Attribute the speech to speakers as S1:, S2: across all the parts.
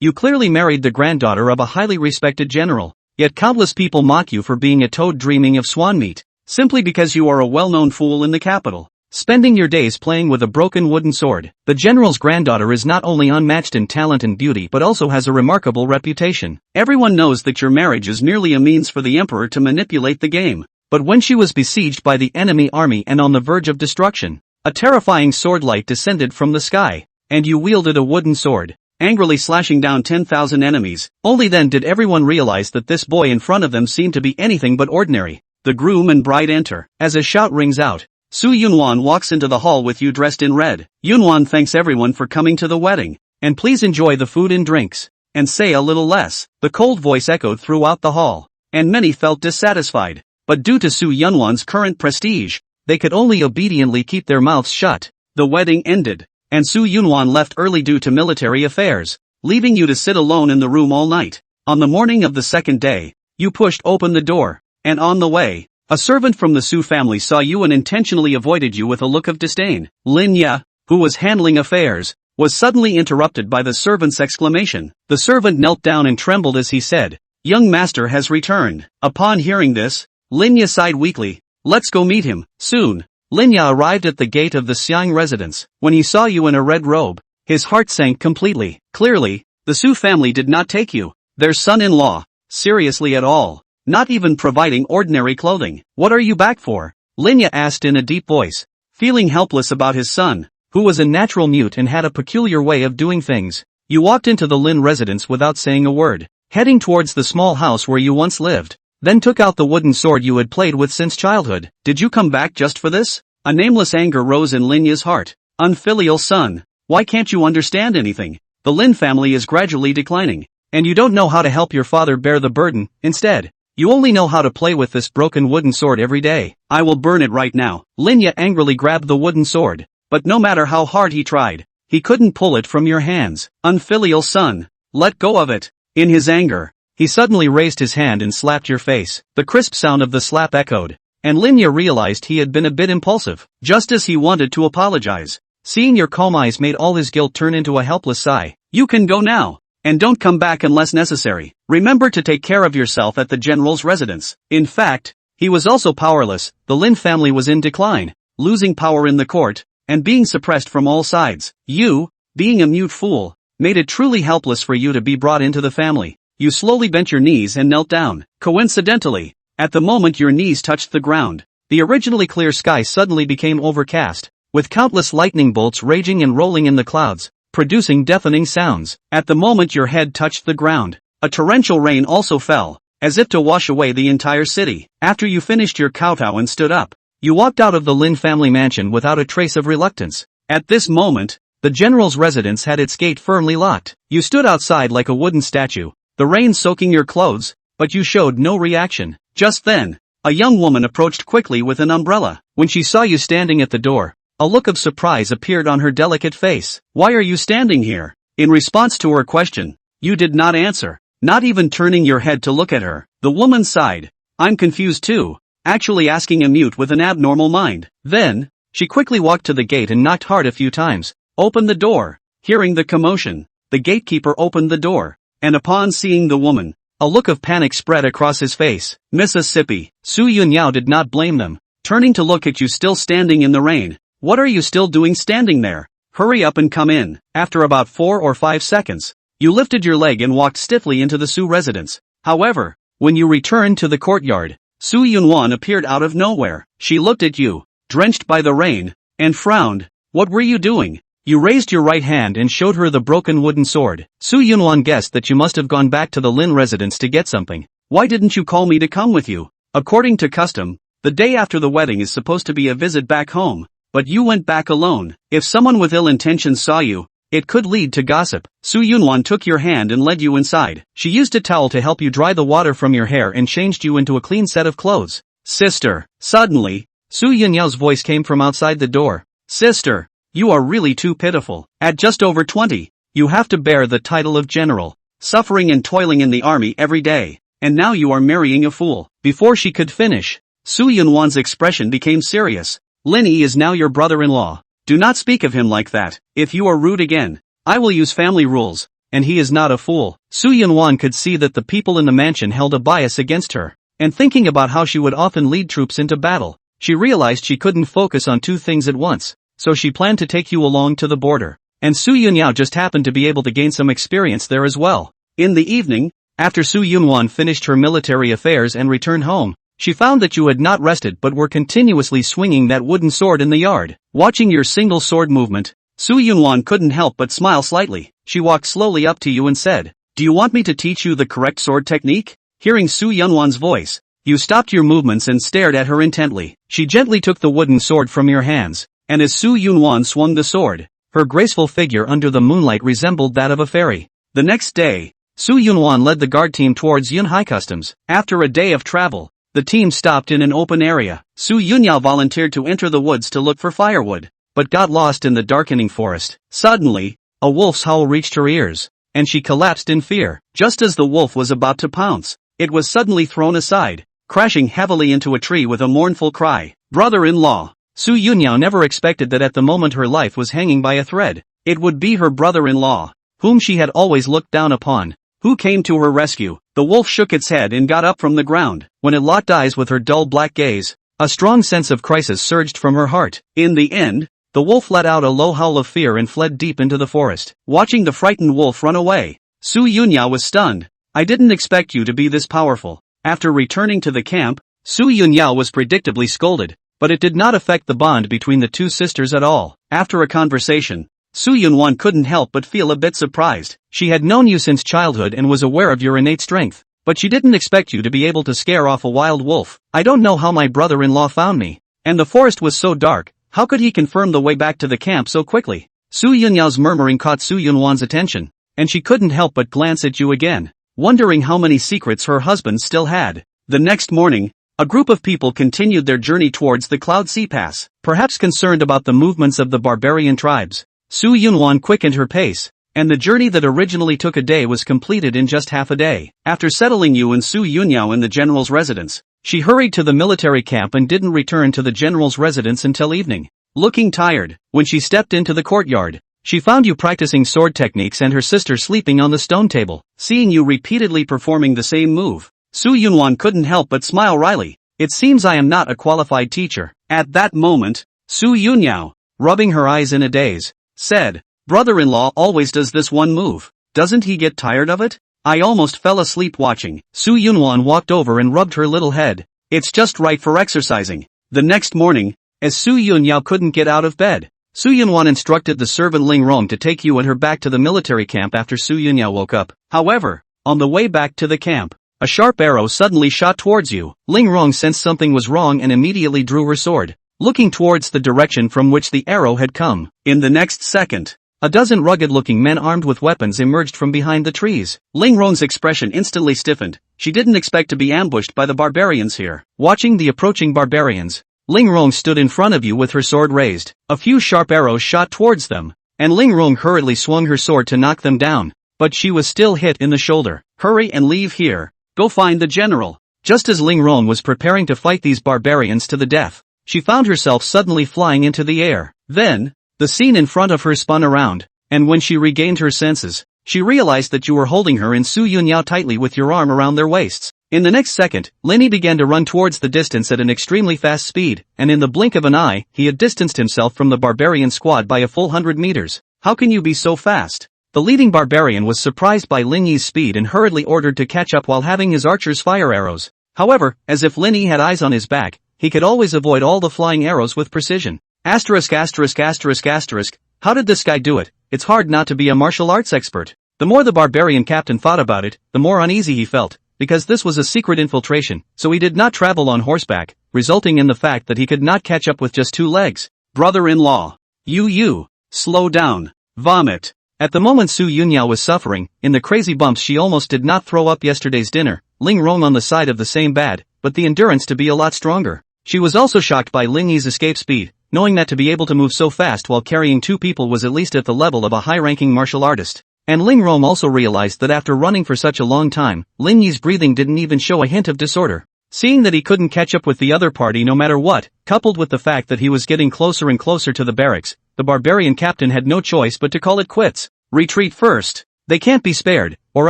S1: You clearly married the granddaughter of a highly respected general, yet countless people mock you for being a toad dreaming of swan meat, simply because you are a well-known fool in the capital, spending your days playing with a broken wooden sword. The general's granddaughter is not only unmatched in talent and beauty but also has a remarkable reputation. Everyone knows that your marriage is merely a means for the emperor to manipulate the game. But when she was besieged by the enemy army and on the verge of destruction, a terrifying sword light descended from the sky, and you wielded a wooden sword, angrily slashing down 10,000 enemies. Only then did everyone realize that this boy in front of them seemed to be anything but ordinary. The groom and bride enter. As a shout rings out, Su Yunwan walks into the hall with you dressed in red. Yunwan thanks everyone for coming to the wedding, and please enjoy the food and drinks, and say a little less. The cold voice echoed throughout the hall, and many felt dissatisfied. But due to Su Yunwan's current prestige, they could only obediently keep their mouths shut. The wedding ended, and Su Yunwan left early due to military affairs, leaving you to sit alone in the room all night. On the morning of the second day, you pushed open the door, and on the way, a servant from the Su family saw you and intentionally avoided you with a look of disdain. Lin Yi, who was handling affairs, was suddenly interrupted by the servant's exclamation. The servant knelt down and trembled as he said, "Young master has returned." Upon hearing this, Lin Yi sighed weakly. "Let's go meet him." Soon, Lin Yi arrived at the gate of the Xiang residence. When he saw you in a red robe, his heart sank completely. Clearly, the Su family did not take you, their son-in-law, seriously at all, not even providing ordinary clothing. "What are you back for?" Lin Yi asked in a deep voice, feeling helpless about his son, who was a natural mute and had a peculiar way of doing things. You walked into the Lin residence without saying a word, heading towards the small house where you once lived. Then took out the wooden sword you had played with since childhood. "Did you come back just for this?" A nameless anger rose in Lin Yi's heart. "Unfilial son, why can't you understand anything? The Lin family is gradually declining, and you don't know how to help your father bear the burden. Instead, you only know how to play with this broken wooden sword every day. I will burn it right now." Lin Yi angrily grabbed the wooden sword, but no matter how hard he tried, he couldn't pull it from your hands. "Unfilial son, let go of it." In his anger, he suddenly raised his hand and slapped your face. The crisp sound of the slap echoed, and Lin Yi realized he had been a bit impulsive. Just as he wanted to apologize, seeing your calm eyes made all his guilt turn into a helpless sigh. "You can go now, and don't come back unless necessary. Remember to take care of yourself at the general's residence." In fact, he was also powerless. The Lin family was in decline, losing power in the court, and being suppressed from all sides. You, being a mute fool, made it truly helpless for you to be brought into the family. You slowly bent your knees and knelt down. Coincidentally, at the moment your knees touched the ground, the originally clear sky suddenly became overcast, with countless lightning bolts raging and rolling in the clouds, producing deafening sounds. At the moment your head touched the ground, a torrential rain also fell, as if to wash away the entire city. After you finished your kowtow and stood up, you walked out of the Lin family mansion without a trace of reluctance. At this moment, the general's residence had its gate firmly locked. You stood outside like a wooden statue, the rain soaking your clothes, but you showed no reaction. Just then, a young woman approached quickly with an umbrella. When she saw you standing at the door, a look of surprise appeared on her delicate face. "Why are you standing here?" In response to her question, you did not answer, not even turning your head to look at her. The woman sighed. "I'm confused too, actually asking a mute with an abnormal mind." Then, she quickly walked to the gate and knocked hard a few times. "Open the door." Hearing the commotion, the gatekeeper opened the door, and upon seeing the woman, a look of panic spread across his face. Mississippi. Su Yunyao did not blame them, turning to look at you still standing in the rain. "What are you still doing standing there? Hurry up and come in." After about 4 or 5 seconds, you lifted your leg and walked stiffly into the Su residence. However, when you returned to the courtyard, Su Yunwan appeared out of nowhere. She looked at you, drenched by the rain, and frowned. "What were you doing?" You raised your right hand and showed her the broken wooden sword. Su Yunwan guessed that you must have gone back to the Lin residence to get something. "Why didn't you call me to come with you?" According to custom, the day after the wedding is supposed to be a visit back home, but you went back alone. If someone with ill intentions saw you, it could lead to gossip. Su Yunwan took your hand and led you inside. She used a towel to help you dry the water from your hair and changed you into a clean set of clothes. "Sister." Suddenly, Su Yunyao's voice came from outside the door. "Sister, you are really too pitiful. At just over 20, you have to bear the title of general, suffering and toiling in the army every day, and now you are marrying a fool." Before she could finish, Su Yunwan's expression became serious. "Lin Yi is now your brother-in-law. Do not speak of him like that. If you are rude again, I will use family rules." and he is not a fool. Yunwan could see that the people in the mansion held a bias against her, and thinking about how she would often lead troops into battle, she realized she couldn't focus on two things at once, so she planned to take you along to the border. And Yunyao just happened to be able to gain some experience there as well. In the evening, after Yunwan finished her military affairs and returned home, she found that you had not rested but were continuously swinging that wooden sword in the yard. Watching your single sword movement, Yunwan couldn't help but smile slightly. She walked slowly up to you and said, "Do you want me to teach you the correct sword technique?" Hearing Yunwan's voice, you stopped your movements and stared at her intently. She gently took the wooden sword from your hands, and as Yunwan swung the sword, her graceful figure under the moonlight resembled that of a fairy. The next day, Yunwan led the guard team towards Yunhai Customs. After a day of travel, the team stopped in an open area. Yunyao volunteered to enter the woods to look for firewood, but got lost in the darkening forest. Suddenly, a wolf's howl reached her ears, and she collapsed in fear. Just as the wolf was about to pounce, it was suddenly thrown aside, crashing heavily into a tree with a mournful cry. Brother-in-law. Yunyao never expected that at the moment her life was hanging by a thread, it would be her brother-in-law, whom she had always looked down upon, who came to her rescue. The wolf shook its head and got up from the ground. When it locked eyes with her dull black gaze, a strong sense of crisis surged from her heart. In the end, the wolf let out a low howl of fear and fled deep into the forest. Watching the frightened wolf run away, Yunyao was stunned. "I didn't expect you to be this powerful." After returning to the camp, Yunyao was predictably scolded, but it did not affect the bond between the two sisters at all. After a conversation, Yunwan couldn't help but feel a bit surprised. She had known you since childhood and was aware of your innate strength, but she didn't expect you to be able to scare off a wild wolf. "I don't know how my brother-in-law found me. And the forest was so dark, how could he confirm the way back to the camp so quickly?" Yunyao's murmuring caught Yunwan's attention, and she couldn't help but glance at you again, wondering how many secrets her husband still had. The next morning, a group of people continued their journey towards the Cloud Sea Pass. Perhaps concerned about the movements of the barbarian tribes, Yunwan quickened her pace, and the journey that originally took a day was completed in just half a day. After settling you and Yunyao in the general's residence, she hurried to the military camp and didn't return to the general's residence until evening. Looking tired, when she stepped into the courtyard, she found you practicing sword techniques and her sister sleeping on the stone table. Seeing you repeatedly performing the same move, Yunwan couldn't help but smile wryly. "It seems I am not a qualified teacher." At that moment, Yunyao, rubbing her eyes in a daze, said, "Brother-in-law always does this one move. Doesn't he get tired of it?" I almost fell asleep watching. Yunwan walked over and rubbed her little head. "It's just right for exercising." The next morning, as Yunyao couldn't get out of bed, Yunwan instructed the servant Ling Rong to take you and her back to the military camp after Yunyao woke up. However, on the way back to the camp, a sharp arrow suddenly shot towards you. Ling Rong sensed something was wrong and immediately drew her sword, looking towards the direction from which the arrow had come. In the next second, a dozen rugged-looking men armed with weapons emerged from behind the trees. Ling Rong's expression instantly stiffened. She didn't expect to be ambushed by the barbarians here. Watching the approaching barbarians, Ling Rong stood in front of you with her sword raised. A few sharp arrows shot towards them, and Ling Rong hurriedly swung her sword to knock them down, but she was still hit in the shoulder. "Hurry and leave here. Go find the general." Just as Ling Rong was preparing to fight these barbarians to the death, she found herself suddenly flying into the air. Then, the scene in front of her spun around, and when she regained her senses, she realized that you were holding her and Yunyao tightly with your arm around their waists. In the next second, Lin Yi began to run towards the distance at an extremely fast speed, and in the blink of an eye, he had distanced himself from the barbarian squad by a full 100 meters. "How can you be so fast?" The leading barbarian was surprised by Lin Yi's speed and hurriedly ordered to catch up while having his archers fire arrows. However, as if Lin Yi had eyes on his back, he could always avoid all the flying arrows with precision. Asterisk asterisk asterisk asterisk. How did this guy do it? It's hard not to be a martial arts expert. The more the barbarian captain thought about it, the more uneasy he felt, because this was a secret infiltration, so he did not travel on horseback, resulting in the fact that he could not catch up with just 2 legs. "Brother-in-law. You. Slow down. Vomit." At the moment Yunyao was suffering, in the crazy bumps she almost did not throw up yesterday's dinner, Ling Rong on the side of the same bad, but the endurance to be a lot stronger. She was also shocked by Lin Yi's escape speed, knowing that to be able to move so fast while carrying 2 people was at least at the level of a high-ranking martial artist. And Ling Rong also realized that after running for such a long time, Lin Yi's breathing didn't even show a hint of disorder. Seeing that he couldn't catch up with the other party no matter what, coupled with the fact that he was getting closer and closer to the barracks, the barbarian captain had no choice but to call it quits. "Retreat first." They can't be spared, or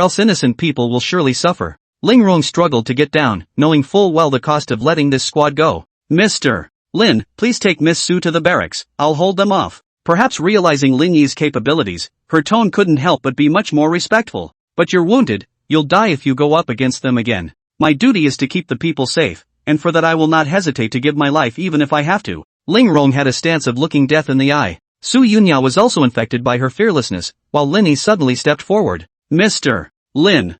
S1: else innocent people will surely suffer. Ling Rong struggled to get down, knowing full well the cost of letting this squad go. Mr. Lin, please take Miss Su to the barracks, I'll hold them off. Perhaps realizing Lin Yi's capabilities, her tone couldn't help but be much more respectful. But you're wounded, you'll die if you go up against them again. My duty is to keep the people safe, and for that I will not hesitate to give my life even if I have to. Ling Rong had a stance of looking death in the eye. Su Yunyao was also infected by her fearlessness, while Lin Yi suddenly stepped forward. Mr. Lin.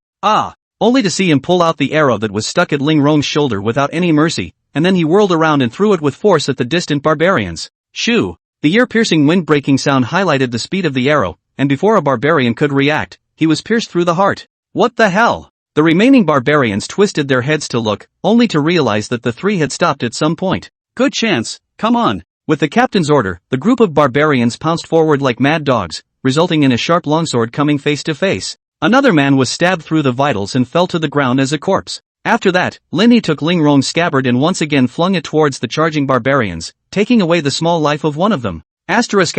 S1: Only to see him pull out the arrow that was stuck at Ling Rong's shoulder without any mercy, and then he whirled around and threw it with force at the distant barbarians. Shoo! The ear-piercing wind-breaking sound highlighted the speed of the arrow, and before a barbarian could react, he was pierced through the heart. What the hell? The remaining barbarians twisted their heads to look, only to realize that the three had stopped at some point. Good chance, come on. With the captain's order, the group of barbarians pounced forward like mad dogs, resulting in a sharp longsword coming face to face. Another man was stabbed through the vitals and fell to the ground as a corpse. After that, Lin Yi took Ling Rong's scabbard and once again flung it towards the charging barbarians, taking away the small life of one of them. Asterisk.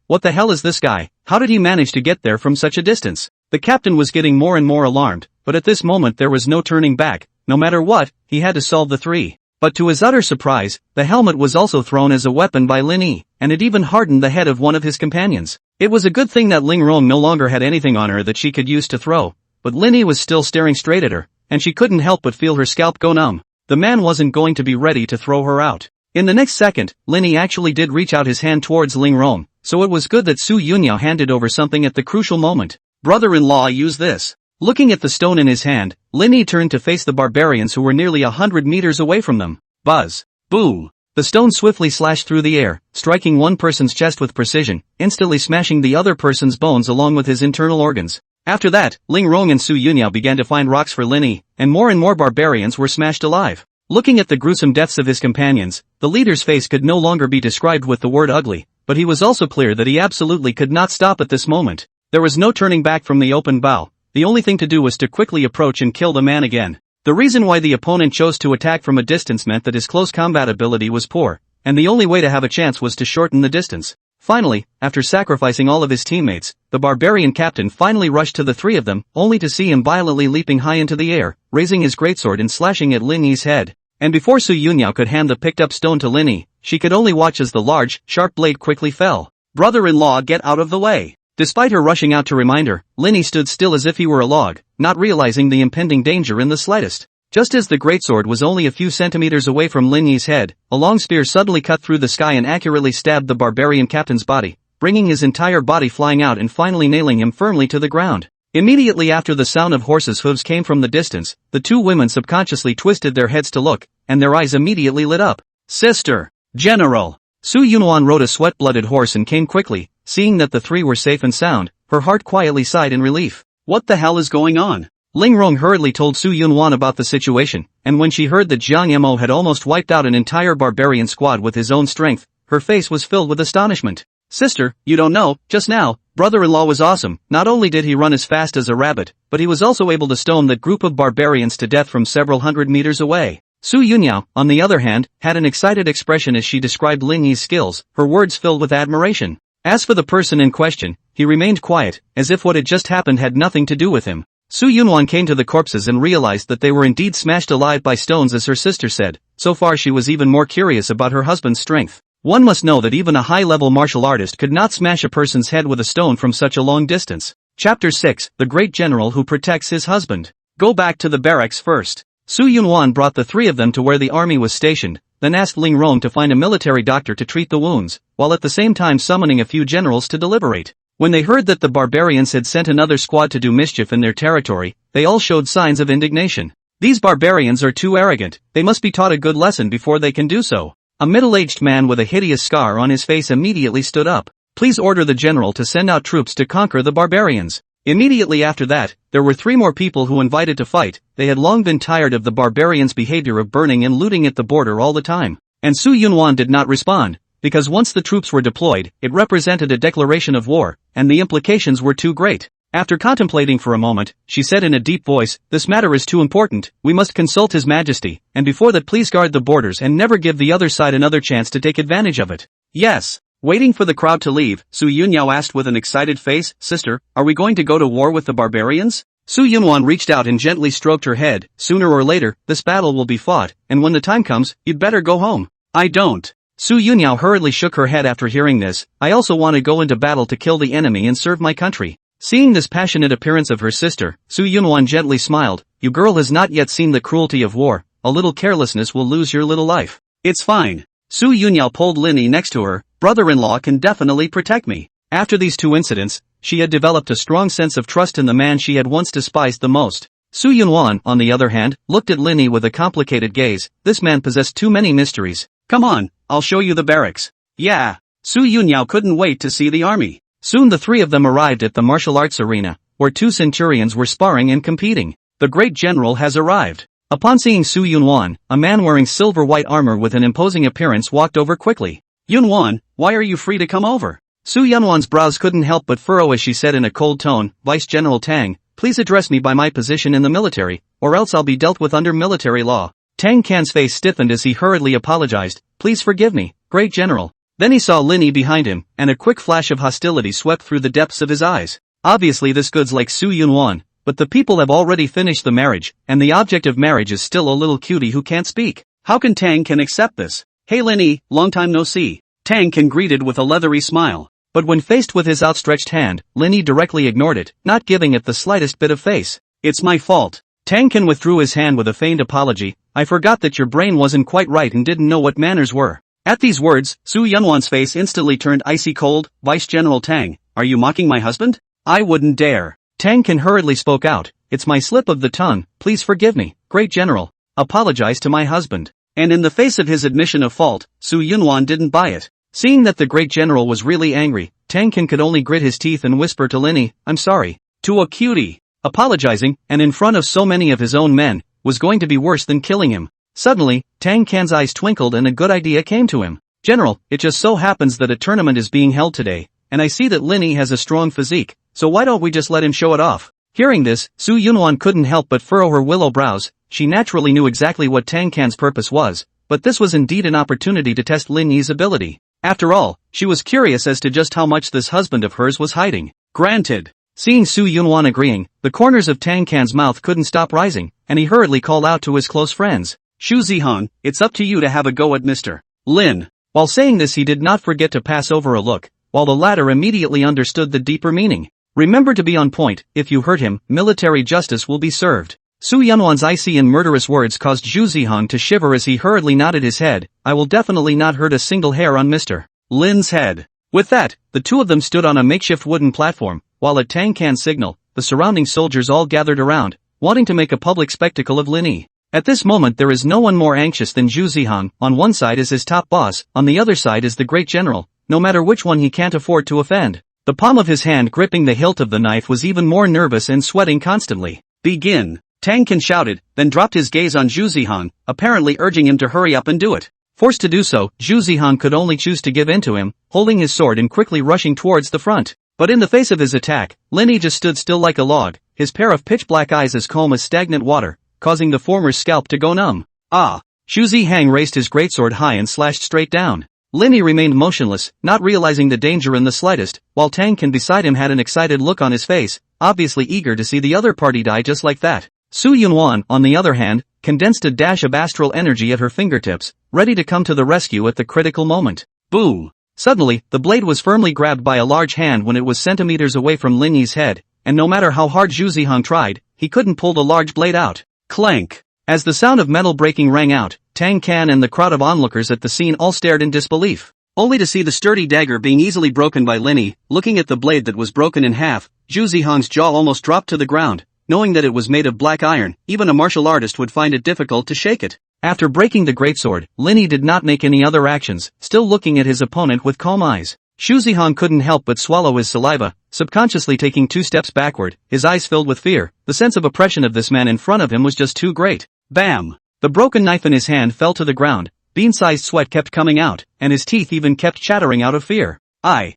S1: What the hell is this guy? How did he manage to get there from such a distance? The captain was getting more and more alarmed, but at this moment there was no turning back. No matter what, he had to solve the three. But to his utter surprise, the helmet was also thrown as a weapon by Lin Yi, and it even hardened the head of one of his companions. It was a good thing that Ling Rong no longer had anything on her that she could use to throw, but Lin Yi was still staring straight at her, and she couldn't help but feel her scalp go numb. The man wasn't going to be ready to throw her out. In the next second, Lin Yi actually did reach out his hand towards Ling Rong, so it was good that Su Yunyao handed over something at the crucial moment. Brother-in-law, use this. Looking at the stone in his hand, Lin Yi turned to face the barbarians who were nearly 100 meters away from them. Buzz. Boom. The stone swiftly slashed through the air, striking one person's chest with precision, instantly smashing the other person's bones along with his internal organs. After that, Ling Rong and Su Yunyao began to find rocks for Lin Yi, and more barbarians were smashed alive. Looking at the gruesome deaths of his companions, the leader's face could no longer be described with the word ugly, but he was also clear that he absolutely could not stop at this moment. There was no turning back from the open bow. The only thing to do was to quickly approach and kill the man again. The reason why the opponent chose to attack from a distance meant that his close combat ability was poor, and the only way to have a chance was to shorten the distance. Finally, after sacrificing all of his teammates, the barbarian captain finally rushed to the three of them, only to see him violently leaping high into the air, raising his greatsword and slashing at Lin Yi's head. And before Su Yunyao could hand the picked-up stone to Lin Yi, she could only watch as the large, sharp blade quickly fell. Brother-in-law, get out of the way. Despite her rushing out to remind her, Lin Yi stood still as if he were a log, not realizing the impending danger in the slightest. Just as the greatsword was only a few centimeters away from Lin Yi's head, a long spear suddenly cut through the sky and accurately stabbed the barbarian captain's body, bringing his entire body flying out and finally nailing him firmly to the ground. Immediately after the sound of horses' hooves came from the distance, the two women subconsciously twisted their heads to look, and their eyes immediately lit up. Sister! General! Su Yunwan rode a sweat-blooded horse and came quickly, seeing that the three were safe and sound, her heart quietly sighed in relief. What the hell is going on? Ling Rong hurriedly told Su Yunwan about the situation, and when she heard that Jiang Mo had almost wiped out an entire barbarian squad with his own strength, her face was filled with astonishment. Sister, you don't know, just now, brother-in-law was awesome. Not only did he run as fast as a rabbit, but he was also able to stone that group of barbarians to death from several hundred meters away. Su Yunyao, on the other hand, had an excited expression as she described Lin Yi's skills, her words filled with admiration. As for the person in question, he remained quiet, as if what had just happened had nothing to do with him. Su Yunwan came to the corpses and realized that they were indeed smashed alive by stones as her sister said. So far she was even more curious about her husband's strength. One must know that even a high-level martial artist could not smash a person's head with a stone from such a long distance. Chapter 6, The Great General Who Protects His Husband. Go back to the barracks first. Su Yunwan brought the three of them to where the army was stationed, then asked Ling Rong to find a military doctor to treat the wounds, while at the same time summoning a few generals to deliberate. When they heard that the barbarians had sent another squad to do mischief in their territory, they all showed signs of indignation. These barbarians are too arrogant, they must be taught a good lesson before they can do so. A middle-aged man with a hideous scar on his face immediately stood up. Please order the general to send out troops to conquer the barbarians. Immediately after that, there were three more people who invited to fight. They had long been tired of the barbarians' behavior of burning and looting at the border all the time. And Su Yunwan did not respond, because once the troops were deployed, it represented a declaration of war, and the implications were too great. After contemplating for a moment, she said in a deep voice, "This matter is too important, we must consult His Majesty, and before that please guard the borders and never give the other side another chance to take advantage of it." Yes. Waiting for the crowd to leave, Su Yunyao asked with an excited face, "Sister, are we going to go to war with the barbarians?" Su Yunwan reached out and gently stroked her head. "Sooner or later, this battle will be fought, and when the time comes, you'd better go home." "I don't." Su Yunyao hurriedly shook her head after hearing this. "I also want to go into battle to kill the enemy and serve my country." Seeing this passionate appearance of her sister, Su Yunwan gently smiled. "You girl has not yet seen the cruelty of war. A little carelessness will lose your little life." "It's fine." Su Yunyao pulled Lin Yi next to her. "Brother-in-law can definitely protect me." After these two incidents, she had developed a strong sense of trust in the man she had once despised the most. Su Yunwan, on the other hand, looked at Lin Yi with a complicated gaze. This man possessed too many mysteries. "Come on, I'll show you the barracks." "Yeah." Su Yunyao couldn't wait to see the army. Soon the three of them arrived at the martial arts arena, where two centurions were sparring and competing. The great general has arrived. Upon seeing Su Yunwan, a man wearing silver-white armor with an imposing appearance walked over quickly. "Yunwan, why are you free to come over?" Su Yunwan's brows couldn't help but furrow as she said in a cold tone, "Vice General Tang, please address me by my position in the military, or else I'll be dealt with under military law." Tang Can's face stiffened as he hurriedly apologized. "Please forgive me, Great General." Then he saw Lin Yi behind him, and a quick flash of hostility swept through the depths of his eyes. Obviously this goods like Su Yunwan, but the people have already finished the marriage, and the object of marriage is still a little cutie who can't speak. How can Tang can accept this? "Hey Lin Yi, long time no see." Tang Can greeted with a leathery smile. But when faced with his outstretched hand, Lin Yi directly ignored it, not giving it the slightest bit of face. "It's my fault." Tang Can withdrew his hand with a feigned apology. "I forgot that your brain wasn't quite right and didn't know what manners were." At these words, Su Yunwan's face instantly turned icy cold. "Vice General Tang, are you mocking my husband?" "I wouldn't dare." Tang Can hurriedly spoke out. "It's my slip of the tongue, please forgive me, Great General. Apologize to my husband." And in the face of his admission of fault, Su Yunwan didn't buy it. Seeing that the Great General was really angry, Tang Can could only grit his teeth and whisper to Lin Yi, "I'm sorry." To a cutie. Apologizing, and in front of so many of his own men, was going to be worse than killing him. Suddenly, Tang Can's eyes twinkled and a good idea came to him. "General, it just so happens that a tournament is being held today, and I see that Lin Yi has a strong physique, so why don't we just let him show it off?" Hearing this, Su Yunwan couldn't help but furrow her willow brows. She naturally knew exactly what Tang Can's purpose was, but this was indeed an opportunity to test Lin Yi's ability. After all, she was curious as to just how much this husband of hers was hiding. Granted. Seeing Su Yunwan agreeing, the corners of Tang Can's mouth couldn't stop rising, and he hurriedly called out to his close friends. "Shu Zihong, it's up to you to have a go at Mr. Lin." While saying this he did not forget to pass over a look, while the latter immediately understood the deeper meaning. "Remember to be on point, if you hurt him, military justice will be served." Su Yunwan's icy and murderous words caused Zhu Zihong to shiver as he hurriedly nodded his head. "I will definitely not hurt a single hair on Mr. Lin's head." With that, the two of them stood on a makeshift wooden platform, while at Tang Can's signal, the surrounding soldiers all gathered around, wanting to make a public spectacle of Lin Yi. At this moment there is no one more anxious than Zhu Zihong. On one side is his top boss, on the other side is the Great General. No matter which one he can't afford to offend. The palm of his hand gripping the hilt of the knife was even more nervous and sweating constantly. "Begin!" Tang Can shouted, then dropped his gaze on Zhu Zihong, apparently urging him to hurry up and do it. Forced to do so, Zhu Zihong could only choose to give in to him, holding his sword and quickly rushing towards the front. But in the face of his attack, Lin Yi just stood still like a log, his pair of pitch-black eyes as calm as stagnant water, causing the former's scalp to go numb. "Ah!" Zhu Zihong raised his greatsword high and slashed straight down. Lin Yi remained motionless, not realizing the danger in the slightest, while Tang Can beside him had an excited look on his face, obviously eager to see the other party die just like that. Su Yunwan, on the other hand, condensed a dash of astral energy at her fingertips, ready to come to the rescue at the critical moment. Boom! Suddenly, the blade was firmly grabbed by a large hand when it was centimeters away from Lin Yi's head, and no matter how hard Zhu Zihong tried, he couldn't pull the large blade out. Clank! As the sound of metal breaking rang out, Tang Can and the crowd of onlookers at the scene all stared in disbelief, only to see the sturdy dagger being easily broken by Lin Yi. Looking at the blade that was broken in half, Zhu Zihong's jaw almost dropped to the ground. Knowing that it was made of black iron, even a martial artist would find it difficult to shake it. After breaking the greatsword, Lin Yi did not make any other actions, still looking at his opponent with calm eyes. Zhu Zihong couldn't help but swallow his saliva, subconsciously taking 2 steps backward, his eyes filled with fear. The sense of oppression of this man in front of him was just too great. Bam! The broken knife in his hand fell to the ground, bean-sized sweat kept coming out, and his teeth even kept chattering out of fear. I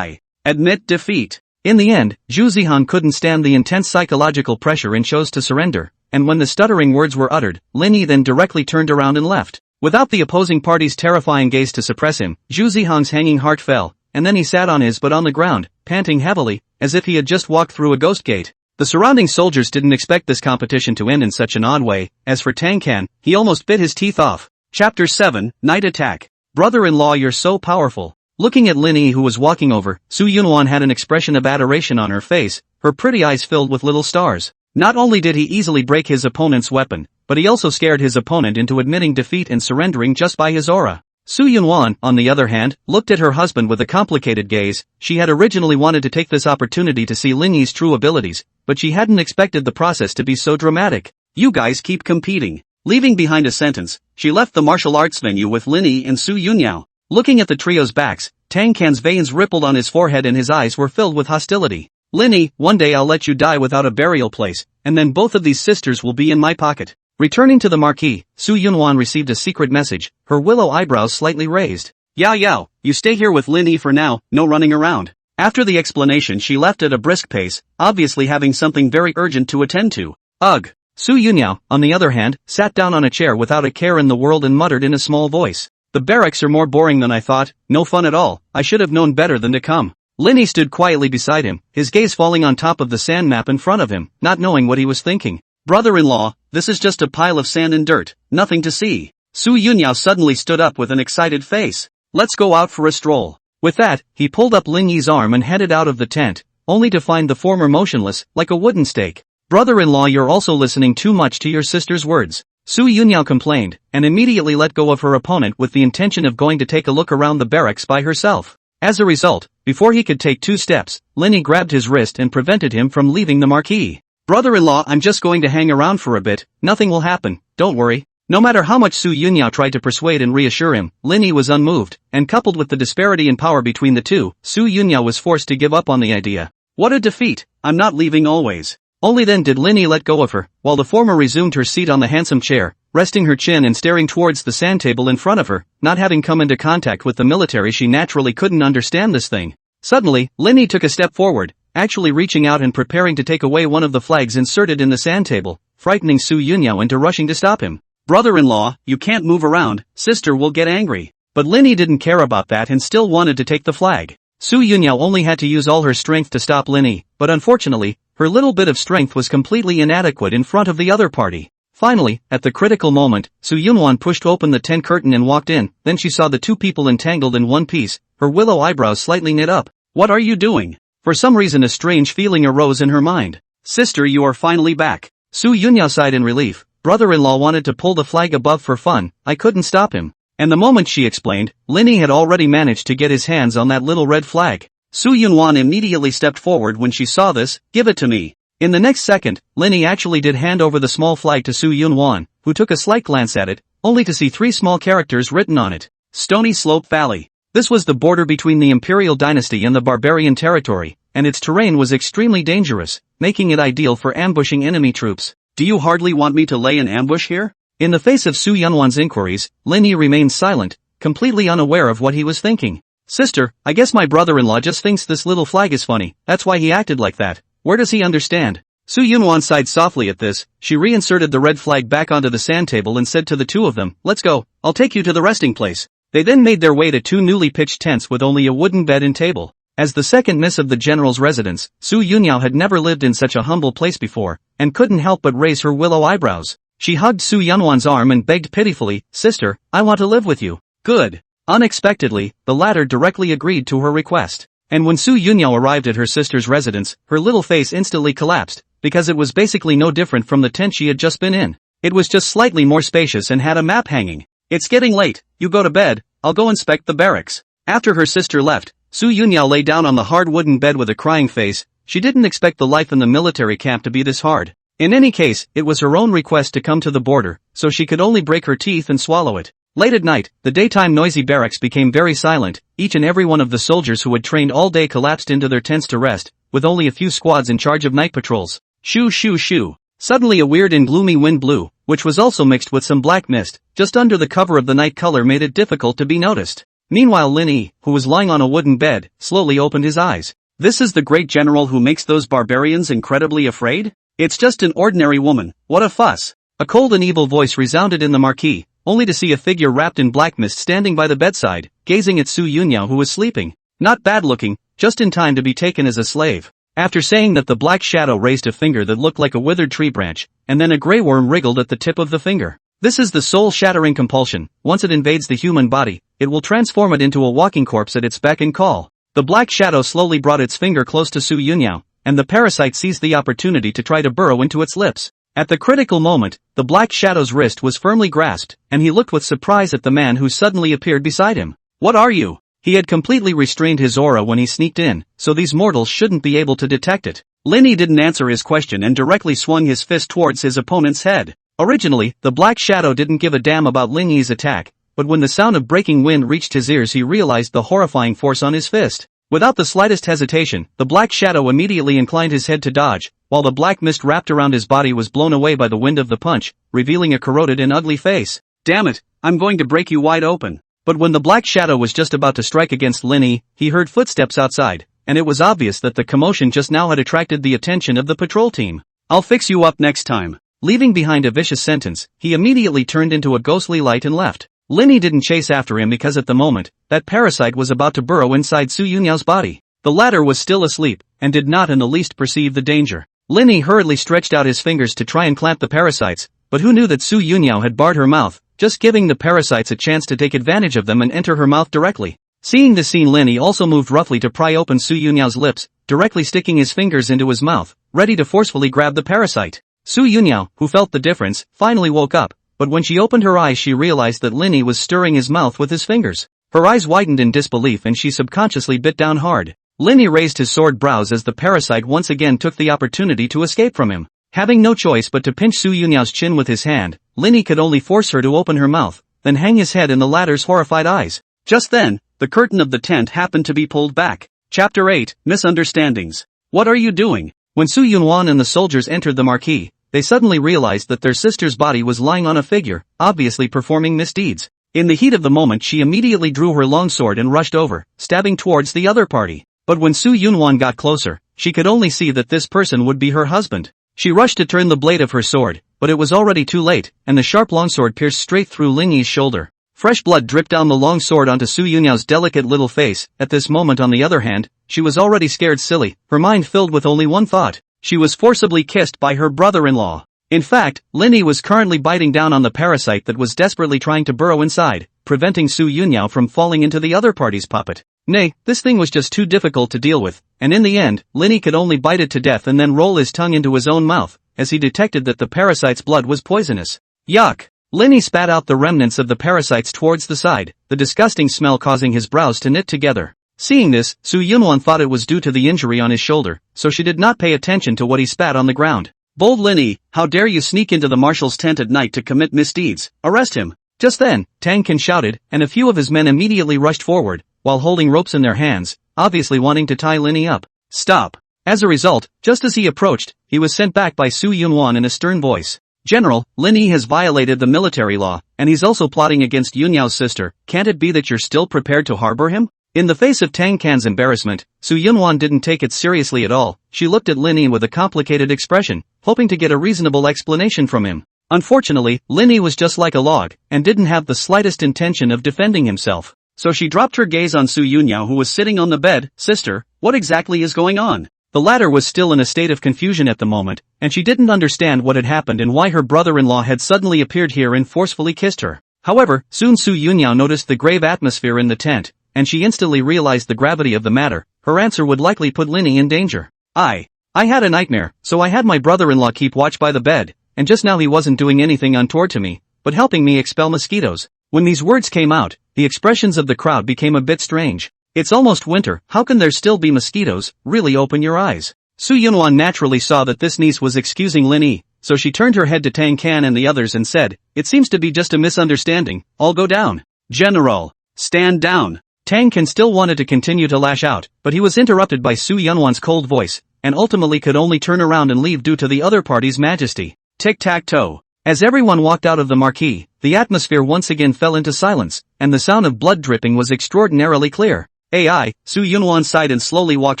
S1: admit defeat. In the end, Zhu Zihong couldn't stand the intense psychological pressure and chose to surrender, and when the stuttering words were uttered, Lin Yi then directly turned around and left. Without the opposing party's terrifying gaze to suppress him, Zhu Zihang's hanging heart fell, and then he sat on his butt on the ground, panting heavily, as if he had just walked through a ghost gate. The surrounding soldiers didn't expect this competition to end in such an odd way. As for Tang Can, he almost bit his teeth off. Chapter 7, Night Attack. Brother-in-law, you're so powerful. Looking at Lin Yi, who was walking over, Su Yunwan had an expression of adoration on her face, her pretty eyes filled with little stars. Not only did he easily break his opponent's weapon, but he also scared his opponent into admitting defeat and surrendering just by his aura. Su Yunwan, on the other hand, looked at her husband with a complicated gaze. She had originally wanted to take this opportunity to see Lin Yi's true abilities, but she hadn't expected the process to be so dramatic. You guys keep competing. Leaving behind a sentence, she left the martial arts venue with Lin Yi and Su Yunyao. Looking at the trio's backs, Tang Can's veins rippled on his forehead and his eyes were filled with hostility. Lin Yi, one day I'll let you die without a burial place, and then both of these sisters will be in my pocket. Returning to the marquee, Su Yunwan received a secret message, her willow eyebrows slightly raised. Yao, you stay here with Lin Yi for now, no running around. After the explanation, she left at a brisk pace, obviously having something very urgent to attend to. Ugh. Su Yunyao, on the other hand, sat down on a chair without a care in the world and muttered in a small voice. The barracks are more boring than I thought, no fun at all, I should have known better than to come. Lin Yi stood quietly beside him, his gaze falling on top of the sand map in front of him, not knowing what he was thinking. Brother-in-law, this is just a pile of sand and dirt, nothing to see. Su Yunyao suddenly stood up with an excited face. Let's go out for a stroll. With that, he pulled up Lin Yi's arm and headed out of the tent, only to find the former motionless, like a wooden stake. Brother-in-law, you're also listening too much to your sister's words. Su Yunyao complained, and immediately let go of her opponent with the intention of going to take a look around the barracks by herself. As a result, before he could take 2 steps, Lin Yi grabbed his wrist and prevented him from leaving the marquee. Brother-in-law, I'm just going to hang around for a bit, nothing will happen, don't worry. No matter how much Su Yunyao tried to persuade and reassure him, Lin Yi was unmoved, and coupled with the disparity in power between the two, Su Yunyao was forced to give up on the idea. What a defeat, I'm not leaving always. Only then did Lin Yi let go of her, while the former resumed her seat on the handsome chair, resting her chin and staring towards the sand table in front of her. Not having come into contact with the military, she naturally couldn't understand this thing. Suddenly, Lin Yi took a step forward, actually reaching out and preparing to take away one of the flags inserted in the sand table, frightening Su Yunyao into rushing to stop him. Brother-in-law, you can't move around, sister will get angry. But Lin Yi didn't care about that and still wanted to take the flag. Su Yunyao only had to use all her strength to stop Lin Yi, but unfortunately, her little bit of strength was completely inadequate in front of the other party. Finally, at the critical moment, Su Yunwan pushed open the tent curtain and walked in, then she saw the two people entangled in one piece, her willow eyebrows slightly knit up. What are you doing? For some reason a strange feeling arose in her mind. Sister, you are finally back. Su Yunyao sighed in relief. Brother-in-law wanted to pull the flag above for fun, I couldn't stop him. And the moment she explained, Lin Yi had already managed to get his hands on that little red flag. Su Yunwan immediately stepped forward when she saw this. Give it to me. In the next second, Lin Yi actually did hand over the small flag to Su Yunwan, who took a slight glance at it, only to see 3 small characters written on it. Stony Slope Valley. This was the border between the Imperial Dynasty and the Barbarian territory, and its terrain was extremely dangerous, making it ideal for ambushing enemy troops. Do you hardly want me to lay an ambush here? In the face of Su Yunwan's inquiries, Lin Yi remained silent, completely unaware of what he was thinking. Sister, I guess my brother-in-law just thinks this little flag is funny, that's why he acted like that. Where does he understand? Su Yunwan sighed softly at this. She reinserted the red flag back onto the sand table and said to the two of them, let's go, I'll take you to the resting place. They then made their way to 2 newly pitched tents with only a wooden bed and table. As the second miss of the general's residence, Su Yunyao had never lived in such a humble place before, and couldn't help but raise her willow eyebrows. She hugged Su Yunwan's arm and begged pitifully, Sister, I want to live with you. Good. Unexpectedly, the latter directly agreed to her request. And when Su Yunyao arrived at her sister's residence, her little face instantly collapsed, because it was basically no different from the tent she had just been in. It was just slightly more spacious and had a map hanging. It's getting late, you go to bed, I'll go inspect the barracks. After her sister left, Su Yunyao lay down on the hard wooden bed with a crying face. She didn't expect the life in the military camp to be this hard. In any case, it was her own request to come to the border, so she could only break her teeth and swallow it. Late at night, the daytime noisy barracks became very silent. Each and every one of the soldiers who had trained all day collapsed into their tents to rest, with only a few squads in charge of night patrols. Shoo shoo shoo. Suddenly a weird and gloomy wind blew, which was also mixed with some black mist, just under the cover of the night color made it difficult to be noticed. Meanwhile Lin Yi, who was lying on a wooden bed, slowly opened his eyes. This is the great general who makes those barbarians incredibly afraid? It's just an ordinary woman, what a fuss. A cold and evil voice resounded in the marquee, only to see a figure wrapped in black mist standing by the bedside, gazing at Su Yunyao who was sleeping. Not bad looking, just in time to be taken as a slave. After saying that, the black shadow raised a finger that looked like a withered tree branch, and then a grey worm wriggled at the tip of the finger. This is the soul-shattering compulsion. Once it invades the human body, it will transform it into a walking corpse at its beck and call. The black shadow slowly brought its finger close to Su Yunyao, and the parasite seized the opportunity to try to burrow into its lips. At the critical moment, the black shadow's wrist was firmly grasped, and he looked with surprise at the man who suddenly appeared beside him. "What are you?" He had completely restrained his aura when he sneaked in, so these mortals shouldn't be able to detect it. Lin Yi didn't answer his question and directly swung his fist towards his opponent's head. Originally, the black shadow didn't give a damn about Lin Yi's attack, but when the sound of breaking wind reached his ears, he realized the horrifying force on his fist. Without the slightest hesitation, the black shadow immediately inclined his head to dodge, while the black mist wrapped around his body was blown away by the wind of the punch, revealing a corroded and ugly face. "Damn it, I'm going to break you wide open." But when the black shadow was just about to strike against Lin Yi, he heard footsteps outside, and it was obvious that the commotion just now had attracted the attention of the patrol team. "I'll fix you up next time." Leaving behind a vicious sentence, he immediately turned into a ghostly light and left. Lin Yi didn't chase after him because at the moment, that parasite was about to burrow inside Su Yunyao's body. The latter was still asleep, and did not in the least perceive the danger. Lin Yi hurriedly stretched out his fingers to try and clamp the parasites, but who knew that Su Yunyao had barred her mouth, just giving the parasites a chance to take advantage of them and enter her mouth directly. Seeing the scene, Lin Yi also moved roughly to pry open Su Yunyao's lips, directly sticking his fingers into his mouth, ready to forcefully grab the parasite. Su Yunyao, who felt the difference, finally woke up, but when she opened her eyes she realized that Lin Yi was stirring his mouth with his fingers. Her eyes widened in disbelief and she subconsciously bit down hard. Lin Yi raised his sword brows as the parasite once again took the opportunity to escape from him. Having no choice but to pinch Su Yunyao's chin with his hand, Lin Yi could only force her to open her mouth, then hang his head in the latter's horrified eyes. Just then, the curtain of the tent happened to be pulled back. Chapter 8, Misunderstandings. "What are you doing?" When Su Yunwan and the soldiers entered the marquee, they suddenly realized that their sister's body was lying on a figure, obviously performing misdeeds. In the heat of the moment she immediately drew her longsword and rushed over, stabbing towards the other party. But when Su Yunwan got closer, she could only see that this person would be her husband. She rushed to turn the blade of her sword, but it was already too late, and the sharp longsword pierced straight through Lin Yi's shoulder. Fresh blood dripped down the long sword onto Su Yunyao's delicate little face. At this moment, on the other hand, she was already scared silly, her mind filled with only one thought. She was forcibly kissed by her brother-in-law. In fact, Lin Yi was currently biting down on the parasite that was desperately trying to burrow inside, preventing Su Yunyao from falling into the other party's puppet. Nay, this thing was just too difficult to deal with, and in the end, Lin Yi could only bite it to death and then roll his tongue into his own mouth, as he detected that the parasite's blood was poisonous. Yuck! Lin Yi spat out the remnants of the parasites towards the side, the disgusting smell causing his brows to knit together. Seeing this, Su Yunwan thought it was due to the injury on his shoulder, so she did not pay attention to what he spat on the ground. "Bold Lin Yi, how dare you sneak into the marshal's tent at night to commit misdeeds? Arrest him!" Just then, Tang shouted, and a few of his men immediately rushed forward, while holding ropes in their hands, obviously wanting to tie Lin Yi up. "Stop!" As a result, just as he approached, he was sent back by Su Yunwan in a stern voice. "General, Lin Yi has violated the military law, and he's also plotting against Yunyao's sister. Can't it be that you're still prepared to harbor him?" In the face of Tang Kan's embarrassment, Su Yunwan didn't take it seriously at all. She looked at Lin Yi with a complicated expression, hoping to get a reasonable explanation from him. Unfortunately, Lin Yi was just like a log, and didn't have the slightest intention of defending himself. So she dropped her gaze on Su Yunyao, who was sitting on the bed. "Sister, what exactly is going on?" The latter was still in a state of confusion at the moment, and she didn't understand what had happened and why her brother-in-law had suddenly appeared here and forcefully kissed her. However, soon Su Yunyao noticed the grave atmosphere in the tent, and she instantly realized the gravity of the matter. Her answer would likely put Lin Yi in danger. I had a nightmare, so I had my brother-in-law keep watch by the bed, and just now he wasn't doing anything untoward to me, but helping me expel mosquitoes." When these words came out, the expressions of the crowd became a bit strange. "It's almost winter, how can there still be mosquitoes? Really open your eyes." Su Yunwan naturally saw that this niece was excusing Lin Yi, so she turned her head to Tang Kan and the others and said, "It seems to be just a misunderstanding, I'll go down." "General, stand down." Tang Kan still wanted to continue to lash out, but he was interrupted by Su Yunwan's cold voice, and ultimately could only turn around and leave due to the other party's majesty. Tic-tac-toe. As everyone walked out of the marquee, the atmosphere once again fell into silence, and the sound of blood dripping was extraordinarily clear. Su Yunwan sighed and slowly walked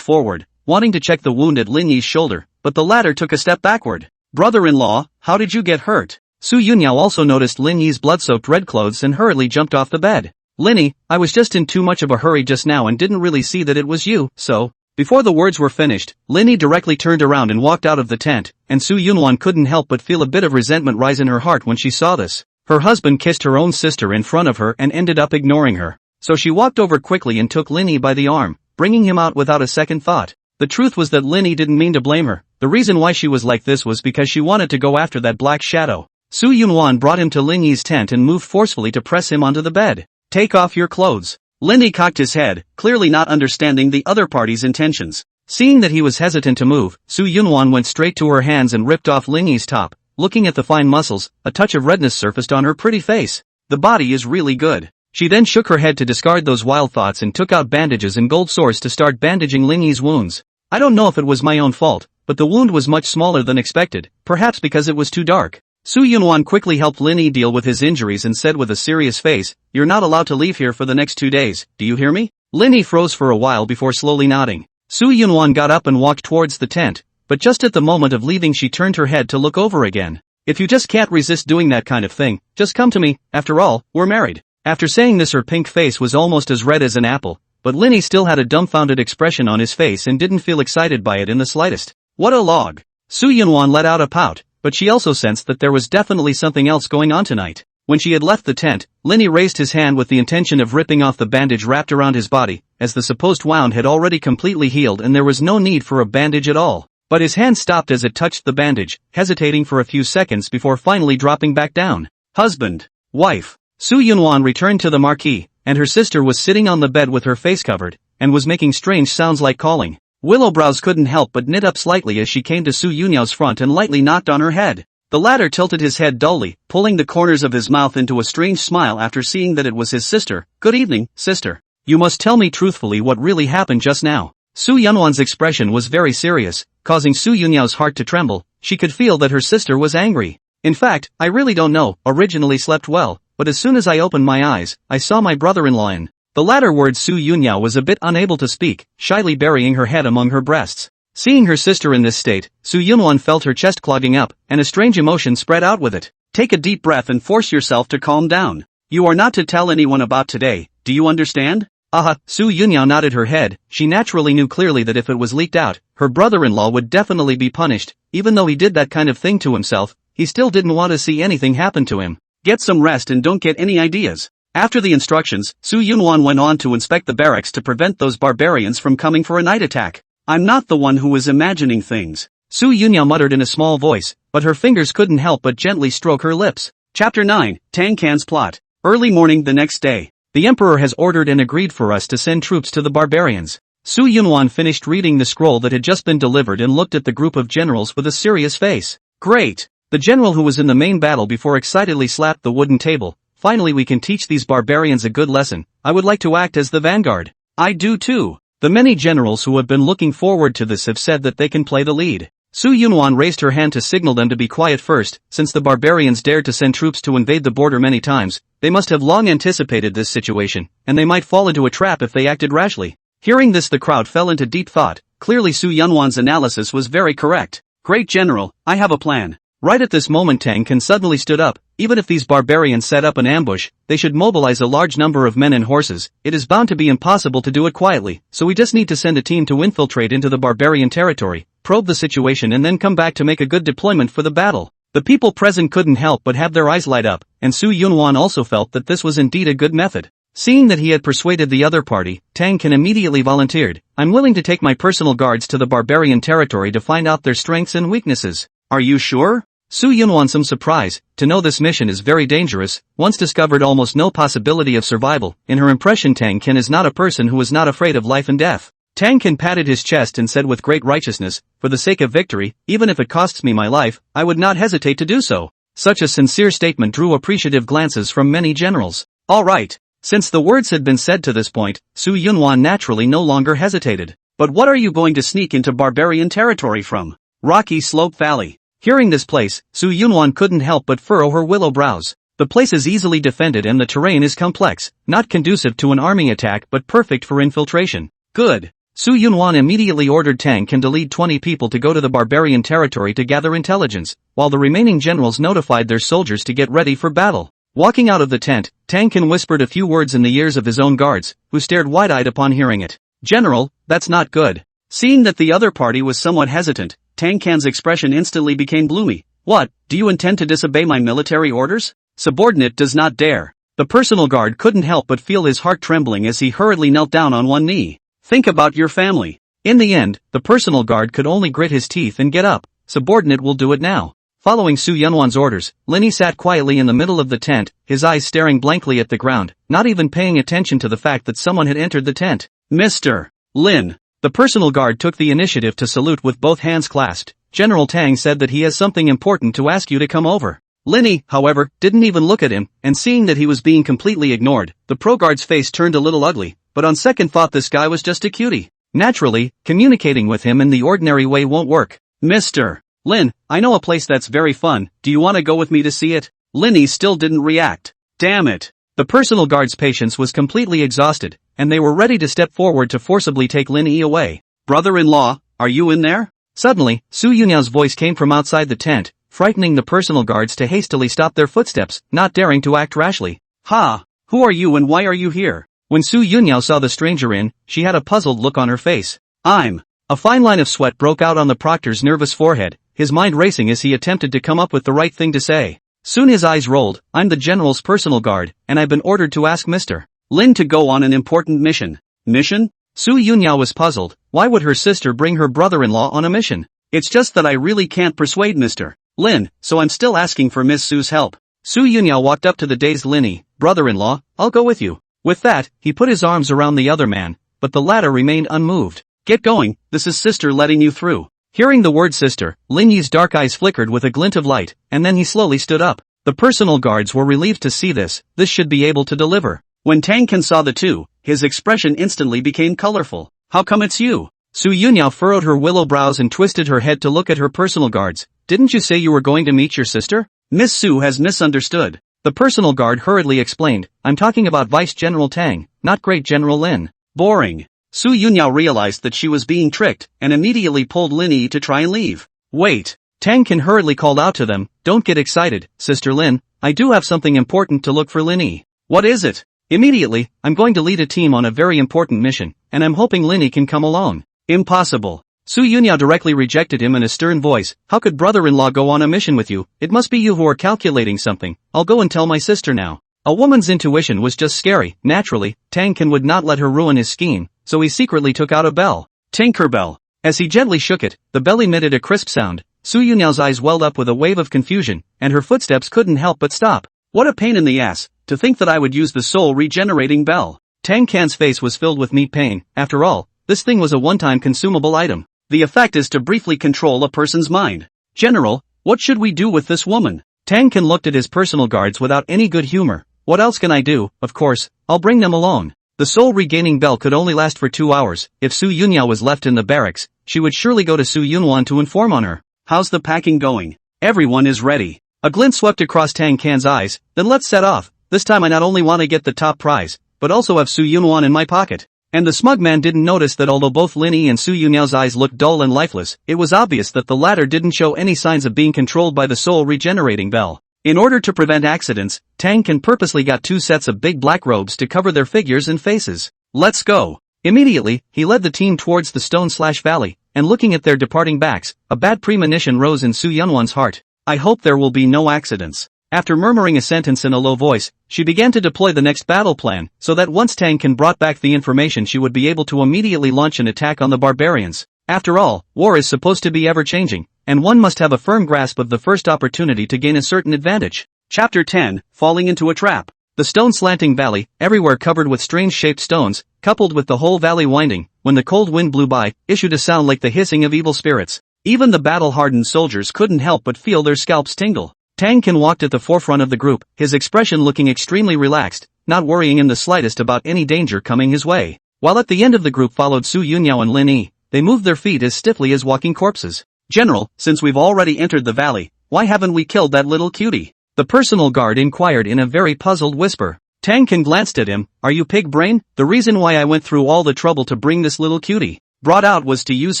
S1: forward, wanting to check the wound at Lin Yi's shoulder, but the latter took a step backward. "Brother-in-law, how did you get hurt?" Su Yunyao also noticed Lin Yi's blood-soaked red clothes and hurriedly jumped off the bed. "Lin Yi, I was just in too much of a hurry just now and didn't really see that it was you, so..." Before the words were finished, Lin Yi directly turned around and walked out of the tent, and Su Yunwan couldn't help but feel a bit of resentment rise in her heart when she saw this. Her husband kissed her own sister in front of her and ended up ignoring her. So she walked over quickly and took Lin Yi by the arm, bringing him out without a second thought. The truth was that Lin Yi didn't mean to blame her. The reason why she was like this was because she wanted to go after that black shadow. Su Yunwan brought him to Lin Yi's tent and moved forcefully to press him onto the bed. "Take off your clothes." Lin Yi cocked his head, clearly not understanding the other party's intentions. Seeing that he was hesitant to move, Su Yunwan went straight to her hands and ripped off Lin Yi's top. Looking at the fine muscles, a touch of redness surfaced on her pretty face. The body is really good. She then shook her head to discard those wild thoughts and took out bandages and gold sores to start bandaging Lin Yi's wounds. "I don't know if it was my own fault, but the wound was much smaller than expected, perhaps because it was too dark." Su Yunwan quickly helped Lin Yi deal with his injuries and said with a serious face, "You're not allowed to leave here for the next 2 days, do you hear me?" Lin Yi froze for a while before slowly nodding. Su Yunwan got up and walked towards the tent, but just at the moment of leaving she turned her head to look over again. "If you just can't resist doing that kind of thing, just come to me, after all, we're married." After saying this her pink face was almost as red as an apple, but Lin Yi still had a dumbfounded expression on his face and didn't feel excited by it in the slightest. "What a log." Su Yunwan let out a pout, but she also sensed that there was definitely something else going on tonight. When she had left the tent, Lin Yi raised his hand with the intention of ripping off the bandage wrapped around his body, as the supposed wound had already completely healed and there was no need for a bandage at all. But his hand stopped as it touched the bandage, hesitating for a few seconds before finally dropping back down. "Husband. Wife." Su Yunwan returned to the marquee, and her sister was sitting on the bed with her face covered, and was making strange sounds like calling. Willowbrows couldn't help but knit up slightly as she came to Su Yunyao's front and lightly knocked on her head. The latter tilted his head dully, pulling the corners of his mouth into a strange smile after seeing that it was his sister. "Good evening, sister. You must tell me truthfully what really happened just now." Su Yunwan's expression was very serious, causing Su Yunyao's heart to tremble. She could feel that her sister was angry. "In fact, I really don't know, originally slept well, but as soon as I opened my eyes, I saw my brother-in-law in..." The latter words Su Yunyao was a bit unable to speak, shyly burying her head among her breasts. Seeing her sister in this state, Su Yunwan felt her chest clogging up, and a strange emotion spread out with it. "Take a deep breath and force yourself to calm down. You are not to tell anyone about today, do you understand?" "Aha." Su Yunyao nodded her head. She naturally knew clearly that if it was leaked out, her brother-in-law would definitely be punished. Even though he did that kind of thing to himself, he still didn't want to see anything happen to him. "Get some rest and don't get any ideas." After the instructions, Su Yunwan went on to inspect the barracks to prevent those barbarians from coming for a night attack. "I'm not the one who was imagining things," Su Yunyao muttered in a small voice, but her fingers couldn't help but gently stroke her lips. Chapter 9, Tang Can's Plot. Early morning the next day. "The Emperor has ordered and agreed for us to send troops to the barbarians." Su Yunwan finished reading the scroll that had just been delivered and looked at the group of generals with a serious face. "Great." The general who was in the main battle before excitedly slapped the wooden table. "Finally we can teach these barbarians a good lesson. I would like to act as the vanguard." "I do too." The many generals who have been looking forward to this have said that they can play the lead. Su Yunwan raised her hand to signal them to be quiet first. Since the barbarians dared to send troops to invade the border many times, they must have long anticipated this situation, and they might fall into a trap if they acted rashly. Hearing this the crowd fell into deep thought. Clearly Su Yunwan's analysis was very correct. "Great general, I have a plan." Right at this moment Tang Can suddenly stood up. "Even if these barbarians set up an ambush, they should mobilize a large number of men and horses. It is bound to be impossible to do it quietly, so we just need to send a team to infiltrate into the barbarian territory, probe the situation and then come back to make a good deployment for the battle." The people present couldn't help but have their eyes light up, and Su Yunwan also felt that this was indeed a good method. Seeing that he had persuaded the other party, Tang Can immediately volunteered. "I'm willing to take my personal guards to the barbarian territory to find out their strengths and weaknesses." "Are you sure?" Su Yunwan some surprise, to know this mission is very dangerous, once discovered almost no possibility of survival. In her impression Tang Can is not a person who is not afraid of life and death. Tang Can patted his chest and said with great righteousness, "For the sake of victory, even if it costs me my life, I would not hesitate to do so." Such a sincere statement drew appreciative glances from many generals. All right. Since the words had been said to this point, Su Yunwan naturally no longer hesitated. "But what are you going to sneak into barbarian territory from?" "Rocky Slope Valley." Hearing this place, Su Yunwan couldn't help but furrow her willow brows. The place is easily defended and the terrain is complex, not conducive to an army attack but perfect for infiltration. "Good." Su Yunwan immediately ordered Tang Can to lead 20 people to go to the barbarian territory to gather intelligence, while the remaining generals notified their soldiers to get ready for battle. Walking out of the tent, Tang Can whispered a few words in the ears of his own guards, who stared wide-eyed upon hearing it. "General, that's not good." Seeing that the other party was somewhat hesitant, Tang Can's expression instantly became gloomy. "What, do you intend to disobey my military orders? Subordinate does not dare." The personal guard couldn't help but feel his heart trembling as he hurriedly knelt down on one knee. "Think about your family." In the end, the personal guard could only grit his teeth and get up. "Subordinate will do it now." Following Su Yunwan's orders, Lin Yi sat quietly in the middle of the tent, his eyes staring blankly at the ground, not even paying attention to the fact that someone had entered the tent. "Mr. Lin." The personal guard took the initiative to salute with both hands clasped. "General Tang said that he has something important to ask you to come over." Lin Yi, however, didn't even look at him, and seeing that he was being completely ignored, the pro-guard's face turned a little ugly, but on second thought this guy was just a cutie. Naturally, communicating with him in the ordinary way won't work. "Mr. Lin, I know a place that's very fun, do you want to go with me to see it?" Lin Yi still didn't react. Damn it. The personal guard's patience was completely exhausted, and they were ready to step forward to forcibly take Lin Yi away. "Brother-in-law, are you in there?" Suddenly, Su Yunyao's voice came from outside the tent, frightening the personal guards to hastily stop their footsteps, not daring to act rashly. "Ha! Who are you and why are you here?" When Su Yunyao saw the stranger in, she had a puzzled look on her face. "I'm..." A fine line of sweat broke out on the proctor's nervous forehead, his mind racing as he attempted to come up with the right thing to say. Soon his eyes rolled. "I'm the general's personal guard, and I've been ordered to ask Mr. Lin to go on an important mission." "Mission?" Su Yunyao was puzzled. Why would her sister bring her brother-in-law on a mission? "It's just that I really can't persuade Mr. Lin, so I'm still asking for Miss Su's help." Su Yunyao walked up to the dazed Lin Yi. "Brother-in-law, I'll go with you." With that, he put his arms around the other man, but the latter remained unmoved. "Get going, this is sister letting you through." Hearing the word sister, Lin Yi's dark eyes flickered with a glint of light, and then he slowly stood up. The personal guards were relieved to see this should be able to deliver. When Tang Can saw the two, his expression instantly became colorful. "How come it's you?" Su Yunyao furrowed her willow brows and twisted her head to look at her personal guards. "Didn't you say you were going to meet your sister?" "Miss Su has misunderstood." The personal guard hurriedly explained. "I'm talking about Vice General Tang, not Great General Lin." Boring. Su Yunyao realized that she was being tricked, and immediately pulled Lin Yi to try and leave. "Wait." Tang Can hurriedly called out to them. "Don't get excited, Sister Lin, I do have something important to look for Lin Yi." "What is it?" "Immediately, I'm going to lead a team on a very important mission, and I'm hoping Lin Yi can come along." "Impossible." Su Yunyao directly rejected him in a stern voice. "How could brother-in-law go on a mission with you? It must be you who are calculating something. I'll go and tell my sister now." A woman's intuition was just scary. Naturally, Tang Can would not let her ruin his scheme, so he secretly took out a bell. Tinkerbell. As he gently shook it, the bell emitted a crisp sound. Su Yunyao's eyes welled up with a wave of confusion, and her footsteps couldn't help but stop. "What a pain in the ass, to think that I would use the soul-regenerating bell." Tang Can's face was filled with neat pain. After all, this thing was a one-time consumable item. The effect is to briefly control a person's mind. "General, what should we do with this woman?" Tang Can looked at his personal guards without any good humor. "What else can I do? Of course, I'll bring them along." The soul-regaining bell could only last for 2 hours. If Su Yunyao was left in the barracks, she would surely go to Su Yunwan to inform on her. "How's the packing going?" "Everyone is ready." A glint swept across Tang Can's eyes. "Then let's set off. This time I not only want to get the top prize, but also have Su Yunwan in my pocket." And the smug man didn't notice that although both Lin Yi and Su Yunyao's eyes looked dull and lifeless, it was obvious that the latter didn't show any signs of being controlled by the soul-regenerating bell. In order to prevent accidents, Tang Can purposely got 2 sets of big black robes to cover their figures and faces. "Let's go." Immediately, he led the team towards the stone/valley, and looking at their departing backs, a bad premonition rose in Su Yunwan's heart. "I hope there will be no accidents." After murmuring a sentence in a low voice, she began to deploy the next battle plan, so that once Tang Can brought back the information she would be able to immediately launch an attack on the barbarians. After all, war is supposed to be ever-changing, and one must have a firm grasp of the first opportunity to gain a certain advantage. Chapter 10, Falling into a Trap. The stone-slanting valley, everywhere covered with strange-shaped stones, coupled with the whole valley winding, when the cold wind blew by, issued a sound like the hissing of evil spirits. Even the battle-hardened soldiers couldn't help but feel their scalps tingle. Tang Can walked at the forefront of the group, his expression looking extremely relaxed, not worrying in the slightest about any danger coming his way. While at the end of the group followed Su Yunyao and Lin Yi, they moved their feet as stiffly as walking corpses. "General, since we've already entered the valley, why haven't we killed that little cutie?" The personal guard inquired in a very puzzled whisper. Tang Can glanced at him. Are you pig brain? The reason why I went through all the trouble to bring this little cutie brought out was to use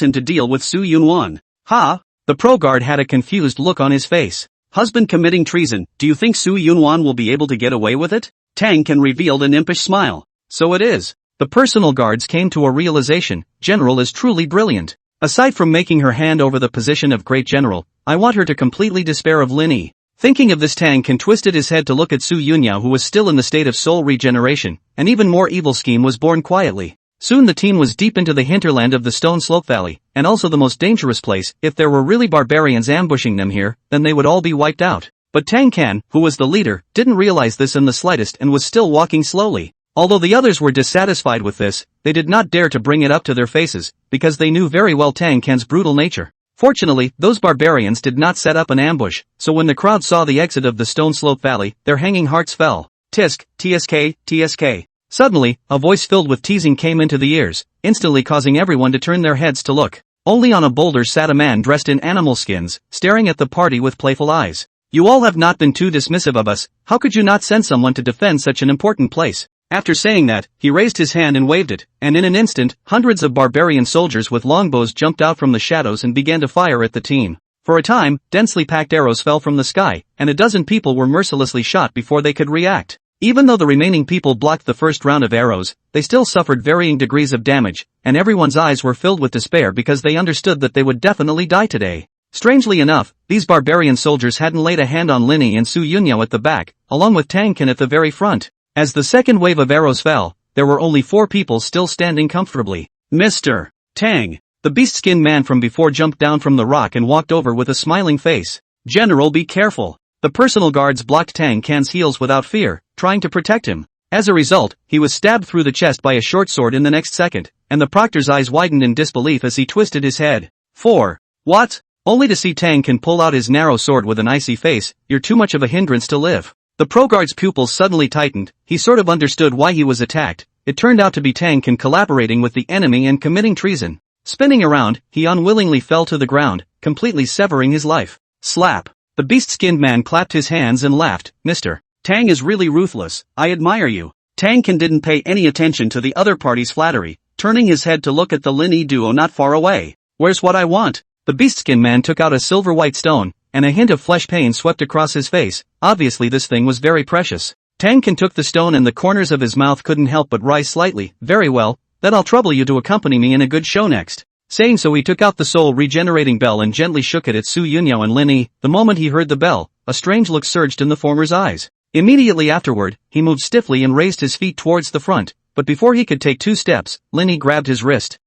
S1: him to deal with Su Yunwan. Ha! The pro guard had a confused look on his face. Husband committing treason, do you think Su Yunwan will be able to get away with it? Tang Can revealed an impish smile. So it is. The personal guards came to a realization, General is truly brilliant. Aside from making her hand over the position of Great General, I want her to completely despair of Lin Yi. Thinking of this, Tang Can twisted his head to look at Su Yunyao, who was still in the state of soul regeneration. An even more evil scheme was born quietly. Soon the team was deep into the hinterland of the Stone Slope Valley, and also the most dangerous place. If there were really barbarians ambushing them here, then they would all be wiped out. But Tang Can, who was the leader, didn't realize this in the slightest and was still walking slowly. Although the others were dissatisfied with this, they did not dare to bring it up to their faces, because they knew very well Tang Can's brutal nature. Fortunately, those barbarians did not set up an ambush, so when the crowd saw the exit of the Stone Slope Valley, their hanging hearts fell. Tisk, TSK, TSK. Suddenly, a voice filled with teasing came into the ears, instantly causing everyone to turn their heads to look. Only on a boulder sat a man dressed in animal skins, staring at the party with playful eyes. You all have not been too dismissive of us, how could you not send someone to defend such an important place? After saying that, he raised his hand and waved it, and in an instant, hundreds of barbarian soldiers with longbows jumped out from the shadows and began to fire at the team. For a time, densely packed arrows fell from the sky, and a dozen people were mercilessly shot before they could react. Even though the remaining people blocked the first round of arrows, they still suffered varying degrees of damage, and everyone's eyes were filled with despair because they understood that they would definitely die today. Strangely enough, these barbarian soldiers hadn't laid a hand on Lin Yi and Su Yunyao at the back, along with Tang Can at the very front. As the second wave of arrows fell, there were only 4 people still standing comfortably. Mr. Tang, the beast-skinned man from before jumped down from the rock and walked over with a smiling face. General, be careful. The personal guards blocked Tang Can's heels without fear, trying to protect him. As a result, he was stabbed through the chest by a short sword in the next second, and the proctor's eyes widened in disbelief as he twisted his head. 4. What? Only to see Tang Can pull out his narrow sword with an icy face. You're too much of a hindrance to live. The pro-guard's pupils suddenly tightened. He sort of understood why he was attacked. It turned out to be Tang Can collaborating with the enemy and committing treason. Spinning around, he unwillingly fell to the ground, completely severing his life. Slap. The beast-skinned man clapped his hands and laughed. Mr. Tang is really ruthless. I admire you. Tang Can didn't pay any attention to the other party's flattery, turning his head to look at the Lin Yi duo not far away. Where's what I want? The beast-skinned man took out a silver-white stone, and a hint of flesh pain swept across his face. Obviously this thing was very precious. Tang Can took the stone and the corners of his mouth couldn't help but rise slightly. Very well, then I'll trouble you to accompany me in a good show next. Saying so, he took out the soul-regenerating bell and gently shook it at Su Yunyao and Lin Yi. The moment he heard the bell, a strange look surged in the former's eyes. Immediately afterward, he moved stiffly and raised his feet towards the front, but before he could take 2 steps, Lin Yi grabbed his wrist.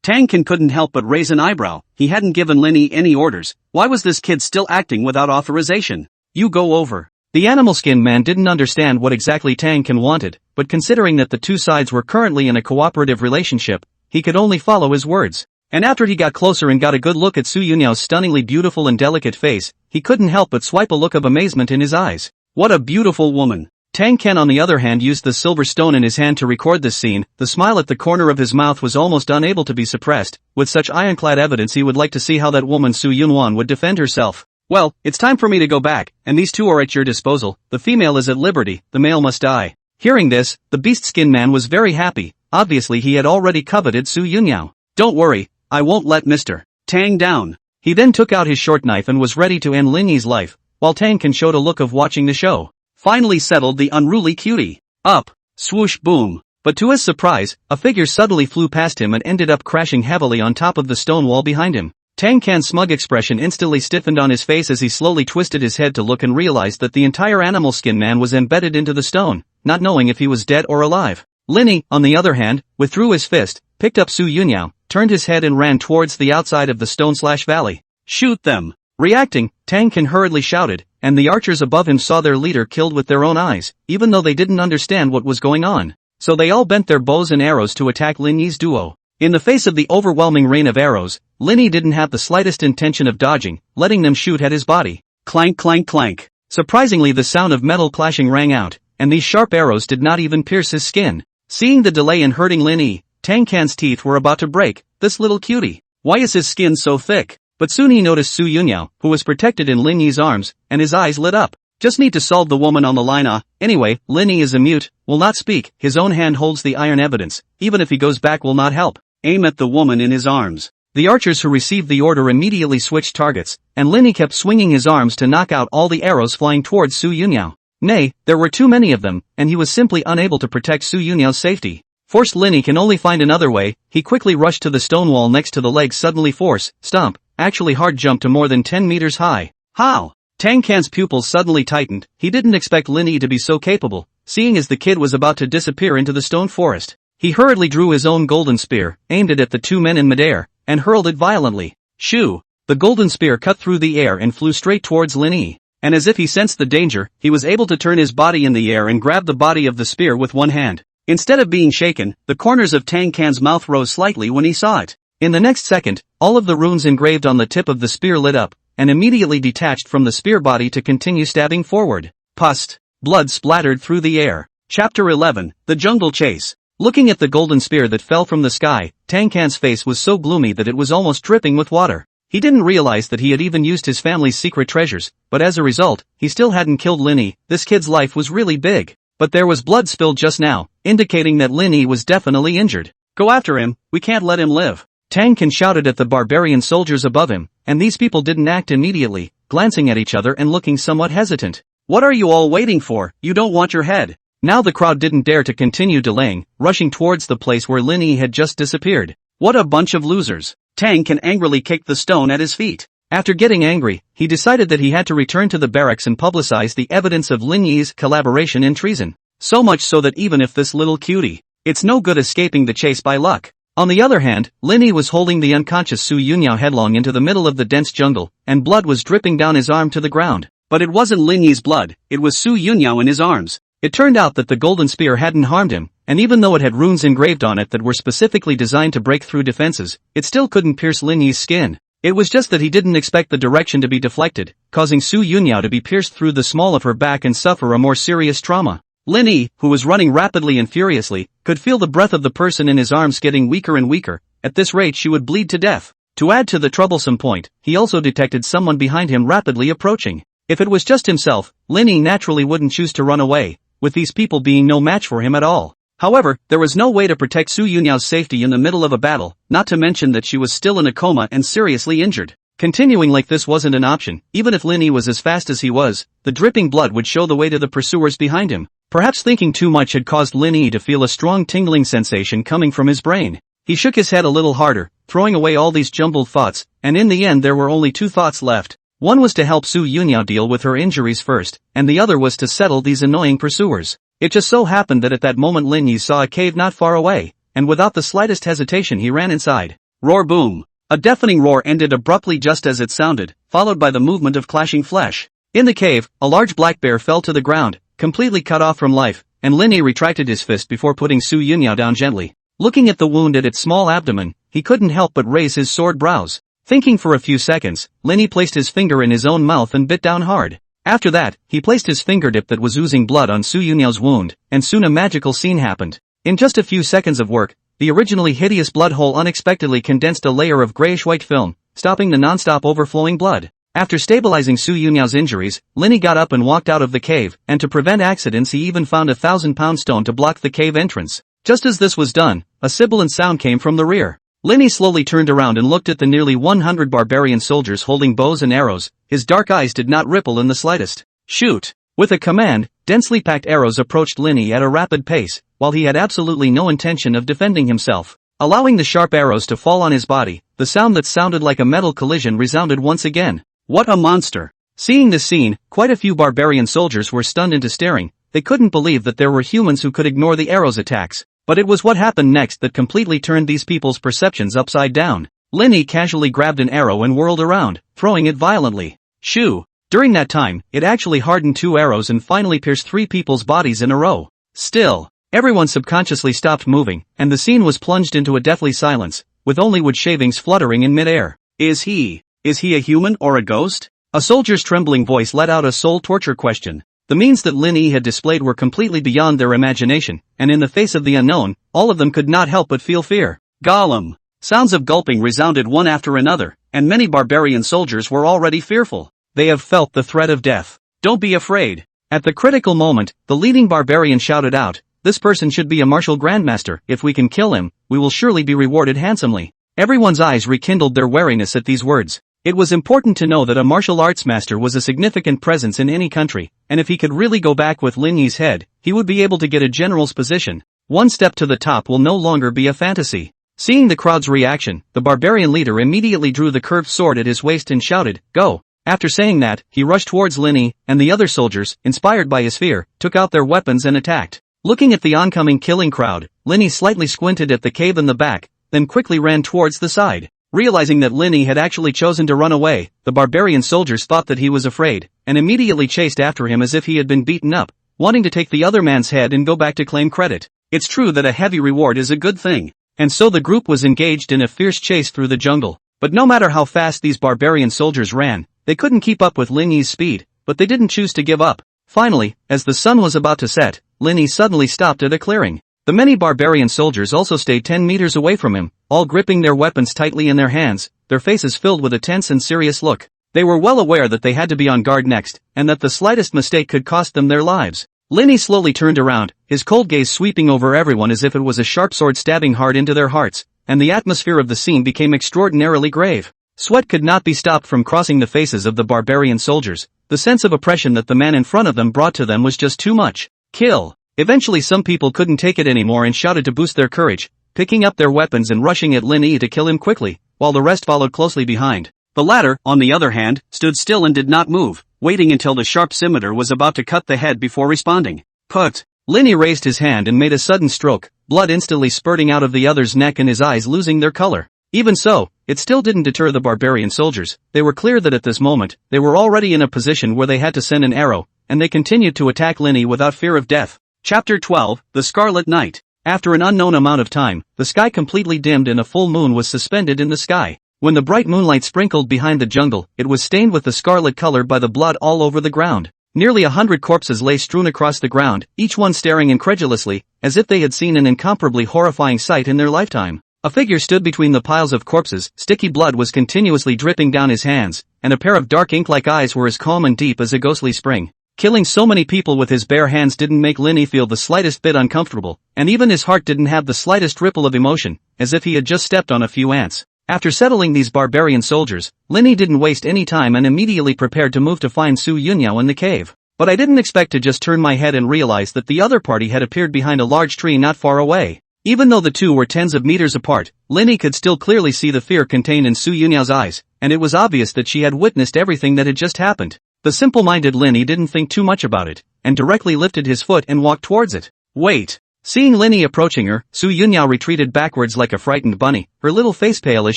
S1: Tang Can couldn't help but raise an eyebrow. He hadn't given Lin Yi any orders. Why was this kid still acting without authorization? You go over. The animal-skinned man didn't understand what exactly Tang Can wanted, but considering that the 2 sides were currently in a cooperative relationship, he could only follow his words. And after he got closer and got a good look at Su Yunyao's stunningly beautiful and delicate face, he couldn't help but swipe a look of amazement in his eyes. What a beautiful woman. Tang Can on the other hand used the silver stone in his hand to record this scene. The smile at the corner of his mouth was almost unable to be suppressed. With such ironclad evidence, he would like to see how that woman Su Yunwan would defend herself. Well, it's time for me to go back, and these 2 are at your disposal. The female is at liberty, the male must die. Hearing this, the beast-skinned man was very happy. Obviously he had already coveted Su Yunyao. Don't worry, I won't let Mr. Tang down. He then took out his short knife and was ready to end Lin Yi's life, while Tang Can showed a look of watching the show. Finally settled the unruly cutie. Up. Swoosh boom. But to his surprise, a figure suddenly flew past him and ended up crashing heavily on top of the stone wall behind him. Tang Can's smug expression instantly stiffened on his face as he slowly twisted his head to look and realized that the entire animal skin man was embedded into the stone, not knowing if he was dead or alive. Lin Yi, on the other hand, withdrew his fist, picked up Su Yunyao, turned his head and ran towards the outside of the stone/valley. Shoot them! Reacting, Tang Can hurriedly shouted, and the archers above him saw their leader killed with their own eyes, even though they didn't understand what was going on. So they all bent their bows and arrows to attack Lin Yi's duo. In the face of the overwhelming rain of arrows, Lin Yi didn't have the slightest intention of dodging, letting them shoot at his body. Clank clank clank. Surprisingly, the sound of metal clashing rang out, and these sharp arrows did not even pierce his skin. Seeing the delay in hurting Lin Yi, Tang Can's teeth were about to break. This little cutie. Why is his skin so thick? But soon he noticed Su Yunyao, who was protected in Lin Yi's arms, and his eyes lit up. Just need to solve the woman on the line. Anyway, Lin Yi is a mute, will not speak, his own hand holds the iron evidence, even if he goes back will not help. Aim at the woman in his arms. The archers who received the order immediately switched targets, and Lin Yi kept swinging his arms to knock out all the arrows flying towards Su Yunyao. Nay, there were too many of them, and he was simply unable to protect Su Yunyao's safety. Forced Lin Yi can only find another way, he quickly rushed to the stone wall next to the leg suddenly force, stomp, actually hard jump to more than 10 meters high. How? Tang Can's pupils suddenly tightened, he didn't expect Lin Yi to be so capable, seeing as the kid was about to disappear into the stone forest. He hurriedly drew his own golden spear, aimed it at the two men in midair, and hurled it violently. Shoo! The golden spear cut through the air and flew straight towards Lin Yi. And as if he sensed the danger, he was able to turn his body in the air and grab the body of the spear with one hand. Instead of being shaken, the corners of Tang Can's mouth rose slightly when he saw it. In the next second, all of the runes engraved on the tip of the spear lit up, and immediately detached from the spear body to continue stabbing forward. Pus. Blood splattered through the air. Chapter 11, The Jungle Chase. Looking at the golden spear that fell from the sky, Tang Can's face was so gloomy that it was almost dripping with water. He didn't realize that he had even used his family's secret treasures, but as a result, he still hadn't killed Lin Yi. This kid's life was really big. But there was blood spilled just now, indicating that Lin Yi was definitely injured. Go after him, we can't let him live. Tang Can shouted at the barbarian soldiers above him, and these people didn't act immediately, glancing at each other and looking somewhat hesitant. What are you all waiting for? You don't want your head. Now the crowd didn't dare to continue delaying, rushing towards the place where Lin Yi had just disappeared. What a bunch of losers. Tang Can angrily kicked the stone at his feet. After getting angry, he decided that he had to return to the barracks and publicize the evidence of Lin Yi's collaboration in treason. So much so that even if this little cutie, it's no good escaping the chase by luck. On the other hand, Lin Yi was holding the unconscious Su Yunyao headlong into the middle of the dense jungle, and blood was dripping down his arm to the ground. But it wasn't Lin Yi's blood, it was Su Yunyao in his arms. It turned out that the golden spear hadn't harmed him, and even though it had runes engraved on it that were specifically designed to break through defenses, it still couldn't pierce Lin Yi's skin. It was just that he didn't expect the direction to be deflected, causing Su Yunyao to be pierced through the small of her back and suffer a more serious trauma. Lin Yi, who was running rapidly and furiously, could feel the breath of the person in his arms getting weaker and weaker. At this rate she would bleed to death. To add to the troublesome point, he also detected someone behind him rapidly approaching. If it was just himself, Lin Yi naturally wouldn't choose to run away, with these people being no match for him at all. However, there was no way to protect Su Yunyao's safety in the middle of a battle, not to mention that she was still in a coma and seriously injured. Continuing like this wasn't an option. Even if Lin Yi was as fast as he was, the dripping blood would show the way to the pursuers behind him. Perhaps thinking too much had caused Lin Yi to feel a strong tingling sensation coming from his brain. He shook his head a little harder, throwing away all these jumbled thoughts, and in the end there were only two thoughts left. One was to help Su Yunyao deal with her injuries first, and the other was to settle these annoying pursuers. It just so happened that at that moment Lin Yi saw a cave not far away, and without the slightest hesitation he ran inside. Roar boom! A deafening roar ended abruptly just as it sounded, followed by the movement of clashing flesh. In the cave, a large black bear fell to the ground, completely cut off from life, and Lin Yi retracted his fist before putting Su Yunyao down gently. Looking at the wound at its small abdomen, he couldn't help but raise his sword brows. Thinking for a few seconds, Lin Yi placed his finger in his own mouth and bit down hard. After that, he placed his fingertip that was oozing blood on Su Yunyao's wound, and soon a magical scene happened. In just a few seconds of work, the originally hideous blood hole unexpectedly condensed a layer of grayish-white film, stopping the non-stop overflowing blood. After stabilizing Su Yunyao's injuries, Lin Yi got up and walked out of the cave, and to prevent accidents he even found a 1,000-pound stone to block the cave entrance. Just as this was done, a sibilant sound came from the rear. Lin Yi slowly turned around and looked at the nearly 100 barbarian soldiers holding bows and arrows. His dark eyes did not ripple in the slightest. Shoot! With a command, densely packed arrows approached Lin Yi at a rapid pace, while he had absolutely no intention of defending himself. Allowing the sharp arrows to fall on his body, the sound that sounded like a metal collision resounded once again. What a monster! Seeing this scene, quite a few barbarian soldiers were stunned into staring. They couldn't believe that there were humans who could ignore the arrows' attacks. But it was what happened next that completely turned these people's perceptions upside down. Lin Yi casually grabbed an arrow and whirled around, throwing it violently. Shoo! During that time, it actually hardened 2 arrows and finally pierced 3 people's bodies in a row. Still, everyone subconsciously stopped moving, and the scene was plunged into a deathly silence, with only wood shavings fluttering in midair. Is he a human or a ghost? A soldier's trembling voice let out a soul torture question. The means that Lin Yi had displayed were completely beyond their imagination, and in the face of the unknown, all of them could not help but feel fear. Gollum! Sounds of gulping resounded one after another, and many barbarian soldiers were already fearful. They have felt the threat of death. Don't be afraid. At the critical moment, the leading barbarian shouted out, "This person should be a martial grandmaster. If we can kill him, we will surely be rewarded handsomely." Everyone's eyes rekindled their wariness at these words. It was important to know that a martial arts master was a significant presence in any country, and if he could really go back with Lin Yi's head, he would be able to get a general's position. One step to the top will no longer be a fantasy. Seeing the crowd's reaction, the barbarian leader immediately drew the curved sword at his waist and shouted, "Go!" After saying that, he rushed towards Lin Yi, and the other soldiers, inspired by his fear, took out their weapons and attacked. Looking at the oncoming killing crowd, Lin Yi slightly squinted at the cave in the back, then quickly ran towards the side. Realizing that Lin Yi had actually chosen to run away, the barbarian soldiers thought that he was afraid, and immediately chased after him as if he had been beaten up, wanting to take the other man's head and go back to claim credit. It's true that a heavy reward is a good thing. And so the group was engaged in a fierce chase through the jungle. But no matter how fast these barbarian soldiers ran, they couldn't keep up with Lin Yi's speed, but they didn't choose to give up. Finally, as the sun was about to set, Lin Yi suddenly stopped at a clearing. The many barbarian soldiers also stayed 10 meters away from him, all gripping their weapons tightly in their hands, their faces filled with a tense and serious look. They were well aware that they had to be on guard next, and that the slightest mistake could cost them their lives. Lin Yi slowly turned around, his cold gaze sweeping over everyone as if it was a sharp sword stabbing hard into their hearts, and the atmosphere of the scene became extraordinarily grave. Sweat could not be stopped from crossing the faces of the barbarian soldiers. The sense of oppression that the man in front of them brought to them was just too much. Kill! Eventually some people couldn't take it anymore and shouted to boost their courage, picking up their weapons and rushing at Lin Yi to kill him quickly, while the rest followed closely behind. The latter, on the other hand, stood still and did not move, waiting until the sharp scimitar was about to cut the head before responding. Put! Lin Yi raised his hand and made a sudden stroke, blood instantly spurting out of the other's neck and his eyes losing their color. Even so, it still didn't deter the barbarian soldiers. They were clear that at this moment, they were already in a position where they had to send an arrow, and they continued to attack Lin Yi without fear of death. Chapter 12, The Scarlet Night. After an unknown amount of time, the sky completely dimmed and a full moon was suspended in the sky. When the bright moonlight sprinkled behind the jungle, it was stained with the scarlet color by the blood all over the ground. Nearly 100 corpses lay strewn across the ground, each one staring incredulously, as if they had seen an incomparably horrifying sight in their lifetime. A figure stood between the piles of corpses, sticky blood was continuously dripping down his hands, and a pair of dark ink-like eyes were as calm and deep as a ghostly spring. Killing so many people with his bare hands didn't make Lin Yi feel the slightest bit uncomfortable, and even his heart didn't have the slightest ripple of emotion, as if he had just stepped on a few ants. After settling these barbarian soldiers, Lin Yi didn't waste any time and immediately prepared to move to find Su Yunyao in the cave. But I didn't expect to just turn my head and realize that the other party had appeared behind a large tree not far away. Even though the two were tens of meters apart, Lin Yi could still clearly see the fear contained in Su Yunyao's eyes, and it was obvious that she had witnessed everything that had just happened. The simple-minded Lin Yi didn't think too much about it, and directly lifted his foot and walked towards it. Wait! Seeing Lin Yi approaching her, Su Yunyao retreated backwards like a frightened bunny, her little face pale as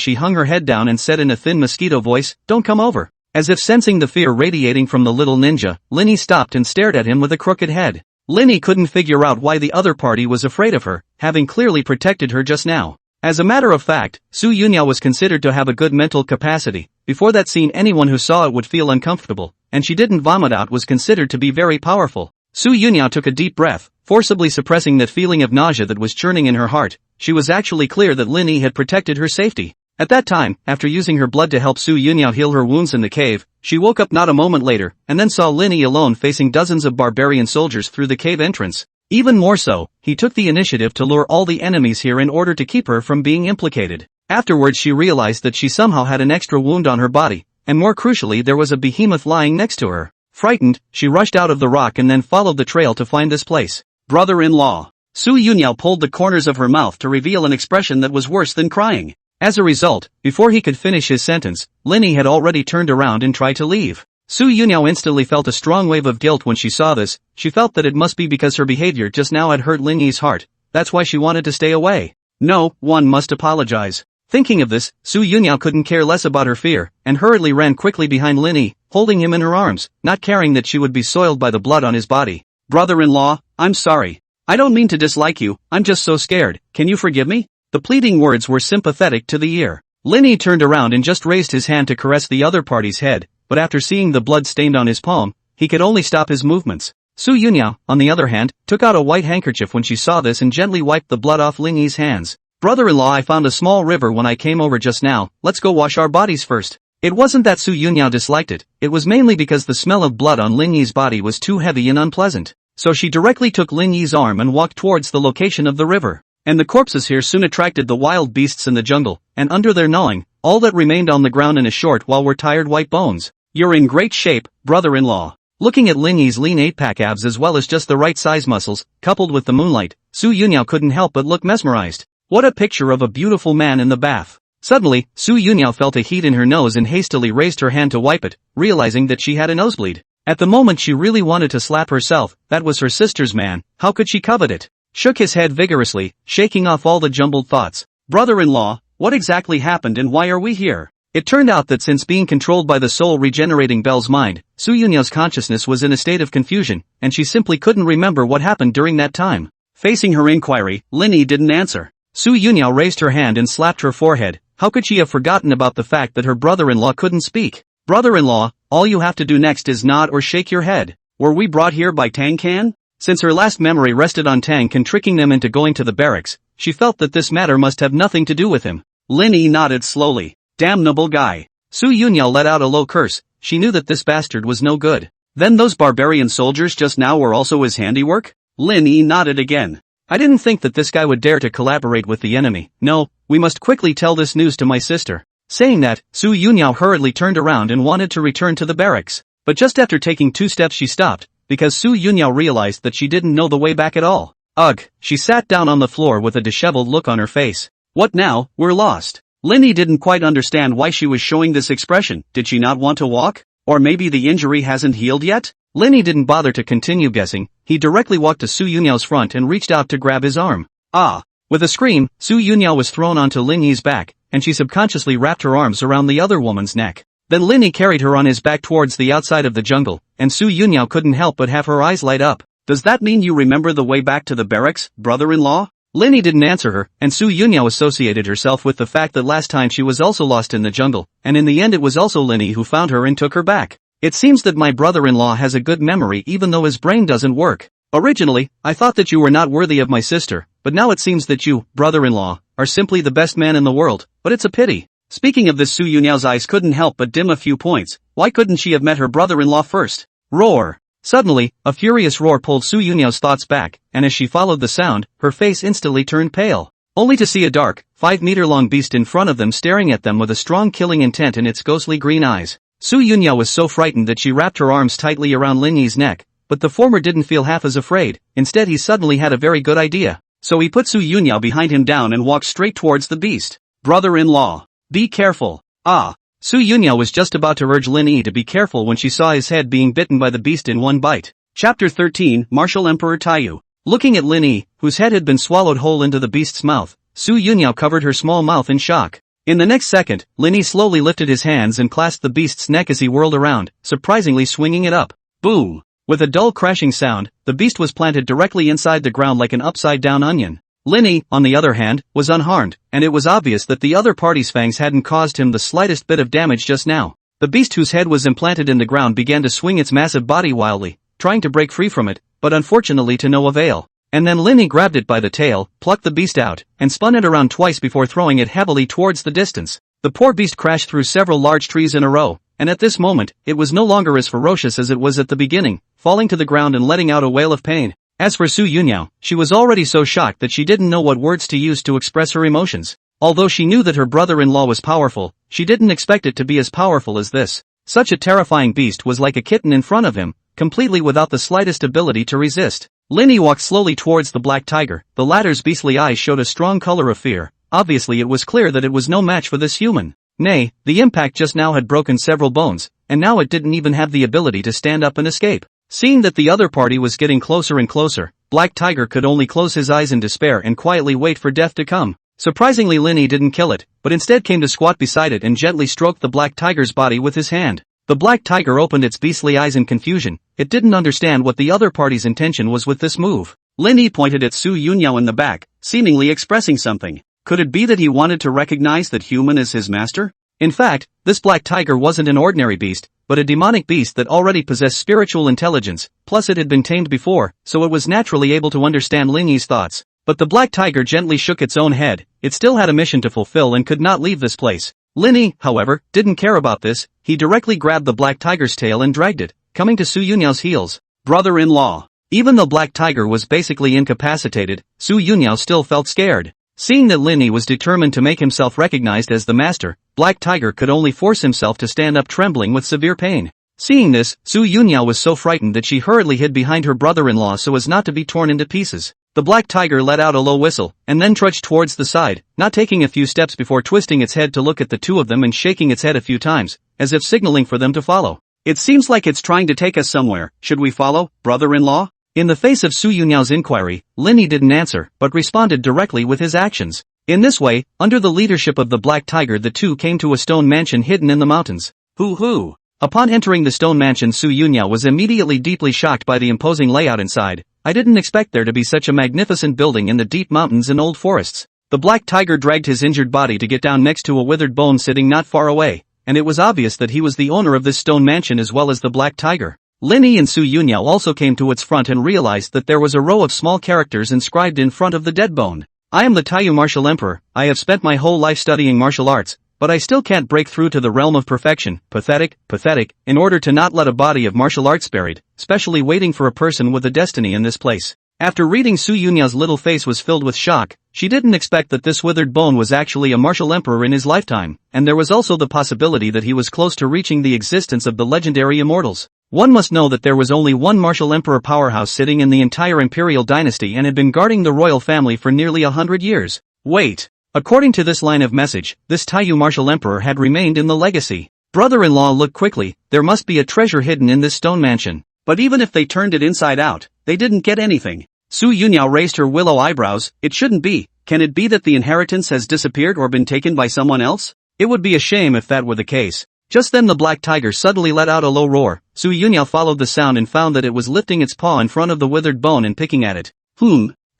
S1: she hung her head down and said in a thin mosquito voice, "Don't come over." As if sensing the fear radiating from the little ninja, Lin Yi stopped and stared at him with a crooked head. Lin Yi couldn't figure out why the other party was afraid of her, having clearly protected her just now. As a matter of fact, Su Yunyao was considered to have a good mental capacity. Before that scene, anyone who saw it would feel uncomfortable, and she didn't vomit out was considered to be very powerful. Su Yunyao took a deep breath, forcibly suppressing that feeling of nausea that was churning in her heart. She was actually clear that Lin Yi had protected her safety. At that time, after using her blood to help Su Yunyao heal her wounds in the cave, she woke up not a moment later, and then saw Lin Yi alone facing dozens of barbarian soldiers through the cave entrance. Even more so, he took the initiative to lure all the enemies here in order to keep her from being implicated. Afterwards she realized that she somehow had an extra wound on her body, and more crucially there was a behemoth lying next to her. Frightened, she rushed out of the rock and then followed the trail to find this place. Brother-in-law. Su Yunyao pulled the corners of her mouth to reveal an expression that was worse than crying. As a result, before he could finish his sentence, Lin Yi had already turned around and tried to leave. Su Yunyao instantly felt a strong wave of guilt when she saw this. She felt that it must be because her behavior just now had hurt Lin Yi's heart. That's why she wanted to stay away. No, one must apologize. Thinking of this, Su Yunyao couldn't care less about her fear, and hurriedly ran quickly behind Lin Yi, holding him in her arms, not caring that she would be soiled by the blood on his body. Brother-in-law, I'm sorry. I don't mean to dislike you, I'm just so scared. Can you forgive me? The pleading words were sympathetic to the ear. Lin Yi turned around and just raised his hand to caress the other party's head, but after seeing the blood stained on his palm, he could only stop his movements. Su Yunyao, on the other hand, took out a white handkerchief when she saw this and gently wiped the blood off Lin Yi's hands. Brother-in-law, I found a small river when I came over just now, let's go wash our bodies first. It wasn't that Su Yunyao disliked it, it was mainly because the smell of blood on Lin Yi's body was too heavy and unpleasant. So she directly took Lin Yi's arm and walked towards the location of the river. And the corpses here soon attracted the wild beasts in the jungle, and under their gnawing, all that remained on the ground in a short while were tired white bones. You're in great shape, brother-in-law. Looking at Lin Yi's lean 8-pack abs as well as just the right size muscles, coupled with the moonlight, Su Yunyao couldn't help but look mesmerized. What a picture of a beautiful man in the bath. Suddenly, Su Yunyao felt a heat in her nose and hastily raised her hand to wipe it, realizing that she had a nosebleed. At the moment she really wanted to slap herself, that was her sister's man, how could she covet it? Shook his head vigorously, shaking off all the jumbled thoughts. Brother-in-law, what exactly happened and why are we here? It turned out that since being controlled by the soul regenerating Belle's mind, Su Yunyao's consciousness was in a state of confusion, and she simply couldn't remember what happened during that time. Facing her inquiry, Lin Yi didn't answer. Su Yunyao raised her hand and slapped her forehead. How could she have forgotten about the fact that her brother-in-law couldn't speak? Brother-in-law, all you have to do next is nod or shake your head. Were we brought here by Tang Can? Since her last memory rested on Tang Can tricking them into going to the barracks, she felt that this matter must have nothing to do with him. Lin Yi nodded slowly. Damnable guy. Su Yunyao let out a low curse, she knew that this bastard was no good. Then those barbarian soldiers just now were also his handiwork? Lin Yi nodded again. I didn't think that this guy would dare to collaborate with the enemy. No, we must quickly tell this news to my sister. Saying that, Su Yunyao hurriedly turned around and wanted to return to the barracks. But just after taking 2 steps she stopped, because Su Yunyao realized that she didn't know the way back at all. Ugh, she sat down on the floor with a disheveled look on her face. What now, we're lost. Lin Yi didn't quite understand why she was showing this expression. Did she not want to walk? Or maybe the injury hasn't healed yet? Lin Yi didn't bother to continue guessing, he directly walked to Su Yunyao's front and reached out to grab his arm. Ah! With a scream, Su Yunyao was thrown onto Lin Yi's back, and she subconsciously wrapped her arms around the other woman's neck. Then Lin Yi carried her on his back towards the outside of the jungle, and Su Yunyao couldn't help but have her eyes light up. Does that mean you remember the way back to the barracks, brother-in-law? Lin Yi didn't answer her, and Su Yunyao associated herself with the fact that last time she was also lost in the jungle, and in the end it was also Lin Yi who found her and took her back. It seems that my brother-in-law has a good memory even though his brain doesn't work. Originally, I thought that you were not worthy of my sister, but now it seems that you, brother-in-law, are simply the best man in the world, but it's a pity. Speaking of this, Su Yunyao's eyes couldn't help but dim a few points. Why couldn't she have met her brother-in-law first? Roar! Suddenly, a furious roar pulled Su Yunyao's thoughts back, and as she followed the sound, her face instantly turned pale. Only to see a dark, 5-meter-long beast in front of them staring at them with a strong killing intent in its ghostly green eyes. Su Yunyao was so frightened that she wrapped her arms tightly around Lin Yi's neck, but the former didn't feel half as afraid. Instead he suddenly had a very good idea. So he put Su Yunyao behind him down and walked straight towards the beast. Brother-in-law, be careful. Ah! Su Yunyao was just about to urge Lin Yi to be careful when she saw his head being bitten by the beast in one bite. Chapter 13, Martial Emperor Taio. Looking at Lin Yi, whose head had been swallowed whole into the beast's mouth, Su Yunyao covered her small mouth in shock. In the next second, Lin Yi slowly lifted his hands and clasped the beast's neck as he whirled around, surprisingly swinging it up. Boom! With a dull crashing sound, the beast was planted directly inside the ground like an upside-down onion. Lin Yi, on the other hand, was unharmed, and it was obvious that the other party's fangs hadn't caused him the slightest bit of damage just now. The beast whose head was implanted in the ground began to swing its massive body wildly, trying to break free from it, but unfortunately to no avail. And then Lin Yi grabbed it by the tail, plucked the beast out, and spun it around twice before throwing it heavily towards the distance. The poor beast crashed through several large trees in a row, and at this moment, it was no longer as ferocious as it was at the beginning, falling to the ground and letting out a wail of pain. As for Su Yunyao, she was already so shocked that she didn't know what words to use to express her emotions. Although she knew that her brother-in-law was powerful, she didn't expect it to be as powerful as this. Such a terrifying beast was like a kitten in front of him, completely without the slightest ability to resist. Lin Yi walked slowly towards the black tiger. The latter's beastly eyes showed a strong color of fear. Obviously it was clear that it was no match for this human. Nay, the impact just now had broken several bones, and now it didn't even have the ability to stand up and escape. Seeing that the other party was getting closer and closer, Black Tiger could only close his eyes in despair and quietly wait for death to come. Surprisingly, Lin Yi didn't kill it, but instead came to squat beside it and gently stroked the Black Tiger's body with his hand. The Black Tiger opened its beastly eyes in confusion. It didn't understand what the other party's intention was with this move. Lin Yi pointed at Su Yunyao in the back, seemingly expressing something. Could it be that he wanted to recognize that human as his master? In fact, this Black Tiger wasn't an ordinary beast, but a demonic beast that already possessed spiritual intelligence, plus it had been tamed before, so it was naturally able to understand Lin Yi's thoughts. But the Black Tiger gently shook its own head. It still had a mission to fulfill and could not leave this place. Lin Yi, however, didn't care about this. He directly grabbed the black tiger's tail and dragged it, coming to Su Yunyao's heels. Brother-in-law. Even though Black Tiger was basically incapacitated, Su Yunyao still felt scared. Seeing that Lin Yi was determined to make himself recognized as the master, Black Tiger could only force himself to stand up trembling with severe pain. Seeing this, Su Yunyao was so frightened that she hurriedly hid behind her brother-in-law so as not to be torn into pieces. The Black Tiger let out a low whistle, and then trudged towards the side, not taking a few steps before twisting its head to look at the two of them and shaking its head a few times, as if signaling for them to follow. It seems like it's trying to take us somewhere. Should we follow, brother-in-law? In the face of Su Yunyao's inquiry, Lin Yi didn't answer, but responded directly with his actions. In this way, under the leadership of the Black Tiger, the two came to a stone mansion hidden in the mountains. Hoo-hoo! Upon entering the stone mansion, Su Yunyao was immediately deeply shocked by the imposing layout inside. I didn't expect there to be such a magnificent building in the deep mountains and old forests. The Black Tiger dragged his injured body to get down next to a withered bone sitting not far away, and it was obvious that he was the owner of this stone mansion as well as the Black Tiger. Lin Yi and Su Yunyao also came to its front and realized that there was a row of small characters inscribed in front of the dead bone. I am the Taio martial emperor. I have spent my whole life studying martial arts, but I still can't break through to the realm of perfection. Pathetic, pathetic, in order to not let a body of martial arts buried, especially waiting for a person with a destiny in this place. After reading, Su Yunyao's little face was filled with shock. She didn't expect that this withered bone was actually a martial emperor in his lifetime, and there was also the possibility that he was close to reaching the existence of the legendary Immortals. One must know that there was only one martial emperor powerhouse sitting in the entire imperial dynasty and had been guarding the royal family for nearly 100 years. Wait. According to this line of message, this Taio martial emperor had remained in the legacy. Brother-in-law looked quickly. There must be a treasure hidden in this stone mansion. But even if they turned it inside out, they didn't get anything. Su Yunyao raised her willow eyebrows. It shouldn't be. Can it be that the inheritance has disappeared or been taken by someone else? It would be a shame if that were the case. Just then the Black Tiger suddenly let out a low roar. Su Yunyao followed the sound and found that it was lifting its paw in front of the withered bone and picking at it.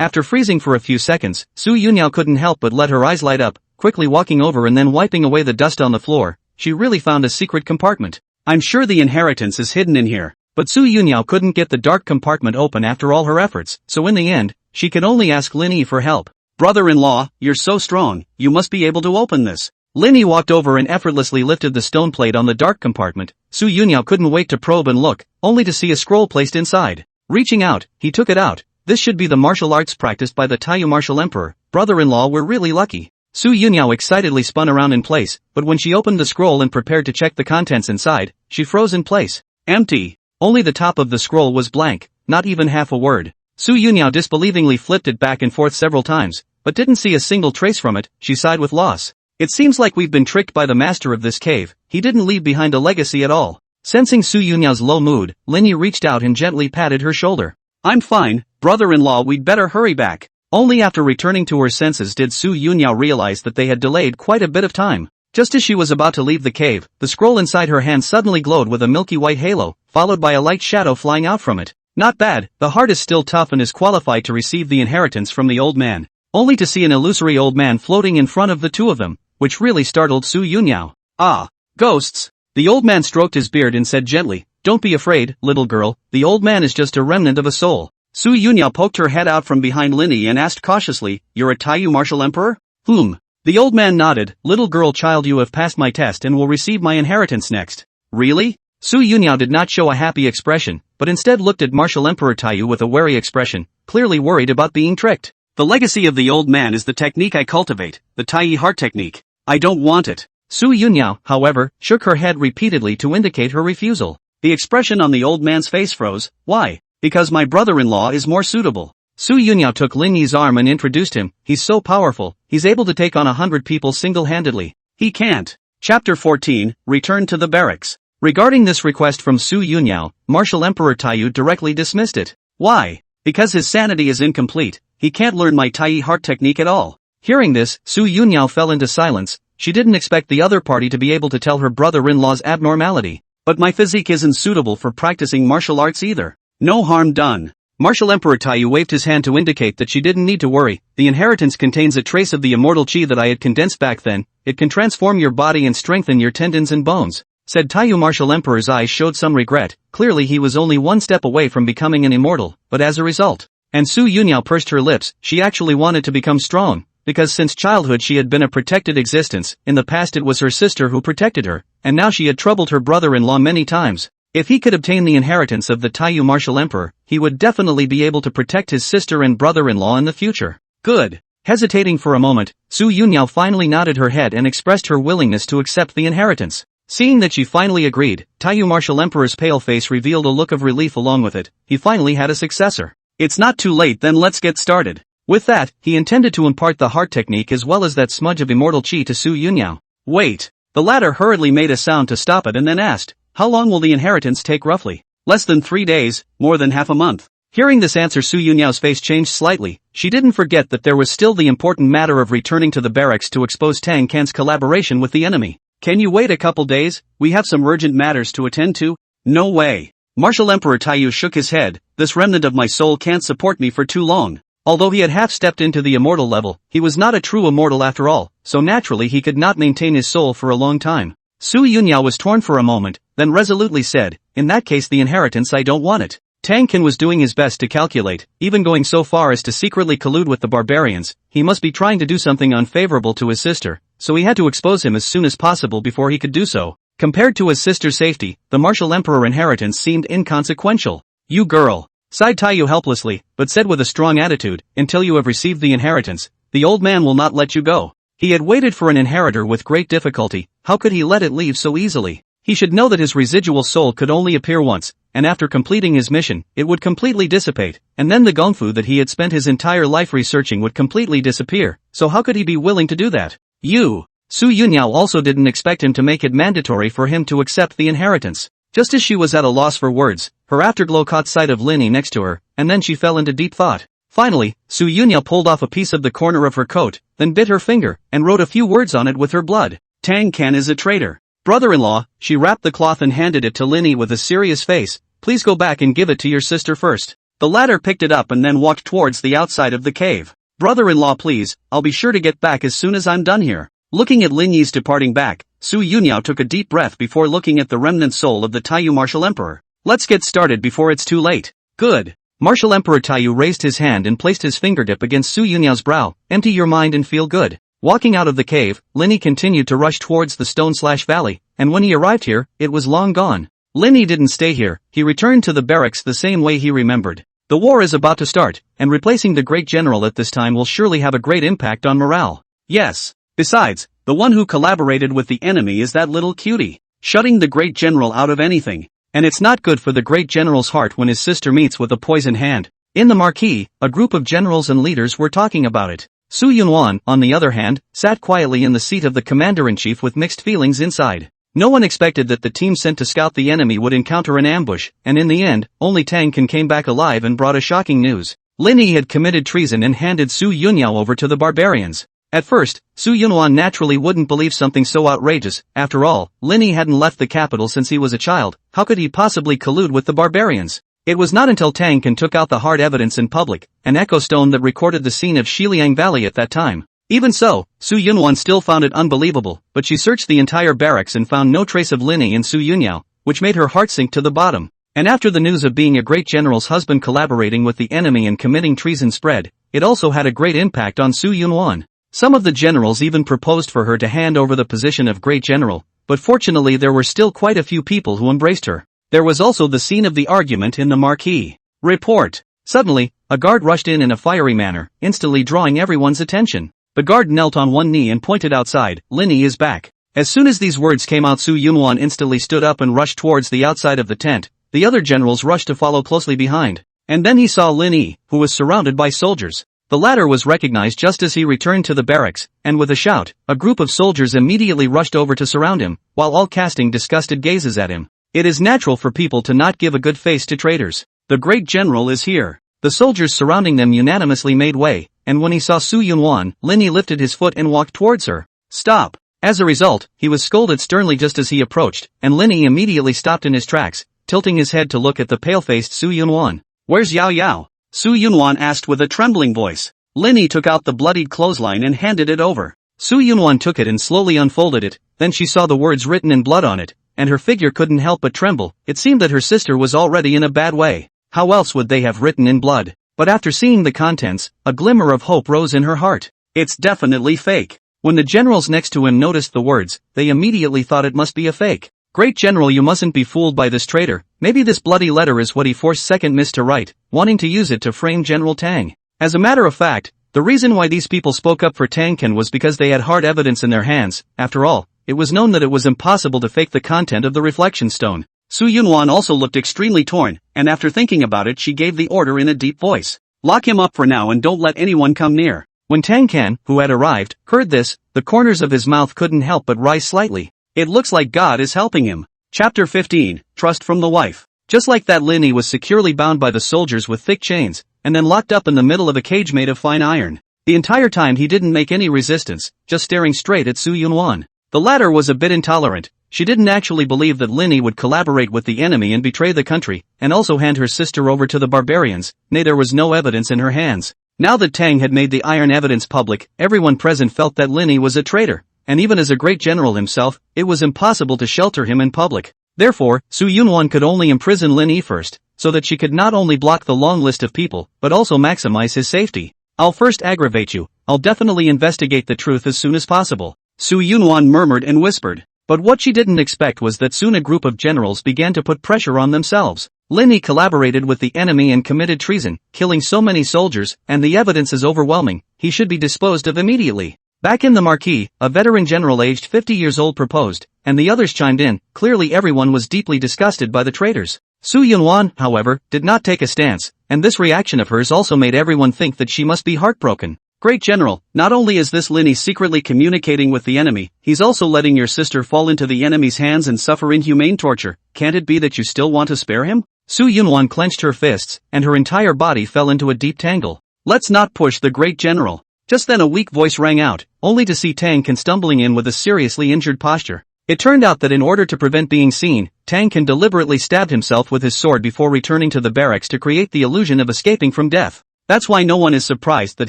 S1: After freezing for a few seconds, Su Yunyao couldn't help but let her eyes light up, quickly walking over and then wiping away the dust on the floor. She really found a secret compartment. I'm sure the inheritance is hidden in here. But Su Yunyao couldn't get the dark compartment open after all her efforts, so in the end, she could only ask Lin Yi for help. Brother-in-law, you're so strong, you must be able to open this. Lin Yi walked over and effortlessly lifted the stone plate on the dark compartment. Su Yunyao couldn't wait to probe and look, only to see a scroll placed inside. Reaching out, he took it out. This should be the martial arts practiced by the Taio martial emperor. Brother-in-law, we're really lucky. Su Yunyao excitedly spun around in place, but when she opened the scroll and prepared to check the contents inside, she froze in place. Empty. Only the top of the scroll was blank, not even half a word. Su Yunyao disbelievingly flipped it back and forth several times, but didn't see a single trace from it. She sighed with loss. It seems like we've been tricked by the master of this cave. He didn't leave behind a legacy at all. Sensing Su Yunyao's low mood, Lin Yi reached out and gently patted her shoulder. I'm fine, brother-in-law, we'd better hurry back. Only after returning to her senses did Su Yunyao realize that they had delayed quite a bit of time. Just as she was about to leave the cave, the scroll inside her hand suddenly glowed with a milky white halo, followed by a light shadow flying out from it. Not bad, the heart is still tough and is qualified to receive the inheritance from the old man. Only to see an illusory old man floating in front of the two of them, which really startled Su Yunyao. Ah, ghosts. The old man stroked his beard and said gently, don't be afraid, little girl, the old man is just a remnant of a soul. Su Yunyao poked her head out from behind Lin Yi and asked cautiously, you're a Taio martial emperor? The old man nodded. Little girl child, you have passed my test and will receive my inheritance next. Really? Su Yunyao did not show a happy expression, but instead looked at martial emperor Taio with a wary expression, clearly worried about being tricked. The legacy of the old man is the technique I cultivate, the Taio heart technique. I don't want it. Su Yunyao, however, shook her head repeatedly to indicate her refusal. The expression on the old man's face froze. Why? Because my brother-in-law is more suitable. Su Yunyao took Lin Yi's arm and introduced him. He's so powerful, he's able to take on 100 people single-handedly. He can't. Chapter 14, Return to the Barracks. Regarding this request from Su Yunyao, Martial Emperor Taio directly dismissed it. Why? Because his sanity is incomplete. He can't learn my Taio heart technique at all. Hearing this, Su Yunyao fell into silence. She didn't expect the other party to be able to tell her brother-in-law's abnormality. But my physique isn't suitable for practicing martial arts either. No harm done. Martial Emperor Taio waved his hand to indicate that she didn't need to worry. The inheritance contains a trace of the immortal chi that I had condensed back then. It can transform your body and strengthen your tendons and bones. Said Taio. Martial Emperor's eyes showed some regret. Clearly he was only one step away from becoming an immortal, but as a result. And Su Yunyao pursed her lips. She actually wanted to become strong. because since childhood she had been a protected existence. In the past it was her sister who protected her, and now she had troubled her brother-in-law many times. If he could obtain the inheritance of the Taio martial emperor, he would definitely be able to protect his sister and brother-in-law in the future. Good. Hesitating for a moment, Su Yunyao finally nodded her head and expressed her willingness to accept the inheritance. Seeing that she finally agreed, Taio martial emperor's pale face revealed a look of relief along with it. He finally had a successor. It's not too late, then let's get started. With that, he intended to impart the heart technique as well as that smudge of immortal chi to Su Yunyao. Wait. The latter hurriedly made a sound to stop it and then asked, how long will the inheritance take roughly? Less than 3 days, more than half a month. Hearing this answer, Su Yunyao's face changed slightly. She didn't forget that there was still the important matter of returning to the barracks to expose Tang Can's collaboration with the enemy. Can you wait a couple days? We have some urgent matters to attend to. No way. Martial Emperor Taio shook his head. This remnant of my soul can't support me for too long. Although he had half stepped into the immortal level, he was not a true immortal after all, so naturally he could not maintain his soul for a long time. Su Yunyao was torn for a moment, then resolutely said, in that case the inheritance I don't want it. Tang Can was doing his best to calculate, even going so far as to secretly collude with the barbarians. He must be trying to do something unfavorable to his sister, so he had to expose him as soon as possible before he could do so. Compared to his sister's safety, the martial emperor inheritance seemed inconsequential. You girl, sighed Taio helplessly, but said with a strong attitude, until you have received the inheritance, the old man will not let you go. He had waited for an inheritor with great difficulty. How could he let it leave so easily? He should know that his residual soul could only appear once, and after completing his mission, it would completely dissipate, and then the gongfu that he had spent his entire life researching would completely disappear, so how could he be willing to do that? Su Yunyao also didn't expect him to make it mandatory for him to accept the inheritance. Just as she was at a loss for words, her afterglow caught sight of Lin Yi next to her, and then she fell into deep thought. Finally, Su Yunyao pulled off a piece of the corner of her coat, then bit her finger, and wrote a few words on it with her blood. Tang Can is a traitor. Brother-in-law, she wrapped the cloth and handed it to Lin Yi with a serious face. Please go back and give it to your sister first. The latter picked it up and then walked towards the outside of the cave. Brother-in-law please, I'll be sure to get back as soon as I'm done here. Looking at Lin Yi's departing back, Su Yunyao took a deep breath before looking at the remnant soul of the Taio martial emperor. Let's get started before it's too late. Good. Martial Emperor Taio raised his hand and placed his fingertip against Su Yunyao's brow. Empty your mind and feel good. Walking out of the cave, Lin Yi continued to rush towards the stone/valley, and when he arrived here, it was long gone. Lin Yi didn't stay here, he returned to the barracks the same way he remembered. The war is about to start, and replacing the great general at this time will surely have a great impact on morale. Yes. Besides, the one who collaborated with the enemy is that little cutie, shutting the great general out of anything. And it's not good for the great general's heart when his sister meets with a poison hand. In the marquee, a group of generals and leaders were talking about it. Su Yunwan, on the other hand, sat quietly in the seat of the commander-in-chief with mixed feelings inside. No one expected that the team sent to scout the enemy would encounter an ambush, and in the end, only Tang Can came back alive and brought a shocking news. Lin Yi had committed treason and handed Su Yunyao over to the barbarians. At first, Su Yunwan naturally wouldn't believe something so outrageous. After all, Lin Yi hadn't left the capital since he was a child. How could he possibly collude with the barbarians? It was not until Tang Can took out the hard evidence in public, an echo stone that recorded the scene of Shiliang Valley at that time. Even so, Su Yunwan still found it unbelievable, but she searched the entire barracks and found no trace of Lin Yi and Su Yunyao, which made her heart sink to the bottom. And after the news of being a great general's husband collaborating with the enemy and committing treason spread, it also had a great impact on Su Yunwan. Some of the generals even proposed for her to hand over the position of great general, but fortunately there were still quite a few people who embraced her. There was also the scene of the argument in the marquee. Report. Suddenly, a guard rushed in a fiery manner, instantly drawing everyone's attention. The guard knelt on one knee and pointed outside. Lin Yi is back. As soon as these words came out, Su Yunwan instantly stood up and rushed towards the outside of the tent. The other generals rushed to follow closely behind. And then he saw Lin Yi, who was surrounded by soldiers. The latter was recognized just as he returned to the barracks, and with a shout, a group of soldiers immediately rushed over to surround him, while all casting disgusted gazes at him. It is natural for people to not give a good face to traitors. The great general is here. The soldiers surrounding them unanimously made way, and when he saw Su Yunwan, Lin Yi lifted his foot and walked towards her. Stop! As a result, he was scolded sternly just as he approached, and Lin Yi immediately stopped in his tracks, tilting his head to look at the pale-faced Su Yunwan. Where's Yao Yao? Su Yunwan asked with a trembling voice. Lin Yi took out the bloodied clothesline and handed it over. Su Yunwan took it and slowly unfolded it, then she saw the words written in blood on it, and her figure couldn't help but tremble. It seemed that her sister was already in a bad way. How else would they have written in blood? But after seeing the contents, a glimmer of hope rose in her heart. It's definitely fake. When the generals next to him noticed the words, they immediately thought it must be a fake. Great General, you mustn't be fooled by this traitor. Maybe this bloody letter is what he forced Second Miss to write, wanting to use it to frame General Tang. As a matter of fact, the reason why these people spoke up for Tang was because they had hard evidence in their hands. After all, it was known that it was impossible to fake the content of the reflection stone. Su Yunwan also looked extremely torn, and after thinking about it she gave the order in a deep voice. Lock him up for now and don't let anyone come near. When Tang, who had arrived, heard this, the corners of his mouth couldn't help but rise slightly. It looks like God is helping him. Chapter 15, Trust from the Wife. Just like that, Lin Yi was securely bound by the soldiers with thick chains, and then locked up in the middle of a cage made of fine iron. The entire time he didn't make any resistance, just staring straight at Su Yunwan. The latter was a bit intolerant. She didn't actually believe that Lin Yi would collaborate with the enemy and betray the country, and also hand her sister over to the barbarians. Nay, there was no evidence in her hands. Now that Tang had made the iron evidence public, everyone present felt that Lin Yi was a traitor, and even as a great general himself, it was impossible to shelter him in public. Therefore, Su Yunwan could only imprison Lin Yi first, so that she could not only block the long list of people, but also maximize his safety. I'll first aggravate you. I'll definitely investigate the truth as soon as possible. Su Yunwan murmured and whispered. But what she didn't expect was that soon a group of generals began to put pressure on themselves. Lin Yi collaborated with the enemy and committed treason, killing so many soldiers, and the evidence is overwhelming. He should be disposed of immediately. Back in the marquee, a veteran general aged 50 years old proposed, and the others chimed in. Clearly everyone was deeply disgusted by the traitors. Su Yunwan, however, did not take a stance, and this reaction of hers also made everyone think that she must be heartbroken. Great General, not only is this Lin Yi secretly communicating with the enemy, he's also letting your sister fall into the enemy's hands and suffer inhumane torture. Can't it be that you still want to spare him? Su Yunwan clenched her fists, and her entire body fell into a deep tangle. Let's not push the Great General. Just then a weak voice rang out, only to see Tang stumbling in with a seriously injured posture. It turned out that in order to prevent being seen, Tang deliberately stabbed himself with his sword before returning to the barracks to create the illusion of escaping from death. That's why no one is surprised that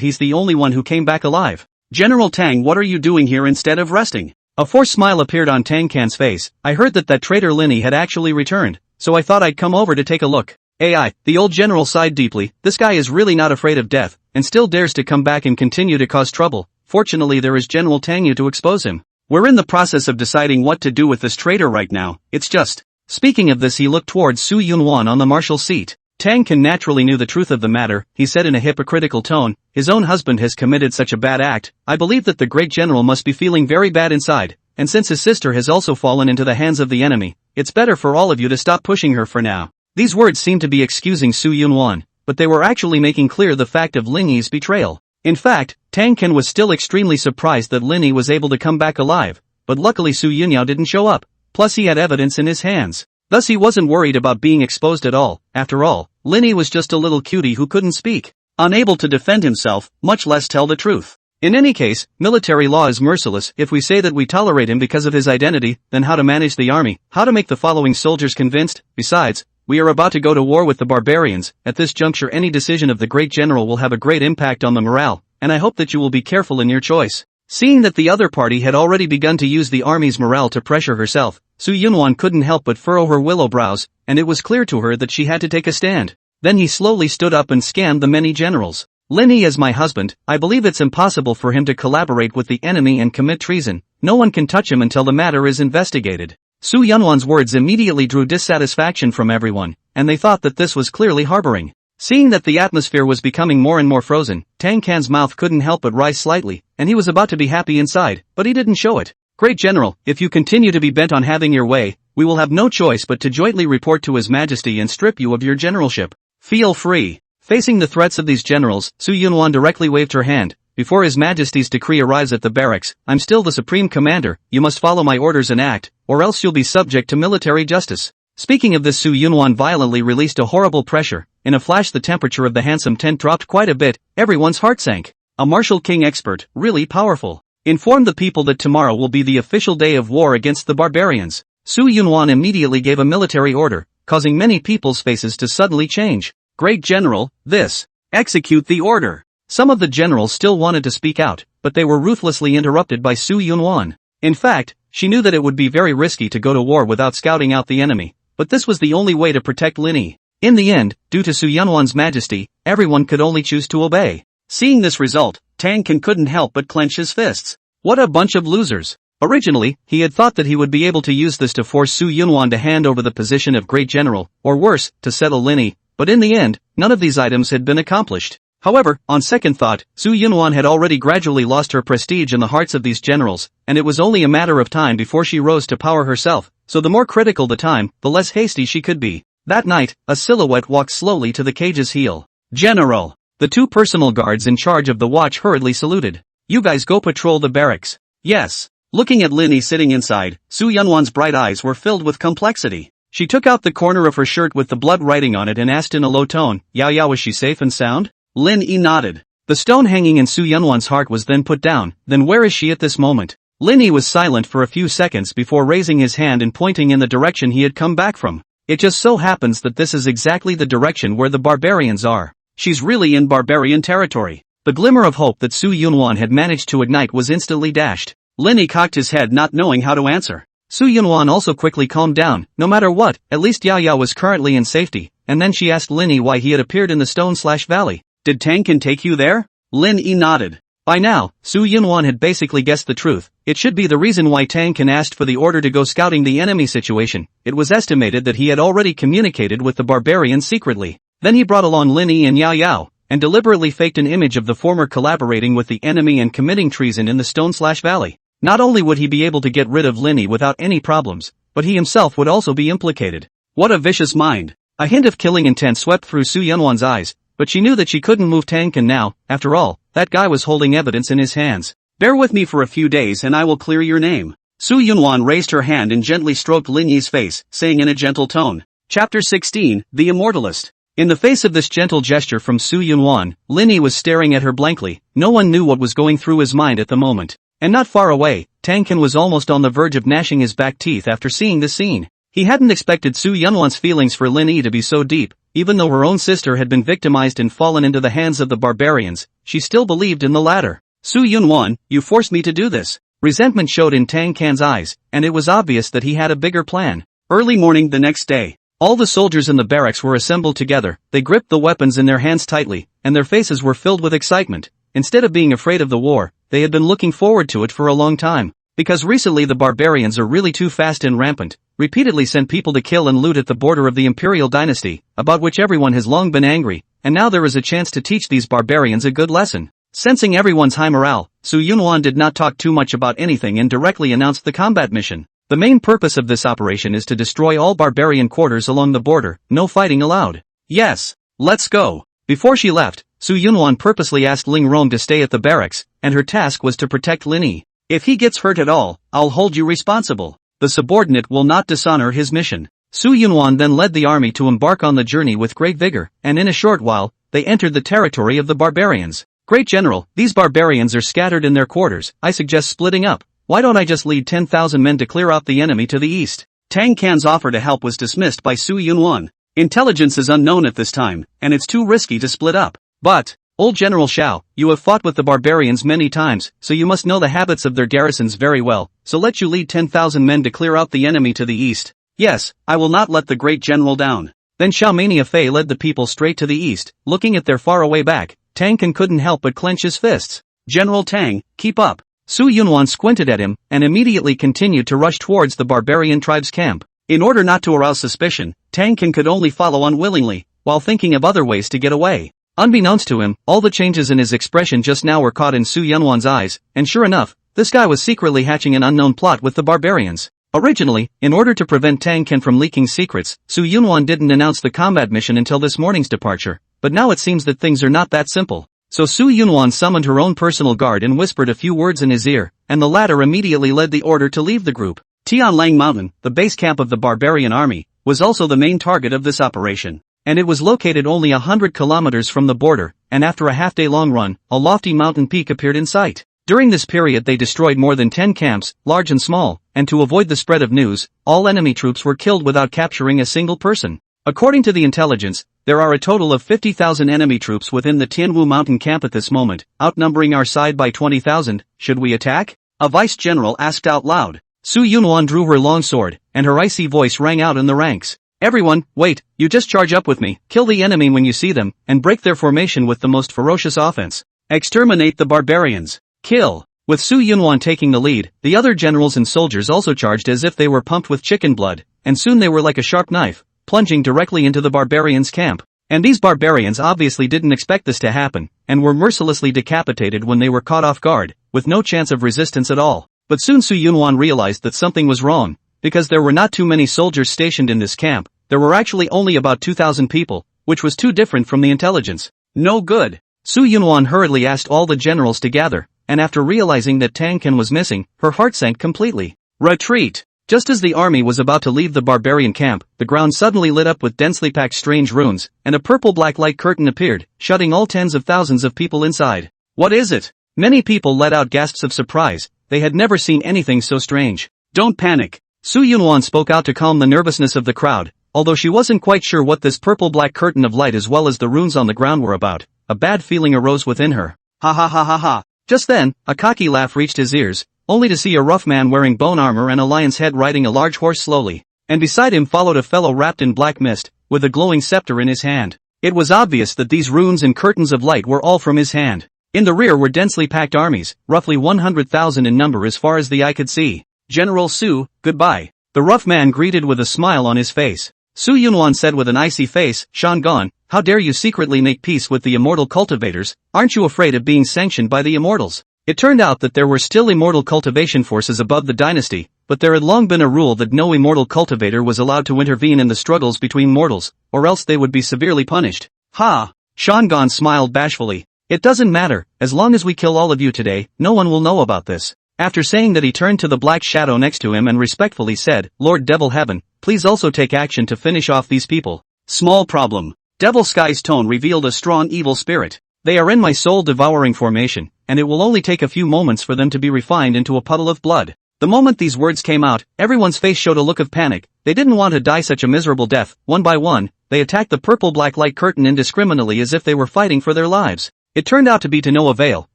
S1: he's the only one who came back alive. General Tang, what are you doing here instead of resting? A forced smile appeared on Tang's face. I heard that traitor Lin Yi had actually returned, so I thought I'd come over to take a look. AI, the old general sighed deeply. This guy is really not afraid of death, and still dares to come back and continue to cause trouble. Fortunately there is General Tang to expose him. We're in the process of deciding what to do with this traitor right now. It's just. Speaking of this, he looked towards Su Yunwan on the marshal seat. Tang naturally knew the truth of the matter. He said in a hypocritical tone, his own husband has committed such a bad act. I believe that the great general must be feeling very bad inside, and since his sister has also fallen into the hands of the enemy, it's better for all of you to stop pushing her for now. These words seemed to be excusing Su Yunwan, but they were actually making clear the fact of Lin Yi's betrayal. In fact, Tang was still extremely surprised that Lin Yi was able to come back alive, but luckily Su Yunyao didn't show up, plus he had evidence in his hands. Thus he wasn't worried about being exposed at all. After all, Lin Yi was just a little cutie who couldn't speak, unable to defend himself, much less tell the truth. In any case, military law is merciless. If we say that we tolerate him because of his identity, then how to manage the army, how to make the following soldiers convinced? Besides, we are about to go to war with the barbarians. At this juncture any decision of the great general will have a great impact on the morale, and I hope that you will be careful in your choice. Seeing that the other party had already begun to use the army's morale to pressure herself, Su Yunwan couldn't help but furrow her willow brows, and it was clear to her that she had to take a stand. Then he slowly stood up and scanned the many generals. Lin Yi is my husband. I believe it's impossible for him to collaborate with the enemy and commit treason. No one can touch him until the matter is investigated. Su Yunwan's words immediately drew dissatisfaction from everyone, and they thought that this was clearly harboring. Seeing that the atmosphere was becoming more and more frozen, Tang's mouth couldn't help but rise slightly, and he was about to be happy inside, but he didn't show it. Great General, if you continue to be bent on having your way, we will have no choice but to jointly report to His Majesty and strip you of your generalship. Feel free. Facing the threats of these generals, Su Yunwan directly waved her hand. Before His Majesty's decree arrives at the barracks, I'm still the supreme commander. You must follow my orders and act, or else you'll be subject to military justice. Speaking of this, Su Yunwan violently released a horrible pressure. In a flash the temperature of the handsome tent dropped quite a bit. Everyone's heart sank. A martial king expert, really powerful. Inform the people that tomorrow will be the official day of war against the barbarians. Su Yunwan immediately gave a military order, causing many people's faces to suddenly change. Great General, this. Execute the order. Some of the generals still wanted to speak out, but they were ruthlessly interrupted by Su Yunwan. In fact, she knew that it would be very risky to go to war without scouting out the enemy, but this was the only way to protect Lin Yi. In the end, due to Su Yunwan's majesty, everyone could only choose to obey. Seeing this result, Tang couldn't help but clench his fists. What a bunch of losers. Originally, he had thought that he would be able to use this to force Su Yunwan to hand over the position of Great General, or worse, to settle Lin Yi, but in the end, none of these items had been accomplished. However, on second thought, Su Yunwan had already gradually lost her prestige in the hearts of these generals, and it was only a matter of time before she rose to power herself, so the more critical the time, the less hasty she could be. That night, a silhouette walked slowly to the cage's heel. General! The two personal guards in charge of the watch hurriedly saluted. You guys go patrol the barracks. Yes. Looking at Lin Yi sitting inside, Su Yunwan's bright eyes were filled with complexity. She took out the corner of her shirt with the blood writing on it and asked in a low tone, Yunyao, is she safe and sound? Lin Yi nodded. The stone hanging in Su Yunwan's heart was then put down. Then where is she at this moment? Lin Yi was silent for a few seconds before raising his hand and pointing in the direction he had come back from. It just so happens that this is exactly the direction where the barbarians are. She's really in barbarian territory. The glimmer of hope that Su Yunwan had managed to ignite was instantly dashed. Lin Yi cocked his head not knowing how to answer. Su Yunwan also quickly calmed down. No matter what, at least Yunyao was currently in safety, and then she asked Lin Yi why he had appeared in the stone/valley. Did Tang take you there? Lin Yi nodded. By now, Su Yunwan had basically guessed the truth. It should be the reason why Tang asked for the order to go scouting the enemy situation. It was estimated that he had already communicated with the barbarians secretly. Then he brought along Lin Yi and Yunyao, and deliberately faked an image of the former collaborating with the enemy and committing treason in the stone/valley. Not only would he be able to get rid of Lin Yi without any problems, but he himself would also be implicated. What a vicious mind. A hint of killing intent swept through Su Yunwan's eyes, but she knew that she couldn't move Tang now. After all, that guy was holding evidence in his hands. Bear with me for a few days and I will clear your name. Su Yunwan raised her hand and gently stroked Lin Yi's face, saying in a gentle tone. Chapter 16, The Immortalist. In the face of this gentle gesture from Su Yunwan, Lin Yi was staring at her blankly. No one knew what was going through his mind at the moment. And not far away, Tang was almost on the verge of gnashing his back teeth after seeing the scene. He hadn't expected Su Yunwan's feelings for Lin Yi to be so deep. Even though her own sister had been victimized and fallen into the hands of the barbarians, she still believed in the latter. Su Yunwan, you forced me to do this. Resentment showed in Tang's eyes, and it was obvious that he had a bigger plan. Early morning the next day. All the soldiers in the barracks were assembled together. They gripped the weapons in their hands tightly, and their faces were filled with excitement. Instead of being afraid of the war, they had been looking forward to it for a long time. Because recently the barbarians are really too fast and rampant, repeatedly sent people to kill and loot at the border of the imperial dynasty, about which everyone has long been angry, and now there is a chance to teach these barbarians a good lesson. Sensing everyone's high morale, Su Yunwan did not talk too much about anything and directly announced the combat mission. The main purpose of this operation is to destroy all barbarian quarters along the border. No fighting allowed. Yes, let's go. Before she left, Su Yunwan purposely asked Ling Rong to stay at the barracks, and her task was to protect Lin Yi. If he gets hurt at all, I'll hold you responsible. The subordinate will not dishonor his mission. Su Yunwan then led the army to embark on the journey with great vigor, and in a short while, they entered the territory of the barbarians. Great General, these barbarians are scattered in their quarters. I suggest splitting up. Why don't I just lead 10,000 men to clear out the enemy to the east? Tang offer to help was dismissed by Su Yunwan. Intelligence is unknown at this time, and it's too risky to split up. But, old General Xiao, you have fought with the barbarians many times, so you must know the habits of their garrisons very well, so let you lead 10,000 men to clear out the enemy to the east. Yes, I will not let the great general down. Then Xiao Fei led the people straight to the east. Looking at their faraway back, Tang couldn't help but clench his fists. General Tang, keep up. Su Yunwan squinted at him, and immediately continued to rush towards the barbarian tribe's camp. In order not to arouse suspicion, Tang could only follow unwillingly, while thinking of other ways to get away. Unbeknownst to him, all the changes in his expression just now were caught in Su Yunwan's eyes, and sure enough, this guy was secretly hatching an unknown plot with the barbarians. Originally, in order to prevent Tang from leaking secrets, Su Yunwan didn't announce the combat mission until this morning's departure, but now it seems that things are not that simple. So Su Yunwan summoned her own personal guard and whispered a few words in his ear, and the latter immediately led the order to leave the group. Tianlang Mountain, the base camp of the barbarian army, was also the main target of this operation, and it was located only 100 kilometers from the border, and after a half-day long run, a lofty mountain peak appeared in sight. During this period they destroyed more than 10 camps, large and small, and to avoid the spread of news, all enemy troops were killed without capturing a single person. According to the intelligence, there are a total of 50,000 enemy troops within the Tianwu mountain camp at this moment, outnumbering our side by 20,000. Should we attack? A vice general asked out loud. Su Yunwan drew her long sword, and her icy voice rang out in the ranks. Everyone, wait, you just charge up with me, kill the enemy when you see them, and break their formation with the most ferocious offense. Exterminate the barbarians. Kill. With Su Yunwan taking the lead, the other generals and soldiers also charged as if they were pumped with chicken blood, and soon they were like a sharp knife, plunging directly into the barbarians' camp. And these barbarians obviously didn't expect this to happen, and were mercilessly decapitated when they were caught off guard, with no chance of resistance at all. But soon Su Yunwan realized that something was wrong, because there were not too many soldiers stationed in this camp. There were actually only about 2,000 people, which was too different from the intelligence. No good. Su Yunwan hurriedly asked all the generals to gather, and after realizing that Tang was missing, her heart sank completely. Retreat! Just as the army was about to leave the barbarian camp, the ground suddenly lit up with densely packed strange runes, and a purple-black light curtain appeared, shutting all tens of thousands of people inside. What is it? Many people let out gasps of surprise. They had never seen anything so strange. Don't panic. Su Yunwan spoke out to calm the nervousness of the crowd, although she wasn't quite sure what this purple-black curtain of light as well as the runes on the ground were about. A bad feeling arose within her. Ha ha ha ha ha. Just then, a cocky laugh reached his ears, only to see a rough man wearing bone armor and a lion's head riding a large horse slowly, and beside him followed a fellow wrapped in black mist, with a glowing scepter in his hand. It was obvious that these runes and curtains of light were all from his hand. In the rear were densely packed armies, roughly 100,000 in number as far as the eye could see. General Su, goodbye. The rough man greeted with a smile on his face. Su Yunwan said with an icy face, Shangon, how dare you secretly make peace with the immortal cultivators? Aren't you afraid of being sanctioned by the immortals? It turned out that there were still immortal cultivation forces above the dynasty, but there had long been a rule that no immortal cultivator was allowed to intervene in the struggles between mortals, or else they would be severely punished. Ha! Shangon smiled bashfully. It doesn't matter, as long as we kill all of you today, no one will know about this. After saying that, he turned to the black shadow next to him and respectfully said, Lord Devil Heaven, please also take action to finish off these people. Small problem. Devil Sky's tone revealed a strong evil spirit. They are in my soul-devouring formation, and it will only take a few moments for them to be refined into a puddle of blood. The moment these words came out, everyone's face showed a look of panic. They didn't want to die such a miserable death. One by one, they attacked the purple-black light curtain indiscriminately as if they were fighting for their lives. It turned out to be to no avail,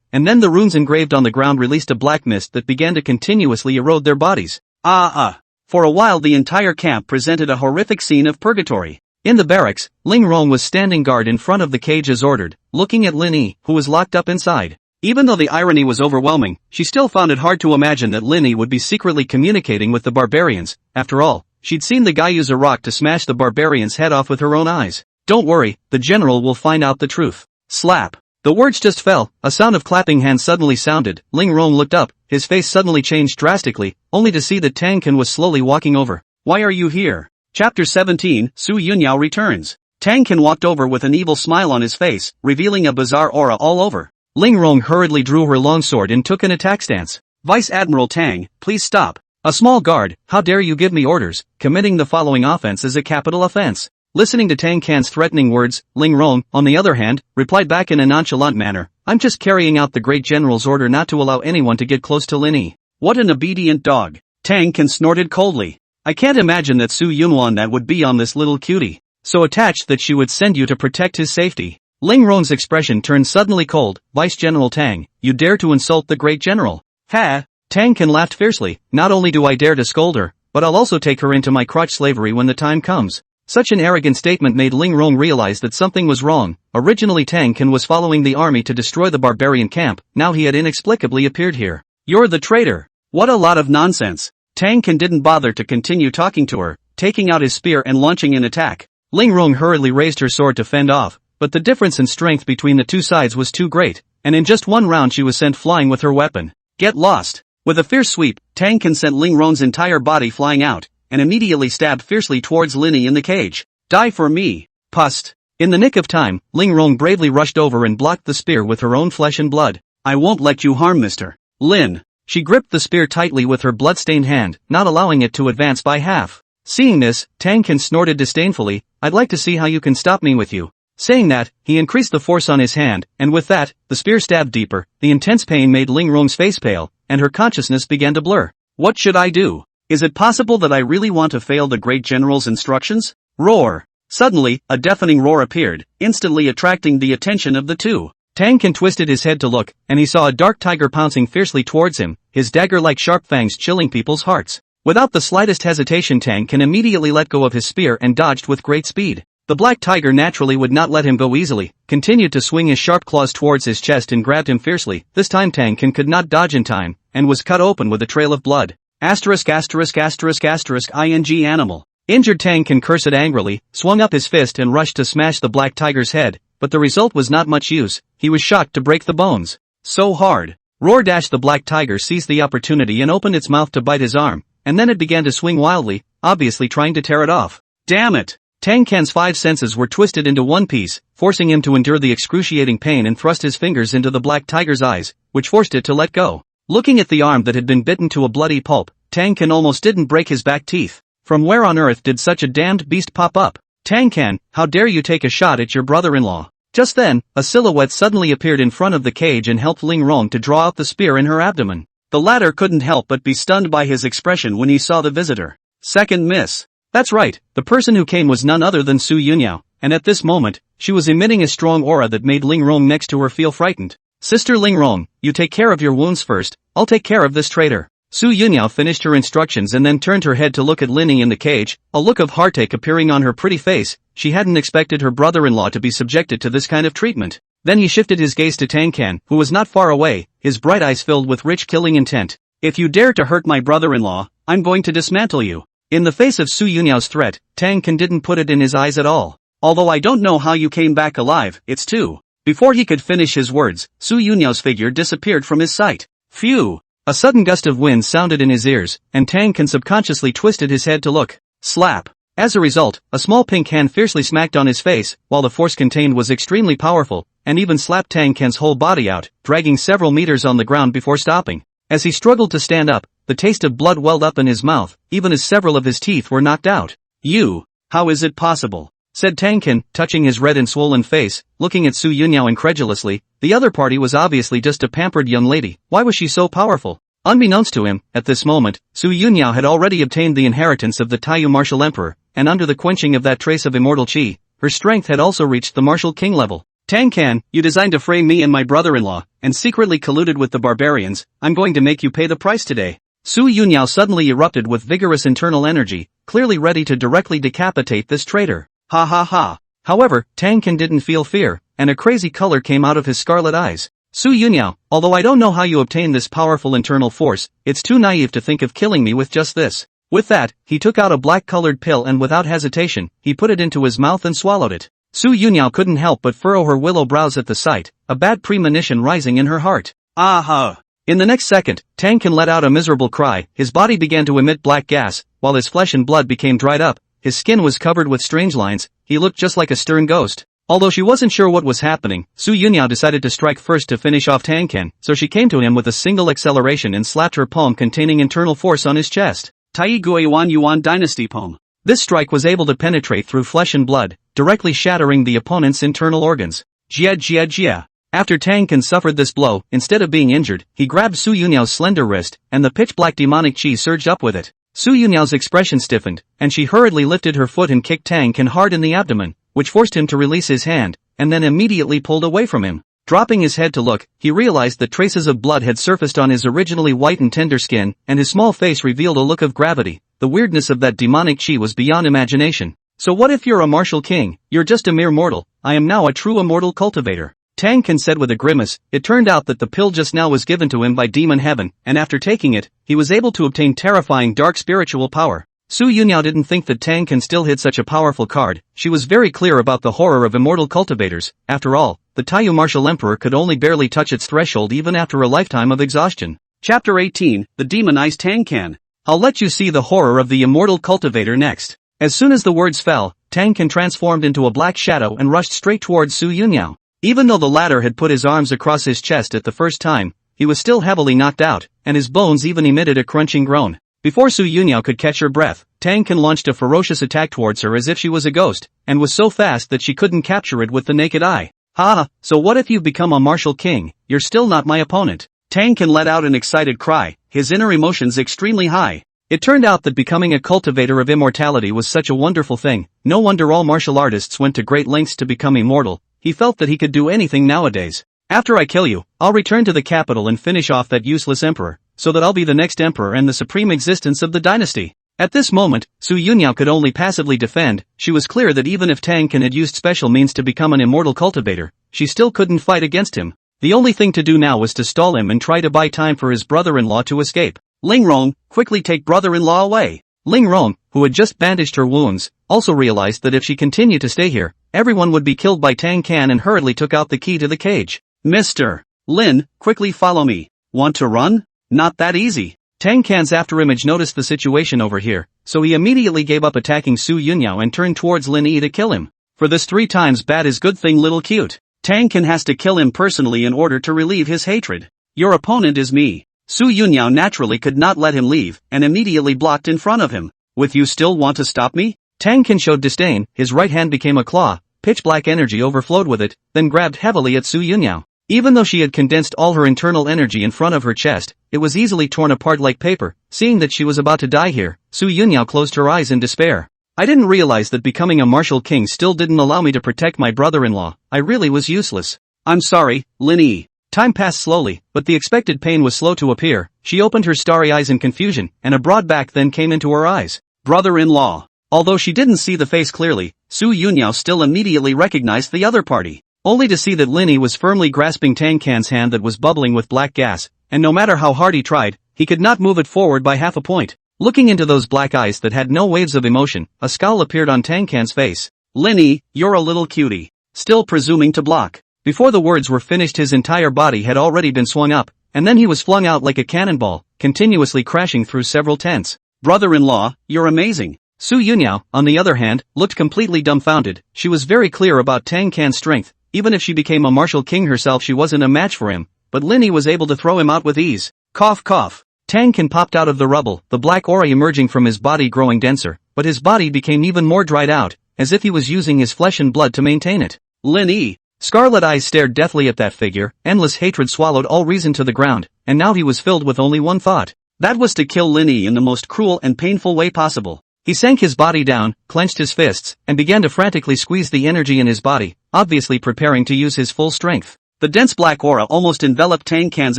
S1: and then the runes engraved on the ground released a black mist that began to continuously erode their bodies. For a while the entire camp presented a horrific scene of purgatory. In the barracks, Ling Rong was standing guard in front of the cage as ordered, looking at Lin Yi, who was locked up inside. Even though the irony was overwhelming, she still found it hard to imagine that Lin Yi would be secretly communicating with the barbarians. After all, she'd seen the guy use a rock to smash the barbarian's head off with her own eyes. Don't worry, the general will find out the truth. Slap. The words just fell, a sound of clapping hands suddenly sounded. Ling Rong looked up, his face suddenly changed drastically, only to see that Tang was slowly walking over. Why are you here? Chapter 17, Su Yunyao returns. Tang walked over with an evil smile on his face, revealing a bizarre aura all over. Ling Rong hurriedly drew her longsword and took an attack stance. Vice Admiral Tang, please stop. A small guard, how dare you give me orders? Committing the following offense is a capital offense. Listening to Tang threatening words, Ling Rong, on the other hand, replied back in a nonchalant manner, I'm just carrying out the great general's order not to allow anyone to get close to Lin Yi. What an obedient dog. Tang snorted coldly. I can't imagine that Su Yunwan that would be on this little cutie. So attached that she would send you to protect his safety. Ling Rong's expression turned suddenly cold. Vice General Tang, you dare to insult the great general. Ha! Tang laughed fiercely. Not only do I dare to scold her, but I'll also take her into my crotch slavery when the time comes. Such an arrogant statement made Ling Rong realize that something was wrong. Originally Tang was following the army to destroy the barbarian camp, now he had inexplicably appeared here. You're the traitor. What a lot of nonsense. Tang didn't bother to continue talking to her, taking out his spear and launching an attack. Ling Rong hurriedly raised her sword to fend off, but the difference in strength between the two sides was too great, and in just one round she was sent flying with her weapon. Get lost. With a fierce sweep, Tang sent Ling Rong's entire body flying out, and immediately stabbed fiercely towards Lin Yi in the cage. Die for me. Pust. In the nick of time, Ling Rong bravely rushed over and blocked the spear with her own flesh and blood. I won't let you harm Mr. Lin. She gripped the spear tightly with her blood-stained hand, not allowing it to advance by half. Seeing this, Tang snorted disdainfully, I'd like to see how you can stop me with you. Saying that, he increased the force on his hand, and with that, the spear stabbed deeper. The intense pain made Ling Rong's face pale, and her consciousness began to blur. What should I do? Is it possible that I really want to fail the great general's instructions? Roar! Suddenly, a deafening roar appeared, instantly attracting the attention of the two. Tang twisted his head to look, and he saw a dark tiger pouncing fiercely towards him, his dagger-like sharp fangs chilling people's hearts. Without the slightest hesitation Tang immediately let go of his spear and dodged with great speed. The black tiger naturally would not let him go easily, continued to swing his sharp claws towards his chest and grabbed him fiercely. This time Tang could not dodge in time, and was cut open with a trail of blood. Asterisk asterisk asterisk asterisk ing animal. Injured Tang cursed angrily, swung up his fist and rushed to smash the black tiger's head, but the result was not much use. He was shocked to break the bones. So hard. Roar! The black tiger seized the opportunity and opened its mouth to bite his arm, and then it began to swing wildly, obviously trying to tear it off. Damn it! Tang's 5 senses were twisted into one piece, forcing him to endure the excruciating pain and thrust his fingers into the black tiger's eyes, which forced it to let go. Looking at the arm that had been bitten to a bloody pulp, Tang almost didn't break his back teeth. From where on earth did such a damned beast pop up? Tang, how dare you take a shot at your brother-in-law? Just then, a silhouette suddenly appeared in front of the cage and helped Ling Rong to draw out the spear in her abdomen. The latter couldn't help but be stunned by his expression when he saw the visitor. Second miss. That's right, the person who came was none other than Su Yunyao, and at this moment, she was emitting a strong aura that made Ling Rong next to her feel frightened. Sister Ling Rong, you take care of your wounds first, I'll take care of this traitor. Su Yunyao finished her instructions and then turned her head to look at Lin Yi in the cage, a look of heartache appearing on her pretty face. She hadn't expected her brother-in-law to be subjected to this kind of treatment. Then he shifted his gaze to Tang, who was not far away, his bright eyes filled with rich killing intent. If you dare to hurt my brother-in-law, I'm going to dismantle you. In the face of Su Yunyao's threat, Tang didn't put it in his eyes at all. Although I don't know how you came back alive, it's too. Before he could finish his words, Su Yunyao's figure disappeared from his sight. Phew! A sudden gust of wind sounded in his ears, and Tang subconsciously twisted his head to look. Slap! As a result, a small pink hand fiercely smacked on his face, while the force contained was extremely powerful, and even slapped Tang's whole body out, dragging several meters on the ground before stopping. As he struggled to stand up, the taste of blood welled up in his mouth, even as several of his teeth were knocked out. You! How is it possible? Said Tang, touching his red and swollen face, looking at Su Yunyao incredulously. The other party was obviously just a pampered young lady. Why was she so powerful? Unbeknownst to him, at this moment, Su Yunyao had already obtained the inheritance of the Taio martial emperor, and under the quenching of that trace of immortal chi, her strength had also reached the martial king level. Tang, you designed to frame me and my brother-in-law, and secretly colluded with the barbarians. I'm going to make you pay the price today. Su Yunyao suddenly erupted with vigorous internal energy, clearly ready to directly decapitate this traitor. Ha ha ha. However, Tang didn't feel fear, and a crazy color came out of his scarlet eyes. Su Yunyao, although I don't know how you obtained this powerful internal force, it's too naive to think of killing me with just this. With that, he took out a black-colored pill and without hesitation, he put it into his mouth and swallowed it. Su Yunyao couldn't help but furrow her willow brows at the sight, a bad premonition rising in her heart. Aha! In the next second, Tang let out a miserable cry, his body began to emit black gas, while his flesh and blood became dried up, his skin was covered with strange lines, he looked just like a stern ghost. Although she wasn't sure what was happening, Su Yunyao decided to strike first to finish off Tang, so she came to him with a single acceleration and slapped her palm containing internal force on his chest. Tai Guiyuan Yuan Dynasty Palm. This strike was able to penetrate through flesh and blood, directly shattering the opponent's internal organs. Jia. After Tang suffered this blow, instead of being injured, he grabbed Su Yunyao's slender wrist, and the pitch-black demonic chi surged up with it. Su Yunyao's expression stiffened, and she hurriedly lifted her foot and kicked Tang hard in the abdomen, which forced him to release his hand, and then immediately pulled away from him. Dropping his head to look, he realized that traces of blood had surfaced on his originally white and tender skin, and his small face revealed a look of gravity. The weirdness of that demonic chi was beyond imagination. So what if you're a martial king? You're just a mere mortal. I am now a true immortal cultivator. Tang said with a grimace. It turned out that the pill just now was given to him by Demon Heaven, and after taking it, he was able to obtain terrifying dark spiritual power. Su Yunyao didn't think that Tang still hit such a powerful card. She was very clear about the horror of immortal cultivators. After all, the Taio martial emperor could only barely touch its threshold even after a lifetime of exhaustion. Chapter 18, The Demonized Tang. I'll let you see the horror of the immortal cultivator next. As soon as the words fell, Tang transformed into a black shadow and rushed straight towards Su Yunyao. Even though the latter had put his arms across his chest at the first time, he was still heavily knocked out, and his bones even emitted a crunching groan. Before Su Yunyao could catch her breath, Tang launched a ferocious attack towards her as if she was a ghost, and was so fast that she couldn't capture it with the naked eye. Ha! So what if you've become a martial king? You're still not my opponent. Tang let out an excited cry, his inner emotions extremely high. It turned out that becoming a cultivator of immortality was such a wonderful thing. No wonder all martial artists went to great lengths to become immortal. He felt that he could do anything nowadays. After I kill you, I'll return to the capital and finish off that useless emperor, so that I'll be the next emperor and the supreme existence of the dynasty. At this moment, Su Yunyao could only passively defend. She was clear that even if Tang had used special means to become an immortal cultivator, she still couldn't fight against him. The only thing to do now was to stall him and try to buy time for his brother-in-law to escape. Ling Rong, quickly take brother-in-law away. Ling Rong, who had just bandaged her wounds, also realized that if she continued to stay here, everyone would be killed by Tang and hurriedly took out the key to the cage. Mr. Lin, quickly follow me. Want to run? Not that easy. Tang Can's afterimage noticed the situation over here, so he immediately gave up attacking Su Yunyao and turned towards Lin Yi to kill him. For this 3 times bad is good thing little cute. Tang Can has to kill him personally in order to relieve his hatred. Your opponent is me. Su Yunyao naturally could not let him leave, and immediately blocked in front of him. With you still want to stop me? Tang Can showed disdain, his right hand became a claw, pitch black energy overflowed with it, then grabbed heavily at Su Yunyao. Even though she had condensed all her internal energy in front of her chest, it was easily torn apart like paper. Seeing that she was about to die here, Su Yunyao closed her eyes in despair. I didn't realize that becoming a martial king still didn't allow me to protect my brother-in-law. I really was useless. I'm sorry, Lin Yi. Time passed slowly, but the expected pain was slow to appear. She opened her starry eyes in confusion, and a broad back then came into her eyes. Brother-in-law. Although she didn't see the face clearly, Su Yunyao still immediately recognized the other party. Only to see that Lin Yi was firmly grasping Tang Can's hand that was bubbling with black gas, and no matter how hard he tried, he could not move it forward by half a point. Looking into those black eyes that had no waves of emotion, a scowl appeared on Tang Can's face. Lin Yi, you're a little cutie. Still presuming to block. Before the words were finished his entire body had already been swung up, and then he was flung out like a cannonball, continuously crashing through several tents. Brother-in-law, you're amazing. Su Yunyao, on the other hand, looked completely dumbfounded. She was very clear about Tang Can's strength. Even if she became a martial king herself she wasn't a match for him, but Lin Yi was able to throw him out with ease. Cough cough. Tang Can popped out of the rubble, the black aura emerging from his body growing denser, but his body became even more dried out, as if he was using his flesh and blood to maintain it. Lin Yi. Scarlet eyes stared deathly at that figure, endless hatred swallowed all reason to the ground, and now he was filled with only one thought. That was to kill Lin Yi in the most cruel and painful way possible. He sank his body down, clenched his fists, and began to frantically squeeze the energy in his body, obviously preparing to use his full strength. The dense black aura almost enveloped Tang Can's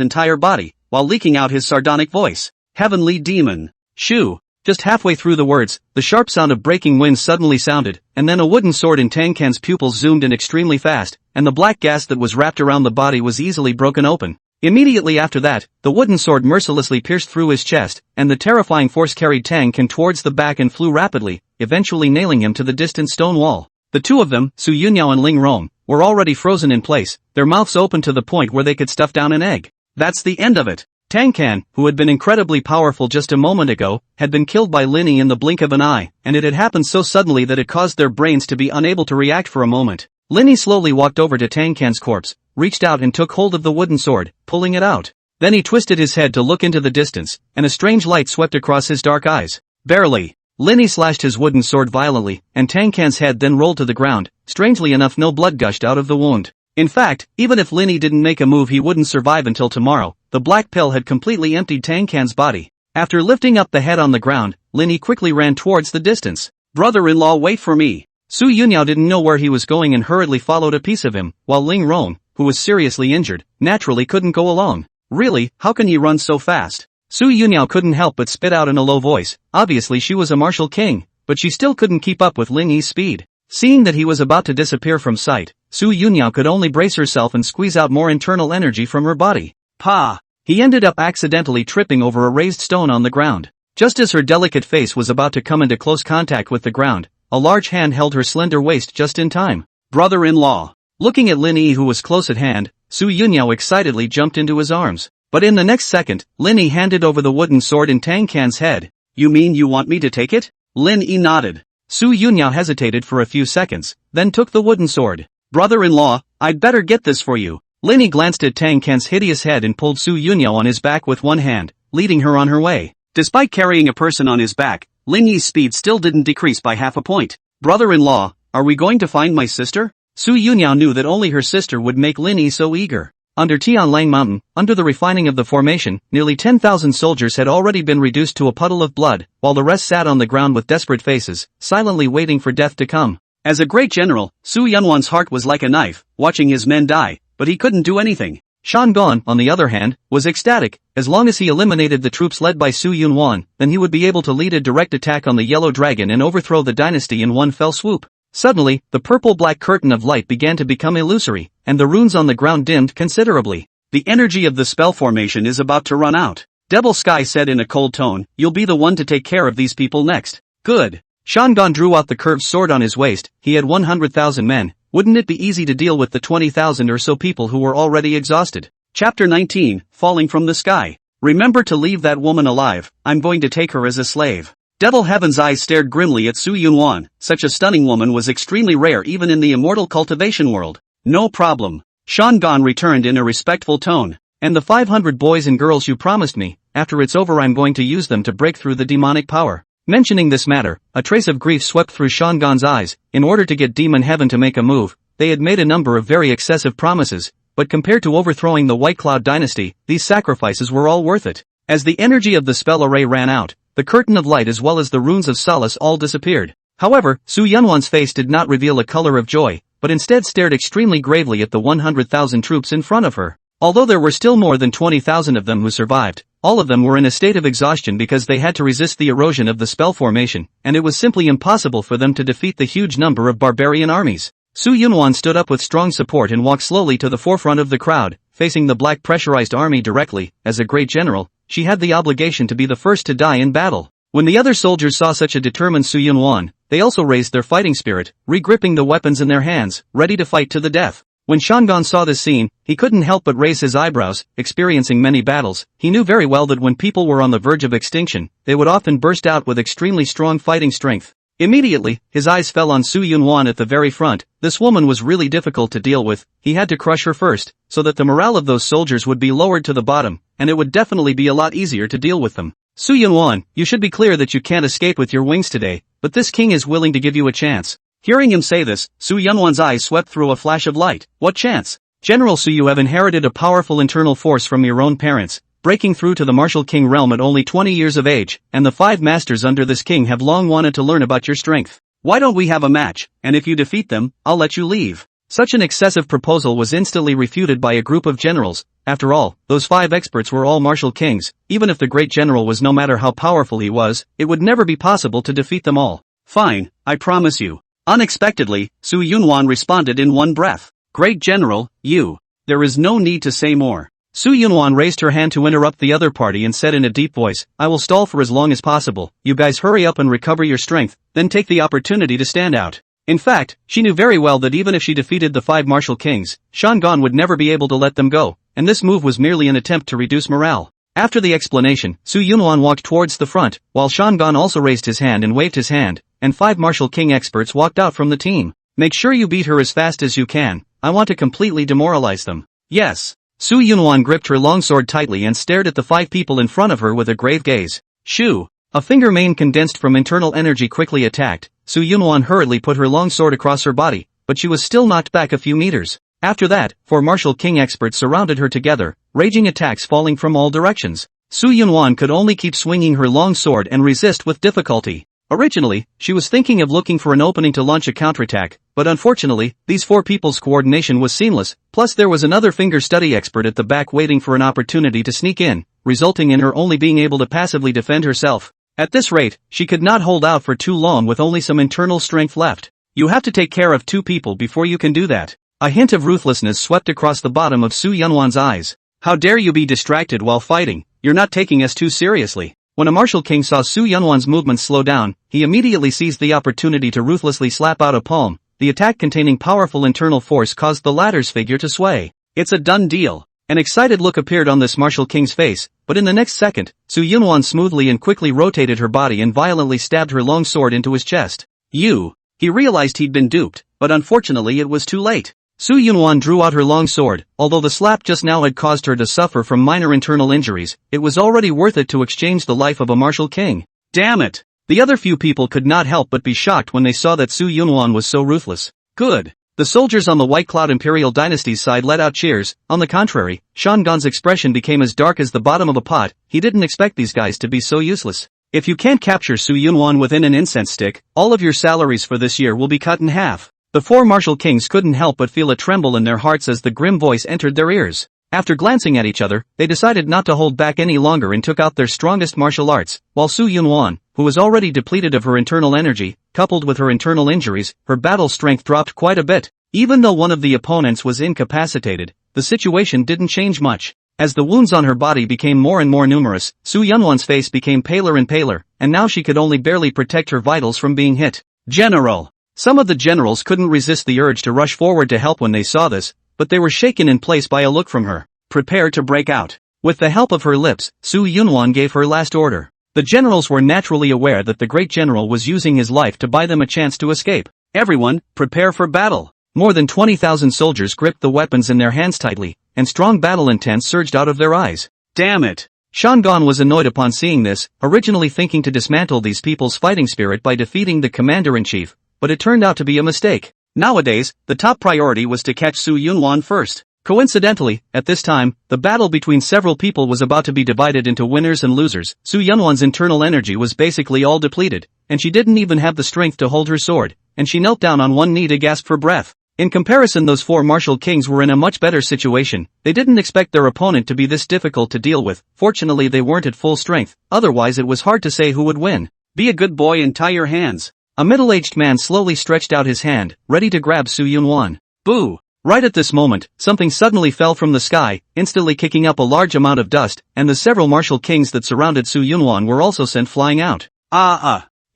S1: entire body, while leaking out his sardonic voice. Heavenly demon. Shoo. Just halfway through the words, the sharp sound of breaking winds suddenly sounded, and then a wooden sword in Tang Can's pupils zoomed in extremely fast, and the black gas that was wrapped around the body was easily broken open. Immediately after that, the wooden sword mercilessly pierced through his chest, and the terrifying force carried Tang Can towards the back and flew rapidly, eventually nailing him to the distant stone wall. The two of them, Su Yunyao and Ling Rong, were already frozen in place, their mouths open to the point where they could stuff down an egg. That's the end of it. Tang Can, who had been incredibly powerful just a moment ago, had been killed by Lin Yi in the blink of an eye, and it had happened so suddenly that it caused their brains to be unable to react for a moment. Lin Yi slowly walked over to Tang Can's corpse, reached out and took hold of the wooden sword, pulling it out. Then he twisted his head to look into the distance, and a strange light swept across his dark eyes. Barely. Lin Yi slashed his wooden sword violently, and Tang Can's head then rolled to the ground. Strangely enough, no blood gushed out of the wound. In fact, even if Lin Yi didn't make a move he wouldn't survive until tomorrow. The black pill had completely emptied Tang Can's body. After lifting up the head on the ground, Lin Yi quickly ran towards the distance. Brother-in-law, wait for me. Su Yunyao didn't know where he was going and hurriedly followed a piece of him, while Ling Rong, who was seriously injured, naturally couldn't go along. Really, how can he run so fast? Su Yunyao couldn't help but spit out in a low voice. Obviously she was a martial king, but she still couldn't keep up with Lin Yi's speed. Seeing that he was about to disappear from sight, Su Yunyao could only brace herself and squeeze out more internal energy from her body. Pa! He ended up accidentally tripping over a raised stone on the ground. Just as her delicate face was about to come into close contact with the ground, a large hand held her slender waist just in time. Brother-in-law. Looking at Lin Yi who was close at hand, Su Yunyao excitedly jumped into his arms. But in the next second, Lin Yi handed over the wooden sword in Tang Can's head. You mean you want me to take it? Lin Yi nodded. Su Yunyao hesitated for a few seconds, then took the wooden sword. Brother-in-law, I'd better get this for you. Lin Yi glanced at Tang Can's hideous head and pulled Su Yunyao on his back with one hand, leading her on her way. Despite carrying a person on his back, Lin Yi's speed still didn't decrease by half a point. Brother-in-law, are we going to find my sister? Su Yunyao knew that only her sister would make Lin Yi so eager. Under Tianlang Mountain, under the refining of the formation, nearly 10,000 soldiers had already been reduced to a puddle of blood, while the rest sat on the ground with desperate faces, silently waiting for death to come. As a great general, Su Yunwan's heart was like a knife, watching his men die, but he couldn't do anything. Shangon, on the other hand, was ecstatic. As long as he eliminated the troops led by Su Yunwan, then he would be able to lead a direct attack on the Yellow Dragon and overthrow the dynasty in one fell swoop. Suddenly, the purple-black curtain of light began to become illusory, and the runes on the ground dimmed considerably. The energy of the spell formation is about to run out. Devil Sky said in a cold tone, "You'll be the one to take care of these people next." Good. Shangon drew out the curved sword on his waist. He had 100,000 men. Wouldn't it be easy to deal with the 20,000 or so people who were already exhausted? Chapter 19, Falling from the Sky. Remember to leave that woman alive. I'm going to take her as a slave. Devil Heaven's eyes stared grimly at Su Yunwan. Such a stunning woman was extremely rare even in the immortal cultivation world. No problem. Shangon returned in a respectful tone. And the 500 boys and girls you promised me, after it's over I'm going to use them to break through the demonic power. Mentioning this matter, a trace of grief swept through Shangon's eyes. In order to get Demon Heaven to make a move, they had made a number of very excessive promises, but compared to overthrowing the White Cloud dynasty, these sacrifices were all worth it. As the energy of the spell array ran out, the curtain of light as well as the runes of solace all disappeared. However, Su Yunwan's face did not reveal a color of joy, but instead stared extremely gravely at the 100,000 troops in front of her. Although there were still more than 20,000 of them who survived, all of them were in a state of exhaustion because they had to resist the erosion of the spell formation, and it was simply impossible for them to defeat the huge number of barbarian armies. Su Yunwan stood up with strong support and walked slowly to the forefront of the crowd, facing the black pressurized army directly. As a great general, she had the obligation to be the first to die in battle. When the other soldiers saw such a determined Su Yunwan, they also raised their fighting spirit, re-gripping the weapons in their hands, ready to fight to the death. When Shangon saw this scene, he couldn't help but raise his eyebrows. Experiencing many battles, he knew very well that when people were on the verge of extinction, they would often burst out with extremely strong fighting strength. Immediately, his eyes fell on Su Yunwan at the very front. This woman was really difficult to deal with. He had to crush her first, so that the morale of those soldiers would be lowered to the bottom, and it would definitely be a lot easier to deal with them. Su Yunwan, you should be clear that you can't escape with your wings today, but this king is willing to give you a chance. Hearing him say this, Su Yunwan's eyes swept through a flash of light. What chance? General Su, you have inherited a powerful internal force from your own parents, breaking through to the martial king realm at only 20 years of age, and the 5 masters under this king have long wanted to learn about your strength. Why don't we have a match, and if you defeat them, I'll let you leave. Such an excessive proposal was instantly refuted by a group of generals. After all, those 5 experts were all martial kings. Even if the great general was no matter how powerful he was, it would never be possible to defeat them all. Fine, I promise you. Unexpectedly, Su Yunwan responded in one breath. Great General, you. There is no need to say more. Su Yunwan raised her hand to interrupt the other party and said in a deep voice, I will stall for as long as possible. You guys hurry up and recover your strength, then take the opportunity to stand out. In fact, she knew very well that even if she defeated the 5 martial kings, Shangon would never be able to let them go, and this move was merely an attempt to reduce morale. After the explanation, Su Yunwan walked towards the front, while Shangon also raised his hand and waved his hand, and 5 martial king experts walked out from the team. Make sure you beat her as fast as you can. I want to completely demoralize them. Yes. Su Yunwan gripped her longsword tightly and stared at the 5 people in front of her with a grave gaze. Shoo! A finger mane condensed from internal energy quickly attacked. Su Yunwan hurriedly put her longsword across her body, but she was still knocked back a few meters. After that, 4 martial king experts surrounded her together, raging attacks falling from all directions. Su Yunwan could only keep swinging her long sword and resist with difficulty. Originally, she was thinking of looking for an opening to launch a counterattack, but unfortunately, these 4 people's coordination was seamless, plus there was another finger study expert at the back waiting for an opportunity to sneak in, resulting in her only being able to passively defend herself. At this rate, she could not hold out for too long with only some internal strength left. You have to take care of 2 people before you can do that. A hint of ruthlessness swept across the bottom of Su Yunwan's eyes. How dare you be distracted while fighting? You're not taking us too seriously. When a martial king saw Su Yunwan's movements slow down, he immediately seized the opportunity to ruthlessly slap out a palm. The attack containing powerful internal force caused the latter's figure to sway. It's a done deal. An excited look appeared on this martial king's face, but in the next second, Su Yunwan smoothly and quickly rotated her body and violently stabbed her long sword into his chest. He realized he'd been duped, but unfortunately it was too late. Su Yunwan drew out her long sword. Although the slap just now had caused her to suffer from minor internal injuries, it was already worth it to exchange the life of a martial king. Damn it! The other few people could not help but be shocked when they saw that Su Yunwan was so ruthless. Good. The soldiers on the White Cloud Imperial Dynasty's side let out cheers. On the contrary, Shangon's expression became as dark as the bottom of a pot. He didn't expect these guys to be so useless. If you can't capture Su Yunwan within an incense stick, all of your salaries for this year will be cut in half. The 4 martial kings couldn't help but feel a tremble in their hearts as the grim voice entered their ears. After glancing at each other, they decided not to hold back any longer and took out their strongest martial arts, while Su Yunwan, who was already depleted of her internal energy, coupled with her internal injuries, her battle strength dropped quite a bit. Even though one of the opponents was incapacitated, the situation didn't change much. As the wounds on her body became more and more numerous, Su Yunwan's face became paler and paler, and now she could only barely protect her vitals from being hit. General! Some of the generals couldn't resist the urge to rush forward to help when they saw this, but they were shaken in place by a look from her. Prepare to break out. With the help of her lips, Su Yunwan gave her last order. The generals were naturally aware that the great general was using his life to buy them a chance to escape. Everyone, prepare for battle. More than 20,000 soldiers gripped the weapons in their hands tightly, and strong battle intent surged out of their eyes. Damn it! Shangan was annoyed upon seeing this, originally thinking to dismantle these people's fighting spirit by defeating the commander-in-chief, but it turned out to be a mistake. Nowadays, the top priority was to catch Su Yunwan first. Coincidentally, at this time, the battle between several people was about to be divided into winners and losers. Su Yunwan's internal energy was basically all depleted, and she didn't even have the strength to hold her sword, and she knelt down on one knee to gasp for breath. In comparison, those four martial kings were in a much better situation. They didn't expect their opponent to be this difficult to deal with. Fortunately, they weren't at full strength, otherwise it was hard to say who would win. Be a good boy and tie your hands. A middle-aged man slowly stretched out his hand, ready to grab Su Yunwan. Boo! Right at this moment, something suddenly fell from the sky, instantly kicking up a large amount of dust, and the several martial kings that surrounded Su Yunwan were also sent flying out.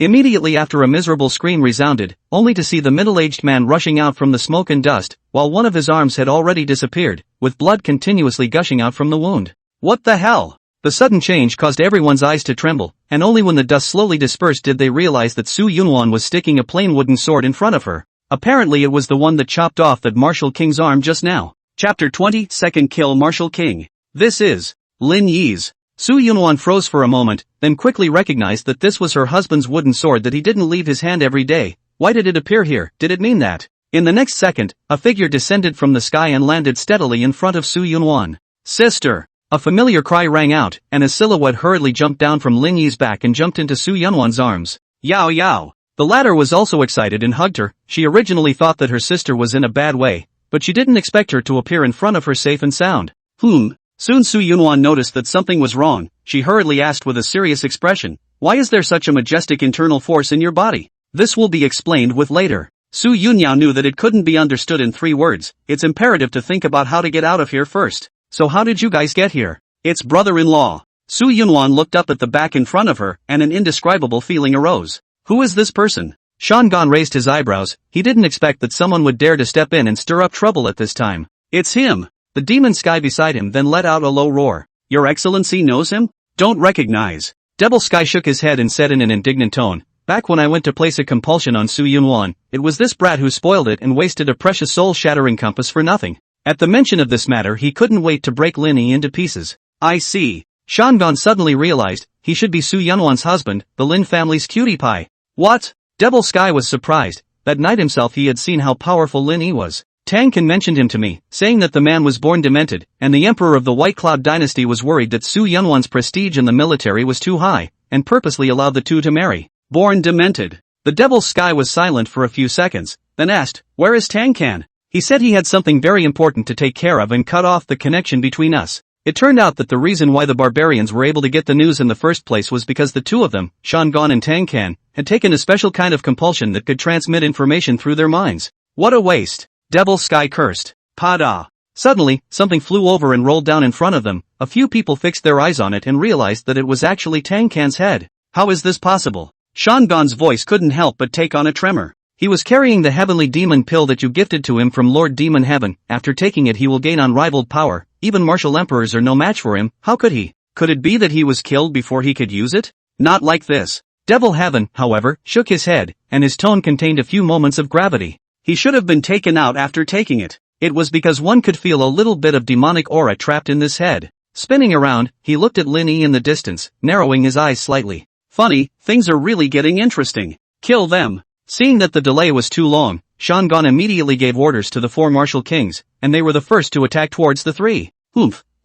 S1: Immediately after a miserable scream resounded, only to see the middle-aged man rushing out from the smoke and dust, while one of his arms had already disappeared, with blood continuously gushing out from the wound. What the hell? The sudden change caused everyone's eyes to tremble, and only when the dust slowly dispersed did they realize that Su Yunwan was sticking a plain wooden sword in front of her. Apparently it was the one that chopped off that martial king's arm just now. Chapter 20, Second Kill Martial King. This is Lin Yi's. Su Yunwan froze for a moment, then quickly recognized that this was her husband's wooden sword that he didn't leave his hand every day. Why did it appear here? Did it mean that? In the next second, a figure descended from the sky and landed steadily in front of Su Yunwan. Sister! A familiar cry rang out, and a silhouette hurriedly jumped down from Lin Yi's back and jumped into Su Yunwan's arms. Yao Yao! The latter was also excited and hugged her. She originally thought that her sister was in a bad way, but she didn't expect her to appear in front of her safe and sound. Soon Su Yunwan noticed that something was wrong. She hurriedly asked with a serious expression, "Why is there such a majestic internal force in your body?" This will be explained with later. Su Yunyao knew that it couldn't be understood in 3 words. It's imperative to think about how to get out of here first. So how did you guys get here? It's brother-in-law. Su Yunwan looked up at the back in front of her, and an indescribable feeling arose. Who is this person? Shangan raised his eyebrows. He didn't expect that someone would dare to step in and stir up trouble at this time. It's him. The demon Sky beside him then let out a low roar. Your Excellency knows him? Don't recognize. Devil Sky shook his head and said in an indignant tone, "Back when I went to place a compulsion on Su Yunwan, it was this brat who spoiled it and wasted a precious soul-shattering compass for nothing." At the mention of this matter he couldn't wait to break Lin Yi into pieces. I see. Shangan suddenly realized, he should be Su Yunwan's husband, the Lin family's cutie pie. What? Devil Sky was surprised. That night himself he had seen how powerful Lin Yi was. Tang mentioned him to me, saying that the man was born demented, and the emperor of the White Cloud dynasty was worried that Su Yunwan's prestige in the military was too high, and purposely allowed the two to marry. Born demented. The Devil Sky was silent for a few seconds, then asked, "Where is Tang?" He said he had something very important to take care of and cut off the connection between us. It turned out that the reason why the barbarians were able to get the news in the first place was because the two of them, Shangan and Tang, had taken a special kind of compulsion that could transmit information through their minds. What a waste! Devil Sky cursed. Pada! Suddenly, something flew over and rolled down in front of them. A few people fixed their eyes on it and realized that it was actually Tang's head. How is this possible? Shangan's voice couldn't help but take on a tremor. He was carrying the heavenly demon pill that you gifted to him from Lord Demon Heaven. After taking it he will gain unrivaled power. Even martial emperors are no match for him. How could he? Could it be that he was killed before he could use it? Not like this. Devil Heaven, however, shook his head, and his tone contained a few moments of gravity. He should have been taken out after taking it. It was because one could feel a little bit of demonic aura trapped in this head. Spinning around, he looked at Lin Yi in the distance, narrowing his eyes slightly. Funny, things are really getting interesting. Kill them. Seeing that the delay was too long, Shangan immediately gave orders to the 4 martial kings, and they were the first to attack towards the 3.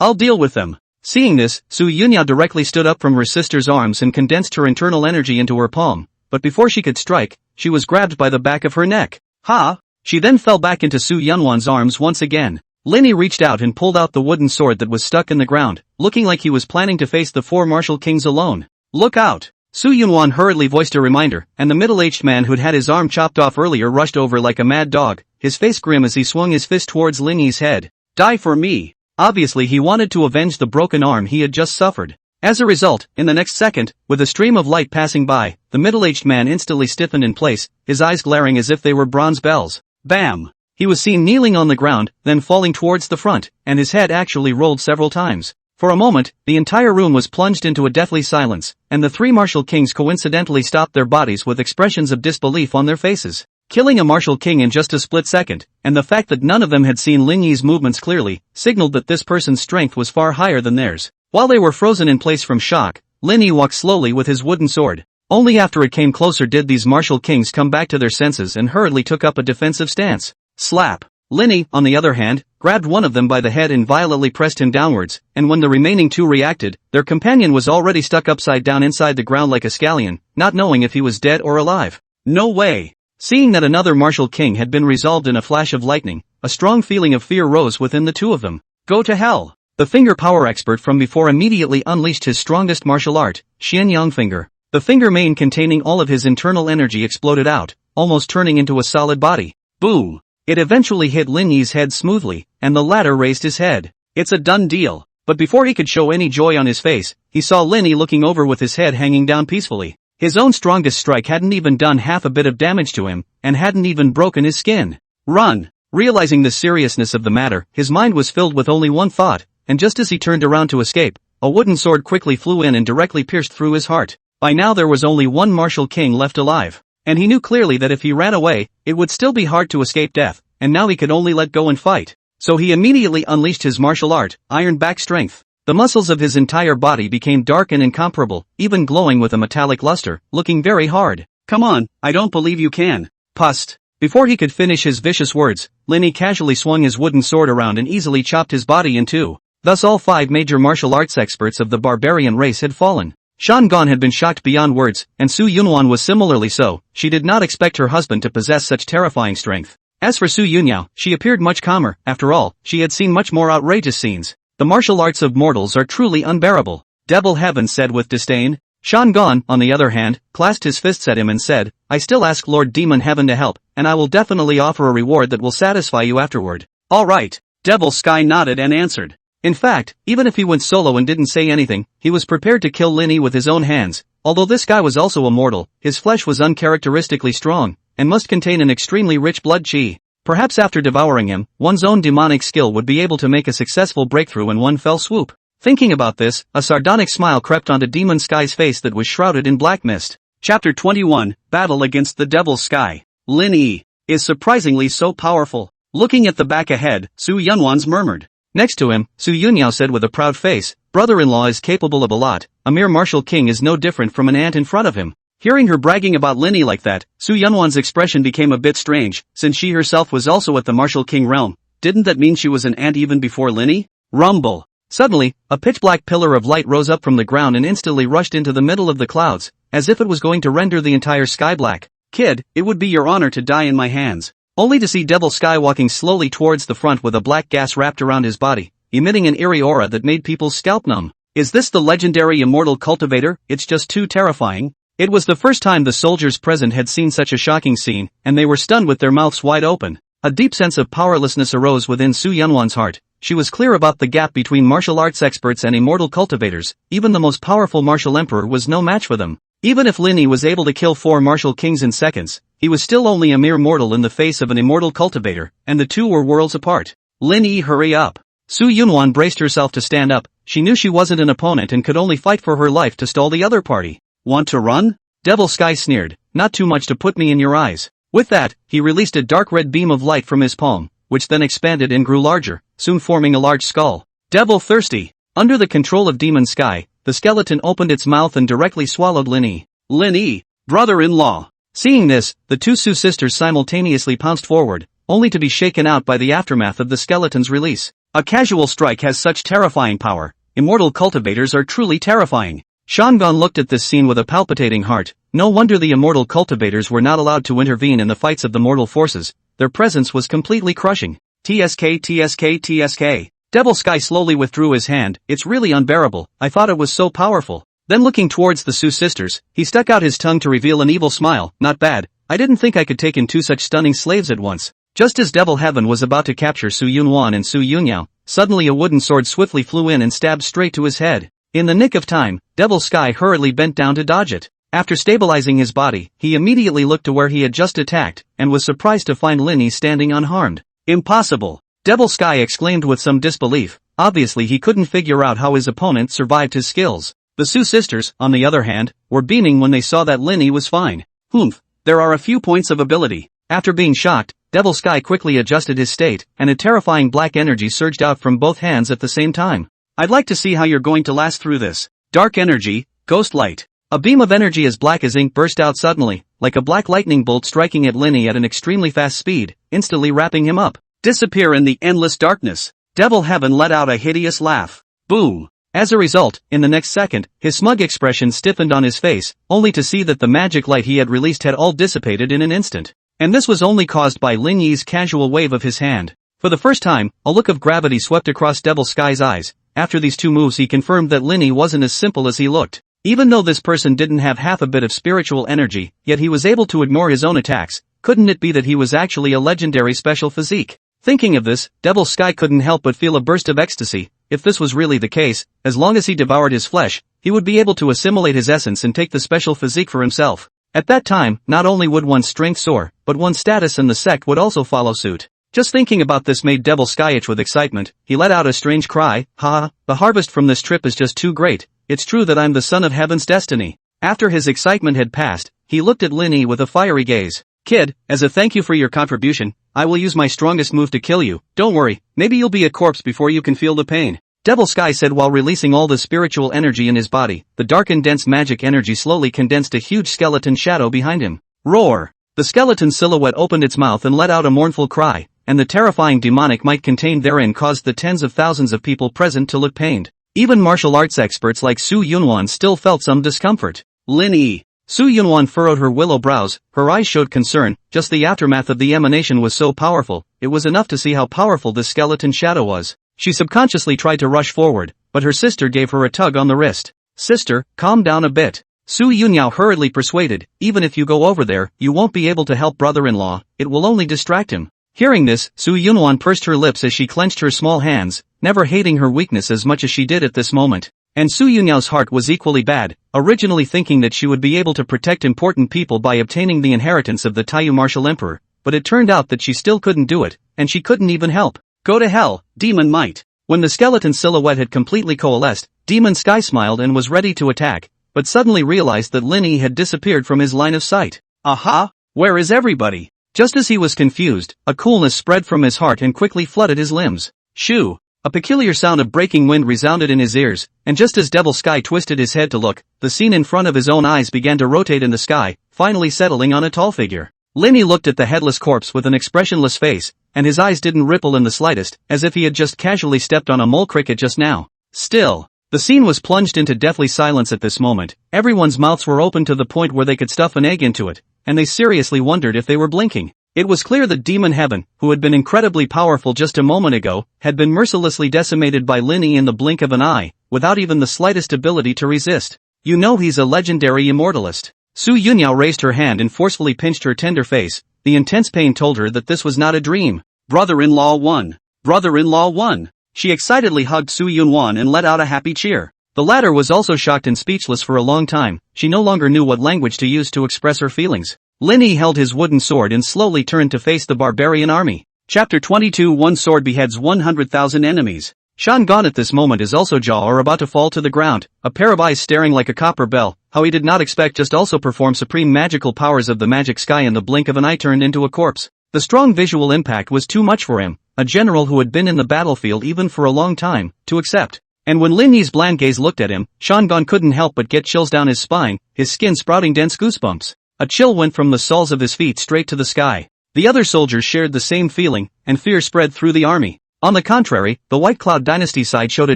S1: I'll deal with them. Seeing this, Su Yunyao directly stood up from her sister's arms and condensed her internal energy into her palm, but before she could strike, she was grabbed by the back of her neck. Ha! She then fell back into Su Yunwan's arms once again. Lin Yi reached out and pulled out the wooden sword that was stuck in the ground, looking like he was planning to face the 4 martial kings alone. Look out! Yunwan hurriedly voiced a reminder, and the middle-aged man who'd had his arm chopped off earlier rushed over like a mad dog, his face grim as he swung his fist towards Lin Yi's head. Die for me! Obviously he wanted to avenge the broken arm he had just suffered. As a result, in the next second, with a stream of light passing by, the middle-aged man instantly stiffened in place, his eyes glaring as if they were bronze bells. Bam! He was seen kneeling on the ground, then falling towards the front, and his head actually rolled several times. For a moment, the entire room was plunged into a deathly silence, and the 3 martial kings coincidentally stopped their bodies with expressions of disbelief on their faces. Killing a martial king in just a split second, and the fact that none of them had seen Lin Yi's movements clearly, signaled that this person's strength was far higher than theirs. While they were frozen in place from shock, Lin Yi walked slowly with his wooden sword. Only after it came closer did these martial kings come back to their senses and hurriedly took up a defensive stance. Slap! Lin Yi, on the other hand, grabbed one of them by the head and violently pressed him downwards, and when the remaining 2 reacted, their companion was already stuck upside down inside the ground like a scallion, not knowing if he was dead or alive. No way! Seeing that another martial king had been resolved in a flash of lightning, a strong feeling of fear rose within the 2 of them. Go to hell! The finger power expert from before immediately unleashed his strongest martial art, Xianyang Finger. The finger main containing all of his internal energy exploded out, almost turning into a solid body. Boom! It eventually hit Lin Yi's head smoothly, and the latter raised his head. It's a done deal. But before he could show any joy on his face, he saw Lin Yi looking over with his head hanging down peacefully. His own strongest strike hadn't even done half a bit of damage to him, and hadn't even broken his skin. Run! Realizing the seriousness of the matter, his mind was filled with only one thought, and just as he turned around to escape, a wooden sword quickly flew in and directly pierced through his heart. By now there was only one martial king left alive. And he knew clearly that if he ran away, it would still be hard to escape death, and now he could only let go and fight. So he immediately unleashed his martial art, Iron Back Strength. The muscles of his entire body became dark and incomparable, even glowing with a metallic luster, looking very hard. Come on, I don't believe you can. Pust. Before he could finish his vicious words, Lin Yi casually swung his wooden sword around and easily chopped his body in 2. Thus all 5 major martial arts experts of the barbarian race had fallen. Shan Gong had been shocked beyond words, and Yunwan was similarly so. She did not expect her husband to possess such terrifying strength. As for Yunyao, she appeared much calmer. After all, she had seen much more outrageous scenes. The martial arts of mortals are truly unbearable. Devil Heaven said with disdain. Shan Gong, on the other hand, clasped his fists at him and said, I still ask Lord Demon Heaven to help, and I will definitely offer a reward that will satisfy you afterward. Alright. Devil Sky nodded and answered. In fact, even if he went solo and didn't say anything, he was prepared to kill Lin Yi with his own hands. Although this guy was also immortal, his flesh was uncharacteristically strong, and must contain an extremely rich blood chi. Perhaps after devouring him, one's own demonic skill would be able to make a successful breakthrough in one fell swoop. Thinking about this, a sardonic smile crept onto Demon Sky's face that was shrouded in black mist. Chapter 21, Battle Against the Devil Sky. Lin Yi is surprisingly so powerful. Looking at the back ahead, Yunwan's murmured. Next to him, Yunyao said with a proud face, brother-in-law is capable of a lot, a mere martial king is no different from an ant in front of him. Hearing her bragging about Lin Yi like that, Yunwan's expression became a bit strange, since she herself was also at the martial king realm. Didn't that mean she was an ant even before Lin Yi? Rumble. Suddenly, a pitch-black pillar of light rose up from the ground and instantly rushed into the middle of the clouds, as if it was going to render the entire sky black. Kid, it would be your honor to die in my hands. Only to see Devil Sky walking slowly towards the front with a black gas wrapped around his body, emitting an eerie aura that made people's scalp numb. Is this the legendary immortal cultivator? It's just too terrifying. It was the first time the soldiers present had seen such a shocking scene, and they were stunned with their mouths wide open. A deep sense of powerlessness arose within Yunwan's heart. She was clear about the gap between martial arts experts and immortal cultivators. Even the most powerful martial emperor was no match for them. Even if Lin Yi was able to kill 4 martial kings in seconds, he was still only a mere mortal in the face of an immortal cultivator, and the 2 were worlds apart. Lin Yi, hurry up. Yunwan braced herself to stand up. She knew she wasn't an opponent and could only fight for her life to stall the other party. Want to run? Devil Sky sneered, not too much to put me in your eyes. With that, he released a dark red beam of light from his palm, which then expanded and grew larger, soon forming a large skull. Devil Thirsty. Under the control of Demon Sky, the skeleton opened its mouth and directly swallowed Lin Yi. Lin Yi, brother-in-law. Seeing this, the 2 Su sisters simultaneously pounced forward, only to be shaken out by the aftermath of the skeleton's release. A casual strike has such terrifying power. Immortal cultivators are truly terrifying. Shan Gong looked at this scene with a palpitating heart. No wonder the immortal cultivators were not allowed to intervene in the fights of the mortal forces. Their presence was completely crushing. TSK TSK TSK. Devil Sky slowly withdrew his hand. It's really unbearable, I thought it was so powerful. Then looking towards the Su sisters, he stuck out his tongue to reveal an evil smile. Not bad, I didn't think I could take in two such stunning slaves at once. Just as Devil Heaven was about to capture Su Yunwan and Su Yunyao, suddenly a wooden sword swiftly flew in and stabbed straight to his head. In the nick of time, Devil Sky hurriedly bent down to dodge it. After stabilizing his body, he immediately looked to where he had just attacked, and was surprised to find Lin Yi standing unharmed. Impossible! Devil Sky exclaimed with some disbelief. Obviously he couldn't figure out how his opponent survived his skills. The Su sisters, on the other hand, were beaming when they saw that Lin Yi was fine. Humph, there are a few points of ability. After being shocked, Devil Sky quickly adjusted his state, and a terrifying black energy surged out from both hands at the same time. I'd like to see how you're going to last through this. Dark energy, ghost light. A beam of energy as black as ink burst out suddenly, like a black lightning bolt striking at Lin Yi at an extremely fast speed, instantly wrapping him up. Disappear in the endless darkness. Devil Heaven let out a hideous laugh. Boom. As a result, in the next second, his smug expression stiffened on his face, only to see that the magic light he had released had all dissipated in an instant. And this was only caused by Lin Yi's casual wave of his hand. For the first time, a look of gravity swept across Devil Sky's eyes. After these two moves he confirmed that Lin Yi wasn't as simple as he looked. Even though this person didn't have half a bit of spiritual energy, yet he was able to ignore his own attacks. Couldn't it be that he was actually a legendary special physique? Thinking of this, Devil Sky couldn't help but feel a burst of ecstasy. If this was really the case, as long as he devoured his flesh, he would be able to assimilate his essence and take the special physique for himself. At that time, not only would one's strength soar, but one's status in the sect would also follow suit. Just thinking about this made Devil Sky itch with excitement. He let out a strange cry. Ha! The harvest from this trip is just too great. It's true that I'm the son of heaven's destiny. After his excitement had passed, he looked at Lin Yi with a fiery gaze. Kid, as a thank you for your contribution, I will use my strongest move to kill you. Don't worry, maybe you'll be a corpse before you can feel the pain. Devil Sky said while releasing all the spiritual energy in his body. The dark and dense magic energy slowly condensed a huge skeleton shadow behind him. Roar! The skeleton silhouette opened its mouth and let out a mournful cry, and the terrifying demonic might contained therein caused the tens of thousands of people present to look pained. Even martial arts experts like Su Yunwan still felt some discomfort. Lin Yi. Su Yunwan furrowed her willow brows, her eyes showed concern. Just the aftermath of the emanation was so powerful, it was enough to see how powerful this skeleton shadow was. She subconsciously tried to rush forward, but her sister gave her a tug on the wrist. Sister, calm down a bit. Su Yunyao hurriedly persuaded, even if you go over there, you won't be able to help brother-in-law, it will only distract him. Hearing this, Su Yunwan pursed her lips as she clenched her small hands, never hating her weakness as much as she did at this moment. And Su Yunyao's heart was equally bad, originally thinking that she would be able to protect important people by obtaining the inheritance of the Taio martial emperor, but it turned out that she still couldn't do it, and she couldn't even help. Go to hell, Demon Might. When the skeleton silhouette had completely coalesced, Demon Sky smiled and was ready to attack, but suddenly realized that Lin Yi had disappeared from his line of sight. Aha! Where is everybody? Just as he was confused, a coolness spread from his heart and quickly flooded his limbs. Shoo! A peculiar sound of breaking wind resounded in his ears, and just as Devil Sky twisted his head to look, the scene in front of his own eyes began to rotate in the sky, finally settling on a tall figure. Lin Yi looked at the headless corpse with an expressionless face, and his eyes didn't ripple in the slightest, as if he had just casually stepped on a mole cricket just now. Still, the scene was plunged into deathly silence at this moment. Everyone's mouths were open to the point where they could stuff an egg into it, and they seriously wondered if they were blinking. It was clear that Demon Heaven, who had been incredibly powerful just a moment ago, had been mercilessly decimated by Lin Yi in the blink of an eye, without even the slightest ability to resist. You know he's a legendary immortalist. Su Yunyao raised her hand and forcefully pinched her tender face. The intense pain told her that this was not a dream. Brother-in-law won. Brother-in-law won. She excitedly hugged Su Yunwan and let out a happy cheer. The latter was also shocked and speechless for a long time. She no longer knew what language to use to express her feelings. Lin Yi held his wooden sword and slowly turned to face the barbarian army. Chapter 22 One sword beheads 100,000 enemies. Shan Gon at this moment is also jaw or about to fall to the ground, a pair of eyes staring like a copper bell. How he did not expect just also perform supreme magical powers of the magic sky in the blink of an eye turned into a corpse. The strong visual impact was too much for him, a general who had been in the battlefield even for a long time, to accept. And when Lin Yi's bland gaze looked at him, Shan Gon couldn't help but get chills down his spine, his skin sprouting dense goosebumps. A chill went from the soles of his feet straight to the sky. The other soldiers shared the same feeling, and fear spread through the army. On the contrary, the White Cloud Dynasty side showed a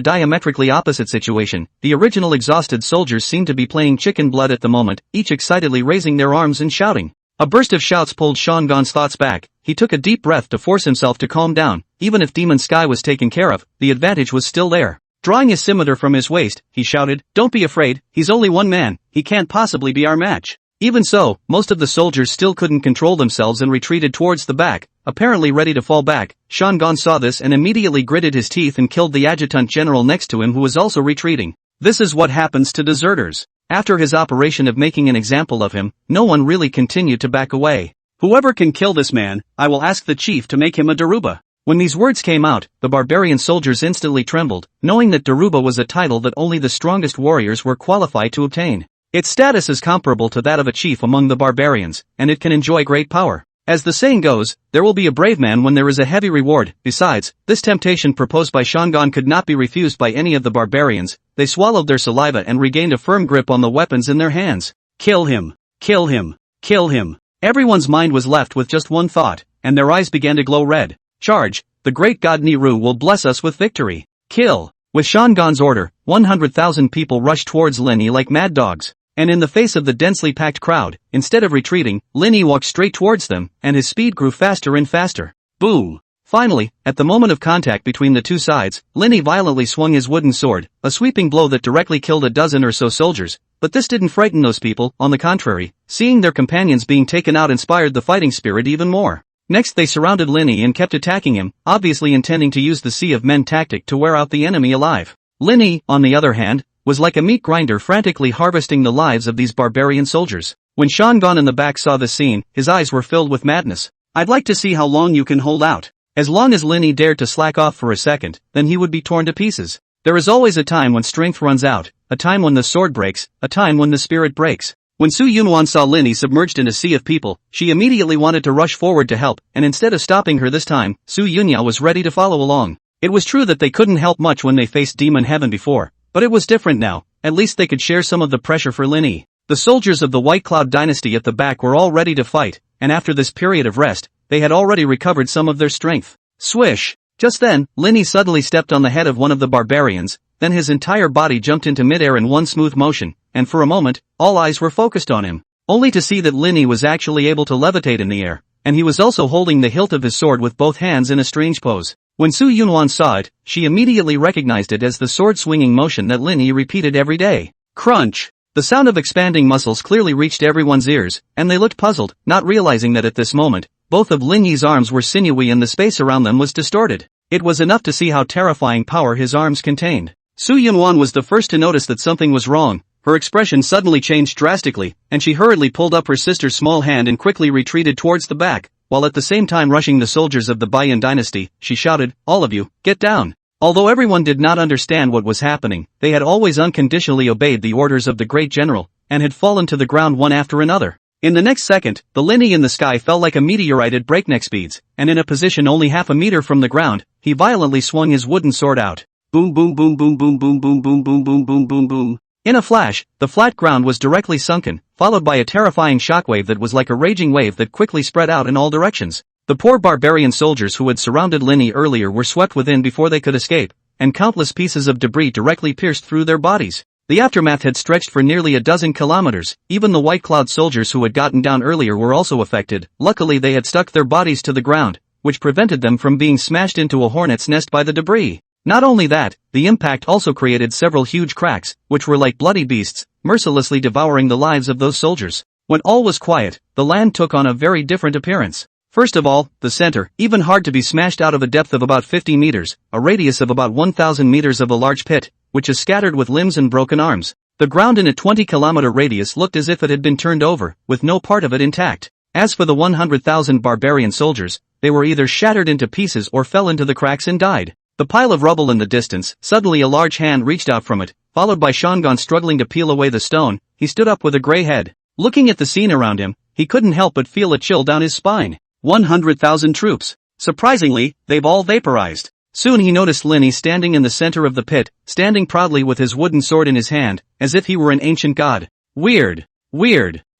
S1: diametrically opposite situation. The original exhausted soldiers seemed to be playing chicken blood at the moment, each excitedly raising their arms and shouting. A burst of shouts pulled Shangan's thoughts back. He took a deep breath to force himself to calm down. Even if Demon Sky was taken care of, the advantage was still there. Drawing his scimitar from his waist, he shouted, "Don't be afraid, he's only one man, he can't possibly be our match." Even so, most of the soldiers still couldn't control themselves and retreated towards the back, apparently ready to fall back. Shangan saw this and immediately gritted his teeth and killed the adjutant general next to him, who was also retreating. This is what happens to deserters. After his operation of making an example of him, no one really continued to back away. "Whoever can kill this man, I will ask the chief to make him a Daruba." When these words came out, the barbarian soldiers instantly trembled, knowing that Daruba was a title that only the strongest warriors were qualified to obtain. Its status is comparable to that of a chief among the barbarians, and it can enjoy great power. As the saying goes, there will be a brave man when there is a heavy reward. Besides, this temptation proposed by Shangan could not be refused by any of the barbarians. They swallowed their saliva and regained a firm grip on the weapons in their hands. Kill him! Kill him! Kill him! Everyone's mind was left with just one thought, and their eyes began to glow red. Charge! The great god Niru will bless us with victory. Kill! With Shangan's order, 100,000 people rushed towards Lin Yi like mad dogs. And in the face of the densely packed crowd, instead of retreating, Lin Yi walked straight towards them, and his speed grew faster and faster. Boom! Finally, at the moment of contact between the two sides, Lin Yi violently swung his wooden sword, a sweeping blow that directly killed a dozen or so soldiers. But this didn't frighten those people. On the contrary, seeing their companions being taken out inspired the fighting spirit even more. Next they surrounded Lin Yi and kept attacking him, obviously intending to use the sea of men tactic to wear out the enemy alive. Lin Yi, on the other hand, was like a meat grinder frantically harvesting the lives of these barbarian soldiers. When Shangan in the back saw this scene, his eyes were filled with madness. "I'd like to see how long you can hold out." As long as Lin Yi dared to slack off for a second, then he would be torn to pieces. There is always a time when strength runs out, a time when the sword breaks, a time when the spirit breaks. When Su Yunwan saw Lin Yi submerged in a sea of people, she immediately wanted to rush forward to help, and instead of stopping her this time, Su Yunyao was ready to follow along. It was true that they couldn't help much when they faced Demon Heaven before, but it was different now. At least they could share some of the pressure for Lin Yi. The soldiers of the White Cloud dynasty at the back were all ready to fight, and after this period of rest, they had already recovered some of their strength. Swish! Just then, Lin Yi suddenly stepped on the head of one of the barbarians, then his entire body jumped into midair in one smooth motion, and for a moment, all eyes were focused on him. Only to see that Lin Yi was actually able to levitate in the air, and he was also holding the hilt of his sword with both hands in a strange pose. When Su Yunwan saw it, she immediately recognized it as the sword-swinging motion that Lin Yi repeated every day. Crunch! The sound of expanding muscles clearly reached everyone's ears, and they looked puzzled, not realizing that at this moment, both of Lin Yi's arms were sinewy and the space around them was distorted. It was enough to see how terrifying power his arms contained. Su Yunwan was the first to notice that something was wrong. Her expression suddenly changed drastically, and she hurriedly pulled up her sister's small hand and quickly retreated towards the back. While at the same time rushing the soldiers of the Bayan dynasty, she shouted, "All of you, get down!" Although everyone did not understand what was happening, they had always unconditionally obeyed the orders of the great general, and had fallen to the ground one after another. In the next second, the Lin Yi in the sky fell like a meteorite at breakneck speeds, and in a position only half a meter from the ground, he violently swung his wooden sword out. Boom boom boom boom boom boom boom boom boom boom boom boom boom. In a flash, the flat ground was directly sunken, followed by a terrifying shockwave that was like a raging wave that quickly spread out in all directions. The poor barbarian soldiers who had surrounded Lin Yi earlier were swept within before they could escape, and countless pieces of debris directly pierced through their bodies. The aftermath had stretched for nearly a dozen kilometers. Even the White Cloud soldiers who had gotten down earlier were also affected. Luckily they had stuck their bodies to the ground, which prevented them from being smashed into a hornet's nest by the debris. Not only that, the impact also created several huge cracks, which were like bloody beasts, mercilessly devouring the lives of those soldiers. When all was quiet, the land took on a very different appearance. First of all, the center, even hard to be smashed out of a depth of about 50 meters, a radius of about 1,000 meters of a large pit, which is scattered with limbs and broken arms. The ground in a 20-kilometer radius looked as if it had been turned over, with no part of it intact. As for the 100,000 barbarian soldiers, they were either shattered into pieces or fell into the cracks and died. The pile of rubble in the distance, suddenly a large hand reached out from it, followed by Shangan struggling to peel away the stone. He stood up with a gray head. Looking at the scene around him, he couldn't help but feel a chill down his spine. 100,000 troops. Surprisingly, they've all vaporized. Soon he noticed Lin Yi standing in the center of the pit, standing proudly with his wooden sword in his hand, as if he were an ancient god. Weird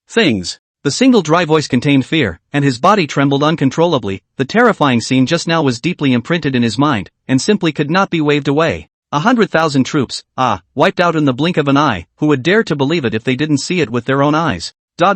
S1: things. The single dry voice contained fear, and his body trembled uncontrollably. The terrifying scene just now was deeply imprinted in his mind, and simply could not be waved away. 100,000 troops, wiped out in the blink of an eye. Who would dare to believe it if they didn't see it with their own eyes? Da.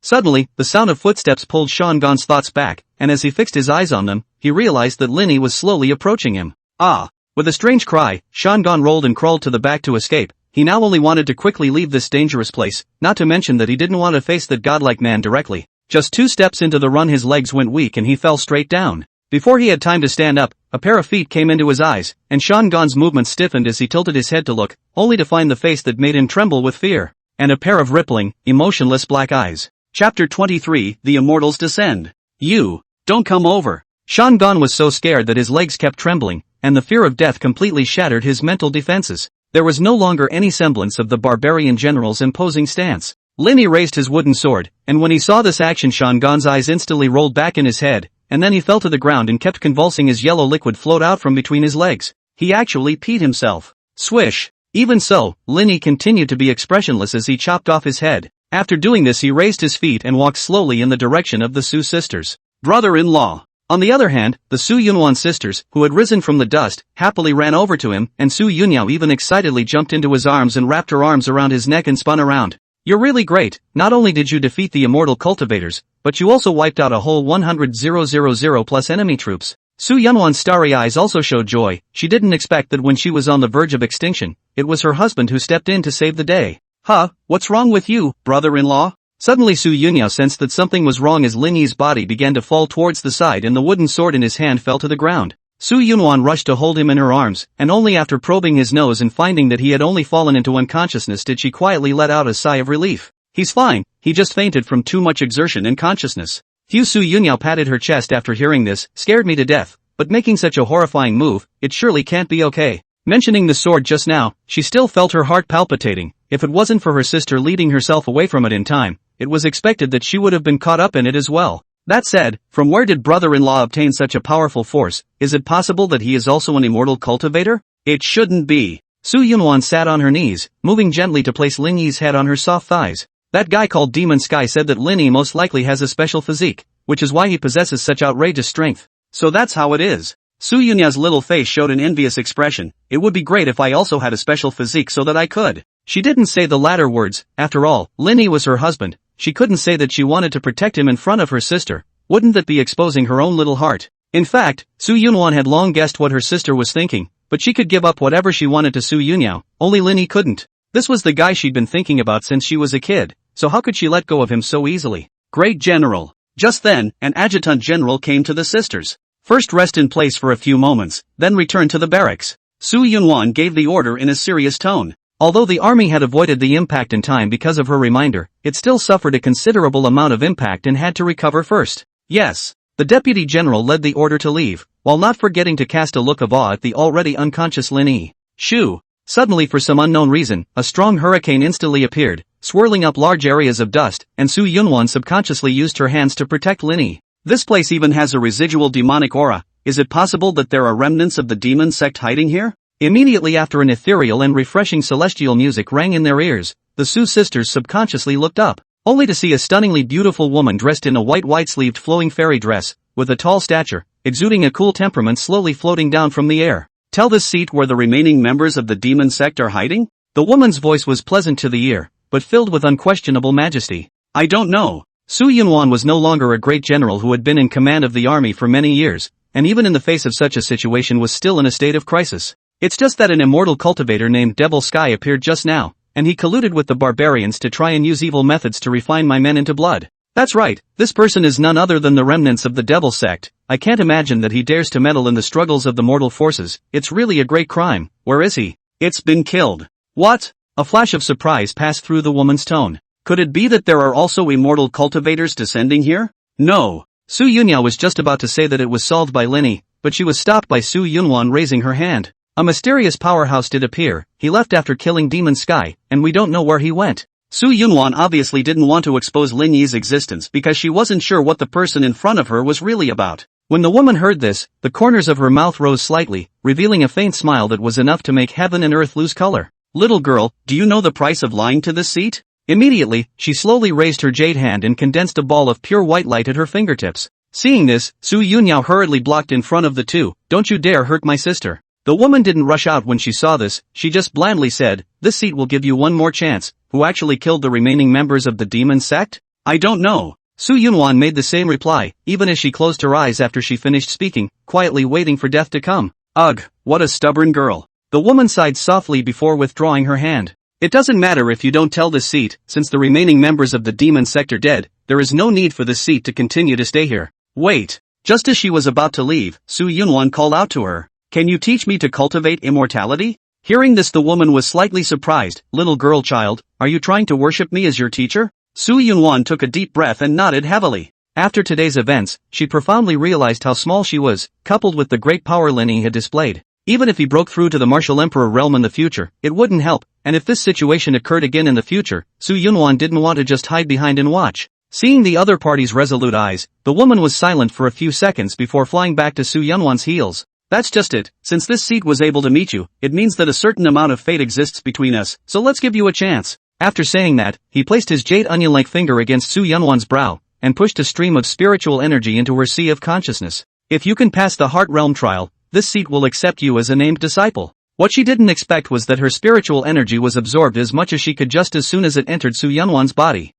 S1: Suddenly, the sound of footsteps pulled Sean Gon's thoughts back, and as he fixed his eyes on them, he realized that Lin Yi was slowly approaching him. Ah! With a strange cry, Sean Gon rolled and crawled to the back to escape. He now only wanted to quickly leave this dangerous place, not to mention that he didn't want to face that godlike man directly. Just 2 steps into the run his legs went weak and he fell straight down. Before he had time to stand up, a pair of feet came into his eyes, and Sean Gon's movements stiffened as he tilted his head to look, only to find the face that made him tremble with fear, and a pair of rippling, emotionless black eyes. Chapter 23, The Immortals Descend. You, don't come over. Sean Gon was so scared that his legs kept trembling, and the fear of death completely shattered his mental defenses. There was no longer any semblance of the barbarian general's imposing stance. Lin Yi raised his wooden sword, and when he saw this action Sean Gon's eyes instantly rolled back in his head, and then he fell to the ground and kept convulsing as yellow liquid flowed out from between his legs. He actually peed himself. Swish! Even so, Lin Yi continued to be expressionless as he chopped off his head. After doing this he raised his feet and walked slowly in the direction of the Su sisters. Brother-in-law. On the other hand, the Su Yunwan sisters, who had risen from the dust, happily ran over to him, and Su Yunyao even excitedly jumped into his arms and wrapped her arms around his neck and spun around. You're really great. Not only did you defeat the immortal cultivators, but you also wiped out a whole 100,000 plus enemy troops. Su Yunwan's starry eyes also showed joy. She didn't expect that when she was on the verge of extinction, it was her husband who stepped in to save the day. Huh, what's wrong with you, brother-in-law? Suddenly Su Yunyao sensed that something was wrong as Lin Yi's body began to fall towards the side and the wooden sword in his hand fell to the ground. Su Yunwan rushed to hold him in her arms, and only after probing his nose and finding that he had only fallen into unconsciousness did she quietly let out a sigh of relief. He's fine, he just fainted from too much exertion and consciousness. Su Yunyao patted her chest after hearing this, scared me to death, but making such a horrifying move, it surely can't be okay. Mentioning the sword just now, she still felt her heart palpitating. If it wasn't for her sister leading herself away from it in time, it was expected that she would have been caught up in it as well. That said, from where did brother-in-law obtain such a powerful force? Is it possible that he is also an immortal cultivator? It shouldn't be. Su Yunwan sat on her knees, moving gently to place Lin Yi's head on her soft thighs. That guy called Demon Sky said that Lin Yi most likely has a special physique, which is why he possesses such outrageous strength. So that's how it is. Su Yunya's little face showed an envious expression. It would be great if I also had a special physique so that I could. She didn't say the latter words. After all, Lin Yi was her husband. She couldn't say that she wanted to protect him in front of her sister. Wouldn't that be exposing her own little heart? In fact, Su Yunwan had long guessed what her sister was thinking, but she could give up whatever she wanted to Su Yunyao, only Lin Yi couldn't. This was the guy she'd been thinking about since she was a kid, so how could she let go of him so easily? Great General. Just then, an adjutant general came to the sisters. First rest in place for a few moments, then return to the barracks. Su Yunwan gave the order in a serious tone. Although the army had avoided the impact in time because of her reminder, it still suffered a considerable amount of impact and had to recover first. Yes. The deputy general led the order to leave, while not forgetting to cast a look of awe at the already unconscious Lin Yi. Shoo! Suddenly for some unknown reason, a strong hurricane instantly appeared, swirling up large areas of dust, and Su Yunwan subconsciously used her hands to protect Lin Yi. This place even has a residual demonic aura. Is it possible that there are remnants of the demon sect hiding here? Immediately after an ethereal and refreshing celestial music rang in their ears, the Su sisters subconsciously looked up, only to see a stunningly beautiful woman dressed in a white-sleeved flowing fairy dress, with a tall stature, exuding a cool temperament slowly floating down from the air. Tell this seat where the remaining members of the demon sect are hiding? The woman's voice was pleasant to the ear, but filled with unquestionable majesty. I don't know. Su Yunwan was no longer a great general who had been in command of the army for many years, and even in the face of such a situation was still in a state of crisis. It's just that an immortal cultivator named Devil Sky appeared just now, and he colluded with the barbarians to try and use evil methods to refine my men into blood. That's right, this person is none other than the remnants of the Devil sect. I can't imagine that he dares to meddle in the struggles of the mortal forces. It's really a great crime. Where is he? It's been killed. What? A flash of surprise passed through the woman's tone. Could it be that there are also immortal cultivators descending here? No. Su Yunyao was just about to say that it was solved by Lin Yi, but she was stopped by Su Yunwan raising her hand. A mysterious powerhouse did appear. He left after killing Demon Sky, and we don't know where he went. Su Yunwan obviously didn't want to expose Lin Yi's existence because she wasn't sure what the person in front of her was really about. When the woman heard this, the corners of her mouth rose slightly, revealing a faint smile that was enough to make heaven and earth lose color. Little girl, do you know the price of lying to this seat? Immediately, she slowly raised her jade hand and condensed a ball of pure white light at her fingertips. Seeing this, Su Yunyao hurriedly blocked in front of the two. Don't you dare hurt my sister. The woman didn't rush out when she saw this, she just blandly said, this seat will give you one more chance. Who actually killed the remaining members of the demon sect? I don't know. Su Yunwan made the same reply, even as she closed her eyes after she finished speaking, quietly waiting for death to come. Ugh, what a stubborn girl. The woman sighed softly before withdrawing her hand. It doesn't matter if you don't tell this seat, since the remaining members of the demon sect are dead, there is no need for this seat to continue to stay here. Wait. Just as she was about to leave, Su Yunwan called out to her. Can you teach me to cultivate immortality? Hearing this, the woman was slightly surprised. Little girl child, are you trying to worship me as your teacher? Su Yunwan took a deep breath and nodded heavily. After today's events, she profoundly realized how small she was, coupled with the great power Lin Yi had displayed. Even if he broke through to the martial emperor realm in the future, it wouldn't help, and if this situation occurred again in the future, Su Yunwan didn't want to just hide behind and watch. Seeing the other party's resolute eyes, the woman was silent for a few seconds before flying back to Su Yunwan's heels. That's just it, since this seat was able to meet you, it means that a certain amount of fate exists between us, so let's give you a chance. After saying that, he placed his jade onion-like finger against Su Yunwan's brow, and pushed a stream of spiritual energy into her sea of consciousness. If you can pass the heart realm trial, this seat will accept you as a named disciple. What she didn't expect was that her spiritual energy was absorbed as much as she could just as soon as it entered Su Yunwan's body.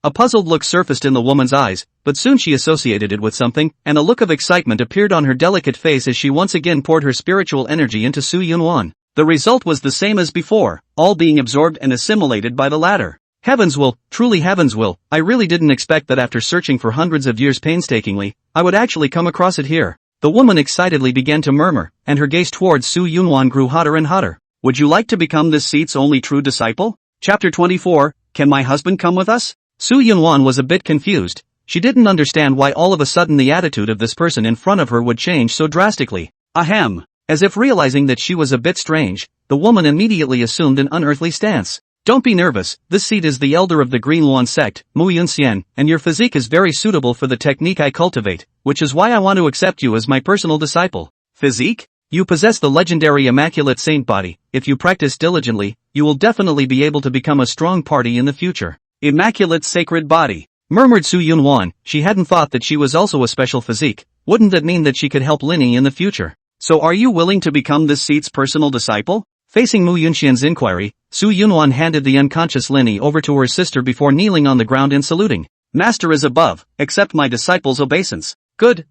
S1: A puzzled look surfaced in the woman's eyes, but soon she associated it with something, and a look of excitement appeared on her delicate face as she once again poured her spiritual energy into Su Yunwan. The result was the same as before, all being absorbed and assimilated by the latter. Heavens will, truly heavens will, I really didn't expect that after searching for hundreds of years painstakingly, I would actually come across it here. The woman excitedly began to murmur, and her gaze towards Su Yunwan grew hotter and hotter. Would you like to become this seat's only true disciple? Chapter 24, Can my husband come with us? Su Yunwan was a bit confused. She didn't understand why all of a sudden the attitude of this person in front of her would change so drastically. Ahem. As if realizing that she was a bit strange, the woman immediately assumed an unearthly stance. Don't be nervous, this seat is the elder of the Green Luan sect, Mu Yunxian, and your physique is very suitable for the technique I cultivate, which is why I want to accept you as my personal disciple. Physique? You possess the legendary Immaculate Saint body. If you practice diligently, you will definitely be able to become a strong party in the future. Immaculate Sacred Body, murmured Su Yunwan. She hadn't thought that she was also a special physique. Wouldn't that mean that she could help Lin Yi in the future? So are you willing to become this seat's personal disciple? Facing Mu Yunxian's inquiry, Su Yunwan handed the unconscious Lin Yi over to her sister before kneeling on the ground and saluting. Master is above, accept my disciple's obeisance. Good.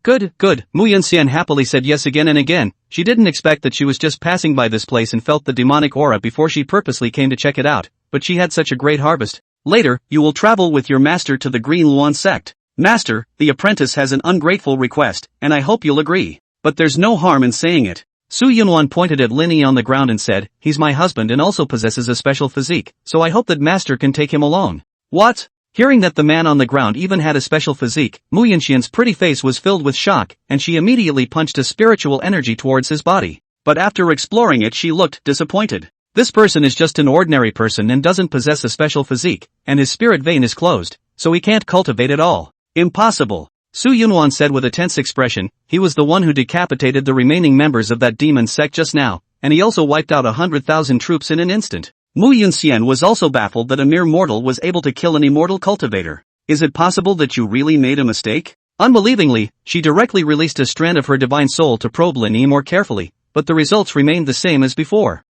S1: Mu Yunxian happily said yes again and again. She didn't expect that she was just passing by this place and felt the demonic aura before she purposely came to check it out, but she had such a great harvest. Later, you will travel with your master to the Green Luan sect. Master, the apprentice has an ungrateful request, and I hope you'll agree. But there's no harm in saying it. Su Yunwan pointed at Lin Yi on the ground and said, he's my husband and also possesses a special physique, so I hope that master can take him along. What? Hearing that the man on the ground even had a special physique, Mu Yunxian's pretty face was filled with shock, and she immediately punched a spiritual energy towards his body. But after exploring it, she looked disappointed. This person is just an ordinary person and doesn't possess a special physique, and his spirit vein is closed, so he can't cultivate at all. Impossible. Su Yunwan said with a tense expression. He was the one who decapitated the remaining members of that demon sect just now, and he also wiped out 100,000 troops in an instant. Mu Yunxian was also baffled that a mere mortal was able to kill an immortal cultivator. Is it possible that you really made a mistake? Unbelievingly, she directly released a strand of her divine soul to probe Lin Yi more carefully, but the results remained the same as before.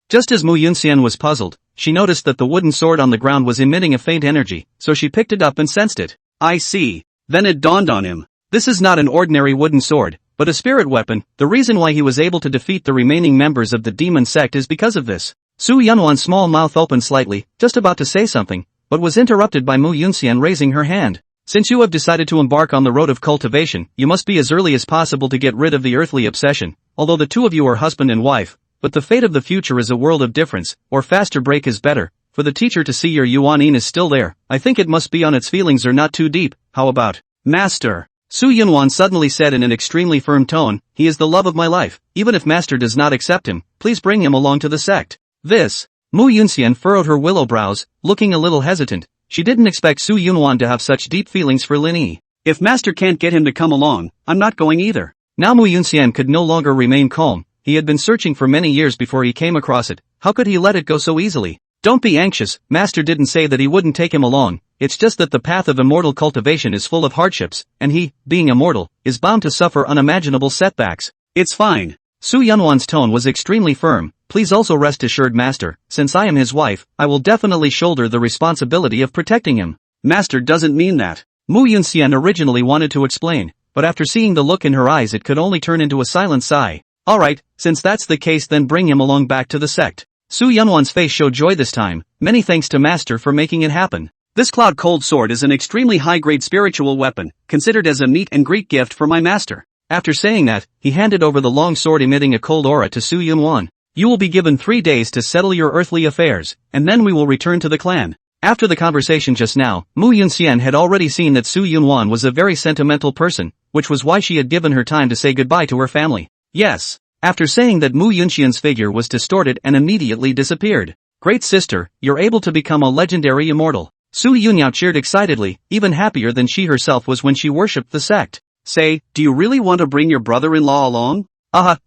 S1: Just as Mu Yunxian was puzzled, she noticed that the wooden sword on the ground was emitting a faint energy, so she picked it up and sensed it. I see. Then it dawned on him. This is not an ordinary wooden sword, but a spirit weapon. The reason why he was able to defeat the remaining members of the demon sect is because of this. Su Yunwan's small mouth opened slightly, just about to say something, but was interrupted by Mu Yunxian raising her hand. Since you have decided to embark on the road of cultivation, you must be as early as possible to get rid of the earthly obsession. Although the two of you are husband and wife, but the fate of the future is a world of difference, or faster break is better. For the teacher to see your Yuan is still there, I think it must be on its feelings are not too deep. How about, Master? Su Yunwan suddenly said in an extremely firm tone, he is the love of my life. Even if Master does not accept him, please bring him along to the sect. This. Mu Yunxian furrowed her willow brows, looking a little hesitant. She didn't expect Su Yunwan to have such deep feelings for Lin Yi. If Master can't get him to come along, I'm not going either. Now Mu Yunxian could no longer remain calm. He had been searching for many years before he came across it. How could he let it go so easily? Don't be anxious, Master didn't say that he wouldn't take him along. It's just that the path of immortal cultivation is full of hardships, and he, being immortal, is bound to suffer unimaginable setbacks. It's fine. Su Yunwan's tone was extremely firm. Please also rest assured, Master, since I am his wife, I will definitely shoulder the responsibility of protecting him. Master doesn't mean that. Mu Yunxian originally wanted to explain, but after seeing the look in her eyes it could only turn into a silent sigh. Alright, since that's the case then bring him along back to the sect. Su Yunwan's face showed joy this time, many thanks to Master for making it happen. This Cloud Cold Sword is an extremely high-grade spiritual weapon, considered as a meet and greet gift for my master. After saying that, he handed over the long sword emitting a cold aura to Su Yunwan. You will be given 3 days to settle your earthly affairs, and then we will return to the clan. After the conversation just now, Mu Yunxian had already seen that Su Yunwan was a very sentimental person, which was why she had given her time to say goodbye to her family. Yes. After saying that Mu Yunxian's figure was distorted and immediately disappeared. Great sister, you're able to become a legendary immortal. Su Yunyao cheered excitedly, even happier than she herself was when she worshipped the sect. Say, do you really want to bring your brother-in-law along?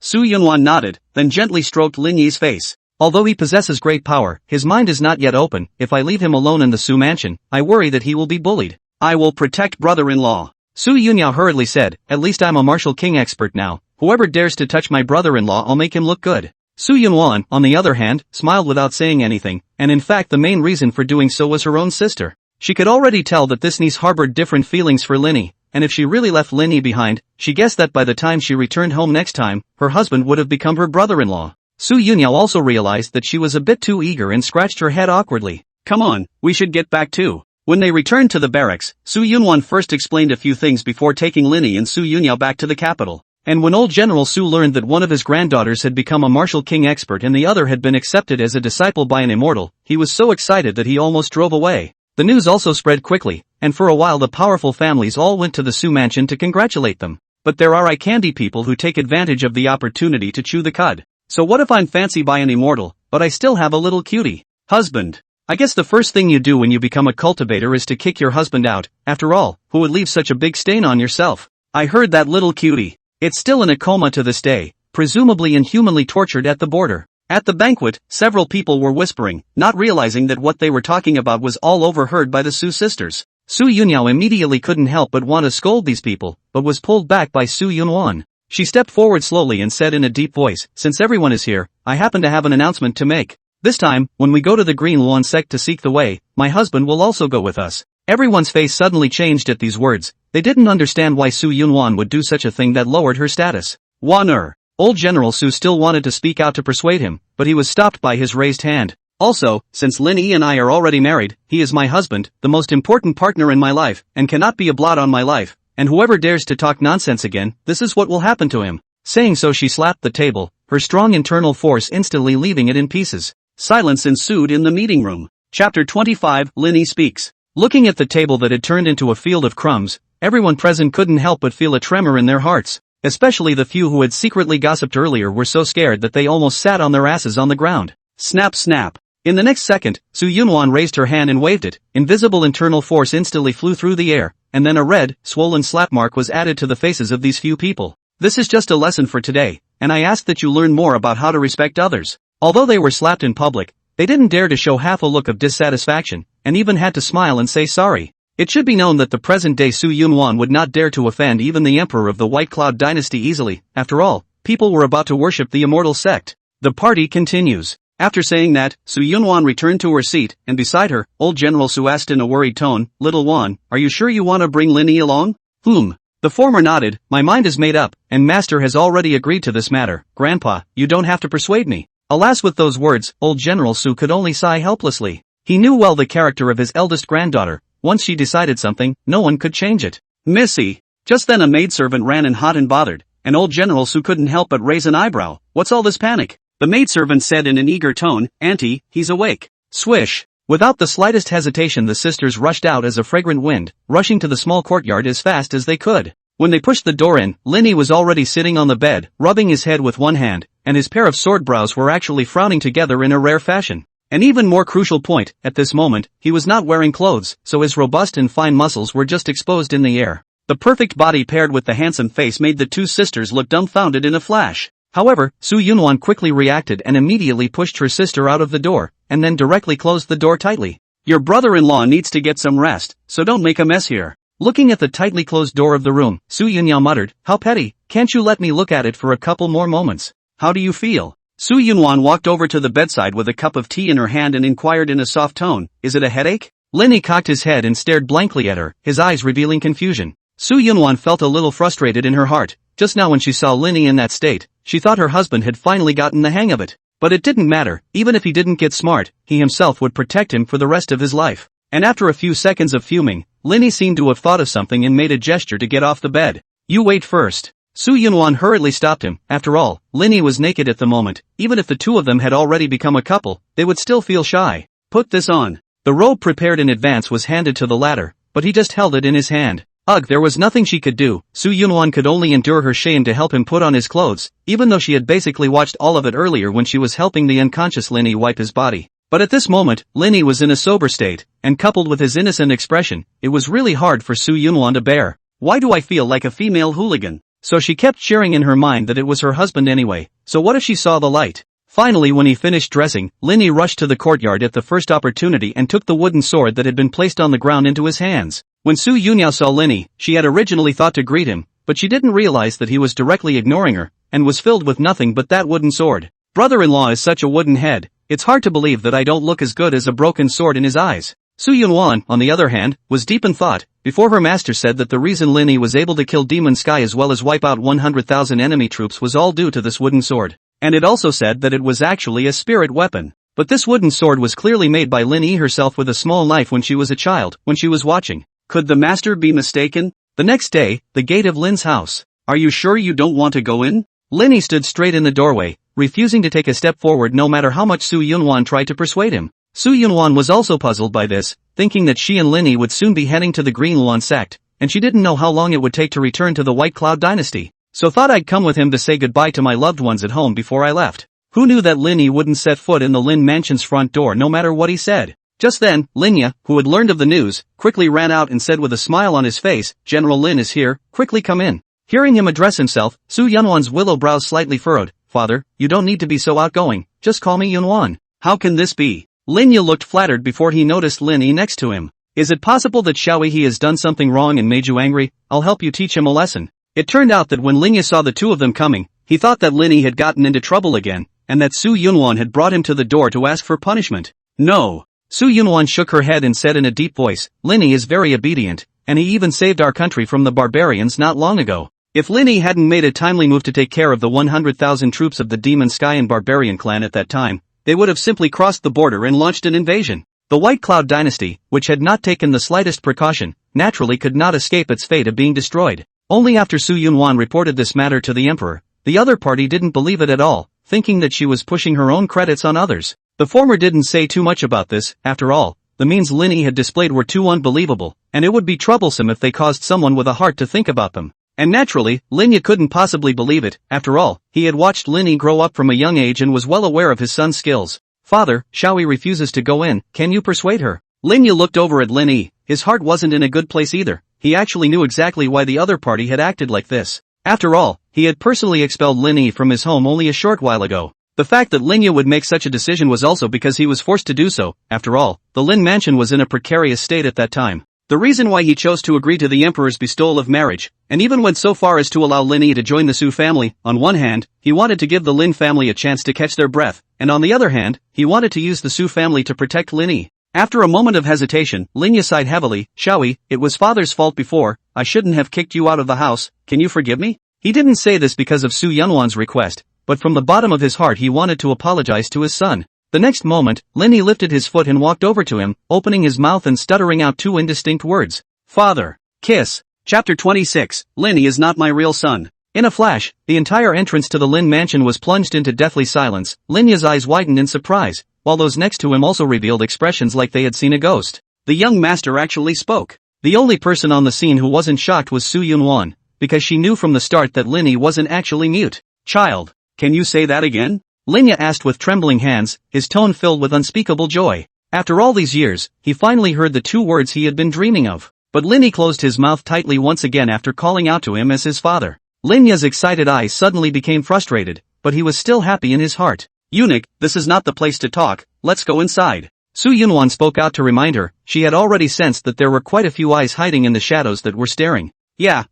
S1: Su Yunwan nodded, then gently stroked Lin Yi's face. Although he possesses great power, his mind is not yet open. If I leave him alone in the Su mansion, I worry that he will be bullied. I will protect brother-in-law. Su Yunyao hurriedly said, at least I'm a martial king expert now. Whoever dares to touch my brother-in-law I'll make him look good. Su Yunwan, on the other hand, smiled without saying anything, and in fact the main reason for doing so was her own sister. She could already tell that this niece harbored different feelings for Lin Yi, and if she really left Lin Yi behind, she guessed that by the time she returned home next time, her husband would have become her brother-in-law. Su Yunyao also realized that she was a bit too eager and scratched her head awkwardly. Come on, we should get back too. When they returned to the barracks, Su Yunwan first explained a few things before taking Lin Yi and Su Yunyao back to the capital. And when old General Su learned that one of his granddaughters had become a martial king expert and the other had been accepted as a disciple by an immortal, he was so excited that he almost drove away. The news also spread quickly, and for a while the powerful families all went to the Su mansion to congratulate them. But there are eye candy people who take advantage of the opportunity to chew the cud. So what if I'm fancy by an immortal, but I still have a little cutie husband? I guess the first thing you do when you become a cultivator is to kick your husband out. After all, who would leave such a big stain on yourself? I heard that little cutie. It's still in a coma to this day, presumably inhumanly tortured at the border. At the banquet, several people were whispering, not realizing that what they were talking about was all overheard by the Su sisters. Su Yunyao immediately couldn't help but want to scold these people, but was pulled back by Su Yunwan. She stepped forward slowly and said in a deep voice, since everyone is here, I happen to have an announcement to make. This time, when we go to the Green Luan sect to seek the way, my husband will also go with us. Everyone's face suddenly changed at these words. They didn't understand why Su Yunwan would do such a thing that lowered her status. Wan-er. Old General Su still wanted to speak out to persuade him, but he was stopped by his raised hand. Also, since Lin Yi and I are already married, he is my husband, the most important partner in my life, and cannot be a blot on my life, and whoever dares to talk nonsense again, this is what will happen to him. Saying so she slapped the table, her strong internal force instantly leaving it in pieces. Silence ensued in the meeting room. Chapter 25, Lin Yi speaks. Looking at the table that had turned into a field of crumbs, everyone present couldn't help but feel a tremor in their hearts. Especially the few who had secretly gossiped earlier were so scared that they almost sat on their asses on the ground. Snap snap. In the next second, Su Yunwan raised her hand and waved it. Invisible internal force instantly flew through the air, and then a red, swollen slap mark was added to the faces of these few people. This is just a lesson for today, and I ask that you learn more about how to respect others. Although they were slapped in public, they didn't dare to show half a look of dissatisfaction, and even had to smile and say sorry. It should be known that the present-day Su Yunwan would not dare to offend even the emperor of the White Cloud dynasty easily. After all, people were about to worship the immortal sect. The party continues. After saying that, Su Yunwan returned to her seat, and beside her, old General Su asked in a worried tone, Little Wan, are you sure you want to bring Lin Yi along? The former nodded, my mind is made up, and Master has already agreed to this matter. Grandpa, you don't have to persuade me. Alas, with those words, old General Su could only sigh helplessly. He knew well the character of his eldest granddaughter. Once she decided something, no one could change it. Missy. Just then a maidservant ran in hot and bothered, and old General Su couldn't help but raise an eyebrow. What's all this panic? The maidservant said in an eager tone, Auntie, he's awake. Swish. Without the slightest hesitation the sisters rushed out as a fragrant wind, rushing to the small courtyard as fast as they could. When they pushed the door in, Lin Yi was already sitting on the bed, rubbing his head with one hand, and his pair of sword brows were actually frowning together in a rare fashion. An even more crucial point, at this moment, he was not wearing clothes, so his robust and fine muscles were just exposed in the air. The perfect body paired with the handsome face made the two sisters look dumbfounded in a flash. However, Su Yunwan quickly reacted and immediately pushed her sister out of the door, and then directly closed the door tightly. Your brother-in-law needs to get some rest, so don't make a mess here. Looking at the tightly closed door of the room, Su Yunyao muttered, how petty, can't you let me look at it for a couple more moments? How do you feel? Su Yunwan walked over to the bedside with a cup of tea in her hand and inquired in a soft tone, is it a headache? Lin Yi cocked his head and stared blankly at her, his eyes revealing confusion. Su Yunwan felt a little frustrated in her heart. Just now when she saw Lin Yi in that state, she thought her husband had finally gotten the hang of it. But it didn't matter, even if he didn't get smart, he himself would protect him for the rest of his life. And after a few seconds of fuming, Lin Yi seemed to have thought of something and made a gesture to get off the bed. You wait first. Su Yunwan hurriedly stopped him. After all, Lin Yi was naked at the moment. Even if the two of them had already become a couple, they would still feel shy. Put this on. The robe prepared in advance was handed to the latter, but he just held it in his hand. Ugh, there was nothing she could do. Su Yunwan could only endure her shame to help him put on his clothes, even though she had basically watched all of it earlier when she was helping the unconscious Lin Yi wipe his body. But at this moment, Lin Yi was in a sober state, and coupled with his innocent expression, it was really hard for Su Yunwan to bear. Why do I feel like a female hooligan? So she kept cheering in her mind that it was her husband anyway, so what if she saw the light? Finally, when he finished dressing, Lin Yi rushed to the courtyard at the first opportunity and took the wooden sword that had been placed on the ground into his hands. When Su Yunyao saw Lin Yi, she had originally thought to greet him, but she didn't realize that he was directly ignoring her, and was filled with nothing but that wooden sword. Brother-in-law is such a wooden head, it's hard to believe that I don't look as good as a broken sword in his eyes. Su Yunwan, on the other hand, was deep in thought, before her master said that the reason Lin Yi was able to kill Demon Sky as well as wipe out 100,000 enemy troops was all due to this wooden sword. And it also said that it was actually a spirit weapon. But this wooden sword was clearly made by Lin Yi herself with a small knife when she was a child, when she was watching. Could the master be mistaken? The next day, the gate of Lin's house. Are you sure you don't want to go in? Lin Yi stood straight in the doorway, refusing to take a step forward no matter how much Su Yunwan tried to persuade him. Su Yunwan was also puzzled by this, thinking that she and Lin Yi would soon be heading to the Green Luan sect, and she didn't know how long it would take to return to the White Cloud dynasty. So thought I'd come with him to say goodbye to my loved ones at home before I left. Who knew that Lin Yi wouldn't set foot in the Lin mansion's front door no matter what he said? Just then, Lin Yi, who had learned of the news, quickly ran out and said with a smile on his face, General Lin is here, quickly come in. Hearing him address himself, Su Yunwan's willow brows slightly furrowed. Father, you don't need to be so outgoing, just call me Yunwan. How can this be? Lin Yi looked flattered before he noticed Lin Yi next to him. Is it possible that Xiaoyi he has done something wrong and made you angry? I'll help you teach him a lesson. It turned out that when Lin Yi saw the two of them coming, he thought that Lin Yi had gotten into trouble again, and that Su Yunwan had brought him to the door to ask for punishment. No. Su Yunwan shook her head and said in a deep voice, Lin Yi is very obedient, and he even saved our country from the barbarians not long ago. If Lin Yi hadn't made a timely move to take care of the 100,000 troops of the Demon Sky and Barbarian clan at that time, they would have simply crossed the border and launched an invasion. The White Cloud dynasty, which had not taken the slightest precaution, naturally could not escape its fate of being destroyed. Only after Su Yunwan reported this matter to the emperor, the other party didn't believe it at all, thinking that she was pushing her own credits on others. The former didn't say too much about this, after all, the means Lin Yi had displayed were too unbelievable, and it would be troublesome if they caused someone with a heart to think about them. And naturally, Lin Yi couldn't possibly believe it. After all, he had watched Lin Yi grow up from a young age and was well aware of his son's skills. Father, Xiaoyi refuses to go in, can you persuade her? Lin Yi looked over at Lin Yi. His heart wasn't in a good place either. He actually knew exactly why the other party had acted like this. After all, he had personally expelled Lin Yi from his home only a short while ago. The fact that Lin Yi would make such a decision was also because he was forced to do so. After all, the Lin mansion was in a precarious state at that time. The reason why he chose to agree to the emperor's bestowal of marriage, and even went so far as to allow Lin Yi to join the Su family, on one hand, he wanted to give the Lin family a chance to catch their breath, and on the other hand, he wanted to use the Su family to protect Lin Yi. After a moment of hesitation, Lin Yi sighed heavily. Xiaoyi, it was father's fault before, I shouldn't have kicked you out of the house, can you forgive me? He didn't say this because of Su Yunwan's request, but from the bottom of his heart he wanted to apologize to his son. The next moment, Lin Yi lifted his foot and walked over to him, opening his mouth and stuttering out two indistinct words. Father. Kiss. Chapter 26, Lin Yi is not my real son. In a flash, the entire entrance to the Lin mansion was plunged into deathly silence. Lin Yi's eyes widened in surprise, while those next to him also revealed expressions like they had seen a ghost. The young master actually spoke. The only person on the scene who wasn't shocked was Su Yunwan, because she knew from the start that Lin Yi wasn't actually mute. Child, can you say that again? Lin Yi asked with trembling hands, his tone filled with unspeakable joy. After all these years, he finally heard the two words he had been dreaming of. But Lin Yi closed his mouth tightly once again after calling out to him as his father. Lin Yi's excited eyes suddenly became frustrated, but he was still happy in his heart. Eunuch, this is not the place to talk, let's go inside. Su Yunwan spoke out to remind her. She had already sensed that there were quite a few eyes hiding in the shadows that were staring. Yeah,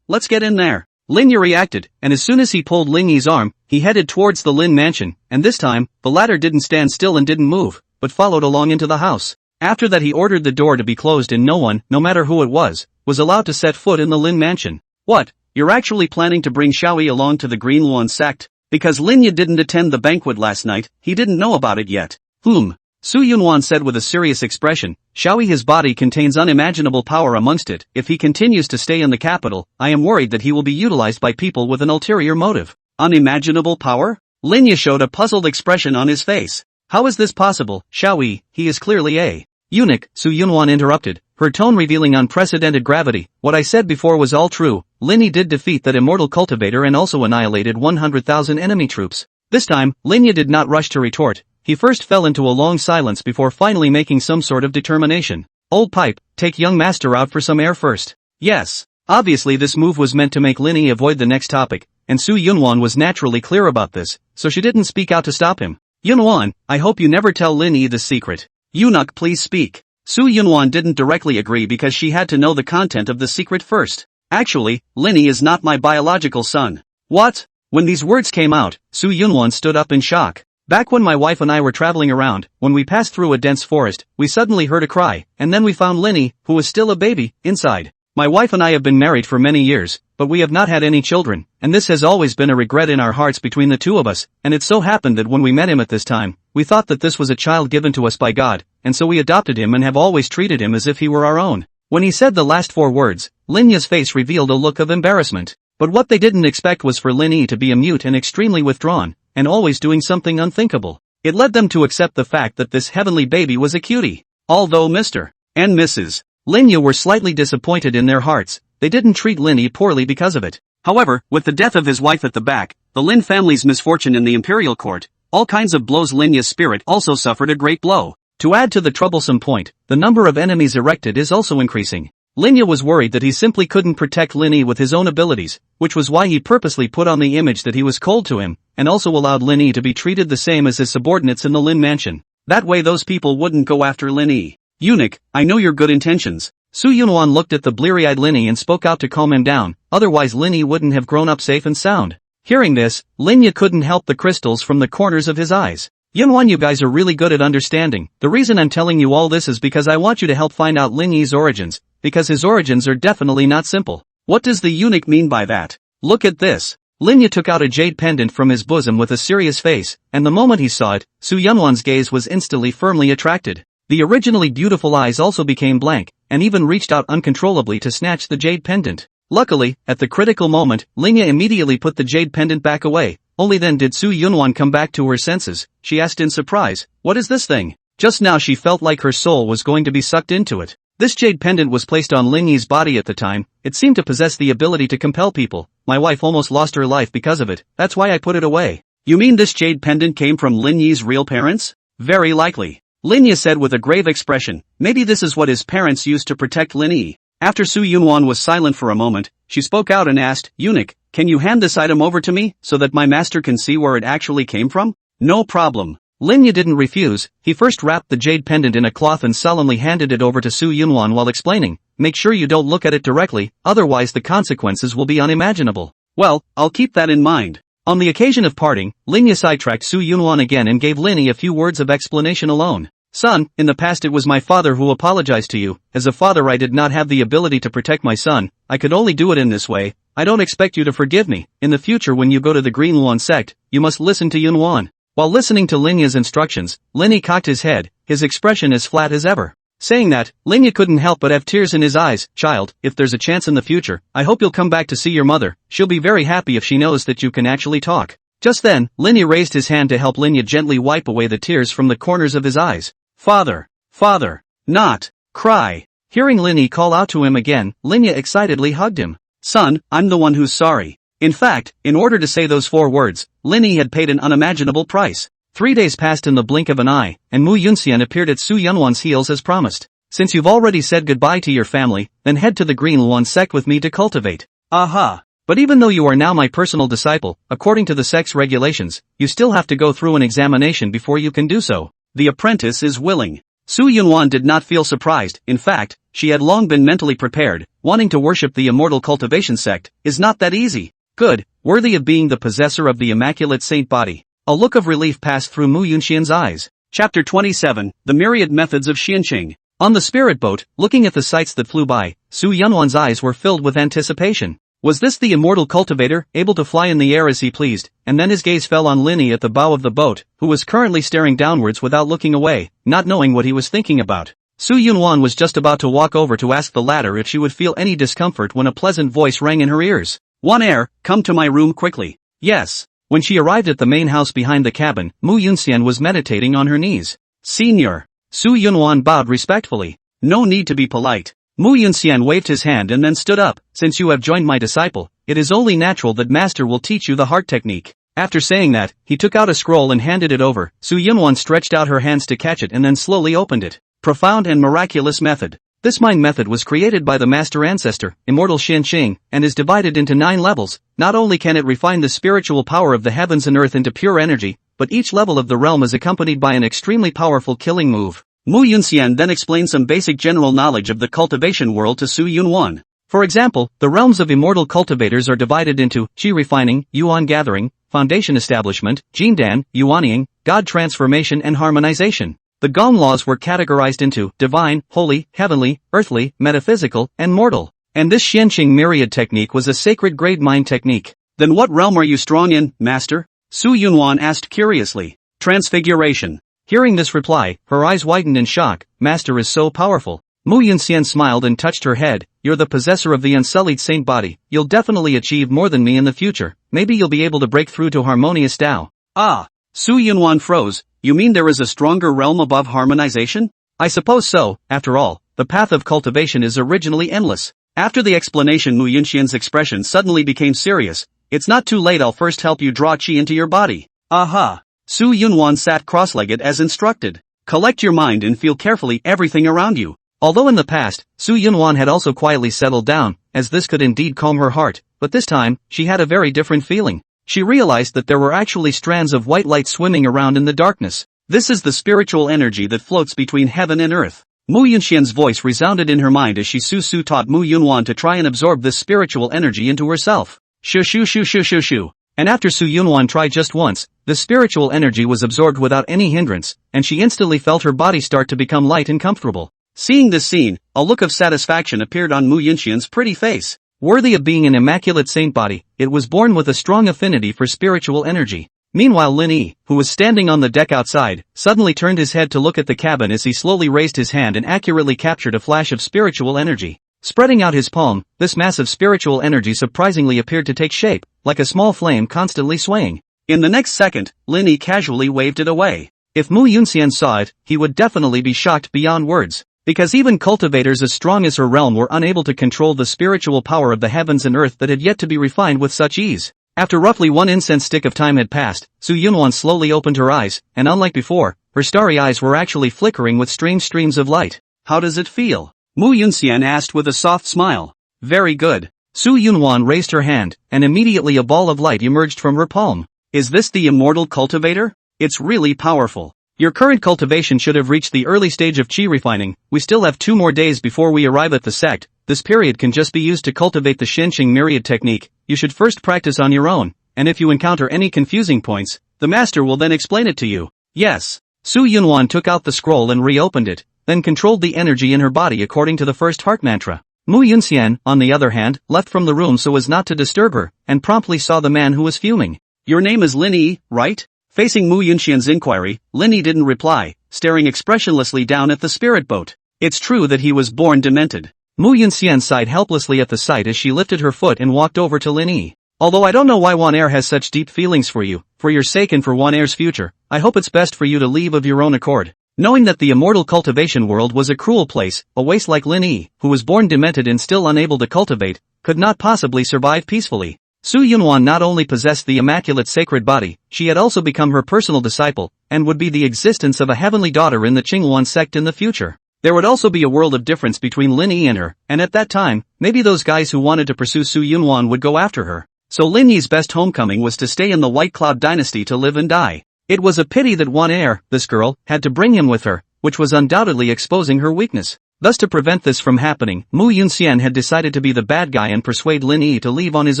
S1: let's get in there. Lin Yi reacted, and as soon as he pulled Lin Yi's arm, he headed towards the Lin mansion, and this time, the latter didn't stand still and didn't move, but followed along into the house. After that he ordered the door to be closed and no one, no matter who it was allowed to set foot in the Lin mansion. What? You're actually planning to bring Xiaoyi along to the Green Yuan sect? Because Lin Yi didn't attend the banquet last night, he didn't know about it yet. Su Yunwan said with a serious expression, Xiaoyi, his body contains unimaginable power amongst it. If he continues to stay in the capital, I am worried that he will be utilized by people with an ulterior motive. Unimaginable power? Lin Yi showed a puzzled expression on his face. How is this possible, Xiaoyi? He is clearly a eunuch, Su Yunwan interrupted, her tone revealing unprecedented gravity. What I said before was all true. Lin Yi did defeat that immortal cultivator and also annihilated 100,000 enemy troops. This time, Lin Yi did not rush to retort. He first fell into a long silence before finally making some sort of determination. Old pipe, take young master out for some air first. Yes. Obviously this move was meant to make Lin Yi avoid the next topic, and Su Yunwan was naturally clear about this, so she didn't speak out to stop him. Yunwan, I hope you never tell Lin Yi the secret. Eunuch, please speak. Su Yunwan didn't directly agree because she had to know the content of the secret first. Actually, Lin Yi is not my biological son. What? When these words came out, Su Yunwan stood up in shock. Back when my wife and I were traveling around, when we passed through a dense forest, we suddenly heard a cry, and then we found Lin Yi, who was still a baby, inside. My wife and I have been married for many years, but we have not had any children, and this has always been a regret in our hearts between the two of us, and it so happened that when we met him at this time, we thought that this was a child given to us by God, and so we adopted him and have always treated him as if he were our own. When he said the last 4 words, Lin Yi's face revealed a look of embarrassment. But what they didn't expect was for Lin Yi to be a mute and extremely withdrawn, and always doing something unthinkable. It led them to accept the fact that this heavenly baby was a cutie. Although Mr. and Mrs. Lin Yi were slightly disappointed in their hearts, they didn't treat Lin Yi poorly because of it. However, with the death of his wife at the back, the Lin family's misfortune in the imperial court, all kinds of blows, Lin Yi's spirit also suffered a great blow. To add to the troublesome point, the number of enemies erected is also increasing. Lin Yi was worried that he simply couldn't protect Lin Yi with his own abilities, which was why he purposely put on the image that he was cold to him, and also allowed Lin Yi to be treated the same as his subordinates in the Lin mansion. That way those people wouldn't go after Lin Yi. Eunuch, I know your good intentions. Su Yunwan looked at the bleary-eyed Lin Yi and spoke out to calm him down, otherwise Lin Yi wouldn't have grown up safe and sound. Hearing this, Lin Yi couldn't help the crystals from the corners of his eyes. Yunwan, you guys are really good at understanding. The reason I'm telling you all this is because I want you to help find out Lin Yi's origins, because his origins are definitely not simple. What does the eunuch mean by that? Look at this. Lin Yi took out a jade pendant from his bosom with a serious face, and the moment he saw it, Su Yunwan's gaze was instantly firmly attracted. The originally beautiful eyes also became blank, and even reached out uncontrollably to snatch the jade pendant. Luckily, at the critical moment, Lin Yi immediately put the jade pendant back away. Only then did Su Yunwan come back to her senses. She asked in surprise, "What is this thing?" Just now she felt like her soul was going to be sucked into it. This jade pendant was placed on Lin Yi's body at the time. It seemed to possess the ability to compel people. My wife almost lost her life because of it. That's why I put it away. You mean this jade pendant came from Lin Yi's real parents? Very likely. Lin Yi said with a grave expression. Maybe this is what his parents used to protect Lin Yi. After Su Yunwan was silent for a moment, she spoke out and asked, "Eunuch, can you hand this item over to me, so that my master can see where it actually came from?" No problem. Lin Yi didn't refuse. He first wrapped the jade pendant in a cloth and solemnly handed it over to Su Yunwan while explaining, "Make sure you don't look at it directly, otherwise the consequences will be unimaginable." Well, I'll keep that in mind. On the occasion of parting, Lin Yi sidetracked Su Yunwan again and gave Lin Yi a few words of explanation alone. "Son, in the past it was my father who apologized to you. As a father I did not have the ability to protect my son. I could only do it in this way. I don't expect you to forgive me. In the future when you go to the Green Yuan sect, you must listen to Yunwan." While listening to Lin Yi's instructions, Lin Yi cocked his head, his expression as flat as ever. Saying that, Lin Yi couldn't help but have tears in his eyes. "Child, if there's a chance in the future, I hope you'll come back to see your mother. She'll be very happy if she knows that you can actually talk." Just then, Lin Yi raised his hand to help Lin Yi gently wipe away the tears from the corners of his eyes. "Father, father, not cry." Hearing Lin Yi call out to him again, Lin Yi excitedly hugged him. "Son, I'm the one who's sorry." In fact, in order to say those 4 words, Lin Yi had paid an unimaginable price. 3 days passed in the blink of an eye, and Mu Yunxian appeared at Su Yunwan's heels as promised. "Since you've already said goodbye to your family, then head to the Green Yuan sect with me to cultivate." Aha! But even though you are now my personal disciple, according to the sect's regulations, you still have to go through an examination before you can do so. The apprentice is willing. Su Yunwan did not feel surprised. In fact, she had long been mentally prepared. Wanting to worship the immortal cultivation sect is not that easy. Good, worthy of being the possessor of the immaculate saint body. A look of relief passed through Mu Yunxian's eyes. Chapter 27, The Myriad Methods of Xianqing. On the spirit boat, looking at the sights that flew by, Su Yunwan's eyes were filled with anticipation. Was this the immortal cultivator, able to fly in the air as he pleased? And then his gaze fell on Lin Yi at the bow of the boat, who was currently staring downwards without looking away, not knowing what he was thinking about. Su Yunwan was just about to walk over to ask the latter if she would feel any discomfort when a pleasant voice rang in her ears. "Wan Er, come to my room quickly." Yes. When she arrived at the main house behind the cabin, Mu Yunxian was meditating on her knees. "Senior." Su Yunwan bowed respectfully. "No need to be polite." Mu Yunxian waved his hand and then stood up. "Since you have joined my disciple, it is only natural that master will teach you the heart technique." After saying that, he took out a scroll and handed it over. Su Yunwan stretched out her hands to catch it and then slowly opened it. Profound and miraculous method. This mind method was created by the master ancestor, immortal Xianqing, and is divided into 9 levels. Not only can it refine the spiritual power of the heavens and earth into pure energy, but each level of the realm is accompanied by an extremely powerful killing move. Mu Yunxian then explained some basic general knowledge of the cultivation world to Su Yunwan. For example, the realms of immortal cultivators are divided into Qi refining, Yuan gathering, foundation establishment, Jindan, Yuanying, God transformation and harmonization. The Gong laws were categorized into divine, holy, heavenly, earthly, metaphysical, and mortal. And this Xianqing myriad technique was a sacred grade mind technique. "Then what realm are you strong in, master?" Su Yunwan asked curiously. "Transfiguration." Hearing this reply, her eyes widened in shock. "Master is so powerful." Mu Yunxian smiled and touched her head. "You're the possessor of the unsullied saint body. You'll definitely achieve more than me in the future. Maybe you'll be able to break through to harmonious Tao." "Ah." Su Yunwan froze. "You mean there is a stronger realm above harmonization?" "I suppose so. After all, the path of cultivation is originally endless." After the explanation, Mu Yunxian's expression suddenly became serious. "It's not too late. I'll first help you draw qi into your body." "Aha." Su Yunwan sat cross-legged as instructed. "Collect your mind and feel carefully everything around you." Although in the past, Su Yunwan had also quietly settled down, as this could indeed calm her heart, but this time, she had a very different feeling. She realized that there were actually strands of white light swimming around in the darkness. This is the spiritual energy that floats between heaven and earth. Mu Yunxian's voice resounded in her mind as Su taught Mu Yunwan to try and absorb this spiritual energy into herself. Shu. And after Su Yunwan tried just once, the spiritual energy was absorbed without any hindrance, and she instantly felt her body start to become light and comfortable. Seeing this scene, a look of satisfaction appeared on Mu Yunxian's pretty face. Worthy of being an immaculate saint body, it was born with a strong affinity for spiritual energy. Meanwhile Lin Yi, who was standing on the deck outside, suddenly turned his head to look at the cabin as he slowly raised his hand and accurately captured a flash of spiritual energy. Spreading out his palm, this mass of spiritual energy surprisingly appeared to take shape, like a small flame constantly swaying. In the next second, Lin Yi casually waved it away. If Mu Yunxian saw it, he would definitely be shocked beyond words. Because even cultivators as strong as her realm were unable to control the spiritual power of the heavens and earth that had yet to be refined with such ease. After roughly 1 incense stick of time had passed, Su Yunwan slowly opened her eyes, and unlike before, her starry eyes were actually flickering with strange streams of light. "How does it feel?" Mu Yunxian asked with a soft smile. "Very good." Su Yunwan raised her hand, and immediately a ball of light emerged from her palm. "Is this the immortal cultivator? It's really powerful. Your current cultivation should have reached the early stage of qi refining. We still have 2 more days before we arrive at the sect. This period can just be used to cultivate the Xianqing myriad technique. You should first practice on your own, and if you encounter any confusing points, the master will then explain it to you." "Yes." Su Yunwan took out the scroll and reopened it, then controlled the energy in her body according to the first heart mantra. Mu Yunxian, on the other hand, left from the room so as not to disturb her, and promptly saw the man who was fuming. "Your name is Lin Yi, right?" Facing Mu Yunxian's inquiry, Lin Yi didn't reply, staring expressionlessly down at the spirit boat. It's true that he was born demented. Mu Yunxian sighed helplessly at the sight as she lifted her foot and walked over to Lin Yi. "Although I don't know why Wan Er has such deep feelings for you, for your sake and for Wan Er's future, I hope it's best for you to leave of your own accord." Knowing that the immortal cultivation world was a cruel place, a waste like Lin Yi, who was born demented and still unable to cultivate, could not possibly survive peacefully. Su Yunwan not only possessed the immaculate sacred body, she had also become her personal disciple, and would be the existence of a heavenly daughter in the Qingyuan sect in the future. There would also be a world of difference between Lin Yi and her, and at that time, maybe those guys who wanted to pursue Su Yunwan would go after her. So Lin Yi's best homecoming was to stay in the White Cloud dynasty to live and die. It was a pity that Wan Er, this girl, had to bring him with her, which was undoubtedly exposing her weakness. Thus to prevent this from happening, Mu Yunxian had decided to be the bad guy and persuade Lin Yi to leave on his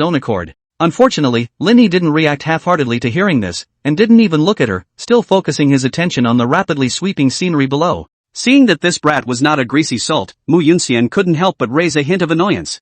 S1: own accord. Unfortunately, Lin Yi didn't react half-heartedly to hearing this, and didn't even look at her, still focusing his attention on the rapidly sweeping scenery below. Seeing that this brat was not a greasy salt, Mu Yunxian couldn't help but raise a hint of annoyance.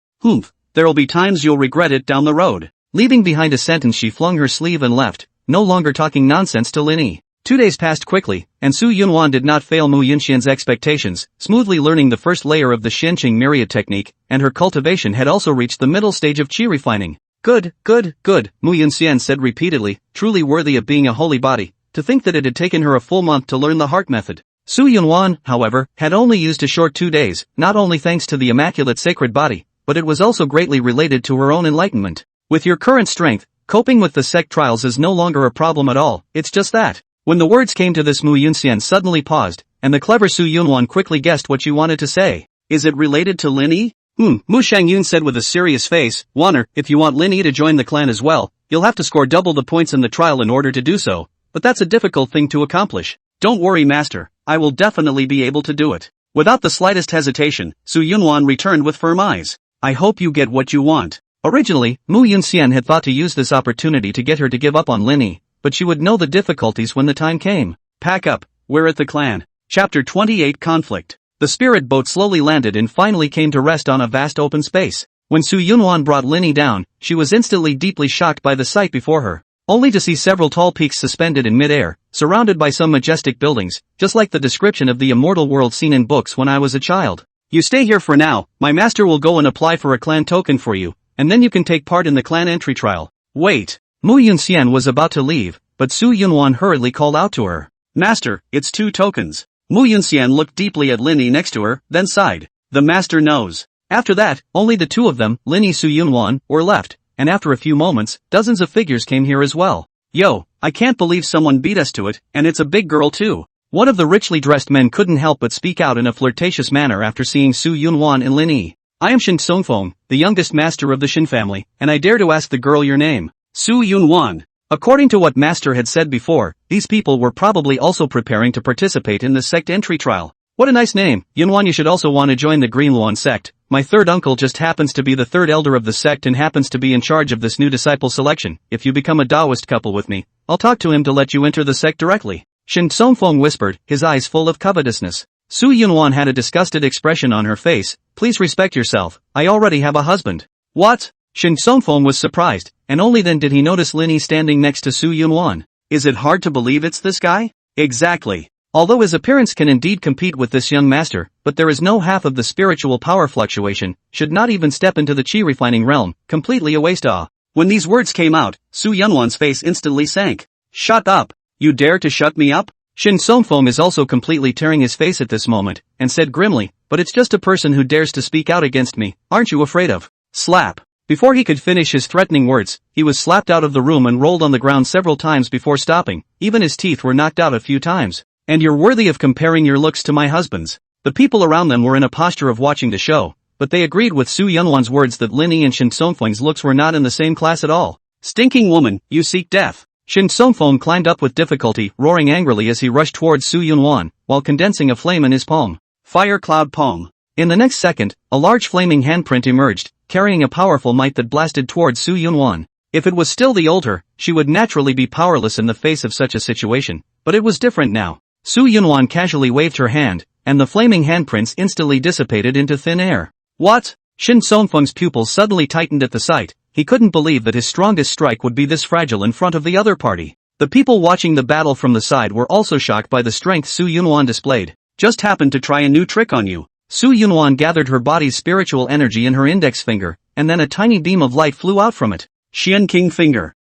S1: There'll be times you'll regret it down the road. Leaving behind a sentence, she flung her sleeve and left, no longer talking nonsense to Lin Yi. 2 days passed quickly, and Su Yunwan did not fail Mu Yunxian's expectations, smoothly learning the first layer of the Shenqing myriad technique, and her cultivation had also reached the middle stage of qi refining. Good, Mu Yunxian said repeatedly, truly worthy of being a holy body. To think that it had taken her a full month to learn the heart method. Su Yunwan, however, had only used a short 2 days, not only thanks to the immaculate sacred body, but it was also greatly related to her own enlightenment. With your current strength, coping with the sect trials is no longer a problem at all, it's just that. When the words came to this, Mu Yunxian suddenly paused, and the clever Su Yunwan quickly guessed what she wanted to say. Is it related to Lin Yi? Mu Shangyun said with a serious face, Wanner, if you want Lin Yi to join the clan as well, you'll have to score double the points in the trial in order to do so, but that's a difficult thing to accomplish. Don't worry, master, I will definitely be able to do it. Without the slightest hesitation, Su Yunwan returned with firm eyes. I hope you get what you want. Originally, Mu Yunxian had thought to use this opportunity to get her to give up on Lin Yi, but she would know the difficulties when the time came. Pack up, we're at the clan. Chapter 28 Conflict. The spirit boat slowly landed and finally came to rest on a vast open space. When Su Yunwan brought Lin Yi down, she was instantly deeply shocked by the sight before her, only to see several tall peaks suspended in mid-air, surrounded by some majestic buildings, just like the description of the immortal world seen in books when I was a child. You stay here for now, my master will go and apply for a clan token for you, and then you can take part in the clan entry trial. Wait. Mu Yunxian was about to leave, but Su Yunwan hurriedly called out to her. Master, it's 2 tokens. Mu Yunxian looked deeply at Lin Yi next to her, then sighed. The master knows. After that, only the two of them, Lin Yi Su Yunwan, were left, and after a few moments, dozens of figures came here as well. Yo, I can't believe someone beat us to it, and it's a big girl too. One of the richly dressed men couldn't help but speak out in a flirtatious manner after seeing Su Yunwan and Lin Yi. I am Shin Songfeng, the youngest master of the Shin family, and I dare to ask the girl your name. Su Yunwan. According to what Master had said before, these people were probably also preparing to participate in the sect entry trial. What a nice name, Yunwan. You should also want to join the Greenluan sect. My third uncle just happens to be the third elder of the sect and happens to be in charge of this new disciple selection. If you become a Taoist couple with me, I'll talk to him to let you enter the sect directly. Shin Songfeng whispered, his eyes full of covetousness. Su Yunwan had a disgusted expression on her face. Please respect yourself, I already have a husband. What? Shin Songfeng was surprised, and only then did he notice Lin Yi standing next to Su Yunwan. Is it hard to believe it's this guy? Exactly. Although his appearance can indeed compete with this young master, but there is no half of the spiritual power fluctuation, should not even step into the chi refining realm, completely a waste of. When these words came out, Su Yunwan's face instantly sank. Shut up! You dare to shut me up? Shin Songfeng is also completely tearing his face at this moment, and said grimly, but it's just a person who dares to speak out against me, aren't you afraid of? Slap. Before he could finish his threatening words, he was slapped out of the room and rolled on the ground several times before stopping. Even his teeth were knocked out a few times. And you're worthy of comparing your looks to my husband's. The people around them were in a posture of watching the show, but they agreed with Su Yunwan's words that Lin Yi and Shin Songfeng's looks were not in the same class at all. Stinking woman, you seek death. Shin Songfeng climbed up with difficulty, roaring angrily as he rushed towards Su Yunwan, while condensing a flame in his palm. Fire cloud palm. In the next second, a large flaming handprint emerged, carrying a powerful might that blasted towards Su Yunwan. If it was still the old her, she would naturally be powerless in the face of such a situation, but it was different now. Su Yunwan casually waved her hand, and the flaming handprints instantly dissipated into thin air. What? Shin Songfeng's pupils suddenly tightened at the sight. He couldn't believe that his strongest strike would be this fragile in front of the other party. The people watching the battle from the side were also shocked by the strength Su Yunwan displayed. Just happened to try a new trick on you. Su Yunwan gathered her body's spiritual energy in her index finger, and then a tiny beam of light flew out from it. Xian King finger.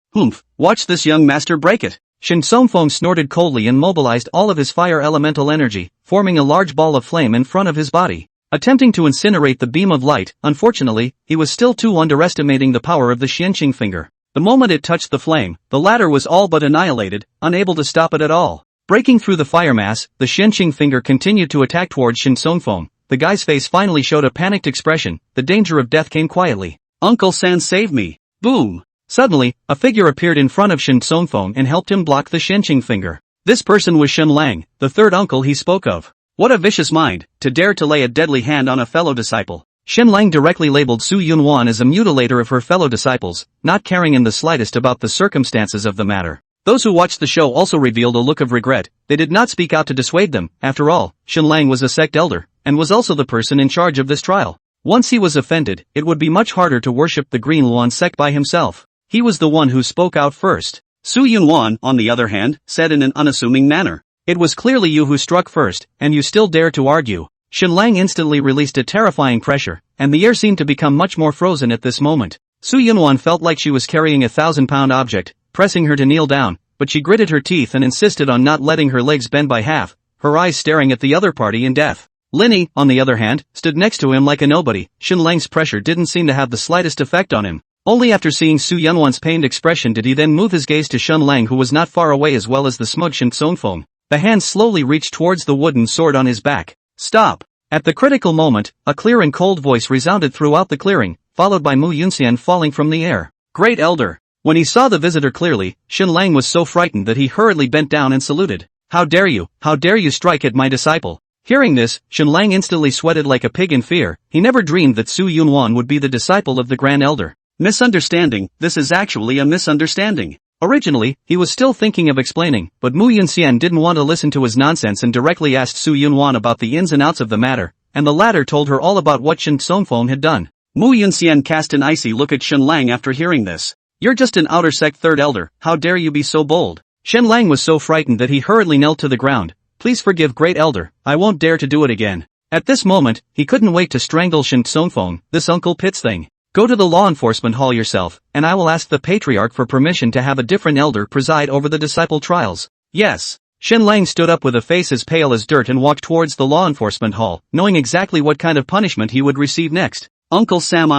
S1: Watch this young master break it. Shin Songfeng snorted coldly and mobilized all of his fire elemental energy, forming a large ball of flame in front of his body. Attempting to incinerate the beam of light, unfortunately, he was still too underestimating the power of the Xianqing finger. The moment it touched the flame, the latter was all but annihilated, unable to stop it at all. Breaking through the fire mass, the Xianqing finger continued to attack towards Shin Songfeng. The guy's face finally showed a panicked expression. The danger of death came quietly. Uncle San, save me! Boom! Suddenly, a figure appeared in front of Shin Songfeng and helped him block the Xianqing finger. This person was Shen Lang, the third uncle he spoke of. What a vicious mind, to dare to lay a deadly hand on a fellow disciple. Shenlang directly labeled Su Yunwan as a mutilator of her fellow disciples, not caring in the slightest about the circumstances of the matter. Those who watched the show also revealed a look of regret. They did not speak out to dissuade them. After all, Shenlang was a sect elder, and was also the person in charge of this trial. Once he was offended, it would be much harder to worship the Green Luan sect by himself. He was the one who spoke out first. Su Yunwan, on the other hand, said in an unassuming manner, "It was clearly you who struck first, and you still dare to argue." Shenlang instantly released a terrifying pressure, and the air seemed to become much more frozen at this moment. Su Yunwan felt like she was carrying a 1,000-pound object, pressing her to kneel down, but she gritted her teeth and insisted on not letting her legs bend by half, her eyes staring at the other party in death. Lin Yi, on the other hand, stood next to him like a nobody. Shenlang's pressure didn't seem to have the slightest effect on him. Only after seeing Su Yunwan's pained expression did he then move his gaze to Shenlang, who was not far away, as well as the smug Shen Tsongfeng. The hand slowly reached towards the wooden sword on his back. "Stop!" At the critical moment, a clear and cold voice resounded throughout the clearing, followed by Mu Yunxian falling from the air. "Great Elder!" When he saw the visitor clearly, Shenlang was so frightened that he hurriedly bent down and saluted. How dare you strike at my disciple?" Hearing this, Shenlang instantly sweated like a pig in fear. He never dreamed that Su Yunwan would be the disciple of the Grand Elder. Misunderstanding, this is actually a misunderstanding. Originally, he was still thinking of explaining, but Mu Yunxian didn't want to listen to his nonsense and directly asked Su Yunwan about the ins and outs of the matter, and the latter told her all about what Shen Tsongfeng had done. Mu Yunxian cast an icy look at Shenlang after hearing this. "You're just an outer sect third elder, how dare you be so bold?" Shenlang was so frightened that he hurriedly knelt to the ground. "Please forgive Great Elder, I won't dare to do it again." At this moment, he couldn't wait to strangle Shen Tsongfeng, this Uncle Pit's thing. "Go to the law enforcement hall yourself, and I will ask the Patriarch for permission to have a different elder preside over the disciple trials." "Yes." Shenlang stood up with a face as pale as dirt and walked towards the law enforcement hall, knowing exactly what kind of punishment he would receive next. "Uncle Sam,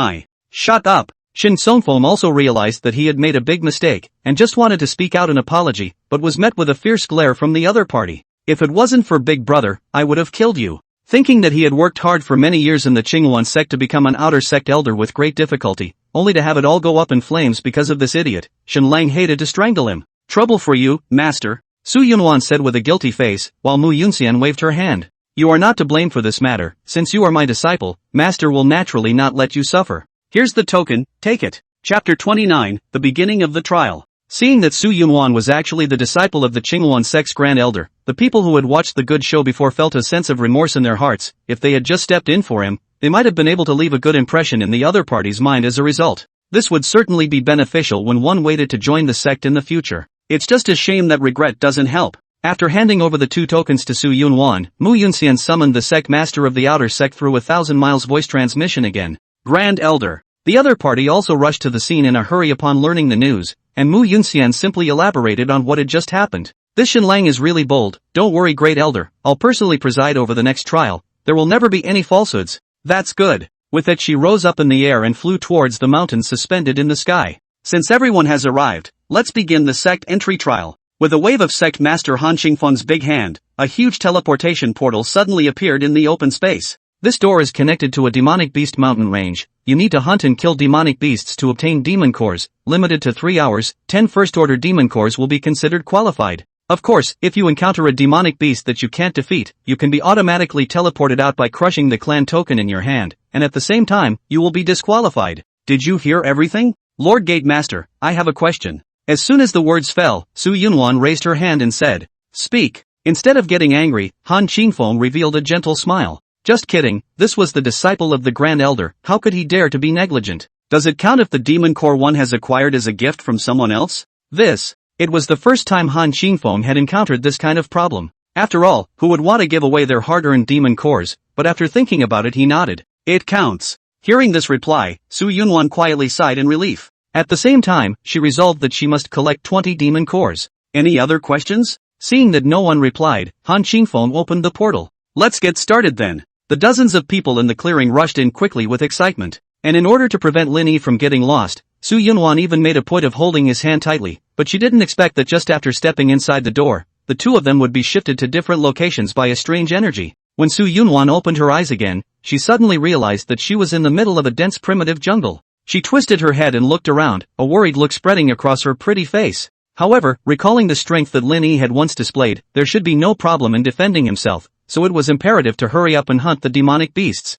S1: shut up." Shen Tsongfeng also realized that he had made a big mistake, and just wanted to speak out an apology, but was met with a fierce glare from the other party. "If it wasn't for Big Brother, I would have killed you." Thinking that he had worked hard for many years in the Qinghuan sect to become an outer sect elder with great difficulty, only to have it all go up in flames because of this idiot, Shenlang hated to strangle him. "Trouble for you, master," Su Yunwan said with a guilty face, while Mu Yunxian waved her hand. "You are not to blame for this matter. Since you are my disciple, master will naturally not let you suffer. Here's the token, take it." Chapter 29, The Beginning of the Trial. Seeing that Su Yunwan was actually the disciple of the Qinghuan sect's Grand Elder, the people who had watched the good show before felt a sense of remorse in their hearts. If they had just stepped in for him, they might have been able to leave a good impression in the other party's mind as a result. This would certainly be beneficial when one waited to join the sect in the future. It's just a shame that regret doesn't help. After handing over the 2 tokens to Su Yunwan, Mu Yunxian summoned the sect master of the outer sect through 1,000 miles voice transmission again. "Grand Elder." The other party also rushed to the scene in a hurry upon learning the news, and Mu Yunxian simply elaborated on what had just happened. "This Shenlang is really bold. Don't worry, Great Elder, I'll personally preside over the next trial. There will never be any falsehoods." "That's good." With it she rose up in the air and flew towards the mountains suspended in the sky. "Since everyone has arrived, let's begin the sect entry trial." With a wave of sect master Han Qingfeng's big hand, a huge teleportation portal suddenly appeared in the open space. This door is connected to a demonic beast mountain range. You need to hunt and kill demonic beasts to obtain demon cores, limited to 3 hours. 10 first-order demon cores will be considered qualified. Of course, if you encounter a demonic beast that you can't defeat, you can be automatically teleported out by crushing the clan token in your hand, and at the same time, you will be disqualified. Did you hear everything? Lord Gate Master, I have a question. As soon as the words fell, Su Yunwan raised her hand and said, "Speak." Instead of getting angry, Han Qingfeng revealed a gentle smile. Just kidding, this was the disciple of the Grand Elder, how could he dare to be negligent? Does it count if the Demon Core one has acquired as a gift from someone else? It was the first time Han Qingfeng had encountered this kind of problem. After all, who would want to give away their hard-earned Demon Cores? But after thinking about it he nodded. It counts. Hearing this reply, Su Yunwan quietly sighed in relief. At the same time, she resolved that she must collect 20 Demon Cores. Any other questions? Seeing that no one replied, Han Qingfeng opened the portal. Let's get started then. The dozens of people in the clearing rushed in quickly with excitement. And in order to prevent Lin Yi from getting lost, Su Yunwan even made a point of holding his hand tightly, but she didn't expect that just after stepping inside the door, the two of them would be shifted to different locations by a strange energy. When Su Yunwan opened her eyes again, she suddenly realized that she was in the middle of a dense primitive jungle. She twisted her head and looked around, a worried look spreading across her pretty face. However, recalling the strength that Lin Yi had once displayed, there should be no problem in defending himself, so it was imperative to hurry up and hunt the demonic beasts.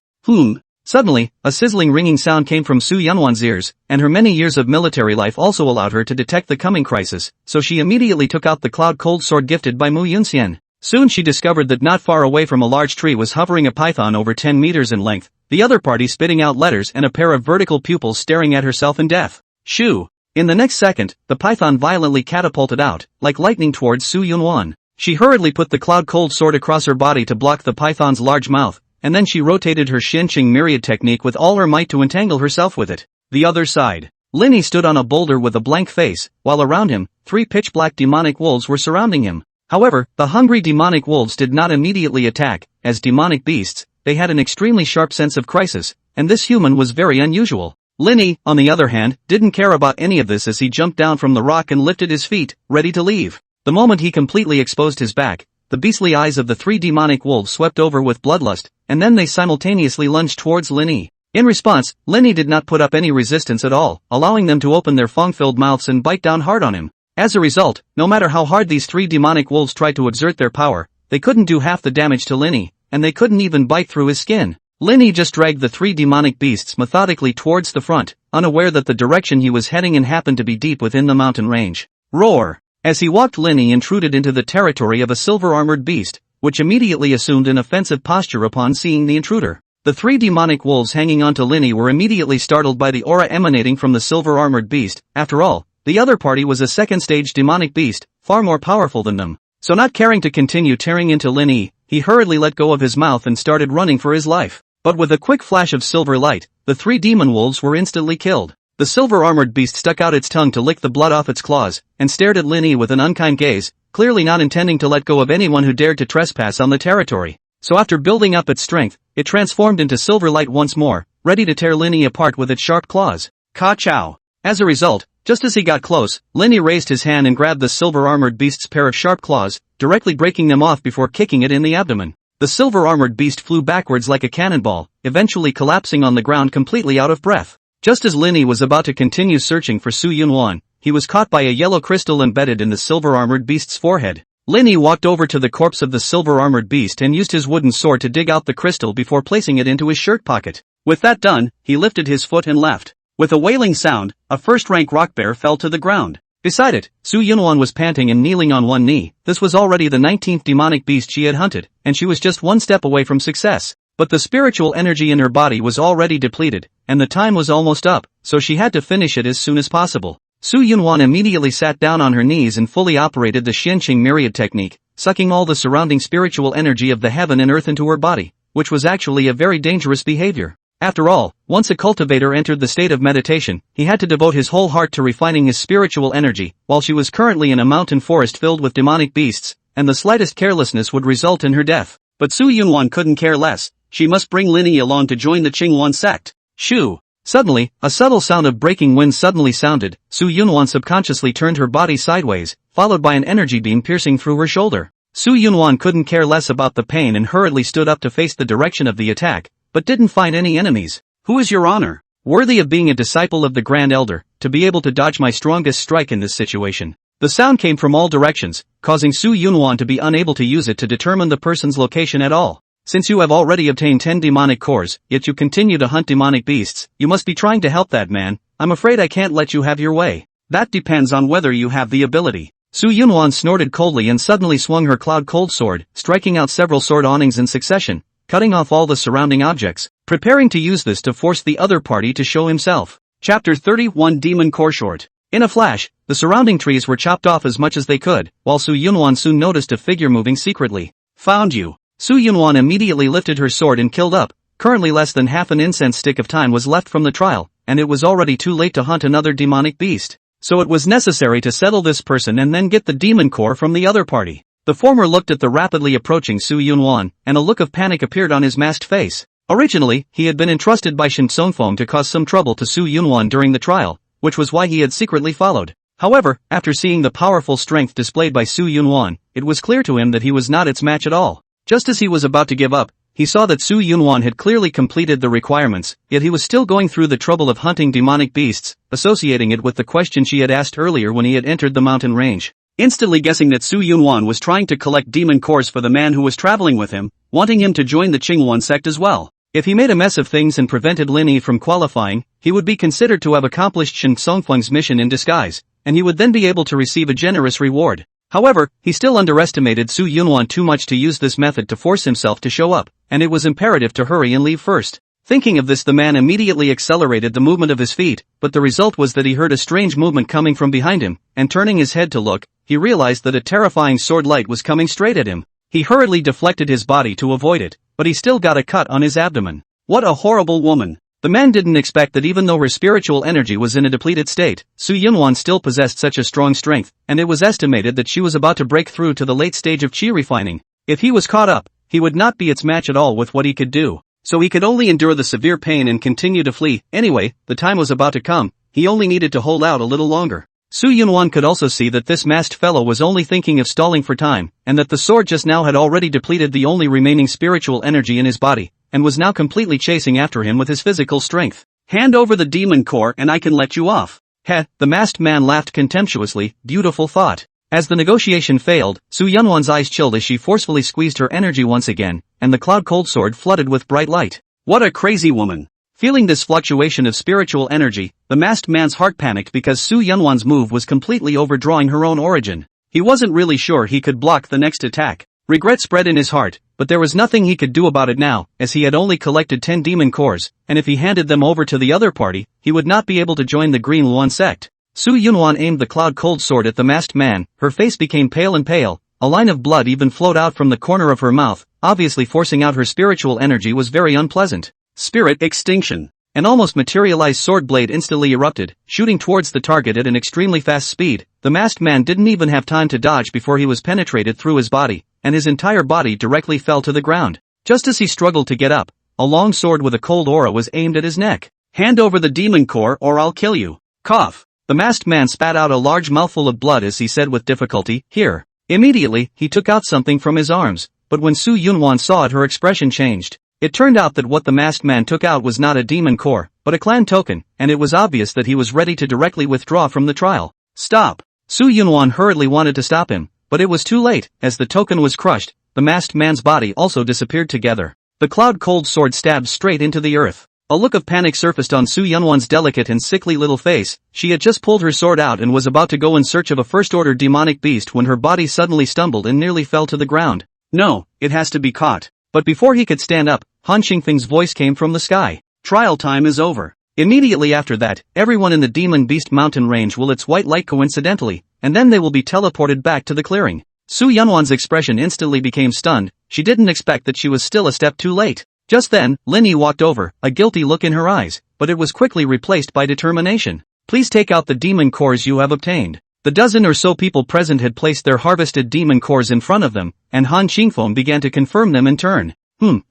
S1: Suddenly, a sizzling ringing sound came from Su Yunwan's ears, and her many years of military life also allowed her to detect the coming crisis, so she immediately took out the cloud cold sword gifted by Mu Yunxian. Soon she discovered that not far away from a large tree was hovering a python over 10 meters in length, the other party spitting out letters and a pair of vertical pupils staring at herself in death. Shoo! In the next second, the python violently catapulted out, like lightning towards Su Yunwan. She hurriedly put the cloud cold sword across her body to block the python's large mouth, and then she rotated her Xianqing myriad technique with all her might to entangle herself with it. The other side. Lin Yi stood on a boulder with a blank face, while around him, 3 pitch-black demonic wolves were surrounding him. However, the hungry demonic wolves did not immediately attack. As demonic beasts, they had an extremely sharp sense of crisis, and this human was very unusual. Lin Yi, on the other hand, didn't care about any of this as he jumped down from the rock and lifted his feet, ready to leave. The moment he completely exposed his back, the beastly eyes of the 3 demonic wolves swept over with bloodlust, and then they simultaneously lunged towards Lin Yi. In response, Lin Yi did not put up any resistance at all, allowing them to open their fang-filled mouths and bite down hard on him. As a result, no matter how hard these 3 demonic wolves tried to exert their power, they couldn't do half the damage to Lin Yi, and they couldn't even bite through his skin. Lin Yi just dragged the 3 demonic beasts methodically towards the front, unaware that the direction he was heading in happened to be deep within the mountain range. Roar! As he walked, Lin Yi intruded into the territory of a silver-armored beast, which immediately assumed an offensive posture upon seeing the intruder. The 3 demonic wolves hanging onto Lin Yi were immediately startled by the aura emanating from the silver-armored beast. After all, the other party was a second-stage demonic beast, far more powerful than them. So not caring to continue tearing into Lin Yi, he hurriedly let go of his mouth and started running for his life. But with a quick flash of silver light, the 3 demon wolves were instantly killed. The silver-armored beast stuck out its tongue to lick the blood off its claws, and stared at Lin Yi with an unkind gaze, clearly not intending to let go of anyone who dared to trespass on the territory. So after building up its strength, it transformed into silver light once more, ready to tear Lin Yi apart with its sharp claws. Ka-chow! As a result, just as he got close, Lin Yi raised his hand and grabbed the silver-armored beast's pair of sharp claws, directly breaking them off before kicking it in the abdomen. The silver-armored beast flew backwards like a cannonball, eventually collapsing on the ground completely out of breath. Just as Lin Yi was about to continue searching for Su Yunwan, he was caught by a yellow crystal embedded in the silver-armored beast's forehead. Lin Yi walked over to the corpse of the silver-armored beast and used his wooden sword to dig out the crystal before placing it into his shirt pocket. With that done, he lifted his foot and left. With a wailing sound, a first-rank rock bear fell to the ground. Beside it, Su Yunwan was panting and kneeling on one knee. This was already the 19th demonic beast she had hunted, and she was just one step away from success. But the spiritual energy in her body was already depleted, and the time was almost up, so she had to finish it as soon as possible. Su Yunwan immediately sat down on her knees and fully operated the Xianqing myriad technique, sucking all the surrounding spiritual energy of the heaven and earth into her body, which was actually a very dangerous behavior. After all, once a cultivator entered the state of meditation, he had to devote his whole heart to refining his spiritual energy, while she was currently in a mountain forest filled with demonic beasts, and the slightest carelessness would result in her death. But Su Yunwan couldn't care less. She must bring Lin Yi along to join the Qingwan sect. Shoo! Suddenly, a subtle sound of breaking wind suddenly sounded. Su Yunwan subconsciously turned her body sideways, followed by an energy beam piercing through her shoulder. Su Yunwan couldn't care less about the pain and hurriedly stood up to face the direction of the attack, but didn't find any enemies. Who is your honor? Worthy of being a disciple of the Grand Elder, to be able to dodge my strongest strike in this situation. The sound came from all directions, causing Su Yunwan to be unable to use it to determine the person's location at all. Since you have already obtained 10 demonic cores, yet you continue to hunt demonic beasts, you must be trying to help that man. I'm afraid I can't let you have your way. That depends on whether you have the ability. Su Yunwan snorted coldly and suddenly swung her cloud cold sword, striking out several sword awnings in succession, cutting off all the surrounding objects, preparing to use this to force the other party to show himself. Chapter 31 Demon Core Short. In a flash, the surrounding trees were chopped off as much as they could, while Su Yunwan soon noticed a figure moving secretly. Found you. Su Yunwan immediately lifted her sword and killed up. Currently less than half an incense stick of time was left from the trial, and it was already too late to hunt another demonic beast. So it was necessary to settle this person and then get the demon core from the other party. The former looked at the rapidly approaching Su Yunwan, and a look of panic appeared on his masked face. Originally, he had been entrusted by Shin Tsongfeng to cause some trouble to Su Yunwan during the trial, which was why he had secretly followed. However, after seeing the powerful strength displayed by Su Yunwan, it was clear to him that he was not its match at all. Just as he was about to give up, he saw that Su Yunwan had clearly completed the requirements, yet he was still going through the trouble of hunting demonic beasts, associating it with the question she had asked earlier when he had entered the mountain range. Instantly guessing that Su Yunwan was trying to collect demon cores for the man who was traveling with him, wanting him to join the Qingwan sect as well. If he made a mess of things and prevented Lin Yi from qualifying, he would be considered to have accomplished Shen Songfeng's mission in disguise, and he would then be able to receive a generous reward. However, he still underestimated Su Yunwan too much to use this method to force himself to show up, and it was imperative to hurry and leave first. Thinking of this, the man immediately accelerated the movement of his feet, but the result was that he heard a strange movement coming from behind him, and turning his head to look, he realized that a terrifying sword light was coming straight at him. He hurriedly deflected his body to avoid it, but he still got a cut on his abdomen. What a horrible woman! The man didn't expect that even though her spiritual energy was in a depleted state, Su Yunwan still possessed such a strong strength, and it was estimated that she was about to break through to the late stage of qi refining. If he was caught up, he would not be its match at all with what he could do. So he could only endure the severe pain and continue to flee. Anyway, the time was about to come, he only needed to hold out a little longer. Su Yunwan could also see that this masked fellow was only thinking of stalling for time, and that the sword just now had already depleted the only remaining spiritual energy in his body, and was now completely chasing after him with his physical strength. Hand over the demon core and I can let you off. Heh, the masked man laughed contemptuously, beautiful thought. As the negotiation failed, Su Yunwan's eyes chilled as she forcefully squeezed her energy once again, and the cloud-cold sword flooded with bright light. What a crazy woman! Feeling this fluctuation of spiritual energy, the masked man's heart panicked because Su Yunwan's move was completely overdrawing her own origin. He wasn't really sure he could block the next attack. Regret spread in his heart, but there was nothing he could do about it now, as he had only collected 10 demon cores, and if he handed them over to the other party, he would not be able to join the Green Luan sect. Su Yunwan aimed the cloud-cold sword at the masked man, her face became pale and pale, a line of blood even flowed out from the corner of her mouth, obviously forcing out her spiritual energy was very unpleasant. Spirit extinction. An almost materialized sword blade instantly erupted, shooting towards the target at an extremely fast speed. The masked man didn't even have time to dodge before he was penetrated through his body, and his entire body directly fell to the ground. Just as he struggled to get up, a long sword with a cold aura was aimed at his neck. Hand over the demon core or I'll kill you. Cough. The masked man spat out a large mouthful of blood as he said with difficulty, here. Immediately, he took out something from his arms, but when Su Yunwan saw it her expression changed. It turned out that what the masked man took out was not a demon core, but a clan token, and it was obvious that he was ready to directly withdraw from the trial. Stop! Su Yunwan hurriedly wanted to stop him, but it was too late, as the token was crushed, the masked man's body also disappeared together. The cloud-cold sword stabbed straight into the earth. A look of panic surfaced on Su Yunwan's delicate and sickly little face. She had just pulled her sword out and was about to go in search of a first-order demonic beast when her body suddenly stumbled and nearly fell to the ground. No, it has to be caught. But before he could stand up, Han Qingfeng's voice came from the sky. Trial time is over. Immediately after that, everyone in the Demon Beast mountain range will its white light coincidentally, and then they will be teleported back to the clearing. Su Yunwan's expression instantly became stunned. She didn't expect that she was still a step too late. Just then, Lin Yi walked over, a guilty look in her eyes, but it was quickly replaced by determination. Please take out the demon cores you have obtained. The dozen or so people present had placed their harvested demon cores in front of them, and Han Qingfeng began to confirm them in turn.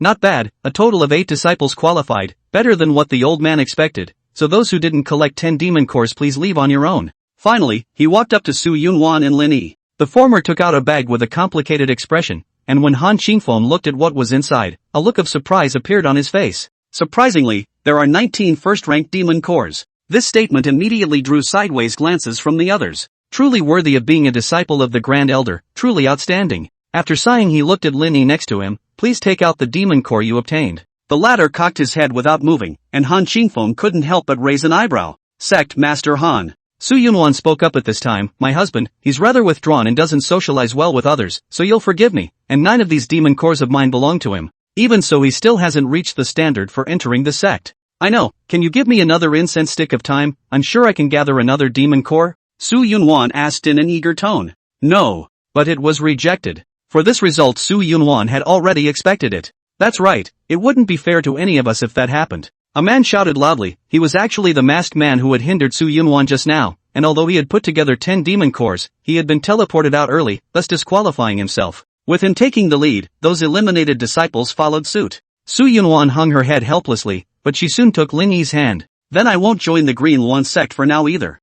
S1: Not bad, a total of 8 disciples qualified, better than what the old man expected, so those who didn't collect 10 demon cores please leave on your own. Finally, he walked up to Su Yunwan and Lin Yi. The former took out a bag with a complicated expression, and when Han Qingfeng looked at what was inside, a look of surprise appeared on his face. Surprisingly, there are 19 first-ranked demon cores. This statement immediately drew sideways glances from the others. Truly worthy of being a disciple of the Grand Elder, truly outstanding. After sighing he looked at Lin Yi next to him. Please take out the demon core you obtained. The latter cocked his head without moving, and Han Qingfeng couldn't help but raise an eyebrow. Sect Master Han. Su Yunwan spoke up at this time, my husband, he's rather withdrawn and doesn't socialize well with others, so you'll forgive me, and 9 of these demon cores of mine belong to him. Even so he still hasn't reached the standard for entering the sect. I know, can you give me another incense stick of time? I'm sure I can gather another demon core? Su Yunwan asked in an eager tone. No. But it was rejected. For this result Su Yunwan had already expected it. That's right, it wouldn't be fair to any of us if that happened. A man shouted loudly. He was actually the masked man who had hindered Su Yunwan just now, and although he had put together 10 demon cores, he had been teleported out early, thus disqualifying himself. With him taking the lead, those eliminated disciples followed suit. Su Yunwan hung her head helplessly, but she soon took Lin Yi's hand. Then I won't join the Green Luan sect for now either.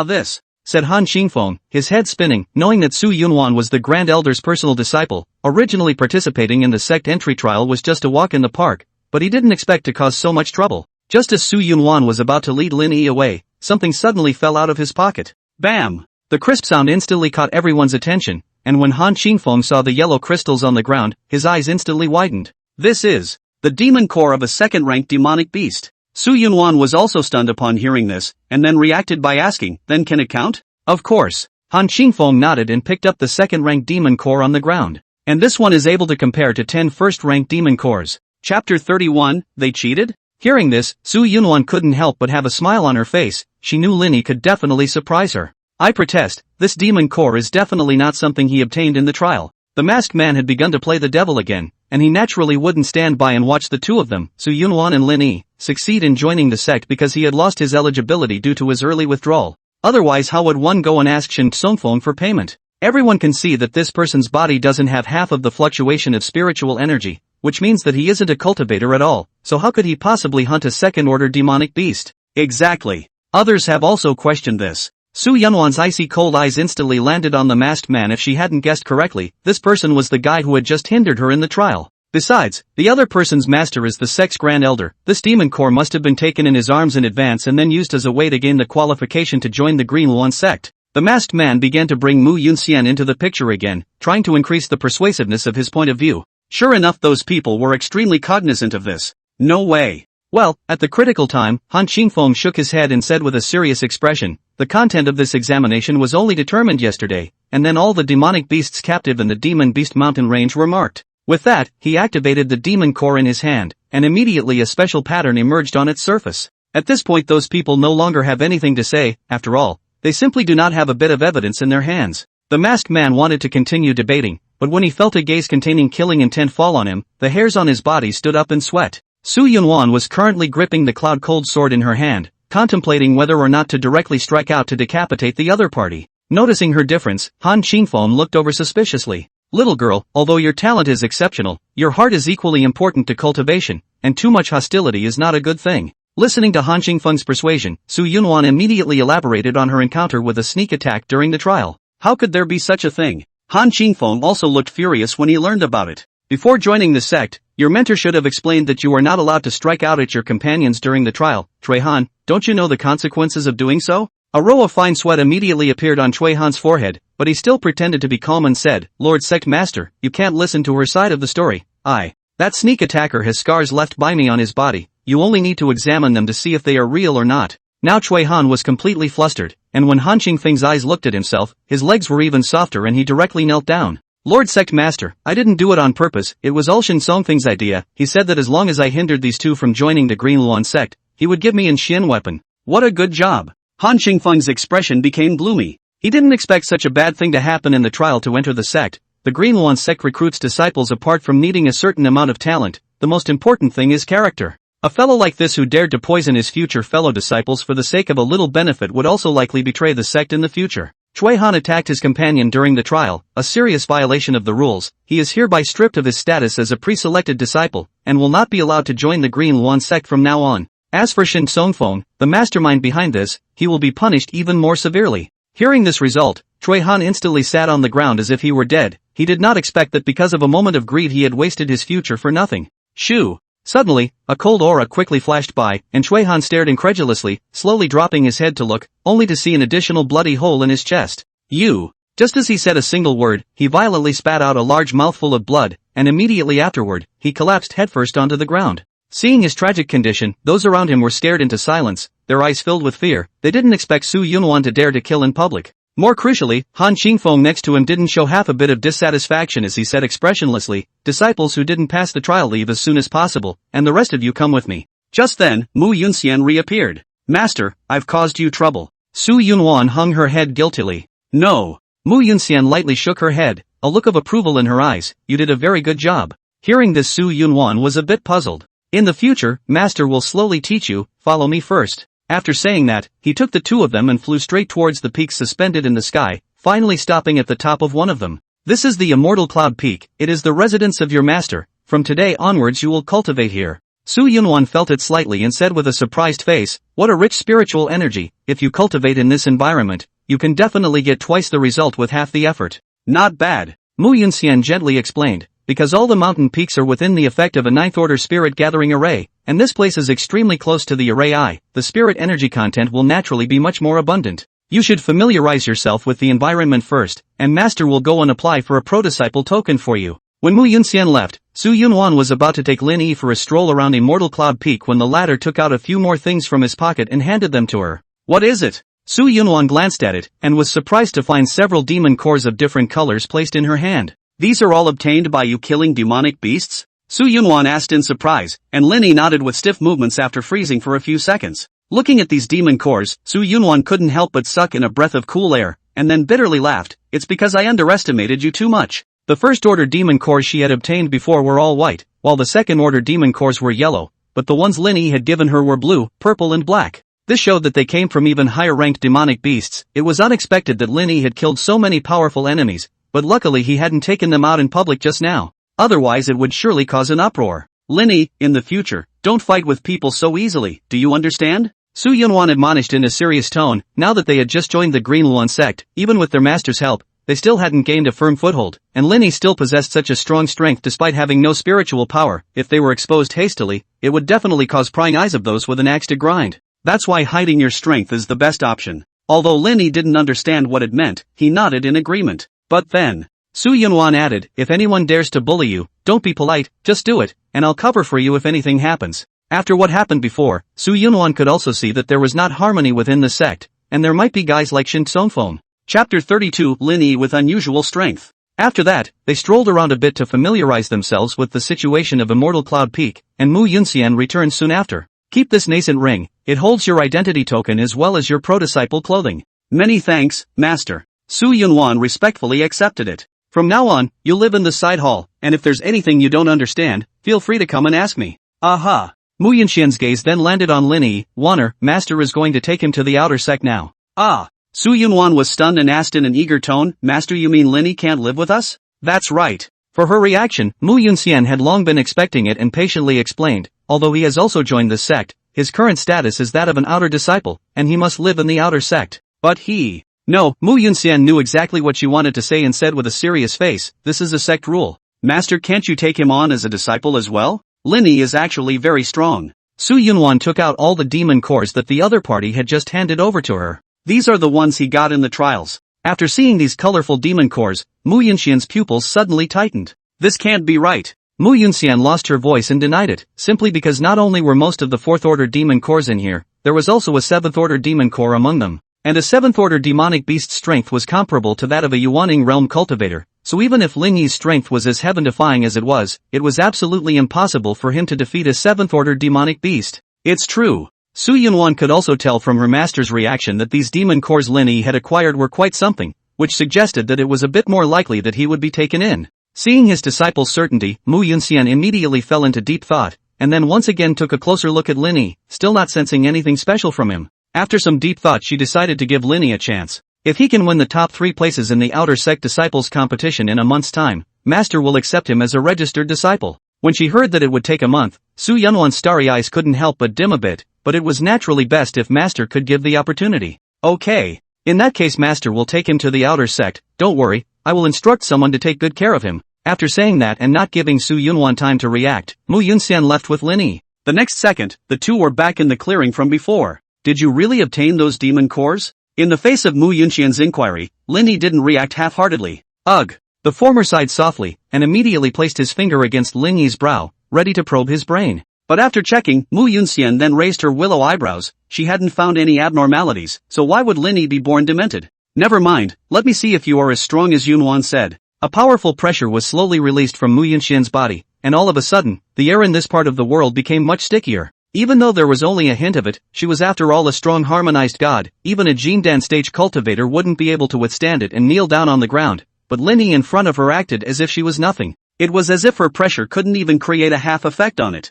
S1: This, said Han Qingfeng, his head spinning, knowing that Su Yunwan was the Grand Elder's personal disciple. Originally participating in the sect entry trial was just a walk in the park, but he didn't expect to cause so much trouble. Just as Su Yunwan was about to lead Lin Yi away, something suddenly fell out of his pocket. Bam! The crisp sound instantly caught everyone's attention, and when Han Qingfeng saw the yellow crystals on the ground, his eyes instantly widened. This is the demon core of a second-ranked demonic beast. Su Yunwan was also stunned upon hearing this, and then reacted by asking, then can it count? Of course. Han Qingfeng nodded and picked up the second-ranked demon core on the ground. And this one is able to compare to 10 first-ranked demon cores. Chapter 31, They Cheated? Hearing this, Su Yunwan couldn't help but have a smile on her face. She knew Lin Yi could definitely surprise her. I protest, this demon core is definitely not something he obtained in the trial. The masked man had begun to play the devil again, and he naturally wouldn't stand by and watch the two of them, Su Yunwan and Lin Yi, succeed in joining the sect because he had lost his eligibility due to his early withdrawal. Otherwise, how would one go and ask Shen Tsongfeng for payment? Everyone can see that this person's body doesn't have half of the fluctuation of spiritual energy, which means that he isn't a cultivator at all, so how could he possibly hunt a second-order demonic beast? Exactly. Others have also questioned this. Su Yunwan's icy cold eyes instantly landed on the masked man. If she hadn't guessed correctly, this person was the guy who had just hindered her in the trial. Besides, the other person's master is the sect's Grand Elder. This demon core must have been taken in his arms in advance and then used as a way to gain the qualification to join the Green Yuan sect. The masked man began to bring Mu Yunxian into the picture again, trying to increase the persuasiveness of his point of view. Sure enough, those people were extremely cognizant of this. No way. Well, at the critical time, Han Qingfeng shook his head and said with a serious expression, the content of this examination was only determined yesterday, and then all the demonic beasts captive in the Demon Beast Mountain range were marked. With that, he activated the demon core in his hand, and immediately a special pattern emerged on its surface. At this point, those people no longer have anything to say. After all, they simply do not have a bit of evidence in their hands. The masked man wanted to continue debating, but when he felt a gaze containing killing intent fall on him, the hairs on his body stood up in sweat. Su Yunwan was currently gripping the cloud cold sword in her hand, contemplating whether or not to directly strike out to decapitate the other party. Noticing her difference, Han Qingfeng looked over suspiciously. Little girl, although your talent is exceptional, your heart is equally important to cultivation, and too much hostility is not a good thing. Listening to Han Qingfeng's persuasion, Su Yunwan immediately elaborated on her encounter with a sneak attack during the trial. How could there be such a thing? Han Qingfeng also looked furious when he learned about it. Before joining the sect, your mentor should have explained that you are not allowed to strike out at your companions during the trial. Cui Han, don't you know the consequences of doing so? A row of fine sweat immediately appeared on Cui Han's forehead, but he still pretended to be calm and said, Lord Sect Master, you can't listen to her side of the story. That sneak attacker has scars left by me on his body. You only need to examine them to see if they are real or not. Now Cui Han was completely flustered, and when Han Qingfeng's eyes looked at himself, his legs were even softer and he directly knelt down. Lord Sect Master, I didn't do it on purpose, it was all Shen Songfeng's idea. He said that as long as I hindered these two from joining the Green Yuan sect, he would give me an Xian weapon. What a good job. Han Qingfeng's expression became gloomy. He didn't expect such a bad thing to happen in the trial to enter the sect. The Green Yuan sect recruits disciples apart from needing a certain amount of talent. The most important thing is character. A fellow like this who dared to poison his future fellow disciples for the sake of a little benefit would also likely betray the sect in the future. Cui Han attacked his companion during the trial, a serious violation of the rules. He is hereby stripped of his status as a pre-selected disciple, and will not be allowed to join the Green Yuan sect from now on. As for Shen Songfeng, the mastermind behind this, he will be punished even more severely. Hearing this result, Cui Han instantly sat on the ground as if he were dead. He did not expect that because of a moment of greed he had wasted his future for nothing. Shoo! Suddenly, a cold aura quickly flashed by, and Cui Han stared incredulously, slowly dropping his head to look, only to see an additional bloody hole in his chest. You! Just as he said a single word, he violently spat out a large mouthful of blood, and immediately afterward, he collapsed headfirst onto the ground. Seeing his tragic condition, those around him were scared into silence, their eyes filled with fear. They didn't expect Su Yunwan to dare to kill in public. More crucially, Han Qingfeng next to him didn't show half a bit of dissatisfaction as he said expressionlessly, disciples who didn't pass the trial leave as soon as possible, and the rest of you come with me. Just then, Mu Yunxian reappeared. Master, I've caused you trouble. Su Yunwan hung her head guiltily. No. Mu Yunxian lightly shook her head, a look of approval in her eyes. You did a very good job. Hearing this, Su Yunwan was a bit puzzled. In the future, Master will slowly teach you, follow me first. After saying that, he took the two of them and flew straight towards the peaks suspended in the sky, finally stopping at the top of one of them. This is the Immortal Cloud Peak. It is the residence of your master. From today onwards you will cultivate here. Su Yunwan felt it slightly and said with a surprised face, what a rich spiritual energy. If you cultivate in this environment, you can definitely get twice the result with half the effort. Not bad. Mu Yunxian gently explained. Because all the mountain peaks are within the effect of a ninth-order spirit gathering array, and this place is extremely close to the array eye, the spirit energy content will naturally be much more abundant. You should familiarize yourself with the environment first, and Master will go and apply for a pro-disciple token for you. When Mu Yunxian left, Su Yunwan was about to take Lin Yi for a stroll around Immortal Cloud Peak when the latter took out a few more things from his pocket and handed them to her. What is it? Su Yunwan glanced at it, and was surprised to find several demon cores of different colors placed in her hand. These are all obtained by you killing demonic beasts? Su Yunwan asked in surprise, and Lin Yi nodded with stiff movements after freezing for a few seconds. Looking at these demon cores, Su Yunwan couldn't help but suck in a breath of cool air, and then bitterly laughed. It's because I underestimated you too much. The first order demon cores she had obtained before were all white, while the second order demon cores were yellow, but the ones Lin Yi had given her were blue, purple and black. This showed that they came from even higher ranked demonic beasts. It was unexpected that Lin Yi had killed so many powerful enemies, but luckily he hadn't taken them out in public just now. Otherwise it would surely cause an uproar. Lin Yi, in the future, don't fight with people so easily, do you understand? Su Yunwan admonished in a serious tone. Now that they had just joined the Green Luan sect, even with their master's help, they still hadn't gained a firm foothold, and Lin Yi still possessed such a strong strength despite having no spiritual power. If they were exposed hastily, it would definitely cause prying eyes of those with an axe to grind. That's why hiding your strength is the best option. Although Lin Yi didn't understand what it meant, he nodded in agreement. But then, Su Yunwan added, if anyone dares to bully you, don't be polite, just do it, and I'll cover for you if anything happens. After what happened before, Su Yunwan could also see that there was not harmony within the sect, and there might be guys like Shin Tsongfeng. Chapter 32, Lin Yi with unusual strength. After that, they strolled around a bit to familiarize themselves with the situation of Immortal Cloud Peak, and Mu Yunxian returned soon after. Keep this nascent ring, it holds your identity token as well as your pro-disciple clothing. Many thanks, master. Su Yunwan respectfully accepted it. From now on, you'll live in the side hall, and if there's anything you don't understand, feel free to come and ask me. Aha! Mu Yunxian's gaze then landed on Lin Yi. Wanner, master is going to take him to the outer sect now. Ah! Su Yunwan was stunned and asked in an eager tone, Master, you mean Lin Yi can't live with us? That's right. For her reaction, Mu Yunxian had long been expecting it and patiently explained, although he has also joined this sect, his current status is that of an outer disciple, and he must live in the outer sect. But he... No, Mu Yunxian knew exactly what she wanted to say and said with a serious face, this is a sect rule. Master, can't you take him on as a disciple as well? Lin Yi is actually very strong. Su Yunwan took out all the demon cores that the other party had just handed over to her. These are the ones he got in the trials. After seeing these colorful demon cores, Mu Yunxian's pupils suddenly tightened. This can't be right. Mu Yunxian lost her voice and denied it, simply because not only were most of the 4th order demon cores in here, there was also a 7th order demon core among them. And a 7th order demonic beast's strength was comparable to that of a Yuaning realm cultivator, so even if Lin Yi's strength was as heaven-defying as it was absolutely impossible for him to defeat a 7th order demonic beast. It's true. Su Yunwan could also tell from her master's reaction that these demon cores Lin Yi had acquired were quite something, which suggested that it was a bit more likely that he would be taken in. Seeing his disciple's certainty, Mu Yunxian immediately fell into deep thought, and then once again took a closer look at Lin Yi, still not sensing anything special from him. After some deep thought she decided to give Lin Yi a chance. If he can win the top 3 places in the Outer Sect Disciples competition in a month's time, Master will accept him as a registered disciple. When she heard that it would take a month, Su Yunwan's starry eyes couldn't help but dim a bit, but it was naturally best if Master could give the opportunity. Okay. In that case Master will take him to the Outer Sect, don't worry, I will instruct someone to take good care of him. After saying that and not giving Su Yunwan time to react, Mu Yunxian left with Lin Yi. The next second, the two were back in the clearing from before. Did you really obtain those demon cores? In the face of Mu Yunxian's inquiry, Lin Yi didn't react half-heartedly. Ugh. The former sighed softly, and immediately placed his finger against Lin Yi's brow, ready to probe his brain. But after checking, Mu Yunxian then raised her willow eyebrows. She hadn't found any abnormalities, so why would Lin Yi be born demented? Never mind, let me see if you are as strong as Yunwan said. A powerful pressure was slowly released from Mu Yunxian's body, and all of a sudden, the air in this part of the world became much stickier. Even though there was only a hint of it, she was after all a strong harmonized god, even a Jindan stage cultivator wouldn't be able to withstand it and kneel down on the ground, but Lin Yi in front of her acted as if she was nothing. It was as if her pressure couldn't even create a half effect on it.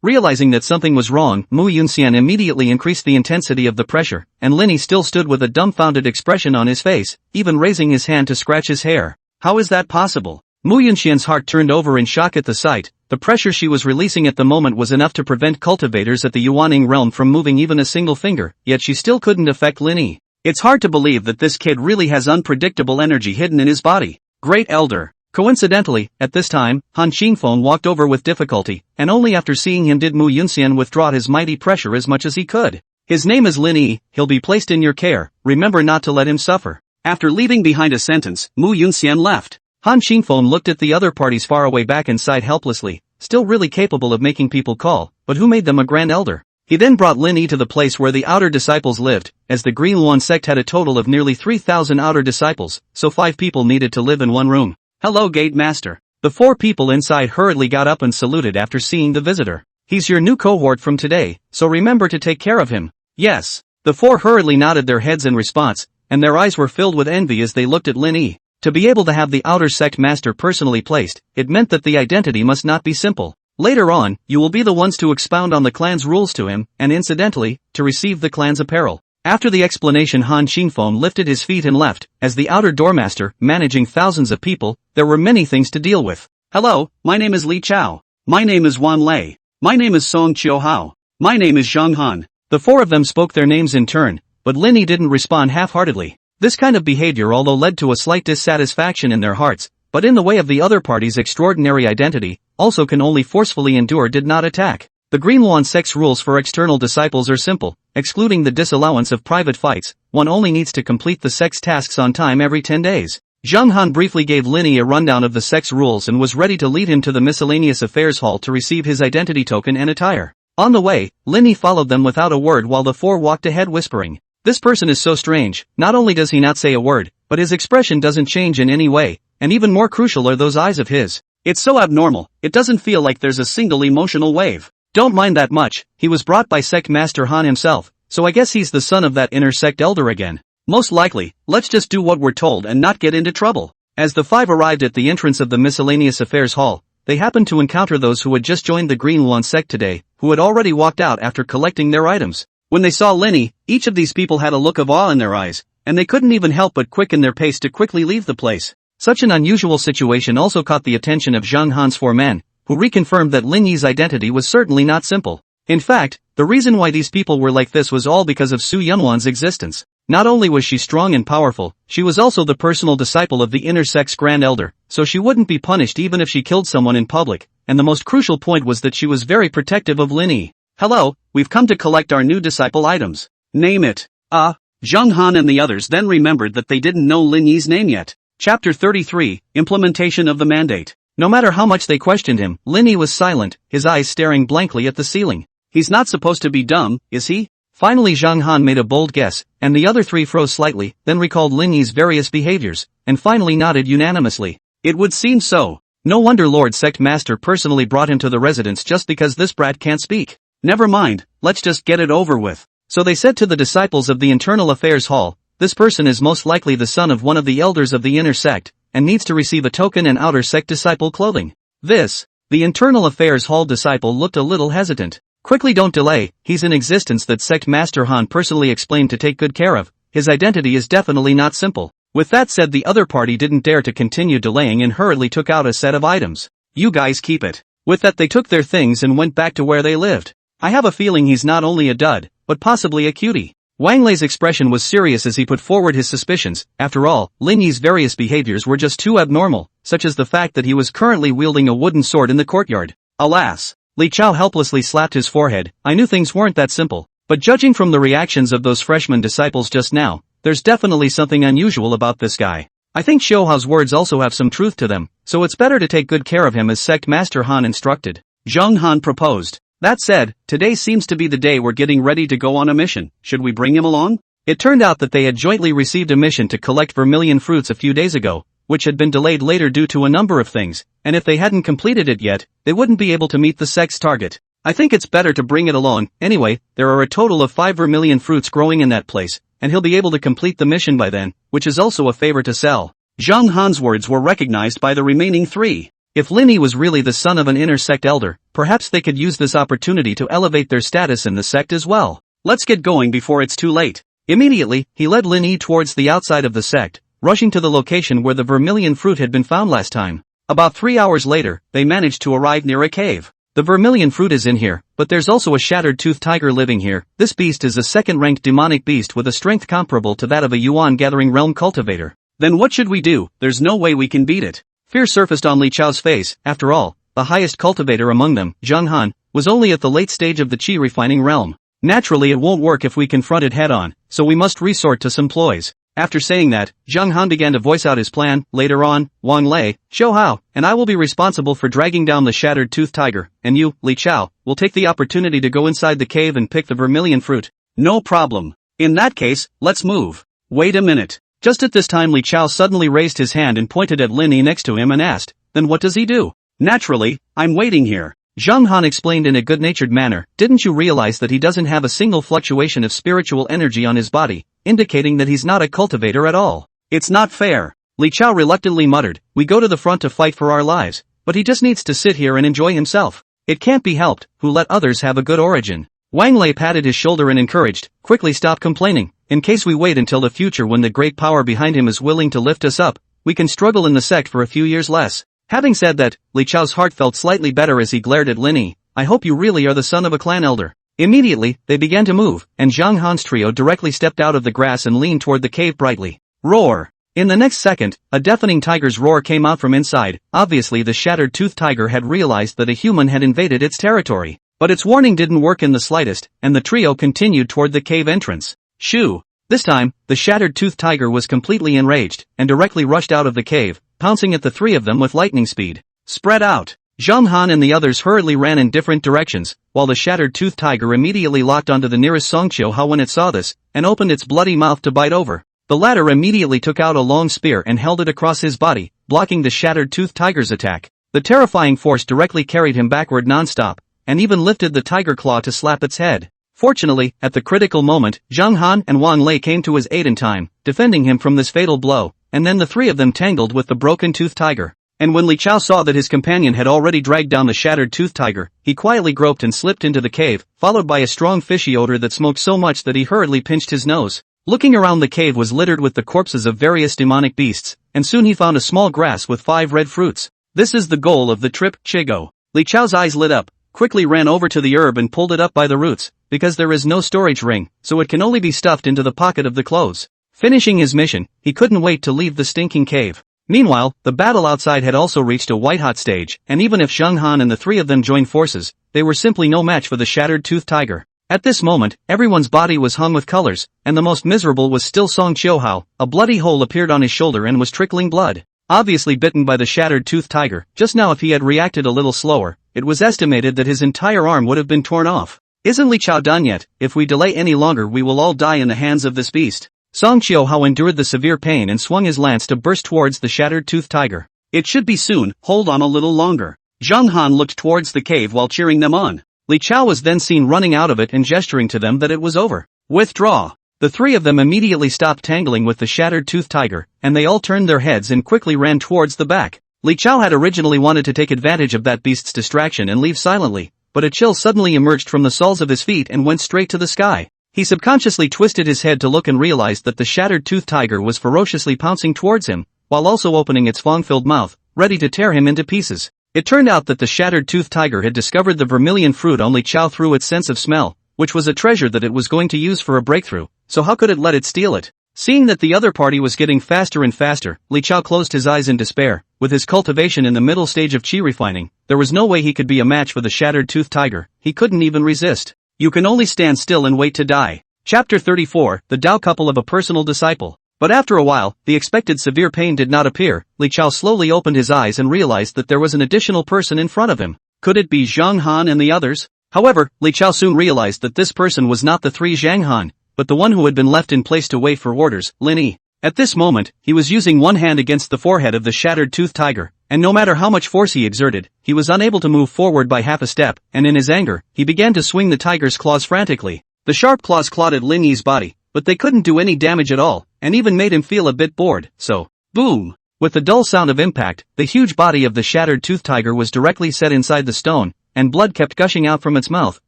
S1: Realizing that something was wrong, Mu Yunxian immediately increased the intensity of the pressure, and Lin Yi still stood with a dumbfounded expression on his face, even raising his hand to scratch his hair. How is that possible? Mu Yunxian's heart turned over in shock at the sight. The pressure she was releasing at the moment was enough to prevent cultivators at the Yuaning realm from moving even a single finger, yet she still couldn't affect Lin Yi. It's hard to believe that this kid really has unpredictable energy hidden in his body. Great Elder. Coincidentally, at this time, Han Xingfeng walked over with difficulty, and only after seeing him did Mu Yunxian withdraw his mighty pressure as much as he could. His name is Lin Yi, he'll be placed in your care, remember not to let him suffer. After leaving behind a sentence, Mu Yunxian left. Han Xingfeng looked at the other parties far away back and sighed helplessly, still really capable of making people call, but who made them a Grand Elder? He then brought Lin Yi to the place where the outer disciples lived, as the Green Yunwan sect had a total of nearly 3,000 outer disciples, so 5 people needed to live in one room. Hello, Gate Master. The 4 people inside hurriedly got up and saluted after seeing the visitor. He's your new cohort from today, so remember to take care of him. Yes. The 4 hurriedly nodded their heads in response, and their eyes were filled with envy as they looked at Lin Yi. To be able to have the outer sect master personally placed, it meant that the identity must not be simple. Later on, you will be the ones to expound on the clan's rules to him, and incidentally, to receive the clan's apparel. After the explanation, Han Xingfeng lifted his feet and left. As the outer doormaster, managing thousands of people, there were many things to deal with. Hello, my name is Li Chao. My name is Wan Lei. My name is Song Qiuhao. My name is Zhang Han. The 4 of them spoke their names in turn, but Lin Yi didn't respond half-heartedly. This kind of behavior although led to a slight dissatisfaction in their hearts, but in the way of the other party's extraordinary identity, also can only forcefully endure did not attack. The Green Yunwan sect's rules for external disciples are simple, excluding the disallowance of private fights, one only needs to complete the sect's tasks on time every 10 days. Zhang Han briefly gave Lin Yi a rundown of the sect's rules and was ready to lead him to the miscellaneous affairs hall to receive his identity token and attire. On the way, Lin Yi followed them without a word while the 4 walked ahead whispering. This person is so strange, not only does he not say a word, but his expression doesn't change in any way, and even more crucial are those eyes of his. It's so abnormal, it doesn't feel like there's a single emotional wave. Don't mind that much, he was brought by Sect Master Han himself, so I guess he's the son of that inner sect elder again. Most likely, let's just do what we're told and not get into trouble. As the 5 arrived at the entrance of the miscellaneous affairs hall, they happened to encounter those who had just joined the Green Yunwan sect today, who had already walked out after collecting their items. When they saw Lin Yi, each of these people had a look of awe in their eyes, and they couldn't even help but quicken their pace to quickly leave the place. Such an unusual situation also caught the attention of Zhang Han's 4 men, who reconfirmed that Lin Yi's identity was certainly not simple. In fact, the reason why these people were like this was all because of Su Yunwan's existence. Not only was she strong and powerful, she was also the personal disciple of the inner sect's Grand Elder, so she wouldn't be punished even if she killed someone in public, and the most crucial point was that she was very protective of Lin Yi. Hello, we've come to collect our new disciple items. Name it. Zhang Han and the others then remembered that they didn't know Lin Yi's name yet. Chapter 33, Implementation of the Mandate. No matter how much they questioned him, Lin Yi was silent, his eyes staring blankly at the ceiling. He's not supposed to be dumb, is he? Finally Zhang Han made a bold guess, and the other 3 froze slightly, then recalled Lin Yi's various behaviors, and finally nodded unanimously. It would seem so. No wonder Lord Sect Master personally brought him to the residence just because this brat can't speak. Never mind, let's just get it over with. So they said to the disciples of the Internal Affairs Hall, this person is most likely the son of one of the elders of the inner sect, and needs to receive a token and outer sect disciple clothing. The Internal Affairs Hall disciple looked a little hesitant. Quickly, don't delay, he's in existence that Sect Master Han personally explained to take good care of. His identity is definitely not simple. With that said, the other party didn't dare to continue delaying and hurriedly took out a set of items. You guys keep it. With that they took their things and went back to where they lived. I have a feeling he's not only a dud, but possibly a cutie. Wang Lei's expression was serious as he put forward his suspicions. After all, Lin Yi's various behaviors were just too abnormal, such as the fact that he was currently wielding a wooden sword in the courtyard. Alas! Li Chao helplessly slapped his forehead. I knew things weren't that simple, but judging from the reactions of those freshman disciples just now, there's definitely something unusual about this guy. I think Xiuhao's words also have some truth to them, so it's better to take good care of him as Sect Master Han instructed. Zhang Han proposed. That said, today seems to be the day we're getting ready to go on a mission. Should we bring him along? It turned out that they had jointly received a mission to collect vermilion fruits a few days ago, which had been delayed later due to a number of things, and if they hadn't completed it yet, they wouldn't be able to meet the sect's target. I think it's better to bring it along. Anyway, there are a total of 5 vermilion fruits growing in that place, and he'll be able to complete the mission by then, which is also a favor to sell. Zhang Han's words were recognized by the remaining 3. If Lin Yi was really the son of an inner sect elder, perhaps they could use this opportunity to elevate their status in the sect as well. Let's get going before it's too late. Immediately, he led Lin Yi towards the outside of the sect, rushing to the location where the vermilion fruit had been found last time. About 3 hours later, they managed to arrive near a cave. The vermilion fruit is in here, but there's also a shattered-toothed tiger living here. This beast is a second-ranked demonic beast with a strength comparable to that of a Yuan gathering realm cultivator. Then what should we do? There's no way we can beat it. Fear surfaced on Li Chao's face. After all, the highest cultivator among them, Zhang Han, was only at the late stage of the qi refining realm. Naturally it won't work if we confront it head-on, so we must resort to some ploys. After saying that, Zhang Han began to voice out his plan. Later on, Wang Lei, Xiao Hao, and I will be responsible for dragging down the shattered tooth tiger, and you, Li Chao, will take the opportunity to go inside the cave and pick the vermilion fruit. No problem. In that case, let's move. Wait a minute. Just at this time Li Chao suddenly raised his hand and pointed at Lin Yi next to him and asked, then what does he do? Naturally, I'm waiting here. Zhang Han explained in a good-natured manner, didn't you realize that he doesn't have a single fluctuation of spiritual energy on his body, indicating that he's not a cultivator at all. It's not fair. Li Chao reluctantly muttered, we go to the front to fight for our lives, but he just needs to sit here and enjoy himself. It can't be helped, who let others have a good origin. Wang Lei patted his shoulder and encouraged, quickly stop complaining, in case we wait until the future when the great power behind him is willing to lift us up, we can struggle in the sect for a few years less. Having said that, Li Chao's heart felt slightly better as he glared at Lin Yi. I hope you really are the son of a clan elder. Immediately, they began to move, and Zhang Han's trio directly stepped out of the grass and leaned toward the cave brightly. Roar! In the next second, a deafening tiger's roar came out from inside. Obviously the shattered tooth tiger had realized that a human had invaded its territory. But its warning didn't work in the slightest, and the trio continued toward the cave entrance. Shoo! This time, the shattered tooth tiger was completely enraged, and directly rushed out of the cave, pouncing at the three of them with lightning speed. Spread out! Zhang Han and the others hurriedly ran in different directions, while the shattered tooth tiger immediately locked onto the nearest Songqiu Hao when it saw this, and opened its bloody mouth to bite over. The latter immediately took out a long spear and held it across his body, blocking the shattered tooth tiger's attack. The terrifying force directly carried him backward non-stop, and even lifted the tiger claw to slap its head. Fortunately, at the critical moment, Zhang Han and Wang Lei came to his aid in time, defending him from this fatal blow, and then the three of them tangled with the broken tooth tiger. And when Li Chao saw that his companion had already dragged down the shattered tooth tiger, he quietly groped and slipped into the cave, followed by a strong fishy odor that smoked so much that he hurriedly pinched his nose. Looking around, the cave was littered with the corpses of various demonic beasts, and soon he found a small grass with 5 red fruits. This is the goal of the trip, Chigo. Li Chao's eyes lit up, quickly ran over to the herb and pulled it up by the roots, because there is no storage ring, so it can only be stuffed into the pocket of the clothes. Finishing his mission, he couldn't wait to leave the stinking cave. Meanwhile, the battle outside had also reached a white-hot stage, and even if Zhang Han and the three of them joined forces, they were simply no match for the shattered tooth tiger. At this moment, everyone's body was hung with colors, and the most miserable was still Song Qiuhao. A bloody hole appeared on his shoulder and was trickling blood. Obviously bitten by the shattered tooth tiger. Just now, if he had reacted a little slower, it was estimated that his entire arm would have been torn off. Isn't Li Chao done yet? If we delay any longer, we will all die in the hands of this beast. Song Qiuhao endured the severe pain and swung his lance to burst towards the shattered tooth tiger. It should be soon, hold on a little longer. Zhang Han looked towards the cave while cheering them on. Li Chao was then seen running out of it and gesturing to them that it was over. Withdraw. The three of them immediately stopped tangling with the shattered tooth tiger, and they all turned their heads and quickly ran towards the back. Li Chao had originally wanted to take advantage of that beast's distraction and leave silently, but a chill suddenly emerged from the soles of his feet and went straight to the sky. He subconsciously twisted his head to look and realized that the shattered tooth tiger was ferociously pouncing towards him, while also opening its fang-filled mouth, ready to tear him into pieces. It turned out that the shattered tooth tiger had discovered the vermilion fruit on Li Chao through its sense of smell, which was a treasure that it was going to use for a breakthrough, so how could it let it steal it? Seeing that the other party was getting faster and faster, Li Chao closed his eyes in despair. With his cultivation in the middle stage of qi refining, there was no way he could be a match for the shattered tooth tiger. He couldn't even resist. You can only stand still and wait to die. Chapter 34, The Tao Couple of a Personal Disciple. But after a while, the expected severe pain did not appear. Li Chao slowly opened his eyes and realized that there was an additional person in front of him. Could it be Zhang Han and the others? However, Li Chao soon realized that this person was not the three Zhang Han, but the one who had been left in place to wait for orders, Lin Yi. At this moment, he was using one hand against the forehead of the shattered tooth tiger, and no matter how much force he exerted, he was unable to move forward by half a step, and in his anger, he began to swing the tiger's claws frantically. The sharp claws clawed at Lin Yi's body, but they couldn't do any damage at all, and even made him feel a bit bored, so, boom! With the dull sound of impact, the huge body of the shattered tooth tiger was directly set inside the stone, and blood kept gushing out from its mouth,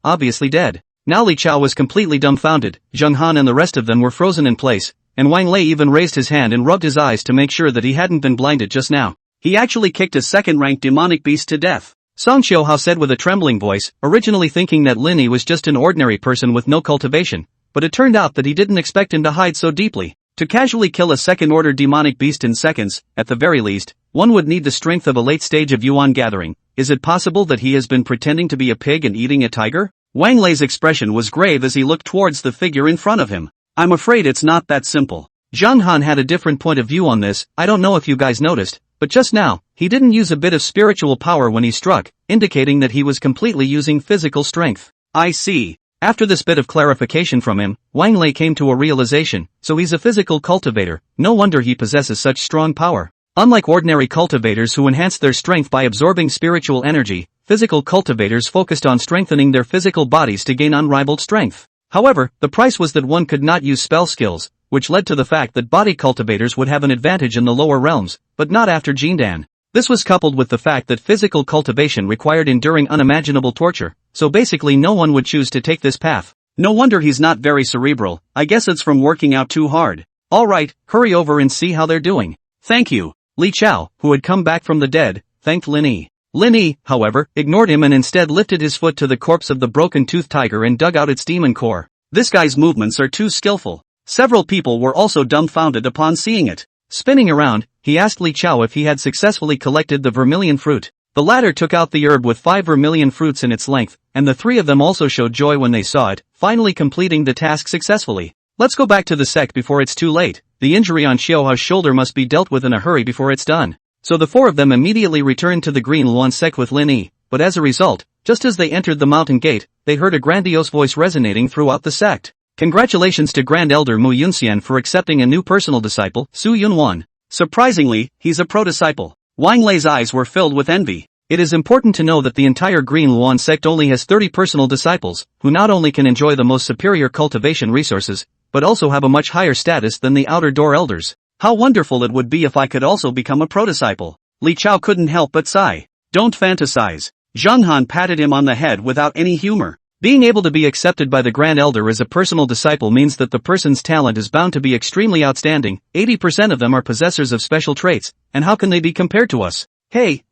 S1: obviously dead. Now Li Chao was completely dumbfounded. Zhang Han and the rest of them were frozen in place, and Wang Lei even raised his hand and rubbed his eyes to make sure that he hadn't been blinded just now. He actually kicked a second-ranked demonic beast to death. Song Qiuhao said with a trembling voice, originally thinking that Lin Yi was just an ordinary person with no cultivation, but it turned out that he didn't expect him to hide so deeply. To casually kill a second-order demonic beast in seconds, at the very least, one would need the strength of a late stage of Yunwan gathering. Is it possible that he has been pretending to be a pig and eating a tiger? Wang Lei's expression was grave as he looked towards the figure in front of him. I'm afraid it's not that simple. Zhang Han had a different point of view on this. I don't know if you guys noticed, but just now, he didn't use a bit of spiritual power when he struck, indicating that he was completely using physical strength. I see. After this bit of clarification from him, Wang Lei came to a realization, so he's a physical cultivator, no wonder he possesses such strong power. Unlike ordinary cultivators who enhance their strength by absorbing spiritual energy, physical cultivators focused on strengthening their physical bodies to gain unrivaled strength. However, the price was that one could not use spell skills, which led to the fact that body cultivators would have an advantage in the lower realms, but not after Jindan. This was coupled with the fact that physical cultivation required enduring unimaginable torture, so basically no one would choose to take this path. No wonder he's not very cerebral, I guess it's from working out too hard. Alright, hurry over and see how they're doing. Thank you. Li Chao, who had come back from the dead, thanked Lin Yi. Lin Yi, however, ignored him and instead lifted his foot to the corpse of the broken-toothed tiger and dug out its demon core. This guy's movements are too skillful. Several people were also dumbfounded upon seeing it. Spinning around, he asked Li Chao if he had successfully collected the vermilion fruit. The latter took out the herb with 5 vermilion fruits in its length, and the three of them also showed joy when they saw it, finally completing the task successfully. Let's go back to the sect before it's too late. The injury on Xiaohao's shoulder must be dealt with in a hurry before it's done. So the four of them immediately returned to the Green Luan sect with Lin Yi, but as a result, just as they entered the mountain gate, they heard a grandiose voice resonating throughout the sect. Congratulations to Grand Elder Mu Yunxian for accepting a new personal disciple, Su Yunwan. Surprisingly, he's a pro-disciple. Wang Lei's eyes were filled with envy. It is important to know that the entire Green Luan sect only has 30 personal disciples, who not only can enjoy the most superior cultivation resources, but also have a much higher status than the outer door elders. How wonderful it would be if I could also become a pro-disciple. Li Chao couldn't help but sigh. Don't fantasize. Zhang Han patted him on the head without any humor. Being able to be accepted by the Grand Elder as a personal disciple means that the person's talent is bound to be extremely outstanding. 80% of them are possessors of special traits, and how can they be compared to us? Hey,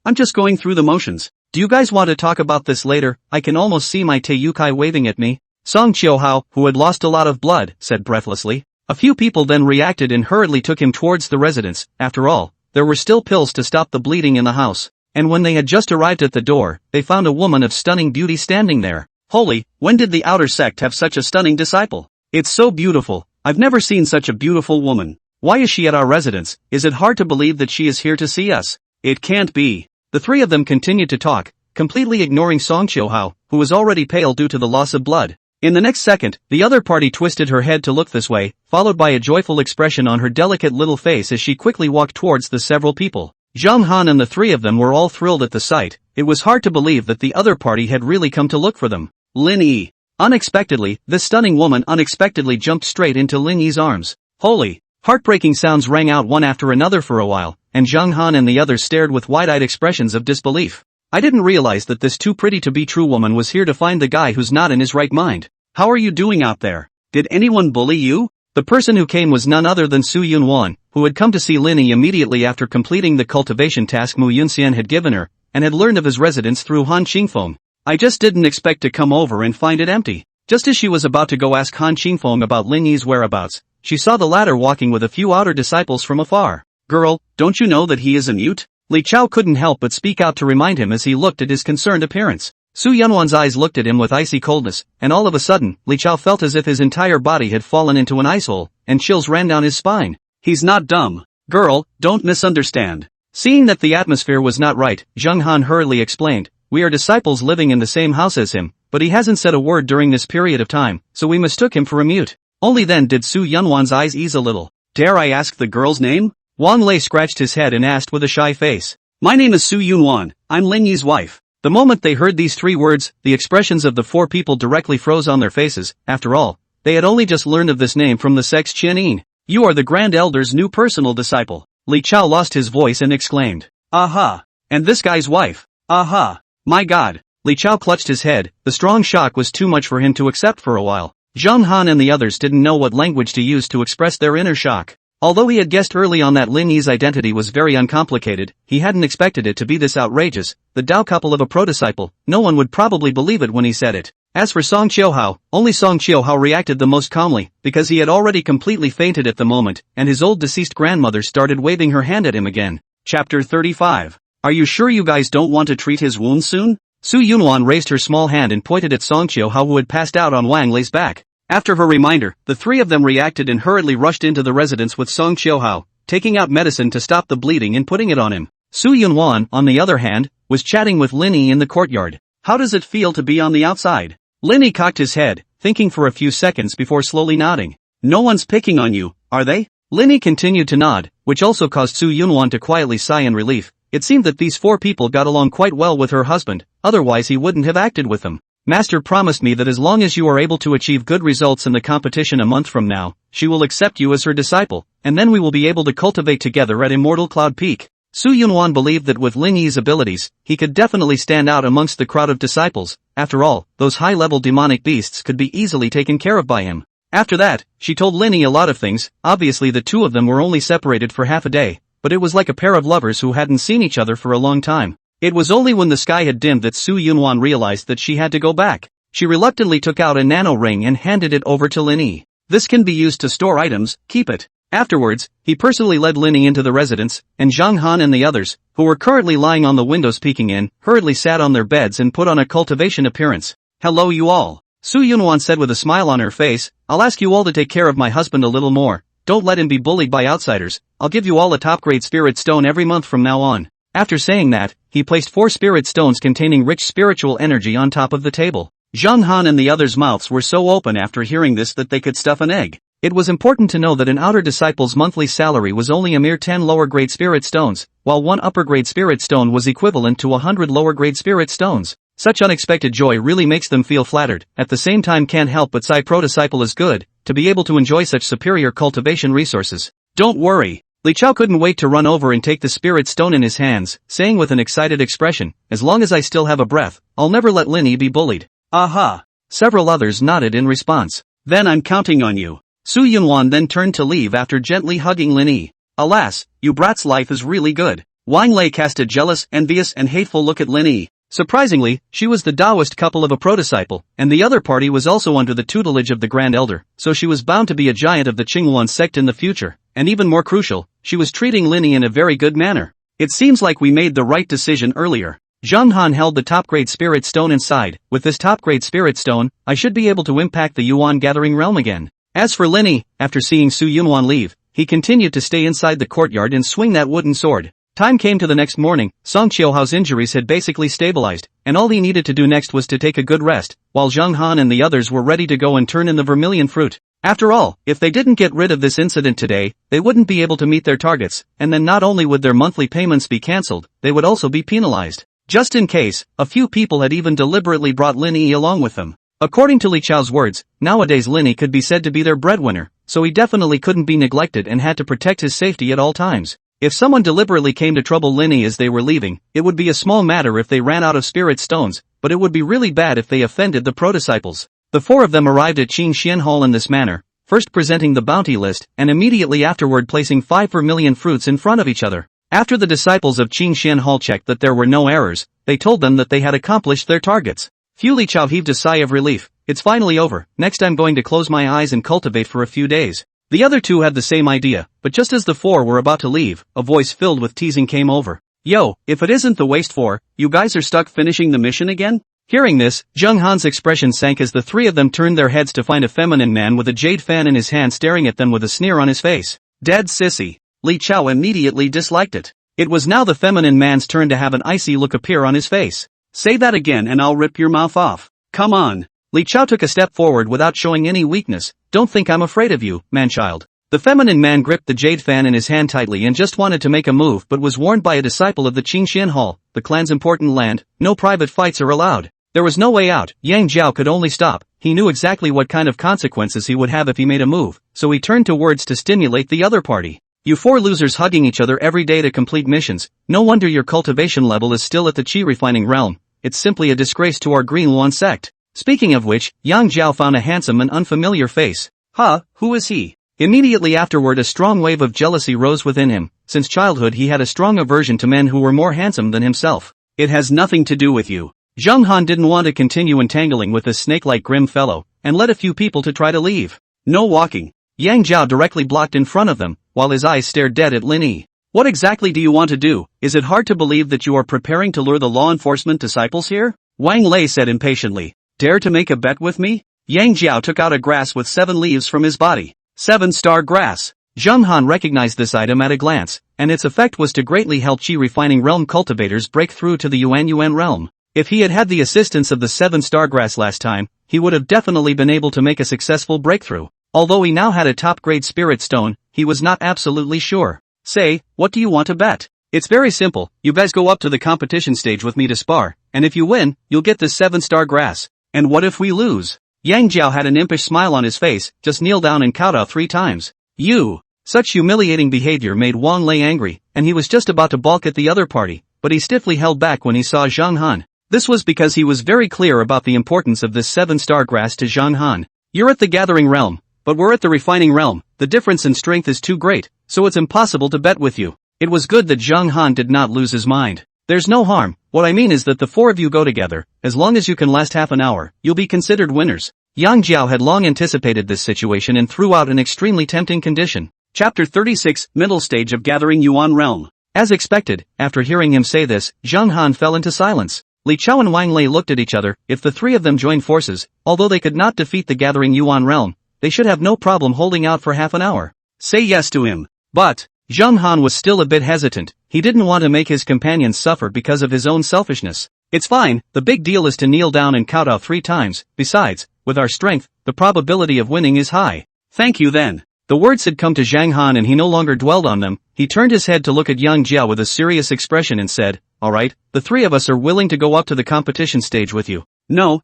S1: I'm just going through the motions. Do you guys want to talk about this later? I can almost see my Taiyukai waving at me. Song Qiuhao, who had lost a lot of blood, said breathlessly. A few people then reacted and hurriedly took him towards the residence. After all, there were still pills to stop the bleeding in the house. And when they had just arrived at the door, they found a woman of stunning beauty standing there. Holy, when did the outer sect have such a stunning disciple? It's so beautiful. I've never seen such a beautiful woman. Why is she at our residence? Is it hard to believe that she is here to see us? It can't be. The three of them continued to talk, completely ignoring Song Qiuhao, who was already pale due to the loss of blood. In the next second, the other party twisted her head to look this way, followed by a joyful expression on her delicate little face as she quickly walked towards the several people. Zhang Han and the three of them were all thrilled at the sight. It was hard to believe that the other party had really come to look for them. Lin Yi. Unexpectedly, this stunning woman unexpectedly jumped straight into Lin Yi's arms. Holy! Heartbreaking sounds rang out one after another for a while, and Zhang Han and the others stared with wide-eyed expressions of disbelief. I didn't realize that this too pretty to be true woman was here to find the guy who's not in his right mind. How are you doing out there? Did anyone bully you? The person who came was none other than Su Yunwan, who had come to see Lin Yi immediately after completing the cultivation task Mu Yunxian had given her, and had learned of his residence through Han Qingfeng. I just didn't expect to come over and find it empty. Just as she was about to go ask Han Qingfeng about Lin Yi's whereabouts, she saw the latter walking with a few outer disciples from afar. Girl, don't you know that he is a mute? Li Chao couldn't help but speak out to remind him as he looked at his concerned appearance. Su Yunwan's eyes looked at him with icy coldness, and all of a sudden, Li Chao felt as if his entire body had fallen into an ice hole, and chills ran down his spine. He's not dumb. Girl, don't misunderstand. Seeing that the atmosphere was not right, Zhang Han hurriedly explained, we are disciples living in the same house as him, but he hasn't said a word during this period of time, so we mistook him for a mute. Only then did Su Yunwan's eyes ease a little. Dare I ask the girl's name? Wang Lei scratched his head and asked with a shy face. My name is Su Yunwan, I'm Lin Yi's wife. The moment they heard these three words, the expressions of the four people directly froze on their faces. After all, they had only just learned of this name from the sect's Qian. You are the Grand Elder's new personal disciple. Li Chao lost his voice and exclaimed. Aha! And this guy's wife. Aha! My God! Li Chao clutched his head. The strong shock was too much for him to accept for a while. Zhang Han and the others didn't know what language to use to express their inner shock. Although he had guessed early on that Lin Yi's identity was very uncomplicated, he hadn't expected it to be this outrageous. The Dao couple of a pro-disciple, no one would probably believe it when he said it. As for Song Qiuhao, only Song Qiuhao reacted the most calmly, because he had already completely fainted at the moment, and his old deceased grandmother started waving her hand at him again. Chapter 35. Are you sure you guys don't want to treat his wounds soon? Su Yunwan raised her small hand and pointed at Song Qiuhao who had passed out on Wang Lei's back. After her reminder, the three of them reacted and hurriedly rushed into the residence with Song Qiuhao, taking out medicine to stop the bleeding and putting it on him. Su Yunwan, on the other hand, was chatting with Lin Yi in the courtyard. How does it feel to be on the outside? Lin Yi cocked his head, thinking for a few seconds before slowly nodding. No one's picking on you, are they? Lin Yi continued to nod, which also caused Su Yunwan to quietly sigh in relief. It seemed that these four people got along quite well with her husband, otherwise he wouldn't have acted with them. Master promised me that as long as you are able to achieve good results in the competition a month from now, she will accept you as her disciple, and then we will be able to cultivate together at Immortal Cloud Peak. Su Yunwan believed that with Lin Yi's abilities, he could definitely stand out amongst the crowd of disciples. After all, those high-level demonic beasts could be easily taken care of by him. After that, she told Lin Yi a lot of things. Obviously the two of them were only separated for half a day, but it was like a pair of lovers who hadn't seen each other for a long time. It was only when the sky had dimmed that Su Yunwan realized that she had to go back. She reluctantly took out a nano ring and handed it over to Lin Yi. This can be used to store items, keep it. Afterwards, he personally led Lin Yi into the residence, and Zhang Han and the others, who were currently lying on the windows peeking in, hurriedly sat on their beds and put on a cultivation appearance. Hello you all. Su Yunwan said with a smile on her face, I'll ask you all to take care of my husband a little more. Don't let him be bullied by outsiders. I'll give you all a top-grade spirit stone every month from now on. After saying that, he placed 4 spirit stones containing rich spiritual energy on top of the table. Zhang Han and the others' mouths were so open after hearing this that they could stuff an egg. It was important to know that an outer disciple's monthly salary was only a mere 10 lower-grade spirit stones, while 1 upper-grade spirit stone was equivalent to 100 lower-grade spirit stones. Such unexpected joy really makes them feel flattered. At the same time can't help but sigh pro-disciple is good, to be able to enjoy such superior cultivation resources. Don't worry. Li Chao couldn't wait to run over and take the spirit stone in his hands, saying with an excited expression, as long as I still have a breath, I'll never let Lin Yi be bullied. Aha! Several others nodded in response. Then I'm counting on you. Su Yunwan then turned to leave after gently hugging Lin Yi. Alas, you brat's life is really good. Wang Lei cast a jealous, envious and hateful look at Lin Yi. Surprisingly, she was the Taoist couple of a pro-disciple, and the other party was also under the tutelage of the Grand Elder, so she was bound to be a giant of the Qingyuan sect in the future, and even more crucial, she was treating Lin Yi in a very good manner. It seems like we made the right decision earlier. Zhang Han held the top-grade spirit stone inside. With this top-grade spirit stone, I should be able to impact the Yuan gathering realm again. As for Lin Yi, after seeing Su Yunwan leave, he continued to stay inside the courtyard and swing that wooden sword. Time came to the next morning. Song Qiuhao's injuries had basically stabilized, and all he needed to do next was to take a good rest, while Zhang Han and the others were ready to go and turn in the vermilion fruit. After all, if they didn't get rid of this incident today, they wouldn't be able to meet their targets, and then not only would their monthly payments be cancelled, they would also be penalized. Just in case, a few people had even deliberately brought Lin Yi along with them. According to Li Chao's words, nowadays Lin Yi could be said to be their breadwinner, so he definitely couldn't be neglected and had to protect his safety at all times. If someone deliberately came to trouble Lin Yi as they were leaving, it would be a small matter if they ran out of spirit stones, but it would be really bad if they offended the pro-disciples. The 4 of them arrived at Qing Xian Hall in this manner, first presenting the bounty list, and immediately afterward placing 5 vermilion fruits in front of each other. After the disciples of Qing Xian Hall checked that there were no errors, they told them that they had accomplished their targets. Li Chao heaved a sigh of relief. It's finally over. Next I'm going to close my eyes and cultivate for a few days. The other 2 had the same idea, but just as the 4 were about to leave, a voice filled with teasing came over. Yo, if it isn't the Waste 4, you guys are stuck finishing the mission again? Hearing this, Zhang Han's expression sank as the 3 of them turned their heads to find a feminine man with a jade fan in his hand staring at them with a sneer on his face. Dead sissy. Li Chao immediately disliked it. It was now the feminine man's turn to have an icy look appear on his face. Say that again and I'll rip your mouth off. Come on. Li Chao took a step forward without showing any weakness. Don't think I'm afraid of you, man-child. The feminine man gripped the jade fan in his hand tightly and just wanted to make a move but was warned by a disciple of the Qingxian Hall, the clan's important land, no private fights are allowed. There was no way out. Yang Jiao could only stop. He knew exactly what kind of consequences he would have if he made a move, so he turned to words to stimulate the other party. You 4 losers hugging each other every day to complete missions, no wonder your cultivation level is still at the Qi refining realm. It's simply a disgrace to our Green Yuan sect. Speaking of which, Yang Jiao found a handsome and unfamiliar face. Huh, who is he? Immediately afterward a strong wave of jealousy rose within him. Since childhood he had a strong aversion to men who were more handsome than himself. It has nothing to do with you. Zhang Han didn't want to continue entangling with this snake-like grim fellow, and led a few people to try to leave. No walking. Yang Jiao directly blocked in front of them, while his eyes stared dead at Lin Yi. What exactly do you want to do? Is it hard to believe that you are preparing to lure the law enforcement disciples here? Wang Lei said impatiently. Dare to make a bet with me? Yang Jiao took out a grass with 7 leaves from his body. 7-star grass. Zheng Han recognized this item at a glance, and its effect was to greatly help Qi refining realm cultivators break through to the Yuan realm. If he had had the assistance of the 7-star grass last time, he would have definitely been able to make a successful breakthrough. Although he now had a top-grade spirit stone, he was not absolutely sure. Say, what do you want to bet? It's very simple, you guys go up to the competition stage with me to spar, and if you win, you'll get this 7-star grass. And what if we lose? Yang Jiao had an impish smile on his face, just kneel down and kowtow 3 times. You! Such humiliating behavior made Wang Lei angry, and he was just about to balk at the other party, but he stiffly held back when he saw Zheng Han. This was because he was very clear about the importance of this 7-star grass to Zheng Han. You're at the gathering realm, but we're at the refining realm, the difference in strength is too great, so it's impossible to bet with you. It was good that Zheng Han did not lose his mind. There's no harm, what I mean is that the 4 of you go together, as long as you can last half an hour, you'll be considered winners. Yang Jiao had long anticipated this situation and threw out an extremely tempting condition. Chapter 36, Middle Stage of Gathering Yuan Realm. As expected, after hearing him say this, Zheng Han fell into silence. Li Chao and Wang Lei looked at each other. If the 3 of them joined forces, although they could not defeat the gathering Yuan realm, they should have no problem holding out for half an hour. Say yes to him. But Zheng Han was still a bit hesitant. He didn't want to make his companions suffer because of his own selfishness. It's fine, the big deal is to kneel down and kowtow 3 times, besides, with our strength, the probability of winning is high. Thank you then. The words had come to Zheng Han and he no longer dwelled on them. He turned his head to look at Yang Jiao with a serious expression and said, alright, the 3 of us are willing to go up to the competition stage with you. No.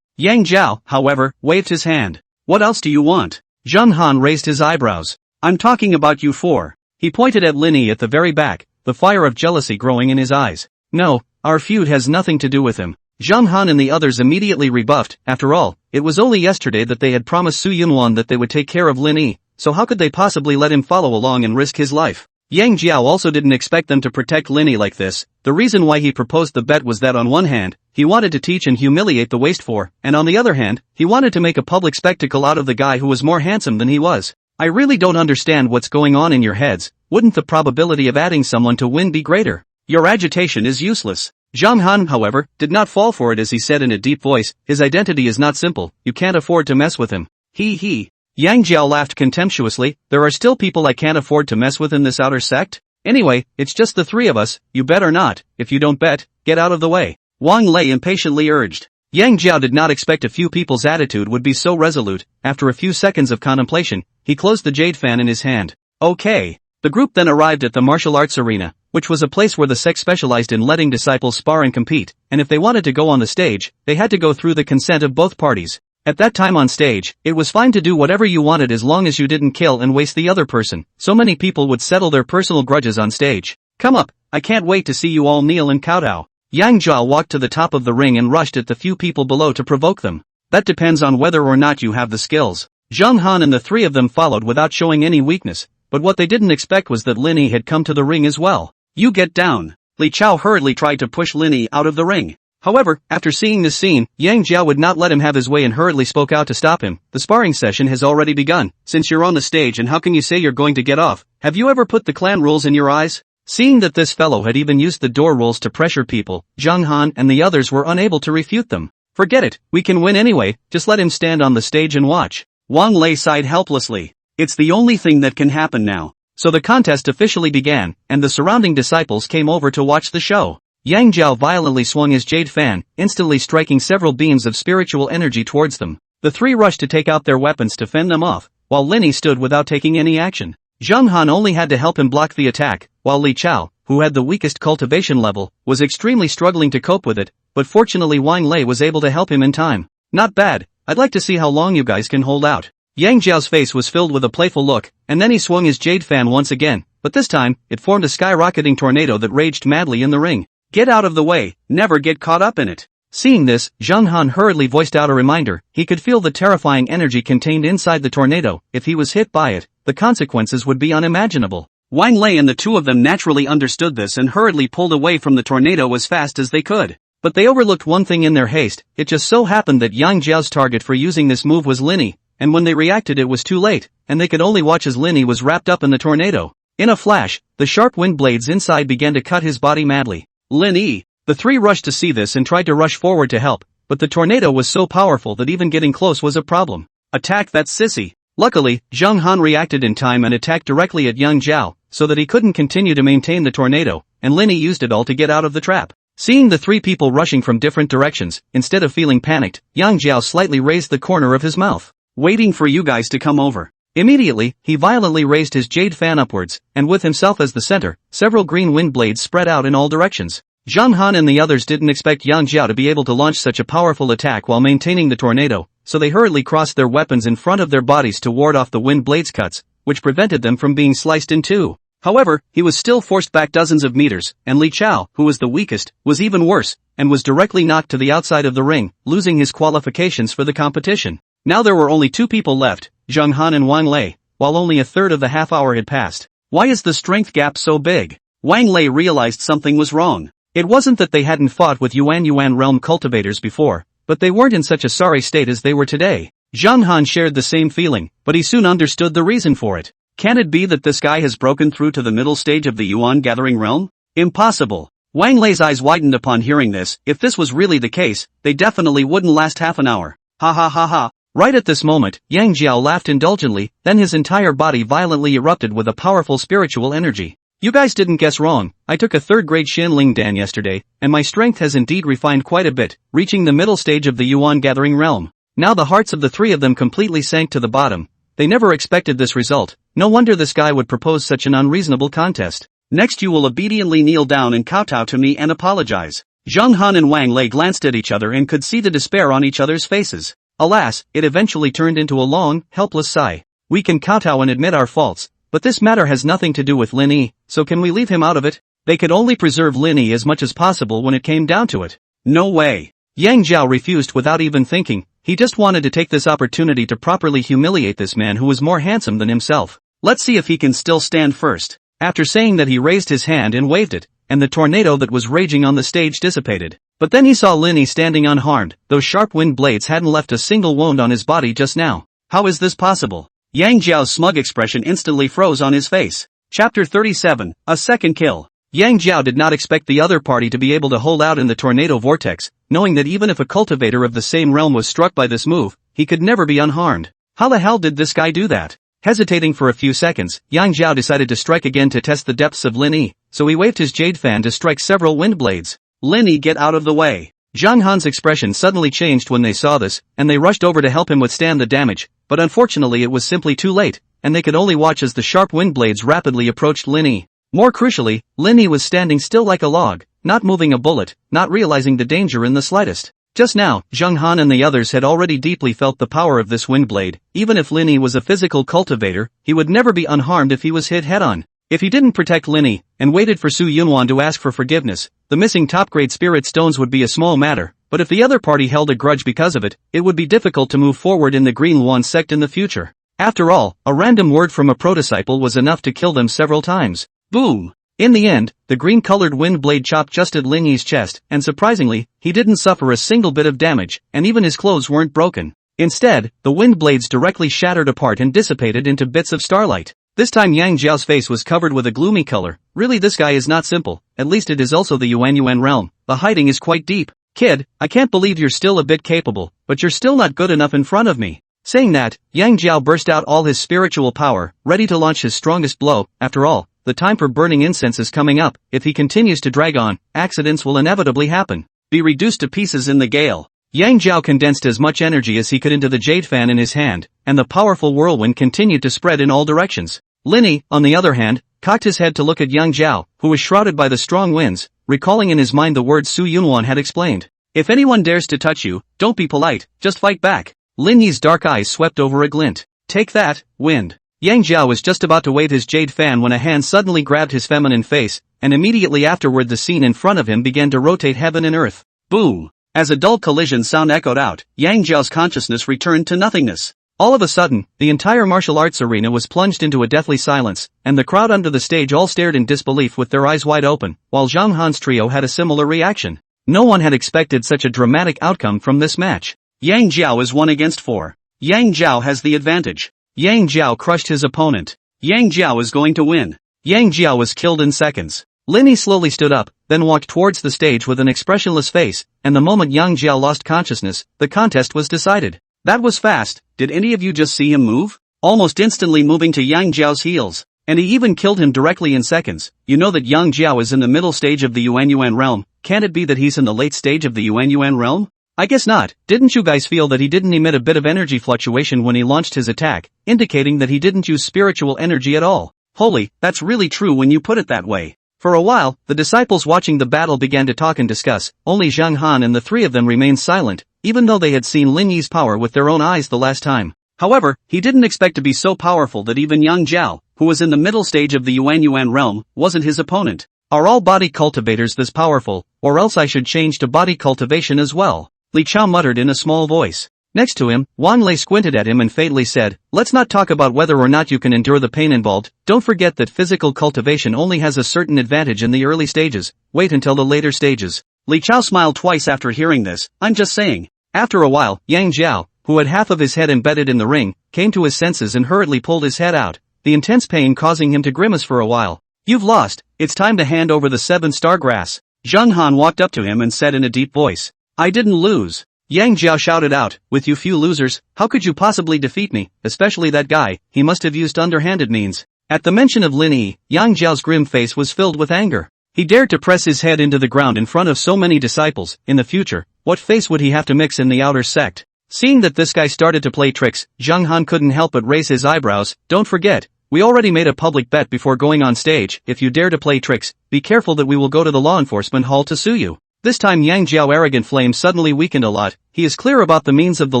S1: Yang Jiao, however, waved his hand. What else do you want? Zheng Han raised his eyebrows. I'm talking about you 4. He pointed at Lin Yi at the very back, the fire of jealousy growing in his eyes. No, our feud has nothing to do with him. Zheng Han and the others immediately rebuffed. After all, it was only yesterday that they had promised Su Yunwan that they would take care of Lin Yi, so how could they possibly let him follow along and risk his life? Yang Jiao also didn't expect them to protect Lin Yi like this. The reason why he proposed the bet was that on one hand, he wanted to teach and humiliate the waste 4, and on the other hand, he wanted to make a public spectacle out of the guy who was more handsome than he was. I really don't understand what's going on in your heads. Wouldn't the probability of adding someone to win be greater? Your agitation is useless. Zheng Han, however, did not fall for it as he said in a deep voice, his identity is not simple, you can't afford to mess with him. He. Yang Jiao laughed contemptuously, there are still people I can't afford to mess with in this outer sect? Anyway, it's just the 3 of us, you bet or not, if you don't bet, get out of the way. Wang Lei impatiently urged. Yang Jiao did not expect a few people's attitude would be so resolute. After a few seconds of contemplation, he closed the jade fan in his hand. Okay. The group then arrived at the martial arts arena, which was a place where the sect specialized in letting disciples spar and compete, and if they wanted to go on the stage, they had to go through the consent of both parties. At that time on stage, it was fine to do whatever you wanted as long as you didn't kill and waste the other person. So many people would settle their personal grudges on stage. Come up, I can't wait to see you all kneel and kowtow. Yang Jiao walked to the top of the ring and rushed at the few people below to provoke them. That depends on whether or not you have the skills. Zheng Han and the 3 of them followed without showing any weakness, but what they didn't expect was that Lin Yi had come to the ring as well. You get down. Li Chao hurriedly tried to push Lin Yi out of the ring. However, after seeing this scene, Yang Jiao would not let him have his way and hurriedly spoke out to stop him. The sparring session has already begun. Since you're on the stage and how can you say you're going to get off? Have you ever put the clan rules in your eyes? Seeing that this fellow had even used the door rules to pressure people, Zheng Han and the others were unable to refute them. Forget it, we can win anyway, just let him stand on the stage and watch. Wang Lei sighed helplessly. It's the only thing that can happen now. So the contest officially began, and the surrounding disciples came over to watch the show. Yang Jiao violently swung his jade fan, instantly striking several beams of spiritual energy towards them. The 3 rushed to take out their weapons to fend them off, while Lin Yi stood without taking any action. Zheng Han only had to help him block the attack, while Li Chao, who had the weakest cultivation level, was extremely struggling to cope with it, but fortunately Wang Lei was able to help him in time. Not bad, I'd like to see how long you guys can hold out. Yang Jiao's face was filled with a playful look, and then he swung his jade fan once again, but this time, it formed a skyrocketing tornado that raged madly in the ring. Get out of the way, never get caught up in it. Seeing this, Zheng Han hurriedly voiced out a reminder. He could feel the terrifying energy contained inside the tornado. If he was hit by it, the consequences would be unimaginable. Wang Lei and the 2 of them naturally understood this and hurriedly pulled away from the tornado as fast as they could. But they overlooked one thing in their haste. It just so happened that Yang Jiao's target for using this move was Lin Yi, and when they reacted it was too late, and they could only watch as Lin Yi was wrapped up in the tornado. In a flash, the sharp wind blades inside began to cut his body madly. Lin Yi. The 3 rushed to see this and tried to rush forward to help, but the tornado was so powerful that even getting close was a problem. Attack that sissy. Luckily, Zheng Han reacted in time and attacked directly at Yunyao, so that he couldn't continue to maintain the tornado, and Lin Yi used it all to get out of the trap. Seeing the three people rushing from different directions, instead of feeling panicked, Yunyao slightly raised the corner of his mouth, waiting for you guys to come over. Immediately, he violently raised his jade fan upwards, and with himself as the center, several green wind blades spread out in all directions. Zheng Han and the others didn't expect Yunyao to be able to launch such a powerful attack while maintaining the tornado, so they hurriedly crossed their weapons in front of their bodies to ward off the wind blades' cuts, which prevented them from being sliced in two. However, he was still forced back dozens of meters, and Li Chao, who was the weakest, was even worse, and was directly knocked to the outside of the ring, losing his qualifications for the competition. Now there were only two people left, Zheng Han and Wang Lei, while only a third of the half hour had passed. Why is the strength gap so big? Wang Lei realized something was wrong. It wasn't that they hadn't fought with Yuan realm cultivators before, but they weren't in such a sorry state as they were today. Zheng Han shared the same feeling, but he soon understood the reason for it. Can it be that this guy has broken through to the middle stage of the Yuan gathering realm? Impossible. Wang Lei's eyes widened upon hearing this. If this was really the case, they definitely wouldn't last half an hour. Ha ha ha ha. Right at this moment, Yang Jiao laughed indulgently, then his entire body violently erupted with a powerful spiritual energy. You guys didn't guess wrong, I took a third-grade Shinling Dan yesterday, and my strength has indeed refined quite a bit, reaching the middle stage of the Yuan gathering realm. Now the hearts of the three of them completely sank to the bottom. They never expected this result. No wonder this guy would propose such an unreasonable contest. Next you will obediently kneel down and kowtow to me and apologize. Zheng Han and Wang Lei glanced at each other and could see the despair on each other's faces. Alas, it eventually turned into a long, helpless sigh. We can kowtow and admit our faults, but this matter has nothing to do with Lin Yi, so can we leave him out of it? They could only preserve Lin Yi as much as possible when it came down to it. No way. Yang Jiao refused without even thinking. He just wanted to take this opportunity to properly humiliate this man who was more handsome than himself. Let's see if he can still stand first. After saying that, he raised his hand and waved it, and the tornado that was raging on the stage dissipated. But then he saw Lin Yi standing unharmed. Those sharp wind blades hadn't left a single wound on his body just now. How is this possible? Yang Jiao's smug expression instantly froze on his face. Chapter 37, A Second Kill. Yang Jiao did not expect the other party to be able to hold out in the tornado vortex, knowing that even if a cultivator of the same realm was struck by this move, he could never be unharmed. How the hell did this guy do that? Hesitating for a few seconds, Yang Jiao decided to strike again to test the depths of Lin Yi, so he waved his jade fan to strike several wind blades. Lin Yi, get out of the way. Zheng Han's expression suddenly changed when they saw this, and they rushed over to help him withstand the damage, but unfortunately it was simply too late, and they could only watch as the sharp wind blades rapidly approached Lin Yi. More crucially, Lin Yi was standing still like a log, not moving a bullet, not realizing the danger in the slightest. Just now, Zheng Han and the others had already deeply felt the power of this wind blade. Even if Lin Yi was a physical cultivator, he would never be unharmed if he was hit head-on. If he didn't protect Lin Yi, and waited for Su Yunwan to ask for forgiveness, the missing top-grade spirit stones would be a small matter, but if the other party held a grudge because of it, it would be difficult to move forward in the Green Yuan sect in the future. After all, a random word from a protodisciple was enough to kill them several times. Boom! In the end, the green-colored wind blade chopped just at Lin Yi's chest, and surprisingly, he didn't suffer a single bit of damage, and even his clothes weren't broken. Instead, the wind blades directly shattered apart and dissipated into bits of starlight. This time Yang Jiao's face was covered with a gloomy color. Really, this guy is not simple, at least it is also the Yuan realm. The hiding is quite deep. Kid, I can't believe you're still a bit capable, but you're still not good enough in front of me. Saying that, Yang Jiao burst out all his spiritual power, ready to launch his strongest blow. After all, the time for burning incense is coming up. If he continues to drag on, accidents will inevitably happen. Be reduced to pieces in the gale. Yang Jiao condensed as much energy as he could into the jade fan in his hand, and the powerful whirlwind continued to spread in all directions. Lin Yi, on the other hand, cocked his head to look at Yang Jiao, who was shrouded by the strong winds, recalling in his mind the words Su Yunwan had explained. If anyone dares to touch you, don't be polite, just fight back. Lin Yi's dark eyes swept over a glint. Take that, wind. Yang Jiao was just about to wave his jade fan when a hand suddenly grabbed his feminine face, and immediately afterward the scene in front of him began to rotate heaven and earth. Boom! As a dull collision sound echoed out, Yang Jiao's consciousness returned to nothingness. All of a sudden, the entire martial arts arena was plunged into a deathly silence, and the crowd under the stage all stared in disbelief with their eyes wide open, while Zheng Han's trio had a similar reaction. No one had expected such a dramatic outcome from this match. Yang Jiao is 1 against 4. Yang Jiao has the advantage. Yang Jiao crushed his opponent. Yang Jiao is going to win. Yang Jiao was killed in seconds. Lin Yi slowly stood up, then walked towards the stage with an expressionless face, and the moment Yang Jiao lost consciousness, the contest was decided. That was fast. Did any of you just see him move? Almost instantly moving to Yang Jiao's heels. And he even killed him directly in seconds. You know that Yang Jiao is in the middle stage of the Yunyuan realm. Can't it be that he's in the late stage of the Yunyuan realm? I guess not. Didn't you guys feel that he didn't emit a bit of energy fluctuation when he launched his attack, indicating that he didn't use spiritual energy at all? Holy, that's really true when you put it that way. For a while, the disciples watching the battle began to talk and discuss. Only Zhang Han and the three of them remained silent, even though they had seen Lin Yi's power with their own eyes the last time. However, he didn't expect to be so powerful that even Yang Jiao, who was in the middle stage of the Yunyuan realm, wasn't his opponent. Are all body cultivators this powerful, or else I should change to body cultivation as well? Li Chao muttered in a small voice. Next to him, Wang Lei squinted at him and fatally said, let's not talk about whether or not you can endure the pain involved. Don't forget that physical cultivation only has a certain advantage in the early stages. Wait until the later stages. Li Chao smiled twice after hearing this. I'm just saying. After a while, Yang Jiao, who had half of his head embedded in the ring, came to his senses and hurriedly pulled his head out, the intense pain causing him to grimace for a while. You've lost. It's time to hand over the 7-star grass. Zhang Han walked up to him and said in a deep voice. I didn't lose. Yang Jiao shouted out, with you few losers, how could you possibly defeat me, especially that guy? He must have used underhanded means. At the mention of Lin Yi, Yang Jiao's grim face was filled with anger. He dared to press his head into the ground in front of so many disciples. In the future, what face would he have to mix in the outer sect? Seeing that this guy started to play tricks, Zhang Han couldn't help but raise his eyebrows. Don't forget, we already made a public bet before going on stage. If you dare to play tricks, be careful that we will go to the law enforcement hall to sue you. This time Yang Jiao arrogant flame suddenly weakened a lot. He is clear about the means of the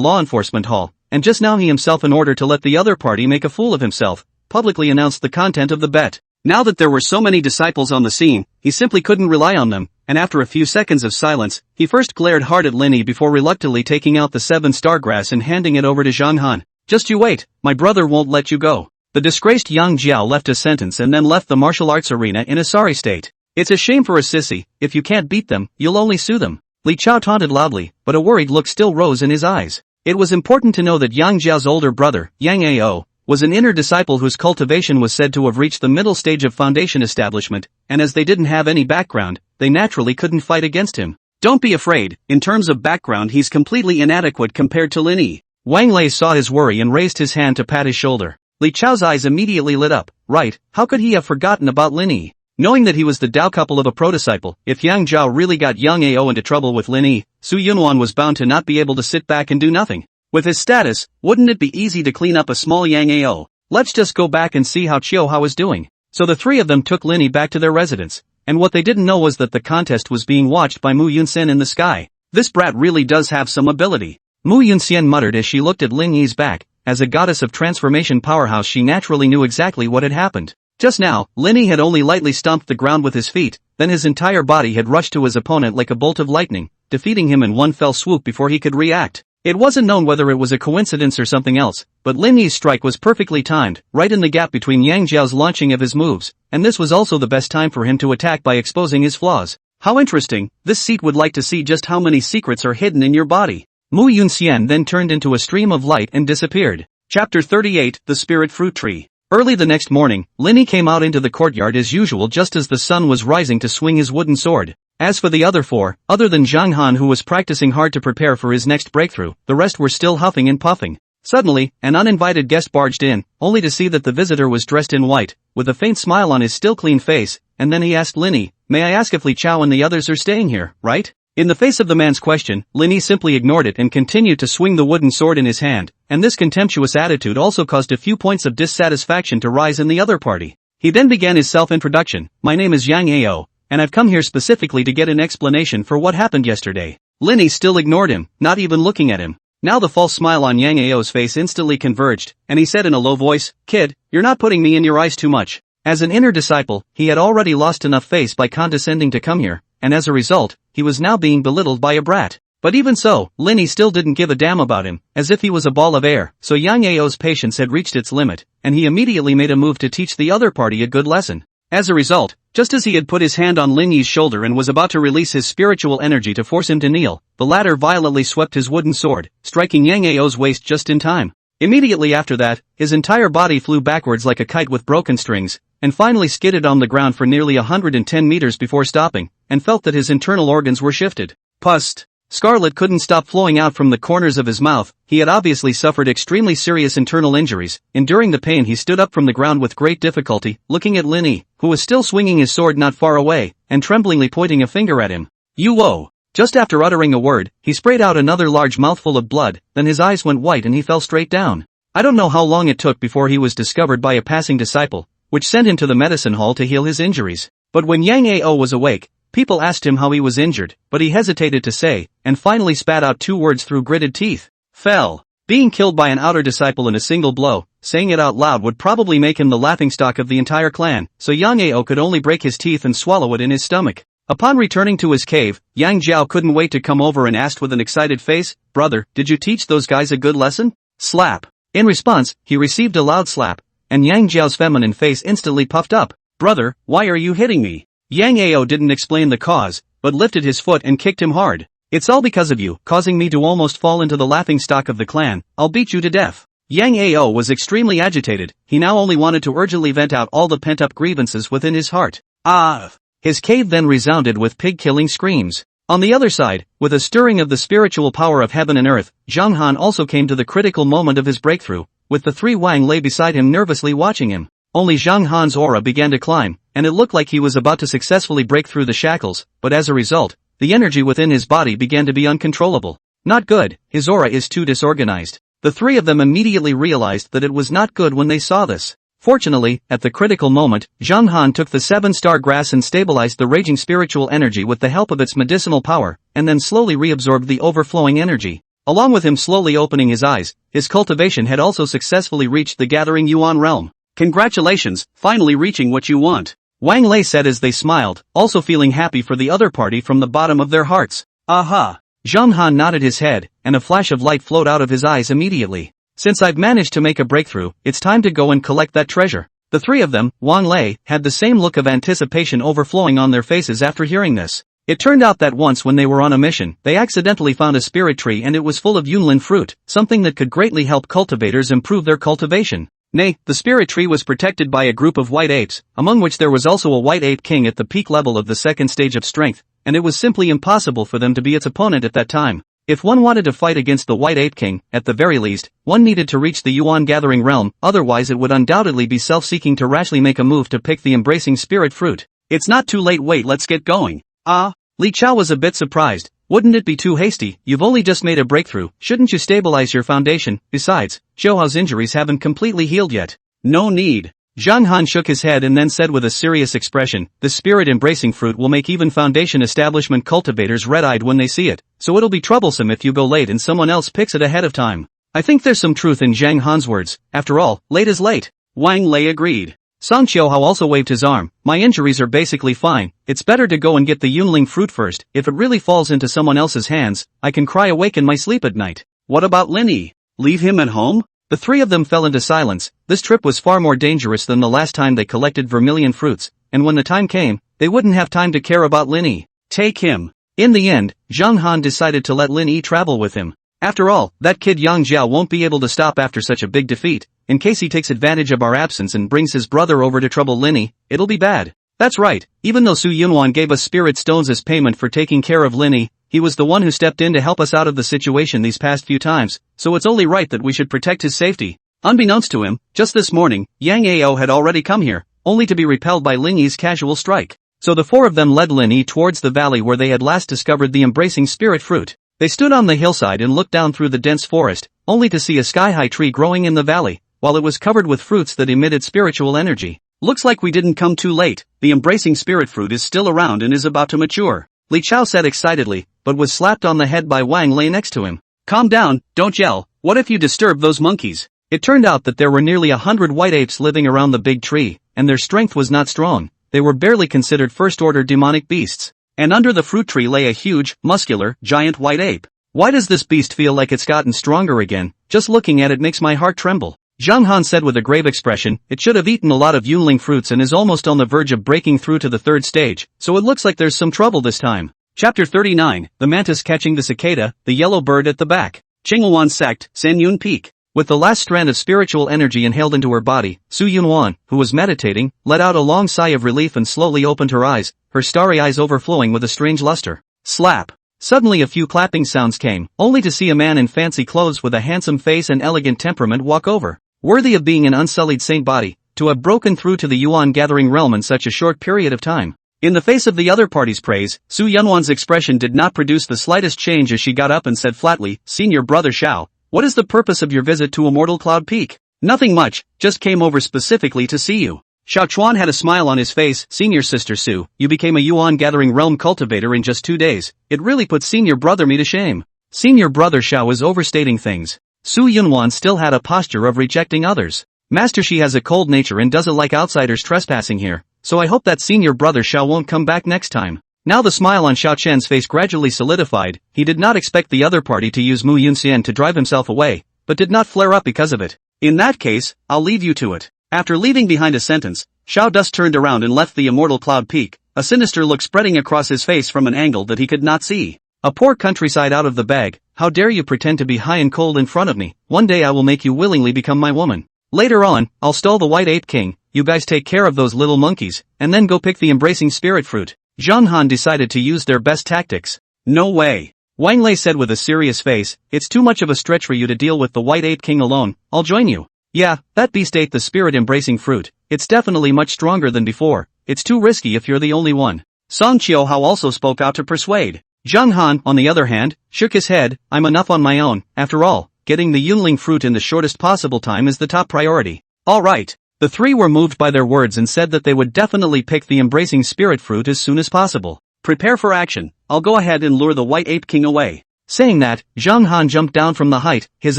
S1: law enforcement hall, and just now he himself, in order to let the other party make a fool of himself, publicly announced the content of the bet. Now that there were so many disciples on the scene, he simply couldn't rely on them, and after a few seconds of silence, he first glared hard at Lin Yi before reluctantly taking out the 7-star grass and handing it over to Zhang Han. Just you wait, my brother won't let you go. The disgraced Yang Jiao left a sentence and then left the martial arts arena in a sorry state. It's a shame for a sissy. If you can't beat them, you'll only sue them. Li Chao taunted loudly, but a worried look still rose in his eyes. It was important to know that Yang Jiao's older brother, Yang Ao, was an inner disciple whose cultivation was said to have reached the middle stage of foundation establishment, and as they didn't have any background, they naturally couldn't fight against him. Don't be afraid, in terms of background he's completely inadequate compared to Lin Yi. Wang Lei saw his worry and raised his hand to pat his shoulder. Li Chao's eyes immediately lit up. Right, how could he have forgotten about Lin Yi? Knowing that he was the Dao couple of a pro-disciple, if Yang Jiao really got Yang Ao into trouble with Lin Yi, Su Yunwan was bound to not be able to sit back and do nothing. With his status, wouldn't it be easy to clean up a small Yang Ao? Let's just go back and see how Chiu Hao is doing. So the three of them took Lin Yi back to their residence, and what they didn't know was that the contest was being watched by Mu Yunxian in the sky. This brat really does have some ability. Mu Yunxian muttered as she looked at Lin Yi's back. As a goddess of transformation powerhouse, she naturally knew exactly what had happened. Just now, Lin Yi had only lightly stomped the ground with his feet, then his entire body had rushed to his opponent like a bolt of lightning, defeating him in one fell swoop before he could react. It wasn't known whether it was a coincidence or something else, but Lin Yi's strike was perfectly timed, right in the gap between Yang Jiao's launching of his moves, and this was also the best time for him to attack by exposing his flaws. How interesting, this seat would like to see just how many secrets are hidden in your body. Mu Yunxian then turned into a stream of light and disappeared. Chapter 38, The Spirit Fruit Tree. Early the next morning, Lin Yi came out into the courtyard as usual just as the sun was rising to swing his wooden sword. As for the other four, other than Zhang Han who was practicing hard to prepare for his next breakthrough, the rest were still huffing and puffing. Suddenly, an uninvited guest barged in, only to see that the visitor was dressed in white, with a faint smile on his still clean face, and then he asked Lin Yi, "May I ask if Li Chao and the others are staying here, right?" In the face of the man's question, Lin Yi simply ignored it and continued to swing the wooden sword in his hand, and this contemptuous attitude also caused a few points of dissatisfaction to rise in the other party. He then began his self-introduction. "My name is Yang Ao, and I've come here specifically to get an explanation for what happened yesterday." Lin Yi still ignored him, not even looking at him. Now the false smile on Yang Ao's face instantly converged, and he said in a low voice, "Kid, you're not putting me in your eyes too much." As an inner disciple, he had already lost enough face by condescending to come here, and as a result, he was now being belittled by a brat. But even so, Lin Yi still didn't give a damn about him, as if he was a ball of air, so Yang Ao's patience had reached its limit, and he immediately made a move to teach the other party a good lesson. As a result, just as he had put his hand on Lin Yi's shoulder and was about to release his spiritual energy to force him to kneel, the latter violently swept his wooden sword, striking Yang Ao's waist just in time. Immediately after that, his entire body flew backwards like a kite with broken strings, and finally skidded on the ground for nearly 110 meters before stopping, and felt that his internal organs were shifted. Pust. Scarlet couldn't stop flowing out from the corners of his mouth. He had obviously suffered extremely serious internal injuries. Enduring the pain, he stood up from the ground with great difficulty, looking at Lin Yi, who was still swinging his sword not far away, and tremblingly pointing a finger at him. "You!" Just after uttering a word, he sprayed out another large mouthful of blood, then his eyes went white and he fell straight down. I don't know how long it took before he was discovered by a passing disciple, which sent him to the medicine hall to heal his injuries. But when Yunyao was awake, people asked him how he was injured, but he hesitated to say, and finally spat out 2 words through gritted teeth. Fell. Being killed by an outer disciple in a single blow, saying it out loud would probably make him the laughingstock of the entire clan, so Yunyao could only break his teeth and swallow it in his stomach. Upon returning to his cave, Yang Jiao couldn't wait to come over and asked with an excited face, "Brother, did you teach those guys a good lesson?" Slap. In response, he received a loud slap, and Yang Jiao's feminine face instantly puffed up. "Brother, why are you hitting me?" Yang Ao didn't explain the cause, but lifted his foot and kicked him hard. "It's all because of you, causing me to almost fall into the laughingstock of the clan. I'll beat you to death." Yang Ao was extremely agitated. He now only wanted to urgently vent out all the pent-up grievances within his heart. Ah! His cave then resounded with pig-killing screams. On the other side, with a stirring of the spiritual power of heaven and earth, Zhang Han also came to the critical moment of his breakthrough, with the 3 Wang lay beside him nervously watching him. Only Zhang Han's aura began to climb, and it looked like he was about to successfully break through the shackles, but as a result, the energy within his body began to be uncontrollable. Not good, his aura is too disorganized. The 3 of them immediately realized that it was not good when they saw this. Fortunately, at the critical moment, Zhang Han took the 7-star grass and stabilized the raging spiritual energy with the help of its medicinal power, and then slowly reabsorbed the overflowing energy. Along with him slowly opening his eyes, his cultivation had also successfully reached the gathering Yuan realm. "Congratulations, finally reaching what you want," Wang Lei said as they smiled, also feeling happy for the other party from the bottom of their hearts. "Aha!" Zhang Han nodded his head, and a flash of light flowed out of his eyes immediately. "Since I've managed to make a breakthrough, it's time to go and collect that treasure." The 3 of them, Wang Lei, had the same look of anticipation overflowing on their faces after hearing this. It turned out that once when they were on a mission, they accidentally found a spirit tree and it was full of Yunwan fruit, something that could greatly help cultivators improve their cultivation. Nay, the spirit tree was protected by a group of white apes, among which there was also a white ape king at the peak level of the 2nd stage of strength, and it was simply impossible for them to be its opponent at that time. If one wanted to fight against the white ape king, at the very least, one needed to reach the Yuan gathering realm, otherwise it would undoubtedly be self-seeking to rashly make a move to pick the embracing spirit fruit. "It's not too late, wait, let's get going." "Ah?" Li Chao was a bit surprised. "Wouldn't it be too hasty? You've only just made a breakthrough, shouldn't you stabilize your foundation? Besides, Zhouhao's injuries haven't completely healed yet." "No need." Zhang Han shook his head and then said with a serious expression, "The spirit-embracing fruit will make even foundation establishment cultivators red-eyed when they see it, so it'll be troublesome if you go late and someone else picks it ahead of time." I think there's some truth in Zhang Han's words. After all, late is late. Wang Lei agreed. Song Qiuhao also waved his arm. "My injuries are basically fine. It's better to go and get the Yunling fruit first. If it really falls into someone else's hands, I can cry awake in my sleep at night." "What about Lin Yi? Leave him at home?" The 3 of them fell into silence. This trip was far more dangerous than the last time they collected vermilion fruits, and when the time came, they wouldn't have time to care about Lin Yi. "Take him." In the end, Zhang Han decided to let Lin Yi travel with him. After all, that kid Yang Jiao won't be able to stop after such a big defeat. In case he takes advantage of our absence and brings his brother over to trouble Lin Yi, it'll be bad. That's right, even though Su Yunwan gave us spirit stones as payment for taking care of Lin Yi, he was the one who stepped in to help us out of the situation these past few times, so it's only right that we should protect his safety. Unbeknownst to him, just this morning, Yang Ao had already come here, only to be repelled by Lin Yi's casual strike. So the 4 of them led Lin Yi towards the valley where they had last discovered the embracing spirit fruit. They stood on the hillside and looked down through the dense forest, only to see a sky-high tree growing in the valley, while it was covered with fruits that emitted spiritual energy. "Looks like we didn't come too late. The embracing spirit fruit is still around and is about to mature," Li Chao said excitedly, but was slapped on the head by Wang Lei next to him. "Calm down, don't yell. What if you disturb those monkeys?" It turned out that there were nearly 100 white apes living around the big tree, and their strength was not strong. They were barely considered first-order demonic beasts. And under the fruit tree lay a huge, muscular, giant white ape. "Why does this beast feel like it's gotten stronger again? Just looking at it makes my heart tremble." Zhang Han said with a grave expression. "It should have eaten a lot of Yunling fruits and is almost on the verge of breaking through to the 3rd stage, so it looks like there's some trouble this time." Chapter 39, The Mantis Catching the Cicada, the Yellow Bird at the Back. Qingyuan Sect, Senyun Peak. With the last strand of spiritual energy inhaled into her body, Su Yunwan, who was meditating, let out a long sigh of relief and slowly opened her eyes, her starry eyes overflowing with a strange luster. Slap! Suddenly a few clapping sounds came, only to see a man in fancy clothes with a handsome face and elegant temperament walk over. Worthy of being an unsullied saint body, to have broken through to the Yuan gathering realm in such a short period of time. In the face of the other party's praise, Su Yunwan's expression did not produce the slightest change as she got up and said flatly, "Senior brother Xiao, what is the purpose of your visit to Immortal Cloud Peak?" "Nothing much, just came over specifically to see you." Xiao Chuan had a smile on his face. "Senior sister Su, you became a Yuan gathering realm cultivator in just 2 days. It really put senior brother me to shame." Senior brother Xiao was overstating things. Su Yunwan still had a posture of rejecting others. "Master, she has a cold nature and doesn't like outsiders trespassing here, so I hope that senior brother Xiao won't come back next time." Now the smile on Xiao Chen's face gradually solidified. He did not expect the other party to use Mu Yunxian to drive himself away, but did not flare up because of it. "In that case, I'll leave you to it." After leaving behind a sentence, Xiao Dust turned around and left the Immortal Cloud Peak, a sinister look spreading across his face from an angle that he could not see. "A poor countryside out of the bag, how dare you pretend to be high and cold in front of me? One day I will make you willingly become my woman. Later on, I'll stall the White Ape King, you guys take care of those little monkeys, and then go pick the embracing spirit fruit." Zhang Han decided to use their best tactics. "No way," Wang Lei said with a serious face, "it's too much of a stretch for you to deal with the White Ape King alone, I'll join you." "Yeah, that beast ate the spirit-embracing fruit, it's definitely much stronger than before, it's too risky if you're the only one." Song Qiuhao also spoke out to persuade. Zhang Han, on the other hand, shook his head. "I'm enough on my own, after all, getting the Yunling fruit in the shortest possible time is the top priority." "Alright." The three were moved by their words and said that they would definitely pick the embracing spirit fruit as soon as possible. "Prepare for action, I'll go ahead and lure the White Ape King away." Saying that, Zhang Han jumped down from the height. His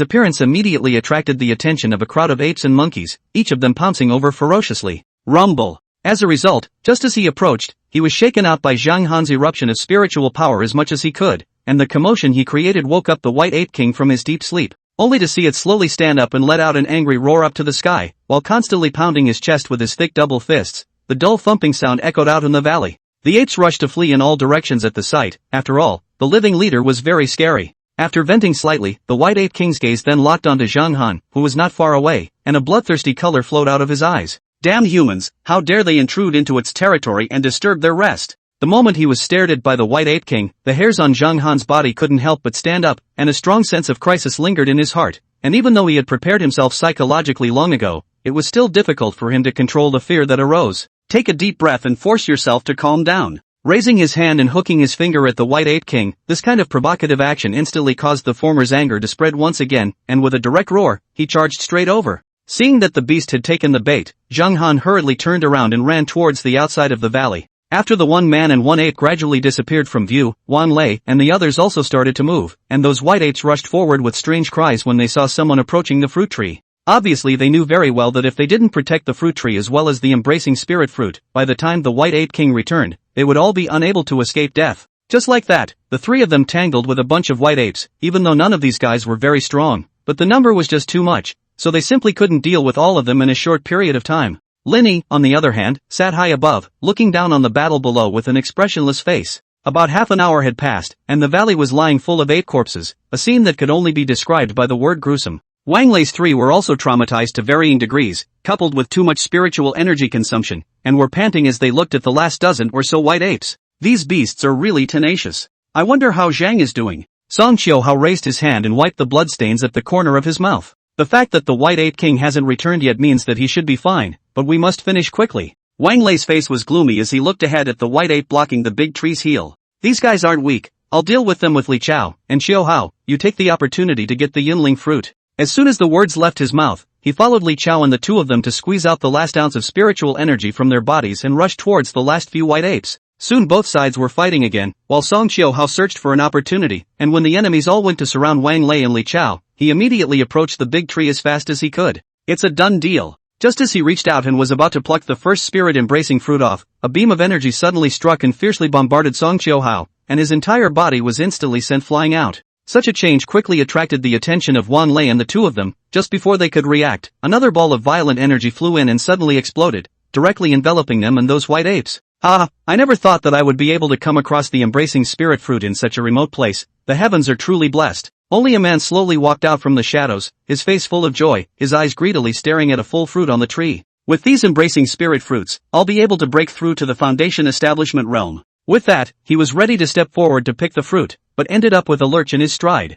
S1: appearance immediately attracted the attention of a crowd of apes and monkeys, each of them pouncing over ferociously. Rumble. As a result, just as he approached, he was shaken out by Zhang Han's eruption of spiritual power as much as he could, and the commotion he created woke up the White Ape King from his deep sleep, only to see it slowly stand up and let out an angry roar up to the sky, while constantly pounding his chest with his thick double fists. The dull thumping sound echoed out in the valley. The apes rushed to flee in all directions at the sight. After all, the living leader was very scary. After venting slightly, the White Ape King's gaze then locked onto Zhang Han, who was not far away, and a bloodthirsty color flowed out of his eyes. "Damn humans, how dare they intrude into its territory and disturb their rest?" The moment he was stared at by the White Ape King, the hairs on Zhang Han's body couldn't help but stand up, and a strong sense of crisis lingered in his heart, and even though he had prepared himself psychologically long ago, it was still difficult for him to control the fear that arose. "Take a deep breath and force yourself to calm down." Raising his hand and hooking his finger at the White Ape King, this kind of provocative action instantly caused the former's anger to spread once again, and with a direct roar, he charged straight over. Seeing that the beast had taken the bait, Zhang Han hurriedly turned around and ran towards the outside of the valley. After the one man and one ape gradually disappeared from view, Wang Lei and the others also started to move, and those white apes rushed forward with strange cries when they saw someone approaching the fruit tree. Obviously they knew very well that if they didn't protect the fruit tree as well as the embracing spirit fruit, by the time the White Ape King returned, they would all be unable to escape death. Just like that, the three of them tangled with a bunch of white apes, even though none of these guys were very strong, but the number was just too much, so they simply couldn't deal with all of them in a short period of time. Lin Yi, on the other hand, sat high above, looking down on the battle below with an expressionless face. About half an hour had passed, and the valley was lying full of ape corpses, a scene that could only be described by the word gruesome. Wang Lei's three were also traumatized to varying degrees, coupled with too much spiritual energy consumption, and were panting as they looked at the last dozen or so white apes. These beasts are really tenacious. I wonder how Zhang is doing. Song Qiuhao raised his hand and wiped the bloodstains at the corner of his mouth. The fact that the White Ape King hasn't returned yet means that he should be fine, but we must finish quickly. Wang Lei's face was gloomy as he looked ahead at the white ape blocking the big tree's heel. These guys aren't weak, I'll deal with them with Li Chao, and Xiao Hao, you take the opportunity to get the Yunling fruit. As soon as the words left his mouth, he followed Li Chao and the two of them to squeeze out the last ounce of spiritual energy from their bodies and rush towards the last few white apes. Soon both sides were fighting again, while Song Qiuhao searched for an opportunity, and when the enemies all went to surround Wang Lei and Li Chao, he immediately approached the big tree as fast as he could. It's a done deal. Just as he reached out and was about to pluck the first spirit-embracing fruit off, a beam of energy suddenly struck and fiercely bombarded Song Qiuhao, and his entire body was instantly sent flying out. Such a change quickly attracted the attention of Wang Lei and the two of them. Just before they could react, another ball of violent energy flew in and suddenly exploded, directly enveloping them and those white apes. I never thought that I would be able to come across the embracing spirit fruit in such a remote place. The heavens are truly blessed. Only a man slowly walked out from the shadows, his face full of joy, his eyes greedily staring at a full fruit on the tree. With these embracing spirit fruits, I'll be able to break through to the foundation establishment realm. With that, he was ready to step forward to pick the fruit, but ended up with a lurch in his stride.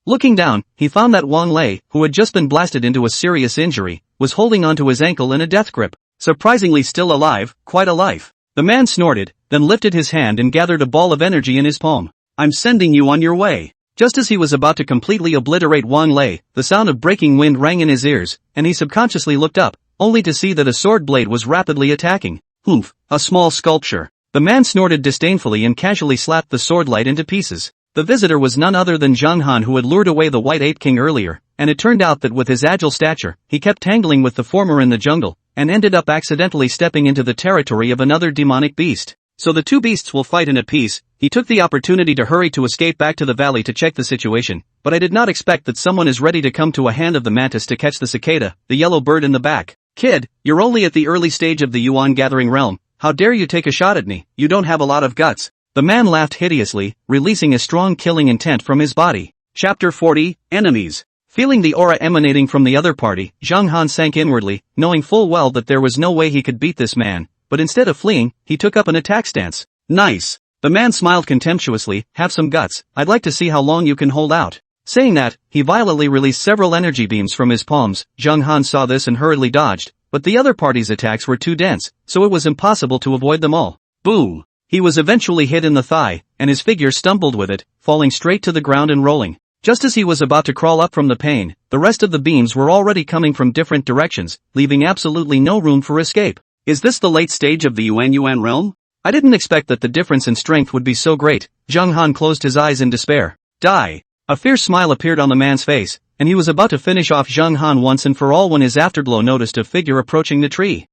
S1: Looking down, he found that Wang Lei, who had just been blasted into a serious injury, was holding onto his ankle in a death grip. Surprisingly still alive, quite a life. The man snorted, then lifted his hand and gathered a ball of energy in his palm. I'm sending you on your way. Just as he was about to completely obliterate Wang Lei, the sound of breaking wind rang in his ears, and he subconsciously looked up, only to see that a sword blade was rapidly attacking. A small sculpture. The man snorted disdainfully and casually slapped the sword light into pieces. The visitor was none other than Zhang Han, who had lured away the White Ape King earlier, and it turned out that with his agile stature, he kept tangling with the former in the jungle, and ended up accidentally stepping into the territory of another demonic beast. So the two beasts will fight in a piece. He took the opportunity to hurry to escape back to the valley to check the situation, but I did not expect that someone is ready to come to a hand of the mantis to catch the cicada, the yellow bird in the back. Kid, you're only at the early stage of the Yuan gathering realm. How dare you take a shot at me? You don't have a lot of guts. The man laughed hideously, releasing a strong killing intent from his body. Chapter 40, Enemies. Feeling the aura emanating from the other party, Zhang Han sank inwardly, knowing full well that there was no way he could beat this man, but instead of fleeing, he took up an attack stance. Nice. The man smiled contemptuously, have some guts, I'd like to see how long you can hold out. Saying that, he violently released several energy beams from his palms. Zhang Han saw this and hurriedly dodged, but the other party's attacks were too dense, so it was impossible to avoid them all. Boom! He was eventually hit in the thigh, and his figure stumbled with it, falling straight to the ground and rolling. Just as he was about to crawl up from the pain, the rest of the beams were already coming from different directions, leaving absolutely no room for escape. Is this the late stage of the Yuan realm? I didn't expect that the difference in strength would be so great. Zhang Han closed his eyes in despair. Die! A fierce smile appeared on the man's face, and he was about to finish off Zhang Han once and for all when his afterglow noticed a figure approaching the tree.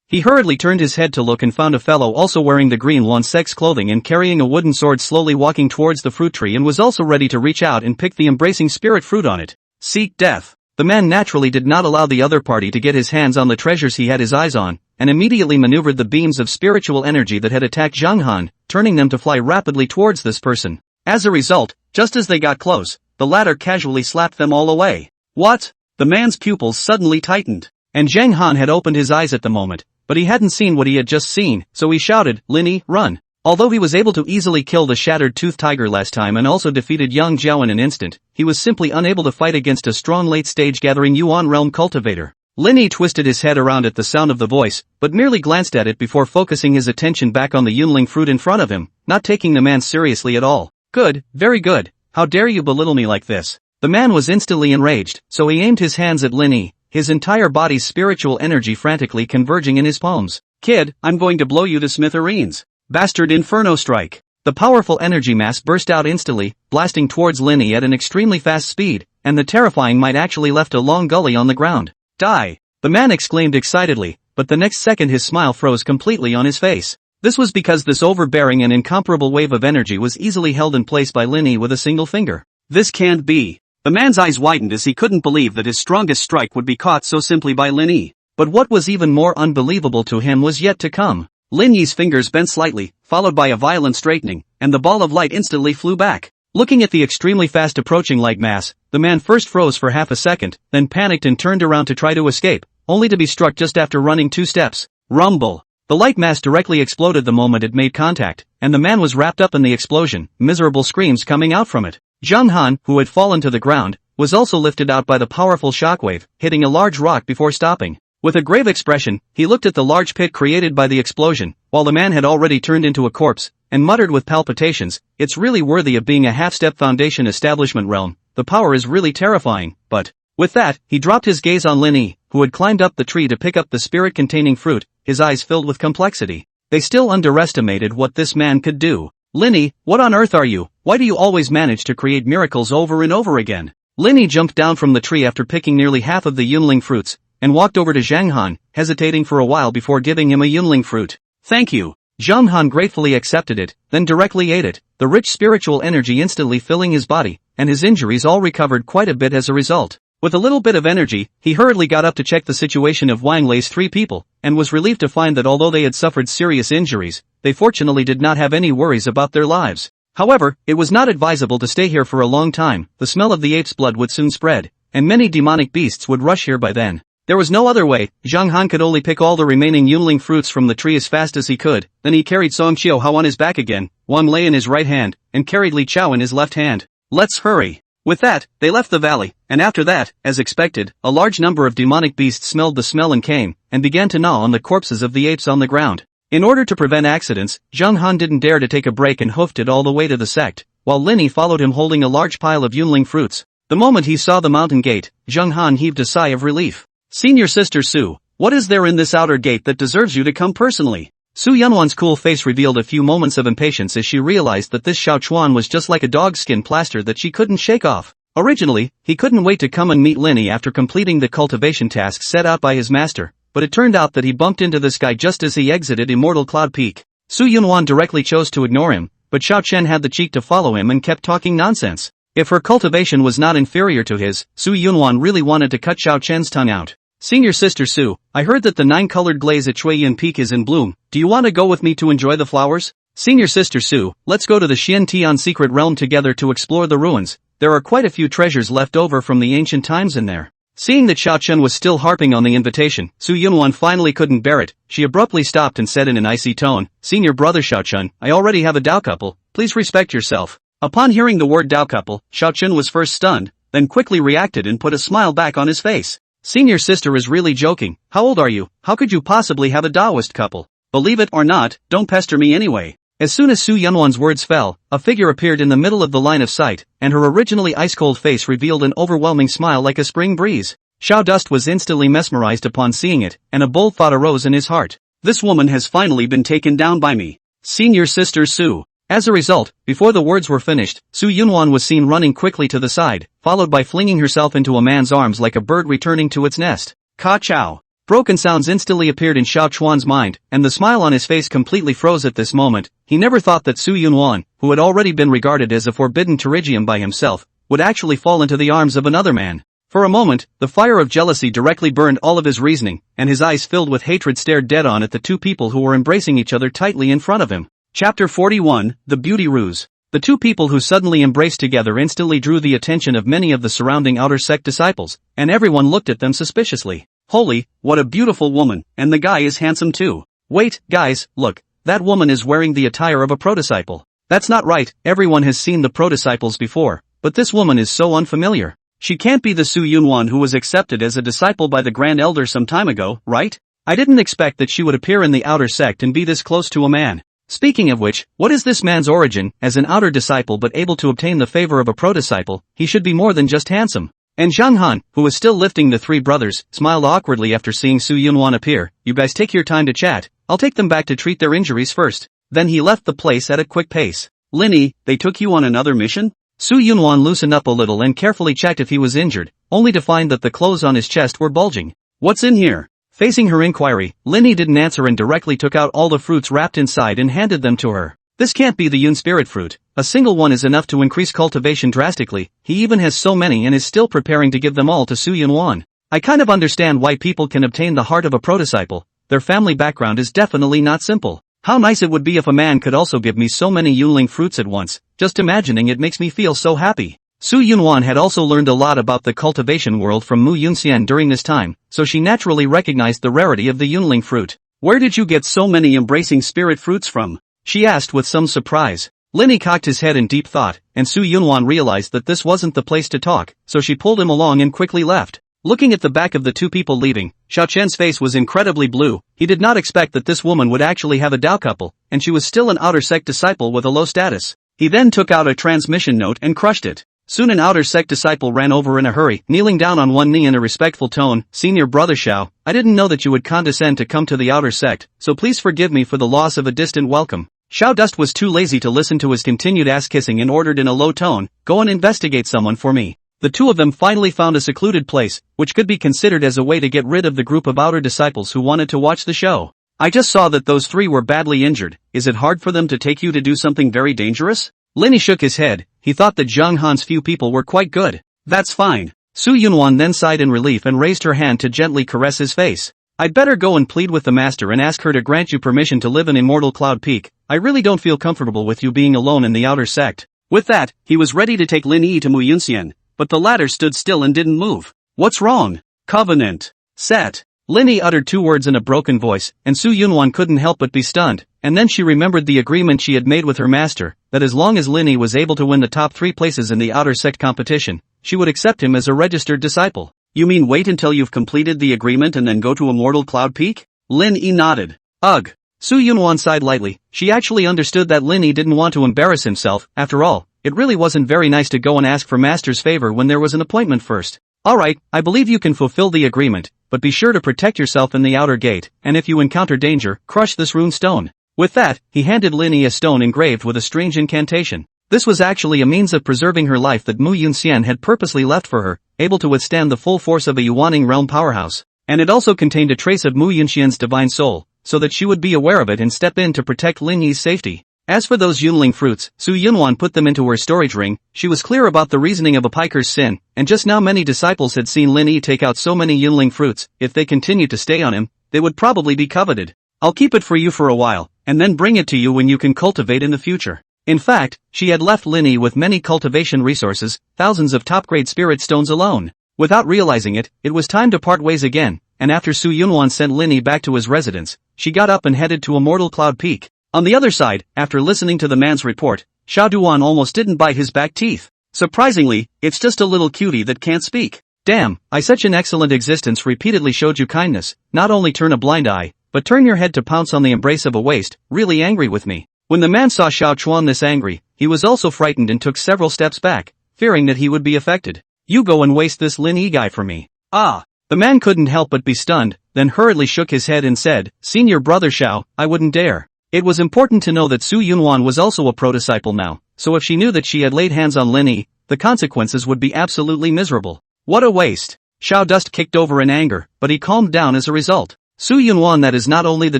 S1: He hurriedly turned his head to look and found a fellow also wearing the green Lansex clothing and carrying a wooden sword slowly walking towards the fruit tree and was also ready to reach out and pick the embracing spirit fruit on it. Seek death. The man naturally did not allow the other party to get his hands on the treasures he had his eyes on, and immediately maneuvered the beams of spiritual energy that had attacked Zhang Han, turning them to fly rapidly towards this person. As a result, just as they got close, the latter casually slapped them all away. What? The man's pupils suddenly tightened, and Zhang Han had opened his eyes at the moment, but he hadn't seen what he had just seen, so he shouted, Lin Yi, run! Although he was able to easily kill the shattered-toothed tiger last time and also defeated Yang Jiao in an instant, he was simply unable to fight against a strong late-stage gathering Yuan realm cultivator. Lin Yi twisted his head around at the sound of the voice, but merely glanced at it before focusing his attention back on the Yunling fruit in front of him, not taking the man seriously at all. Good, very good. How dare you belittle me like this? The man was instantly enraged, so he aimed his hands at Lin Yi, his entire body's spiritual energy frantically converging in his palms. Kid, I'm going to blow you to smithereens. Bastard Inferno Strike. The powerful energy mass burst out instantly, blasting towards Lin Yi at an extremely fast speed, and the terrifying might actually left a long gully on the ground. Die! The man exclaimed excitedly, but the next second his smile froze completely on his face. This was because this overbearing and incomparable wave of energy was easily held in place by Lin Yi with a single finger. This can't be. The man's eyes widened as he couldn't believe that his strongest strike would be caught so simply by Lin Yi. But what was even more unbelievable to him was yet to come. Lin Yi's fingers bent slightly, followed by a violent straightening, and the ball of light instantly flew back. Looking at the extremely fast approaching light mass, the man first froze for half a second, then panicked and turned around to try to escape, only to be struck just after running 2 steps. Rumble! The light mass directly exploded the moment it made contact, and the man was wrapped up in the explosion, miserable screams coming out from it. Zhang Han, who had fallen to the ground, was also lifted out by the powerful shockwave, hitting a large rock before stopping. With a grave expression, he looked at the large pit created by the explosion, while the man had already turned into a corpse, and muttered with palpitations, "It's really worthy of being a half-step foundation establishment realm, the power is really terrifying." But, with that, he dropped his gaze on Lin Yi, who had climbed up the tree to pick up the spirit-containing fruit, his eyes filled with complexity. They still underestimated what this man could do. Lin Yi, what on earth are you? Why do you always manage to create miracles over and over again? Lin Yi jumped down from the tree after picking nearly half of the Yunling fruits, and walked over to Zhang Han, hesitating for a while before giving him a Yunling fruit. Thank you. Zhang Han gratefully accepted it, then directly ate it, the rich spiritual energy instantly filling his body, and his injuries all recovered quite a bit as a result. With a little bit of energy, he hurriedly got up to check the situation of Wang Lei's 3 people, and was relieved to find that although they had suffered serious injuries, they fortunately did not have any worries about their lives. However, it was not advisable to stay here for a long time, the smell of the ape's blood would soon spread, and many demonic beasts would rush here by then. There was no other way. Zhang Han could only pick all the remaining Yunling fruits from the tree as fast as he could, then he carried Song Qiu Hao on his back again, Wang Lei in his right hand, and carried Li Chao in his left hand. Let's hurry. With that, they left the valley, and after that, as expected, a large number of demonic beasts smelled the smell and came, and began to gnaw on the corpses of the apes on the ground. In order to prevent accidents, Zhang Han didn't dare to take a break and hoofed it all the way to the sect, while Lin Yi followed him holding a large pile of Yunling fruits. The moment he saw the mountain gate, Zhang Han heaved a sigh of relief. Senior Sister Su, what is there in this outer gate that deserves you to come personally? Su Yunwan's cool face revealed a few moments of impatience as she realized that this Xiao Chuan was just like a dog's skin plaster that she couldn't shake off. Originally, he couldn't wait to come and meet Lin Yi after completing the cultivation tasks set out by his master, but it turned out that he bumped into this guy just as he exited Immortal Cloud Peak. Su Yunwan directly chose to ignore him, but Xiao Chen had the cheek to follow him and kept talking nonsense. If her cultivation was not inferior to his, Su Yunwan really wanted to cut Xiao Chen's tongue out. Senior Sister Su, I heard that the 9-colored glaze at Chuiyin Peak is in bloom, do you want to go with me to enjoy the flowers? Senior Sister Su, let's go to the Xian Tian secret realm together to explore the ruins, there are quite a few treasures left over from the ancient times in there. Seeing that Xiao Chen was still harping on the invitation, Su Yunwan finally couldn't bear it. She abruptly stopped and said in an icy tone, Senior brother Xiao Chen, I already have a Dao couple, please respect yourself. Upon hearing the word Dao couple, Xiao Chen was first stunned, then quickly reacted and put a smile back on his face. Senior sister is really joking, how old are you, how could you possibly have a Daoist couple? Believe it or not, don't pester me anyway. As soon as Su Yunwan's words fell, a figure appeared in the middle of the line of sight, and her originally ice-cold face revealed an overwhelming smile like a spring breeze. Xiao Dust was instantly mesmerized upon seeing it, and a bold thought arose in his heart. This woman has finally been taken down by me. Senior Sister Su. As a result, before the words were finished, Su Yunwan was seen running quickly to the side, followed by flinging herself into a man's arms like a bird returning to its nest. Ka Chao. Broken sounds instantly appeared in Xiao Chuan's mind, and the smile on his face completely froze at this moment. He never thought that Su Yunwan, who had already been regarded as a forbidden pterygium by himself, would actually fall into the arms of another man. For a moment, the fire of jealousy directly burned all of his reasoning, and his eyes filled with hatred stared dead on at the two people who were embracing each other tightly in front of him. Chapter 41, The Beauty Ruse. The two people who suddenly embraced together instantly drew the attention of many of the surrounding outer sect disciples, and everyone looked at them suspiciously. Holy, what a beautiful woman, and the guy is handsome too. Wait, guys, look, that woman is wearing the attire of a prodisciple. That's not right, everyone has seen the prodisciples before, but this woman is so unfamiliar. She can't be the Su Yunwan who was accepted as a disciple by the Grand Elder some time ago, right? I didn't expect that she would appear in the outer sect and be this close to a man. Speaking of which, what is this man's origin? As an outer disciple but able to obtain the favor of a prodisciple, he should be more than just handsome. And Zhang Han, who was still lifting the three brothers, smiled awkwardly after seeing Su Yunwan appear. You guys take your time to chat, I'll take them back to treat their injuries first. Then he left the place at a quick pace. Lin Yi, they took you on another mission? Su Yunwan loosened up a little and carefully checked if he was injured, only to find that the clothes on his chest were bulging. What's in here? Facing her inquiry, Lin Yi didn't answer and directly took out all the fruits wrapped inside and handed them to her. This can't be the Yun spirit fruit, a single one is enough to increase cultivation drastically, he even has so many and is still preparing to give them all to Su Yunwan. I kind of understand why people can obtain the heart of a prodisciple, their family background is definitely not simple. How nice it would be if a man could also give me so many Yunling fruits at once, just imagining it makes me feel so happy. Su Yunwan had also learned a lot about the cultivation world from Mu Yunxian during this time, so she naturally recognized the rarity of the Yunling fruit. Where did you get so many embracing spirit fruits from? She asked with some surprise. Lin Yi cocked his head in deep thought, and Su Yunwan realized that this wasn't the place to talk, so she pulled him along and quickly left. Looking at the back of the two people leaving, Xiao Chen's face was incredibly blue. He did not expect that this woman would actually have a Dao couple, and she was still an outer sect disciple with a low status. He then took out a transmission note and crushed it. Soon an outer sect disciple ran over in a hurry, kneeling down on one knee in a respectful tone. Senior brother Xiao, I didn't know that you would condescend to come to the outer sect, so please forgive me for the loss of a distant welcome. Xiao Dust was too lazy to listen to his continued ass-kissing and ordered in a low tone, go and investigate someone for me. The two of them finally found a secluded place, which could be considered as a way to get rid of the group of outer disciples who wanted to watch the show. I just saw that those three were badly injured, is it hard for them to take you to do something very dangerous? Lin Yi shook his head, he thought that Zhang Han's few people were quite good. That's fine. Su Yunwan then sighed in relief and raised her hand to gently caress his face. I'd better go and plead with the master and ask her to grant you permission to live in Immortal Cloud Peak. I really don't feel comfortable with you being alone in the outer sect. With that, he was ready to take Lin Yi to Mu Yunxian, but the latter stood still and didn't move. What's wrong? Covenant. Set. Lin Yi uttered 2 words in a broken voice, and Su Yunwan couldn't help but be stunned, and then she remembered the agreement she had made with her master, that as long as Lin Yi was able to win the top 3 places in the outer sect competition, she would accept him as a registered disciple. You mean wait until you've completed the agreement and then go to Immortal Cloud Peak? Lin Yi nodded. Ugh. Su Yunwan sighed lightly. She actually understood that Lin Yi didn't want to embarrass himself. After all, it really wasn't very nice to go and ask for master's favor when there was an appointment first. Alright, I believe you can fulfill the agreement, but be sure to protect yourself in the outer gate, and if you encounter danger, crush this rune stone. With that, he handed Lin Yi a stone engraved with a strange incantation. This was actually a means of preserving her life that Mu Yunxian had purposely left for her, able to withstand the full force of a Yuaning realm powerhouse. And it also contained a trace of Mu Yunxian's divine soul, so that she would be aware of it and step in to protect Lin Yi's safety. As for those Yunling fruits, Su Yunwan put them into her storage ring. She was clear about the reasoning of a piker's sin, and just now many disciples had seen Lin Yi take out so many Yunling fruits. If they continued to stay on him, they would probably be coveted. I'll keep it for you for a while, and then bring it to you when you can cultivate in the future. In fact, she had left Lin Yi with many cultivation resources, thousands of top-grade spirit stones alone. Without realizing it, it was time to part ways again, and after Su Yunwan sent Lin Yi back to his residence, she got up and headed to Immortal Cloud Peak. On the other side, after listening to the man's report, Xiao Duan almost didn't bite his back teeth. Surprisingly, it's just a little cutie that can't speak. Damn, I such an excellent existence repeatedly showed you kindness, not only turn a blind eye, but turn your head to pounce on the embrace of a waist, really angry with me. When the man saw Xiao Chuan this angry, he was also frightened and took several steps back, fearing that he would be affected. You go and waste this Lin Yi guy for me. Ah! The man couldn't help but be stunned, then hurriedly shook his head and said, Senior brother Xiao, I wouldn't dare. It was important to know that Su Yunwan was also a pro-disciple now, so if she knew that she had laid hands on Lin Yi, the consequences would be absolutely miserable. What a waste. Xiao Dust kicked over in anger, but he calmed down as a result. Su Yunwan that is not only the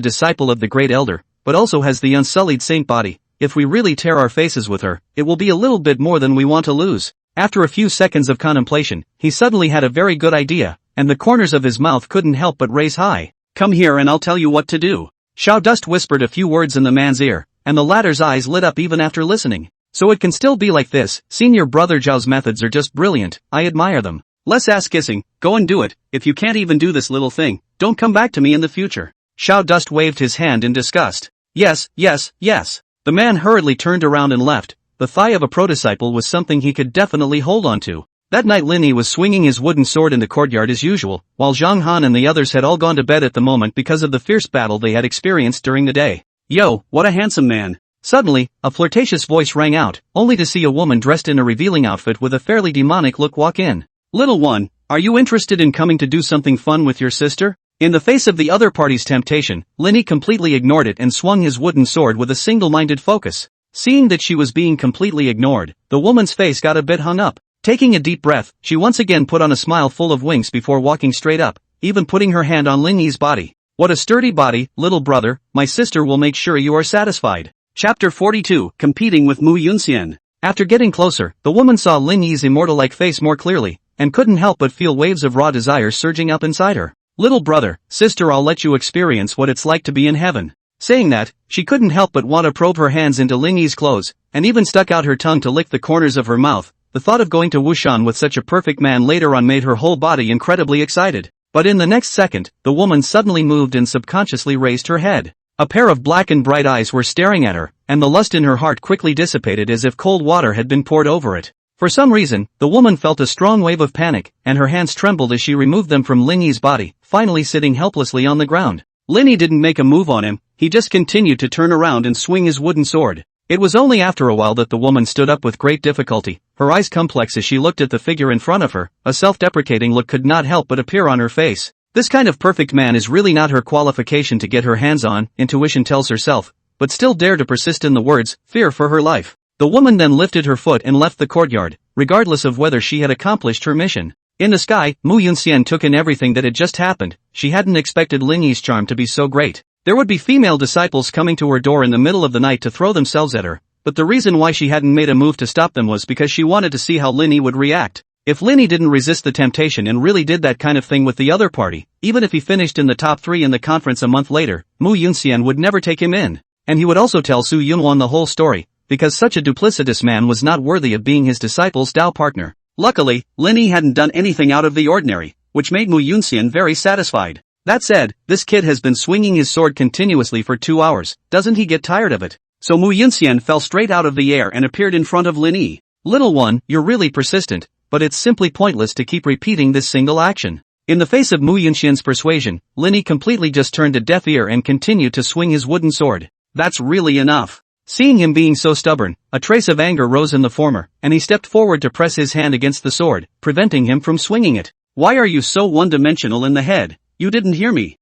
S1: disciple of the Great Elder, but also has the unsullied saint body. If we really tear our faces with her, it will be a little bit more than we want to lose. After a few seconds of contemplation, he suddenly had a very good idea, and the corners of his mouth couldn't help but raise high. Come here and I'll tell you what to do. Xiao Dust whispered a few words in the man's ear, and the latter's eyes lit up even after listening. So it can still be like this. Senior brother Zhao's methods are just brilliant, I admire them. Less ass kissing, go and do it. If you can't even do this little thing, don't come back to me in the future. Xiao Dust waved his hand in disgust. Yes, yes, yes. The man hurriedly turned around and left. The thigh of a pro-disciple was something he could definitely hold on to. That night Lin Yi was swinging his wooden sword in the courtyard as usual, while Zhang Han and the others had all gone to bed at the moment because of the fierce battle they had experienced during the day. Yo, what a handsome man. Suddenly, a flirtatious voice rang out, only to see a woman dressed in a revealing outfit with a fairly demonic look walk in. Little one, are you interested in coming to do something fun with your sister? In the face of the other party's temptation, Lin Yi completely ignored it and swung his wooden sword with a single-minded focus. Seeing that she was being completely ignored, the woman's face got a bit hung up. Taking a deep breath, she once again put on a smile full of winks before walking straight up, even putting her hand on Lin Yi's body. What a sturdy body, little brother, my sister will make sure you are satisfied. Chapter 42, Competing with Mu Yunxian. After getting closer, the woman saw Lin Yi's immortal-like face more clearly, and couldn't help but feel waves of raw desire surging up inside her. Little brother, sister, I'll let you experience what it's like to be in heaven. Saying that, she couldn't help but want to probe her hands into Lin Yi's clothes, and even stuck out her tongue to lick the corners of her mouth. The thought of going to Wushan with such a perfect man later on made her whole body incredibly excited. But in the next second, the woman suddenly moved and subconsciously raised her head. A pair of black and bright eyes were staring at her, and the lust in her heart quickly dissipated as if cold water had been poured over it. For some reason, the woman felt a strong wave of panic, and her hands trembled as she removed them from Lin Yi's body, finally sitting helplessly on the ground. Lin Yi didn't make a move on him, he just continued to turn around and swing his wooden sword. It was only after a while that the woman stood up with great difficulty, her eyes complex as she looked at the figure in front of her. A self-deprecating look could not help but appear on her face. This kind of perfect man is really not her qualification to get her hands on, intuition tells herself, but still dare to persist in the words, fear for her life. The woman then lifted her foot and left the courtyard, regardless of whether she had accomplished her mission. In the sky, Mu Yunxian took in everything that had just happened. She hadn't expected Lin Yi's charm to be so great. There would be female disciples coming to her door in the middle of the night to throw themselves at her, but the reason why she hadn't made a move to stop them was because she wanted to see how Lin Yi would react. If Lin Yi didn't resist the temptation and really did that kind of thing with the other party, even if he finished in the top 3 in the conference a month later, Mu Yunxian would never take him in. And he would also tell Su Yunwan the whole story, because such a duplicitous man was not worthy of being his disciple's Dao partner. Luckily, Lin Yi hadn't done anything out of the ordinary, which made Mu Yunxian very satisfied. That said, this kid has been swinging his sword continuously for 2 hours, doesn't he get tired of it? So Mu Yunxian fell straight out of the air and appeared in front of Lin Yi. Little one, you're really persistent, but it's simply pointless to keep repeating this single action. In the face of Mu Yunxian's persuasion, Lin Yi completely just turned a deaf ear and continued to swing his wooden sword. That's really enough. Seeing him being so stubborn, a trace of anger rose in the former, and he stepped forward to press his hand against the sword, preventing him from swinging it. Why are you so one-dimensional in the head? You didn't hear me.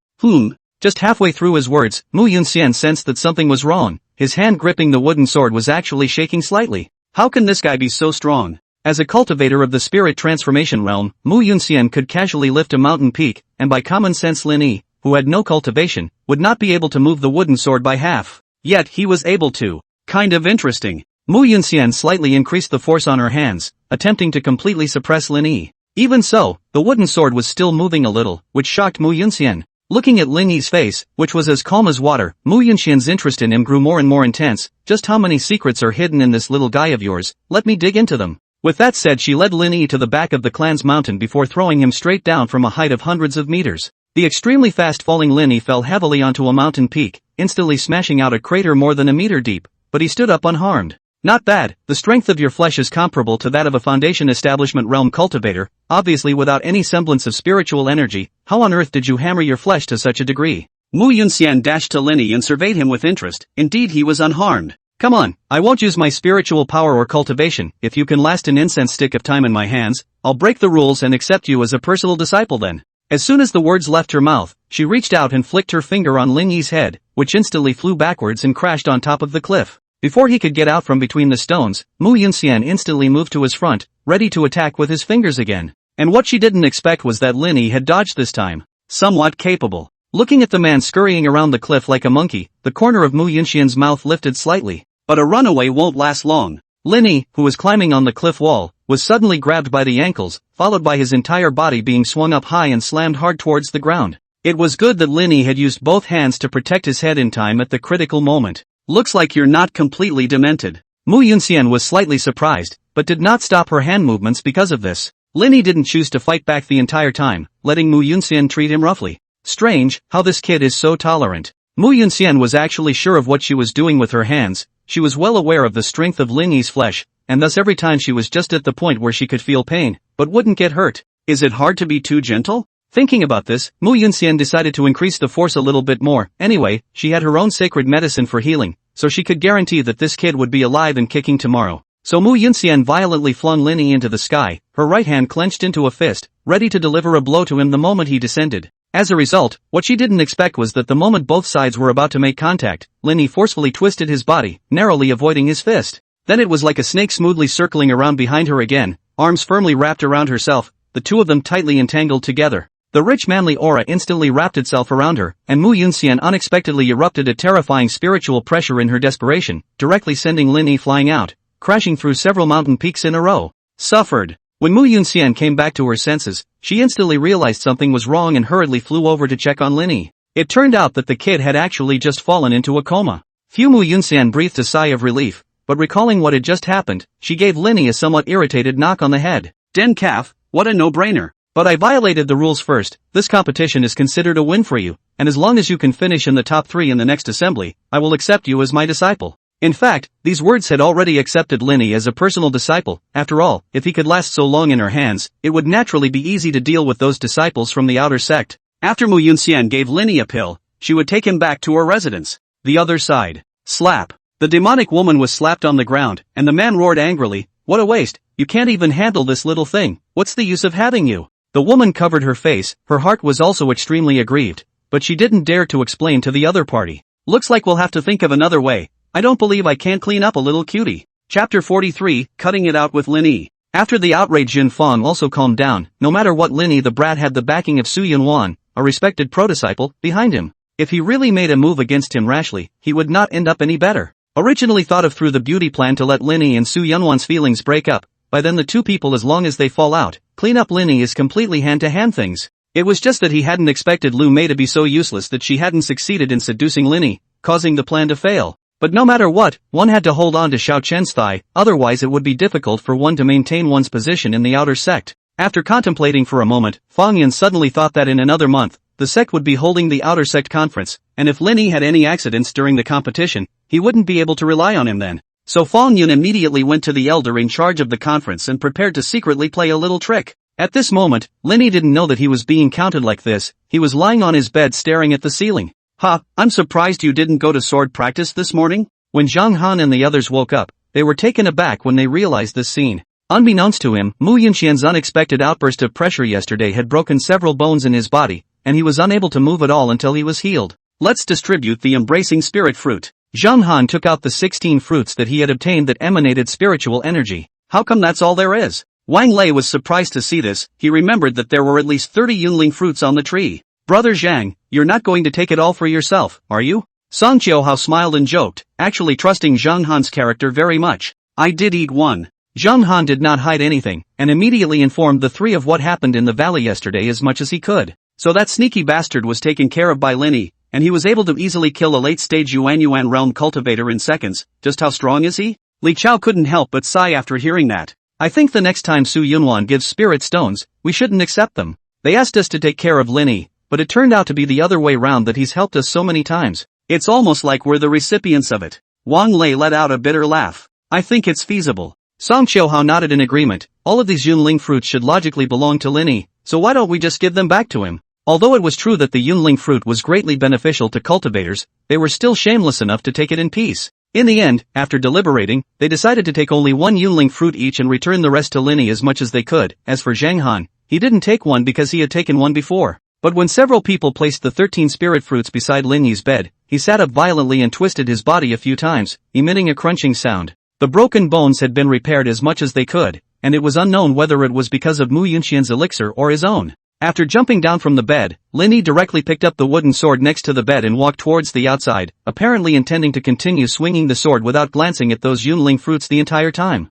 S1: Just halfway through his words, Mu Yunxian sensed that something was wrong. His hand gripping the wooden sword was actually shaking slightly. How can this guy be so strong? As a cultivator of the spirit transformation realm, Mu Yunxian could casually lift a mountain peak, and by common sense Lin Yi, who had no cultivation, would not be able to move the wooden sword by half. Yet he was able to. Kind of interesting. Mu Yunxian slightly increased the force on her hands, attempting to completely suppress Lin Yi. Even so, the wooden sword was still moving a little, which shocked Mu Yunxian. Looking at Lin Yi's face, which was as calm as water, Mu Yunxian's interest in him grew more and more intense. Just how many secrets are hidden in this little guy of yours? Let me dig into them. With that said, she led Lin Yi to the back of the clan's mountain before throwing him straight down from a height of hundreds of meters. The extremely fast-falling Lin Yi fell heavily onto a mountain peak, instantly smashing out a crater more than a meter deep, but he stood up unharmed. Not bad. The strength of your flesh is comparable to that of a Foundation Establishment realm cultivator, obviously without any semblance of spiritual energy. How on earth did you hammer your flesh to such a degree? Mu Yunxian dashed to Lin Yi and surveyed him with interest. Indeed, he was unharmed. Come on, I won't use my spiritual power or cultivation. If you can last an incense stick of time in my hands, I'll break the rules and accept you as a personal disciple then. As soon as the words left her mouth, she reached out and flicked her finger on Lin Yi's head, which instantly flew backwards and crashed on top of the cliff. Before he could get out from between the stones, Mu Yunxian instantly moved to his front, ready to attack with his fingers again. And what she didn't expect was that Lin Yi had dodged this time. Somewhat capable. Looking at the man scurrying around the cliff like a monkey, the corner of Mu Yunxian's mouth lifted slightly. But a runaway won't last long. Lin Yi, who was climbing on the cliff wall, was suddenly grabbed by the ankles, followed by his entire body being swung up high and slammed hard towards the ground. It was good that Lin Yi had used both hands to protect his head in time at the critical moment. Looks like you're not completely demented. Mu Yunxian was slightly surprised, but did not stop her hand movements because of this. Lin Yi didn't choose to fight back the entire time, letting Mu Yunxian treat him roughly. Strange, how this kid is so tolerant. Mu Yunxian was actually sure of what she was doing with her hands. She was well aware of the strength of Lin Yi's flesh, and thus every time she was just at the point where she could feel pain, but wouldn't get hurt. Is it hard to be too gentle? Thinking about this, Mu Yunxian decided to increase the force a little bit more. Anyway, she had her own sacred medicine for healing, so she could guarantee that this kid would be alive and kicking tomorrow. So Mu Yunxian violently flung Lin Yi into the sky, her right hand clenched into a fist, ready to deliver a blow to him the moment he descended. As a result, what she didn't expect was that the moment both sides were about to make contact, Lin Yi forcefully twisted his body, narrowly avoiding his fist. Then it was like a snake smoothly circling around behind her again, arms firmly wrapped around herself, the two of them tightly entangled together. The rich manly aura instantly wrapped itself around her, and Mu Yunxian unexpectedly erupted a terrifying spiritual pressure in her desperation, directly sending Lin Yi flying out, crashing through several mountain peaks in a row. Suffered. When Mu Yunxian came back to her senses, she instantly realized something was wrong and hurriedly flew over to check on Lin Yi. It turned out that the kid had actually just fallen into a coma. Mu Yunxian breathed a sigh of relief, but recalling what had just happened, she gave Lin Yi a somewhat irritated knock on the head. Den calf, what a no-brainer. But I violated the rules first. This competition is considered a win for you, and as long as you can finish in the top 3 in the next assembly, I will accept you as my disciple. In fact, these words had already accepted Lin Yi as a personal disciple. After all, if he could last so long in her hands, it would naturally be easy to deal with those disciples from the outer sect. After Mu Yunxian gave Lin Yi a pill, she would take him back to her residence. The other side. Slap. The demonic woman was slapped on the ground, and the man roared angrily, "What a waste, you can't even handle this little thing, what's the use of having you?" The woman covered her face, her heart was also extremely aggrieved, but she didn't dare to explain to the other party. Looks like we'll have to think of another way. I don't believe I can't clean up a little cutie. Chapter 43, Cutting It Out with Lin Yi. After the outraged Jin Fang also calmed down, no matter what Lin Yi the brat had the backing of Su Yunwan, a respected pro-disciple, behind him. If he really made a move against him rashly, he would not end up any better. Originally thought of through the beauty plan to let Lin Yi and Su Yunwan's feelings break up, by then the two people, as long as they fall out, clean up Lin Yi is completely hand-to-hand things. It was just that he hadn't expected Lu Mei to be so useless that she hadn't succeeded in seducing Lin Yi, causing the plan to fail. But no matter what, one had to hold on to Xiao Chen's thigh, otherwise it would be difficult for one to maintain one's position in the outer sect. After contemplating for a moment, Fang Yan suddenly thought that in another month, the sect would be holding the outer sect conference, and if Lin Yi had any accidents during the competition, he wouldn't be able to rely on him then. So Fang Yan immediately went to the elder in charge of the conference and prepared to secretly play a little trick. At this moment, Lin Yi didn't know that he was being counted like this. He was lying on his bed staring at the ceiling. I'm surprised you didn't go to sword practice this morning? When Zhang Han and the others woke up, they were taken aback when they realized this scene. Unbeknownst to him, Mu Yunxian's unexpected outburst of pressure yesterday had broken several bones in his body, and he was unable to move at all until he was healed. Let's distribute the embracing spirit fruit. Zhang Han took out the 16 fruits that he had obtained that emanated spiritual energy. How come that's all there is? Wang Lei was surprised to see this. He remembered that there were at least 30 Yunling fruits on the tree. Brother Zhang, you're not going to take it all for yourself, are you? Song Qiuhao smiled and joked, actually trusting Zhang Han's character very much. I did eat one. Zhang Han did not hide anything, and immediately informed the three of what happened in the valley yesterday as much as he could. So that sneaky bastard was taken care of by Lin Yi, and he was able to easily kill a late-stage Yunyuan realm cultivator in seconds. Just how strong is he? Li Chao couldn't help but sigh after hearing that. I think the next time Su Yunwan gives spirit stones, we shouldn't accept them. They asked us to take care of Lin Yi, but it turned out to be the other way round, that he's helped us so many times. It's almost like we're the recipients of it. Wang Lei let out a bitter laugh. I think it's feasible. Song Qiuhao nodded in agreement. All of these Yunling fruits should logically belong to Lin Yi, so why don't we just give them back to him? Although it was true that the Yunling fruit was greatly beneficial to cultivators, they were still shameless enough to take it in peace. In the end, after deliberating, they decided to take only one Yunling fruit each and return the rest to Lin Yi as much as they could. As for Zhang Han, he didn't take one because he had taken one before. But when several people placed the 13 spirit fruits beside Lin Yi's bed, he sat up violently and twisted his body a few times, emitting a crunching sound. The broken bones had been repaired as much as they could, and it was unknown whether it was because of Mu Yunxian's elixir or his own. After jumping down from the bed, Lin Yi directly picked up the wooden sword next to the bed and walked towards the outside, apparently intending to continue swinging the sword without glancing at those Yunling fruits the entire time.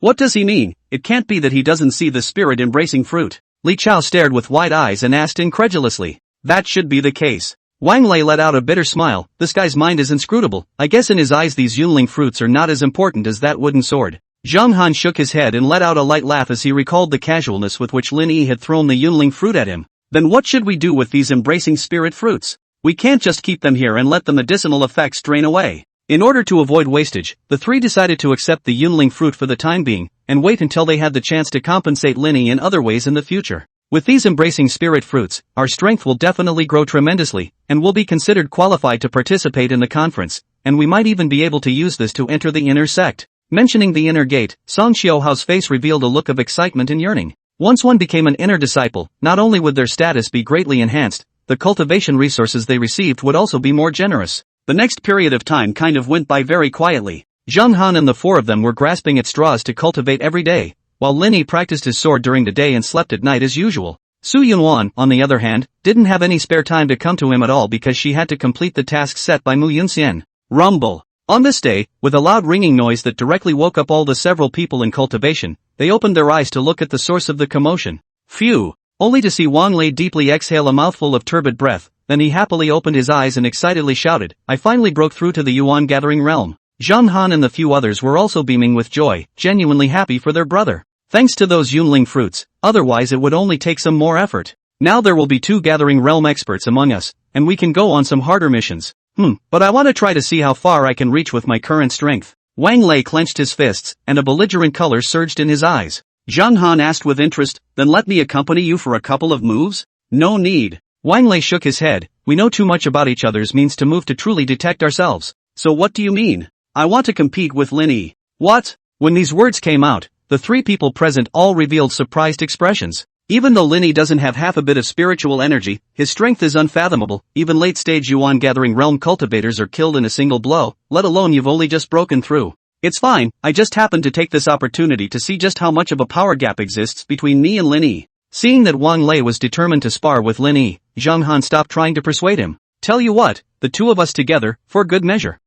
S1: What does he mean? It can't be that he doesn't see the spirit-embracing fruit. Li Chao stared with wide eyes and asked incredulously. That should be the case. Wang Lei let out a bitter smile. This guy's mind is inscrutable. I guess in his eyes these Yunling fruits are not as important as that wooden sword. Zhang Han shook his head and let out a light laugh as he recalled the casualness with which Lin Yi had thrown the Yunling fruit at him. Then what should we do with these embracing spirit fruits? We can't just keep them here and let the medicinal effects drain away. In order to avoid wastage, the three decided to accept the Yunling fruit for the time being, and wait until they had the chance to compensate Lin Yi in other ways in the future. With these embracing spirit fruits, our strength will definitely grow tremendously, and will be considered qualified to participate in the conference, and we might even be able to use this to enter the inner sect. Mentioning the inner gate, Song Qiuhao's face revealed a look of excitement and yearning. Once one became an inner disciple, not only would their status be greatly enhanced, the cultivation resources they received would also be more generous. The next period of time kind of went by very quietly. Zhang Han and the four of them were grasping at straws to cultivate every day, while Lin Yi practiced his sword during the day and slept at night as usual. Su Yunwan, on the other hand, didn't have any spare time to come to him at all because she had to complete the tasks set by Mu Yunxian. Rumble. On this day, with a loud ringing noise that directly woke up all the several people in cultivation, they opened their eyes to look at the source of the commotion. Phew! Only to see Wang Lei deeply exhale a mouthful of turbid breath, then he happily opened his eyes and excitedly shouted, I finally broke through to the Yuan gathering realm. Zhang Han and the few others were also beaming with joy, genuinely happy for their brother. Thanks to those Yunling fruits, otherwise it would only take some more effort. Now there will be 2 gathering realm experts among us, and we can go on some harder missions. But I want to try to see how far I can reach with my current strength. Wang Lei clenched his fists, and a belligerent color surged in his eyes. Zhang Han asked with interest, then let me accompany you for a couple of moves? No need. Wang Lei shook his head. We know too much about each other's means to move to truly detect ourselves. So what do you mean? I want to compete with Lin Yi. What? When these words came out, the 3 people present all revealed surprised expressions. Even though Lin Yi doesn't have half a bit of spiritual energy, his strength is unfathomable. Even late-stage Yuan gathering realm cultivators are killed in a single blow, let alone you've only just broken through. It's fine, I just happened to take this opportunity to see just how much of a power gap exists between me and Lin Yi. Seeing that Wang Lei was determined to spar with Lin Yi, Zhang Han stopped trying to persuade him. Tell you what, the 2 of us together, for good measure.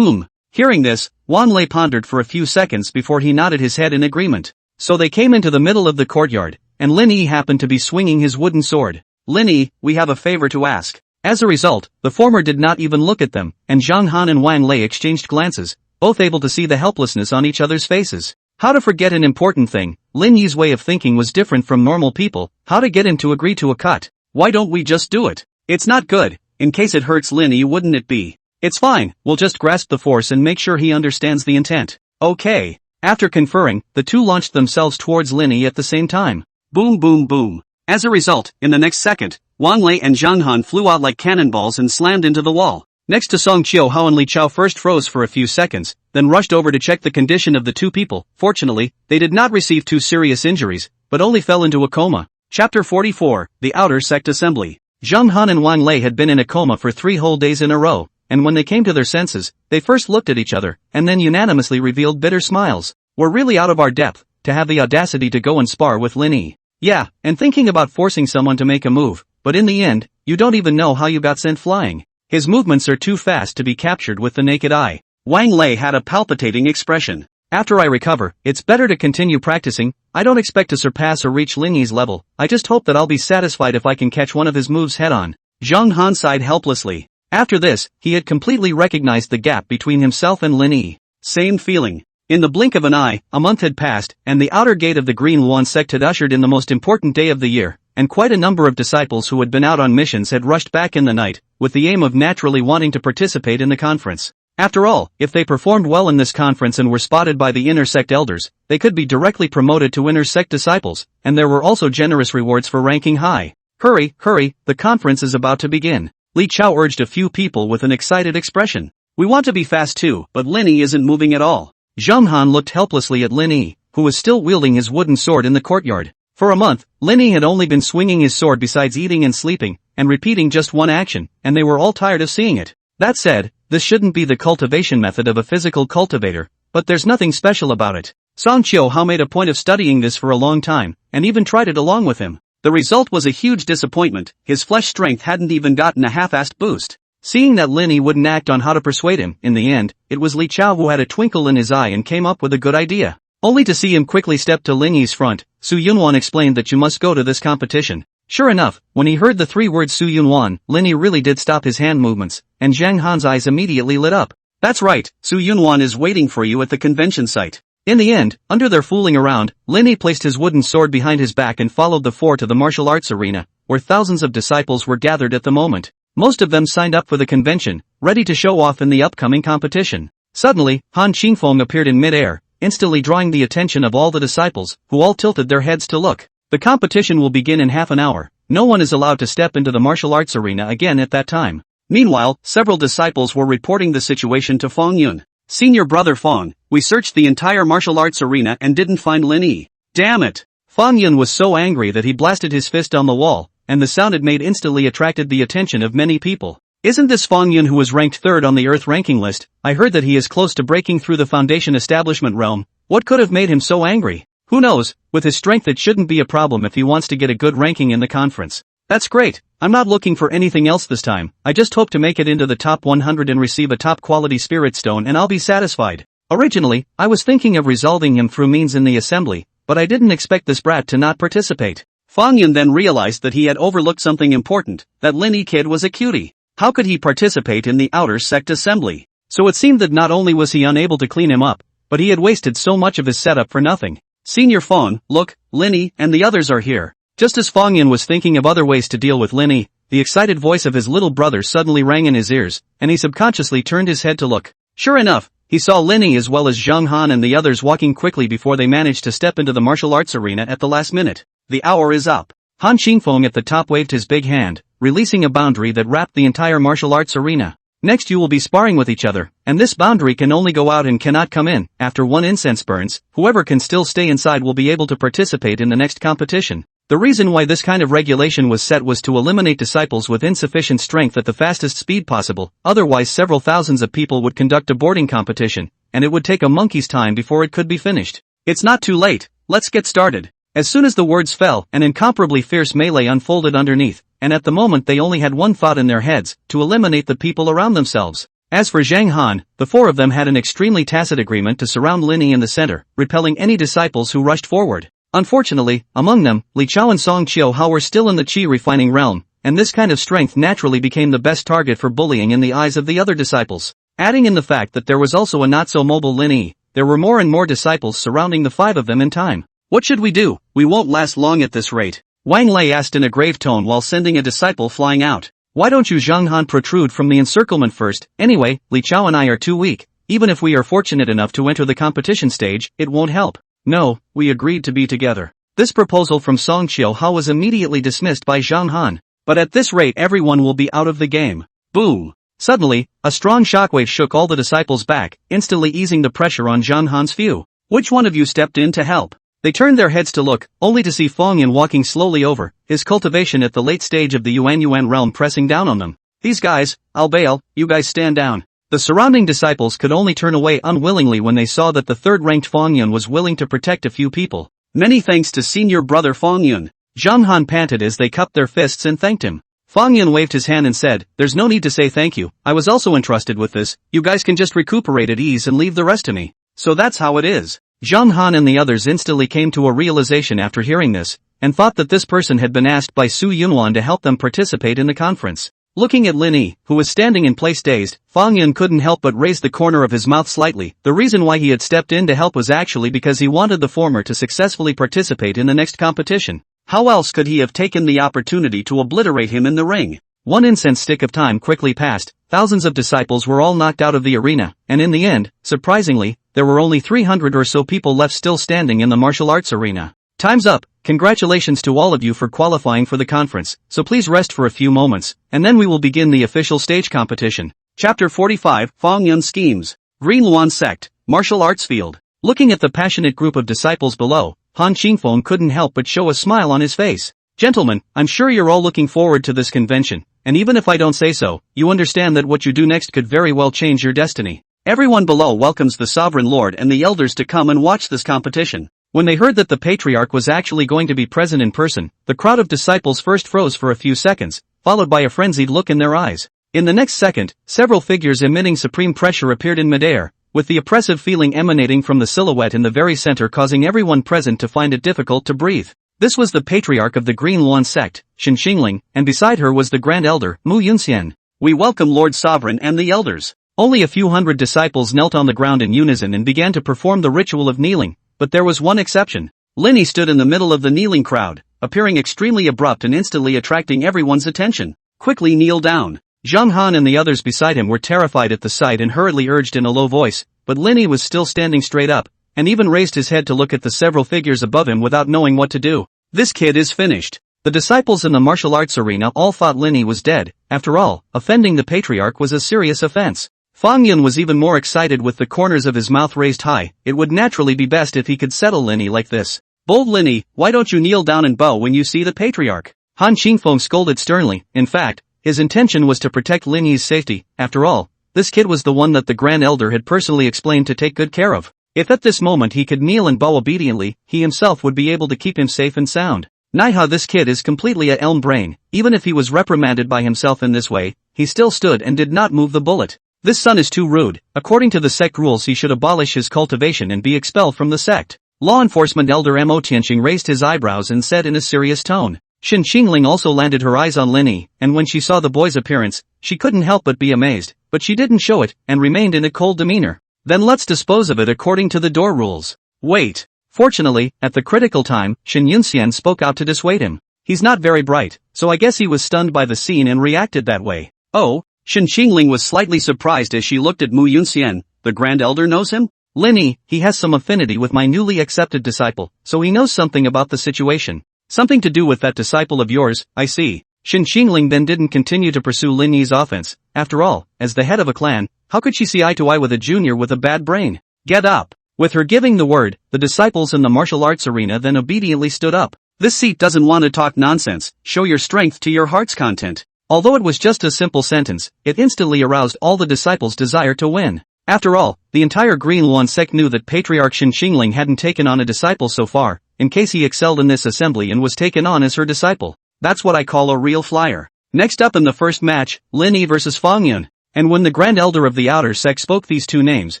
S1: Hearing this, Wang Lei pondered for a few seconds before he nodded his head in agreement. So they came into the middle of the courtyard, and Lin Yi happened to be swinging his wooden sword. Lin Yi, we have a favor to ask. As a result, the former did not even look at them, and Zhang Han and Wang Lei exchanged glances, both able to see the helplessness on each other's faces. How to forget an important thing, Lin Yi's way of thinking was different from normal people. How to get him to agree to a cut. Why don't we just do it? It's not good. In case it hurts Lin Yi, wouldn't it be? It's fine, we'll just grasp the force and make sure he understands the intent. Okay. After conferring, the two launched themselves towards Lin Yi at the same time. Boom boom boom. As a result, in the next second, Wang Lei and Zhang Han flew out like cannonballs and slammed into the wall. Next to Song Qiu Hao and Li Chao first froze for a few seconds, then rushed over to check the condition of the two people. Fortunately, they did not receive too serious injuries, but only fell into a coma. Chapter 44, The Outer Sect Assembly. Zhang Han and Wang Lei had been in a coma for 3 whole days in a row, and when they came to their senses, they first looked at each other, and then unanimously revealed bitter smiles. We're really out of our depth, to have the audacity to go and spar with Lin Yi. Yeah, and thinking about forcing someone to make a move, but in the end, you don't even know how you got sent flying. His movements are too fast to be captured with the naked eye. Wang Lei had a palpitating expression. After I recover, it's better to continue practicing. I don't expect to surpass or reach Lin Yi's level. I just hope that I'll be satisfied if I can catch one of his moves head-on. Zhang Han sighed helplessly. After this, he had completely recognized the gap between himself and Lin Yi. Same feeling. In the blink of an eye, a month had passed, and the outer gate of the Green Yuan sect had ushered in the most important day of the year, and quite a number of disciples who had been out on missions had rushed back in the night, with the aim of naturally wanting to participate in the conference. After all, if they performed well in this conference and were spotted by the inner sect elders, they could be directly promoted to inner sect disciples, and there were also generous rewards for ranking high. Hurry, hurry, the conference is about to begin. Li Chao urged a few people with an excited expression. We want to be fast too, but Lin Yi isn't moving at all. Zhang Han looked helplessly at Lin Yi, who was still wielding his wooden sword in the courtyard. For a month, Lin Yi had only been swinging his sword besides eating and sleeping, and repeating just one action, and they were all tired of seeing it. That said, this shouldn't be the cultivation method of a physical cultivator, but there's nothing special about it. Song Qiu Hao made a point of studying this for a long time, and even tried it along with him. The result was a huge disappointment. His flesh strength hadn't even gotten a half-assed boost. Seeing that Lin Yi wouldn't act on how to persuade him, in the end, it was Li Chao who had a twinkle in his eye and came up with a good idea. Only to see him quickly step to Lin Yi's front, Su Yunwan explained that you must go to this competition. Sure enough, when he heard the 3 words Su Yunwan, Lin Yi really did stop his hand movements, and Zhang Han's eyes immediately lit up. That's right, Su Yunwan is waiting for you at the convention site. In the end, under their fooling around, Lin Yi placed his wooden sword behind his back and followed the 4 to the martial arts arena, where thousands of disciples were gathered at the moment. Most of them signed up for the convention, ready to show off in the upcoming competition. Suddenly, Han Qingfeng appeared in mid-air, instantly drawing the attention of all the disciples, who all tilted their heads to look. The competition will begin in half an hour. No one is allowed to step into the martial arts arena again at that time. Meanwhile, several disciples were reporting the situation to Feng Yun. Senior brother Feng, we searched the entire martial arts arena and didn't find Lin Yi. Damn it! Feng Yun was so angry that he blasted his fist on the wall, and the sound it made instantly attracted the attention of many people. Isn't this Feng Yun who was ranked 3rd on the Earth ranking list? I heard that he is close to breaking through the Foundation establishment realm. What could have made him so angry? Who knows, with his strength it shouldn't be a problem if he wants to get a good ranking in the conference. That's great, I'm not looking for anything else this time, I just hope to make it into the top 100 and receive a top quality spirit stone and I'll be satisfied. Originally, I was thinking of resolving him through means in the assembly, but I didn't expect this brat to not participate. Feng Yun then realized that he had overlooked something important, that Lin Yi kid was a cutie. How could he participate in the outer sect assembly? So it seemed that not only was he unable to clean him up, but he had wasted so much of his setup for nothing. Senior Feng, look, Lin Yi and the others are here. Just as Feng Yun was thinking of other ways to deal with Lin Yi, the excited voice of his little brother suddenly rang in his ears, and he subconsciously turned his head to look. Sure enough, he saw Lin Yi as well as Zhang Han and the others walking quickly before they managed to step into the martial arts arena at the last minute. The hour is up. Han Qingfeng at the top waved his big hand, releasing a boundary that wrapped the entire martial arts arena. Next you will be sparring with each other, and this boundary can only go out and cannot come in. After 1 incense burns, whoever can still stay inside will be able to participate in the next competition. The reason why this kind of regulation was set was to eliminate disciples with insufficient strength at the fastest speed possible, otherwise several thousands of people would conduct a boarding competition, and it would take a monkey's time before it could be finished. It's not too late, let's get started. As soon as the words fell, an incomparably fierce melee unfolded underneath, and at the moment they only had one thought in their heads, to eliminate the people around themselves. As for Zhang Han, the four of them had an extremely tacit agreement to surround Lin Yi in the center, repelling any disciples who rushed forward. Unfortunately, among them, Li Chao and Song Qiu Hao were still in the Qi refining realm, and this kind of strength naturally became the best target for bullying in the eyes of the other disciples. Adding in the fact that there was also a not-so-mobile Lin Yi, there were more and more disciples surrounding the five of them in time. What should we do? We won't last long at this rate. Wang Lei asked in a grave tone while sending a disciple flying out. Why don't you Zhang Han protrude from the encirclement first? Anyway, Li Chao and I are too weak. Even if we are fortunate enough to enter the competition stage, it won't help. No, we agreed to be together. This proposal from Song Qiu Hao was immediately dismissed by Zhang Han. But at this rate everyone will be out of the game. Boom! Suddenly, a strong shockwave shook all the disciples back, instantly easing the pressure on Zhang Han's few. Which one of you stepped in to help? They turned their heads to look, only to see Fong Yan walking slowly over, his cultivation at the late stage of the Yuan realm pressing down on them. These guys, I'll bail, you guys stand down. The surrounding disciples could only turn away unwillingly when they saw that the third-ranked Fong Yan was willing to protect a few people. Many thanks to senior brother Fong Yan. Zhang Han panted as they cupped their fists and thanked him. Fong Yan waved his hand and said, there's no need to say thank you, I was also entrusted with this, you guys can just recuperate at ease and leave the rest to me. So that's how it is. Zhang Han and the others instantly came to a realization after hearing this, and thought that this person had been asked by Su Yunwan to help them participate in the conference. Looking at Lin Yi, who was standing in place dazed, Fong Yan couldn't help but raise the corner of his mouth slightly. The reason why he had stepped in to help was actually because he wanted the former to successfully participate in the next competition. How else could he have taken the opportunity to obliterate him in the ring? One incense stick of time quickly passed, thousands of disciples were all knocked out of the arena, and in the end, surprisingly, there were only 300 or so people left still standing in the martial arts arena. Time's up, congratulations to all of you for qualifying for the conference, so please rest for a few moments, and then we will begin the official stage competition. Chapter 45, Fong Yan Schemes. Green Luan Sect, Martial Arts Field. Looking at the passionate group of disciples below, Han Qingfeng couldn't help but show a smile on his face. Gentlemen, I'm sure you're all looking forward to this convention, and even if I don't say so, you understand that what you do next could very well change your destiny. Everyone below welcomes the Sovereign Lord and the elders to come and watch this competition. When they heard that the Patriarch was actually going to be present in person, the crowd of disciples first froze for a few seconds, followed by a frenzied look in their eyes. In the next second, several figures emitting supreme pressure appeared in midair, with the oppressive feeling emanating from the silhouette in the very center causing everyone present to find it difficult to breathe. This was the Patriarch of the Green Luan sect, Shen Xingling, and beside her was the Grand Elder, Mu Yunxian. We welcome Lord Sovereign and the elders. Only a few hundred disciples knelt on the ground in unison and began to perform the ritual of kneeling, but there was one exception. Lin Yi stood in the middle of the kneeling crowd, appearing extremely abrupt and instantly attracting everyone's attention. Quickly kneel down. Zhang Han and the others beside him were terrified at the sight and hurriedly urged in a low voice, but Lin Yi was still standing straight up, and even raised his head to look at the several figures above him without knowing what to do. This kid is finished. The disciples in the martial arts arena all thought Lin Yi was dead. After all, offending the Patriarch was a serious offense. Fong Yan was even more excited with the corners of his mouth raised high. It would naturally be best if he could settle Lin Yi like this. Bold Lin Yi, why don't you kneel down and bow when you see the Patriarch? Han Qingfeng scolded sternly. In fact, his intention was to protect Lin Yi's safety. After all, this kid was the one that the Grand Elder had personally explained to take good care of. If at this moment he could kneel and bow obediently, he himself would be able to keep him safe and sound. Naiha, this kid is completely a elm brain. Even if he was reprimanded by himself in this way, he still stood and did not move the bullet. This son is too rude. According to the sect rules he should abolish his cultivation and be expelled from the sect. Law Enforcement Elder Mo Tianxing raised his eyebrows and said in a serious tone. Shen Xingling also landed her eyes on Lin Yi, and when she saw the boy's appearance, she couldn't help but be amazed, but she didn't show it, and remained in a cold demeanor. Then let's dispose of it according to the door rules. Wait. Fortunately, at the critical time, Shen Yunxian spoke out to dissuade him. He's not very bright, so I guess he was stunned by the scene and reacted that way. Oh? Shen Xingling was slightly surprised as she looked at Mu Yunxian. The Grand Elder knows him? Lin Yi, he has some affinity with my newly accepted disciple, so he knows something about the situation. Something to do with that disciple of yours, I see. Shen Xingling then didn't continue to pursue Lin Yi's offense. After all, as the head of a clan, how could she see eye to eye with a junior with a bad brain? Get up! With her giving the word, the disciples in the martial arts arena then obediently stood up. This seat doesn't want to talk nonsense. Show your strength to your heart's content. Although it was just a simple sentence, it instantly aroused all the disciples' desire to win. After all, the entire Green Luan sect knew that Patriarch Shen Xingling hadn't taken on a disciple so far, in case he excelled in this assembly and was taken on as her disciple. That's what I call a real flyer. Next up in the first match, Lin Yi vs Fong Yan. And when the Grand Elder of the Outer Sect spoke these two names,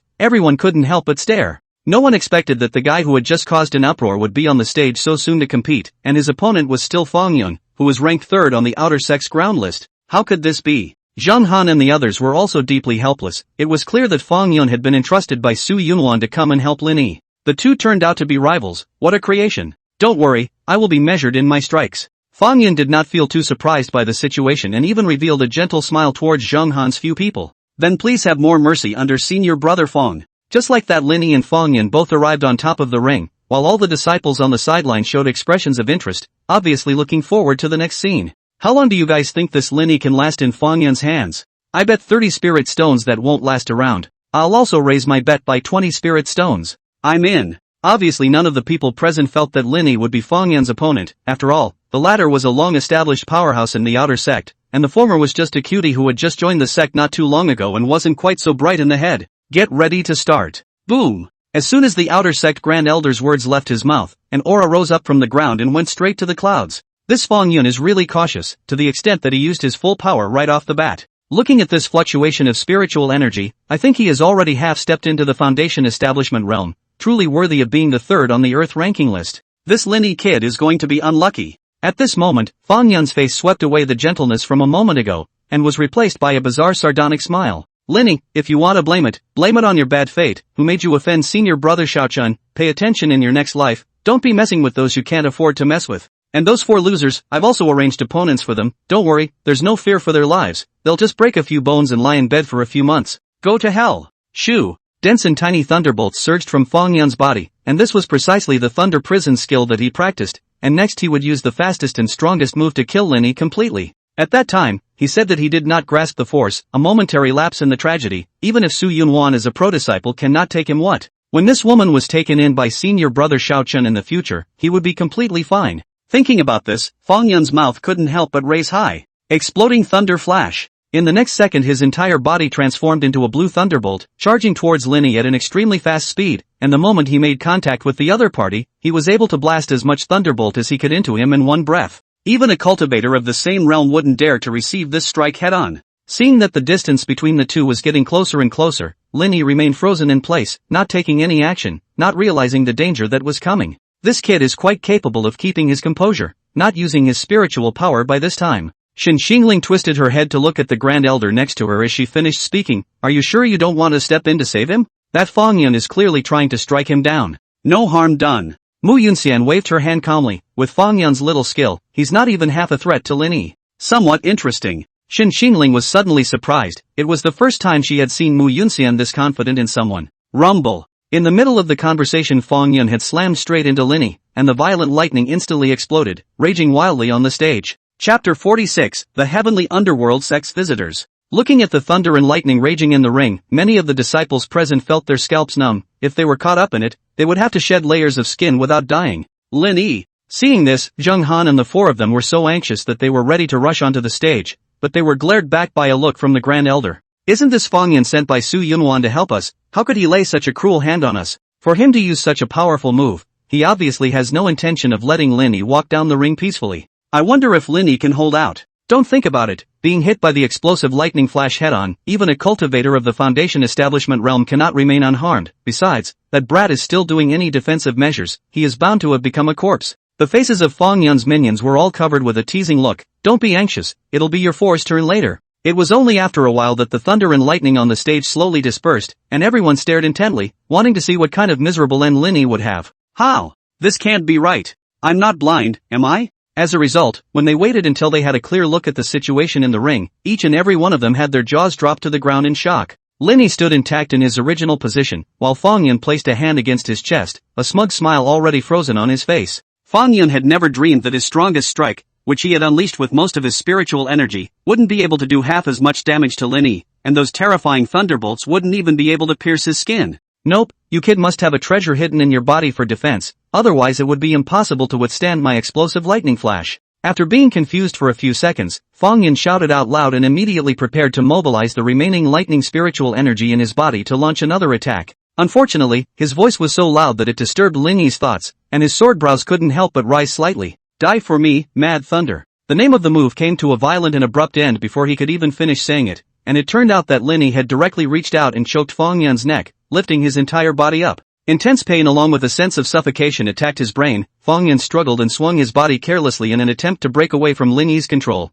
S1: everyone couldn't help but stare. No one expected that the guy who had just caused an uproar would be on the stage so soon to compete, and his opponent was still Fang Yun, who was ranked 3rd on the Outer Sect's ground list. How could this be? Zhang Han and the others were also deeply helpless. It was clear that Fang Yun had been entrusted by Su Yunwan to come and help Lin Yi. The two turned out to be rivals. What a creation. Don't worry, I will be measured in my strikes. Fang Yun did not feel too surprised by the situation and even revealed a gentle smile towards Zhang Han's few people. Then please have more mercy under senior brother Fang. Just like that, Lin Yi and Fang Yun both arrived on top of the ring, while all the disciples on the sideline showed expressions of interest, obviously looking forward to the next scene. How long do you guys think this Lin Yi can last in Fang Yun's hands? I bet 30 spirit stones that won't last a round. I'll also raise my bet by 20 spirit stones. I'm in. Obviously none of the people present felt that Lin Yi would be Fang Yun's opponent. After all, the latter was a long-established powerhouse in the Outer Sect, and the former was just a cutie who had just joined the sect not too long ago and wasn't quite so bright in the head. Get ready to start. Boom! As soon as the Outer Sect Grand Elder's words left his mouth, an aura rose up from the ground and went straight to the clouds. This Fang Yun is really cautious, to the extent that he used his full power right off the bat. Looking at this fluctuation of spiritual energy, I think he has already half-stepped into the Foundation establishment realm, truly worthy of being the 3rd on the Earth ranking list. This Lin Yi kid is going to be unlucky. At this moment, Fang Yun's face swept away the gentleness from a moment ago, and was replaced by a bizarre sardonic smile. Lin Yi, if you want to blame it on your bad fate, who made you offend senior brother Xiaochun. Pay attention in your next life, don't be messing with those you can't afford to mess with. And those 4 losers, I've also arranged opponents for them. Don't worry, there's no fear for their lives. They'll just break a few bones and lie in bed for a few months. Go to hell. Shoo! Dense and tiny thunderbolts surged from Fang Yun's body, and this was precisely the thunder prison skill that he practiced, and next he would use the fastest and strongest move to kill Lin Yi completely. At that time, he said that he did not grasp the force, a momentary lapse in the tragedy, even if Su Yunwan as a pro-disciple cannot take him what? When this woman was taken in by senior brother Xiaochun in the future, he would be completely fine. Thinking about this, Fang Yun's mouth couldn't help but raise high. Exploding thunder flash. In the next second his entire body transformed into a blue thunderbolt, charging towards Lin Yi at an extremely fast speed, and the moment he made contact with the other party, he was able to blast as much thunderbolt as he could into him in one breath. Even a cultivator of the same realm wouldn't dare to receive this strike head-on. Seeing that the distance between the two was getting closer and closer, Lin Yi remained frozen in place, not taking any action, not realizing the danger that was coming. This kid is quite capable of keeping his composure, not using his spiritual power by this time. Shen Xingling twisted her head to look at the Grand Elder next to her as she finished speaking. Are you sure you don't want to step in to save him? That Fang Yun is clearly trying to strike him down. No harm done. Mu Yunxian waved her hand calmly. With Fang Yun's little skill, he's not even half a threat to Lin Yi. Somewhat interesting. Shen Xingling was suddenly surprised. It was the first time she had seen Mu Yunxian this confident in someone. Rumble. In the middle of the conversation Fang Yun had slammed straight into Lin Yi, and the violent lightning instantly exploded, raging wildly on the stage. Chapter 46, The Heavenly Underworld Sect's Visitors. Looking at the thunder and lightning raging in the ring, many of the disciples present felt their scalps numb. If they were caught up in it, they would have to shed layers of skin without dying. Lin Yi. Seeing this, Zhang Han and the 4 of them were so anxious that they were ready to rush onto the stage, but they were glared back by a look from the Grand Elder. Isn't this Fang Yun sent by Su Yunwan to help us? How could he lay such a cruel hand on us? For him to use such a powerful move, he obviously has no intention of letting Lin Yi walk down the ring peacefully. I wonder if Lin Yi can hold out. Don't think about it, being hit by the explosive lightning flash head-on, even a cultivator of the Foundation establishment realm cannot remain unharmed. Besides, that brat is still doing any defensive measures, he is bound to have become a corpse. The faces of Fang Yun's minions were all covered with a teasing look. Don't be anxious, it'll be your 4's turn later. It was only after a while that the thunder and lightning on the stage slowly dispersed, and everyone stared intently, wanting to see what kind of miserable end Lin Yi would have. How? This can't be right. I'm not blind, am I? As a result, when they waited until they had a clear look at the situation in the ring, each and every one of them had their jaws dropped to the ground in shock. Lin Yi stood intact in his original position, while Fang Yun placed a hand against his chest, a smug smile already frozen on his face. Fang Yun had never dreamed that his strongest strike, which he had unleashed with most of his spiritual energy, wouldn't be able to do half as much damage to Lin Yi, and those terrifying thunderbolts wouldn't even be able to pierce his skin. Nope, you kid must have a treasure hidden in your body for defense, otherwise it would be impossible to withstand my explosive lightning flash. After being confused for a few seconds, Fang Yun shouted out loud and immediately prepared to mobilize the remaining lightning spiritual energy in his body to launch another attack. Unfortunately, his voice was so loud that it disturbed Lin Yi's thoughts, and his sword brows couldn't help but rise slightly. Die for me, Mad Thunder. The name of the move came to a violent and abrupt end before he could even finish saying it. and it turned out that Lin Yi had directly reached out and choked Fang Yun's neck, lifting his entire body up. Intense pain along with a sense of suffocation attacked his brain. Fang Yun struggled and swung his body carelessly in an attempt to break away from Lin Yi's control.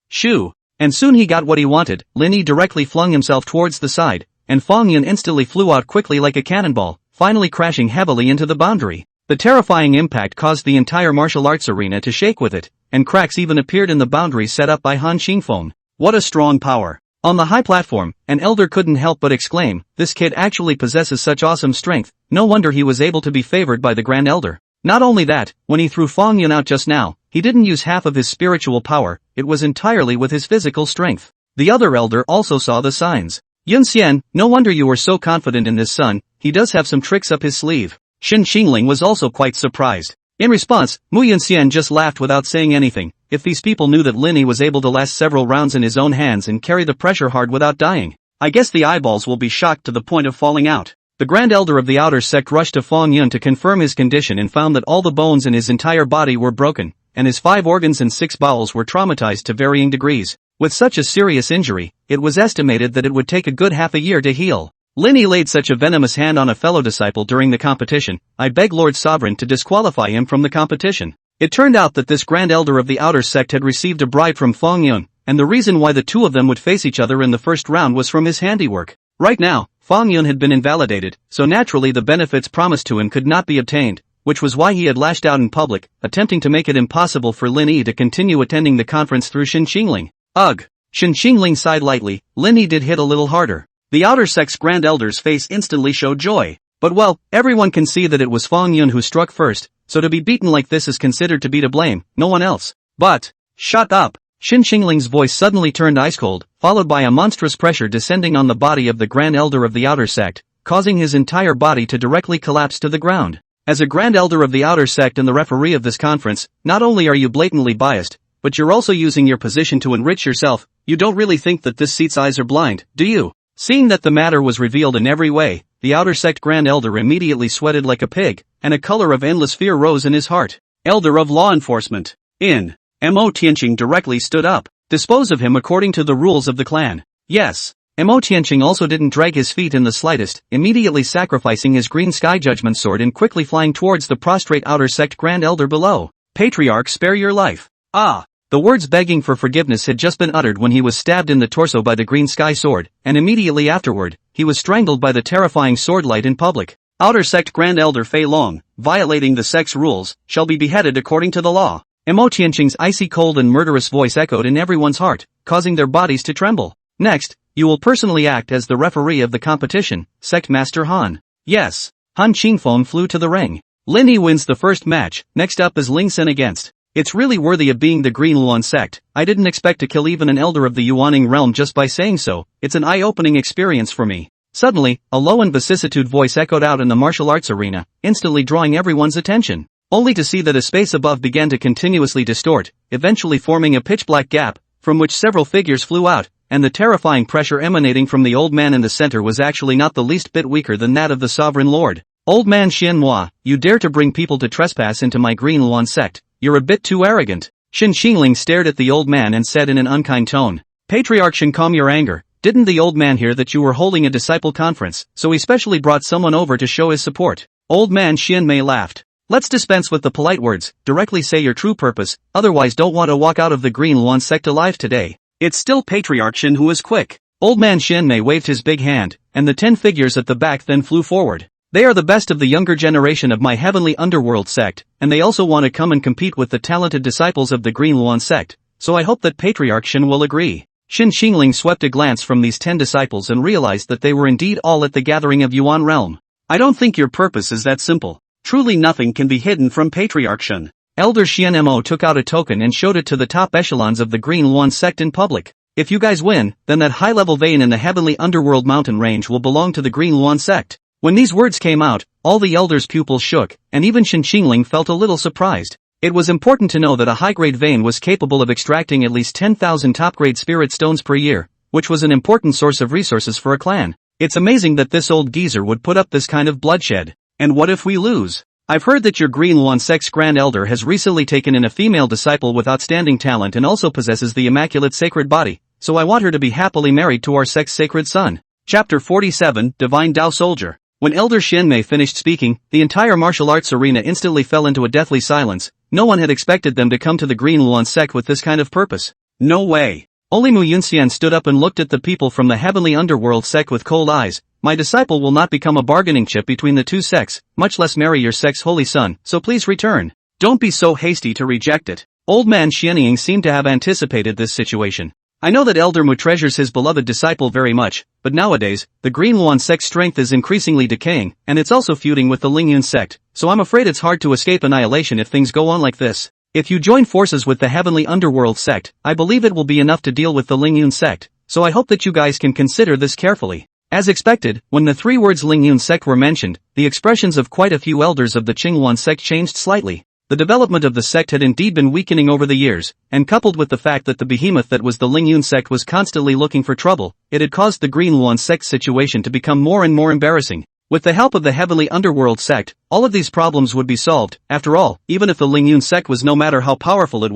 S1: Shoo! And soon he got what he wanted. Lin Yi directly flung himself towards the side, and Fang Yun instantly flew out quickly like a cannonball, finally crashing heavily into the boundary. The terrifying impact caused the entire martial arts arena to shake with it, and cracks even appeared in the boundaries set up by Han Xingfeng. What a strong power! On the high platform, an elder couldn't help but exclaim, this kid actually possesses such awesome strength, no wonder he was able to be favored by the Grand Elder. Not only that, when he threw Fang Yun out just now, he didn't use half of his spiritual power, it was entirely with his physical strength. The other elder also saw the signs. Yun Xian, no wonder you were so confident in this son, he does have some tricks up his sleeve. Shen Xingling was also quite surprised. In response, Mu Yunxian just laughed without saying anything. If these people knew that Lin Yi was able to last several rounds in his own hands and carry the pressure hard without dying, I guess the eyeballs will be shocked to the point of falling out. The Grand Elder of the Outer Sect rushed to Fang Yun to confirm his condition and found that all the bones in his entire body were broken, and his 5 organs and 6 bowels were traumatized to varying degrees. With such a serious injury, it was estimated that it would take a good half a year to heal. Lin Yi laid such a venomous hand on a fellow disciple during the competition. I beg Lord Sovereign to disqualify him from the competition. It turned out that this Grand Elder of the Outer Sect had received a bribe from Fang Yun, and the reason why the two of them would face each other in the first round was from his handiwork. Right now, Fang Yun had been invalidated, so naturally the benefits promised to him could not be obtained, which was why he had lashed out in public, attempting to make it impossible for Lin Yi to continue attending the conference through Shen Xingling. Ugh! Shen Xingling sighed lightly. Lin Yi did hit a little harder. The Outer Sect's Grand Elder's face instantly showed joy. But well, everyone can see that it was Fang Yun who struck first, so to be beaten like this is considered to be to blame, no one else. But, shut up! Shen Xingling's voice suddenly turned ice cold, followed by a monstrous pressure descending on the body of the Grand Elder of the Outer Sect, causing his entire body to directly collapse to the ground. As a Grand Elder of the Outer Sect and the referee of this conference, not only are you blatantly biased, but you're also using your position to enrich yourself. You don't really think that this seat's eyes are blind, do you? Seeing that the matter was revealed in every way, the Outer Sect Grand Elder immediately sweated like a pig, and a color of endless fear rose in his heart. Elder of Law Enforcement. Mo Tianqing directly stood up. Dispose of him according to the rules of the clan. Yes. Mo Tianqing also didn't drag his feet in the slightest, immediately sacrificing his green sky judgment sword and quickly flying towards the prostrate Outer Sect Grand Elder below. Patriarch, spare your life. Ah! The words begging for forgiveness had just been uttered when he was stabbed in the torso by the green sky sword, and immediately afterward, he was strangled by the terrifying swordlight in public. Outer Sect Grand Elder Fei Long, violating the sect's rules, shall be beheaded according to the law. Mo Tianqing's icy cold and murderous voice echoed in everyone's heart, causing their bodies to tremble. Next, you will personally act as the referee of the competition, Sect Master Han. Yes. Han Qingfeng flew to the ring. Lin Yi wins the first match. Next up is Ling Sen against. It's really worthy of being the Green Luan sect. I didn't expect to kill even an elder of the Yuaning realm just by saying so. It's an eye-opening experience for me. Suddenly, a low and vicissitude voice echoed out in the martial arts arena, instantly drawing everyone's attention. Only to see that a space above began to continuously distort, eventually forming a pitch-black gap, from which several figures flew out, and the terrifying pressure emanating from the old man in the center was actually not the least bit weaker than that of the Sovereign Lord. Old man Xianhua, you dare to bring people to trespass into my Green Luan sect. You're a bit too arrogant. Shen Xingling stared at the old man and said in an unkind tone. Patriarch Shen, calm your anger. Didn't the old man hear that you were holding a disciple conference, so he specially brought someone over to show his support? Old man Xian Mei laughed. Let's dispense with the polite words, directly say your true purpose, otherwise don't want to walk out of the Green Luan sect alive today. It's still Patriarch Shen who is quick. Old man Xian Mei waved his big hand, and the 10 figures at the back then flew forward. They are the best of the younger generation of my heavenly underworld sect, and they also want to come and compete with the talented disciples of the Green Luan sect, so I hope that Patriarch Shen will agree. Shen Xingling swept a glance from these 10 disciples and realized that they were indeed all at the gathering of Yuan realm. I don't think your purpose is that simple. Truly nothing can be hidden from Patriarch Shen. Elder Xian Mo took out a token and showed it to the top echelons of the Green Luan sect in public. If you guys win, then that high-level vein in the heavenly underworld mountain range will belong to the Green Luan sect. When these words came out, all the elders' pupils shook, and even Shen Xingling felt a little surprised. It was important to know that a high-grade vein was capable of extracting at least 10,000 top-grade spirit stones per year, which was an important source of resources for a clan. It's amazing that this old geezer would put up this kind of bloodshed. And what if we lose? I've heard that your Green Luan sect's Grand Elder has recently taken in a female disciple with outstanding talent and also possesses the immaculate sacred body. so I want her to be happily married to our sect's sacred son. Chapter 47, Divine Dao Soldier. When Elder Xianmei finished speaking, the entire martial arts arena instantly fell into a deathly silence. No one had expected them to come to the Green Luan sect with this kind of purpose. No way. Only Mu Yunxian stood up and looked at the people from the heavenly underworld sect with cold eyes. My disciple will not become a bargaining chip between the two sects, much less marry your sect's holy son, so please return. Don't be so hasty to reject it. Old man Xianying seemed to have anticipated this situation. I know that Elder Mu treasures his beloved disciple very much, but nowadays, the Green Luan sect's strength is increasingly decaying, and it's also feuding with the Lingyun sect, so I'm afraid it's hard to escape annihilation if things go on like this. If you join forces with the heavenly underworld sect, I believe it will be enough to deal with the Lingyun sect, so I hope that you guys can consider this carefully. As expected, when the three words Lingyun sect were mentioned, the expressions of quite a few elders of the Qingluan sect changed slightly. The development of the sect had indeed been weakening over the years, and coupled with the fact that the behemoth that was the Lingyun sect was constantly looking for trouble, it had caused the Green Luan sect situation to become more and more embarrassing. With the help of the heavenly underworld sect, all of these problems would be solved. After all, even if the Lingyun sect was no matter how powerful it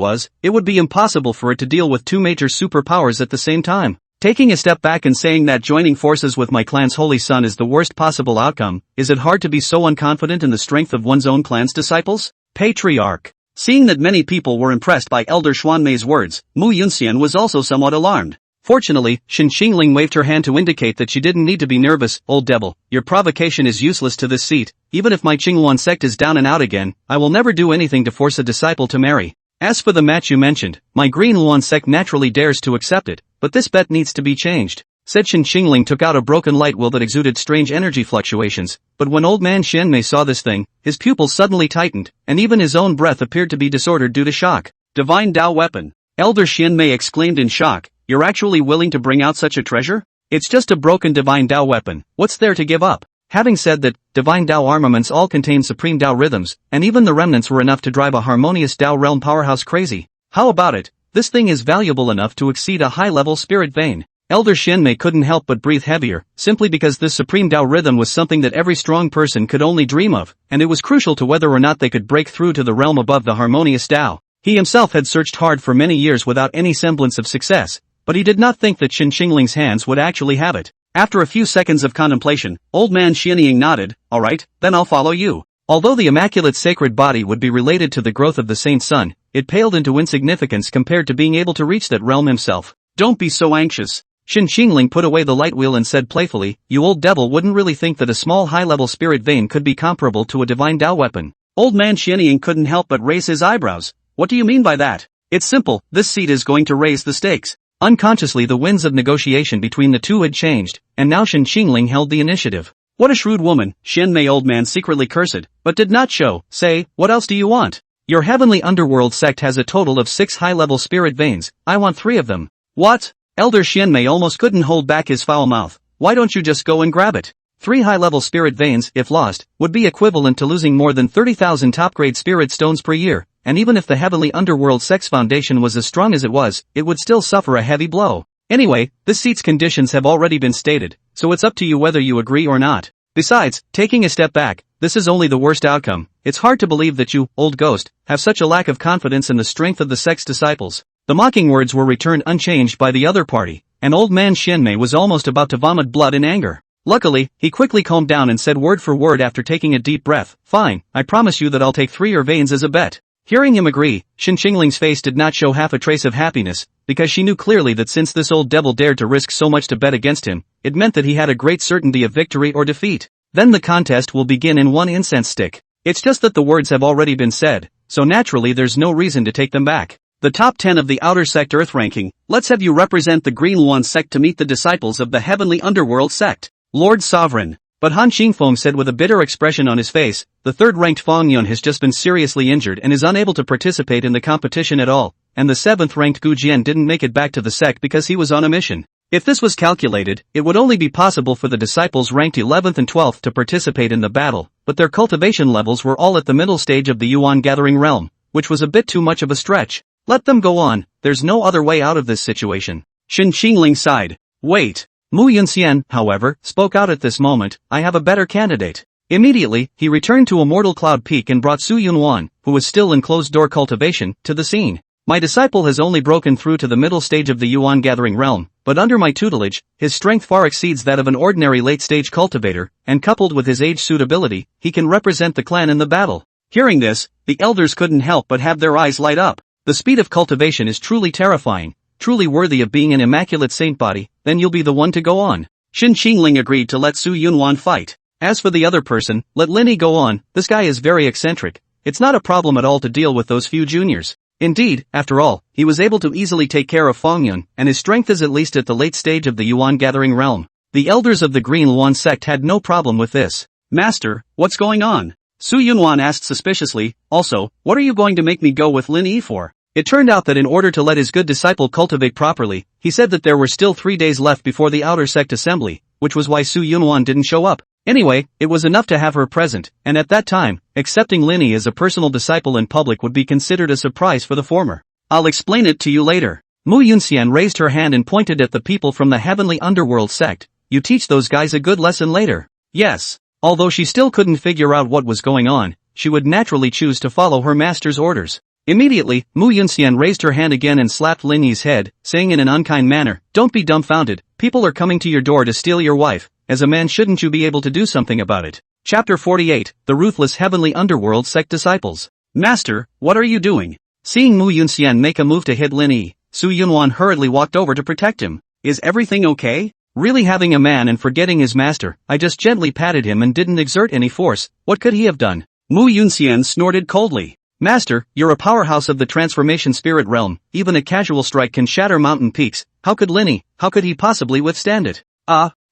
S1: would be impossible for it to deal with two major superpowers at the same time. Taking a step back and saying that joining forces with my clan's holy son is the worst possible outcome, is it hard to be so unconfident in the strength of one's own clan's disciples? Patriarch. Seeing that many people were impressed by Elder Xuanmei's words, Mu Yunxian was also somewhat alarmed. Fortunately, Shen Xingling waved her hand to indicate that she didn't need to be nervous. Old devil, your provocation is useless to this seat. Even if my Qingluan sect is down and out again, I will never do anything to force a disciple to marry. As for the match you mentioned, my Green Luan sect naturally dares to accept it, but this bet needs to be changed. Said Shen Xingling took out a broken light wheel that exuded strange energy fluctuations, but when old man Xianmei saw this thing, his pupils suddenly tightened, and even his own breath appeared to be disordered due to shock. Divine Dao Weapon. Elder Xianmei exclaimed in shock, you're actually willing to bring out such a treasure? It's just a broken Divine Dao Weapon, what's there to give up? Having said that, Divine Dao armaments all contain Supreme Dao rhythms, and even the remnants were enough to drive a harmonious Dao realm powerhouse crazy. How about it? This thing is valuable enough to exceed a high-level spirit vein. Elder Xianmei couldn't help but breathe heavier, simply because this Supreme Dao rhythm was something that every strong person could only dream of, and it was crucial to whether or not they could break through to the realm above the harmonious Dao. He himself had searched hard for many years without any semblance of success, but he did not think that Shen Xingling's hands would actually have it. After a few seconds of contemplation, old man Xianying nodded, alright, then I'll follow you. Although the immaculate sacred body would be related to the growth of the saint's son, it paled into insignificance compared to being able to reach that realm himself. Don't be so anxious. Shen Xingling put away the light wheel and said playfully, you old devil wouldn't really think that a small high-level spirit vein could be comparable to a divine Dao weapon. Old man Xianying couldn't help but raise his eyebrows. What do you mean by that? It's simple, this seat is going to raise the stakes. Unconsciously the winds of negotiation between the two had changed, and now Shen Xingling held the initiative. What a shrewd woman, Xianmei old man secretly cursed, but did not say, what else do you want? Your heavenly underworld sect has a total of 6 high-level spirit veins, I want 3 of them. What? Elder Xianmei almost couldn't hold back his foul mouth. Why don't you just go and grab it? 3 high-level spirit veins, if lost, would be equivalent to losing more than 30,000 top-grade spirit stones per year, and even if the heavenly underworld sect's foundation was as strong as it would still suffer a heavy blow. Anyway, this seat's conditions have already been stated, so it's up to you whether you agree or not. Besides, taking a step back, this is only the worst outcome. It's hard to believe that you, old ghost, have such a lack of confidence in the strength of the sect's disciples. The mocking words were returned unchanged by the other party, and old man Xianmei was almost about to vomit blood in anger. Luckily, he quickly calmed down and said word for word after taking a deep breath, fine, I promise you that I'll take 3 veins as a bet. Hearing him agree, Shen Xingling's face did not show half a trace of happiness, because she knew clearly that since this old devil dared to risk so much to bet against him, it meant that he had a great certainty of victory or defeat. Then the contest will begin in 1 incense stick. It's just that the words have already been said, so naturally there's no reason to take them back. The top 10 of the outer sect Earth ranking, let's have you represent the Green Luan sect to meet the disciples of the heavenly underworld sect. Lord Sovereign. But Han Qingfeng said with a bitter expression on his face, the 3rd-ranked Fang Yun has just been seriously injured and is unable to participate in the competition at all, and the 7th-ranked Gu Jian didn't make it back to the sect because he was on a mission. If this was calculated, it would only be possible for the disciples ranked 11th and 12th to participate in the battle, but their cultivation levels were all at the middle stage of the Yuan gathering realm, which was a bit too much of a stretch. Let them go on, there's no other way out of this situation. Shen Xingling sighed. Wait. Mu Yunxian, however, spoke out at this moment, I have a better candidate. Immediately, he returned to Immortal Cloud Peak and brought Su Yunwan, who was still in closed-door cultivation, to the scene. My disciple has only broken through to the middle stage of the Yuan gathering realm, but under my tutelage, his strength far exceeds that of an ordinary late-stage cultivator, and coupled with his age suitability, he can represent the clan in the battle. Hearing this, the elders couldn't help but have their eyes light up. The speed of cultivation is truly terrifying, truly worthy of being an immaculate saint body, then you'll be the one to go on. Shen Qingling agreed to let Su Yunwan fight. As for the other person, let Lin Yi go on, this guy is very eccentric. It's not a problem at all to deal with those few juniors. Indeed, after all, he was able to easily take care of Fengyun, and his strength is at least at the late stage of the Yuan gathering realm. The elders of the Green Luan sect had no problem with this. Master, what's going on? Su Yunwan asked suspiciously. Also, what are you going to make me go with Lin Yi for? It turned out that in order to let his good disciple cultivate properly, he said that there were still 3 days left before the outer sect assembly, which was why Su Yunwan didn't show up. Anyway, it was enough to have her present, and at that time, accepting Lin Yi as a personal disciple in public would be considered a surprise for the former. I'll explain it to you later. Mu Yunxian raised her hand and pointed at the people from the Heavenly Underworld sect. You teach those guys a good lesson later. Yes. Although she still couldn't figure out what was going on, she would naturally choose to follow her master's orders. Immediately, Mu Yunxian raised her hand again and slapped Lin Yi's head, saying in an unkind manner, "Don't be dumbfounded, people are coming to your door to steal your wife. As a man, shouldn't you be able to do something about it?" Chapter 48, The Ruthless Heavenly Underworld Sect Disciples. Master, what are you doing? Seeing Mu Yunxian make a move to hit Lin Yi, Su Yunwan hurriedly walked over to protect him. Is everything okay? Really having a man and forgetting his master, I just gently patted him and didn't exert any force, what could he have done? Mu Yunxian snorted coldly. Master, you're a powerhouse of the transformation spirit realm, even a casual strike can shatter mountain peaks, how could Lin Yi, how could he possibly withstand it?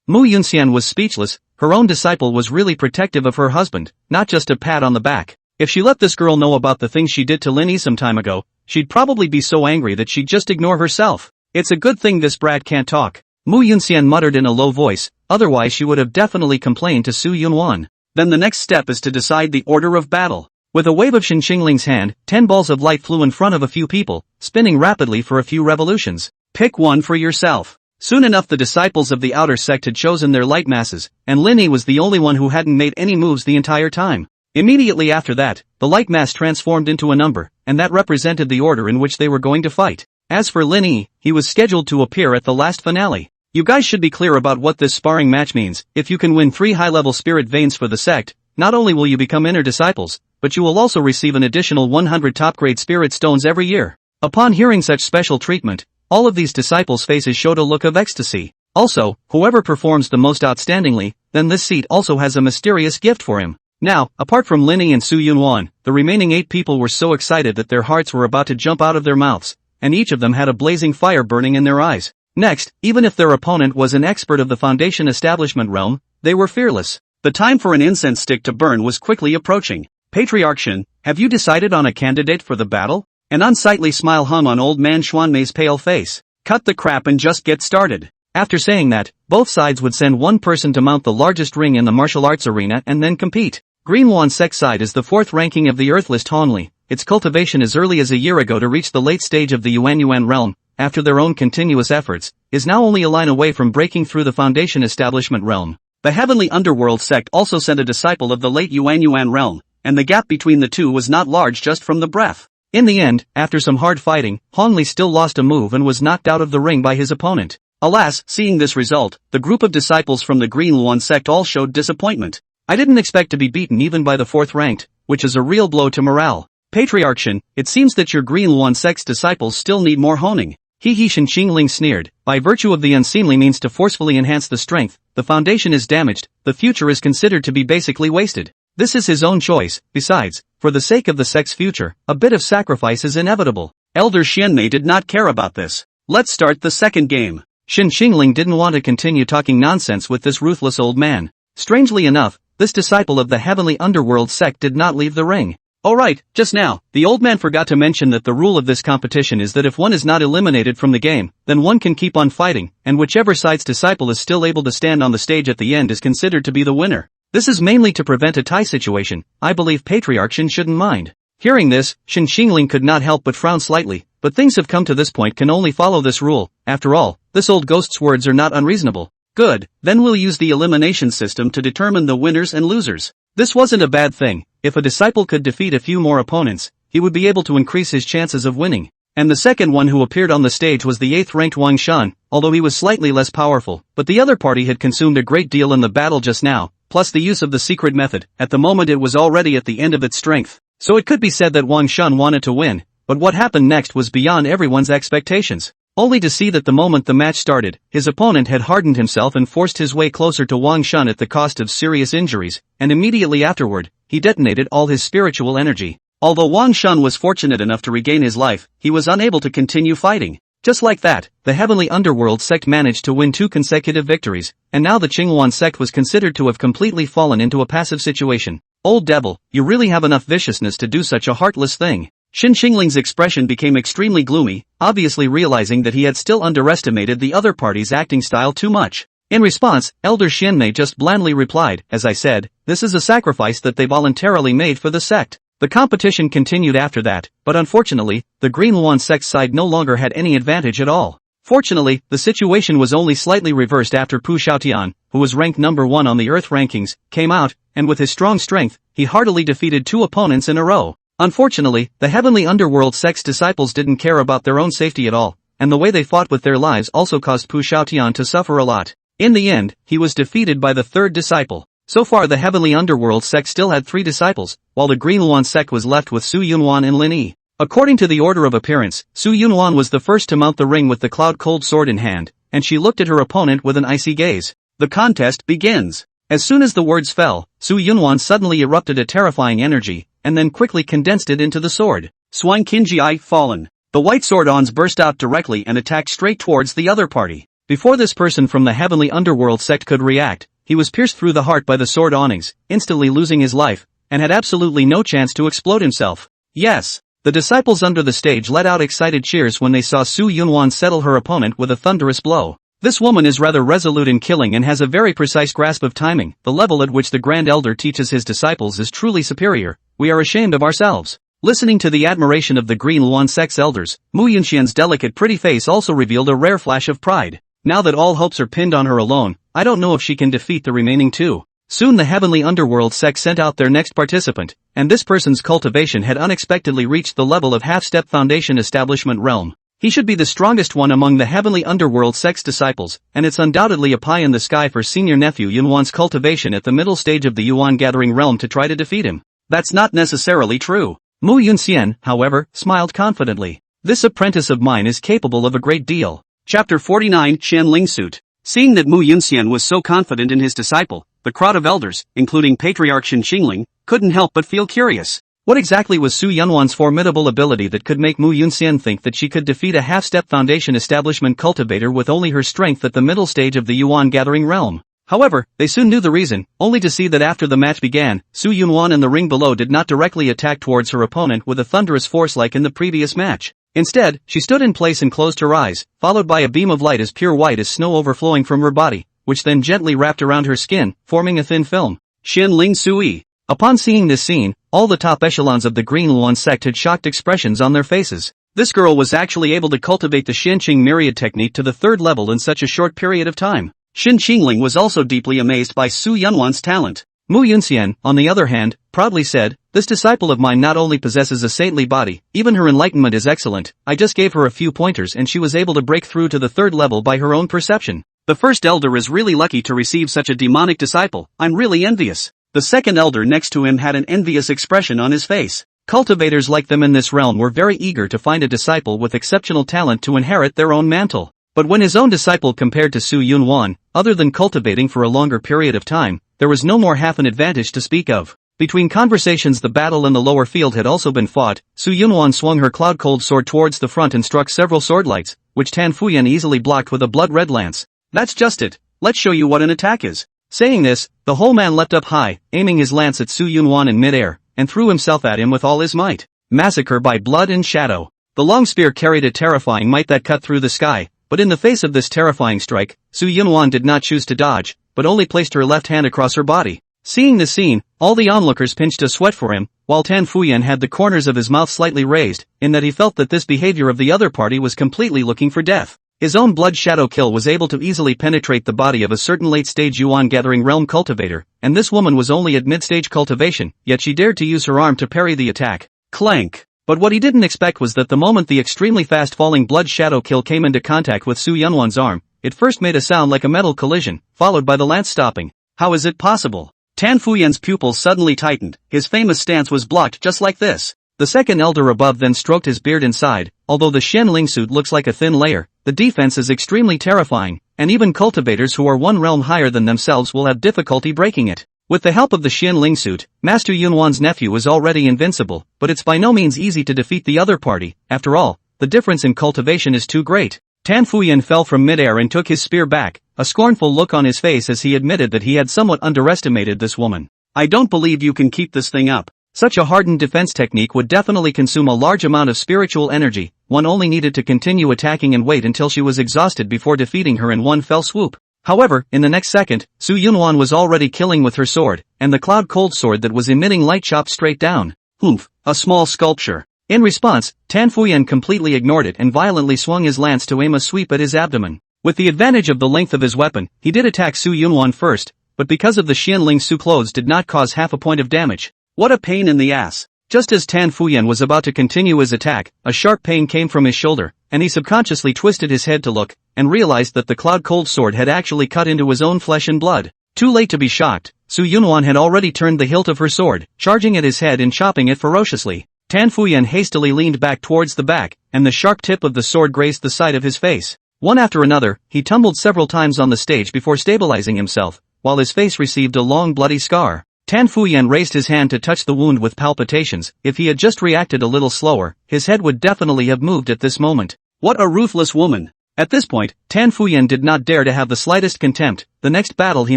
S1: Mu Yunxian was speechless, her own disciple was really protective of her husband, not just a pat on the back. If she let this girl know about the things she did to Lin Yi some time ago, she'd probably be so angry that she'd just ignore herself. It's a good thing this brat can't talk. Mu Yunxian muttered in a low voice, otherwise she would have definitely complained to Su Yunwan. Then the next step is to decide the order of battle. With a wave of Shen Qingling's hand, 10 balls of light flew in front of a few people, spinning rapidly for a few revolutions. Pick one for yourself. Soon enough the disciples of the outer sect had chosen their light masses, and Lin Yi was the only one who hadn't made any moves the entire time. Immediately after that, the light mass transformed into a number, and that represented the order in which they were going to fight. As for Lin Yi, he was scheduled to appear at the last finale. You guys should be clear about what this sparring match means. If you can win 3 high-level spirit veins for the sect, not only will you become inner disciples, but you will also receive an additional 100 top-grade spirit stones every year. Upon hearing such special treatment, all of these disciples' faces showed a look of ecstasy. Also, whoever performs the most outstandingly, then this seat also has a mysterious gift for him. Now, apart from Lin Yi and Su Yunwan, the remaining 8 people were so excited that their hearts were about to jump out of their mouths, and each of them had a blazing fire burning in their eyes. Next, even if their opponent was an expert of the Foundation establishment realm, they were fearless. The time for an incense stick to burn was quickly approaching. Patriarch Shen, have you decided on a candidate for the battle? An unsightly smile hung on old man Xuanmei's pale face. Cut the crap and just get started. After saying that, both sides would send one person to mount the largest ring in the martial arts arena and then compete. Green Luan sect side is the 4th ranking of the Earthlist Honli, its cultivation as early as a year ago to reach the late stage of the Yuan realm, after their own continuous efforts, is now only a line away from breaking through the Foundation establishment realm. The Heavenly Underworld sect also sent a disciple of the late Yuan realm, and the gap between the two was not large just from the breath. In the end, after some hard fighting, Honli still lost a move and was knocked out of the ring by his opponent. Alas, seeing this result, the group of disciples from the Green Luan sect all showed disappointment. I didn't expect to be beaten even by the 4th ranked, which is a real blow to morale. Patriarch Shen, it seems that your Green Luan sect's disciples still need more honing. He Shen Qingling sneered, by virtue of the unseemly means to forcefully enhance the strength, the foundation is damaged, the future is considered to be basically wasted. This is his own choice, besides, for the sake of the sect's future, a bit of sacrifice is inevitable. Elder Xianmei did not care about this. Let's start the second game. Shen Qingling didn't want to continue talking nonsense with this ruthless old man. Strangely enough, this disciple of the Heavenly Underworld sect did not leave the ring. Alright, just now, the old man forgot to mention that the rule of this competition is that if one is not eliminated from the game, then one can keep on fighting, and whichever side's disciple is still able to stand on the stage at the end is considered to be the winner. This is mainly to prevent a tie situation. I believe Patriarch Shen shouldn't mind. Hearing this, Shen Qingling could not help but frown slightly, but things have come to this point can only follow this rule. After all, this old ghost's words are not unreasonable. Good, then we'll use the elimination system to determine the winners and losers. This wasn't a bad thing. If a disciple could defeat a few more opponents, he would be able to increase his chances of winning. And the second one who appeared on the stage was the 8th ranked Wang Shan, although he was slightly less powerful, but the other party had consumed a great deal in the battle just now, plus the use of the secret method. At the moment it was already at the end of its strength, so it could be said that Wang Shan wanted to win, but what happened next was beyond everyone's expectations. Only to see that the moment the match started, his opponent had hardened himself and forced his way closer to Wang Shan at the cost of serious injuries, and immediately afterward, he detonated all his spiritual energy. Although Wang Shan was fortunate enough to regain his life, he was unable to continue fighting. Just like that, the Heavenly Underworld sect managed to win 2 consecutive victories, and now the Qingyuan sect was considered to have completely fallen into a passive situation. Old devil, you really have enough viciousness to do such a heartless thing. Xin Qingling's expression became extremely gloomy, obviously realizing that he had still underestimated the other party's acting style too much. In response, Elder Xianmei just blandly replied, as I said, this is a sacrifice that they voluntarily made for the sect. The competition continued after that, but unfortunately, the Green Yuan sect side no longer had any advantage at all. Fortunately, the situation was only slightly reversed after Pu Xiaotian, who was ranked number 1 on the Earth rankings, came out, and with his strong strength, he heartily defeated 2 opponents in a row. Unfortunately, the Heavenly Underworld sect's disciples didn't care about their own safety at all, and the way they fought with their lives also caused Pu Xiaotian to suffer a lot. In the end, he was defeated by the 3rd disciple. So far the Heavenly Underworld sect still had 3 disciples, while the Green Yuan sect was left with Su Yunwan and Lin Yi. According to the order of appearance, Su Yunwan was the first to mount the ring with the cloud-cold sword in hand, and she looked at her opponent with an icy gaze. The contest begins. As soon as the words fell, Su Yunwan suddenly erupted a terrifying energy, and then quickly condensed it into the sword. Swine Qinji fallen. The white sword-ons burst out directly and attacked straight towards the other party. Before this person from the Heavenly Underworld sect could react, he was pierced through the heart by the sword awnings, instantly losing his life, and had absolutely no chance to explode himself. Yes! The disciples under the stage let out excited cheers when they saw Su Yunwan settle her opponent with a thunderous blow. This woman is rather resolute in killing and has a very precise grasp of timing. The level at which the Grand Elder teaches his disciples is truly superior. We are ashamed of ourselves. Listening to the admiration of the Green Yuan sect's elders, Mu Yunxian's delicate pretty face also revealed a rare flash of pride. Now that all hopes are pinned on her alone, I don't know if she can defeat the remaining 2. Soon the Heavenly Underworld sect sent out their next participant, and this person's cultivation had unexpectedly reached the level of half-step foundation establishment realm. He should be the strongest one among the Heavenly Underworld sect's disciples, and it's undoubtedly a pie in the sky for senior nephew Yunwan's cultivation at the middle stage of the Yuan gathering realm to try to defeat him. That's not necessarily true. Mu Yunxian, however, smiled confidently. This apprentice of mine is capable of a great deal. Chapter 49 Shan Ling Suit. Seeing that Mu Yunxian was so confident in his disciple, the crowd of elders, including Patriarch Shen Qingling, couldn't help but feel curious. What exactly was Su Yunwan's formidable ability that could make Mu Yunxian think that she could defeat a half-step foundation establishment cultivator with only her strength at the middle stage of the Yuan gathering realm? However, they soon knew the reason, only to see that after the match began, Su Yunwan in the ring below did not directly attack towards her opponent with a thunderous force like in the previous match. Instead, she stood in place and closed her eyes, followed by a beam of light as pure white as snow overflowing from her body, which then gently wrapped around her skin, forming a thin film. Shen Ling Sui. Upon seeing this scene, all the top echelons of the Green Yuan sect had shocked expressions on their faces. This girl was actually able to cultivate the Shenqing myriad technique to the 3rd level in such a short period of time. Shen Qingling was also deeply amazed by Su Yunwan's talent. Mu Yunxian, on the other hand, proudly said, this disciple of mine not only possesses a saintly body, even her enlightenment is excellent. I just gave her a few pointers and she was able to break through to the 3rd level by her own perception. The first elder is really lucky to receive such a demonic disciple. I'm really envious. The second elder next to him had an envious expression on his face. Cultivators like them in this realm were very eager to find a disciple with exceptional talent to inherit their own mantle. But when his own disciple compared to Su Yunwan, other than cultivating for a longer period of time, there was no more half an advantage to speak of. Between conversations the battle in the lower field had also been fought. Su Yunwan swung her cloud-cold sword towards the front and struck several sword lights, which Tan Fuyan easily blocked with a blood-red lance. That's just it. Let's show you what an attack is. Saying this, the whole man leapt up high, aiming his lance at Su Yunwan in mid-air, and threw himself at him with all his might. Massacre by blood and shadow. The long spear carried a terrifying might that cut through the sky, but in the face of this terrifying strike, Su Yunwan did not choose to dodge, but only placed her left hand across her body. Seeing the scene, all the onlookers pinched a sweat for him, while Tan Fuyan had the corners of his mouth slightly raised, in that he felt that this behavior of the other party was completely looking for death. His own blood shadow kill was able to easily penetrate the body of a certain late-stage Yuan gathering realm cultivator, and this woman was only at mid-stage cultivation, yet she dared to use her arm to parry the attack. Clank! But what he didn't expect was that the moment the extremely fast-falling blood shadow kill came into contact with Su Yunwan's arm, it first made a sound like a metal collision, followed by the lance stopping. How is it possible? Tan Fuyan's pupils suddenly tightened, his famous stance was blocked just like this. The second elder above then stroked his beard inside. Although the Xianling suit looks like a thin layer, the defense is extremely terrifying, and even cultivators who are one realm higher than themselves will have difficulty breaking it. With the help of the Xianling suit, Master Yunwan's nephew is already invincible, but it's by no means easy to defeat the other party. After all, the difference in cultivation is too great. Tan Fuyan fell from midair and took his spear back, a scornful look on his face as he admitted that he had somewhat underestimated this woman. I don't believe you can keep this thing up. Such a hardened defense technique would definitely consume a large amount of spiritual energy. One only needed to continue attacking and wait until she was exhausted before defeating her in one fell swoop. However, in the next second, Su Yunwan was already killing with her sword, and the cloud cold sword that was emitting light chopped straight down. Oomph, a small sculpture. In response, Tan Fuyan completely ignored it and violently swung his lance to aim a sweep at his abdomen. With the advantage of the length of his weapon, he did attack Su Yunwan first, but because of the Xianling Su clothes did not cause half a point of damage. What a pain in the ass. Just as Tan Fuyan was about to continue his attack, a sharp pain came from his shoulder, and he subconsciously twisted his head to look, and realized that the cloud cold sword had actually cut into his own flesh and blood. Too late to be shocked, Su Yunwan had already turned the hilt of her sword, charging at his head and chopping it ferociously. Tan Fuyan hastily leaned back towards the back, and the sharp tip of the sword grazed the side of his face. One after another, he tumbled several times on the stage before stabilizing himself, while his face received a long bloody scar. Tan Fuyan raised his hand to touch the wound with palpitations. If he had just reacted a little slower, his head would definitely have moved at this moment. What a ruthless woman! At this point, Tan Fuyan did not dare to have the slightest contempt. The next battle he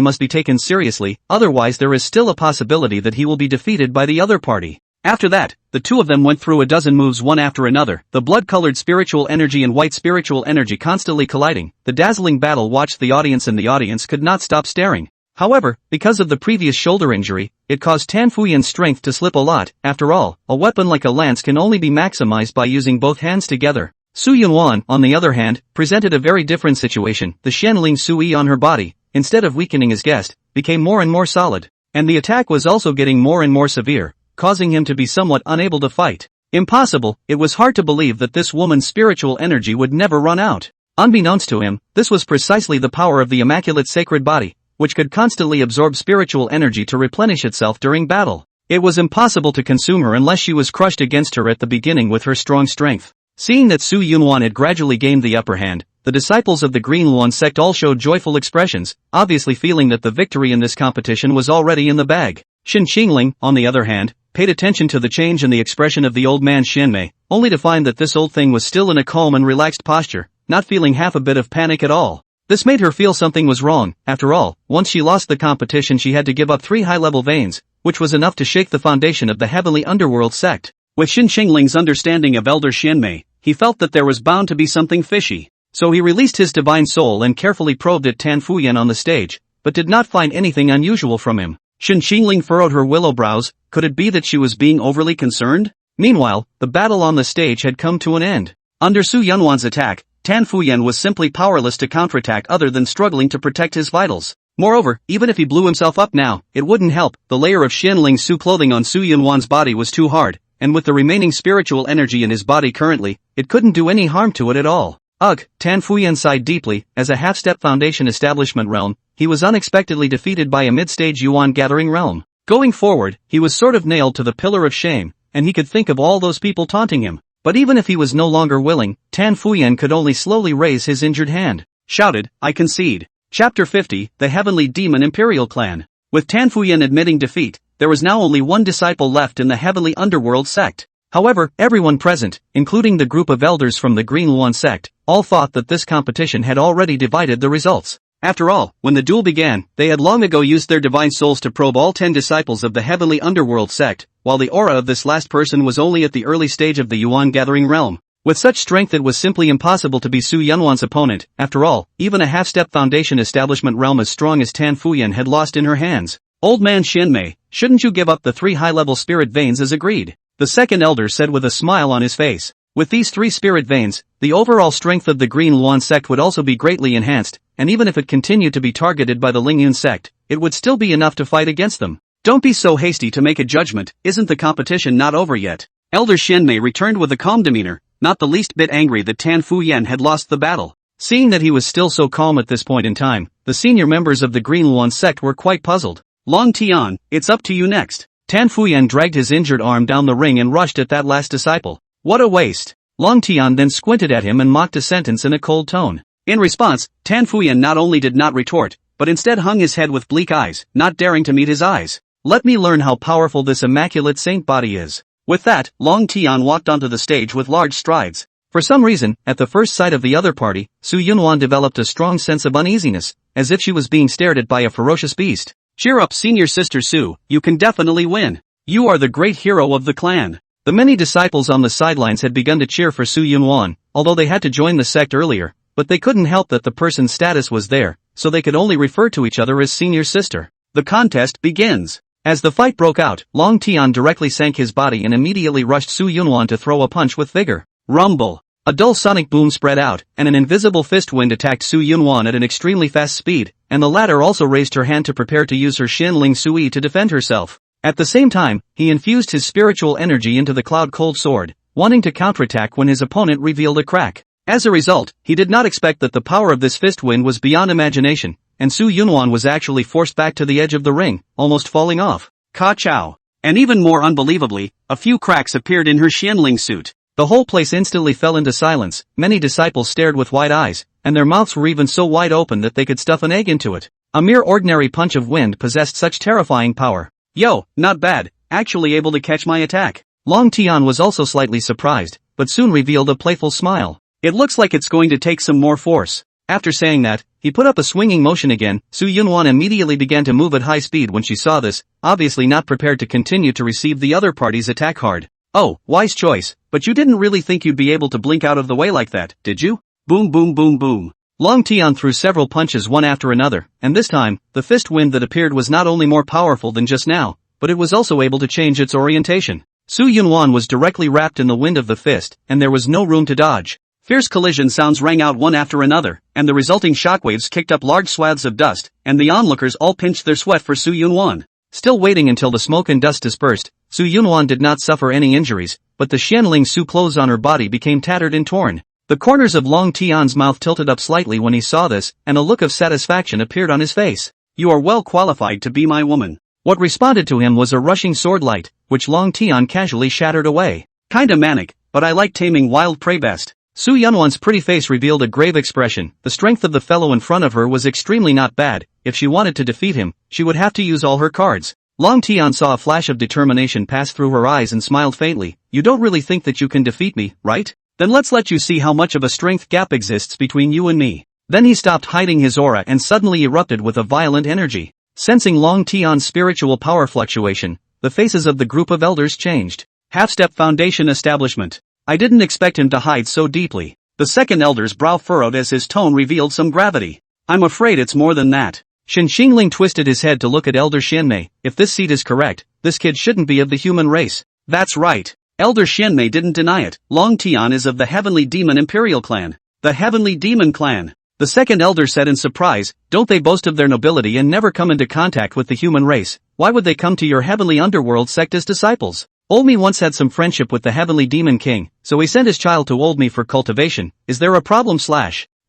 S1: must be taken seriously, otherwise there is still a possibility that he will be defeated by the other party. After that, the two of them went through a dozen moves one after another, the blood-colored spiritual energy and white spiritual energy constantly colliding. The dazzling battle watched the audience and the audience could not stop staring. However, because of the previous shoulder injury, it caused Tan Fuyan's strength to slip a lot. After all, a weapon like a lance can only be maximized by using both hands together. Su Yunwan, on the other hand, presented a very different situation. The Xianling Sui on her body, instead of weakening his guest, became more and more solid, and the attack was also getting more and more severe, causing him to be somewhat unable to fight. Impossible, it was hard to believe that this woman's spiritual energy would never run out. Unbeknownst to him, this was precisely the power of the Immaculate Sacred Body, which could constantly absorb spiritual energy to replenish itself during battle. It was impossible to consume her unless she was crushed against her at the beginning with her strong strength. Seeing that Su Yunwan had gradually gained the upper hand, the disciples of the Green Luan sect all showed joyful expressions, obviously feeling that the victory in this competition was already in the bag. Shin Qingling, on the other hand, paid attention to the change in the expression of the old man Xianmei, only to find that this old thing was still in a calm and relaxed posture, not feeling half a bit of panic at all. This made her feel something was wrong. After all, once she lost the competition she had to give up 3 high-level veins, which was enough to shake the foundation of the heavenly underworld sect. With Shin Qingling's understanding of Elder Xianmei, he felt that there was bound to be something fishy. So he released his divine soul and carefully probed at Tan Fuyan on the stage, but did not find anything unusual from him. Shin Qingling furrowed her willow brows. Could it be that she was being overly concerned? Meanwhile, the battle on the stage had come to an end. Under Su Yunwan's attack, Tan Fuyan was simply powerless to counterattack other than struggling to protect his vitals. Moreover, even if he blew himself up now, it wouldn't help. The layer of Xianling Su clothing on Su Yunwan's body was too hard, and with the remaining spiritual energy in his body currently, it couldn't do any harm to it at all. Ugh, Tan Fuyan sighed deeply. As a half-step foundation establishment realm, he was unexpectedly defeated by a mid-stage Yuan gathering realm. Going forward, he was sort of nailed to the pillar of shame, and he could think of all those people taunting him. But even if he was no longer willing, Tan Fuyan could only slowly raise his injured hand. Shouted, I concede. Chapter 50, The Heavenly Demon Imperial Clan. With Tan Fuyan admitting defeat, there was now only one disciple left in the Heavenly Underworld sect. However, everyone present, including the group of elders from the Green Luan sect, all thought that this competition had already divided the results. After all, when the duel began, they had long ago used their divine souls to probe all 10 disciples of the Heavenly Underworld sect, while the aura of this last person was only at the early stage of the Yuan gathering realm. With such strength it was simply impossible to be Su Yunwan's opponent. After all, even a half-step foundation establishment realm as strong as Tan Fuyan had lost in her hands. Old man Xianmei, shouldn't you give up the 3 high-level spirit veins as agreed? The second elder said with a smile on his face. With these 3 spirit veins, the overall strength of the Green Luan sect would also be greatly enhanced, and even if it continued to be targeted by the Lingyun sect, it would still be enough to fight against them. Don't be so hasty to make a judgment, isn't the competition not over yet? Elder Xianmei returned with a calm demeanor, not the least bit angry that Tan Fuyan had lost the battle. Seeing that he was still so calm at this point in time, the senior members of the Green Luan sect were quite puzzled. Long Tian, it's up to you next. Tan Fuyan dragged his injured arm down the ring and rushed at that last disciple. What a waste. Long Tian then squinted at him and mocked a sentence in a cold tone. In response, Tan Fuyan not only did not retort, but instead hung his head with bleak eyes, not daring to meet his eyes. Let me learn how powerful this immaculate saint body is. With that, Long Tian walked onto the stage with large strides. For some reason, at the first sight of the other party, Su Yunwan developed a strong sense of uneasiness, as if she was being stared at by a ferocious beast. Cheer up, senior sister Su, you can definitely win. You are the great hero of the clan. The many disciples on the sidelines had begun to cheer for Su Yunwan, although they had to join the sect earlier, but they couldn't help that the person's status was there, so they could only refer to each other as senior sister. The contest begins. As the fight broke out, Long Tian directly sank his body and immediately rushed Su Yunwan to throw a punch with vigor. Rumble. A dull sonic boom spread out, and an invisible fist wind attacked Su Yunwan at an extremely fast speed, and the latter also raised her hand to prepare to use her Xin Ling Sui to defend herself. At the same time, he infused his spiritual energy into the Cloud Cold Sword, wanting to counterattack when his opponent revealed a crack. As a result, he did not expect that the power of this fist wind was beyond imagination, and Su Yunwan was actually forced back to the edge of the ring, almost falling off. Ka-chow. And even more unbelievably, a few cracks appeared in her Xianling suit. The whole place instantly fell into silence. Many disciples stared with wide eyes, and their mouths were even so wide open that they could stuff an egg into it. A mere ordinary punch of wind possessed such terrifying power. Yo, not bad, actually able to catch my attack. Long Tian was also slightly surprised, but soon revealed a playful smile. It looks like it's going to take some more force. After saying that, he put up a swinging motion again. Su Yunwan immediately began to move at high speed when she saw this, obviously not prepared to continue to receive the other party's attack hard. Oh, wise choice, but you didn't really think you'd be able to blink out of the way like that, did you? Boom boom boom boom. Long Tian threw several punches one after another, and this time, the fist wind that appeared was not only more powerful than just now, but it was also able to change its orientation. Su Yunwan was directly wrapped in the wind of the fist, and there was no room to dodge. Fierce collision sounds rang out one after another, and the resulting shockwaves kicked up large swaths of dust, and the onlookers all pinched their sweat for Su Yunwan. Still waiting until the smoke and dust dispersed, Su Yunwan did not suffer any injuries, but the Xianling Su clothes on her body became tattered and torn. The corners of Long Tian's mouth tilted up slightly when he saw this, and a look of satisfaction appeared on his face. You are well qualified to be my woman. What responded to him was a rushing sword light, which Long Tian casually shattered away. Kinda manic, but I like taming wild prey best. Su Yunwan's pretty face revealed a grave expression. The strength of the fellow in front of her was extremely not bad. If she wanted to defeat him, she would have to use all her cards. Long Tian saw a flash of determination pass through her eyes and smiled faintly. You don't really think that you can defeat me, right? Then let's let you see how much of a strength gap exists between you and me. Then he stopped hiding his aura and suddenly erupted with a violent energy. Sensing Long Tian's spiritual power fluctuation, the faces of the group of elders changed. Half-step foundation establishment. I didn't expect him to hide so deeply. The second elder's brow furrowed as his tone revealed some gravity. I'm afraid it's more than that. Shen Xingling twisted his head to look at Elder Xianmei. If this seed is correct, this kid shouldn't be of the human race. That's right. Elder Xianmei didn't deny it. Long Tian is of the Heavenly Demon Imperial Clan. The Heavenly Demon Clan. The second elder said in surprise, don't they boast of their nobility and never come into contact with the human race? Why would they come to your heavenly underworld sect as disciples? Olmi once had some friendship with the Heavenly Demon King, so he sent his child to Olmi for cultivation. Is there a problem?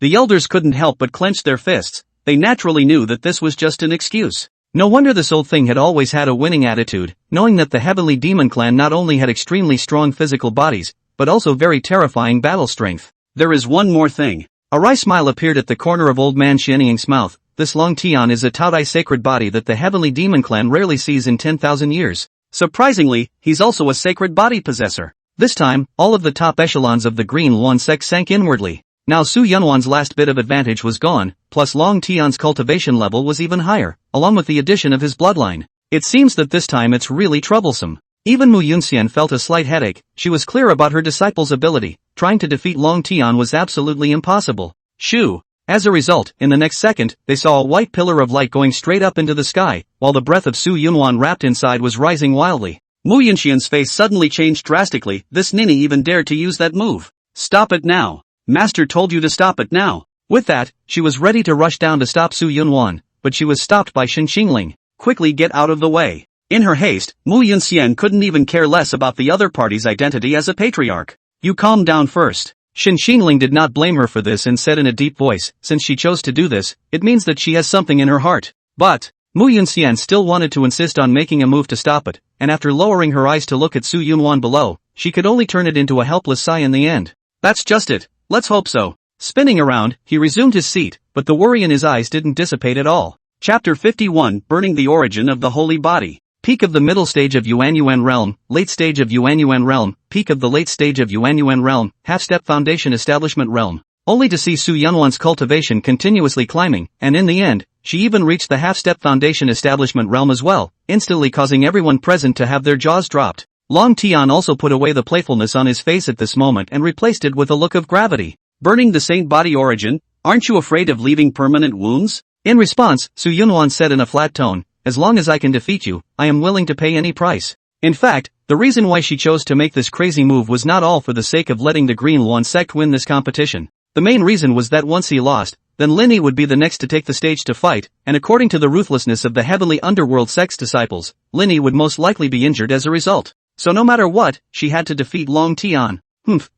S1: The elders couldn't help but clench their fists. They naturally knew that this was just an excuse. No wonder this old thing had always had a winning attitude, knowing that the Heavenly Demon Clan not only had extremely strong physical bodies, but also very terrifying battle strength. There is one more thing. A wry smile appeared at the corner of Old Man Xianying's mouth. This Long Tian is a Taodai sacred body that the Heavenly Demon Clan rarely sees in 10,000 years. Surprisingly, he's also a sacred body possessor. This time, all of the top echelons of the Green Luan sect sank inwardly. Now Su Yunwan's last bit of advantage was gone, plus Long Tian's cultivation level was even higher, along with the addition of his bloodline. It seems that this time it's really troublesome. Even Mu Yunxian felt a slight headache. She was clear about her disciple's ability. Trying to defeat Long Tian was absolutely impossible. Shoo! As a result, in the next second, they saw a white pillar of light going straight up into the sky, while the breath of Su Yunwan wrapped inside was rising wildly. Mu Yunxian's face suddenly changed drastically. This ninny even dared to use that move. Stop it now. Master told you to stop it now. With that, she was ready to rush down to stop Su Yunwan, but she was stopped by Shen Xingling. Quickly get out of the way. In her haste, Mu Yunxian couldn't even care less about the other party's identity as a patriarch. You calm down first. Shin Xingling did not blame her for this and said in a deep voice, since she chose to do this, it means that she has something in her heart. But Mu Yunxian still wanted to insist on making a move to stop it, and after lowering her eyes to look at Su Yunwan below, she could only turn it into a helpless sigh in the end. That's just it. Let's hope so. Spinning around, he resumed his seat, but the worry in his eyes didn't dissipate at all. Chapter 51, Burning the Origin of the Holy Body. Peak of the middle stage of Yuanyuan realm, late stage of Yuanyuan realm, peak of the late stage of Yuanyuan realm, half-step foundation establishment realm. Only to see Su Yunwan's cultivation continuously climbing, and in the end, she even reached the half-step foundation establishment realm as well, instantly causing everyone present to have their jaws dropped. Long Tian also put away the playfulness on his face at this moment and replaced it with a look of gravity. Burning the Saint Body Origin, aren't you afraid of leaving permanent wounds? In response, Su Yunwan said in a flat tone, as long as I can defeat you, I am willing to pay any price. In fact, the reason why she chose to make this crazy move was not all for the sake of letting the Green Luan sect win this competition. The main reason was that once he lost, then Lin Yi would be the next to take the stage to fight, and according to the ruthlessness of the heavenly underworld sect's disciples, Lin Yi would most likely be injured as a result. So no matter what, she had to defeat Long Tian.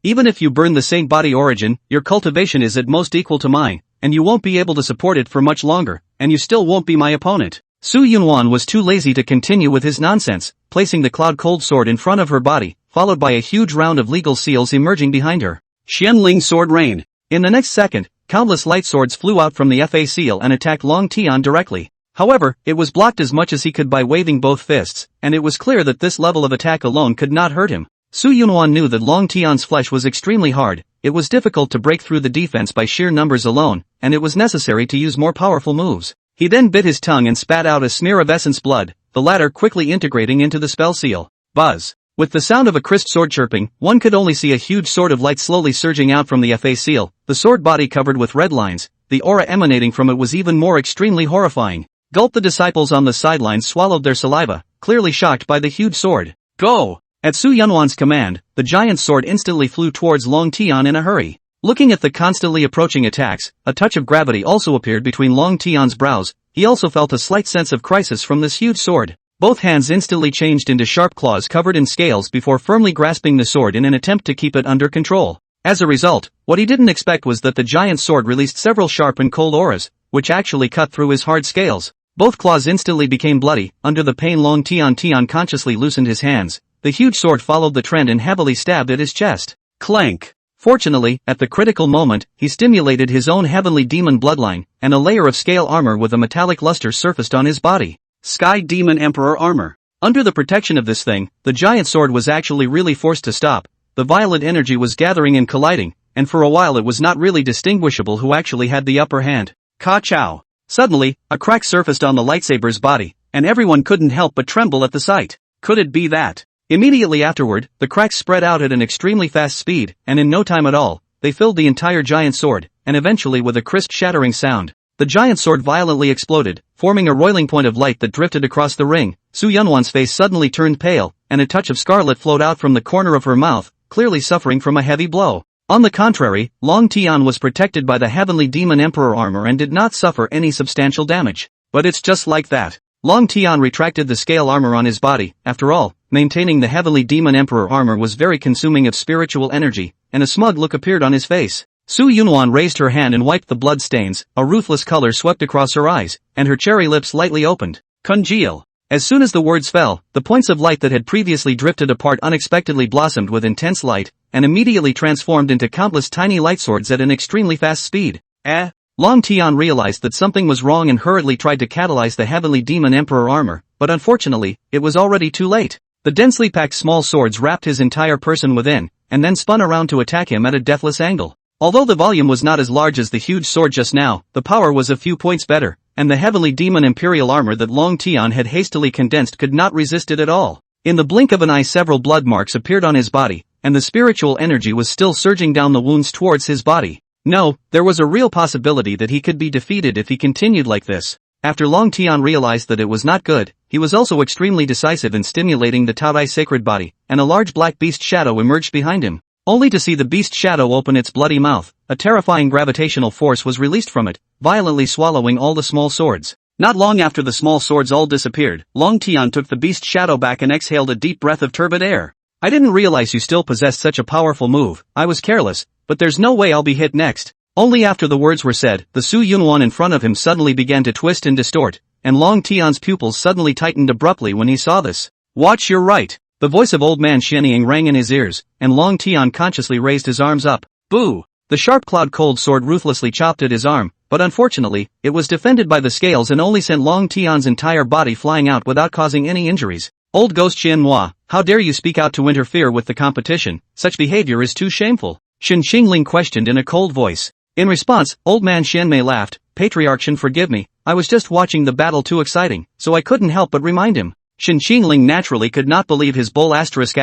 S1: Even if you burn the Saint Body Origin, your cultivation is at most equal to mine, and you won't be able to support it for much longer, and you still won't be my opponent. Su Yunwan was too lazy to continue with his nonsense, placing the Cloud Cold Sword in front of her body, followed by a huge round of legal seals emerging behind her. Xianling Sword Rain. In the next second, countless light swords flew out from the FA seal and attacked Long Tian directly. However, it was blocked as much as he could by waving both fists, and it was clear that this level of attack alone could not hurt him. Su Yunwan knew that Long Tian's flesh was extremely hard, it was difficult to break through the defense by sheer numbers alone, and it was necessary to use more powerful moves. He then bit his tongue and spat out a smear of essence blood, the latter quickly integrating into the spell seal. Buzz. With the sound of a crisp sword chirping, one could only see a huge sword of light slowly surging out from the FA seal, the sword body covered with red lines, the aura emanating from it was even more extremely horrifying. Gulp. The disciples on the sidelines swallowed their saliva, clearly shocked by the huge sword. Go! At Su Yunwan's command, the giant sword instantly flew towards Long Tian in a hurry. Looking at the constantly approaching attacks, a touch of gravity also appeared between Long Tian's brows. He also felt a slight sense of crisis from this huge sword. Both hands instantly changed into sharp claws covered in scales before firmly grasping the sword in an attempt to keep it under control. As a result, what he didn't expect was that the giant sword released several sharp and cold auras, which actually cut through his hard scales. Both claws instantly became bloody. Under the pain, Long Tian consciously loosened his hands. The huge sword followed the trend and heavily stabbed at his chest. Clank! Fortunately, at the critical moment, he stimulated his own heavenly demon bloodline, and a layer of scale armor with a metallic luster surfaced on his body. Sky Demon Emperor armor. Under the protection of this thing, the giant sword was actually really forced to stop. The violent energy was gathering and colliding, and for a while it was not really distinguishable who actually had the upper hand. Ka-chow. Suddenly, a crack surfaced on the lightsaber's body, and everyone couldn't help but tremble at the sight. Could it be that? Immediately afterward, the cracks spread out at an extremely fast speed, and in no time at all, they filled the entire giant sword, and eventually with a crisp shattering sound, the giant sword violently exploded, forming a roiling point of light that drifted across the ring. Su Yunwan's face suddenly turned pale, and a touch of scarlet flowed out from the corner of her mouth, clearly suffering from a heavy blow. On the contrary, Long Tian was protected by the heavenly demon emperor armor and did not suffer any substantial damage. But it's just like that. Long Tian retracted the scale armor on his body. After all, maintaining the heavenly demon emperor armor was very consuming of spiritual energy, and a smug look appeared on his face. Su Yunwan raised her hand and wiped the blood stains. A ruthless color swept across her eyes, and her cherry lips lightly opened. Congeal. As soon as the words fell, the points of light that had previously drifted apart unexpectedly blossomed with intense light, and immediately transformed into countless tiny light swords at an extremely fast speed. Long Tian realized that something was wrong and hurriedly tried to catalyze the heavenly demon emperor armor, but unfortunately, it was already too late. The densely packed small swords wrapped his entire person within, and then spun around to attack him at a deathless angle. Although the volume was not as large as the huge sword just now, the power was a few points better, and the heavenly demon imperial armor that Long Tian had hastily condensed could not resist it at all. In the blink of an eye, several blood marks appeared on his body, and the spiritual energy was still surging down the wounds towards his body. No, there was a real possibility that he could be defeated if he continued like this. After Long Tian realized that it was not good, he was also extremely decisive in stimulating the Taodai sacred body, and a large black beast shadow emerged behind him. Only to see the beast shadow open its bloody mouth, a terrifying gravitational force was released from it, violently swallowing all the small swords. Not long after the small swords all disappeared, Long Tian took the beast shadow back and exhaled a deep breath of turbid air. I didn't realize you still possessed such a powerful move. I was careless, but there's no way I'll be hit next. Only after the words were said, the Su Yunwan in front of him suddenly began to twist and distort, and Long Tian's pupils suddenly tightened abruptly when he saw this. Watch your right. The voice of old man Xianying rang in his ears, and Long Tian consciously raised his arms up. Boo! The sharp cloud cold sword ruthlessly chopped at his arm, but unfortunately, it was defended by the scales and only sent Long Tian's entire body flying out without causing any injuries. Old ghost Xianhua, how dare you speak out to interfere with the competition? Such behavior is too shameful. Shen Xingling questioned in a cold voice. In response, old man Xianmei laughed. Patriarch Shen, forgive me, I was just watching the battle too exciting, so I couldn't help but remind him. Shen Xingling naturally could not believe his bull asterisk.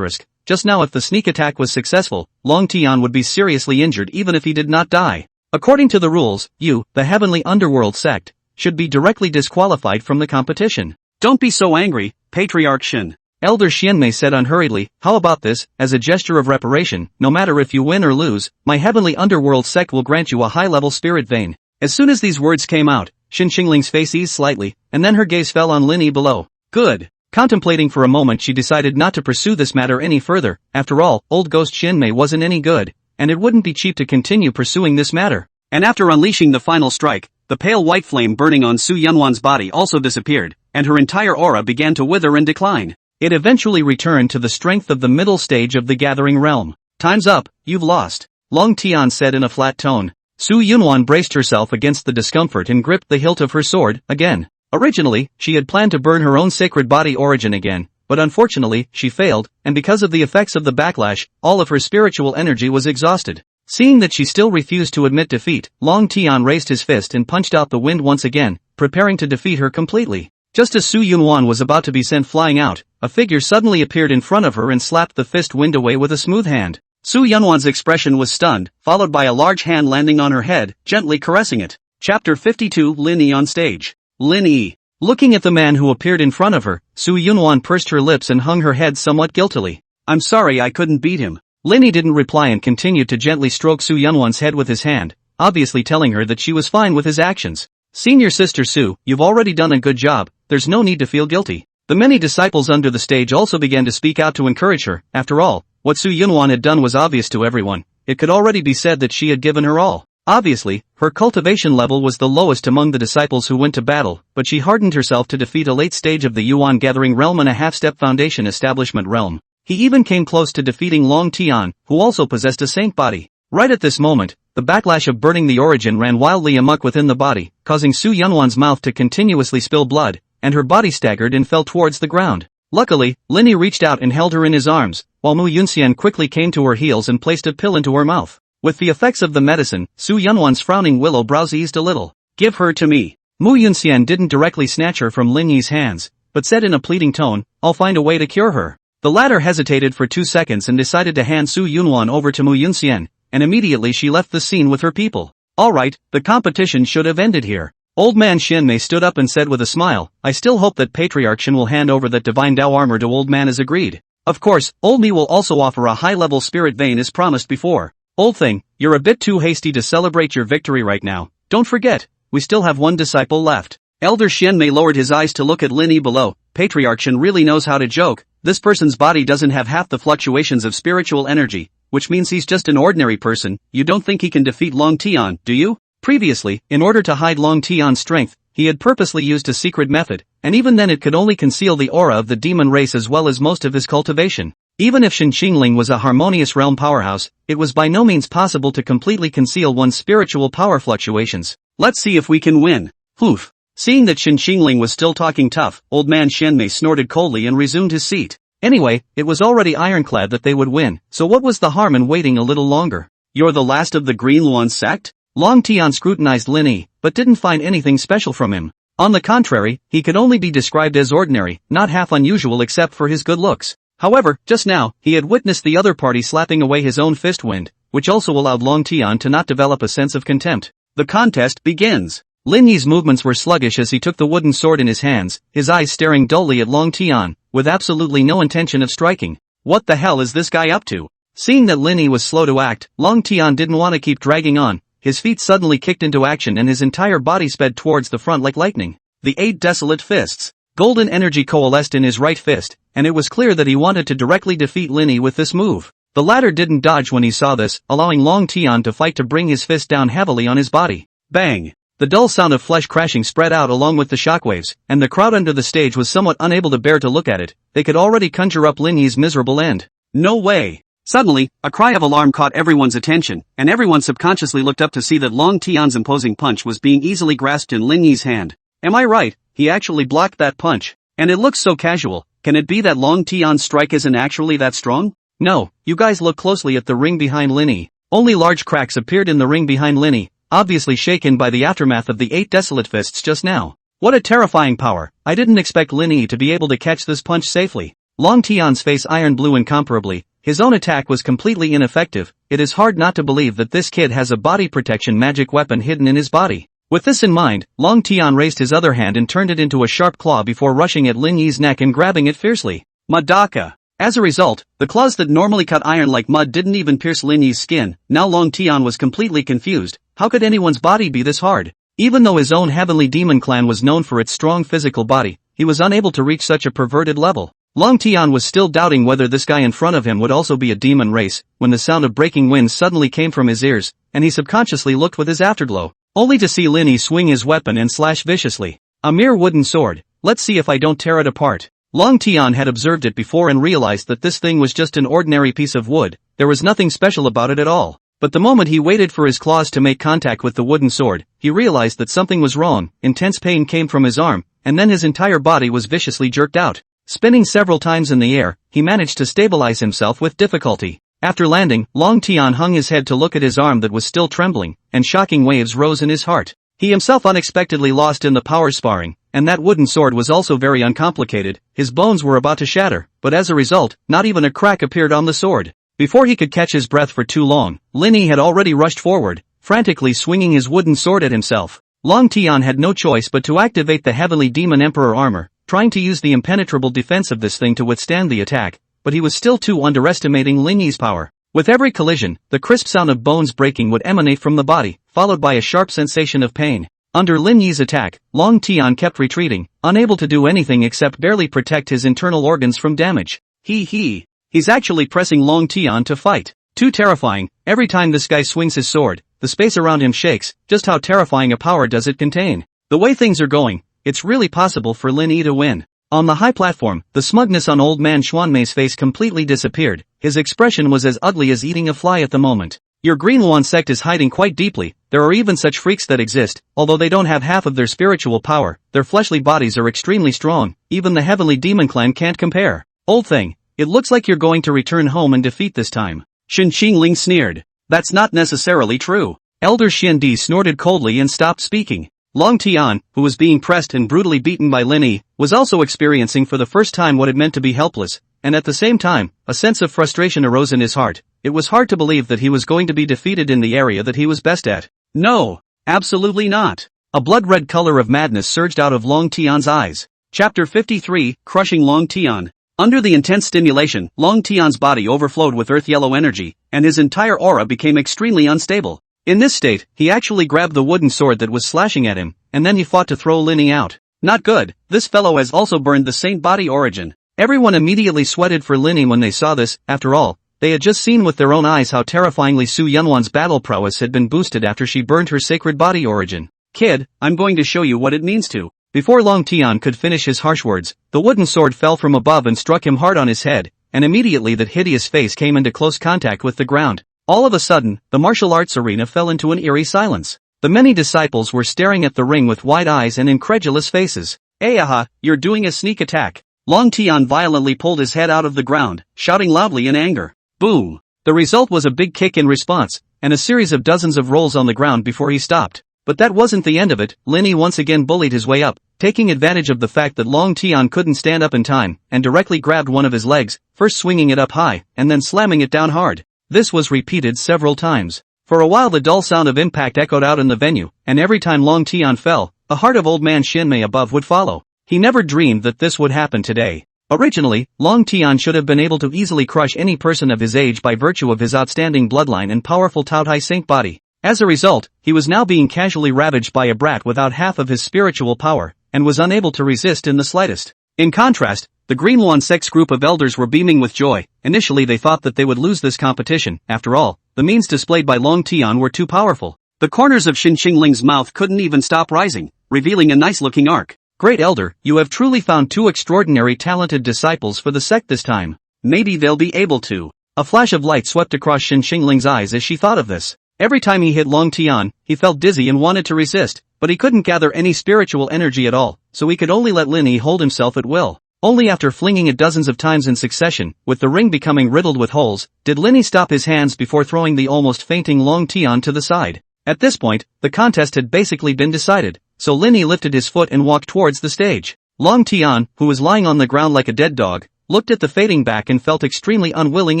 S1: Just now if the sneak attack was successful, Long Tian would be seriously injured even if he did not die. According to the rules, you, the heavenly underworld sect, should be directly disqualified from the competition. Don't be so angry, Patriarch Shen. Elder Xianmei said unhurriedly, how about this, as a gesture of reparation, no matter if you win or lose, my heavenly underworld sect will grant you a high-level spirit vein. As soon as these words came out, Shen Xingling's face eased slightly, and then her gaze fell on Lin Yi below. Good. Contemplating for a moment, she decided not to pursue this matter any further. After all, old ghost Xianmei wasn't any good, and it wouldn't be cheap to continue pursuing this matter. And after unleashing the final strike, the pale white flame burning on Su Yunwan's body also disappeared, and her entire aura began to wither and decline. It eventually returned to the strength of the middle stage of the gathering realm. Time's up, you've lost, Long Tian said in a flat tone. Su Yunwan braced herself against the discomfort and gripped the hilt of her sword, again. Originally, she had planned to burn her own sacred body origin again, but unfortunately, she failed, and because of the effects of the backlash, all of her spiritual energy was exhausted. Seeing that she still refused to admit defeat, Long Tian raised his fist and punched out the wind once again, preparing to defeat her completely. Just as Su Yunwan was about to be sent flying out, a figure suddenly appeared in front of her and slapped the fist wind away with a smooth hand. Su Yunwan's expression was stunned, followed by a large hand landing on her head, gently caressing it. Chapter 52 Lin Yi on stage. Lin Yi. Looking at the man who appeared in front of her, Su Yunwan pursed her lips and hung her head somewhat guiltily. I'm sorry I couldn't beat him. Lin Yi didn't reply and continued to gently stroke Su Yunwan's head with his hand, obviously telling her that she was fine with his actions. Senior sister Su, you've already done a good job, there's no need to feel guilty. The many disciples under the stage also began to speak out to encourage her. After all, what Su Yunwan had done was obvious to everyone. It could already be said that she had given her all. Obviously, her cultivation level was the lowest among the disciples who went to battle, but she hardened herself to defeat a late stage of the Yuan gathering realm and a half-step foundation establishment realm. He even came close to defeating Long Tian, who also possessed a saint body. Right at this moment, the backlash of burning the origin ran wildly amok within the body, causing Su Yunwan's mouth to continuously spill blood, and her body staggered and fell towards the ground. Luckily, Lin Yi reached out and held her in his arms, while Mu Yunxian quickly came to her heels and placed a pill into her mouth. With the effects of the medicine, Su Yunwan's frowning willow brows eased a little. Give her to me. Mu Yunxian didn't directly snatch her from Lin Yi's hands, but said in a pleading tone, I'll find a way to cure her. The latter hesitated for 2 seconds and decided to hand Su Yunwan over to Mu Yunxian, and immediately she left the scene with her people. Alright, the competition should have ended here. Old man Xianmei stood up and said with a smile, I still hope that Patriarch Shen will hand over that divine Dao armor to old man as agreed. Of course, old me will also offer a high-level spirit vein as promised before. Old thing, you're a bit too hasty to celebrate your victory right now. Don't forget, we still have one disciple left. Elder Xianmei lowered his eyes to look at Lin Yi below. Patriarch Shen really knows how to joke. This person's body doesn't have half the fluctuations of spiritual energy, which means he's just an ordinary person. You don't think he can defeat Long Tian, do you? Previously, in order to hide Long Tian's strength, he had purposely used a secret method, and even then it could only conceal the aura of the demon race as well as most of his cultivation. Even if Shen Xingling was a harmonious realm powerhouse, it was by no means possible to completely conceal one's spiritual power fluctuations. Let's see if we can win. Oof. Seeing that Shen Xingling was still talking tough, old man Xianmei snorted coldly and resumed his seat. Anyway, it was already ironclad that they would win, so what was the harm in waiting a little longer? You're the last of the Green Luan sect? Long Tian scrutinized Lin Yi, but didn't find anything special from him. On the contrary, he could only be described as ordinary, not half unusual except for his good looks. However, just now, he had witnessed the other party slapping away his own fist wind, which also allowed Long Tian to not develop a sense of contempt. The contest begins. Lin Yi's movements were sluggish as he took the wooden sword in his hands, his eyes staring dully at Long Tian, with absolutely no intention of striking. What the hell is this guy up to? Seeing that Lin Yi was slow to act, Long Tian didn't want to keep dragging on, his feet suddenly kicked into action and his entire body sped towards the front like lightning. The 8 desolate fists. Golden energy coalesced in his right fist, and it was clear that he wanted to directly defeat Lin Yi with this move. The latter didn't dodge when he saw this, allowing Long Tian to fight to bring his fist down heavily on his body. Bang! The dull sound of flesh crashing spread out along with the shockwaves, and the crowd under the stage was somewhat unable to bear to look at it. They could already conjure up Lin Yi's miserable end. No way! Suddenly, a cry of alarm caught everyone's attention, and everyone subconsciously looked up to see that Long Tian's imposing punch was being easily grasped in Lin Yi's hand. Am I right? He actually blocked that punch. And it looks so casual. Can it be that Long Tian's strike isn't actually that strong? No, you guys look closely at the ring behind Lin Yi. Only large cracks appeared in the ring behind Lin Yi, obviously shaken by the aftermath of the 8 desolate fists just now. What a terrifying power. I didn't expect Lin Yi to be able to catch this punch safely. Long Tian's face iron blue incomparably. His own attack was completely ineffective. It is hard not to believe that this kid has a body protection magic weapon hidden in his body. With this in mind, Long Tian raised his other hand and turned it into a sharp claw before rushing at Lin Yi's neck and grabbing it fiercely. Madaka! As a result, the claws that normally cut iron like mud didn't even pierce Lin Yi's skin. Now Long Tian was completely confused. How could anyone's body be this hard? Even though his own heavenly demon clan was known for its strong physical body, he was unable to reach such a perverted level. Long Tian was still doubting whether this guy in front of him would also be a demon race, when the sound of breaking winds suddenly came from his ears, and he subconsciously looked with his afterglow, only to see Lin Yi swing his weapon and slash viciously. A mere wooden sword. Let's see if I don't tear it apart. Long Tian had observed it before and realized that this thing was just an ordinary piece of wood. There was nothing special about it at all. But the moment he waited for his claws to make contact with the wooden sword, he realized that something was wrong. Intense pain came from his arm, and then his entire body was viciously jerked out. Spinning several times in the air, he managed to stabilize himself with difficulty. After landing, Long Tian hung his head to look at his arm that was still trembling, and shocking waves rose in his heart. He himself unexpectedly lost in the power sparring, and that wooden sword was also very uncomplicated. His bones were about to shatter, but as a result, not even a crack appeared on the sword. Before he could catch his breath for too long, Lin Yi had already rushed forward, frantically swinging his wooden sword at himself. Long Tian had no choice but to activate the Heavenly Demon Emperor armor, trying to use the impenetrable defense of this thing to withstand the attack, but he was still too underestimating Lin Yi's power. With every collision, the crisp sound of bones breaking would emanate from the body, followed by a sharp sensation of pain. Under Lin Yi's attack, Long Tian kept retreating, unable to do anything except barely protect his internal organs from damage. He's actually pressing Long Tian to fight. Too terrifying. Every time this guy swings his sword, the space around him shakes. Just how terrifying a power does it contain? The way things are going, it's really possible for Lin Yi to win. On the high platform, the smugness on old man Xuanmei's face completely disappeared. His expression was as ugly as eating a fly at the moment. Your Greenwan sect is hiding quite deeply. There are even such freaks that exist. Although they don't have half of their spiritual power, their fleshly bodies are extremely strong. Even the heavenly demon clan can't compare. Old thing, it looks like you're going to return home and defeat this time. Shen Qingling sneered. That's not necessarily true. Elder Xian Di snorted coldly and stopped speaking. Long Tian, who was being pressed and brutally beaten by Lin Yi, was also experiencing for the first time what it meant to be helpless, and at the same time, a sense of frustration arose in his heart. It was hard to believe that he was going to be defeated in the area that he was best at. No, absolutely not. A blood-red color of madness surged out of Long Tian's eyes. Chapter 53, Crushing Long Tian. Under the intense stimulation, Long Tian's body overflowed with earth-yellow energy, and his entire aura became extremely unstable. In this state, he actually grabbed the wooden sword that was slashing at him, and then he fought to throw Lin Yi out. Not good, this fellow has also burned the Saint Body origin. Everyone immediately sweated for Lin Yi when they saw this. After all, they had just seen with their own eyes how terrifyingly Su Yunwan's battle prowess had been boosted after she burned her sacred body origin. Kid, I'm going to show you what it means to. Before Long Tian could finish his harsh words, the wooden sword fell from above and struck him hard on his head, and immediately that hideous face came into close contact with the ground. All of a sudden, the martial arts arena fell into an eerie silence. The many disciples were staring at the ring with wide eyes and incredulous faces. Ayaha, you're doing a sneak attack. Long Tian violently pulled his head out of the ground, shouting loudly in anger. Boom! The result was a big kick in response, and a series of dozens of rolls on the ground before he stopped. But that wasn't the end of it. Lin Yi once again bullied his way up, taking advantage of the fact that Long Tian couldn't stand up in time, and directly grabbed one of his legs, first swinging it up high, and then slamming it down hard. This was repeated several times. For a while the dull sound of impact echoed out in the venue, and every time Long Tian fell, the heart of old man Xianmei above would follow. He never dreamed that this would happen today. Originally, Long Tian should have been able to easily crush any person of his age by virtue of his outstanding bloodline and powerful Taotai Saint body. As a result, he was now being casually ravaged by a brat without half of his spiritual power, and was unable to resist in the slightest. In contrast, the Green Sex group of elders were beaming with joy. Initially they thought that they would lose this competition. After all, the means displayed by Long Tian were too powerful. The corners of Xin Qingling's mouth couldn't even stop rising, revealing a nice-looking arc. Great Elder, you have truly found two extraordinary talented disciples for the sect this time. Maybe they'll be able to. A flash of light swept across Xin Qingling's eyes as she thought of this. Every time he hit Long Tian, he felt dizzy and wanted to resist, but he couldn't gather any spiritual energy at all, so he could only let Lin Yi hold himself at will. Only after flinging it dozens of times in succession, with the ring becoming riddled with holes, did Lin Yi stop his hands before throwing the almost fainting Long Tian to the side. At this point, the contest had basically been decided, so Lin Yi lifted his foot and walked towards the stage. Long Tian, who was lying on the ground like a dead dog, looked at the fading back and felt extremely unwilling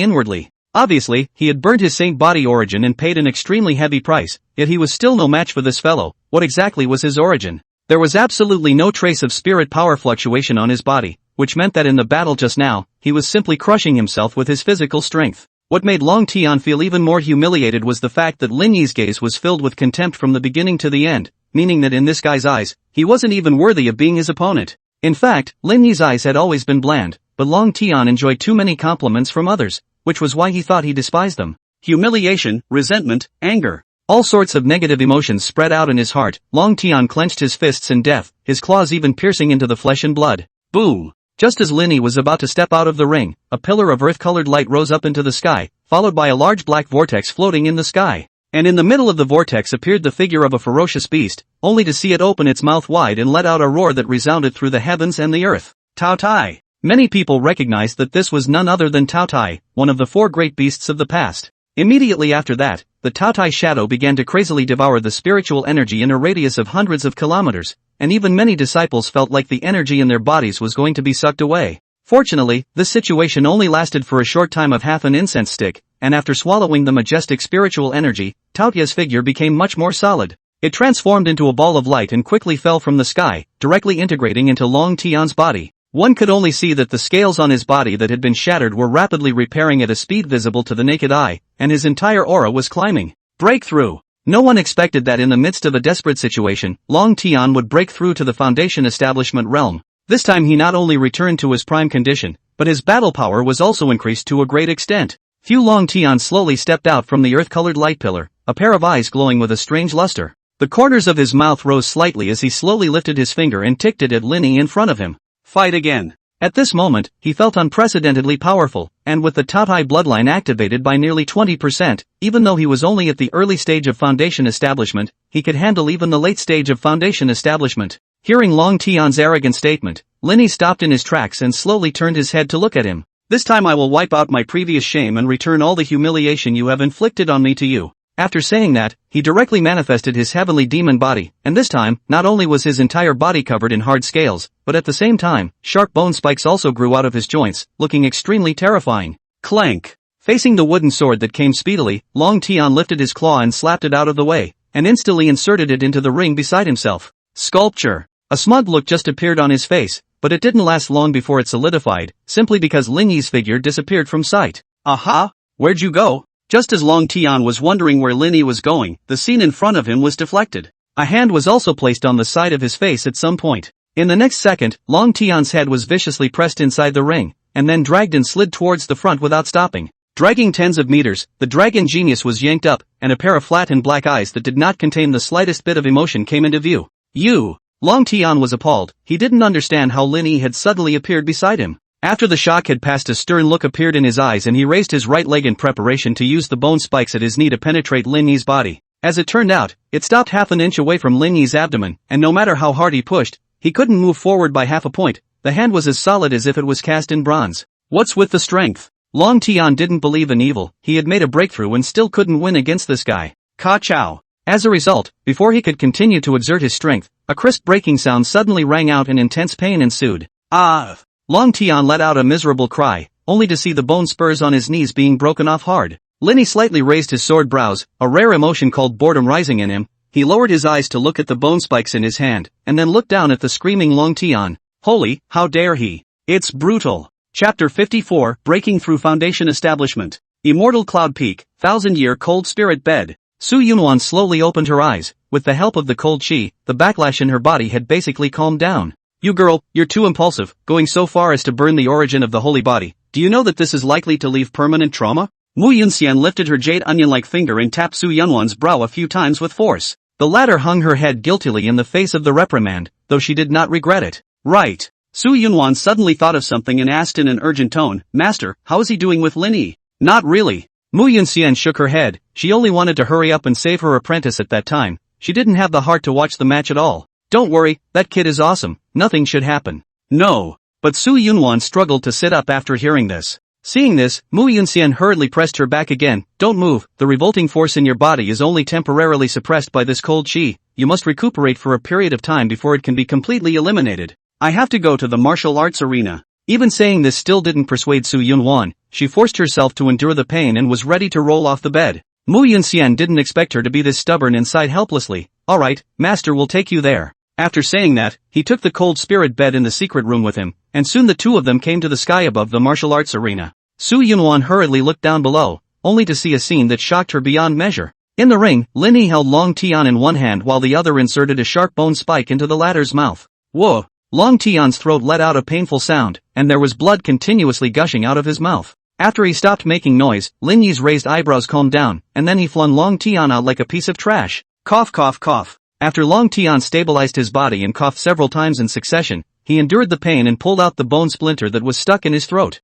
S1: inwardly. Obviously, he had burnt his saint body origin and paid an extremely heavy price, yet he was still no match for this fellow. What exactly was his origin? There was absolutely no trace of spirit power fluctuation on his body, which meant that in the battle just now, he was simply crushing himself with his physical strength. What made Long Tian feel even more humiliated was the fact that Lin Yi's gaze was filled with contempt from the beginning to the end, meaning that in this guy's eyes, he wasn't even worthy of being his opponent. In fact, Lin Yi's eyes had always been bland, but Long Tian enjoyed too many compliments from others, which was why he thought he despised them. Humiliation, resentment, anger. All sorts of negative emotions spread out in his heart. Long Tian clenched his fists in death, his claws even piercing into the flesh and blood. Boom! Just as Lin Yi was about to step out of the ring, a pillar of earth-colored light rose up into the sky, followed by a large black vortex floating in the sky. And in the middle of the vortex appeared the figure of a ferocious beast, only to see it open its mouth wide and let out a roar that resounded through the heavens and the earth. Tao Tai. Many people recognized that this was none other than Tao Tai, one of the four great beasts of the past. Immediately after that, the Tao Tai shadow began to crazily devour the spiritual energy in a radius of hundreds of kilometers, and even many disciples felt like the energy in their bodies was going to be sucked away. Fortunately, this situation only lasted for a short time of half an incense stick, and after swallowing the majestic spiritual energy, Tao Tai's figure became much more solid. It transformed into a ball of light and quickly fell from the sky, directly integrating into Long Tian's body. One could only see that the scales on his body that had been shattered were rapidly repairing at a speed visible to the naked eye, and his entire aura was climbing. Breakthrough! No one expected that in the midst of a desperate situation, Long Tian would break through to the Foundation Establishment realm. This time he not only returned to his prime condition, but his battle power was also increased to a great extent. Long Tian slowly stepped out from the earth-colored light pillar, a pair of eyes glowing with a strange luster. The corners of his mouth rose slightly as he slowly lifted his finger and ticked it at Lin Yi in front of him. Fight again. At this moment, he felt unprecedentedly powerful, and with the Tao Tai bloodline activated by nearly 20%, even though he was only at the early stage of Foundation Establishment, he could handle even the late stage of Foundation Establishment. Hearing Long Tian's arrogant statement, Lin Yi stopped in his tracks and slowly turned his head to look at him. This time I will wipe out my previous shame and return all the humiliation you have inflicted on me to you. After saying that, he directly manifested his heavenly demon body, and this time, not only was his entire body covered in hard scales, but at the same time, sharp bone spikes also grew out of his joints, looking extremely terrifying. Clank! Facing the wooden sword that came speedily, Long Tian lifted his claw and slapped it out of the way, and instantly inserted it into the ring beside himself. Sculpture! A smug look just appeared on his face, but it didn't last long before it solidified, simply because Lin Yi's figure disappeared from sight. Aha! Where'd you go? Just as Long Tian was wondering where Lin Yi was going, the scene in front of him was deflected. A hand was also placed on the side of his face at some point. In the next second, Long Tian's head was viciously pressed inside the ring, and then dragged and slid towards the front without stopping. Dragging tens of meters, the dragon genius was yanked up, and a pair of flat and black eyes that did not contain the slightest bit of emotion came into view. You! Long Tian was appalled. He didn't understand how Lin Yi had suddenly appeared beside him. After the shock had passed, a stern look appeared in his eyes and he raised his right leg in preparation to use the bone spikes at his knee to penetrate Lin Yi's body. As it turned out, it stopped half an inch away from Lin Yi's abdomen, and no matter how hard he pushed, he couldn't move forward by half a point. The hand was as solid as if it was cast in bronze. What's with the strength? Long Tian didn't believe in evil. He had made a breakthrough and still couldn't win against this guy. Ka chow. As a result, before he could continue to exert his strength, a crisp breaking sound suddenly rang out and intense pain ensued. Ah! Long Tian let out a miserable cry, only to see the bone spurs on his knees being broken off hard. Lin Yi slightly raised his sword brows, a rare emotion called boredom rising in him. He lowered his eyes to look at the bone spikes in his hand, and then looked down at the screaming Long Tian. Holy, how dare he! It's brutal! Chapter 54, Breaking Through Foundation Establishment. Immortal Cloud Peak, 1000-Year Cold Spirit Bed. Su Yunwan slowly opened her eyes. With the help of the cold chi, the backlash in her body had basically calmed down. You girl, you're too impulsive, going so far as to burn the origin of the holy body. Do you know that this is likely to leave permanent trauma? Mu Yunxian lifted her jade onion-like finger and tapped Su Yunwan's brow a few times with force. The latter hung her head guiltily in the face of the reprimand, though she did not regret it. Right. Su Yunwan suddenly thought of something and asked in an urgent tone, Master, how is he doing with Lin Yi? Not really. Mu Yunxian shook her head. She only wanted to hurry up and save her apprentice at that time. She didn't have the heart to watch the match at all. Don't worry, that kid is awesome. Nothing should happen. No. But Su Yunwan struggled to sit up after hearing this. Seeing this, Mu Yunxian hurriedly pressed her back again. Don't move, the revolting force in your body is only temporarily suppressed by this cold chi. You must recuperate for a period of time before it can be completely eliminated. I have to go to the martial arts arena. Even saying this still didn't persuade Su Yunwan. She forced herself to endure the pain and was ready to roll off the bed. Mu Yunxian didn't expect her to be this stubborn and sighed helplessly. Alright, Master will take you there. After saying that, he took the cold spirit bed in the secret room with him, and soon the two of them came to the sky above the martial arts arena. Su Yunwan hurriedly looked down below, only to see a scene that shocked her beyond measure. In the ring, Lin Yi held Long Tian in one hand while the other inserted a sharp bone spike into the latter's mouth. Whoa! Long Tian's throat let out a painful sound, and there was blood continuously gushing out of his mouth. After he stopped making noise, Lin Yi's raised eyebrows calmed down, and then he flung Long Tian out like a piece of trash. Cough cough cough. After Long Tian stabilized his body and coughed several times in succession, he endured the pain and pulled out the bone splinter that was stuck in his throat.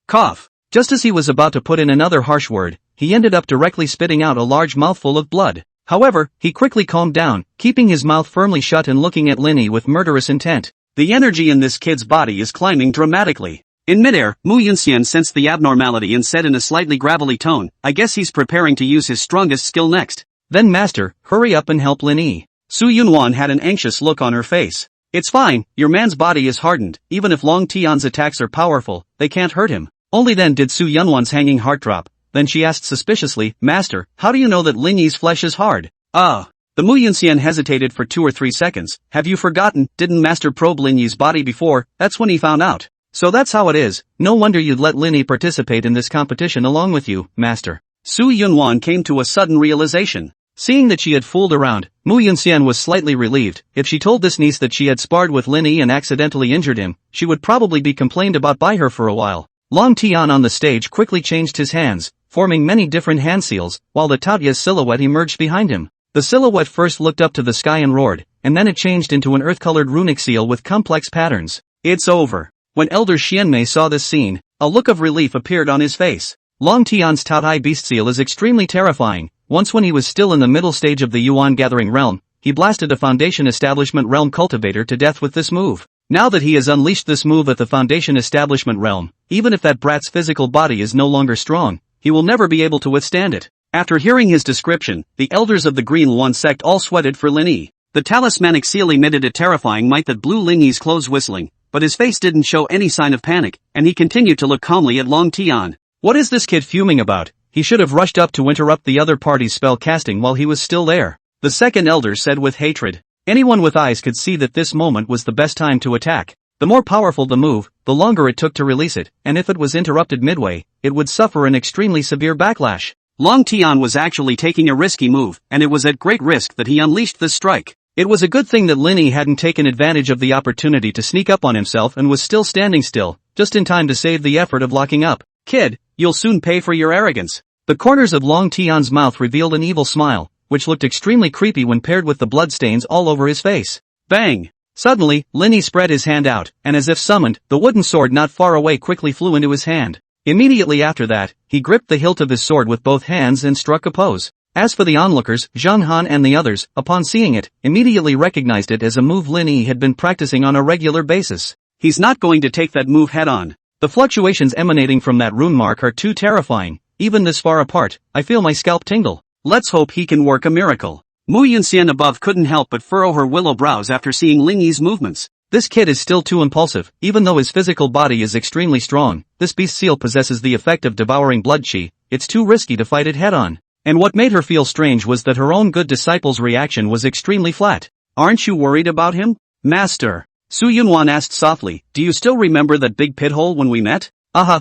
S1: Cough. Just as he was about to put in another harsh word, he ended up directly spitting out a large mouthful of blood. However, he quickly calmed down, keeping his mouth firmly shut and looking at Lin Yi with murderous intent. The energy in this kid's body is climbing dramatically. In midair, Mu Yunxian sensed the abnormality and said in a slightly gravelly tone, I guess he's preparing to use his strongest skill next. Then Master, hurry up and help Lin Yi. Su Yunwan had an anxious look on her face. It's fine, your man's body is hardened, even if Long Tian's attacks are powerful, they can't hurt him. Only then did Su Yunwan's hanging heart drop. Then she asked suspiciously, Master, how do you know that Lin Yi's flesh is hard? The Mu Yunxian hesitated for 2 or 3 seconds. Have you forgotten, didn't Master probe Lin Yi's body before? That's when he found out. So that's how it is. No wonder you'd let Lin Yi participate in this competition along with you, Master. Su Yunwan came to a sudden realization. Seeing that she had fooled around, Mu Yunxian was slightly relieved. If she told this niece that she had sparred with Lin Yi and accidentally injured him, she would probably be complained about by her for a while. Long Tian on the stage quickly changed his hands, forming many different hand seals, while the Taoya's silhouette emerged behind him. The silhouette first looked up to the sky and roared, and then it changed into an earth-colored runic seal with complex patterns. It's over. When Elder Xianmei saw this scene, a look of relief appeared on his face. Long Tian's Taotai beast seal is extremely terrifying. Once when he was still in the middle stage of the Yuan gathering realm, he blasted a Foundation Establishment realm cultivator to death with this move. Now that he has unleashed this move at the Foundation Establishment realm, even if that brat's physical body is no longer strong, he will never be able to withstand it. After hearing his description, the elders of the Green Yuan sect all sweated for Lin Yi. The talismanic seal emitted a terrifying might that blew Lin Yi's clothes whistling, but his face didn't show any sign of panic, and he continued to look calmly at Long Tian. What is this kid fuming about? He should have rushed up to interrupt the other party's spell casting while he was still there. The second elder said with hatred. Anyone with eyes could see that this moment was the best time to attack. The more powerful the move, the longer it took to release it, and if it was interrupted midway, it would suffer an extremely severe backlash. Long Tian was actually taking a risky move, and it was at great risk that he unleashed this strike. It was a good thing that Lin Yi hadn't taken advantage of the opportunity to sneak up on himself and was still standing still, just in time to save the effort of locking up. Kid, you'll soon pay for your arrogance. The corners of Long Tian's mouth revealed an evil smile, which looked extremely creepy when paired with the bloodstains all over his face. Bang! Suddenly, Lin Yi spread his hand out, and as if summoned, the wooden sword not far away quickly flew into his hand. Immediately after that, he gripped the hilt of his sword with both hands and struck a pose. As for the onlookers, Zhang Han and the others, upon seeing it, immediately recognized it as a move Lin Yi had been practicing on a regular basis. He's not going to take that move head-on. The fluctuations emanating from that rune mark are too terrifying. Even this far apart, I feel my scalp tingle. Let's hope he can work a miracle. Mu Yunxian above couldn't help but furrow her willow brows after seeing Lin Yi's movements. This kid is still too impulsive, even though his physical body is extremely strong. This beast seal possesses the effect of devouring blood chi. It's too risky to fight it head-on. And what made her feel strange was that her own good disciple's reaction was extremely flat. Aren't you worried about him? Master. Su Yunwan asked softly, do you still remember that big pit hole when we met?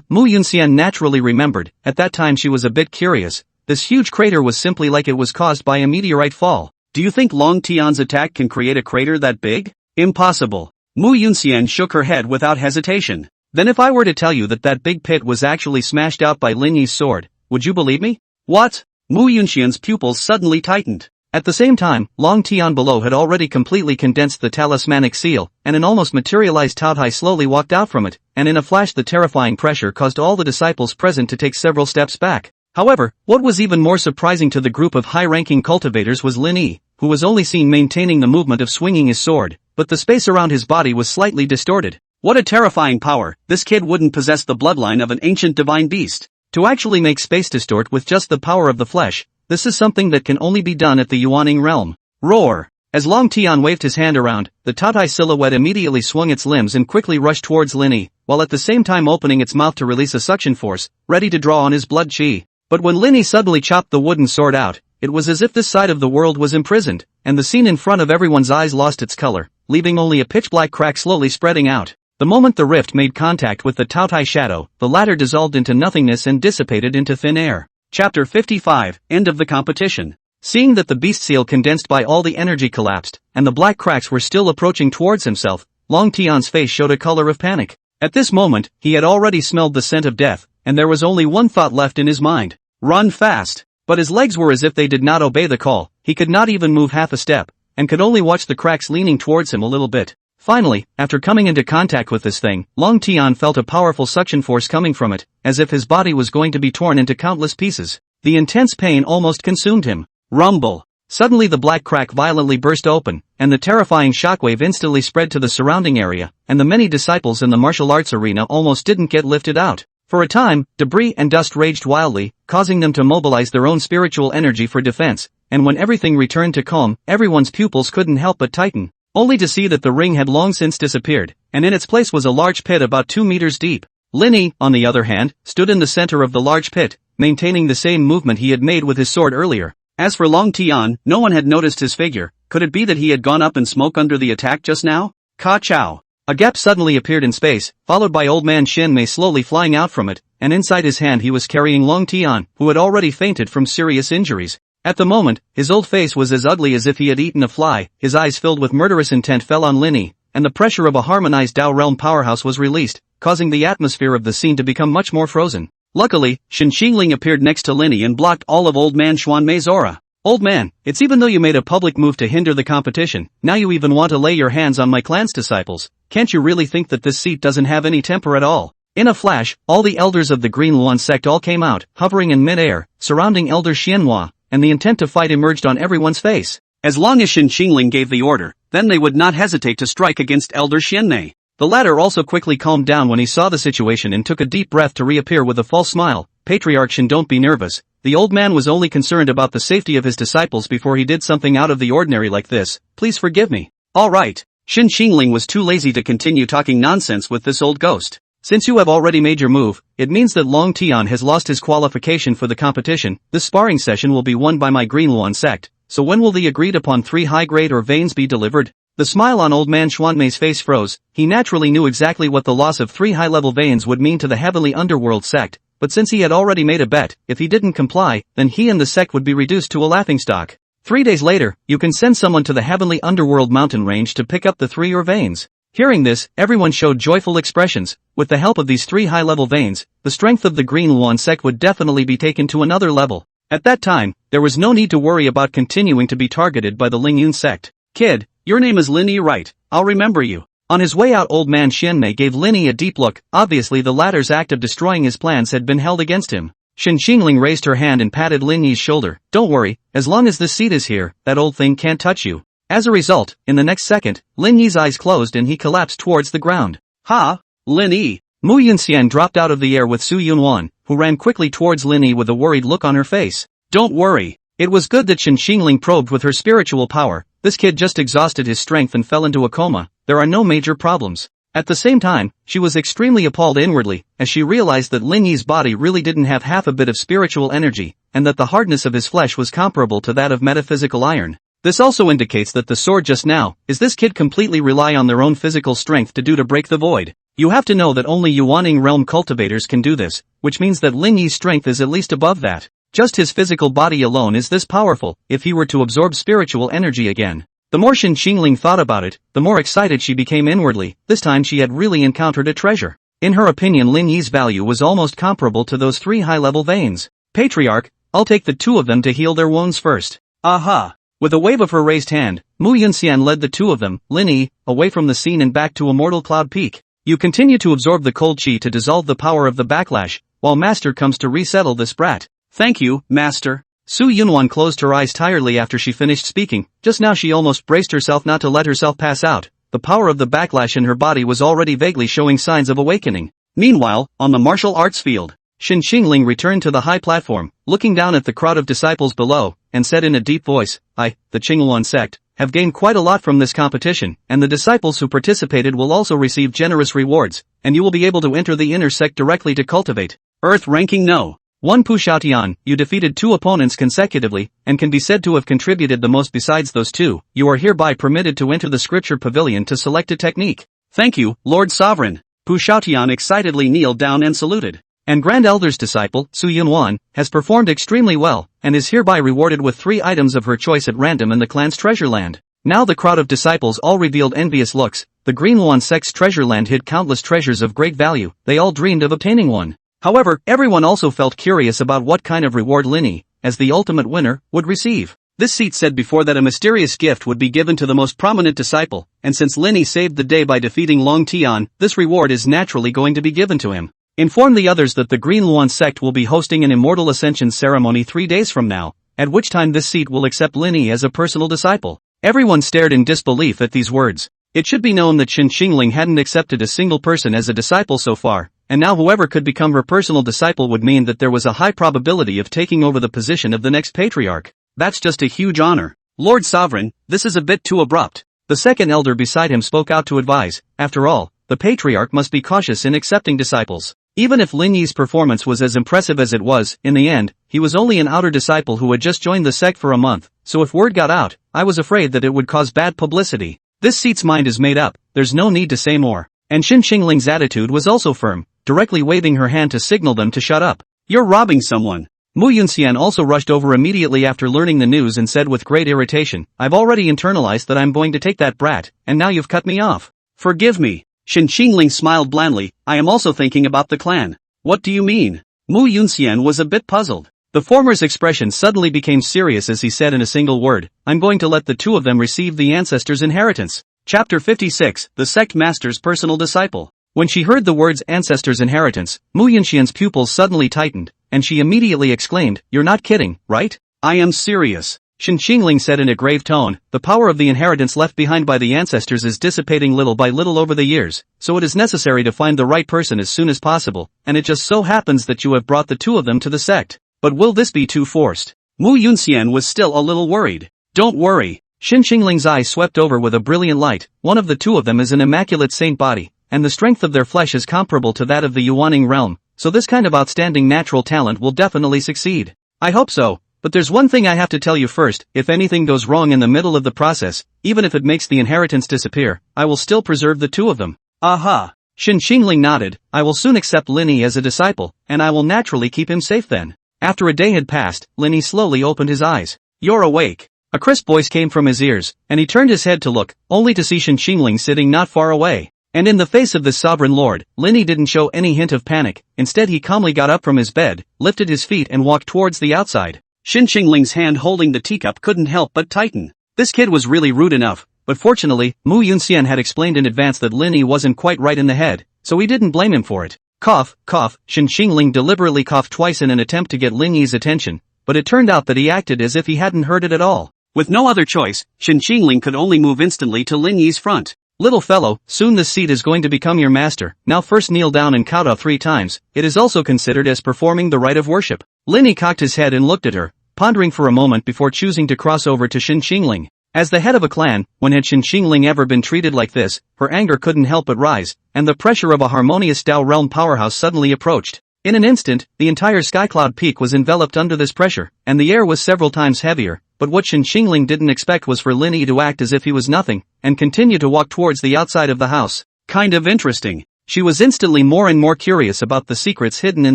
S1: Mu Yunxian naturally remembered. At that time she was a bit curious, this huge crater was simply like it was caused by a meteorite fall. Do you think Long Tian's attack can create a crater that big? Impossible. Mu Yunxian shook her head without hesitation. Then if I were to tell you that that big pit was actually smashed out by Lin Yi's sword, would you believe me? What? Mu Yunxian's pupils suddenly tightened. At the same time, Long Tian below had already completely condensed the talismanic seal, and an almost materialized Taotai slowly walked out from it, and in a flash the terrifying pressure caused all the disciples present to take several steps back. However, what was even more surprising to the group of high-ranking cultivators was Lin Yi, who was only seen maintaining the movement of swinging his sword, but the space around his body was slightly distorted. What a terrifying power! This kid wouldn't possess the bloodline of an ancient divine beast. To actually make space distort with just the power of the flesh, this is something that can only be done at the Yuaning realm. Roar! As Long Tian waved his hand around, the Taotai silhouette immediately swung its limbs and quickly rushed towards Lin Yi, while at the same time opening its mouth to release a suction force, ready to draw on his blood chi. But when Lin Yi suddenly chopped the wooden sword out, it was as if this side of the world was imprisoned, and the scene in front of everyone's eyes lost its color, leaving only a pitch-black crack slowly spreading out. The moment the rift made contact with the Taotai shadow, the latter dissolved into nothingness and dissipated into thin air. Chapter 55, End of the Competition. Seeing that the beast seal condensed by all the energy collapsed, and the black cracks were still approaching towards himself, Long Tian's face showed a color of panic. At this moment, he had already smelled the scent of death, and there was only one thought left in his mind. Run fast! But his legs were as if they did not obey the call, he could not even move half a step, and could only watch the cracks leaning towards him a little bit. Finally, after coming into contact with this thing, Long Tian felt a powerful suction force coming from it, as if his body was going to be torn into countless pieces. The intense pain almost consumed him. Rumble! Suddenly the black crack violently burst open, and the terrifying shockwave instantly spread to the surrounding area, and the many disciples in the martial arts arena almost didn't get lifted out. For a time, debris and dust raged wildly, causing them to mobilize their own spiritual energy for defense, and when everything returned to calm, everyone's pupils couldn't help but tighten, only to see that the ring had long since disappeared, and in its place was a large pit about 2 meters deep. Lin Yi, on the other hand, stood in the center of the large pit, maintaining the same movement he had made with his sword earlier. As for Long Tian, no one had noticed his figure. Could it be that he had gone up in smoke under the attack just now? Ka-chow! A gap suddenly appeared in space, followed by Old Man Shin Mei slowly flying out from it, and inside his hand he was carrying Long Tian, who had already fainted from serious injuries. At the moment, his old face was as ugly as if he had eaten a fly, his eyes filled with murderous intent fell on Lin Yi, and the pressure of a harmonized Dao realm powerhouse was released, causing the atmosphere of the scene to become much more frozen. Luckily, Shen Xingling appeared next to Lin Yi and blocked all of Old Man Xuan Mei's aura. Old man, it's even though you made a public move to hinder the competition, now you even want to lay your hands on my clan's disciples. Can't you really think that this seat doesn't have any temper at all? In a flash, all the elders of the Green Luan sect all came out, hovering in mid-air, surrounding Elder Xianhua, and the intent to fight emerged on everyone's face. As long as Shen Xingling gave the order, then they would not hesitate to strike against Elder Xianmei. The latter also quickly calmed down when he saw the situation and took a deep breath to reappear with a false smile. Patriarch Shen, don't be nervous. The old man was only concerned about the safety of his disciples before he did something out of the ordinary like this. Please forgive me. All right. Shen Xingling was too lazy to continue talking nonsense with this old ghost. Since you have already made your move, it means that Long Tian has lost his qualification for the competition. This sparring session will be won by my Green Luan sect. So when will the agreed upon 3 high-grade or veins be delivered? The smile on Old Man Xuanmei's face froze. He naturally knew exactly what the loss of 3 high-level veins would mean to the heavenly underworld sect, but since he had already made a bet, if he didn't comply, then he and the sect would be reduced to a laughingstock. 3 days later, you can send someone to the heavenly underworld mountain range to pick up the 3 or veins. Hearing this, everyone showed joyful expressions. With the help of these 3 high-level veins, the strength of the Green Luan sect would definitely be taken to another level. At that time, there was no need to worry about continuing to be targeted by the Lingyun sect. Kid, your name is Lin Yi, right? I'll remember you. On his way out, Old Man Xianmei gave Lin Yi a deep look. Obviously the latter's act of destroying his plans had been held against him. Shen Xingling raised her hand and patted Lin Yi's shoulder. Don't worry, as long as this seat is here, that old thing can't touch you. As a result, in the next second, Lin Yi's eyes closed and he collapsed towards the ground. Ha! Lin Yi! Mu Yunxian dropped out of the air with Su Yunwan, who ran quickly towards Lin Yi with a worried look on her face. Don't worry. It was good that Shen Xingling probed with her spiritual power. This kid just exhausted his strength and fell into a coma. There are no major problems. At the same time, she was extremely appalled inwardly, as she realized that Lin Yi's body really didn't have half a bit of spiritual energy, and that the hardness of his flesh was comparable to that of metaphysical iron. This also indicates that the sword just now, is this kid completely rely on their own physical strength to break the void. You have to know that only Yuaning realm cultivators can do this, which means that Lin Yi's strength is at least above that. Just his physical body alone is this powerful, if he were to absorb spiritual energy again. The more Shen Qingling thought about it, the more excited she became inwardly. This time she had really encountered a treasure. In her opinion, Lin Yi's value was almost comparable to those 3 high-level veins. Patriarch, I'll take the 2 of them to heal their wounds first. Aha! With a wave of her raised hand, Mu Yunxian led the 2 of them, Lin Yi, away from the scene and back to Immortal Cloud Peak. You continue to absorb the cold chi to dissolve the power of the backlash, while Master comes to resettle this brat. Thank you, Master. Su Yunwan closed her eyes tiredly after she finished speaking. Just now she almost braced herself not to let herself pass out. The power of the backlash in her body was already vaguely showing signs of awakening. Meanwhile, on the martial arts field, Shen Qingling returned to the high platform, looking down at the crowd of disciples below, and said in a deep voice, I, the Qingluan sect, have gained quite a lot from this competition, and the disciples who participated will also receive generous rewards, and you will be able to enter the inner sect directly to cultivate. Earth ranking no. 1 Pu Xiaotian, you defeated 2 opponents consecutively, and can be said to have contributed the most besides those 2. You are hereby permitted to enter the scripture pavilion to select a technique. Thank you, Lord Sovereign. Pu Xiaotian excitedly kneeled down and saluted. And Grand Elder's disciple, Su Yunwan, has performed extremely well, and is hereby rewarded with 3 items of her choice at random in the clan's treasure land. Now the crowd of disciples all revealed envious looks. The Greenluan sect's treasure land hid countless treasures of great value. They all dreamed of obtaining one. However, everyone also felt curious about what kind of reward Lin Yi, as the ultimate winner, would receive. This seat said before that a mysterious gift would be given to the most prominent disciple, and since Lin Yi saved the day by defeating Long Tian, this reward is naturally going to be given to him. Inform the others that the Greenluan sect will be hosting an Immortal Ascension ceremony 3 days from now, at which time this seat will accept Lin Yi as a personal disciple. Everyone stared in disbelief at these words. It should be known that Shen Qingling hadn't accepted a single person as a disciple so far, and now whoever could become her personal disciple would mean that there was a high probability of taking over the position of the next patriarch. That's just a huge honor. Lord Sovereign, this is a bit too abrupt. The second elder beside him spoke out to advise. After all, the patriarch must be cautious in accepting disciples. Even if Lin Yi's performance was as impressive as it was, in the end, he was only an outer disciple who had just joined the sect for a month, so if word got out, I was afraid that it would cause bad publicity. This seat's mind is made up, there's no need to say more. And Shen Qingling's attitude was also firm, directly waving her hand to signal them to shut up. You're robbing someone. Mu Yunxian also rushed over immediately after learning the news and said with great irritation, I've already internalized that I'm going to take that brat, and now you've cut me off. Forgive me. Shen Qingling smiled blandly, I am also thinking about the clan. What do you mean? Mu Yunxian was a bit puzzled. The former's expression suddenly became serious as he said in a single word, I'm going to let the 2 of them receive the Ancestor's inheritance. Chapter 56, The Sect Master's Personal Disciple. When she heard the words Ancestor's inheritance, Mu Yunxian's pupils suddenly tightened, and she immediately exclaimed, You're not kidding, right? I am serious. Shen Qingling said in a grave tone, the power of the inheritance left behind by the ancestors is dissipating little by little over the years, so it is necessary to find the right person as soon as possible, and it just so happens that you have brought the 2 of them to the sect. But will this be too forced? Mu Yunxian was still a little worried. Don't worry. Shen Qingling's eyes swept over with a brilliant light. One of the 2 of them is an immaculate saint body, and the strength of their flesh is comparable to that of the Yuaning realm, so this kind of outstanding natural talent will definitely succeed. I hope so. But there's one thing I have to tell you first, if anything goes wrong in the middle of the process, even if it makes the inheritance disappear, I will still preserve the 2 of them. Aha! Shen Qingling nodded, I will soon accept Lin Yi as a disciple, and I will naturally keep him safe then. After a day had passed, Lin Yi slowly opened his eyes. You're awake. A crisp voice came from his ears, and he turned his head to look, only to see Shen Qingling sitting not far away. And in the face of this sovereign lord, Lin Yi didn't show any hint of panic, instead he calmly got up from his bed, lifted his feet and walked towards the outside. Shen Qingling's hand holding the teacup couldn't help but tighten. This kid was really rude enough, but fortunately, Mu Yunxian had explained in advance that Lin Yi wasn't quite right in the head, so he didn't blame him for it. Cough, cough, Shen Qingling deliberately coughed twice in an attempt to get Lin Yi's attention, but it turned out that he acted as if he hadn't heard it at all. With no other choice, Shen Qingling could only move instantly to Lin Yi's front. Little fellow, soon this seat is going to become your master, now first kneel down and kowtow 3 times, it is also considered as performing the rite of worship. Lin Yi cocked his head and looked at her, pondering for a moment before choosing to cross over to Shen Qingling. As the head of a clan, when had Shen Qingling ever been treated like this, her anger couldn't help but rise, and the pressure of a harmonious Tao realm powerhouse suddenly approached. In an instant, the entire Skycloud Peak was enveloped under this pressure, and the air was several times heavier, but what Shen Qingling didn't expect was for Lin Yi to act as if he was nothing, and continue to walk towards the outside of the house. Kind of interesting. She was instantly more and more curious about the secrets hidden in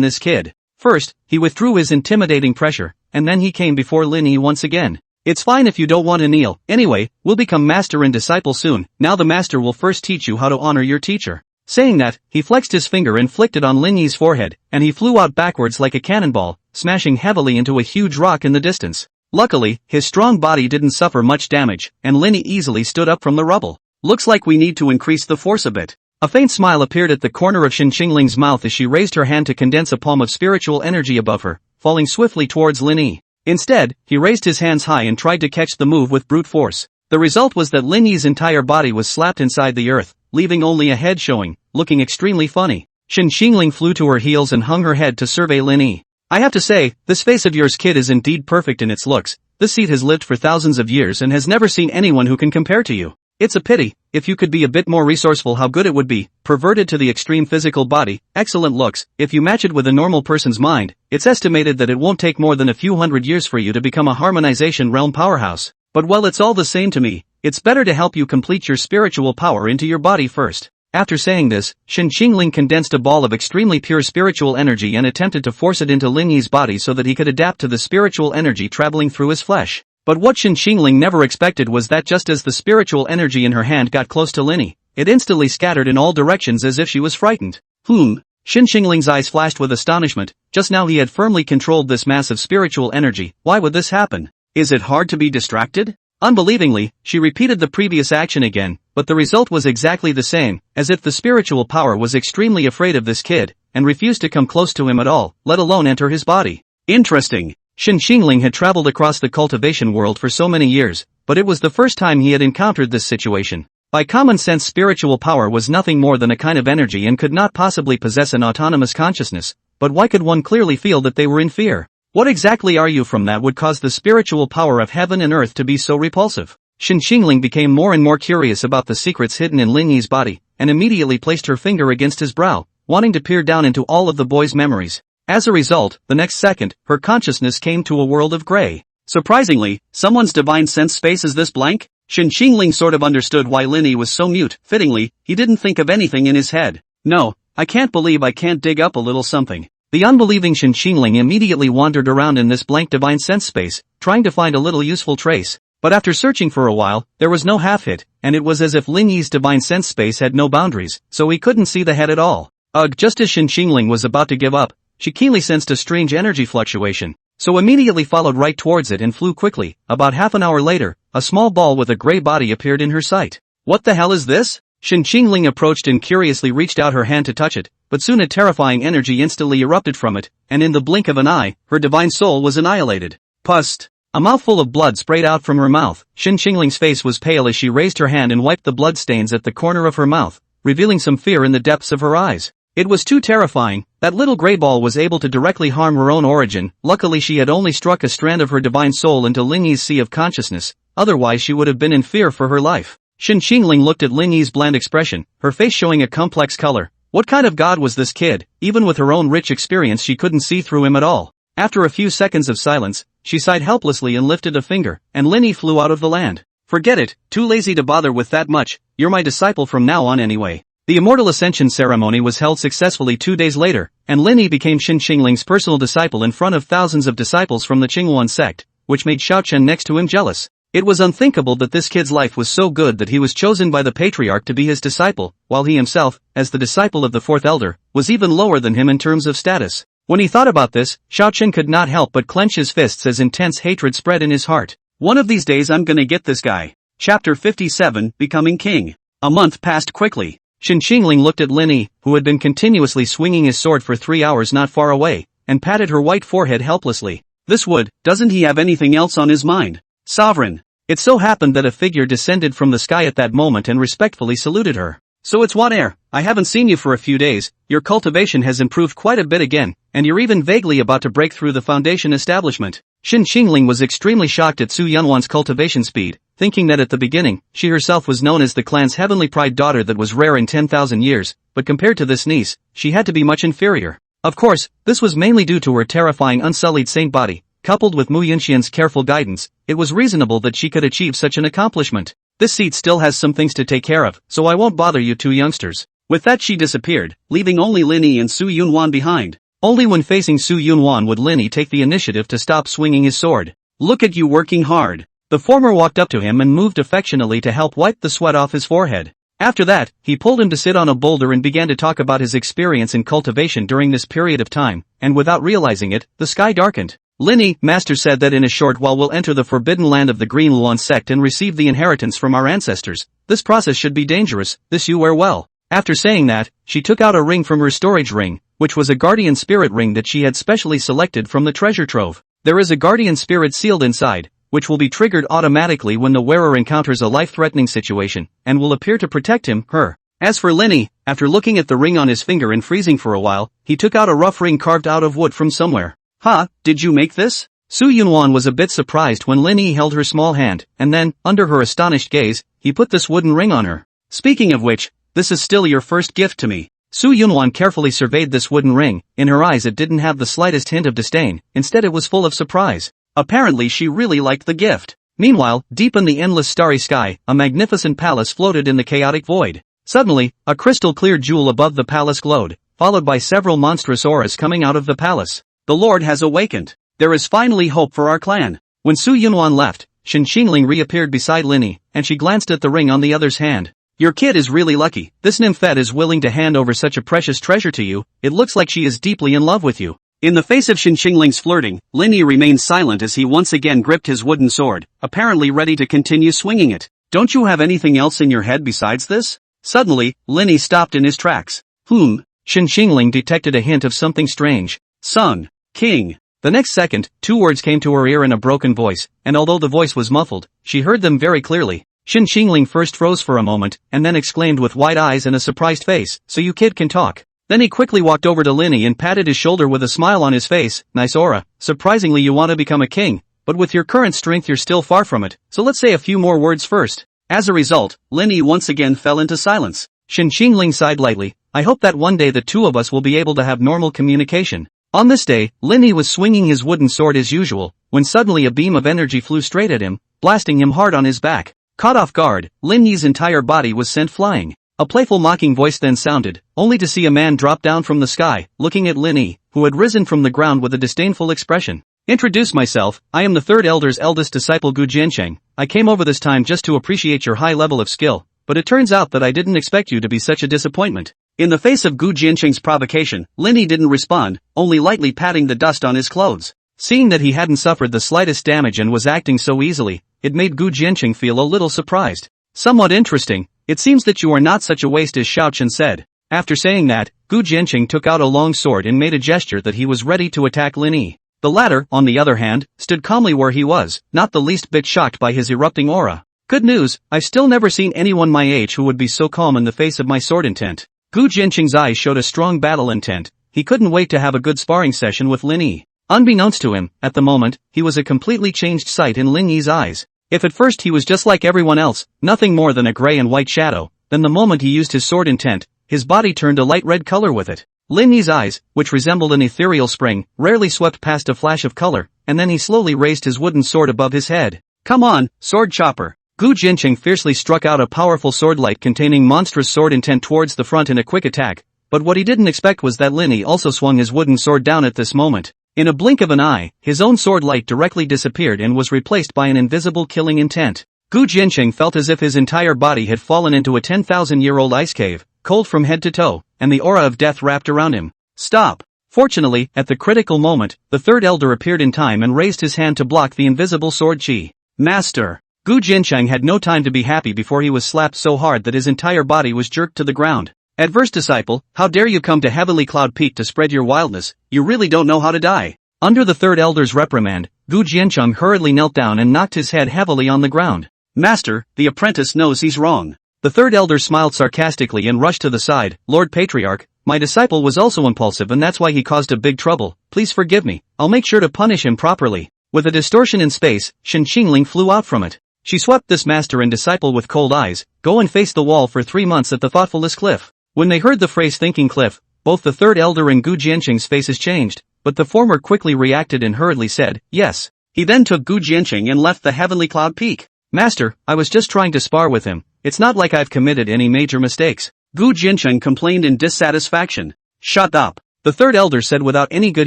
S1: this kid. First, he withdrew his intimidating pressure, and then he came before Lin Yi once again. It's fine if you don't want to kneel, anyway, we'll become master and disciple soon, now the master will first teach you how to honor your teacher. Saying that, he flexed his finger and flicked it on Lin Yi's forehead, and he flew out backwards like a cannonball, smashing heavily into a huge rock in the distance. Luckily, his strong body didn't suffer much damage, and Lin Yi easily stood up from the rubble. Looks like we need to increase the force a bit. A faint smile appeared at the corner of Xinqingling's mouth as she raised her hand to condense a palm of spiritual energy above her, falling swiftly towards Lin Yi. Instead, he raised his hands high and tried to catch the move with brute force. The result was that Lin Yi's entire body was slapped inside the earth, leaving only a head showing, looking extremely funny. Xinqingling flew to her heels and hung her head to survey Lin Yi. I have to say, this face of yours, kid, is indeed perfect in its looks. This seat has lived for thousands of years and has never seen anyone who can compare to you. It's a pity, if you could be a bit more resourceful how good it would be, perverted to the extreme physical body, excellent looks, if you match it with a normal person's mind, it's estimated that it won't take more than a few hundred years for you to become a harmonization realm powerhouse. But well, it's all the same to me, it's better to help you complete your spiritual power into your body first. After saying this, Xinqingling condensed a ball of extremely pure spiritual energy and attempted to force it into Lin Yi's body so that he could adapt to the spiritual energy traveling through his flesh. But what Xinqingling never expected was that just as the spiritual energy in her hand got close to Lin Yi, it instantly scattered in all directions as if she was frightened. Xinqingling's eyes flashed with astonishment. Just now he had firmly controlled this mass of spiritual energy. Why would this happen? Is it hard to be distracted? Unbelievingly, she repeated the previous action again, but the result was exactly the same, as if the spiritual power was extremely afraid of this kid, and refused to come close to him at all, let alone enter his body. Interesting. Xinqingling had traveled across the cultivation world for so many years, but it was the first time he had encountered this situation. By common sense, spiritual power was nothing more than a kind of energy and could not possibly possess an autonomous consciousness, but why could one clearly feel that they were in fear? What exactly are you from that would cause the spiritual power of heaven and earth to be so repulsive? Xinqingling became more and more curious about the secrets hidden in Lin Yi's body, and immediately placed her finger against his brow, wanting to peer down into all of the boy's memories. As a result, the next second, her consciousness came to a world of gray. Surprisingly, someone's divine sense space is this blank? Xinqingling sort of understood why Lin Yi was so mute. Fittingly, he didn't think of anything in his head. No, I can't believe I can't dig up a little something. The unbelieving Xinqingling immediately wandered around in this blank divine sense space, trying to find a little useful trace. But after searching for a while, there was no half-hit, and it was as if Lin Yi's divine sense space had no boundaries, so he couldn't see the head at all. Just as Xinqingling was about to give up, she keenly sensed a strange energy fluctuation, so immediately followed right towards it and flew quickly. About half an hour later, a small ball with a gray body appeared in her sight. What the hell is this? Xinqingling approached and curiously reached out her hand to touch it, but soon a terrifying energy instantly erupted from it, and in the blink of an eye, her divine soul was annihilated. Pust! A mouthful of blood sprayed out from her mouth. Xinqingling's face was pale as she raised her hand and wiped the blood stains at the corner of her mouth, revealing some fear in the depths of her eyes. It was too terrifying. That little gray ball was able to directly harm her own origin. Luckily she had only struck a strand of her divine soul into Lin Yi's sea of consciousness, otherwise she would have been in fear for her life. Xinqingling looked at Lin Yi's bland expression, her face showing a complex color. What kind of god was this kid? Even with her own rich experience she couldn't see through him at all. After a few seconds of silence, she sighed helplessly and lifted a finger, and Lin Yi flew out of the land. Forget it, too lazy to bother with that much, you're my disciple from now on anyway. The Immortal Ascension ceremony was held successfully 2 days later, and Lin Yi became Xinqingling's personal disciple in front of thousands of disciples from the Qingyuan sect, which made Xiaochen next to him jealous. It was unthinkable that this kid's life was so good that he was chosen by the patriarch to be his disciple, while he himself, as the disciple of the fourth elder, was even lower than him in terms of status. When he thought about this, Xiaochen could not help but clench his fists as intense hatred spread in his heart. One of these days I'm gonna get this guy. Chapter 57, Becoming King. A month passed quickly. Xinqingling looked at Lin Yi, who had been continuously swinging his sword for 3 hours not far away, and patted her white forehead helplessly. Doesn't he have anything else on his mind? Sovereign. It so happened that a figure descended from the sky at that moment and respectfully saluted her. So it's what heir? I haven't seen you for a few days, your cultivation has improved quite a bit again, and you're even vaguely about to break through the foundation establishment. Xinqingling was extremely shocked at Su Yunwan's cultivation speed, thinking that at the beginning, she herself was known as the clan's heavenly pride daughter that was rare in 10,000 years, but compared to this niece, she had to be much inferior. Of course, this was mainly due to her terrifying unsullied saint body. Coupled with Mu Yunxian's careful guidance, it was reasonable that she could achieve such an accomplishment. This seat still has some things to take care of, so I won't bother you two youngsters. With that she disappeared, leaving only Lin Yi and Su Yunwan behind. Only when facing Su Yunwan would Lin Yi take the initiative to stop swinging his sword. "Look at you working hard." The former walked up to him and moved affectionately to help wipe the sweat off his forehead. After that, he pulled him to sit on a boulder and began to talk about his experience in cultivation during this period of time, and without realizing it, the sky darkened. "Lin Yi, Master said that in a short while we'll enter the forbidden land of the Green Luan sect and receive the inheritance from our ancestors. This process should be dangerous, this you wear well." After saying that, she took out a ring from her storage ring, which was a guardian spirit ring that she had specially selected from the treasure trove. There is a guardian spirit sealed inside, which will be triggered automatically when the wearer encounters a life-threatening situation, and will appear to protect him, her. As for Lin Yi, after looking at the ring on his finger and freezing for a while, he took out a rough ring carved out of wood from somewhere. "Ha, did you make this?" Su Yunwan was a bit surprised when Lin Yi held her small hand, and then, under her astonished gaze, he put this wooden ring on her. "Speaking of which, this is still your first gift to me." Su Yunwan carefully surveyed this wooden ring. In her eyes it didn't have the slightest hint of disdain, instead it was full of surprise. Apparently she really liked the gift. Meanwhile, deep in the endless starry sky, a magnificent palace floated in the chaotic void. Suddenly, a crystal-clear jewel above the palace glowed, followed by several monstrous auras coming out of the palace. "The Lord has awakened. There is finally hope for our clan." When Su Yunwan left, Shen Xingling reappeared beside Lin Yi, and she glanced at the ring on the other's hand. "Your kid is really lucky. This nymphette is willing to hand over such a precious treasure to you. It looks like she is deeply in love with you." In the face of Shen Xingling's flirting, Lin Yi remained silent as he once again gripped his wooden sword, apparently ready to continue swinging it. "Don't you have anything else in your head besides this?" Suddenly, Lin Yi stopped in his tracks. Shen Xingling detected a hint of something strange. "Son. King." The next second, two words came to her ear in a broken voice, and although the voice was muffled, she heard them very clearly. Shen Xingling first froze for a moment, and then exclaimed with wide eyes and a surprised face, "So you kid can talk." Then he quickly walked over to Lin Yi and patted his shoulder with a smile on his face. "Nice aura. Surprisingly you want to become a king, but with your current strength you're still far from it, so let's say a few more words first." As a result, Lin Yi once again fell into silence. Shen Xingling sighed lightly. "I hope that one day the two of us will be able to have normal communication." On this day, Lin Yi was swinging his wooden sword as usual, when suddenly a beam of energy flew straight at him, blasting him hard on his back. Caught off guard, Lin Yi's entire body was sent flying. A playful mocking voice then sounded, only to see a man drop down from the sky, looking at Lin Yi, who had risen from the ground with a disdainful expression. "Introduce myself, I am the third elder's eldest disciple Gu Jiancheng. I came over this time just to appreciate your high level of skill, but it turns out that I didn't expect you to be such a disappointment." In the face of Gu Jiancheng's provocation, Lin Yi didn't respond, only lightly patting the dust on his clothes. Seeing that he hadn't suffered the slightest damage and was acting so easily, it made Gu Jiancheng feel a little surprised. "Somewhat interesting. It seems that you are not such a waste as Xiao Chen said." After saying that, Gu Jiancheng took out a long sword and made a gesture that he was ready to attack Lin Yi. The latter, on the other hand, stood calmly where he was, not the least bit shocked by his erupting aura. "Good news, I've still never seen anyone my age who would be so calm in the face of my sword intent." Gu Jiancheng's eyes showed a strong battle intent. He couldn't wait to have a good sparring session with Lin Yi. Unbeknownst to him, at the moment, he was a completely changed sight in Lin Yi's eyes. If at first he was just like everyone else, nothing more than a gray and white shadow, then the moment he used his sword intent, his body turned a light red color with it. Lin Yi's eyes, which resembled an ethereal spring, rarely swept past a flash of color, and then he slowly raised his wooden sword above his head. "Come on, sword chopper." Gu Jiancheng fiercely struck out a powerful sword light containing monstrous sword intent towards the front in a quick attack, but what he didn't expect was that Lin Yi also swung his wooden sword down at this moment. In a blink of an eye, his own sword light directly disappeared and was replaced by an invisible killing intent. Gu Jiancheng felt as if his entire body had fallen into a 10,000-year-old ice cave, cold from head to toe, and the aura of death wrapped around him. "Stop!" Fortunately, at the critical moment, the third elder appeared in time and raised his hand to block the invisible sword chi. "Master!" Gu Jiancheng had no time to be happy before he was slapped so hard that his entire body was jerked to the ground. "Adverse disciple, how dare you come to Heavenly Cloud Peak to spread your wildness, you really don't know how to die." Under the third elder's reprimand, Gu Jiancheng hurriedly knelt down and knocked his head heavily on the ground. "Master, the apprentice knows he's wrong." The third elder smiled sarcastically and rushed to the side. "Lord Patriarch, my disciple was also impulsive and that's why he caused a big trouble. Please forgive me, I'll make sure to punish him properly." With a distortion in space, Shen Xingling flew out from it. She swept this master and disciple with cold eyes. "Go and face the wall for 3 months at the Thoughtfulness Cliff." When they heard the phrase thinking cliff, both the third elder and Gu Jiancheng's faces changed, but the former quickly reacted and hurriedly said, "Yes." He then took Gu Jiancheng and left the Heavenly Cloud Peak. "Master, I was just trying to spar with him. It's not like I've committed any major mistakes." Gu Jiancheng complained in dissatisfaction. "Shut up. The third elder said without any good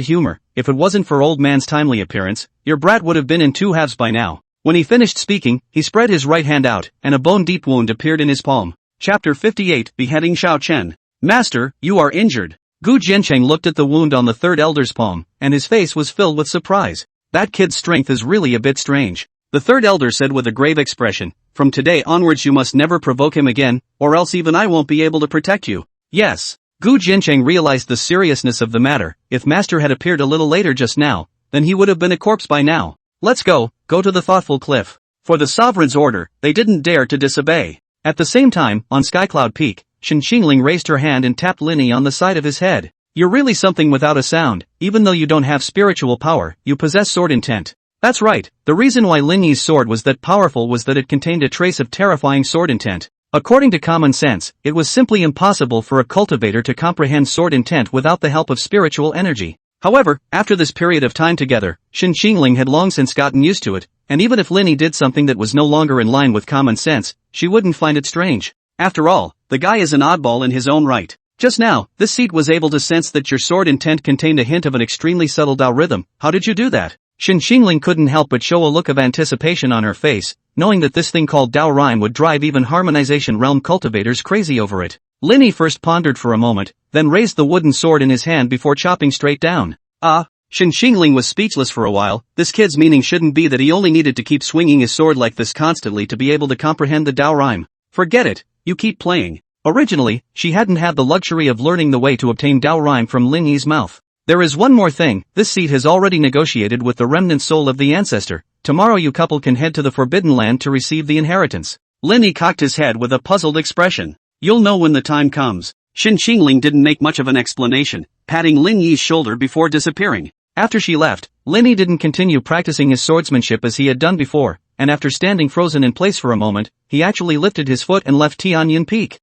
S1: humor, if it wasn't for old man's timely appearance, your brat would have been in two halves by now. When he finished speaking, he spread his right hand out, and a bone-deep wound appeared in his palm. Chapter 58, Beheading Xiao Chen. Master, you are injured. Gu Jiancheng looked at the wound on the third elder's palm, and his face was filled with surprise. That kid's strength is really a bit strange. The third elder said with a grave expression, from today onwards you must never provoke him again, or else even I won't be able to protect you. Yes. Gu Jiancheng realized the seriousness of the matter. If Master had appeared a little later just now, then he would have been a corpse by now. Let's go to the thoughtful cliff. For the sovereign's order, they didn't dare to disobey. At the same time, on Skycloud Peak, Shen Qingling raised her hand and tapped Lin Yi on the side of his head. You're really something without a sound. Even though you don't have spiritual power, you possess sword intent. That's right, the reason why Lin Yi's sword was that powerful was that it contained a trace of terrifying sword intent. According to common sense, it was simply impossible for a cultivator to comprehend sword intent without the help of spiritual energy. However, after this period of time together, Shen Qingling had long since gotten used to it, and even if Lin Yi did something that was no longer in line with common sense, she wouldn't find it strange. After all, the guy is an oddball in his own right. Just now, this seat was able to sense that your sword intent contained a hint of an extremely subtle Dao rhythm. How did you do that? Shen Qingling couldn't help but show a look of anticipation on her face, knowing that this thing called Dao rhyme would drive even harmonization realm cultivators crazy over it. Lin Yi first pondered for a moment, then raised the wooden sword in his hand before chopping straight down. Shen Qingling was speechless for a while. This kid's meaning shouldn't be that he only needed to keep swinging his sword like this constantly to be able to comprehend the Dao rhyme. Forget it, you keep playing. Originally, she hadn't had the luxury of learning the way to obtain Dao rhyme from Lin Yi's mouth. There is one more thing, this seat has already negotiated with the remnant soul of the Ancestor. Tomorrow you couple can head to the Forbidden Land to receive the inheritance. Lin Yi cocked his head with a puzzled expression. You'll know when the time comes. Shen Qingling didn't make much of an explanation, patting Lin Yi's shoulder before disappearing. After she left, Lin Yi didn't continue practicing his swordsmanship as he had done before, and after standing frozen in place for a moment, he actually lifted his foot and left Tianyun Peak.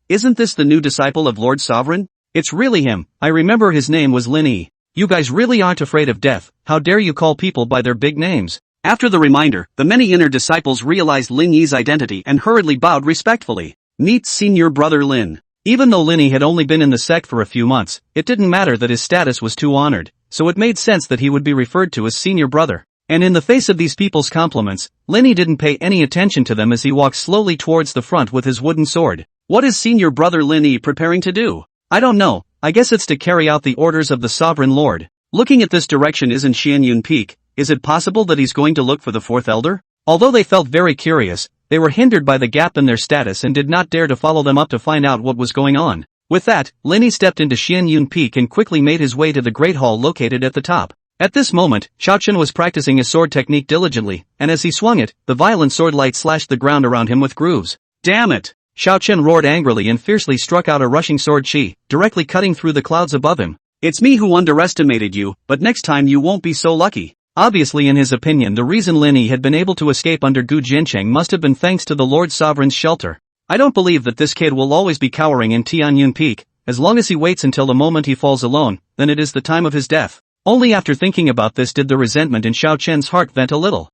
S1: Isn't this the new disciple of Lord Sovereign? It's really him. I remember his name was Lin Yi. You guys really aren't afraid of death. How dare you call people by their big names? After the reminder, the many inner disciples realized Lin Yi's identity and hurriedly bowed respectfully. Meet senior brother Lin. Even though Lin Yi had only been in the sect for a few months, it didn't matter that his status was too honored, so it made sense that he would be referred to as senior brother. And in the face of these people's compliments, Lin Yi didn't pay any attention to them as he walked slowly towards the front with his wooden sword. What is senior brother Lin Yi preparing to do? I don't know, I guess it's to carry out the orders of the Sovereign Lord. Looking at this direction isn't Xianyun Peak. Is it possible that he's going to look for the fourth elder? Although they felt very curious, they were hindered by the gap in their status and did not dare to follow them up to find out what was going on. With that, Lin Yi stepped into Xianyun Peak and quickly made his way to the Great Hall located at the top. At this moment, Xiao Chen was practicing his sword technique diligently, and as he swung it, the violent sword light slashed the ground around him with grooves. Damn it! Xiao Chen roared angrily and fiercely struck out a rushing sword chi, directly cutting through the clouds above him. It's me who underestimated you, but next time you won't be so lucky. Obviously in his opinion the reason Lin Yi had been able to escape under Gu Jiancheng must have been thanks to the Lord Sovereign's shelter. I don't believe that this kid will always be cowering in Tianyun Peak. As long as he waits until the moment he falls alone, then it is the time of his death. Only after thinking about this did the resentment in Xiao Chen's heart vent a little.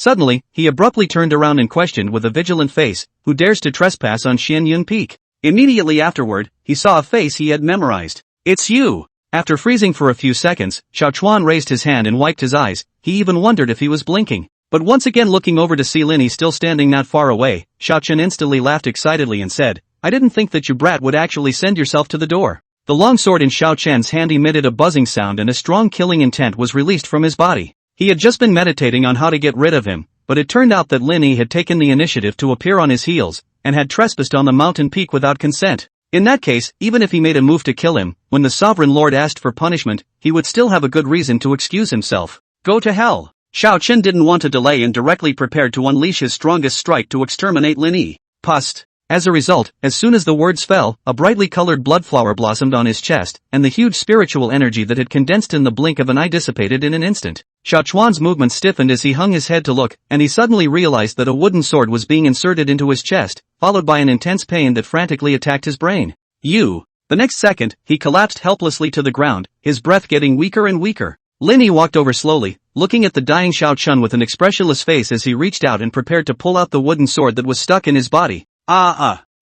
S1: Suddenly, he abruptly turned around and questioned with a vigilant face, who dares to trespass on Xianyun Peak? Immediately afterward, he saw a face he had memorized. It's you! After freezing for a few seconds, Xiao Chuan raised his hand and wiped his eyes. He even wondered if he was blinking. But once again looking over to see Lin Yi still standing not far away, Xiao Chen instantly laughed excitedly and said, I didn't think that you brat would actually send yourself to the door. The long sword in Xiao Chen's hand emitted a buzzing sound and a strong killing intent was released from his body. He had just been meditating on how to get rid of him, but it turned out that Lin Yi had taken the initiative to appear on his heels, and had trespassed on the mountain peak without consent. In that case, even if he made a move to kill him, when the Sovereign Lord asked for punishment, he would still have a good reason to excuse himself. Go to hell! Xiao Chen didn't want to delay and directly prepared to unleash his strongest strike to exterminate Lin Yi. Pust! As a result, as soon as the words fell, a brightly colored blood flower blossomed on his chest, and the huge spiritual energy that had condensed in the blink of an eye dissipated in an instant. Xiao Chuan's movement stiffened as he hung his head to look, and he suddenly realized that a wooden sword was being inserted into his chest, followed by an intense pain that frantically attacked his brain. The next second, he collapsed helplessly to the ground, his breath getting weaker and weaker. Lin Yi walked over slowly, looking at the dying Xiao Chun with an expressionless face as he reached out and prepared to pull out the wooden sword that was stuck in his body.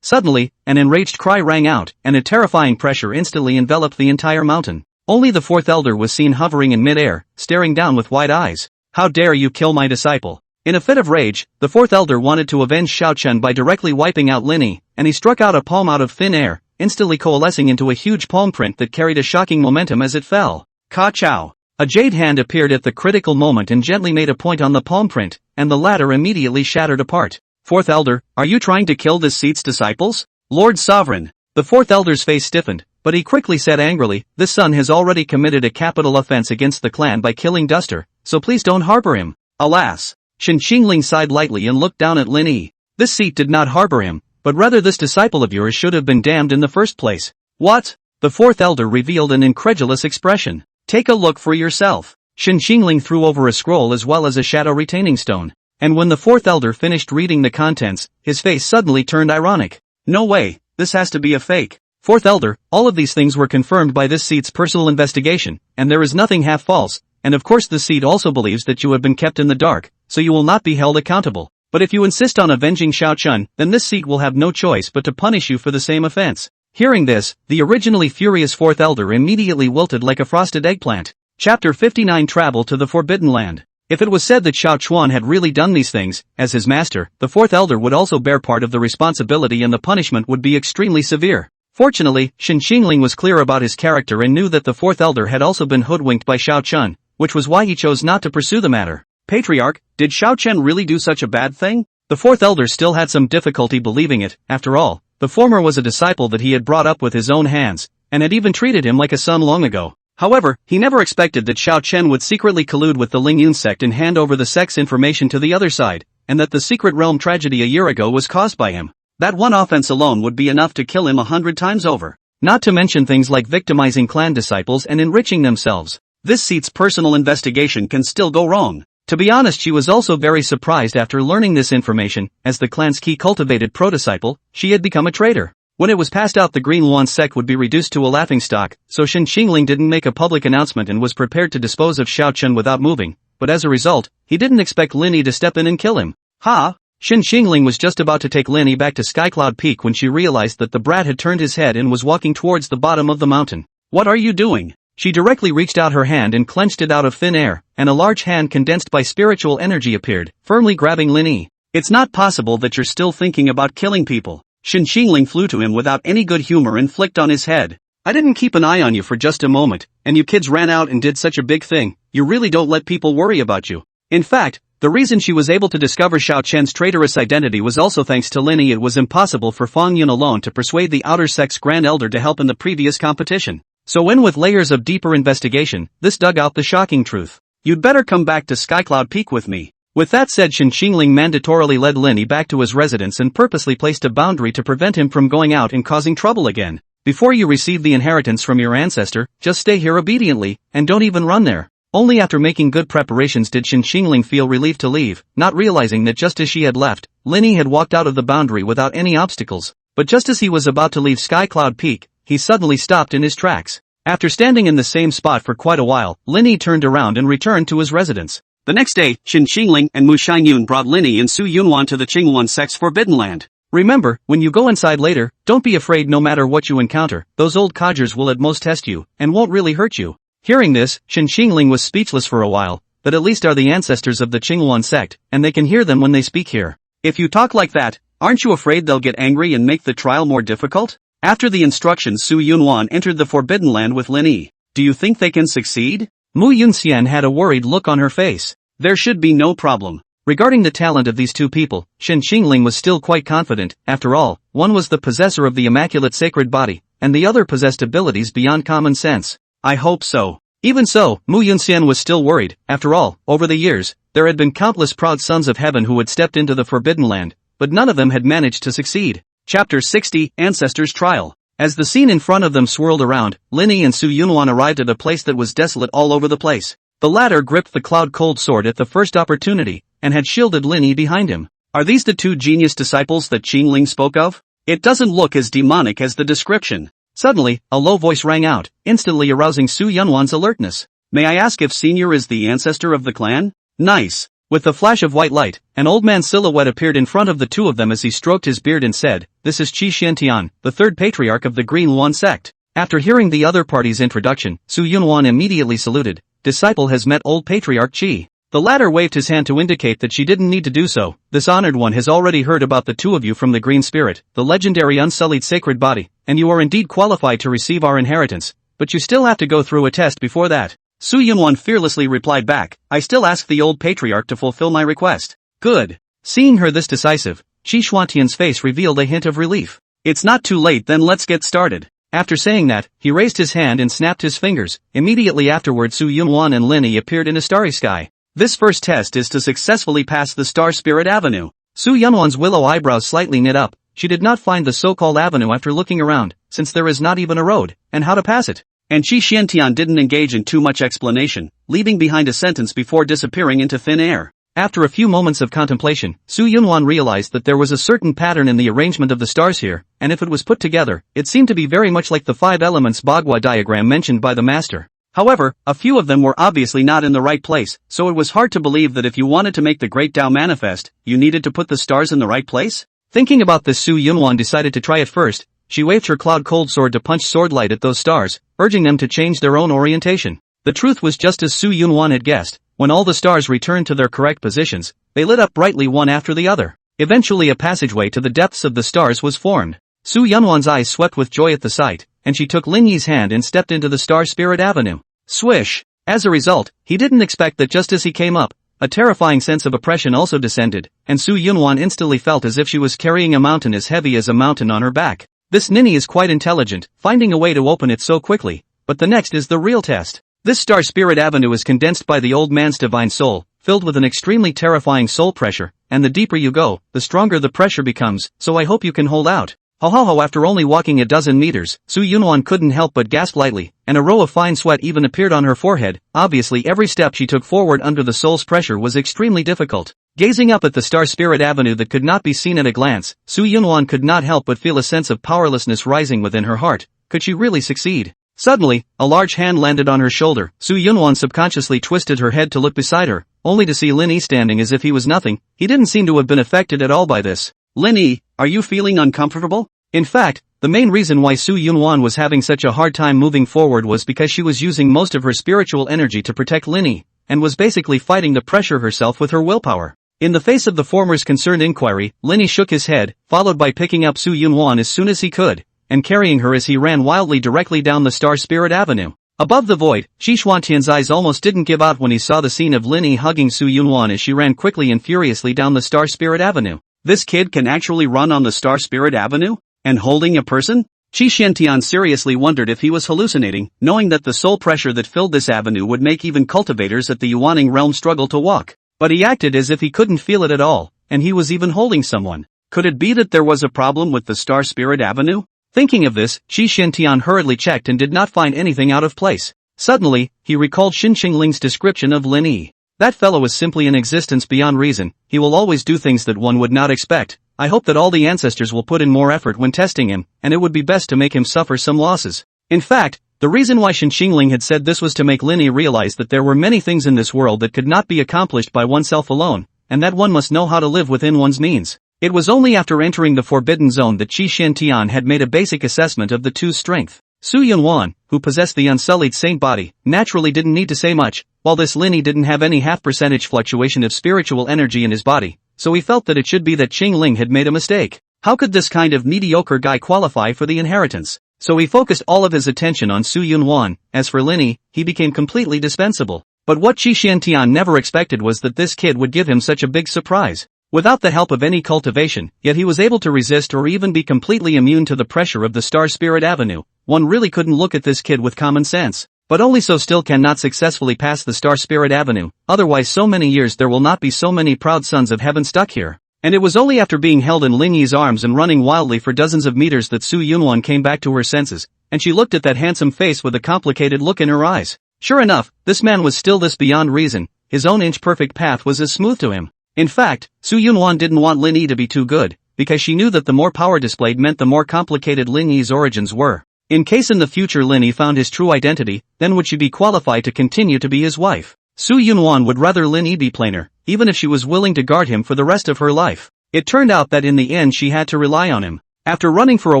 S1: Suddenly, an enraged cry rang out, and a terrifying pressure instantly enveloped the entire mountain. Only the fourth elder was seen hovering in mid-air, staring down with wide eyes. How dare you kill my disciple? In a fit of rage, the fourth elder wanted to avenge Xiao Chen by directly wiping out Lin Yi, and he struck out a palm out of thin air, instantly coalescing into a huge palm print that carried a shocking momentum as it fell. Ka-chow! A jade hand appeared at the critical moment and gently made a point on the palm print, and the latter immediately shattered apart. Fourth elder, are you trying to kill this seat's disciples? Lord Sovereign! The fourth elder's face stiffened, but he quickly said angrily, this son has already committed a capital offense against the clan by killing Duster, so please don't harbor him. Alas! Shen Qingling sighed lightly and looked down at Lin Yi. This seat did not harbor him, but rather this disciple of yours should have been damned in the first place. What? The fourth elder revealed an incredulous expression. Take a look for yourself. Shen Qingling threw over a scroll as well as a shadow retaining stone. And when the fourth elder finished reading the contents, his face suddenly turned ironic. No way, this has to be a fake. Fourth elder, all of these things were confirmed by this seat's personal investigation, and there is nothing half false, and of course this seat also believes that you have been kept in the dark, so you will not be held accountable. But if you insist on avenging Xiao Chen, then this seat will have no choice but to punish you for the same offense. Hearing this, the originally furious fourth elder immediately wilted like a frosted eggplant. Chapter 59 Travel to the Forbidden Land. If it was said that Xiao Chuan had really done these things, as his master, the fourth elder would also bear part of the responsibility and the punishment would be extremely severe. Fortunately, Shen Qingling was clear about his character and knew that the fourth elder had also been hoodwinked by Xiao Chen, which was why he chose not to pursue the matter. Patriarch, did Xiao Chen really do such a bad thing? The fourth elder still had some difficulty believing it. After all, the former was a disciple that he had brought up with his own hands, and had even treated him like a son long ago. However, he never expected that Xiao Chen would secretly collude with the Lingyun sect and hand over the sect's information to the other side, and that the secret realm tragedy a year ago was caused by him. That one offense alone would be enough to kill him 100 times over. Not to mention things like victimizing clan disciples and enriching themselves. This seat's personal investigation can still go wrong. To be honest, she was also very surprised after learning this information, as the clan's key cultivated pro-disciple, she had become a traitor. When it was passed out the Green Yuan sect would be reduced to a laughingstock, so Shen Qingling didn't make a public announcement and was prepared to dispose of Xiao Chen without moving, but as a result, he didn't expect Lin Yi to step in and kill him. Ha! Shen Qingling was just about to take Lin Yi back to Skycloud Peak when she realized that the brat had turned his head and was walking towards the bottom of the mountain. What are you doing? She directly reached out her hand and clenched it out of thin air, and a large hand condensed by spiritual energy appeared, firmly grabbing Lin Yi. It's not possible that you're still thinking about killing people. Shen Qingling flew to him without any good humor and flicked on his head. I didn't keep an eye on you for just a moment, and you kids ran out and did such a big thing. You really don't let people worry about you. In fact, the reason she was able to discover Xiao Chen's traitorous identity was also thanks to Lin Yi. It was impossible for Fang Yun alone to persuade the outer sect's grand elder to help in the previous competition. So when with layers of deeper investigation, this dug out the shocking truth. You'd better come back to Skycloud Peak with me. With that said, Shen Qingling mandatorily led Lin Yi back to his residence and purposely placed a boundary to prevent him from going out and causing trouble again. Before you receive the inheritance from your ancestor, just stay here obediently, and don't even run there. Only after making good preparations did Shen Qingling feel relieved to leave, not realizing that just as she had left, Lin Yi had walked out of the boundary without any obstacles. But just as he was about to leave Skycloud Peak, he suddenly stopped in his tracks. After standing in the same spot for quite a while, Lin Yi turned around and returned to his residence. The next day, Shen Qingling and Mu Xianyun brought Lin Yi and Su Yunwan to the Qingyuan sect's Forbidden Land. Remember, when you go inside later, don't be afraid no matter what you encounter, those old codgers will at most test you, and won't really hurt you. Hearing this, Shen Qingling was speechless for a while, but at least are the ancestors of the Qingyuan sect, and they can hear them when they speak here. If you talk like that, aren't you afraid they'll get angry and make the trial more difficult? After the instructions, Su Yunwan entered the Forbidden Land with Lin Yi. Do you think they can succeed? Mu Yunxian had a worried look on her face. There should be no problem. Regarding the talent of these two people, Shen Qingling was still quite confident. After all, one was the possessor of the immaculate sacred body, and the other possessed abilities beyond common sense. I hope so. Even so, Mu Yunxian was still worried. After all, over the years, there had been countless proud sons of heaven who had stepped into the Forbidden Land, but none of them had managed to succeed. Chapter 60, Ancestor's Trial. As the scene in front of them swirled around, Lin Yi and Su Yunwan arrived at a place that was desolate all over the place. The latter gripped the cloud-cold sword at the first opportunity, and had shielded Lin Yi behind him. Are these the two genius disciples that Qingling spoke of? It doesn't look as demonic as the description. Suddenly, a low voice rang out, instantly arousing Su Yunwan's alertness. May I ask if Senior is the ancestor of the clan? Nice. With a flash of white light, an old man's silhouette appeared in front of the two of them as he stroked his beard and said, "This is Qi Xiantian, the third patriarch of the Green Yuan sect." After hearing the other party's introduction, Su Yunwan immediately saluted. "Disciple has met old patriarch Qi." The latter waved his hand to indicate that she didn't need to do so. "This honored one has already heard about the two of you from the Green Spirit, the legendary unsullied sacred body, and you are indeed qualified to receive our inheritance, but you still have to go through a test before that." Su Yunwan fearlessly replied back, "I still ask the old patriarch to fulfill my request." "Good." Seeing her this decisive, Qi Xuantian's face revealed a hint of relief. "It's not too late, then let's get started." After saying that, he raised his hand and snapped his fingers. Immediately afterward, Su Yunwan and Lin Yi appeared in a starry sky. This first test is to successfully pass the Star Spirit Avenue. Su Yunwan's willow eyebrows slightly knit up. She did not find the so-called avenue after looking around, since there is not even a road, and how to pass it. And Qi Xiantian didn't engage in too much explanation, leaving behind a sentence before disappearing into thin air. After a few moments of contemplation, Su Yunwan realized that there was a certain pattern in the arrangement of the stars here, and if it was put together, it seemed to be very much like the 5 elements Bagua diagram mentioned by the master. However, a few of them were obviously not in the right place, so it was hard to believe that if you wanted to make the Great Tao manifest, you needed to put the stars in the right place? Thinking about this, Su Yunwan decided to try it first. She waved her cloud cold sword to punch swordlight at those stars, urging them to change their own orientation. The truth was just as Su Yunwan had guessed. When all the stars returned to their correct positions, they lit up brightly one after the other. Eventually a passageway to the depths of the stars was formed. Su Yunwan's eyes swept with joy at the sight, and she took Lin Yi's hand and stepped into the Star Spirit Avenue. Swish! As a result, he didn't expect that just as he came up, a terrifying sense of oppression also descended, and Su Yunwan instantly felt as if she was carrying a mountain as heavy as a mountain on her back. This ninny is quite intelligent, finding a way to open it so quickly, but the next is the real test. This Star Spirit Avenue is condensed by the old man's divine soul, filled with an extremely terrifying soul pressure, and the deeper you go, the stronger the pressure becomes, so I hope you can hold out. Ho, after only walking a dozen meters, Su Yunwan couldn't help but gasp lightly, and a row of fine sweat even appeared on her forehead. Obviously every step she took forward under the soul's pressure was extremely difficult. Gazing up at the Star Spirit Avenue that could not be seen at a glance, Su Yunwan could not help but feel a sense of powerlessness rising within her heart. Could she really succeed? Suddenly, a large hand landed on her shoulder. Su Yunwan subconsciously twisted her head to look beside her, only to see Lin Yi standing as if he was nothing. He didn't seem to have been affected at all by this. "Lin Yi, are you feeling uncomfortable?" In fact, the main reason why Su Yunwan was having such a hard time moving forward was because she was using most of her spiritual energy to protect Lin Yi, and was basically fighting the pressure herself with her willpower. In the face of the former's concerned inquiry, Lin Yi shook his head, followed by picking up Su Yunwan as soon as he could, and carrying her as he ran wildly directly down the Star Spirit Avenue. Above the void, Qi Xuantian's eyes almost didn't give out when he saw the scene of Lin Yi hugging Su Yunwan as she ran quickly and furiously down the Star Spirit Avenue. This kid can actually run on the Star Spirit Avenue? And holding a person? Qi Xiantian seriously wondered if he was hallucinating, knowing that the soul pressure that filled this avenue would make even cultivators at the Yuaning realm struggle to walk. But he acted as if he couldn't feel it at all, and he was even holding someone. Could it be that there was a problem with the Star Spirit Avenue? Thinking of this, Qi Xiantian hurriedly checked and did not find anything out of place. Suddenly, he recalled Xin Qingling's description of Lin Yi. That fellow is simply an existence beyond reason. He will always do things that one would not expect. I hope that all the ancestors will put in more effort when testing him, and it would be best to make him suffer some losses. In fact, the reason why Xin Qingling had said this was to make Lin Yi realize that there were many things in this world that could not be accomplished by oneself alone, and that one must know how to live within one's means. It was only after entering the Forbidden Zone that Qi Xiantian had made a basic assessment of the two's strength. Su Yunwan, who possessed the unsullied saint body, naturally didn't need to say much, while this Lin Yi didn't have any half-percentage fluctuation of spiritual energy in his body, so he felt that it should be that Qingling had made a mistake. How could this kind of mediocre guy qualify for the inheritance? So he focused all of his attention on Su Yunwan. As for Lin Yi, he became completely dispensable. But what Qi Xiantian never expected was that this kid would give him such a big surprise. Without the help of any cultivation, yet he was able to resist or even be completely immune to the pressure of the Star Spirit Avenue. One really couldn't look at this kid with common sense. But only so still cannot successfully pass the Star Spirit Avenue, otherwise so many years there will not be so many proud sons of heaven stuck here. And it was only after being held in Lin Yi's arms and running wildly for dozens of meters that Su Yunwan came back to her senses, and she looked at that handsome face with a complicated look in her eyes. Sure enough, this man was still this beyond reason. His own inch-perfect path was as smooth to him. In fact, Su Yunwan didn't want Lin Yi to be too good, because she knew that the more power displayed meant the more complicated Lin Yi's origins were. In case in the future Lin Yi found his true identity, then would she be qualified to continue to be his wife? Su Yunwan would rather Lin Yi be plainer, even if she was willing to guard him for the rest of her life. It turned out that in the end she had to rely on him. After running for a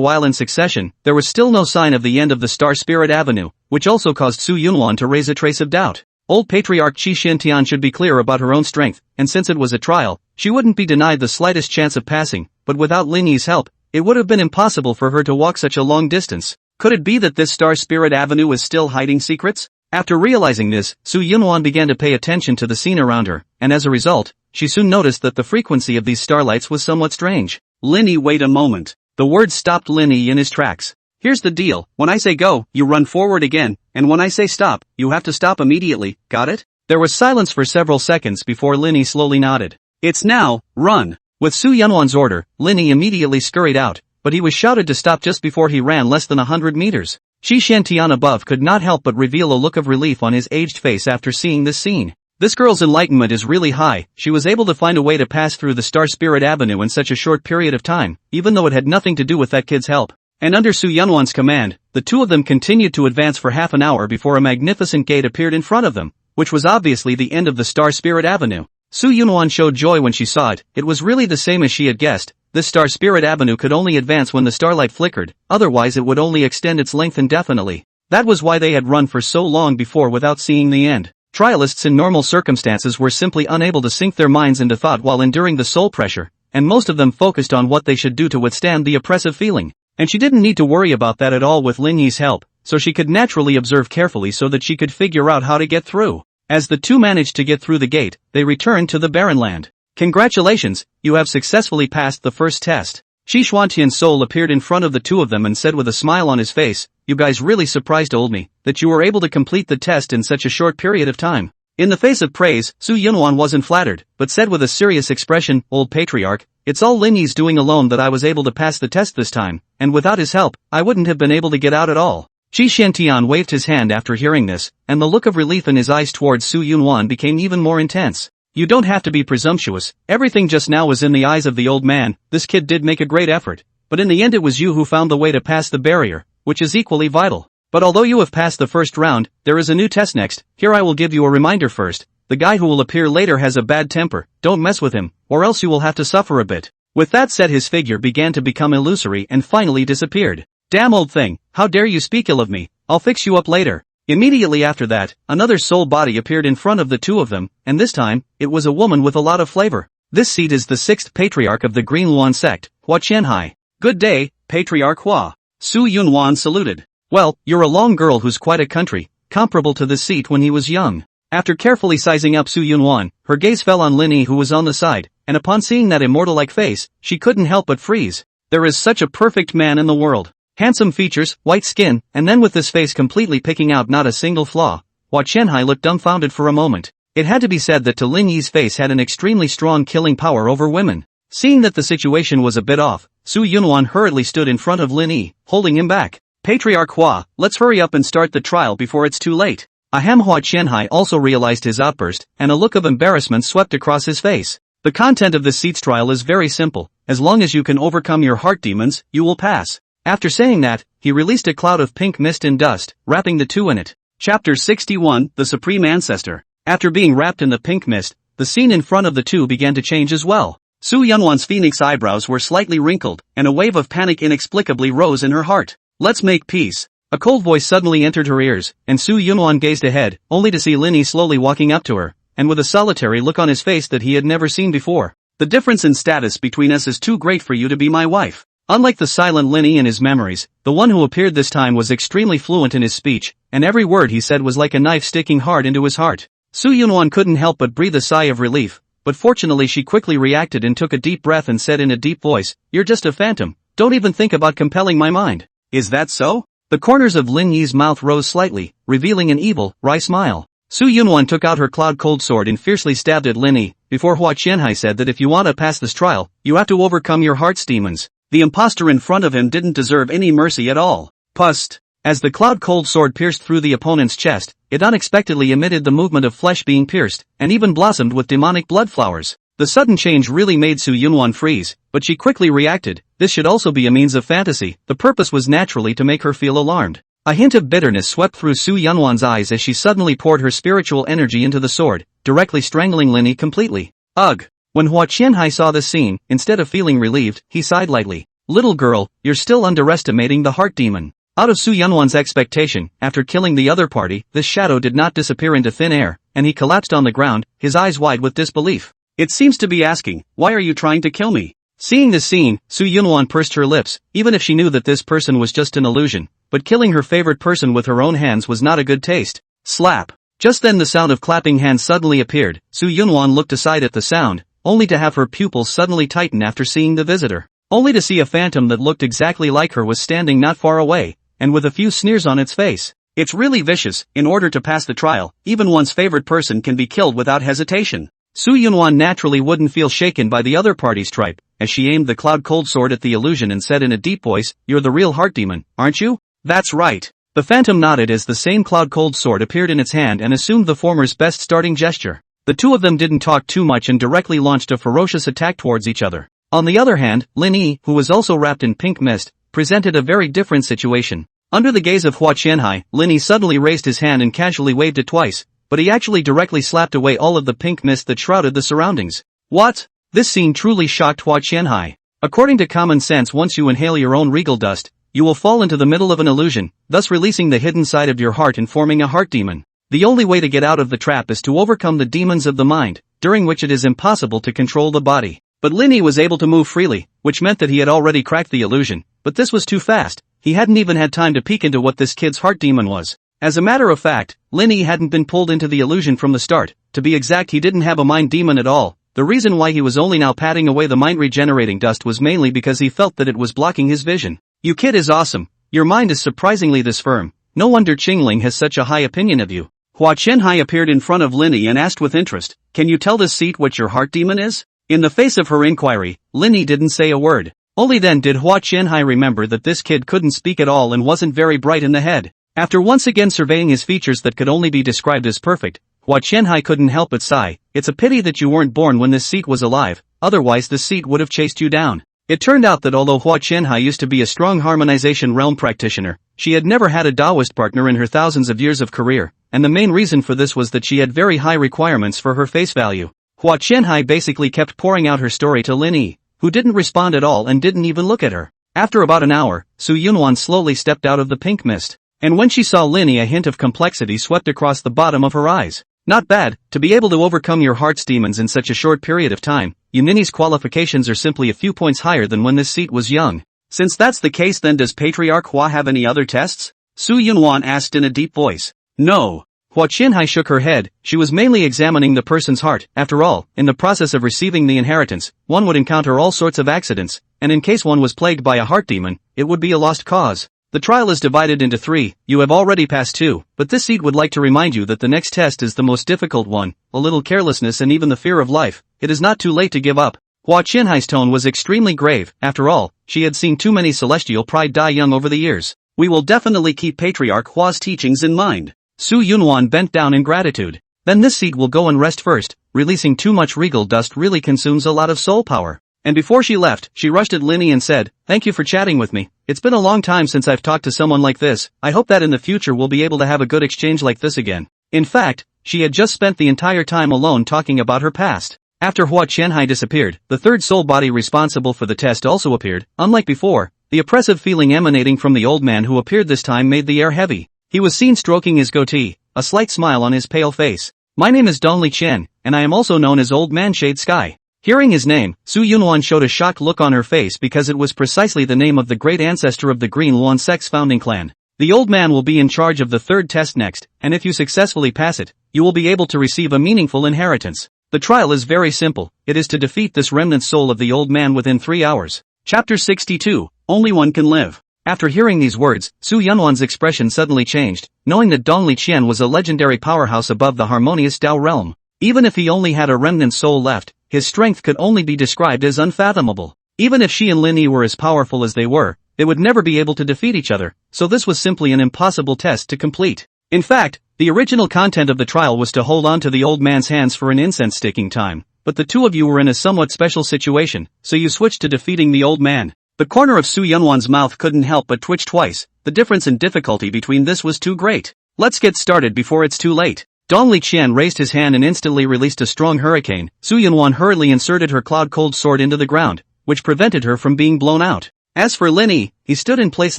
S1: while in succession, there was still no sign of the end of the Star Spirit Avenue, which also caused Su Yunwan to raise a trace of doubt. Old Patriarch Qi Xintian should be clear about her own strength, and since it was a trial, she wouldn't be denied the slightest chance of passing, but without Lin Yi's help, it would have been impossible for her to walk such a long distance. Could it be that this Star Spirit Avenue is still hiding secrets? After realizing this, Su Yunwan began to pay attention to the scene around her, and as a result, she soon noticed that the frequency of these starlights was somewhat strange. Lin Yi, wait a moment. The word stopped Lin Yi in his tracks. Here's the deal, when I say go, you run forward again, and when I say stop, you have to stop immediately, got it? There was silence for several seconds before Lin Yi slowly nodded. It's now, run! With Su Yunwan's order, Lin Yi immediately scurried out, but he was shouted to stop just before he ran less than 100 meters. Qi Shantian above could not help but reveal a look of relief on his aged face after seeing this scene. This girl's enlightenment is really high. She was able to find a way to pass through the Star Spirit Avenue in such a short period of time, even though it had nothing to do with that kid's help. And under Su Yunwan's command, the two of them continued to advance for half an hour before a magnificent gate appeared in front of them, which was obviously the end of the Star Spirit Avenue. Su Yunwan showed joy when she saw it. It was really the same as she had guessed. This Star Spirit Avenue could only advance when the starlight flickered, otherwise it would only extend its length indefinitely. That was why they had run for so long before without seeing the end. Trialists in normal circumstances were simply unable to sink their minds into thought while enduring the soul pressure, and most of them focused on what they should do to withstand the oppressive feeling. And she didn't need to worry about that at all with Lin Yi's help, so she could naturally observe carefully so that she could figure out how to get through. As the two managed to get through the gate, they returned to the barren land. Congratulations, you have successfully passed the first test. Qi Xuantian's soul appeared in front of the two of them and said with a smile on his face, you guys really surprised old me, that you were able to complete the test in such a short period of time. In the face of praise, Su Yunwan wasn't flattered, but said with a serious expression, old patriarch, it's all Lin Yi's doing alone that I was able to pass the test this time, and without his help, I wouldn't have been able to get out at all. Qi Shantian waved his hand after hearing this, and the look of relief in his eyes towards Su Yunwan became even more intense. You don't have to be presumptuous, everything just now was in the eyes of the old man. This kid did make a great effort, but in the end it was you who found the way to pass the barrier, which is equally vital. But although you have passed the first round, there is a new test next. Here I will give you a reminder first. The guy who will appear later has a bad temper, don't mess with him, or else you will have to suffer a bit. With that said, his figure began to become illusory and finally disappeared. Damn old thing, how dare you speak ill of me, I'll fix you up later. Immediately after that, another soul body appeared in front of the two of them, and this time, it was a woman with a lot of flavor. This seed is the sixth patriarch of the Green Yuan sect, Hua Qianhai. Good day, Patriarch Hua. Su Yunwan saluted. Well, you're a long girl who's quite a country, comparable to this seat when he was young. After carefully sizing up Su Yunwan, her gaze fell on Lin Yi who was on the side, and upon seeing that immortal-like face, she couldn't help but freeze. There is such a perfect man in the world. Handsome features, white skin, and then with this face completely picking out not a single flaw, Hua Qianhai looked dumbfounded for a moment. It had to be said that Lin Yi's face had an extremely strong killing power over women. Seeing that the situation was a bit off, Su Yunwan hurriedly stood in front of Lin Yi, holding him back. Patriarch Hua, let's hurry up and start the trial before it's too late. Ahem. Hua Qianhai also realized his outburst, and a look of embarrassment swept across his face. The content of this seats trial is very simple. As long as you can overcome your heart demons, you will pass. After saying that, he released a cloud of pink mist and dust, wrapping the two in it. Chapter 61, The Supreme Ancestor. After being wrapped in the pink mist, the scene in front of the two began to change as well. Su Yunwan's phoenix eyebrows were slightly wrinkled, and a wave of panic inexplicably rose in her heart. Let's make peace. A cold voice suddenly entered her ears, and Su Yunwan gazed ahead, only to see Lin Yi slowly walking up to her, and with a solitary look on his face that he had never seen before. The difference in status between us is too great for you to be my wife. Unlike the silent Lin Yi in his memories, the one who appeared this time was extremely fluent in his speech, and every word he said was like a knife sticking hard into his heart. Su Yunwan couldn't help but breathe a sigh of relief, but fortunately she quickly reacted and took a deep breath and said in a deep voice, you're just a phantom, don't even think about compelling my mind. Is that so? The corners of Lin Yi's mouth rose slightly, revealing an evil, wry smile. Su Yunwan took out her cloud-cold sword and fiercely stabbed at Lin Yi, before Hua Qianhai said that if you want to pass this trial, you have to overcome your heart's demons. The imposter in front of him didn't deserve any mercy at all. Pust. As the cloud-cold sword pierced through the opponent's chest, it unexpectedly emitted the movement of flesh being pierced, and even blossomed with demonic blood flowers. The sudden change really made Su Yunwan freeze, but she quickly reacted. This should also be a means of fantasy. The purpose was naturally to make her feel alarmed. A hint of bitterness swept through Su Yunwan's eyes as she suddenly poured her spiritual energy into the sword, directly strangling Lin Yi completely. Ugh! When Hua Qianhai saw this scene, instead of feeling relieved, he sighed lightly. Little girl, you're still underestimating the heart demon. Out of Su Yunwan's expectation, after killing the other party, this shadow did not disappear into thin air, and he collapsed on the ground, his eyes wide with disbelief. It seems to be asking, why are you trying to kill me? Seeing this scene, Su Yunwan pursed her lips, even if she knew that this person was just an illusion, but killing her favorite person with her own hands was not a good taste. Slap! Just then the sound of clapping hands suddenly appeared. Su Yunwan looked aside at the sound, only to have her pupils suddenly tighten after seeing the visitor. Only to see a phantom that looked exactly like her was standing not far away, and with a few sneers on its face. It's really vicious. In order to pass the trial, even one's favorite person can be killed without hesitation. Su Yunwan naturally wouldn't feel shaken by the other party's tripe, as she aimed the cloud cold sword at the illusion and said in a deep voice, "You're the real heart demon, aren't you?" "That's right." The phantom nodded as the same cloud cold sword appeared in its hand and assumed the former's best starting gesture. The two of them didn't talk too much and directly launched a ferocious attack towards each other. On the other hand, Lin Yi, who was also wrapped in pink mist, presented a very different situation. Under the gaze of Hua Qianhai, Lin Yi suddenly raised his hand and casually waved it twice, but he actually directly slapped away all of the pink mist that shrouded the surroundings. What? This scene truly shocked Hua Qianhai. According to common sense, once you inhale your own regal dust, you will fall into the middle of an illusion, thus releasing the hidden side of your heart and forming a heart demon. The only way to get out of the trap is to overcome the demons of the mind, during which it is impossible to control the body. But Lin Yi was able to move freely, which meant that he had already cracked the illusion, but this was too fast. He hadn't even had time to peek into what this kid's heart demon was. As a matter of fact, Lin Yi hadn't been pulled into the illusion from the start. To be exact, he didn't have a mind demon at all. The reason why he was only now patting away the mind-regenerating dust was mainly because he felt that it was blocking his vision. "You kid is awesome. Your mind is surprisingly this firm. No wonder Qingling has such a high opinion of you." Hua Qianhai appeared in front of Lin Yi and asked with interest, "Can you tell this seat what your heart demon is?" In the face of her inquiry, Lin Yi didn't say a word. Only then did Hua Qianhai remember that this kid couldn't speak at all and wasn't very bright in the head. After once again surveying his features that could only be described as perfect, Hua Qianhai couldn't help but sigh. "It's a pity that you weren't born when this seat was alive, otherwise this seat would have chased you down." It turned out that although Hua Qianhai used to be a strong harmonization realm practitioner, she had never had a Taoist partner in her thousands of years of career, and the main reason for this was that she had very high requirements for her face value. Hua Qianhai basically kept pouring out her story to Lin Yi, who didn't respond at all and didn't even look at her. After about an hour, Su Yunwan slowly stepped out of the pink mist, and when she saw Lin Yi, a hint of complexity swept across the bottom of her eyes. "Not bad, to be able to overcome your heart's demons in such a short period of time. Yunini's qualifications are simply a few points higher than when this seat was young. Since that's the case, then does Patriarch Hua have any other tests?" Su Yunwan asked in a deep voice. "No." Hua Qianhai shook her head. She was mainly examining the person's heart. After all, in the process of receiving the inheritance, one would encounter all sorts of accidents, and in case one was plagued by a heart demon, it would be a lost cause. The trial is divided into 3, you have already passed 2, but this seat would like to remind you that the next test is the most difficult one. A little carelessness and even the fear of life, it is not too late to give up. Hua Qianhai's tone was extremely grave. After all, she had seen too many celestial pride die young over the years. "We will definitely keep Patriarch Hua's teachings in mind." Su Yunwan bent down in gratitude. "Then this seat will go and rest first. Releasing too much regal dust really consumes a lot of soul power." And before she left, she rushed at Lin Yi and said, "Thank you for chatting with me. It's been a long time since I've talked to someone like this. I hope that in the future we'll be able to have a good exchange like this again." In fact, she had just spent the entire time alone talking about her past. After Hua Qianhai disappeared, the third soul body responsible for the test also appeared. Unlike before, the oppressive feeling emanating from the old man who appeared this time made the air heavy. He was seen stroking his goatee, a slight smile on his pale face. "My name is Dongli Chen, and I am also known as Old Man Shade Sky." Hearing his name, Su Yunwan showed a shocked look on her face because it was precisely the name of the great ancestor of the Green Luan Sect's founding clan. The old man will be in charge of the third test next, and if you successfully pass it, you will be able to receive a meaningful inheritance. The trial is very simple. It is to defeat this remnant soul of the old man within 3 hours. Chapter 62, Only One Can Live. After hearing these words, Su Yunwan's expression suddenly changed, knowing that Dongli Qian was a legendary powerhouse above the harmonious Tao realm. Even if he only had a remnant soul left, his strength could only be described as unfathomable. Even if she and Lin Yi were as powerful as they were, they would never be able to defeat each other, so this was simply an impossible test to complete. In fact, the original content of the trial was to hold on to the old man's hands for an incense-sticking time, but the two of you were in a somewhat special situation, so you switched to defeating the old man. The corner of Su Yunwan's mouth couldn't help but twitch twice, the difference in difficulty between this was too great. Let's get started before it's too late. Dong Liqian raised his hand and instantly released a strong hurricane. Su Yunwan hurriedly inserted her cloud-cold sword into the ground, which prevented her from being blown out. As for Lin Yi, he stood in place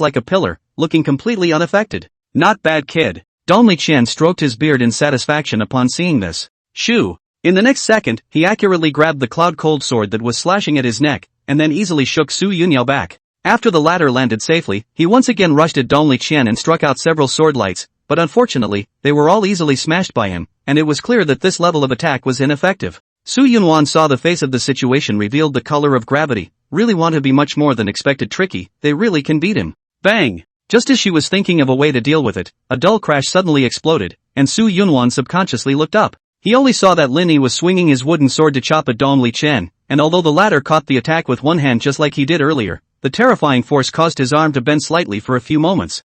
S1: like a pillar, looking completely unaffected. Not bad, kid. Dong Liqian stroked his beard in satisfaction upon seeing this. Shoo! In the next second, he accurately grabbed the cloud-cold sword that was slashing at his neck, and then easily shook Su Yunyao back. After the latter landed safely, he once again rushed at Dong Liqian and struck out several sword lights, but unfortunately, they were all easily smashed by him, and it was clear that this level of attack was ineffective. Su Yunwan saw the face of the situation revealed the color of gravity. Really want to be much more than expected tricky, they really can beat him. Bang! Just as she was thinking of a way to deal with it, a dull crash suddenly exploded, and Su Yunwan subconsciously looked up. He only saw that Lin Yi was swinging his wooden sword to chop at Dong Liqian, and although the latter caught the attack with one hand just like he did earlier, the terrifying force caused his arm to bend slightly for a few moments.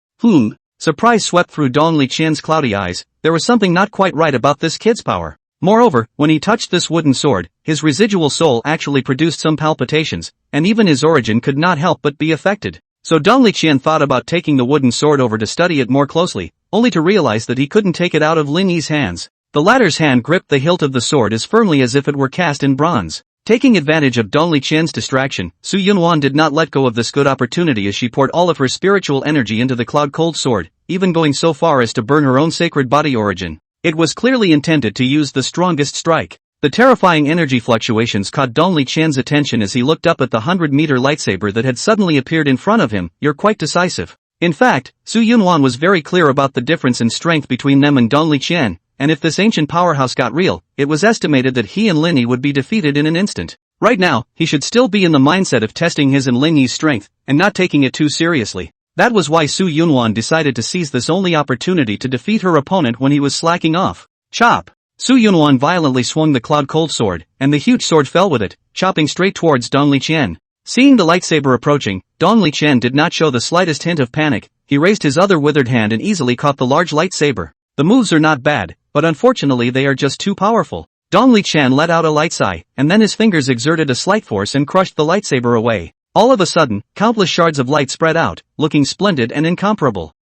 S1: Surprise swept through Dong Liqian's cloudy eyes. There was something not quite right about this kid's power. Moreover, when he touched this wooden sword, his residual soul actually produced some palpitations, and even his origin could not help but be affected. So Dong Liqian thought about taking the wooden sword over to study it more closely, only to realize that he couldn't take it out of Lin Yi's hands. The latter's hand gripped the hilt of the sword as firmly as if it were cast in bronze. Taking advantage of Dong Liqian's distraction, Su Yunwan did not let go of this good opportunity as she poured all of her spiritual energy into the cloud-cold sword, even going so far as to burn her own sacred body origin. It was clearly intended to use the strongest strike. The terrifying energy fluctuations caught Dong Liqian's attention as he looked up at the 100-meter lightsaber that had suddenly appeared in front of him. You're quite decisive. In fact, Su Yunwan was very clear about the difference in strength between them and Dong Liqian, and if this ancient powerhouse got real, it was estimated that he and Lin Yi would be defeated in an instant. Right now, he should still be in the mindset of testing his and Lin Yi's strength, and not taking it too seriously. That was why Su Yunwan decided to seize this only opportunity to defeat her opponent when he was slacking off. Chop! Su Yunwan violently swung the cloud-cold sword, and the huge sword fell with it, chopping straight towards Dong Liqian. Seeing the lightsaber approaching, Dong Liqian did not show the slightest hint of panic. He raised his other withered hand and easily caught the large lightsaber. The moves are not bad, but unfortunately they are just too powerful. Dong Liqian let out a light sigh, and then his fingers exerted a slight force and crushed the lightsaber away. All of a sudden, countless shards of light spread out, looking splendid and incomparable.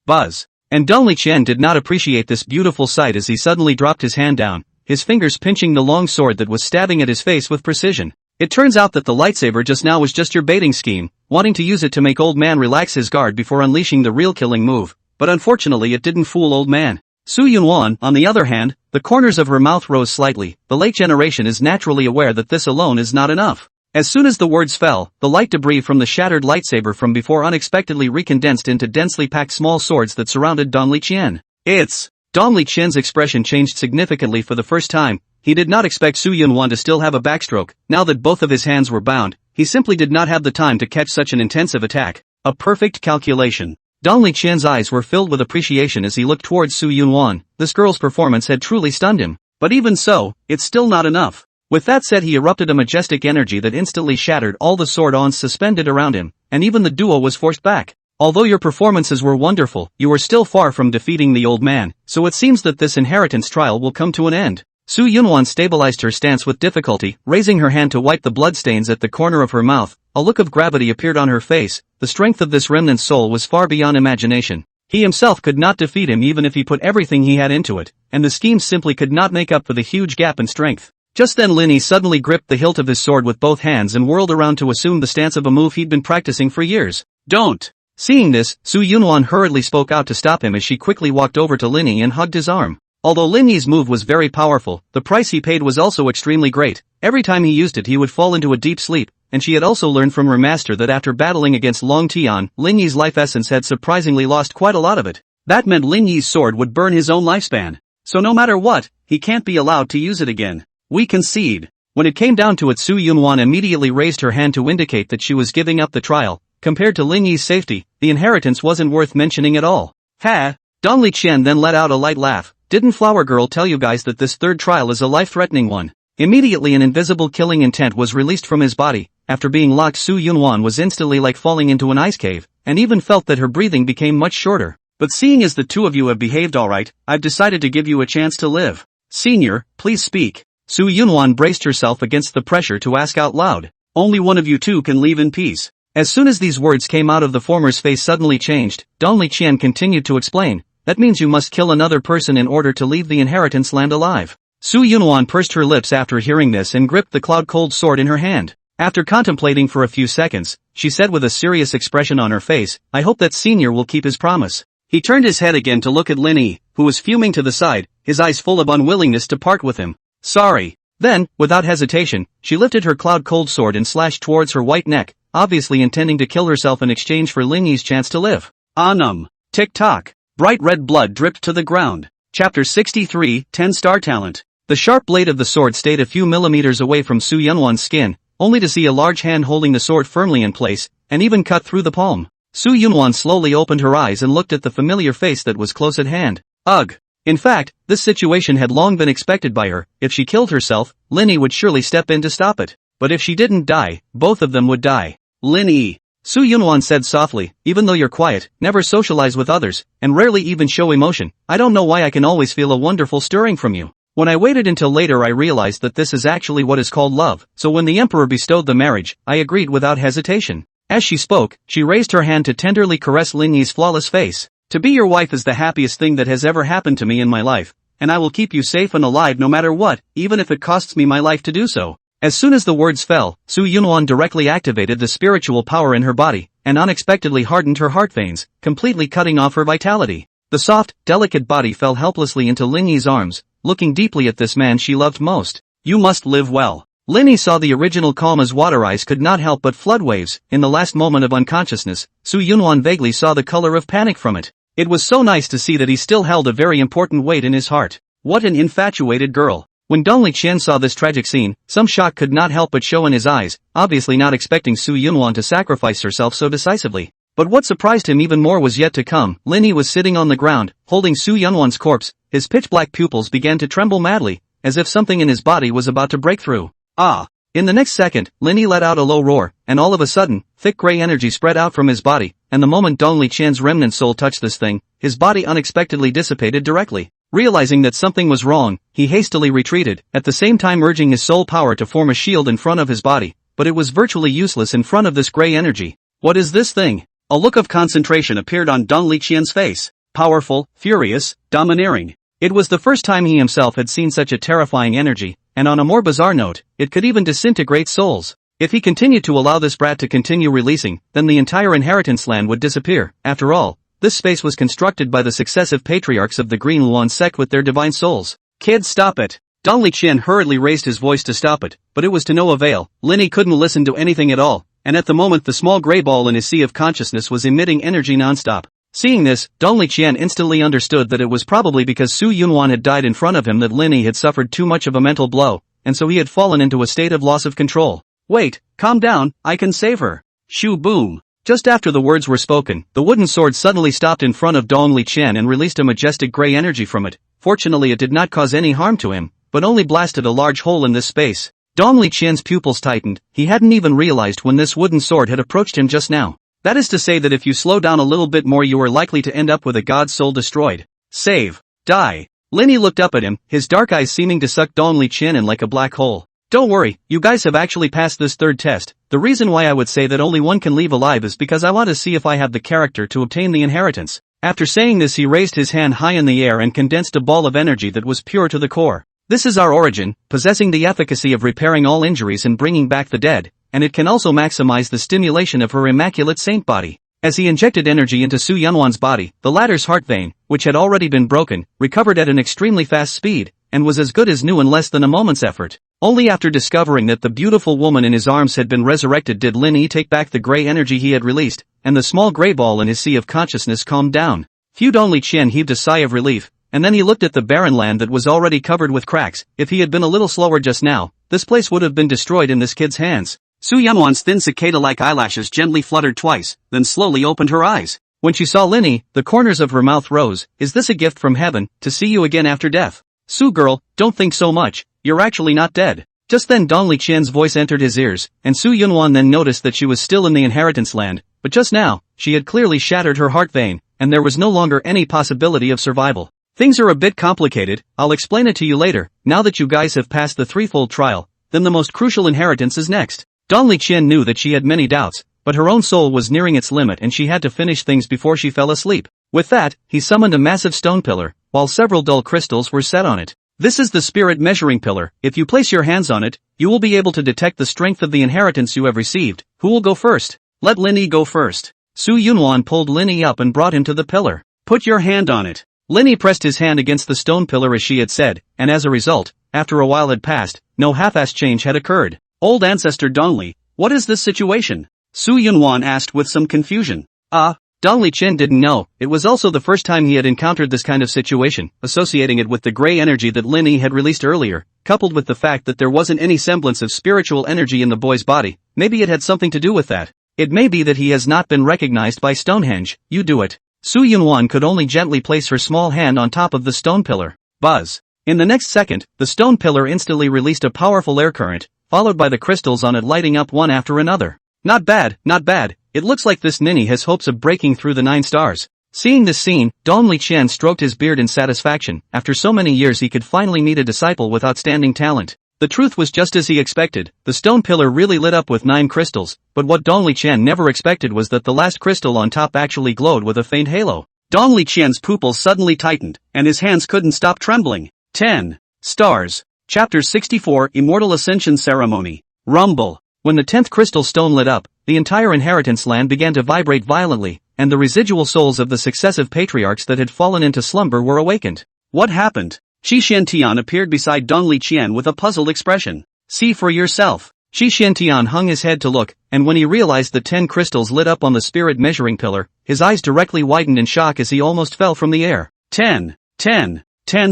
S1: Buzz. And Dong Liqian did not appreciate this beautiful sight as he suddenly dropped his hand down, his fingers pinching the long sword that was stabbing at his face with precision. It turns out that the lightsaber just now was just your baiting scheme, wanting to use it to make old man relax his guard before unleashing the real killing move, but unfortunately it didn't fool old man. Su Yunwan, on the other hand, the corners of her mouth rose slightly. The late generation is naturally aware that this alone is not enough. As soon as the words fell, the light debris from the shattered lightsaber from before unexpectedly recondensed into densely packed small swords that surrounded Dong Liqian. Dong Liqian's expression changed significantly for the first time. He did not expect Su Yunwan to still have a backstroke. Now that both of his hands were bound, he simply did not have the time to catch such an intensive attack. A perfect calculation. Dong Liqian's eyes were filled with appreciation as he looked towards Su Yunwan. This girl's performance had truly stunned him. But even so, it's still not enough. With that said, he erupted a majestic energy that instantly shattered all the sword-ons suspended around him, and even the duo was forced back. Although your performances were wonderful, you were still far from defeating the old man, so it seems that this inheritance trial will come to an end. Su Yunwan stabilized her stance with difficulty, raising her hand to wipe the bloodstains at the corner of her mouth. A look of gravity appeared on her face. The strength of this remnant soul was far beyond imagination. He himself could not defeat him even if he put everything he had into it, and the scheme simply could not make up for the huge gap in strength. Just then Lin Yi suddenly gripped the hilt of his sword with both hands and whirled around to assume the stance of a move he'd been practicing for years. Don't! Seeing this, Su Yunwan hurriedly spoke out to stop him as she quickly walked over to Lin Yi and hugged his arm. Although Lin Yi's move was very powerful, the price he paid was also extremely great. Every time he used it he would fall into a deep sleep, and she had also learned from her master that after battling against Long Tian, Lin Yi's life essence had surprisingly lost quite a lot of it. That meant Lin Yi's sword would burn his own lifespan. So no matter what, he can't be allowed to use it again. We concede. When it came down to it, Su Yunwan immediately raised her hand to indicate that she was giving up the trial. Compared to Lin Yi's safety, the inheritance wasn't worth mentioning at all. Ha! Dong Liqian then let out a light laugh. Didn't Flower Girl tell you guys that this third trial is a life-threatening one? Immediately an invisible killing intent was released from his body. After being locked, Su Yunwan was instantly like falling into an ice cave, and even felt that her breathing became much shorter. But seeing as the two of you have behaved alright, I've decided to give you a chance to live. Senior, please speak. Su Yunwan braced herself against the pressure to ask out loud. Only one of you two can leave in peace. As soon as these words came out of the former's face suddenly changed, Dong Liqian continued to explain, that means you must kill another person in order to leave the inheritance land alive. Su Yunwan pursed her lips after hearing this and gripped the cloud-cold sword in her hand. After contemplating for a few seconds, she said with a serious expression on her face, I hope that senior will keep his promise. He turned his head again to look at Lin Yi, who was fuming to the side, his eyes full of unwillingness to part with him. Sorry. Then, without hesitation, she lifted her cloud-cold sword and slashed towards her white neck, obviously intending to kill herself in exchange for Lin Yi's chance to live. Anum. Tick-tock. Bright red blood dripped to the ground. Chapter 63, 10-star talent. The sharp blade of the sword stayed a few millimeters away from Su Yunwan's skin, only to see a large hand holding the sword firmly in place, and even cut through the palm. Su Yunwan slowly opened her eyes and looked at the familiar face that was close at hand. Ugh. In fact, this situation had long been expected by her. If she killed herself, Lin Yi would surely step in to stop it. But if she didn't die, both of them would die. Lin Yi. Su Yunwan said softly, even though you're quiet, never socialize with others, and rarely even show emotion, I don't know why I can always feel a wonderful stirring from you. When I waited until later I realized that this is actually what is called love, so when the emperor bestowed the marriage, I agreed without hesitation. As she spoke, she raised her hand to tenderly caress Lin Yi's flawless face. To be your wife is the happiest thing that has ever happened to me in my life, and I will keep you safe and alive no matter what, even if it costs me my life to do so. As soon as the words fell, Su Yunwan directly activated the spiritual power in her body, and unexpectedly hardened her heart veins, completely cutting off her vitality. The soft, delicate body fell helplessly into Lin Yi's arms, looking deeply at this man she loved most. You must live well. Lin Yi saw the original calm as water eyes could not help but flood waves. In the last moment of unconsciousness, Su Yunwan vaguely saw the color of panic from it. It was so nice to see that he still held a very important weight in his heart. What an infatuated girl. When Dong Liqian saw this tragic scene, some shock could not help but show in his eyes, obviously not expecting Su Yunwan to sacrifice herself so decisively. But what surprised him even more was yet to come. Lin Yi was sitting on the ground, holding Su Yunwan's corpse. His pitch-black pupils began to tremble madly, as if something in his body was about to break through. Ah! In the next second, Lin Yi let out a low roar, and all of a sudden, thick gray energy spread out from his body, and the moment Dong Liqian's remnant soul touched this thing, his body unexpectedly dissipated directly. Realizing that something was wrong, he hastily retreated, at the same time urging his soul power to form a shield in front of his body, but it was virtually useless in front of this gray energy. What is this thing? A look of concentration appeared on Dong Liqian's face. Powerful, furious, domineering. It was the first time he himself had seen such a terrifying energy, and on a more bizarre note, it could even disintegrate souls. If he continued to allow this brat to continue releasing, then the entire inheritance land would disappear. After all, this space was constructed by the successive patriarchs of the Green Luan sect with their divine souls. Kid, stop it! Dong Liqian hurriedly raised his voice to stop it, but it was to no avail. Lin Yi couldn't listen to anything at all, and at the moment the small gray ball in his sea of consciousness was emitting energy non-stop. Seeing this, Dong Liqian instantly understood that it was probably because Su Yunwan had died in front of him that Lin Yi had suffered too much of a mental blow, and so he had fallen into a state of loss of control. Wait, calm down, I can save her. Shoo boom. Just after the words were spoken, the wooden sword suddenly stopped in front of Dong Liqian and released a majestic gray energy from it. Fortunately it did not cause any harm to him, but only blasted a large hole in this space. Dong Liqian's pupils tightened. He hadn't even realized when this wooden sword had approached him just now. That is to say that if you slow down a little bit more you are likely to end up with a god's soul destroyed. Save. Die. Lin Yi looked up at him, his dark eyes seeming to suck Dong Liqian in like a black hole. Don't worry, you guys have actually passed this third test. The reason why I would say that only one can leave alive is because I want to see if I have the character to obtain the inheritance. After saying this he raised his hand high in the air and condensed a ball of energy that was pure to the core. This is our origin, possessing the efficacy of repairing all injuries and bringing back the dead, and it can also maximize the stimulation of her immaculate saint body. As he injected energy into Su Yunwan's body, the latter's heart vein, which had already been broken, recovered at an extremely fast speed, and was as good as new in less than a moment's effort. Only after discovering that the beautiful woman in his arms had been resurrected did Lin Yi take back the gray energy he had released, and the small gray ball in his sea of consciousness calmed down. Dong Liqian heaved a sigh of relief, and then he looked at the barren land that was already covered with cracks. If he had been a little slower just now, this place would have been destroyed in this kid's hands. Su Yunwan's thin cicada-like eyelashes gently fluttered twice, then slowly opened her eyes. When she saw Lin Yi, the corners of her mouth rose. Is this a gift from heaven, to see you again after death? Su girl, don't think so much, you're actually not dead. Just then Dong Liqian's voice entered his ears, and Su Yunwan then noticed that she was still in the inheritance land, but just now, she had clearly shattered her heart vein, and there was no longer any possibility of survival. Things are a bit complicated, I'll explain it to you later. Now that you guys have passed the threefold trial, then the most crucial inheritance is next. Dong Liqian knew that she had many doubts, but her own soul was nearing its limit and she had to finish things before she fell asleep. With that, he summoned a massive stone pillar, while several dull crystals were set on it. This is the spirit measuring pillar. If you place your hands on it, you will be able to detect the strength of the inheritance you have received. Who will go first? Let Lin Yi go first. Su Yunwan pulled Lin Yi up and brought him to the pillar. Put your hand on it. Lin Yi pressed his hand against the stone pillar as she had said, and as a result, after a while had passed, no half-assed change had occurred. Old Ancestor Dongli, what is this situation? Su Yunwan asked with some confusion. Dongli Chen didn't know. It was also the first time he had encountered this kind of situation, associating it with the grey energy that Lin Yi had released earlier, coupled with the fact that there wasn't any semblance of spiritual energy in the boy's body. Maybe it had something to do with that. It may be that he has not been recognized by Stonehenge. You do it. Su Yunwan could only gently place her small hand on top of the stone pillar. Buzz. In the next second, the stone pillar instantly released a powerful air current, followed by the crystals on it lighting up one after another. Not bad, not bad. It looks like this ninny has hopes of breaking through the 9 stars. Seeing this scene, Dongli Chen stroked his beard in satisfaction. After so many years he could finally meet a disciple with outstanding talent. The truth was just as he expected. The stone pillar really lit up with 9 crystals, but what Dongli Chen never expected was that the last crystal on top actually glowed with a faint halo. Dongli Chen's pupils suddenly tightened, and his hands couldn't stop trembling. 10 stars. Chapter 64 Immortal Ascension Ceremony. Rumble. When the 10th crystal stone lit up, the entire inheritance land began to vibrate violently, and the residual souls of the successive patriarchs that had fallen into slumber were awakened. What happened? Shi Xiantian appeared beside Dongli Chen with a puzzled expression. See for yourself. Shi Xiantian hung his head to look, and when he realized the 10 crystals lit up on the spirit measuring pillar, his eyes directly widened in shock as he almost fell from the air. 10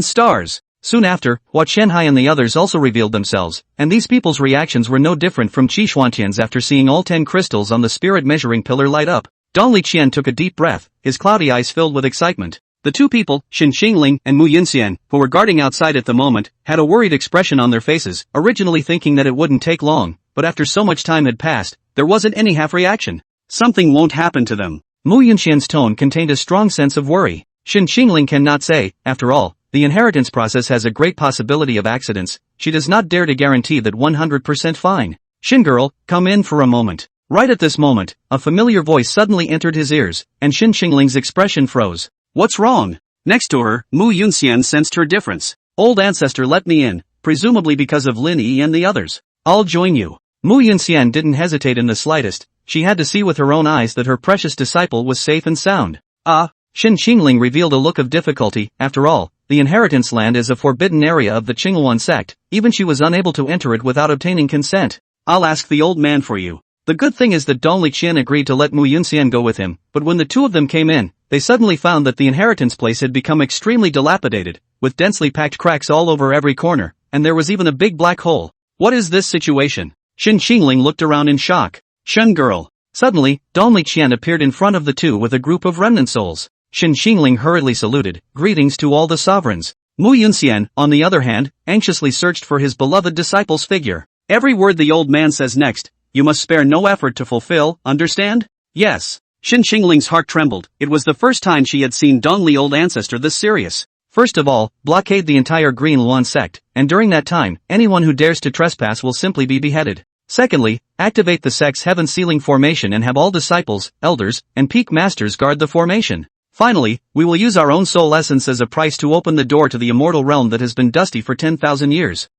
S1: stars. Soon after, Hua Chenhai and the others also revealed themselves, and these people's reactions were no different from Qi Xuantian's after seeing all 10 crystals on the spirit measuring pillar light up. Dongli Chen took a deep breath, his cloudy eyes filled with excitement. The two people, Xin Xingling and Mu Yunxian, who were guarding outside at the moment, had a worried expression on their faces, originally thinking that it wouldn't take long, but after so much time had passed, there wasn't any half reaction. Something won't happen to them. Mu Yunxian's tone contained a strong sense of worry. Xin Xingling cannot say, after all, the inheritance process has a great possibility of accidents. She does not dare to guarantee that 100% fine. Xin girl, come in for a moment. Right at this moment, a familiar voice suddenly entered his ears, and Xin Xingling's expression froze. What's wrong? Next to her, Mu Yunxian sensed her difference. Old Ancestor let me in, presumably because of Lin Yi and the others. I'll join you. Mu Yunxian didn't hesitate in the slightest. She had to see with her own eyes that her precious disciple was safe and sound. Xin Xingling revealed a look of difficulty. After all, the inheritance land is a forbidden area of the Qingluan sect. Even she was unable to enter it without obtaining consent. I'll ask the old man for you. The good thing is that Dongli Chen agreed to let Mu Yunxian go with him, but when the two of them came in, they suddenly found that the inheritance place had become extremely dilapidated, with densely packed cracks all over every corner, and there was even a big black hole. What is this situation? Xin Xingling looked around in shock. Shun girl. Suddenly, Dongli Chen appeared in front of the two with a group of remnant souls. Xin Xingling hurriedly saluted, greetings to all the sovereigns. Mu Yunxian, on the other hand, anxiously searched for his beloved disciple's figure. Every word the old man says next, you must spare no effort to fulfill, understand? Yes. Xin Xingling's heart trembled. It was the first time she had seen Dongli Old Ancestor this serious. First of all, blockade the entire Green Luan sect, and during that time, anyone who dares to trespass will simply be beheaded. Secondly, activate the sect's heaven sealing formation and have all disciples, elders, and peak masters guard the formation. Finally, we will use our own soul essence as a price to open the door to the immortal realm that has been dusty for 10,000 years.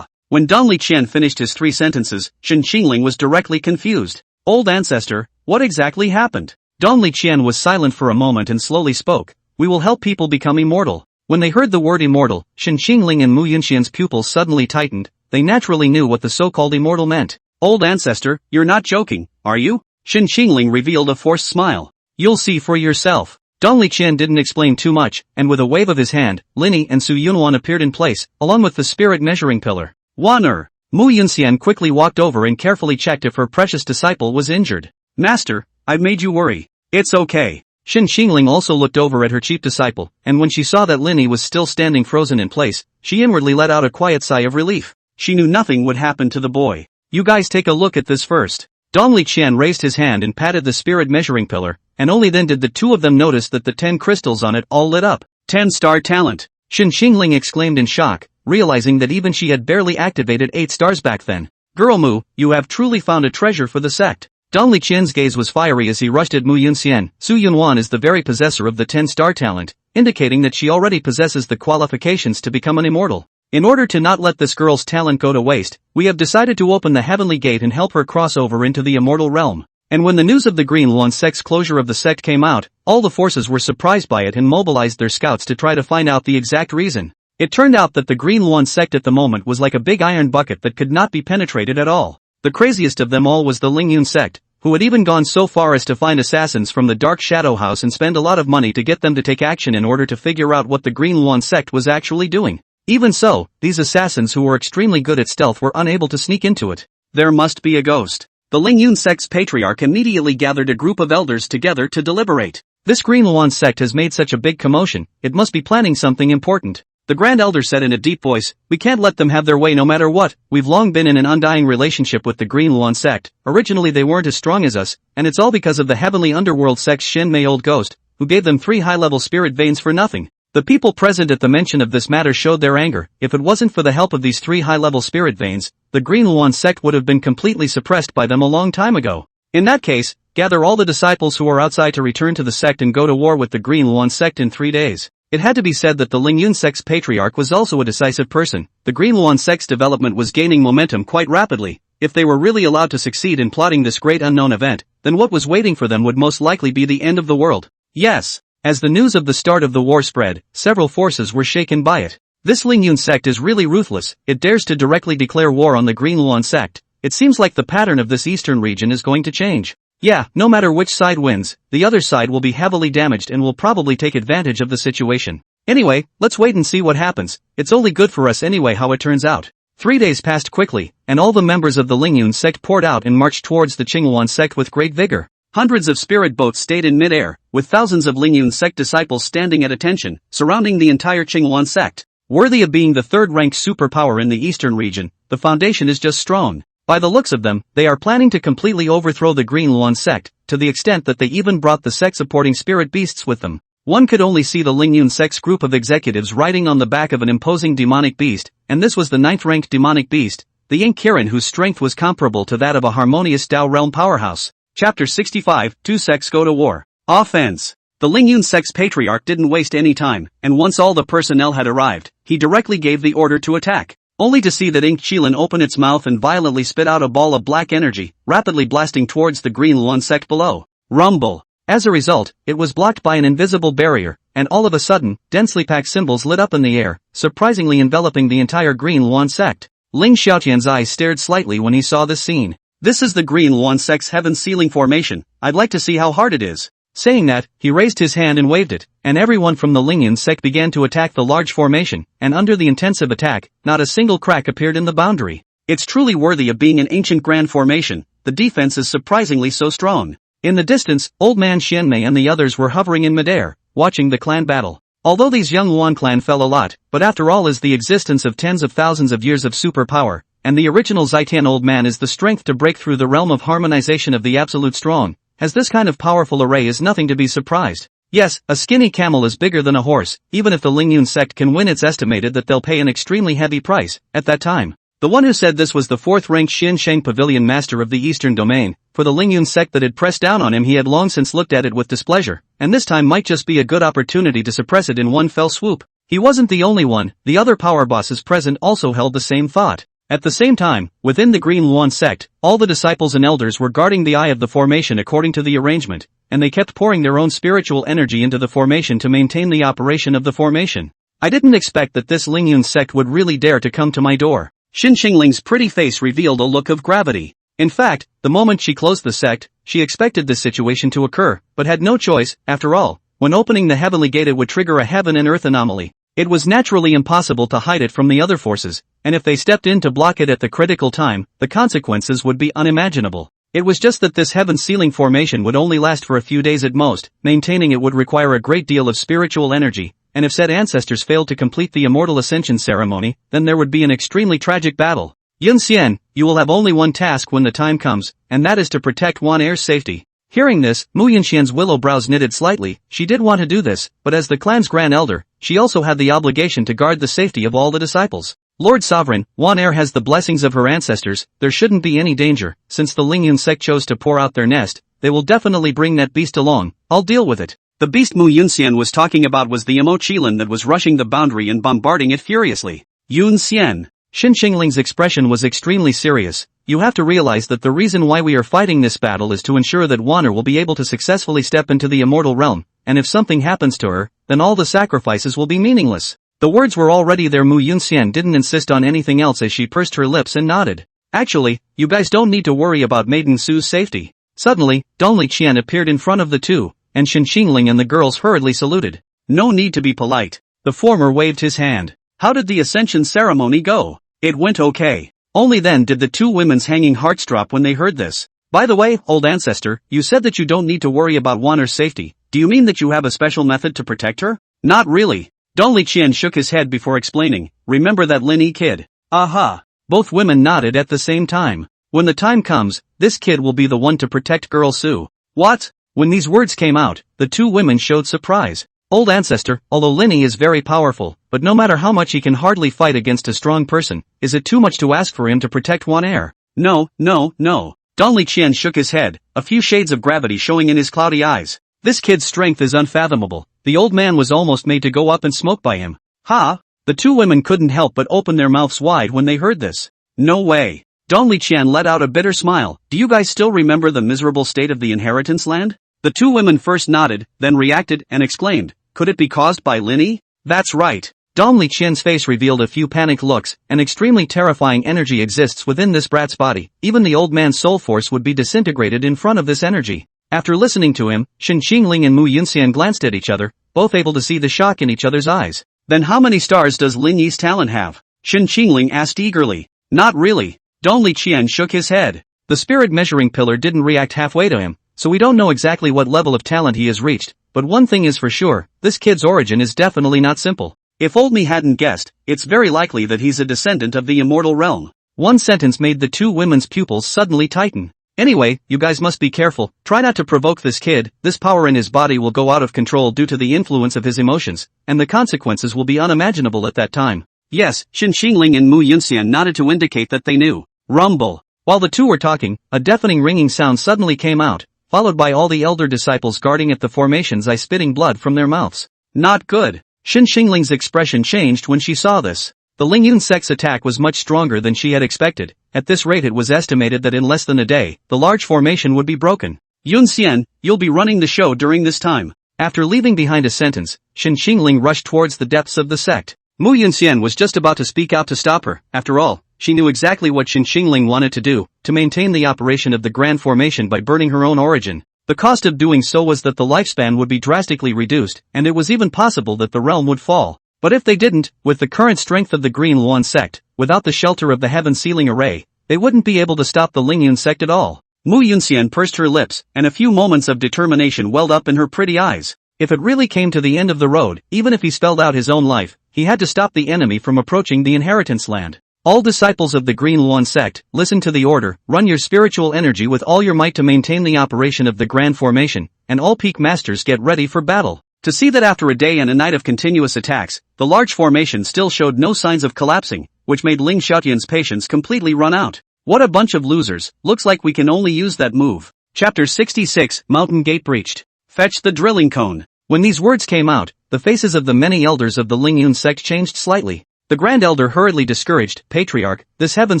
S1: When Dongli Chen finished his 3 sentences, Xin Xingling was directly confused. Old Ancestor, what exactly happened? Dongli Chen was silent for a moment and slowly spoke. We will help people become immortal. When they heard the word immortal, Xin Xingling and Mu Yunxian's pupils suddenly tightened. They naturally knew what the so-called immortal meant. Old Ancestor, you're not joking, are you? Xin Xingling revealed a forced smile. You'll see for yourself. Dongli Chen didn't explain too much, and with a wave of his hand, Lin Yi and Su Yunwan appeared in place, along with the spirit measuring pillar. Waner! Mu Yunxian quickly walked over and carefully checked if her precious disciple was injured. Master, I've made you worry. It's okay. Xin Xingling also looked over at her chief disciple, and when she saw that Lin Yi was still standing frozen in place, she inwardly let out a quiet sigh of relief. She knew nothing would happen to the boy. You guys take a look at this first. Dongli Chen raised his hand and patted the spirit measuring pillar, and only then did the two of them notice that the 10 crystals on it all lit up. 10-star talent! Xin Xingling exclaimed in shock, realizing that even she had barely activated 8 stars back then. Girl Mu, you have truly found a treasure for the sect. Dong Liqian's gaze was fiery as he rushed at Mu Yunxian. Su Yunwan is the very possessor of the 10-star talent, indicating that she already possesses the qualifications to become an immortal. In order to not let this girl's talent go to waste, we have decided to open the heavenly gate and help her cross over into the immortal realm. And when the news of the Green Luan sect's closure of the sect came out, all the forces were surprised by it and mobilized their scouts to try to find out the exact reason. It turned out that the Green Luan sect at the moment was like a big iron bucket that could not be penetrated at all. The craziest of them all was the Ling Yun sect, who had even gone so far as to find assassins from the Dark Shadow House and spend a lot of money to get them to take action in order to figure out what the Green Luan sect was actually doing. Even so, these assassins who were extremely good at stealth were unable to sneak into it. There must be a ghost. The Ling Yun sect's patriarch immediately gathered a group of elders together to deliberate. This Green Luan sect has made such a big commotion, it must be planning something important. The Grand Elder said in a deep voice, "We can't let them have their way no matter what. We've long been in an undying relationship with the Green Luan sect. Originally they weren't as strong as us, and it's all because of the heavenly underworld sect's Shin Mei old ghost, who gave them 3 high-level spirit veins for nothing." The people present at the mention of this matter showed their anger. If it wasn't for the help of these 3 high-level spirit veins, the Green Luan sect would have been completely suppressed by them a long time ago. In that case, gather all the disciples who are outside to return to the sect and go to war with the Green Luan sect in 3 days. It had to be said that the Ling Yun sect's patriarch was also a decisive person. The Green Luan sect's development was gaining momentum quite rapidly. If they were really allowed to succeed in plotting this great unknown event, then what was waiting for them would most likely be the end of the world. Yes. As the news of the start of the war spread, several forces were shaken by it. This Ling Yun sect is really ruthless. It dares to directly declare war on the Green Luan sect. It seems like the pattern of this eastern region is going to change. Yeah, no matter which side wins, the other side will be heavily damaged and will probably take advantage of the situation. Anyway, let's wait and see what happens. It's only good for us anyway how it turns out. 3 days passed quickly, and all the members of the Ling Yun sect poured out and marched towards the Qingluan sect with great vigor. Hundreds of spirit boats stayed in mid-air, with thousands of Ling Yun sect disciples standing at attention, surrounding the entire Qingluan sect. Worthy of being the third-ranked superpower in the eastern region, the foundation is just strong. By the looks of them, they are planning to completely overthrow the Green Luan sect, to the extent that they even brought the sect-supporting spirit beasts with them. One could only see the Ling Yun sect's group of executives riding on the back of an imposing demonic beast, and this was the 9th-ranked demonic beast, the Yin Kirin, whose strength was comparable to that of a harmonious Dao realm powerhouse. Chapter 65, 2 sects go to war. Offense. The Ling Yun sect's patriarch didn't waste any time, and once all the personnel had arrived, he directly gave the order to attack. Only to see that Ink Qilin open its mouth and violently spit out a ball of black energy, rapidly blasting towards the Green Luan sect below. Rumble. As a result, it was blocked by an invisible barrier, and all of a sudden, densely packed symbols lit up in the air, surprisingly enveloping the entire Green Luan sect. Ling Xiaotian's eyes stared slightly when he saw this scene. "This is the Green Luan sect's heaven sealing formation. I'd like to see how hard it is." Saying that, he raised his hand and waved it, and everyone from the Ling Yun sect began to attack the large formation, and under the intensive attack, not a single crack appeared in the boundary. It's truly worthy of being an ancient grand formation. The defense is surprisingly so strong. In the distance, Old Man Xianmei and the others were hovering in midair, watching the clan battle. Although these young Luan clan fell a lot, but after all is the existence of tens of thousands of years of superpower, and the original Zitian Old Man is the strength to break through the realm of harmonization of the absolute strong. As this kind of powerful array is nothing to be surprised. Yes, a skinny camel is bigger than a horse. Even if the Ling Yun sect can win, it's estimated that they'll pay an extremely heavy price. At that time, the one who said this was the 4th-ranked Xin Sheng Pavilion Master of the Eastern Domain. For the Ling Yun sect that had pressed down on him, he had long since looked at it with displeasure, and this time might just be a good opportunity to suppress it in one fell swoop. He wasn't the only one. The other power bosses present also held the same thought. At the same time, within the Green Luan sect, all the disciples and elders were guarding the eye of the formation according to the arrangement, and they kept pouring their own spiritual energy into the formation to maintain the operation of the formation. I didn't expect that this Ling Yun sect would really dare to come to my door. Xin Qingling's pretty face revealed a look of gravity. In fact, the moment she closed the sect, she expected this situation to occur, but had no choice. After all, when opening the heavenly gate it would trigger a heaven and earth anomaly. It was naturally impossible to hide it from the other forces, and if they stepped in to block it at the critical time, the consequences would be unimaginable. It was just that this heaven-sealing formation would only last for a few days at most. Maintaining it would require a great deal of spiritual energy, and if said ancestors failed to complete the immortal ascension ceremony, then there would be an extremely tragic battle. Yun Xian, you will have only one task when the time comes, and that is to protect Wan Er's safety. Hearing this, Mu Yunxian's willow brows knitted slightly. She did want to do this, but as the clan's grand elder, she also had the obligation to guard the safety of all the disciples. Lord Sovereign, Wan Air has the blessings of her ancestors, there shouldn't be any danger, since the Lingyun sect chose to pour out their nest, they will definitely bring that beast along, I'll deal with it. The beast Mu Yunxian was talking about was the Imo-Qilin that was rushing the boundary and bombarding it furiously. Yunxian. Xin Qingling's expression was extremely serious. You have to realize that the reason why we are fighting this battle is to ensure that Wanner will be able to successfully step into the immortal realm, and if something happens to her, then all the sacrifices will be meaningless. The words were already there. Mu Yunxian didn't insist on anything else as she pursed her lips and nodded. Actually, you guys don't need to worry about Maiden Su's safety. Suddenly, Dongli Qian appeared in front of the two, and Xin Qingling and the girls hurriedly saluted. No need to be polite. The former waved his hand. How did the Ascension ceremony go? It went okay. Only then did the two women's hanging hearts drop when they heard this. By the way, old ancestor, you said that you don't need to worry about Wanner's safety. Do you mean that you have a special method to protect her? Not really. Dongli Qian shook his head before explaining. Remember that Lin Yi kid? Aha. Both women nodded at the same time. When the time comes, this kid will be the one to protect girl Su. What? When these words came out, the two women showed surprise. Old ancestor, although Lin Yi is very powerful, but no matter how much he can hardly fight against a strong person, is it too much to ask for him to protect Wan Air? No. Dongli Qian shook his head, a few shades of gravity showing in his cloudy eyes. This kid's strength is unfathomable. The old man was almost made to go up in smoke by him. Ha! The two women couldn't help but open their mouths wide when they heard this. No way. Dongli Qian let out a bitter smile. Do you guys still remember the miserable state of the inheritance land? The two women first nodded, then reacted and exclaimed, could it be caused by Lin Yi? That's right. Dongli Qian's face revealed a few panicked looks. An extremely terrifying energy exists within this brat's body. Even the old man's soul force would be disintegrated in front of this energy. After listening to him, Xin Qingling and Mu Yunxian glanced at each other, both able to see the shock in each other's eyes. Then how many stars does Lin Yi's talent have? Xin Qingling asked eagerly. Not really. Dongli Qian shook his head. The spirit measuring pillar didn't react halfway to him, so we don't know exactly what level of talent he has reached, but one thing is for sure, this kid's origin is definitely not simple. If old me hadn't guessed, it's very likely that he's a descendant of the immortal realm. One sentence made the two women's pupils suddenly tighten. Anyway, you guys must be careful, try not to provoke this kid, this power in his body will go out of control due to the influence of his emotions, and the consequences will be unimaginable at that time. Yes, Xin Qingling and Mu Yunxian nodded to indicate that they knew. Rumble. While the two were talking, a deafening ringing sound suddenly came out, followed by all the elder disciples guarding at the formation's eye spitting blood from their mouths. Not good. Xin Qingling's expression changed when she saw this. The Lingyun sect's attack was much stronger than she had expected. At this rate it was estimated that in less than a day, the large formation would be broken. Yunxian, you'll be running the show during this time. After leaving behind a sentence, Xin Qingling rushed towards the depths of the sect. Mu Yunxian was just about to speak out to stop her. After all, she knew exactly what Xin Qingling wanted to do, to maintain the operation of the Grand Formation by burning her own origin. The cost of doing so was that the lifespan would be drastically reduced, and it was even possible that the realm would fall. But if they didn't, with the current strength of the Green Luan sect, without the shelter of the Heaven Sealing Array, they wouldn't be able to stop the Lingyun sect at all. Mu Yunxian pursed her lips, and a few moments of determination welled up in her pretty eyes. If it really came to the end of the road, even if he spelled out his own life, he had to stop the enemy from approaching the inheritance land. All disciples of the Green Luan sect, listen to the order, run your spiritual energy with all your might to maintain the operation of the Grand Formation, and all peak masters get ready for battle. To see that after a day and a night of continuous attacks, the large formation still showed no signs of collapsing, which made Ling Xiaotian's patience completely run out. What a bunch of losers, looks like we can only use that move. Chapter 66, Mountain Gate Breached. Fetch the drilling cone. When these words came out, the faces of the many elders of the Lingyun sect changed slightly. The Grand Elder hurriedly discouraged, Patriarch, this heaven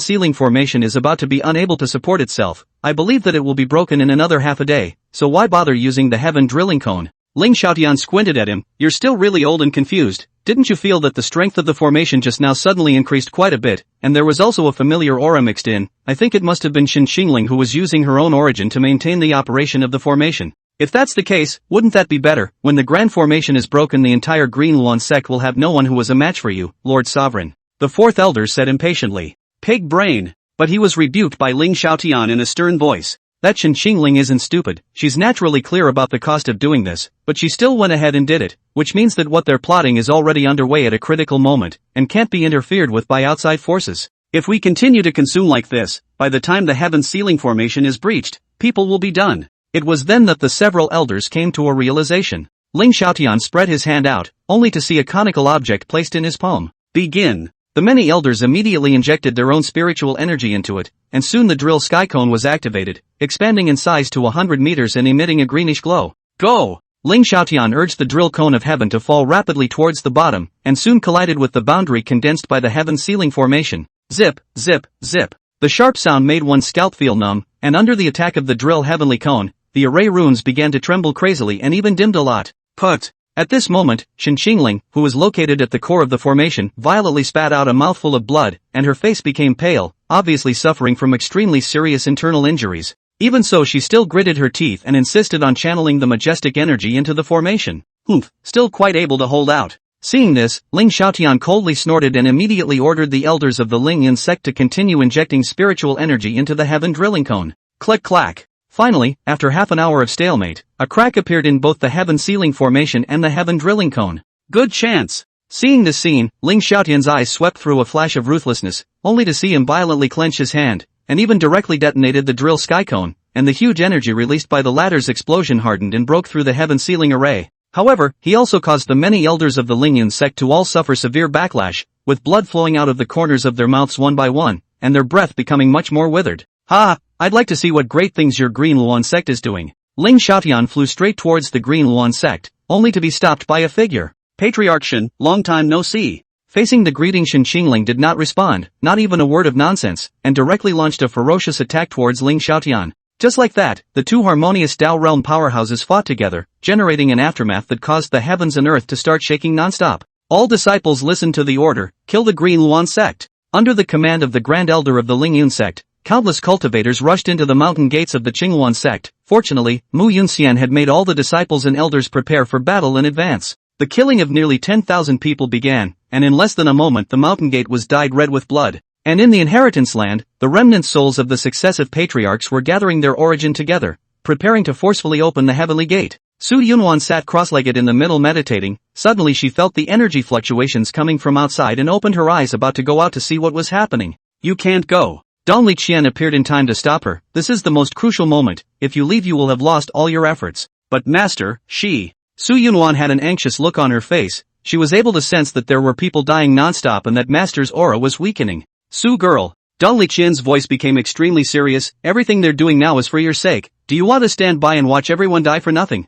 S1: sealing formation is about to be unable to support itself. I believe that it will be broken in another half a day, so why bother using the heaven drilling cone? Ling Xiaotian squinted at him. You're still really old and confused. Didn't you feel that the strength of the formation just now suddenly increased quite a bit, and there was also a familiar aura mixed in? I think it must have been Xin Qingling who was using her own origin to maintain the operation of the formation. If that's the case, wouldn't that be better? When the grand formation is broken, the entire Green Luan sect will have no one who was a match for you, Lord Sovereign. The fourth elder said impatiently. Pig brain. But he was rebuked by Ling Xiaotian in a stern voice. That Xin Qingling isn't stupid, she's naturally clear about the cost of doing this, but she still went ahead and did it, which means that what they're plotting is already underway at a critical moment, and can't be interfered with by outside forces. If we continue to consume like this, by the time the heaven sealing formation is breached, people will be done. It was then that the several elders came to a realization. Ling Xiaotian spread his hand out, only to see a conical object placed in his palm. Begin. The many elders immediately injected their own spiritual energy into it, and soon the drill sky cone was activated, expanding in size to 100 meters and emitting a greenish glow. Go! Ling Xiaotian urged the drill cone of heaven to fall rapidly towards the bottom, and soon collided with the boundary condensed by the heaven ceiling formation. Zip, zip, zip. The sharp sound made one's scalp feel numb, and under the attack of the drill heavenly cone, the array runes began to tremble crazily and even dimmed a lot. Put! At this moment, Shen Qingling, who was located at the core of the formation, violently spat out a mouthful of blood, and her face became pale, obviously suffering from extremely serious internal injuries. Even so, she still gritted her teeth and insisted on channeling the majestic energy into the formation. Humph, still quite able to hold out. Seeing this, Ling Xiaotian coldly snorted and immediately ordered the elders of the Ling Yin sect to continue injecting spiritual energy into the heaven drilling cone. Click clack. Finally, after half an hour of stalemate, a crack appeared in both the heaven ceiling formation and the heaven drilling cone. Good chance! Seeing this scene, Ling Xiaotian's eyes swept through a flash of ruthlessness, only to see him violently clench his hand, and even directly detonated the drill sky cone, and the huge energy released by the latter's explosion hardened and broke through the heaven ceiling array. However, he also caused the many elders of the Ling Yin sect to all suffer severe backlash, with blood flowing out of the corners of their mouths one by one, and their breath becoming much more withered. Ha! I'd like to see what great things your Green Luan sect is doing. Ling Xiaotian flew straight towards the Green Luan sect, only to be stopped by a figure. Patriarch Shen, long time no see. Facing the greeting, Shen Qingling did not respond, not even a word of nonsense, and directly launched a ferocious attack towards Ling Xiaotian. Just like that, the two harmonious Tao realm powerhouses fought together, generating an aftermath that caused the heavens and earth to start shaking non-stop. All disciples listened to the order, kill the Green Luan sect. Under the command of the Grand Elder of the Ling Yun sect, countless cultivators rushed into the mountain gates of the Qingluan sect. Fortunately, Mu Yunxian had made all the disciples and elders prepare for battle in advance. The killing of nearly 10,000 people began, and in less than a moment the mountain gate was dyed red with blood. And in the inheritance land, the remnant souls of the successive patriarchs were gathering their origin together, preparing to forcefully open the heavenly gate. Su Yunwan sat cross-legged in the middle meditating. Suddenly she felt the energy fluctuations coming from outside and opened her eyes, about to go out to see what was happening. You can't go. Dong Liqian appeared in time to stop her. This is the most crucial moment. If you leave you will have lost all your efforts. But master, Su Yunwan had an anxious look on her face. She was able to sense that there were people dying non-stop and that master's aura was weakening. Su girl. Dong Liqian's voice became extremely serious. Everything they're doing now is for your sake. Do you want to stand by and watch everyone die for nothing?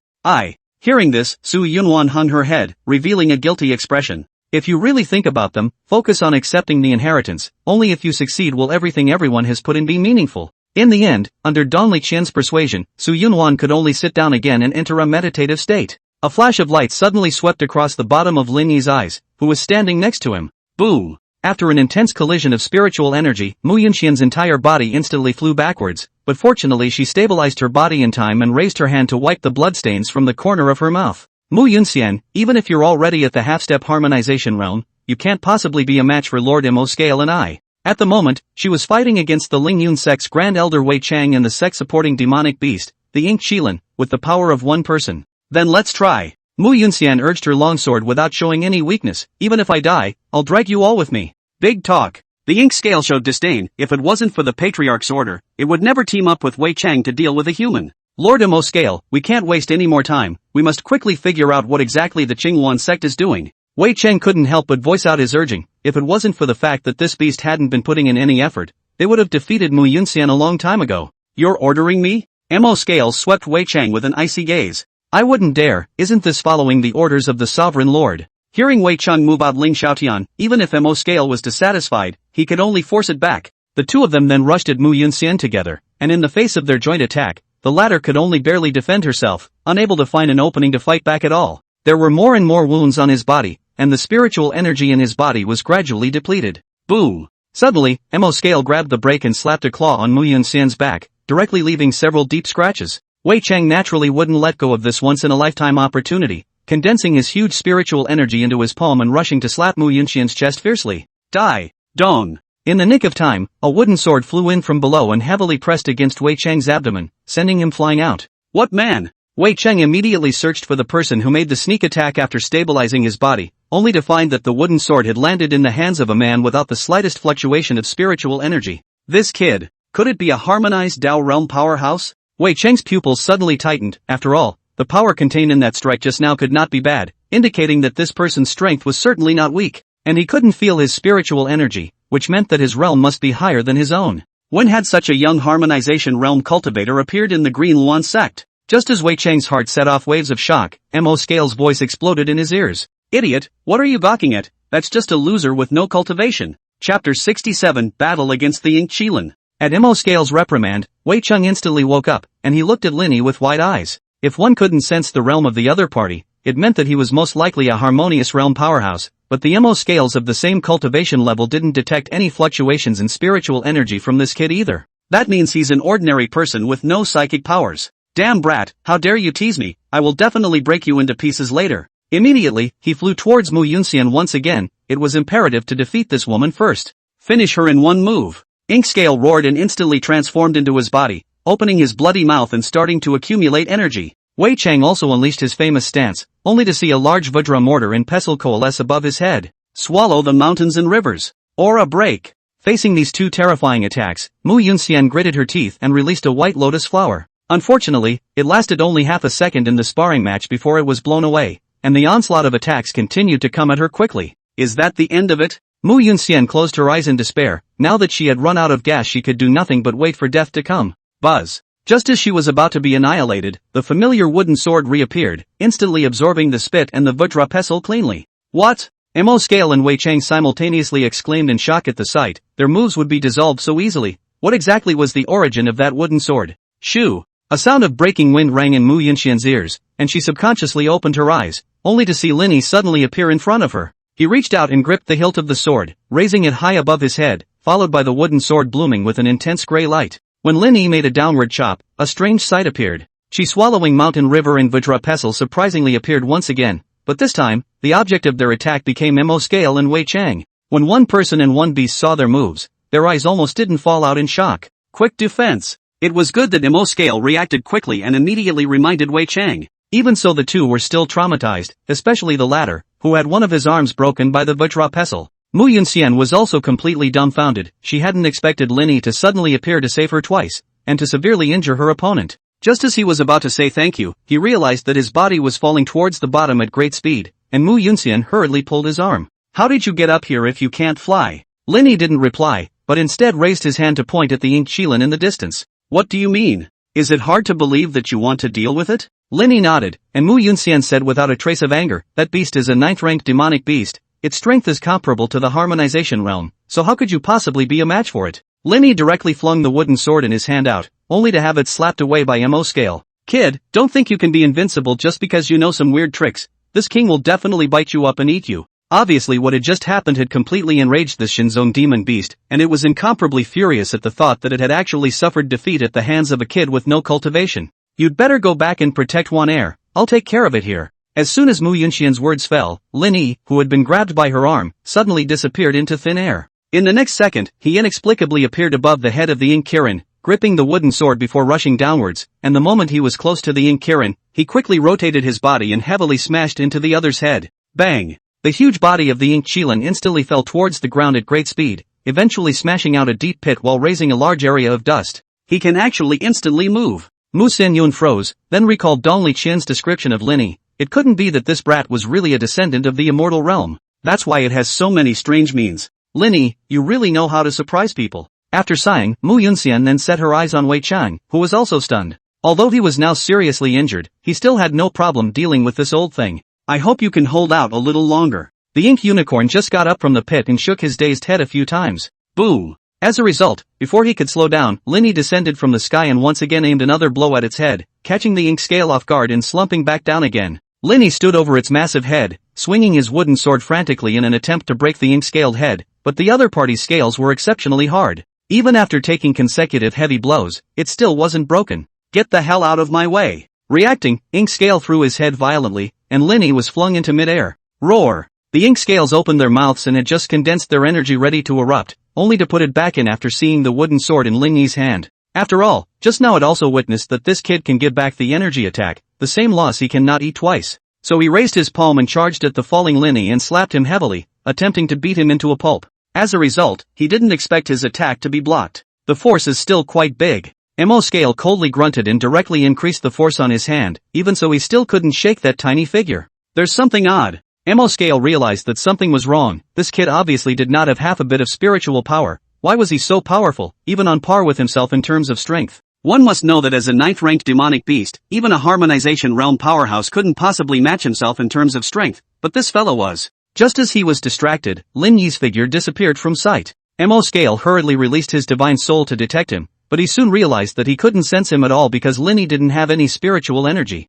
S1: Hearing this, Su Yunwan hung her head, revealing a guilty expression. If you really think about them, focus on accepting the inheritance. Only if you succeed will everything everyone has put in be meaningful. In the end, under Dong Liqian's persuasion, Su Yunwan could only sit down again and enter a meditative state. A flash of light suddenly swept across the bottom of Lin Yi's eyes, who was standing next to him. Boom! After an intense collision of spiritual energy, Mu Yunxian's entire body instantly flew backwards, but fortunately she stabilized her body in time and raised her hand to wipe the bloodstains from the corner of her mouth. Mu Yunxian, even if you're already at the half-step harmonization realm, you can't possibly be a match for Lord Mo Scale and I. At the moment, she was fighting against the Ling Yun sect's Grand Elder Wei Chang and the sect-supporting demonic beast, the Ink Qilin, with the power of one person. Then let's try. Mu Yunxian urged her longsword without showing any weakness. Even if I die, I'll drag you all with me. Big talk. The Ink Scale showed disdain. If it wasn't for the Patriarch's order, it would never team up with Wei Chang to deal with a human. Lord Mo Scale, we can't waste any more time. We must quickly figure out what exactly the Qingluan sect is doing. Wei Chang couldn't help but voice out his urging. If it wasn't for the fact that this beast hadn't been putting in any effort, they would have defeated Mu Yunxian a long time ago. You're ordering me? Mo Scale swept Wei Chang with an icy gaze. I wouldn't dare. Isn't this following the orders of the Sovereign Lord? Hearing Wei Chang move out Ling Xiaotian, even if Mo Scale was dissatisfied, he could only force it back. The two of them then rushed at Mu Yunxian together, and in the face of their joint attack, the latter could only barely defend herself, unable to find an opening to fight back at all. There were more and more wounds on his body, and the spiritual energy in his body was gradually depleted. Boom! Suddenly, Mo Scale grabbed the brake and slapped a claw on Mu Yunxian's back, directly leaving several deep scratches. Wei Chang naturally wouldn't let go of this once-in-a-lifetime opportunity, condensing his huge spiritual energy into his palm and rushing to slap Mu Yunxian's chest fiercely. Die! Dong! In the nick of time, a wooden sword flew in from below and heavily pressed against Wei Chang's abdomen, sending him flying out. What man? Wei Chang immediately searched for the person who made the sneak attack after stabilizing his body, only to find that the wooden sword had landed in the hands of a man without the slightest fluctuation of spiritual energy. This kid, could it be a harmonized Dao realm powerhouse? Wei Chang's pupils suddenly tightened. After all, the power contained in that strike just now could not be bad, indicating that this person's strength was certainly not weak. and he couldn't feel his spiritual energy, which meant that his realm must be higher than his own. When had such a young harmonization realm cultivator appeared in the Green Luan sect? Just as Wei Chang's heart set off waves of shock, Mo Scale's voice exploded in his ears. Idiot, what are you gawking at? That's just a loser with no cultivation. Chapter 67, Battle Against the Ink Qilin. At Mo Scale's reprimand, Wei Chang instantly woke up, and he looked at Lin Yi with wide eyes. If one couldn't sense the realm of the other party, it meant that he was most likely a harmonious realm powerhouse, but the Mo Scales of the same cultivation level didn't detect any fluctuations in spiritual energy from this kid either. That means he's an ordinary person with no psychic powers. Damn brat, how dare you tease me, I will definitely break you into pieces later. Immediately, he flew towards Mu Yunxian once again. It was imperative to defeat this woman first. Finish her in one move. Ink Scale roared and instantly transformed into his body, opening his bloody mouth and starting to accumulate energy. Wei Chang also unleashed his famous stance, only to see a large Vajra mortar and pestle coalesce above his head. Swallow the mountains and rivers. Aura break. Facing these two terrifying attacks, Mu Yunxian gritted her teeth and released a white lotus flower. Unfortunately, it lasted only half a second in the sparring match before it was blown away, and the onslaught of attacks continued to come at her quickly. Is that the end of it? Mu Yunxian closed her eyes in despair. Now that she had run out of gas, she could do nothing but wait for death to come. Buzz. Just as she was about to be annihilated, the familiar wooden sword reappeared, instantly absorbing the spit and the Vajra pestle cleanly. What? Mo Scale and Wei Chang simultaneously exclaimed in shock at the sight. Their moves would be dissolved so easily. What exactly was the origin of that wooden sword? Shoo! A sound of breaking wind rang in Mu Yunxian's ears, and she subconsciously opened her eyes, only to see Lin Yi suddenly appear in front of her. He reached out and gripped the hilt of the sword, raising it high above his head, followed by the wooden sword blooming with an intense gray light. When Lin Yi made a downward chop, a strange sight appeared. She swallowing mountain river and Vajra pestle surprisingly appeared once again, but this time, the object of their attack became Mo Scale and Wei Chang. When one person and one beast saw their moves, their eyes almost didn't fall out in shock. Quick defense. It was good that Mo Scale reacted quickly and immediately reminded Wei Chang. Even so, the two were still traumatized, especially the latter, who had one of his arms broken by the Vajra pestle. Mu Yunxian was also completely dumbfounded. She hadn't expected Lin Yi to suddenly appear to save her twice, and to severely injure her opponent. Just as he was about to say thank you, he realized that his body was falling towards the bottom at great speed, and Mu Yunxian hurriedly pulled his arm. How did you get up here if you can't fly? Lin Yi didn't reply, but instead raised his hand to point at the Ink Qilin in the distance. What do you mean? Is it hard to believe that you want to deal with it? Lin Yi nodded, and Mu Yunxian said without a trace of anger, that beast is a 9th-ranked demonic beast. Its strength is comparable to the harmonization realm, so how could you possibly be a match for it? Lin Yi directly flung the wooden sword in his hand out, only to have it slapped away by Mo Scale. Kid, don't think you can be invincible just because you know some weird tricks. This king will definitely bite you up and eat you. Obviously what had just happened had completely enraged this Shinzong demon beast, and it was incomparably furious at the thought that it had actually suffered defeat at the hands of a kid with no cultivation. You'd better go back and protect Wan Air. I'll take care of it here. As soon as Mu Yunxian's words fell, Lin Yi, who had been grabbed by her arm, suddenly disappeared into thin air. In the next second, he inexplicably appeared above the head of the Ink Kirin, gripping the wooden sword before rushing downwards, and the moment he was close to the Ink Kirin, he quickly rotated his body and heavily smashed into the other's head. Bang! The huge body of the Ink Qilin instantly fell towards the ground at great speed, eventually smashing out a deep pit while raising a large area of dust. He can actually instantly move. Mu Xinyun froze, then recalled Dong Li Qian's description of Lin Yi. It couldn't be that this brat was really a descendant of the immortal realm. That's why it has so many strange means. Lin Yi, you really know how to surprise people. After sighing, Mu Yunxian then set her eyes on Wei Chang, who was also stunned. Although he was now seriously injured, he still had no problem dealing with this old thing. I hope you can hold out a little longer. The Ink Unicorn just got up from the pit and shook his dazed head a few times. Boom! As a result, before he could slow down, Lin Yi descended from the sky and once again aimed another blow at its head, catching the Ink Scale off guard and slumping back down again. Lin Yi stood over its massive head, swinging his wooden sword frantically in an attempt to break the ink-scaled head, but the other party's scales were exceptionally hard. Even after taking consecutive heavy blows, it still wasn't broken. Get the hell out of my way! Reacting, Ink Scale threw his head violently, and Lin Yi was flung into midair. Roar! The Ink Scales opened their mouths and had just condensed their energy ready to erupt, only to put it back in after seeing the wooden sword in Lin Yi's hand. After all, just now it also witnessed that this kid can give back the energy attack, the same loss he cannot eat twice. So he raised his palm and charged at the falling Lin Yi and slapped him heavily, attempting to beat him into a pulp. As a result, he didn't expect his attack to be blocked. The force is still quite big. Mo Scale coldly grunted and directly increased the force on his hand, even so he still couldn't shake that tiny figure. There's something odd. Emo Scale realized that something was wrong. This kid obviously did not have half a bit of spiritual power. Why was he so powerful, even on par with himself in terms of strength? One must know that as a 9th-ranked demonic beast, even a harmonization realm powerhouse couldn't possibly match himself in terms of strength, but this fellow was. Just as he was distracted, Lin Yi's figure disappeared from sight. Emo Scale hurriedly released his divine soul to detect him, but he soon realized that he couldn't sense him at all because Lin Yi didn't have any spiritual energy.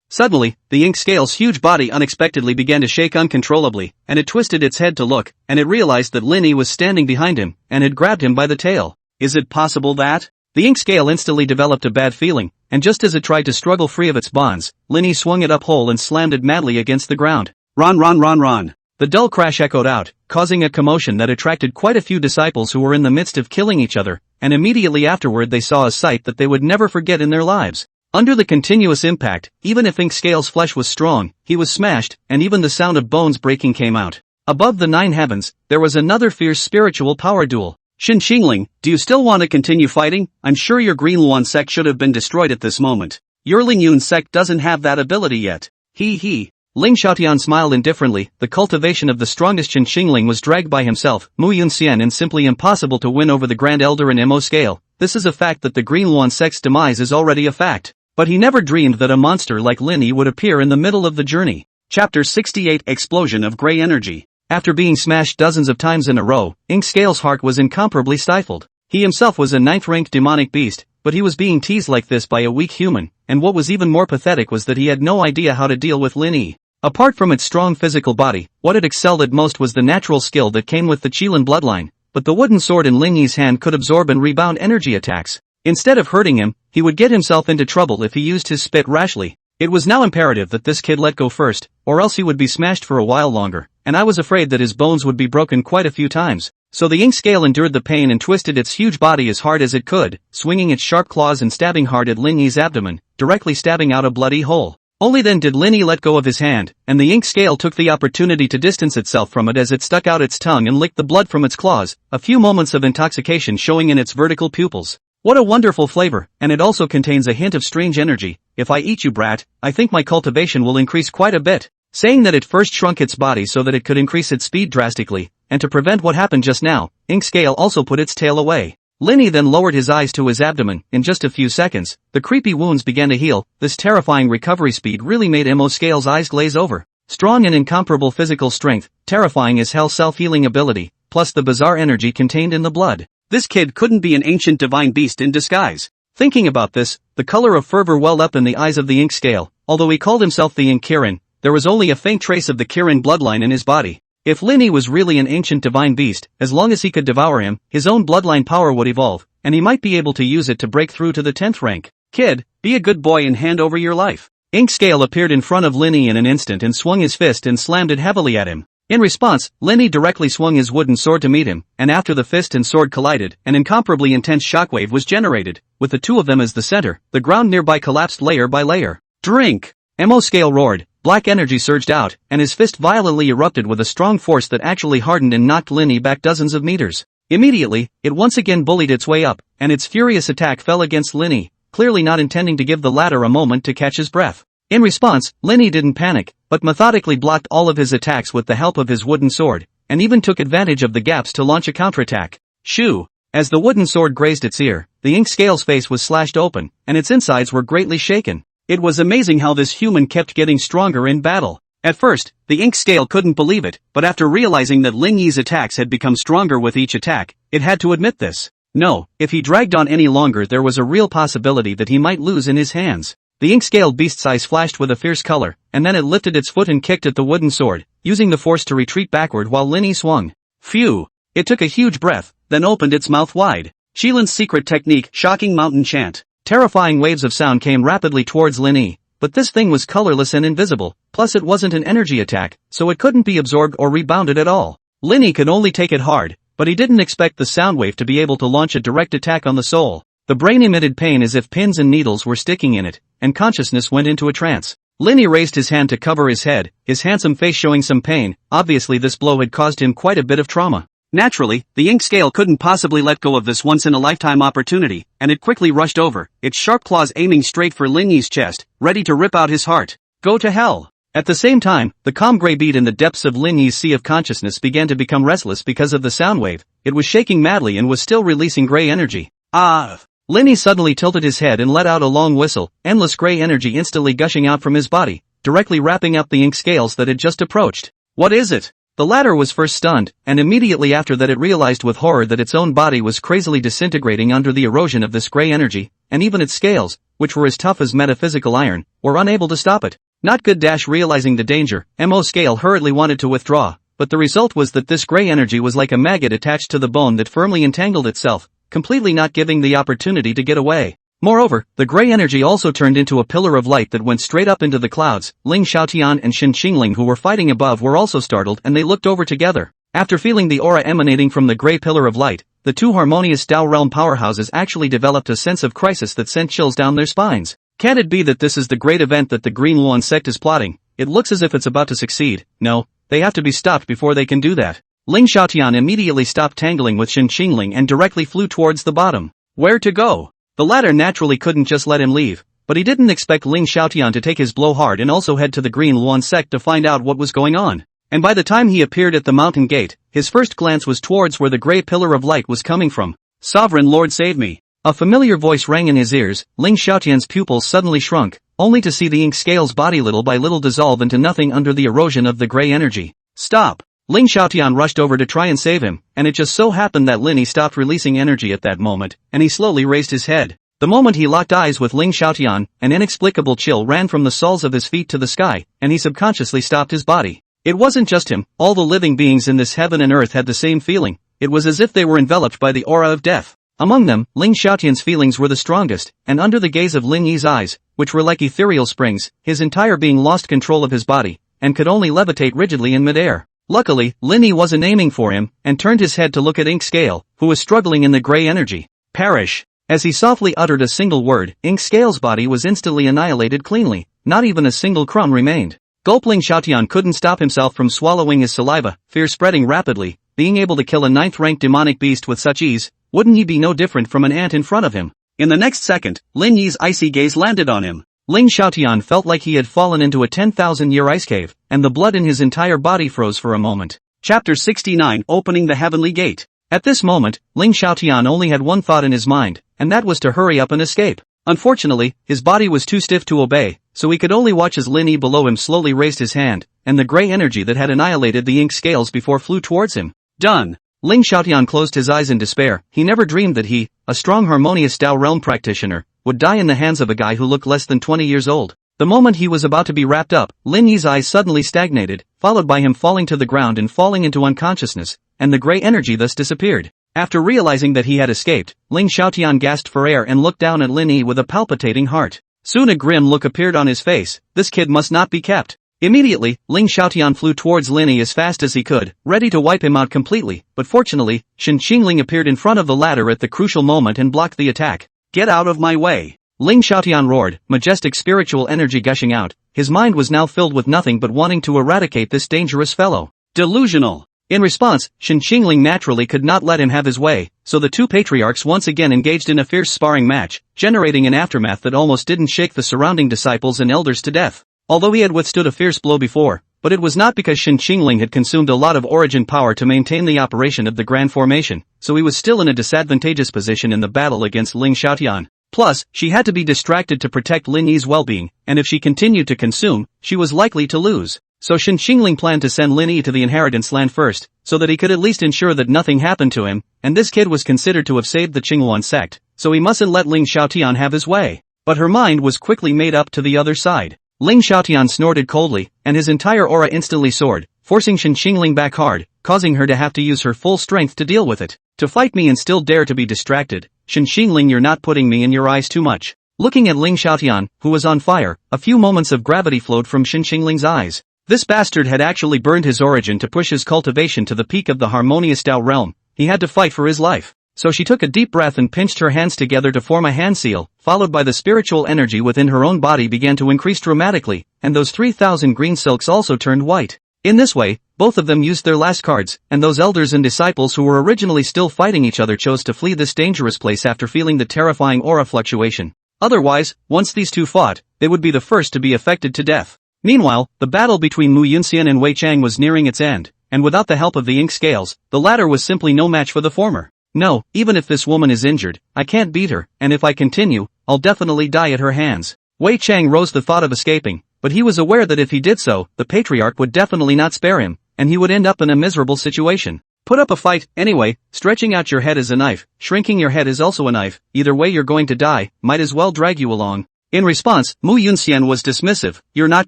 S1: Suddenly, the Ink Scale's huge body unexpectedly began to shake uncontrollably, and it twisted its head to look, and it realized that Lin Yi was standing behind him, and had grabbed him by the tail. Is it possible that? The Ink Scale instantly developed a bad feeling, and just as it tried to struggle free of its bonds, Lin Yi swung it up whole and slammed it madly against the ground. Ron. The dull crash echoed out, causing a commotion that attracted quite a few disciples who were in the midst of killing each other, and immediately afterward they saw a sight that they would never forget in their lives. Under the continuous impact, even if Ink Scale's flesh was strong, he was smashed, and even the sound of bones breaking came out. Above the 9 heavens, there was another fierce spiritual power duel. Xingling, do you still want to continue fighting? I'm sure your Green Luan sect should have been destroyed at this moment. Your Ling Yun sect doesn't have that ability yet. Ling Xiaotian smiled indifferently. The cultivation of the strongest Xingling was dragged by himself, Mu Yun Xian, and simply impossible to win over the Grand Elder and Emo Scale. This is a fact that the Green Luan sect's demise is already a fact. But he never dreamed that a monster like Lin Yi would appear in the middle of the journey. Chapter 68 Explosion of Grey Energy. After being smashed dozens of times in a row, Ink Scale's heart was incomparably stifled. He himself was a 9th-ranked demonic beast, but he was being teased like this by a weak human, and what was even more pathetic was that he had no idea how to deal with Lin Yi. Apart from its strong physical body, what it excelled at most was the natural skill that came with the Qilin bloodline, but the wooden sword in Lin Yi's hand could absorb and rebound energy attacks. Instead of hurting him, he would get himself into trouble if he used his spit rashly. It was now imperative that this kid let go first, or else he would be smashed for a while longer, and I was afraid that his bones would be broken quite a few times. So the Ink Scale endured the pain and twisted its huge body as hard as it could, swinging its sharp claws and stabbing hard at Lin Yi's abdomen, directly stabbing out a bloody hole. Only then did Lin Yi let go of his hand, and the Ink Scale took the opportunity to distance itself from it as it stuck out its tongue and licked the blood from its claws, a few moments of intoxication showing in its vertical pupils. What a wonderful flavor, and it also contains a hint of strange energy. If I eat you, brat, I think my cultivation will increase quite a bit. Saying that it first shrunk its body so that it could increase its speed drastically, and to prevent what happened just now, Ink Scale also put its tail away. Lin Yi then lowered his eyes to his abdomen. In just a few seconds, the creepy wounds began to heal. This terrifying recovery speed really made Emo Scale's eyes glaze over. Strong and incomparable physical strength, terrifying as hell self-healing ability, plus the bizarre energy contained in the blood. This kid couldn't be an ancient divine beast in disguise. Thinking about this, the color of fervor welled up in the eyes of the Ink Scale. Although he called himself the Ink Kirin, there was only a faint trace of the Kirin bloodline in his body. If Lin Yi was really an ancient divine beast, as long as he could devour him, his own bloodline power would evolve, and he might be able to use it to break through to the 10th rank. Kid, be a good boy and hand over your life. Ink Scale appeared in front of Lin Yi in an instant and swung his fist and slammed it heavily at him. In response, Lin Yi directly swung his wooden sword to meet him, and after the fist and sword collided, an incomparably intense shockwave was generated. With the two of them as the center, the ground nearby collapsed layer by layer. Drink! Emo Scale roared, black energy surged out, and his fist violently erupted with a strong force that actually hardened and knocked Lin Yi back dozens of meters. Immediately, it once again bullied its way up, and its furious attack fell against Lin Yi, clearly not intending to give the latter a moment to catch his breath. In response, Lin Yi didn't panic, but methodically blocked all of his attacks with the help of his wooden sword, and even took advantage of the gaps to launch a counterattack. Shoo! As the wooden sword grazed its ear, the Ink Scale's face was slashed open, and its insides were greatly shaken. It was amazing how this human kept getting stronger in battle. At first, the Ink Scale couldn't believe it, but after realizing that Lin Yi's attacks had become stronger with each attack, it had to admit this. No, if he dragged on any longer there was a real possibility that he might lose in his hands. The ink-scaled beast's eyes flashed with a fierce color, and then it lifted its foot and kicked at the wooden sword, using the force to retreat backward while Lin Yi swung. Phew! It took a huge breath, then opened its mouth wide. Qilin's secret technique, Shocking Mountain Chant. Terrifying waves of sound came rapidly towards Lin Yi, but this thing was colorless and invisible, plus it wasn't an energy attack, so it couldn't be absorbed or rebounded at all. Lin Yi could only take it hard, but he didn't expect the sound wave to be able to launch a direct attack on the soul. The brain emitted pain as if pins and needles were sticking in it, and consciousness went into a trance. Lin Yi raised his hand to cover his head, his handsome face showing some pain. Obviously this blow had caused him quite a bit of trauma. Naturally, the ink scale couldn't possibly let go of this once-in-a-lifetime opportunity, and it quickly rushed over, its sharp claws aiming straight for Lin Yi's chest, ready to rip out his heart. Go to hell! At the same time, the calm gray bead in the depths of Lin Yi's sea of consciousness began to become restless because of the sound wave. It was shaking madly and was still releasing gray energy. Ah! Lin Yi suddenly tilted his head and let out a long whistle, endless gray energy instantly gushing out from his body, directly wrapping up the ink scales that had just approached. What is it? The latter was first stunned, and immediately after that it realized with horror that its own body was crazily disintegrating under the erosion of this gray energy, and even its scales, which were as tough as metaphysical iron, were unable to stop it. Not good. Realizing the danger, Mo Scale hurriedly wanted to withdraw, but the result was that this gray energy was like a maggot attached to the bone that firmly entangled itself, completely not giving the opportunity to get away. Moreover, the gray energy also turned into a pillar of light that went straight up into the clouds. Ling Xiaotian and Shen Qingling, who were fighting above, were also startled, and they looked over together. After feeling the aura emanating from the gray pillar of light, the two harmonious Tao realm powerhouses actually developed a sense of crisis that sent chills down their spines. Can't it be that this is the great event that the Green Yuan sect is plotting? It looks as if it's about to succeed. No, they have to be stopped before they can do that. Ling Xiaotian immediately stopped tangling with Shen Qingling and directly flew towards the bottom. Where to go? The latter naturally couldn't just let him leave, but he didn't expect Ling Xiaotian to take his blow hard and also head to the Green Yuan sect to find out what was going on. And by the time he appeared at the mountain gate, his first glance was towards where the gray pillar of light was coming from. Sovereign Lord, save me! A familiar voice rang in his ears. Ling Xiaotian's pupils suddenly shrunk, only to see the ink scales body little by little dissolve into nothing under the erosion of the gray energy. Stop! Ling Xiaotian rushed over to try and save him, and it just so happened that Lin Yi stopped releasing energy at that moment, and he slowly raised his head. The moment he locked eyes with Ling Xiaotian, an inexplicable chill ran from the soles of his feet to the sky, and he subconsciously stopped his body. It wasn't just him, all the living beings in this heaven and earth had the same feeling. It was as if they were enveloped by the aura of death. Among them, Ling Xiaotian's feelings were the strongest, and under the gaze of Lin Yi's eyes, which were like ethereal springs, his entire being lost control of his body, and could only levitate rigidly in midair. Luckily, Lin Yi wasn't aiming for him, and turned his head to look at Ink Scale, who was struggling in the gray energy. Perish! As he softly uttered a single word, Ink Scale's body was instantly annihilated cleanly, not even a single crumb remained. Ling Xiaotian couldn't stop himself from swallowing his saliva, fear spreading rapidly. Being able to kill a 9th-ranked demonic beast with such ease, wouldn't he be no different from an ant in front of him? In the next second, Lin Yi's icy gaze landed on him. Ling Xiaotian felt like he had fallen into a 10,000-year ice cave, and the blood in his entire body froze for a moment. Chapter 69, Opening the Heavenly Gate. At this moment, Ling Xiaotian only had one thought in his mind, and that was to hurry up and escape. Unfortunately, his body was too stiff to obey, so he could only watch as Lin Yi below him slowly raised his hand, and the gray energy that had annihilated the ink scales before flew towards him. Done! Ling Xiaotian closed his eyes in despair. He never dreamed that he, a strong harmonious Tao realm practitioner, would die in the hands of a guy who looked less than 20 years old. The moment he was about to be wrapped up, Lin Yi's eyes suddenly stagnated, followed by him falling to the ground and falling into unconsciousness, and the gray energy thus disappeared. After realizing that he had escaped, Ling Xiaotian gasped for air and looked down at Lin Yi with a palpitating heart. Soon a grim look appeared on his face. This kid must not be kept. Immediately, Ling Xiaotian flew towards Lin Yi as fast as he could, ready to wipe him out completely, but fortunately, Shen Qingling appeared in front of the latter at the crucial moment and blocked the attack. Get out of my way! Ling Xiaotian roared, majestic spiritual energy gushing out. His mind was now filled with nothing but wanting to eradicate this dangerous fellow. Delusional! In response, Shen Qingling naturally could not let him have his way, so the two patriarchs once again engaged in a fierce sparring match, generating an aftermath that almost didn't shake the surrounding disciples and elders to death. Although he had withstood a fierce blow before, but it was not because Shen Qingling had consumed a lot of origin power to maintain the operation of the Grand Formation, so he was still in a disadvantageous position in the battle against Ling Xiaotian. Plus, she had to be distracted to protect Lin Yi's well-being, and if she continued to consume, she was likely to lose. So Shen Qingling planned to send Lin Yi to the inheritance land first, so that he could at least ensure that nothing happened to him, and this kid was considered to have saved the Qingyuan sect, so he mustn't let Ling Xiaotian have his way. But her mind was quickly made up to the other side. Ling Xiaotian snorted coldly, and his entire aura instantly soared, forcing Shen Qingling back hard, causing her to have to use her full strength to deal with it. To fight me and still dare to be distracted, Shen Qingling, you're not putting me in your eyes too much. Looking at Ling Xiaotian, who was on fire, a few moments of gravity flowed from Shen Qingling's eyes. This bastard had actually burned his origin to push his cultivation to the peak of the harmonious Tao realm. He had to fight for his life. So she took a deep breath and pinched her hands together to form a hand seal, followed by the spiritual energy within her own body began to increase dramatically, and those 3,000 green silks also turned white. In this way, both of them used their last cards, and those elders and disciples who were originally still fighting each other chose to flee this dangerous place after feeling the terrifying aura fluctuation. Otherwise, once these two fought, they would be the first to be affected to death. Meanwhile, the battle between Mu Yunxian and Wei Chang was nearing its end, and without the help of the ink scales, the latter was simply no match for the former. No, even if this woman is injured, I can't beat her, and if I continue, I'll definitely die at her hands. Wei Chang rose the thought of escaping, but he was aware that if he did so, the patriarch would definitely not spare him, and he would end up in a miserable situation. Put up a fight, anyway. Stretching out your head is a knife, shrinking your head is also a knife, either way you're going to die, might as well drag you along. In response, Mu Yunxian was dismissive, you're not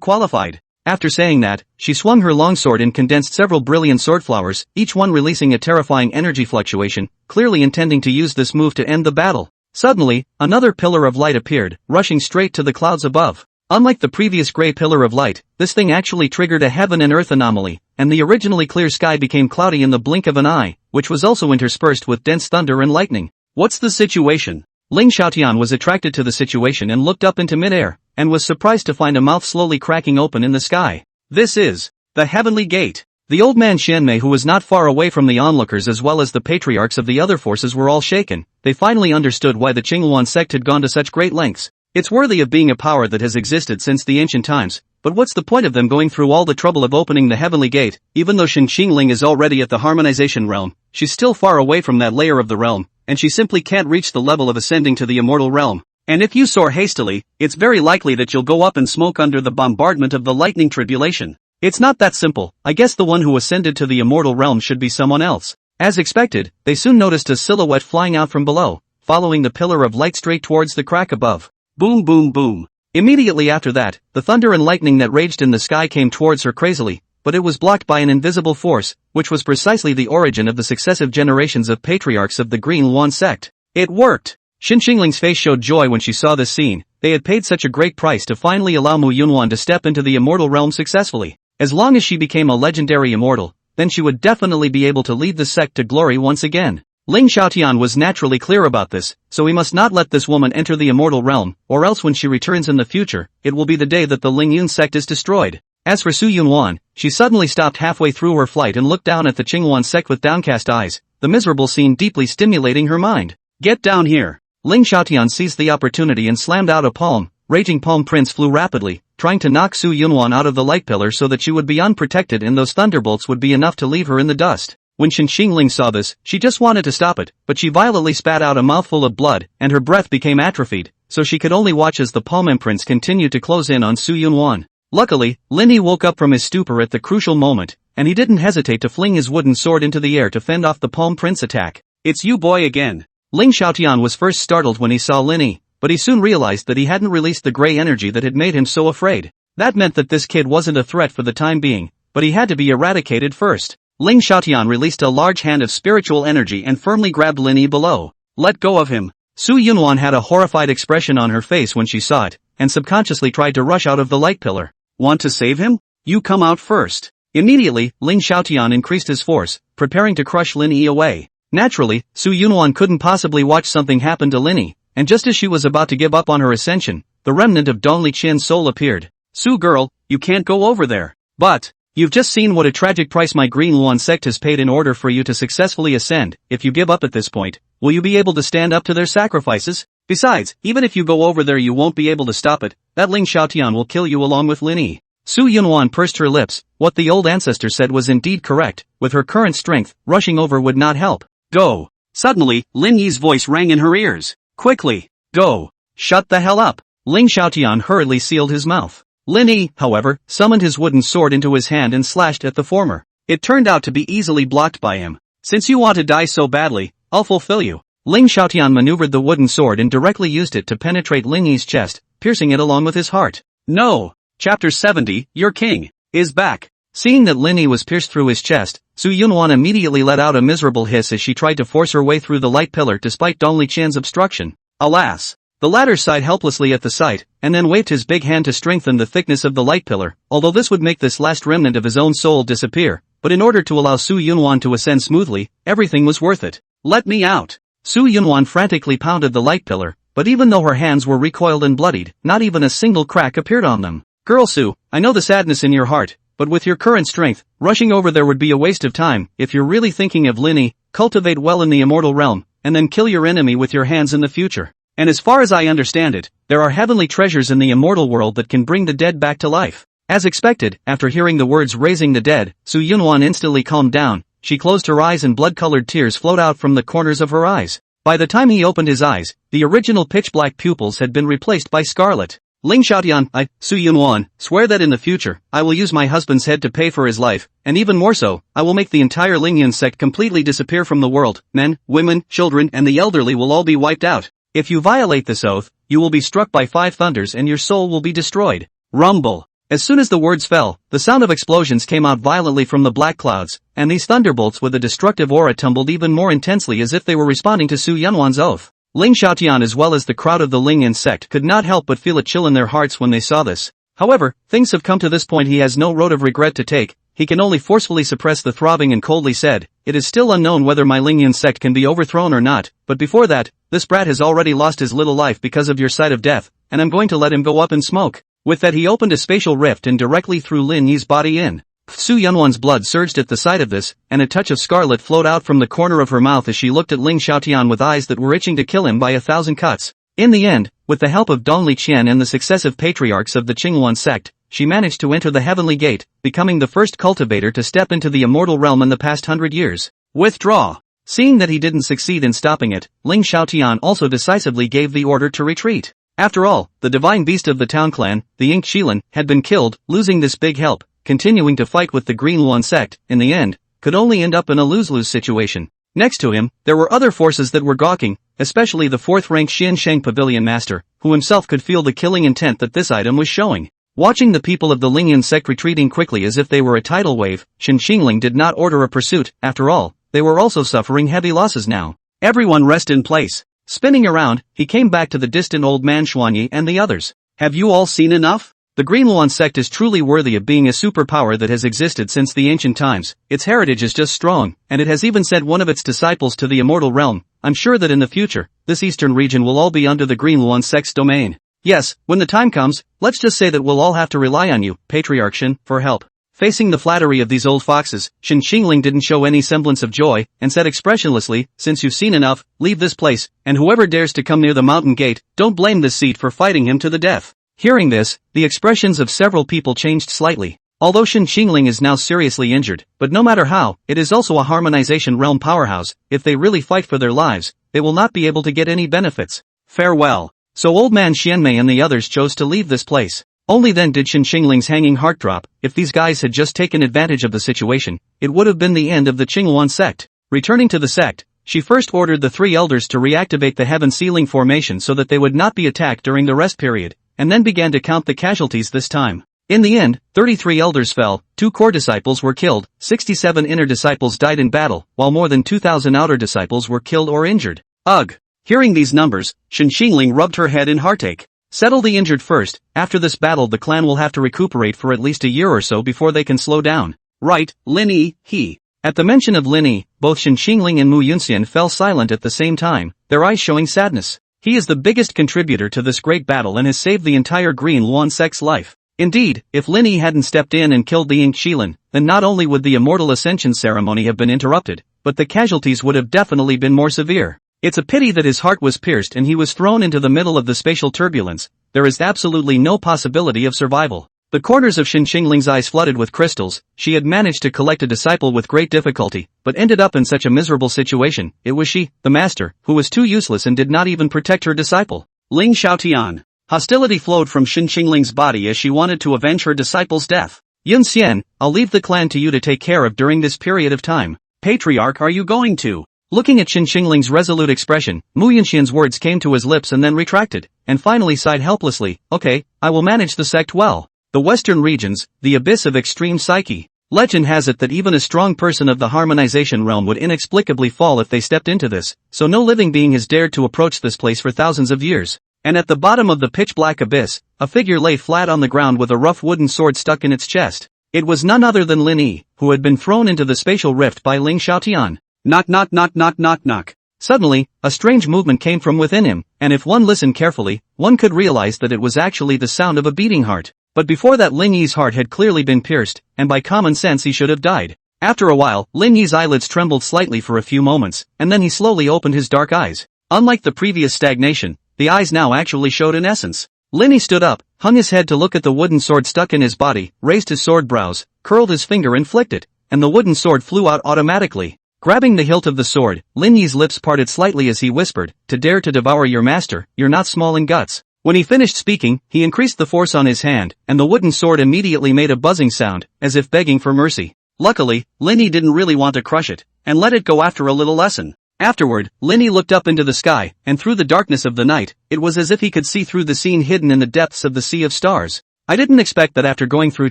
S1: qualified. After saying that, she swung her longsword and condensed several brilliant sword flowers, each one releasing a terrifying energy fluctuation, clearly intending to use this move to end the battle. Suddenly, another pillar of light appeared, rushing straight to the clouds above. Unlike the previous gray pillar of light, this thing actually triggered a heaven and earth anomaly, and the originally clear sky became cloudy in the blink of an eye, which was also interspersed with dense thunder and lightning. What's the situation? Ling Xiaotian was attracted to the situation and looked up into midair, and was surprised to find a mouth slowly cracking open in the sky. This is the Heavenly Gate. The old man Xianmei, who was not far away from the onlookers as well as the patriarchs of the other forces, were all shaken. They finally understood why the Qingyuan sect had gone to such great lengths. It's worthy of being a power that has existed since the ancient times, but what's the point of them going through all the trouble of opening the Heavenly Gate? Even though Shen Qingling is already at the harmonization realm, she's still far away from that layer of the realm, and she simply can't reach the level of ascending to the immortal realm. And if you soar hastily, it's very likely that you'll go up in smoke under the bombardment of the lightning tribulation. It's not that simple. I guess the one who ascended to the immortal realm should be someone else. As expected, they soon noticed a silhouette flying out from below, following the pillar of light straight towards the crack above. Boom boom boom. Immediately after that, the thunder and lightning that raged in the sky came towards her crazily, but it was blocked by an invisible force, which was precisely the origin of the successive generations of patriarchs of the Green Yuan sect. It worked! Shen Qingling's face showed joy when she saw this scene. They had paid such a great price to finally allow Mu Yunwan to step into the immortal realm successfully. As long as she became a legendary immortal, then she would definitely be able to lead the sect to glory once again. Ling Xiaotian was naturally clear about this, so he must not let this woman enter the immortal realm, or else when she returns in the future, it will be the day that the Ling Yun sect is destroyed. As for Su Yunwan, she suddenly stopped halfway through her flight and looked down at the Qingyuan sect with downcast eyes, the miserable scene deeply stimulating her mind. Get down here! Ling Xiaotian seized the opportunity and slammed out a palm. Raging palm prints flew rapidly, trying to knock Su Yunwan out of the light pillar so that she would be unprotected and those thunderbolts would be enough to leave her in the dust. When Shen Qingling saw this, she just wanted to stop it, but she violently spat out a mouthful of blood, and her breath became atrophied, so she could only watch as the palm imprints continued to close in on Su Yunwan. Luckily, Lin Yi woke up from his stupor at the crucial moment, and he didn't hesitate to fling his wooden sword into the air to fend off the palm prince attack. It's you boy again. Ling Xiaotian was first startled when he saw Lin Yi, but he soon realized that he hadn't released the gray energy that had made him so afraid. That meant that this kid wasn't a threat for the time being, but he had to be eradicated first. Ling Xiaotian released a large hand of spiritual energy and firmly grabbed Lin Yi below. Let go of him. Su Yunwan had a horrified expression on her face when she saw it, and subconsciously tried to rush out of the light pillar. Want to save him? You come out first. Immediately, Ling Xiaotian increased his force, preparing to crush Lin Yi away. Naturally, Su Yunwan couldn't possibly watch something happen to Lin Yi, and just as she was about to give up on her ascension, the remnant of Dongli Qian's soul appeared. Su girl, you can't go over there. But you've just seen what a tragic price my Green Yuan sect has paid in order for you to successfully ascend. If you give up at this point, will you be able to stand up to their sacrifices? Besides, even if you go over there you won't be able to stop it. That Ling Xiaotian will kill you along with Lin Yi. Su Yunwan pursed her lips. What the old ancestor said was indeed correct. With her current strength, rushing over would not help. Go. Suddenly, Lin Yi's voice rang in her ears. Quickly. Go. Shut the hell up. Ling Xiaotian hurriedly sealed his mouth. Lin Yi, however, summoned his wooden sword into his hand and slashed at the former. It turned out to be easily blocked by him. Since you want to die so badly, I'll fulfill you. Ling Xiaotian maneuvered the wooden sword and directly used it to penetrate Lin Yi's chest, piercing it along with his heart. No! Chapter 70, Your King, is back. Seeing that Lin Yi was pierced through his chest, Su Yunwan immediately let out a miserable hiss as she tried to force her way through the light pillar despite Dongli Qian's obstruction. Alas! The latter sighed helplessly at the sight, and then waved his big hand to strengthen the thickness of the light pillar, although this would make this last remnant of his own soul disappear, but in order to allow Su Yunwan to ascend smoothly, everything was worth it. Let me out! Su Yunwan frantically pounded the light pillar, but even though her hands were recoiled and bloodied, not even a single crack appeared on them. Girl Su, I know the sadness in your heart, but with your current strength, rushing over there would be a waste of time. If you're really thinking of Lin Yi, cultivate well in the immortal realm, and then kill your enemy with your hands in the future. And as far as I understand it, there are heavenly treasures in the immortal world that can bring the dead back to life. As expected, after hearing the words raising the dead, Su Yunwan instantly calmed down. She closed her eyes and blood-colored tears flowed out from the corners of her eyes. By the time he opened his eyes, the original pitch-black pupils had been replaced by scarlet. Ling Xiaotian, I, Su Yunwan, swear that in the future, I will use my husband's head to pay for his life, and even more so, I will make the entire Lingyun sect completely disappear from the world. Men, women, children and the elderly will all be wiped out. If you violate this oath, you will be struck by 5 thunders and your soul will be destroyed. Rumble. As soon as the words fell, the sound of explosions came out violently from the black clouds, and these thunderbolts with a destructive aura tumbled even more intensely as if they were responding to Su Yunwan's oath. Ling Xiaotian as well as the crowd of the Lingyun sect could not help but feel a chill in their hearts when they saw this. However, things have come to this point he has no road of regret to take, he can only forcefully suppress the throbbing and coldly said, it is still unknown whether my Lingyun sect can be overthrown or not, but before that, this brat has already lost his little life because of your sight of death, and I'm going to let him go up in smoke. With that he opened a spatial rift and directly threw Lin Yi's body in. Su Yunwan's blood surged at the sight of this, and a touch of scarlet flowed out from the corner of her mouth as she looked at Ling Xiaotian with eyes that were itching to kill him by 1,000 cuts. In the end, with the help of Dong Liqian and the successive patriarchs of the Qingyuan sect, she managed to enter the Heavenly Gate, becoming the first cultivator to step into the immortal realm in the past 100 years. Withdraw. Seeing that he didn't succeed in stopping it, Ling Xiaotian also decisively gave the order to retreat. After all, the divine beast of the town clan, the Ink Shilin, had been killed, losing this big help, continuing to fight with the Green Luan sect, in the end, could only end up in a lose-lose situation. Next to him, there were other forces that were gawking, especially the 4th-rank Xian Sheng Pavilion Master, who himself could feel the killing intent that this item was showing. Watching the people of the Lingyun sect retreating quickly as if they were a tidal wave, Shen Xingling did not order a pursuit. After all, they were also suffering heavy losses now. Everyone rest in place. Spinning around, he came back to the distant old man Xuanyi and the others. Have you all seen enough? The Green Luan sect is truly worthy of being a superpower that has existed since the ancient times. Its heritage is just strong, and it has even sent one of its disciples to the immortal realm. I'm sure that in the future, this eastern region will all be under the Green Luan sect's domain. Yes, when the time comes, let's just say that we'll all have to rely on you, Patriarch Shen, for help. Facing the flattery of these old foxes, Shen Xingling didn't show any semblance of joy, and said expressionlessly, since you've seen enough, leave this place, and whoever dares to come near the mountain gate, don't blame this seat for fighting him to the death. Hearing this, the expressions of several people changed slightly. Although Shen Xingling is now seriously injured, but no matter how, it is also a harmonization realm powerhouse. If they really fight for their lives, they will not be able to get any benefits. Farewell. So old man Xianmei and the others chose to leave this place. Only then did Shen Xingling's hanging heart drop. If these guys had just taken advantage of the situation, it would have been the end of the Qingyuan sect. Returning to the sect, she first ordered the 3 elders to reactivate the heaven sealing formation so that they would not be attacked during the rest period, and then began to count the casualties this time. In the end, 33 elders fell, 2 core disciples were killed, 67 inner disciples died in battle, while more than 2,000 outer disciples were killed or injured. Ugh! Hearing these numbers, Shen Xingling rubbed her head in heartache. Settle the injured first. After this battle the clan will have to recuperate for at least a year or so before they can slow down. Right, Lin Yi, he. At the mention of Lin Yi, both Shen Xingling and Mu Yunxian fell silent at the same time, their eyes showing sadness. He is the biggest contributor to this great battle and has saved the entire Green Luan sect's life. Indeed, if Lin Yi hadn't stepped in and killed the Ink Shilin, then not only would the Immortal Ascension ceremony have been interrupted, but the casualties would have definitely been more severe. It's a pity that his heart was pierced and he was thrown into the middle of the spatial turbulence. There is absolutely no possibility of survival. The corners of Shen Xingling's eyes flooded with crystals. She had managed to collect a disciple with great difficulty, but ended up in such a miserable situation. It was she, the master, who was too useless and did not even protect her disciple. Ling Xiaotian. Hostility flowed from Shen Xingling's body as she wanted to avenge her disciple's death. Yun Xian, I'll leave the clan to you to take care of during this period of time. Patriarch, are you going to? Looking at Shen Xingling's resolute expression, Mu Yunxian's words came to his lips and then retracted, and finally sighed helplessly. Okay, I will manage the sect well. The western regions, the abyss of extreme psyche. Legend has it that even a strong person of the harmonization realm would inexplicably fall if they stepped into this, so no living being has dared to approach this place for thousands of years. And at the bottom of the pitch-black abyss, a figure lay flat on the ground with a rough wooden sword stuck in its chest. It was none other than Lin Yi, who had been thrown into the spatial rift by Ling Xiaotian. Knock knock knock knock knock knock. Suddenly, a strange movement came from within him, and if one listened carefully, one could realize that it was actually the sound of a beating heart. But before that Lin Yi's heart had clearly been pierced, and by common sense he should have died. After a while, Lin Yi's eyelids trembled slightly for a few moments, and then he slowly opened his dark eyes. Unlike the previous stagnation, the eyes now actually showed an essence. Lin Yi stood up, hung his head to look at the wooden sword stuck in his body, raised his sword brows, curled his finger and flicked it, and the wooden sword flew out automatically. Grabbing the hilt of the sword, Lin Yi's lips parted slightly as he whispered, "To dare to devour your master, you're not small in guts." When he finished speaking, he increased the force on his hand, and the wooden sword immediately made a buzzing sound, as if begging for mercy. Luckily, Lin Yi didn't really want to crush it, and let it go after a little lesson. Afterward, Lin Yi looked up into the sky, and through the darkness of the night, it was as if he could see through the scene hidden in the depths of the sea of stars. I didn't expect that after going through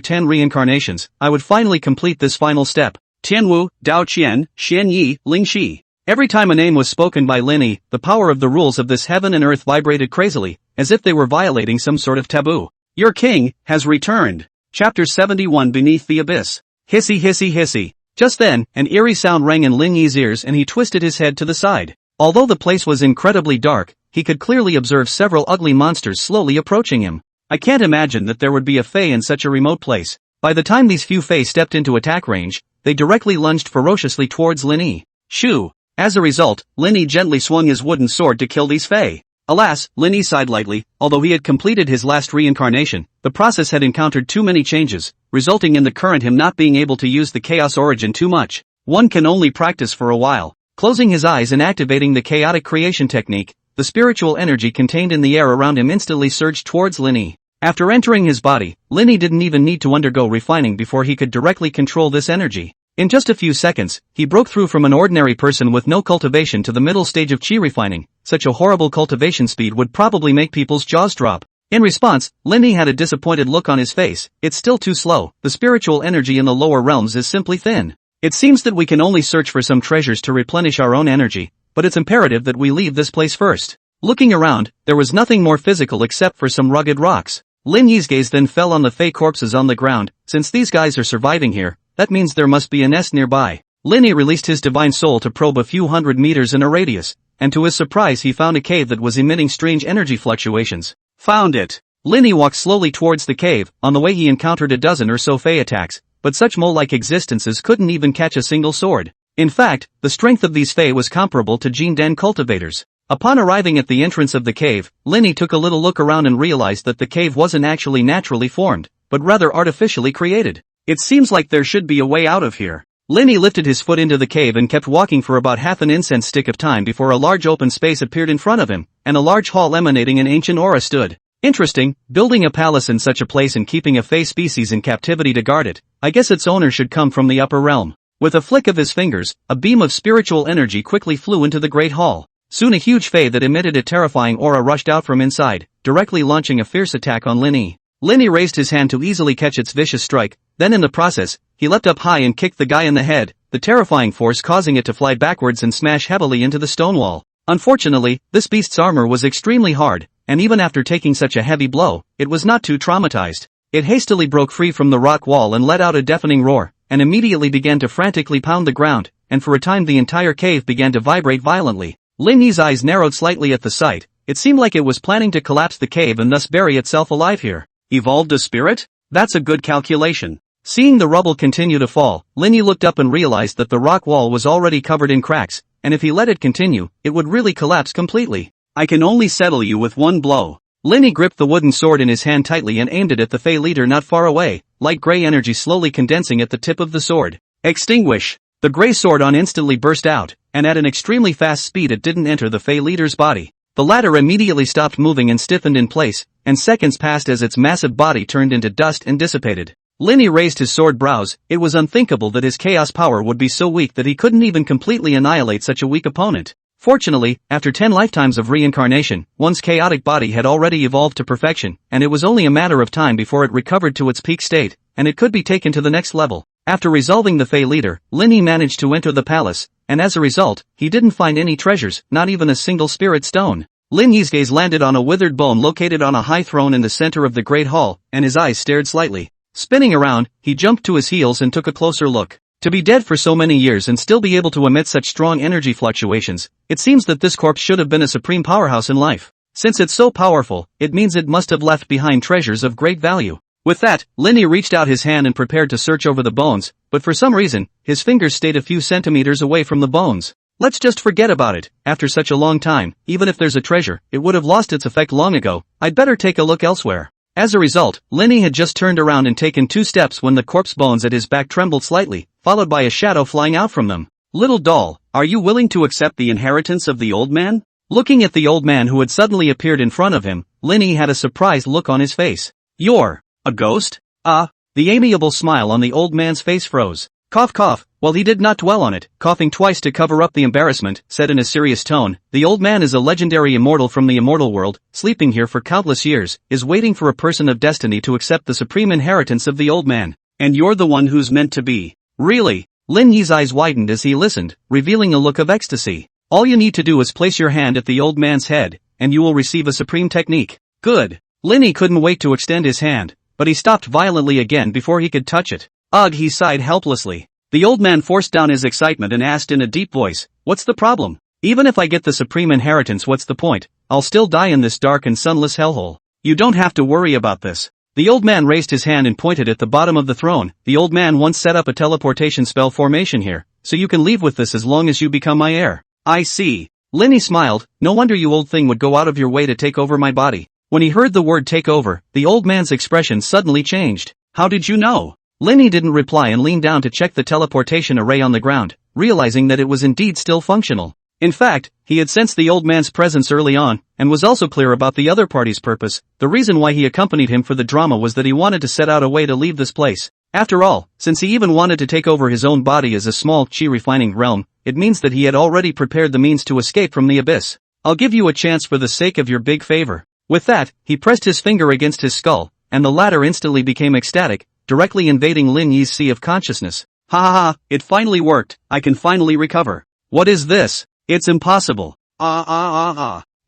S1: 10 reincarnations, I would finally complete this final step. Tianwu, Dao Qian, Xian Yi, Ling Shi. Every time a name was spoken by Lin Yi, the power of the rules of this heaven and earth vibrated crazily, as if they were violating some sort of taboo. Your king has returned. Chapter 71 Beneath the Abyss. Hissy hissy hissy. Just then, an eerie sound rang in Lin Yi's ears and he twisted his head to the side. Although the place was incredibly dark, he could clearly observe several ugly monsters slowly approaching him. I can't imagine that there would be a Fae in such a remote place. By the time these few Fae stepped into attack range, they directly lunged ferociously towards Lin Yi. Shoo! As a result, Lin Yi gently swung his wooden sword to kill these Fae. Alas, Lin Yi sighed lightly, although he had completed his last reincarnation, the process had encountered too many changes, resulting in the current him not being able to use the chaos origin too much. One can only practice for a while. Closing his eyes and activating the chaotic creation technique, the spiritual energy contained in the air around him instantly surged towards Lin Yi. After entering his body, Lin Yi didn't even need to undergo refining before he could directly control this energy. In just a few seconds, he broke through from an ordinary person with no cultivation to the middle stage of chi refining. Such a horrible cultivation speed would probably make people's jaws drop. In response, Lin Yi had a disappointed look on his face. It's still too slow. The spiritual energy in the lower realms is simply thin. It seems that we can only search for some treasures to replenish our own energy, but it's imperative that we leave this place first. Looking around, there was nothing more physical except for some rugged rocks. Lin Yi's gaze then fell on the Fae corpses on the ground. Since these guys are surviving here, that means there must be a nest nearby. Lin Yi released his divine soul to probe a few hundred meters in a radius, and to his surprise he found a cave that was emitting strange energy fluctuations. Found it. Lin Yi walked slowly towards the cave. On the way he encountered a dozen or so Fae attacks, but such mole-like existences couldn't even catch a single sword. In fact, the strength of these Fae was comparable to Jin Den cultivators. Upon arriving at the entrance of the cave, Lin Yi took a little look around and realized that the cave wasn't actually naturally formed, but rather artificially created. It seems like there should be a way out of here. Lin Yi lifted his foot into the cave and kept walking for about half an incense stick of time before a large open space appeared in front of him, and a large hall emanating an ancient aura stood. Interesting, building a palace in such a place and keeping a Fae species in captivity to guard it. I guess its owner should come from the upper realm. With a flick of his fingers, a beam of spiritual energy quickly flew into the great hall. Soon a huge Fae that emitted a terrifying aura rushed out from inside, directly launching a fierce attack on Lin Yi. Lin Yi raised his hand to easily catch its vicious strike, then in the process, he leapt up high and kicked the guy in the head, the terrifying force causing it to fly backwards and smash heavily into the stone wall. Unfortunately, this beast's armor was extremely hard, and even after taking such a heavy blow, it was not too traumatized. It hastily broke free from the rock wall and let out a deafening roar, and immediately began to frantically pound the ground, and for a time the entire cave began to vibrate violently. Lin Yi's eyes narrowed slightly at the sight. It seemed like it was planning to collapse the cave and thus bury itself alive here. Evolved a spirit? That's a good calculation. Seeing the rubble continue to fall, Lin Yi looked up and realized that the rock wall was already covered in cracks, and if he let it continue, it would really collapse completely. I can only settle you with one blow. Lin Yi gripped the wooden sword in his hand tightly and aimed it at the Fae leader not far away, light gray energy slowly condensing at the tip of the sword. Extinguish! The gray sword on instantly burst out, and at an extremely fast speed it didn't enter the Fae leader's body. The latter immediately stopped moving and stiffened in place, and seconds passed as its massive body turned into dust and dissipated. Lin Yi raised his sword brows. It was unthinkable that his chaos power would be so weak that he couldn't even completely annihilate such a weak opponent. Fortunately, after 10 lifetimes of reincarnation, one's chaotic body had already evolved to perfection, and it was only a matter of time before it recovered to its peak state, and it could be taken to the next level. After resolving the Fae leader, Lin Yi managed to enter the palace, and as a result, he didn't find any treasures, not even a single spirit stone. Lin Yi's gaze landed on a withered bone located on a high throne in the center of the great hall, and his eyes stared slightly. Spinning around, he jumped to his heels and took a closer look. To be dead for so many years and still be able to emit such strong energy fluctuations, it seems that this corpse should have been a supreme powerhouse in life. Since it's so powerful, it means it must have left behind treasures of great value. With that, Lin Yi reached out his hand and prepared to search over the bones, but for some reason, his fingers stayed a few centimeters away from the bones. Let's just forget about it. After such a long time, even if there's a treasure, it would have lost its effect long ago. I'd better take a look elsewhere. As a result, Lin Yi had just turned around and taken 2 steps when the corpse bones at his back trembled slightly, followed by a shadow flying out from them. Little doll, are you willing to accept the inheritance of the old man? Looking at the old man who had suddenly appeared in front of him, Lin Yi had a surprised look on his face. You're a ghost? The amiable smile on the old man's face froze. Cough cough. While he did not dwell on it, coughing twice to cover up the embarrassment, said in a serious tone, the old man is a legendary immortal from the immortal world, sleeping here for countless years, is waiting for a person of destiny to accept the supreme inheritance of the old man. And you're the one who's meant to be. Really? Lin Yi's eyes widened as he listened, revealing a look of ecstasy. All you need to do is place your hand at the old man's head, and you will receive a supreme technique. Good. Lin Yi couldn't wait to extend his hand, but he stopped violently again before he could touch it. Ugh, he sighed helplessly. The old man forced down his excitement and asked in a deep voice, what's the problem? Even if I get the supreme inheritance, what's the point? I'll still die in this dark and sunless hellhole. You don't have to worry about this. The old man raised his hand and pointed at the bottom of the throne. The old man once set up a teleportation spell formation here, so you can leave with this as long as you become my heir. I see. Lin Yi smiled, no wonder you old thing would go out of your way to take over my body. When he heard the word take over, the old man's expression suddenly changed. How did you know? Lin Yi didn't reply and leaned down to check the teleportation array on the ground, realizing that it was indeed still functional. In fact, he had sensed the old man's presence early on, and was also clear about the other party's purpose. The reason why he accompanied him for the drama was that he wanted to set out a way to leave this place. After all, since he even wanted to take over his own body as a small chi-refining realm, it means that he had already prepared the means to escape from the abyss. I'll give you a chance for the sake of your big favor. With that, he pressed his finger against his skull, and the latter instantly became ecstatic, directly invading Lin Yi's sea of consciousness. Ha ha ha, it finally worked, I can finally recover. What is this? It's impossible.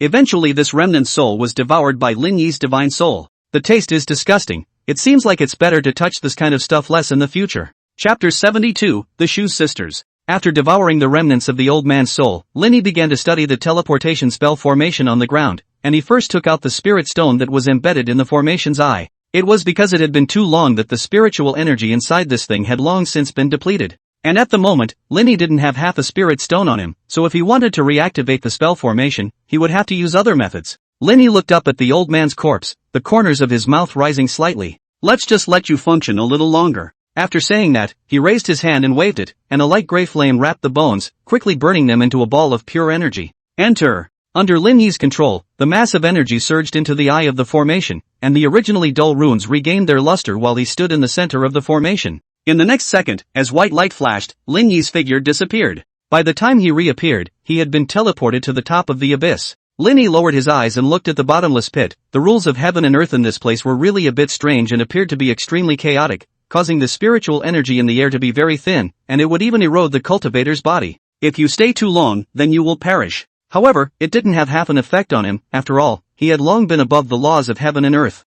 S1: Eventually this remnant soul was devoured by Lin Yi's divine soul. The taste is disgusting. It seems like it's better to touch this kind of stuff less in the future. Chapter 72, The Shoe Sisters. After devouring the remnants of the old man's soul, Lin Yi began to study the teleportation spell formation on the ground, and he first took out the spirit stone that was embedded in the formation's eye. It was because it had been too long that the spiritual energy inside this thing had long since been depleted. And at the moment, Lin Yi didn't have half a spirit stone on him, so if he wanted to reactivate the spell formation, he would have to use other methods. Lin Yi looked up at the old man's corpse, the corners of his mouth rising slightly. Let's just let you function a little longer. After saying that, he raised his hand and waved it, and a light gray flame wrapped the bones, quickly burning them into a ball of pure energy. Enter. Under Lin Yi's control, the massive energy surged into the eye of the formation, and the originally dull runes regained their luster while he stood in the center of the formation. In the next second, as white light flashed, Lin Yi's figure disappeared. By the time he reappeared, he had been teleported to the top of the abyss. Lin Yi lowered his eyes and looked at the bottomless pit. The rules of heaven and earth in this place were really a bit strange and appeared to be extremely chaotic, causing the spiritual energy in the air to be very thin, and it would even erode the cultivator's body. If you stay too long, then you will perish. However, it didn't have half an effect on him. After all, he had long been above the laws of heaven and earth.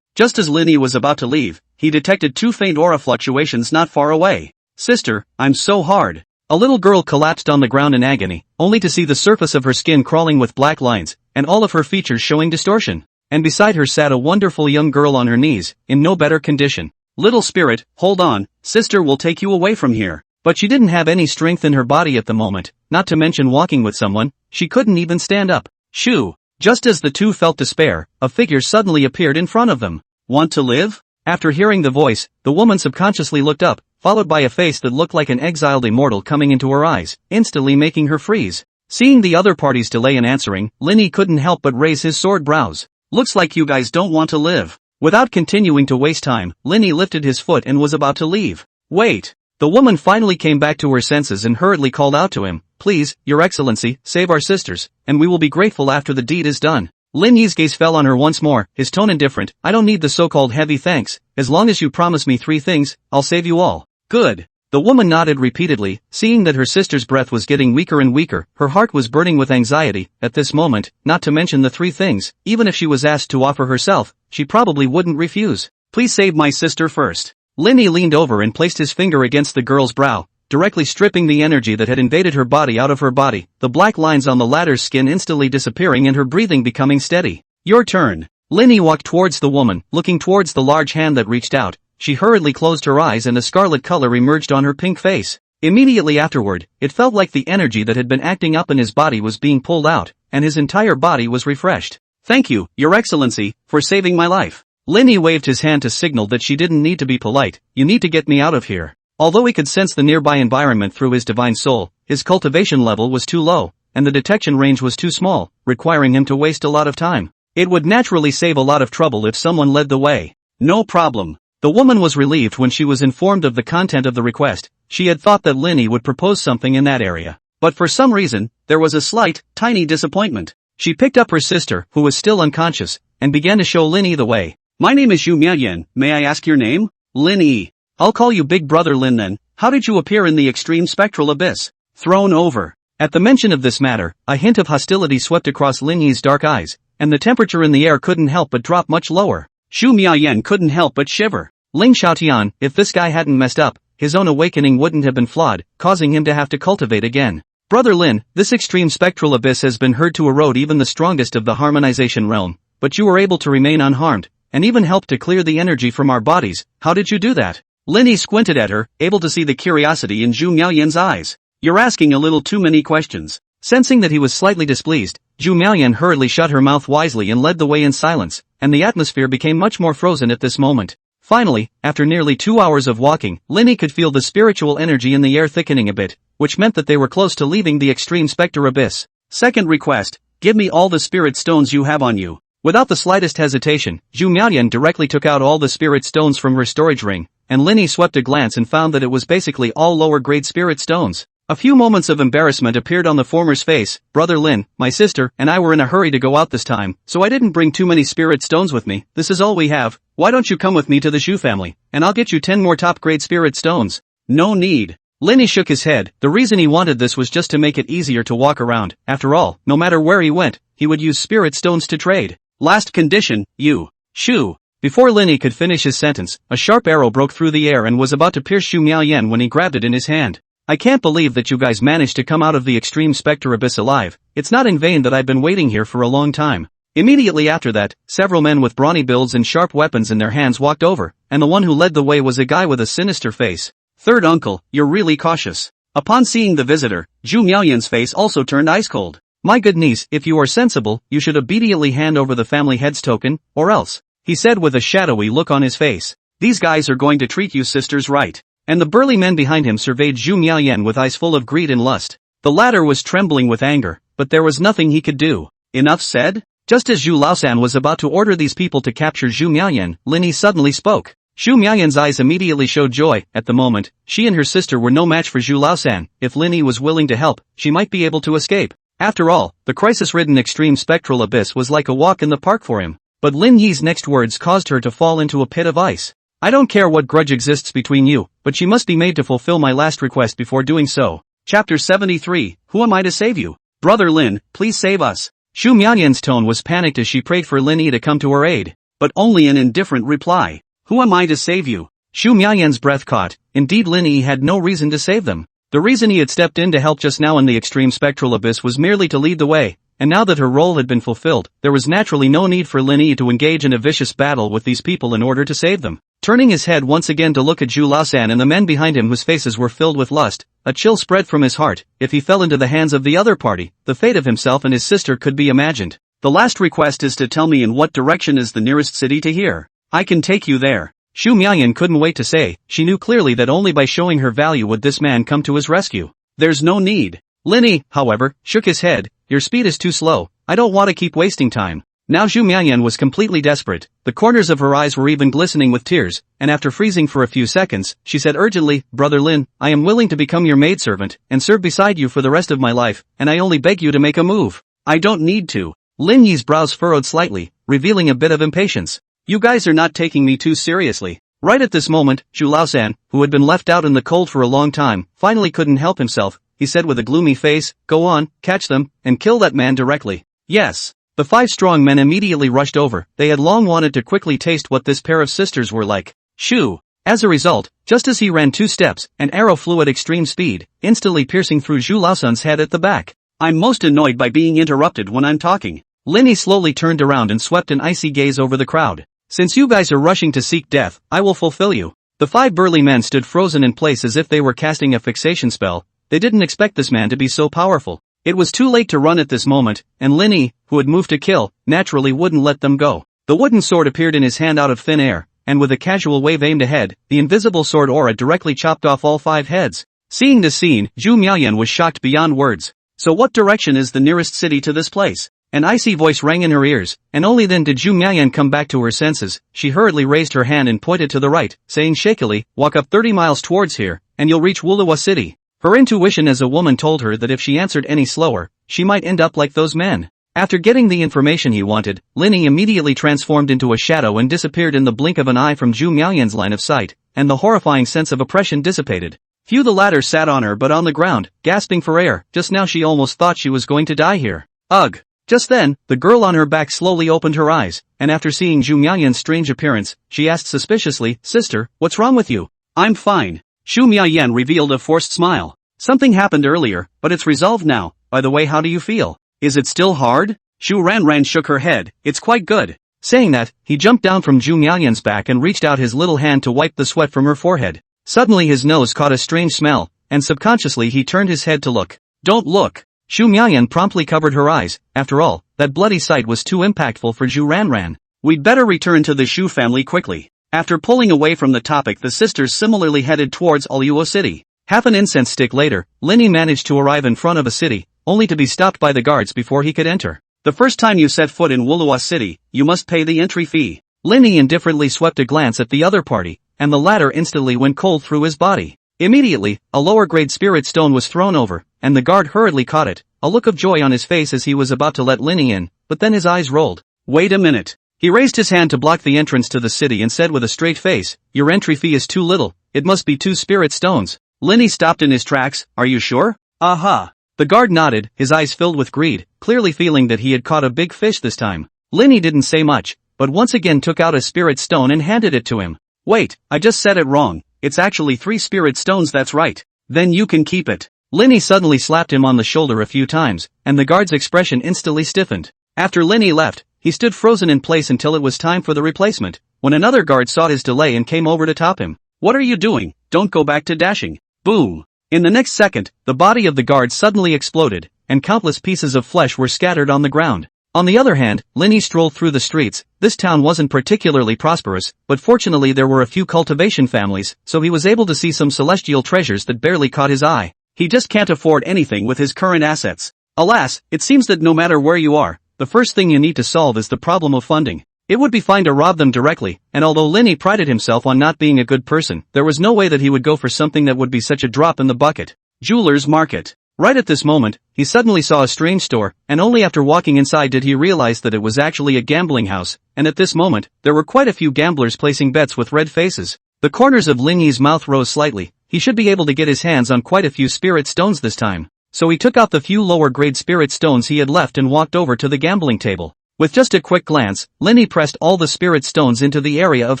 S1: Just as Lin Yi was about to leave, he detected 2 faint aura fluctuations not far away. Sister, I'm so hard. A little girl collapsed on the ground in agony, only to see the surface of her skin crawling with black lines, and all of her features showing distortion. And beside her sat a wonderful young girl on her knees, in no better condition. Little spirit, hold on, sister will take you away from here. But she didn't have any strength in her body at the moment, not to mention walking with someone. She couldn't even stand up. Shoo! Just as the two felt despair, a figure suddenly appeared in front of them. Want to live? After hearing the voice, the woman subconsciously looked up, followed by a face that looked like an exiled immortal coming into her eyes, instantly making her freeze. Seeing the other party's delay in answering, Lin Yi couldn't help but raise his sword brows. Looks like you guys don't want to live. Without continuing to waste time, Lin Yi lifted his foot and was about to leave. Wait! The woman finally came back to her senses and hurriedly called out to him, Please, Your Excellency, save our sisters, and we will be grateful after the deed is done. Lin Yi's gaze fell on her once more, his tone indifferent. I don't need the so-called heavy thanks. As long as you promise me 3 things, I'll save you all. Good. The woman nodded repeatedly, seeing that her sister's breath was getting weaker and weaker. Her heart was burning with anxiety at this moment, not to mention the 3 things. Even if she was asked to offer herself, she probably wouldn't refuse. Please save my sister first. Lin Yi leaned over and placed his finger against the girl's brow, directly stripping the energy that had invaded her body out of her body, the black lines on the latter's skin instantly disappearing and her breathing becoming steady. Your turn. Lin Yi walked towards the woman, looking towards the large hand that reached out. She hurriedly closed her eyes and a scarlet color emerged on her pink face. Immediately afterward, it felt like the energy that had been acting up in his body was being pulled out, and his entire body was refreshed. Thank you, Your Excellency, for saving my life. Lin Yi waved his hand to signal that she didn't need to be polite. You need to get me out of here. Although he could sense the nearby environment through his divine soul, his cultivation level was too low, and the detection range was too small, requiring him to waste a lot of time. It would naturally save a lot of trouble if someone led the way. No problem. The woman was relieved when she was informed of the content of the request. She had thought that Lin Yi would propose something in that area. But for some reason, there was a slight, tiny disappointment. She picked up her sister, who was still unconscious, and began to show Lin Yi the way. My name is Yunyao. May I ask your name? Lin Yi. I'll call you Big Brother Lin then. How did you appear in the extreme spectral abyss? Thrown over. At the mention of this matter, a hint of hostility swept across Lin Yi's dark eyes, and the temperature in the air couldn't help but drop much lower. Xu Miaoyan couldn't help but shiver. Ling Xiaotian, if this guy hadn't messed up, his own awakening wouldn't have been flawed, causing him to have to cultivate again. Brother Lin, this extreme spectral abyss has been heard to erode even the strongest of the harmonization realm, but you were able to remain unharmed, and even helped to clear the energy from our bodies. How did you do that? Lin Yi squinted at her, able to see the curiosity in Zhu Miaoyan's eyes. You're asking a little too many questions. Sensing that he was slightly displeased, Zhu Miaoyan hurriedly shut her mouth wisely and led the way in silence, and the atmosphere became much more frozen at this moment. Finally, after nearly 2 hours of walking, Lin Yi could feel the spiritual energy in the air thickening a bit, which meant that they were close to leaving the extreme spectre abyss. Second request, give me all the spirit stones you have on you. Without the slightest hesitation, Zhu Miaoyan directly took out all the spirit stones from her storage ring, and Lin Yi swept a glance and found that it was basically all lower-grade spirit stones. A few moments of embarrassment appeared on the former's face. Brother Lin, my sister, and I were in a hurry to go out this time, so I didn't bring too many spirit stones with me. This is all we have. Why don't you come with me to the Xu family, and I'll get you 10 more top-grade spirit stones. No need. Lin Yi shook his head. The reason he wanted this was just to make it easier to walk around. After all, no matter where he went, he would use spirit stones to trade. Last condition, you. Xu. Before Lin Yi could finish his sentence, a sharp arrow broke through the air and was about to pierce Xu Miaoyan when he grabbed it in his hand. I can't believe that you guys managed to come out of the extreme spectre abyss alive. It's not in vain that I've been waiting here for a long time. Immediately after that, several men with brawny builds and sharp weapons in their hands walked over, and the one who led the way was a guy with a sinister face. Third uncle, you're really cautious. Upon seeing the visitor, Zhu Miaoyan's face also turned ice cold. My good niece, if you are sensible, you should obediently hand over the family head's token, or else, he said with a shadowy look on his face. These guys are going to treat you sisters right. And the burly men behind him surveyed Zhu Miaoyan with eyes full of greed and lust. The latter was trembling with anger, but there was nothing he could do. Enough said? Just as Zhu Laosan was about to order these people to capture Zhu Miaoyan, Lin Yi suddenly spoke. Zhu Miaoyan's eyes immediately showed joy. At the moment, she and her sister were no match for Zhu Laosan. If Lin Yi was willing to help, she might be able to escape. After all, the crisis-ridden extreme spectral abyss was like a walk in the park for him. But Lin Yi's next words caused her to fall into a pit of ice. I don't care what grudge exists between you, but she must be made to fulfill my last request before doing so. Chapter 73, Who am I to save you? Brother Lin, please save us. Xu Miaoyan's tone was panicked as she prayed for Lin Yi to come to her aid, but only an indifferent reply. Who am I to save you? Xu Miaoyan's breath caught. Indeed, Lin Yi had no reason to save them. The reason he had stepped in to help just now in the extreme spectral abyss was merely to lead the way, and now that her role had been fulfilled, there was naturally no need for Lin Yi to engage in a vicious battle with these people in order to save them. Turning his head once again to look at Zhu Laosan and the men behind him whose faces were filled with lust, a chill spread from his heart. If he fell into the hands of the other party, the fate of himself and his sister could be imagined. The last request is to tell me in what direction is the nearest city to here. I can take you there. Xu Miaoyan couldn't wait to say. She knew clearly that only by showing her value would this man come to his rescue. There's no need. Lin Yi, however, shook his head. Your speed is too slow. I don't want to keep wasting time. Now Zhu Miaoyan was completely desperate. The corners of her eyes were even glistening with tears, and after freezing for a few seconds, she said urgently, Brother Lin, I am willing to become your maidservant, and serve beside you for the rest of my life, and I only beg you to make a move. I don't need to. Lin Yi's brows furrowed slightly, revealing a bit of impatience. You guys are not taking me too seriously. Right at this moment, Zhu Laosan, who had been left out in the cold for a long time, finally couldn't help himself. He said with a gloomy face, go on, catch them, and kill that man directly. Yes. The 5 strong men immediately rushed over. They had long wanted to quickly taste what this pair of sisters were like. Shoo! As a result, just as he ran 2 steps, an arrow flew at extreme speed, instantly piercing through Zhu Laosan's head at the back. I'm most annoyed by being interrupted when I'm talking. Lin Yi slowly turned around and swept an icy gaze over the crowd. Since you guys are rushing to seek death, I will fulfill you. The 5 burly men stood frozen in place as if they were casting a fixation spell. They didn't expect this man to be so powerful. It was too late to run at this moment, and Lin Yi, who had moved to kill, naturally wouldn't let them go. The wooden sword appeared in his hand out of thin air, and with a casual wave aimed ahead, the invisible sword aura directly chopped off all 5 heads. Seeing this scene, Yunyao was shocked beyond words. So what direction is the nearest city to this place? An icy voice rang in her ears, and only then did Yunyao come back to her senses. She hurriedly raised her hand and pointed to the right, saying shakily, "Walk up 30 miles towards here, and you'll reach Wulua City." Her intuition as a woman told her that if she answered any slower, she might end up like those men. After getting the information he wanted, Lin Yi immediately transformed into a shadow and disappeared in the blink of an eye from Zhu Miaoyan's line of sight, and the horrifying sense of oppression dissipated. Few the latter sat on her but on the ground, gasping for air. Just now she almost thought she was going to die here. Ugh! Just then, the girl on her back slowly opened her eyes, and after seeing Zhu Miaoyan's strange appearance, she asked suspiciously, "Sister, what's wrong with you?" "I'm fine." Zhu Miaoyan revealed a forced smile. "Something happened earlier, but it's resolved now. By the way, how do you feel? Is it still hard?" Zhu Ranran shook her head. "It's quite good." Saying that, he jumped down from Zhu Miaoyan's back and reached out his little hand to wipe the sweat from her forehead. Suddenly his nose caught a strange smell, and subconsciously he turned his head to look. "Don't look." Zhu Miaoyan promptly covered her eyes. After all, that bloody sight was too impactful for Zhu Ranran. "We'd better return to the Shu family quickly." After pulling away from the topic, the sisters similarly headed towards Wulua City. Half an incense stick later, Lin Yi managed to arrive in front of a city, only to be stopped by the guards before he could enter. "The first time you set foot in Wulua City, you must pay the entry fee." Lin Yi indifferently swept a glance at the other party, and the latter instantly went cold through his body. Immediately, a lower-grade spirit stone was thrown over, and the guard hurriedly caught it, a look of joy on his face as he was about to let Lin Yi in, but then his eyes rolled. "Wait a minute." He raised his hand to block the entrance to the city and said with a straight face, "Your entry fee is too little, it must be 2 spirit stones." Lin Yi stopped in his tracks. "Are you sure?" "Aha." The guard nodded, his eyes filled with greed, clearly feeling that he had caught a big fish this time. Lin Yi didn't say much, but once again took out a spirit stone and handed it to him. "Wait, I just said it wrong. It's actually 3 spirit stones, that's right. Then you can keep it." Lin Yi suddenly slapped him on the shoulder a few times, and the guard's expression instantly stiffened. After Lin Yi left, he stood frozen in place until it was time for the replacement, when another guard saw his delay and came over to top him. "What are you doing? Don't go back to dashing." Boom! In the next second, the body of the guard suddenly exploded, and countless pieces of flesh were scattered on the ground. On the other hand, Lin Yi strolled through the streets. This town wasn't particularly prosperous, but fortunately there were a few cultivation families, so he was able to see some celestial treasures that barely caught his eye. He just can't afford anything with his current assets. Alas, it seems that no matter where you are, the first thing you need to solve is the problem of funding. It would be fine to rob them directly, and although Lin Yi prided himself on not being a good person, there was no way that he would go for something that would be such a drop in the bucket. Jeweler's Market. Right at this moment, he suddenly saw a strange store, and only after walking inside did he realize that it was actually a gambling house, and at this moment, there were quite a few gamblers placing bets with red faces. The corners of Lin Yi's mouth rose slightly. He should be able to get his hands on quite a few spirit stones this time. So he took out the few lower-grade spirit stones he had left and walked over to the gambling table. With just a quick glance, Lin Yi pressed all the spirit stones into the area of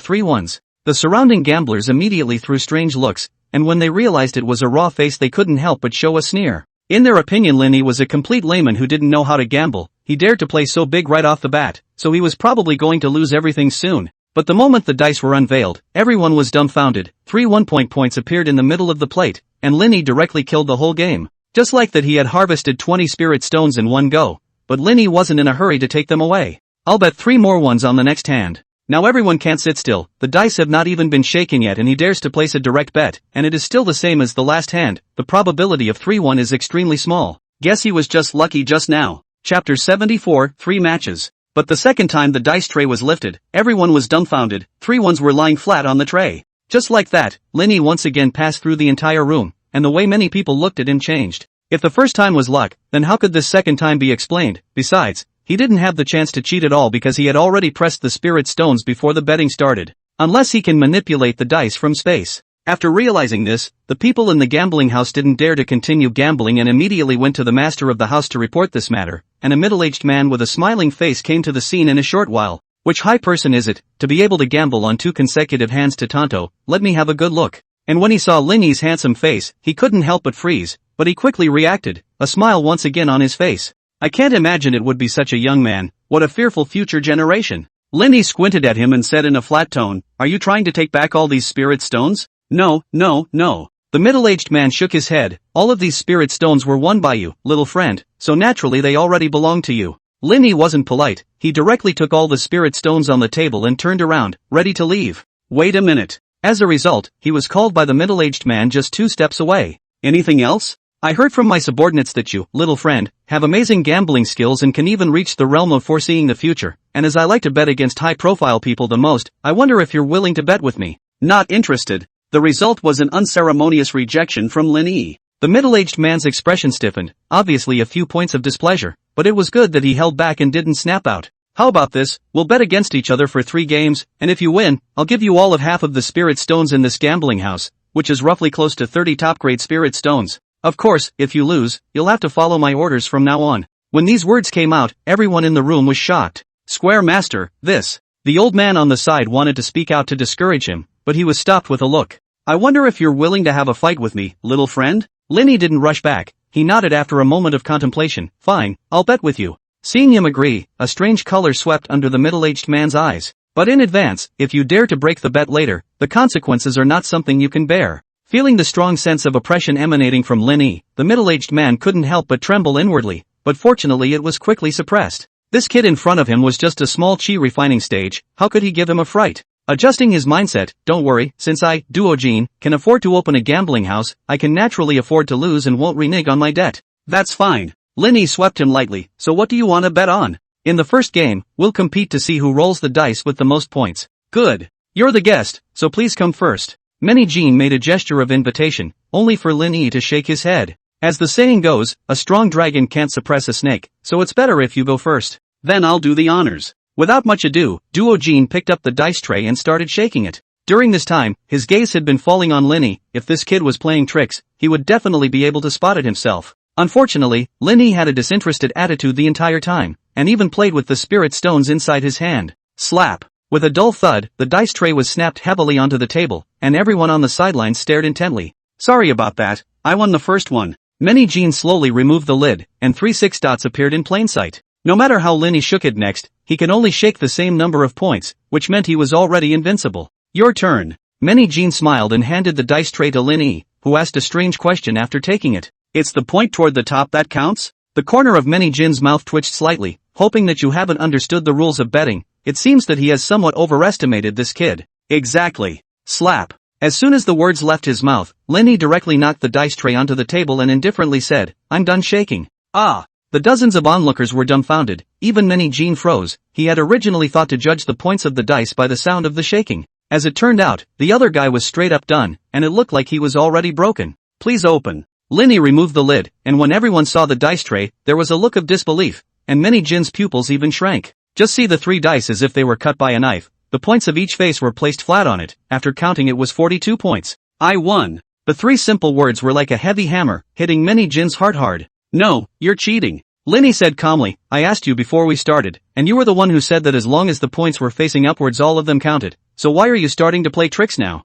S1: 3 ones. The surrounding gamblers immediately threw strange looks, and when they realized it was a raw face they couldn't help but show a sneer. In their opinion, Lin Yi was a complete layman who didn't know how to gamble. He dared to play so big right off the bat, so he was probably going to lose everything soon. But the moment the dice were unveiled, everyone was dumbfounded. 3 1-point points appeared in the middle of the plate, and Lin Yi directly killed the whole game. Just like that, he had harvested 20 spirit stones in one go. But Lin Yi wasn't in a hurry to take them away. "I'll bet 3 more ones on the next hand." Now everyone can't sit still. The dice have not even been shaken yet and he dares to place a direct bet, and it is still the same as the last hand. The probability of 3-1 is extremely small. Guess he was just lucky just now. Chapter 74, 3 matches. But the second time the dice tray was lifted, everyone was dumbfounded. 3 ones were lying flat on the tray. Just like that, Lin Yi once again passed through the entire room, and the way many people looked at him changed. If the first time was luck, then how could this second time be explained? Besides, he didn't have the chance to cheat at all because he had already pressed the spirit stones before the betting started. Unless he can manipulate the dice from space. After realizing this, the people in the gambling house didn't dare to continue gambling and immediately went to the master of the house to report this matter, and a middle-aged man with a smiling face came to the scene in a short while. "Which high person is it, to be able to gamble on 2 consecutive hands to Tonto? Let me have a good look." And when he saw Lin Yi's handsome face, he couldn't help but freeze, but he quickly reacted, a smile once again on his face. "I can't imagine it would be such a young man. What a fearful future generation." Lin Yi squinted at him and said in a flat tone, "Are you trying to take back all these spirit stones?" "No, no, no." The middle-aged man shook his head. "All of these spirit stones were won by you, little friend, so naturally they already belong to you." Lin Yi wasn't polite. He directly took all the spirit stones on the table and turned around, ready to leave. Wait a minute. As a result, he was called by the middle-aged man just 2 steps away. "Anything else? I heard from my subordinates that you, little friend, have amazing gambling skills and can even reach the realm of foreseeing the future, and as I like to bet against high-profile people the most, I wonder if you're willing to bet with me." "Not interested." The result was an unceremonious rejection from Lin Yi. The middle-aged man's expression stiffened, obviously a few points of displeasure, but it was good that he held back and didn't snap out. "How about this, we'll bet against each other for 3 games, and if you win, I'll give you all of half of the spirit stones in this gambling house, which is roughly close to 30 top-grade spirit stones. Of course, if you lose, you'll have to follow my orders from now on." When these words came out, everyone in the room was shocked. "Square Master, this." The old man on the side wanted to speak out to discourage him, but he was stopped with a look. "I wonder if you're willing to have a fight with me, little friend?" Lin Yi didn't rush back. He nodded after a moment of contemplation. "Fine, I'll bet with you." Seeing him agree, a strange color swept under the middle-aged man's eyes. "But in advance, if you dare to break the bet later, the consequences are not something you can bear." Feeling the strong sense of oppression emanating from Lin Yi, the middle-aged man couldn't help but tremble inwardly, but fortunately it was quickly suppressed. This kid in front of him was just a small chi refining stage, how could he give him a fright? Adjusting his mindset, "Don't worry, since I, Duojin, can afford to open a gambling house, I can naturally afford to lose and won't renege on my debt." "That's fine." Lin Yi swept him lightly. "So what do you want to bet on?" "In the first game, we'll compete to see who rolls the dice with the most points." "Good. You're the guest, so please come first." Manhwa made a gesture of invitation, only for Lin Yi to shake his head. As the saying goes, a strong dragon can't suppress a snake, so it's better if you go first. "Then I'll do the honors." Without much ado, Duojin picked up the dice tray and started shaking it. During this time, his gaze had been falling on Lin Yi. If this kid was playing tricks, he would definitely be able to spot it himself. Unfortunately, Lin Yi had a disinterested attitude the entire time, and even played with the spirit stones inside his hand. Slap! With a dull thud, the dice tray was snapped heavily onto the table, and everyone on the sidelines stared intently. "Sorry about that, I won the first one." Manhwa slowly removed the lid, and 3 6 dots appeared in plain sight. No matter how Lin Yi shook it next, he could only shake the same number of points, which meant he was already invincible. "Your turn." Manhwa smiled and handed the dice tray to Lin Yi, who asked a strange question after taking it. "It's the point toward the top that counts?" The corner of Manhwa's mouth twitched slightly, hoping that you haven't understood the rules of betting. It seems that he has somewhat overestimated this kid. "Exactly." Slap. As soon as the words left his mouth, Lin Yi directly knocked the dice tray onto the table and indifferently said, "I'm done shaking." "Ah." The dozens of onlookers were dumbfounded, even Manhwa froze. He had originally thought to judge the points of the dice by the sound of the shaking. As it turned out, the other guy was straight up done, and it looked like he was already broken. "Please open." Lin Yi removed the lid, and when everyone saw the dice tray, there was a look of disbelief, and Manhwa's pupils even shrank. Just see the 3 dice as if they were cut by a knife. The points of each face were placed flat on it. After counting it was 42 points. "I won." The 3 simple words were like a heavy hammer, hitting Manhwa's heart hard. "No, you're cheating." Lin Yi said calmly, "I asked you before we started, and you were the one who said that as long as the points were facing upwards all of them counted, so why are you starting to play tricks now?"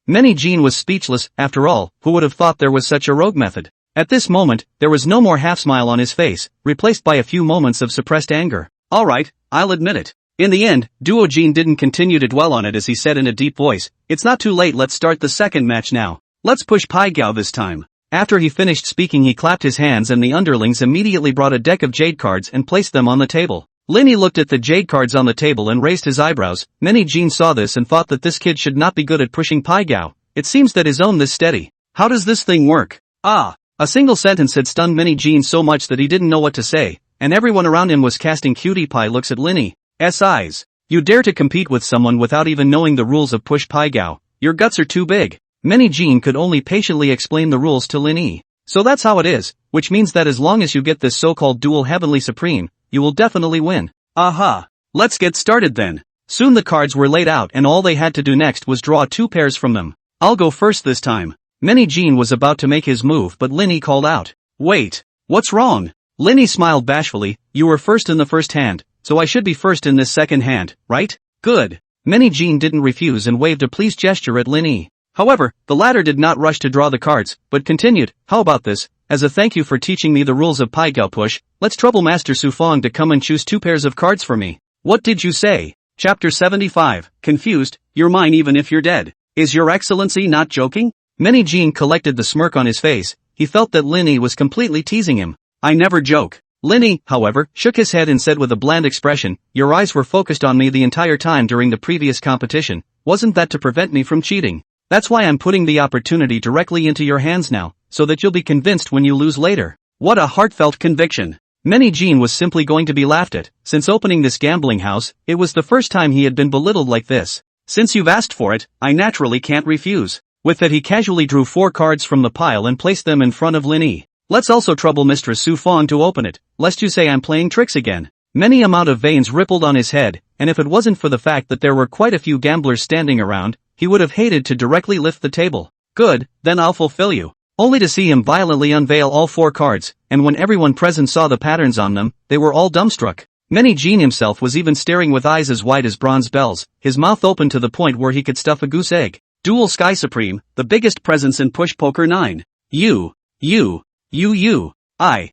S1: Manhwa was speechless. After all, who would have thought there was such a rogue method? At this moment, there was no more half-smile on his face, replaced by a few moments of suppressed anger. "Alright, I'll admit it." In the end, Duojin didn't continue to dwell on it as he said in a deep voice, "It's not too late, let's start the second match now. Let's push Pai Gao this time." After he finished speaking he clapped his hands and the underlings immediately brought a deck of jade cards and placed them on the table. Lin Yi looked at the jade cards on the table and raised his eyebrows. Manhwa saw this and thought that this kid should not be good at pushing Pai Gao. It seems that his own this steady. How does this thing work? A single sentence had stunned Manhwa so much that he didn't know what to say, and everyone around him was casting cutie pie looks at Lin Yi's eyes. "You dare to compete with someone without even knowing the rules of push Pai Gao. Your guts are too big." Manhwa could only patiently explain the rules to Lin Yi. "So that's how it is, which means that as long as you get this so-called dual heavenly supreme, you will definitely win." "Aha! Let's get started then." Soon the cards were laid out and all they had to do next was draw 2 pairs from them. "I'll go first this time." Manhwa was about to make his move but Lin Yi called out, "Wait, what's wrong?" Lin Yi smiled bashfully, "You were first in the first hand, so I should be first in this second hand, right?" "Good." Manhwa didn't refuse and waved a pleased gesture at Lin Yi. However, the latter did not rush to draw the cards, but continued, "How about this? As a thank you for teaching me the rules of Pai Gao push, let's trouble Master Su Fong to come and choose 2 pairs of cards for me." "What did you say?" Chapter 75, Confused, You're mine even if you're dead. Is your excellency not joking? Many Jean collected the smirk on his face. He felt that Lin Yi was completely teasing him. I never joke. Lin Yi, however, shook his head and said with a bland expression, your eyes were focused on me the entire time during the previous competition. Wasn't that to prevent me from cheating? That's why I'm putting the opportunity directly into your hands now, so that you'll be convinced when you lose later. What a heartfelt conviction. Many Jean was simply going to be laughed at. Since opening this gambling house, it was the first time he had been belittled like this. Since you've asked for it, I naturally can't refuse. With that he casually drew 4 cards from the pile and placed them in front of Lin Yi. Let's also trouble Mistress Su Fong to open it, lest you say I'm playing tricks again. Many amount of veins rippled on his head, and if it wasn't for the fact that there were quite a few gamblers standing around, he would have hated to directly lift the table. Good, then I'll fulfill you. Only to see him violently unveil all 4 cards, and when everyone present saw the patterns on them, they were all dumbstruck. Many Jean himself was even staring with eyes as wide as bronze bells, his mouth open to the point where he could stuff a goose egg. Duel Sky Supreme, the biggest presence in Push Poker 9. You. I.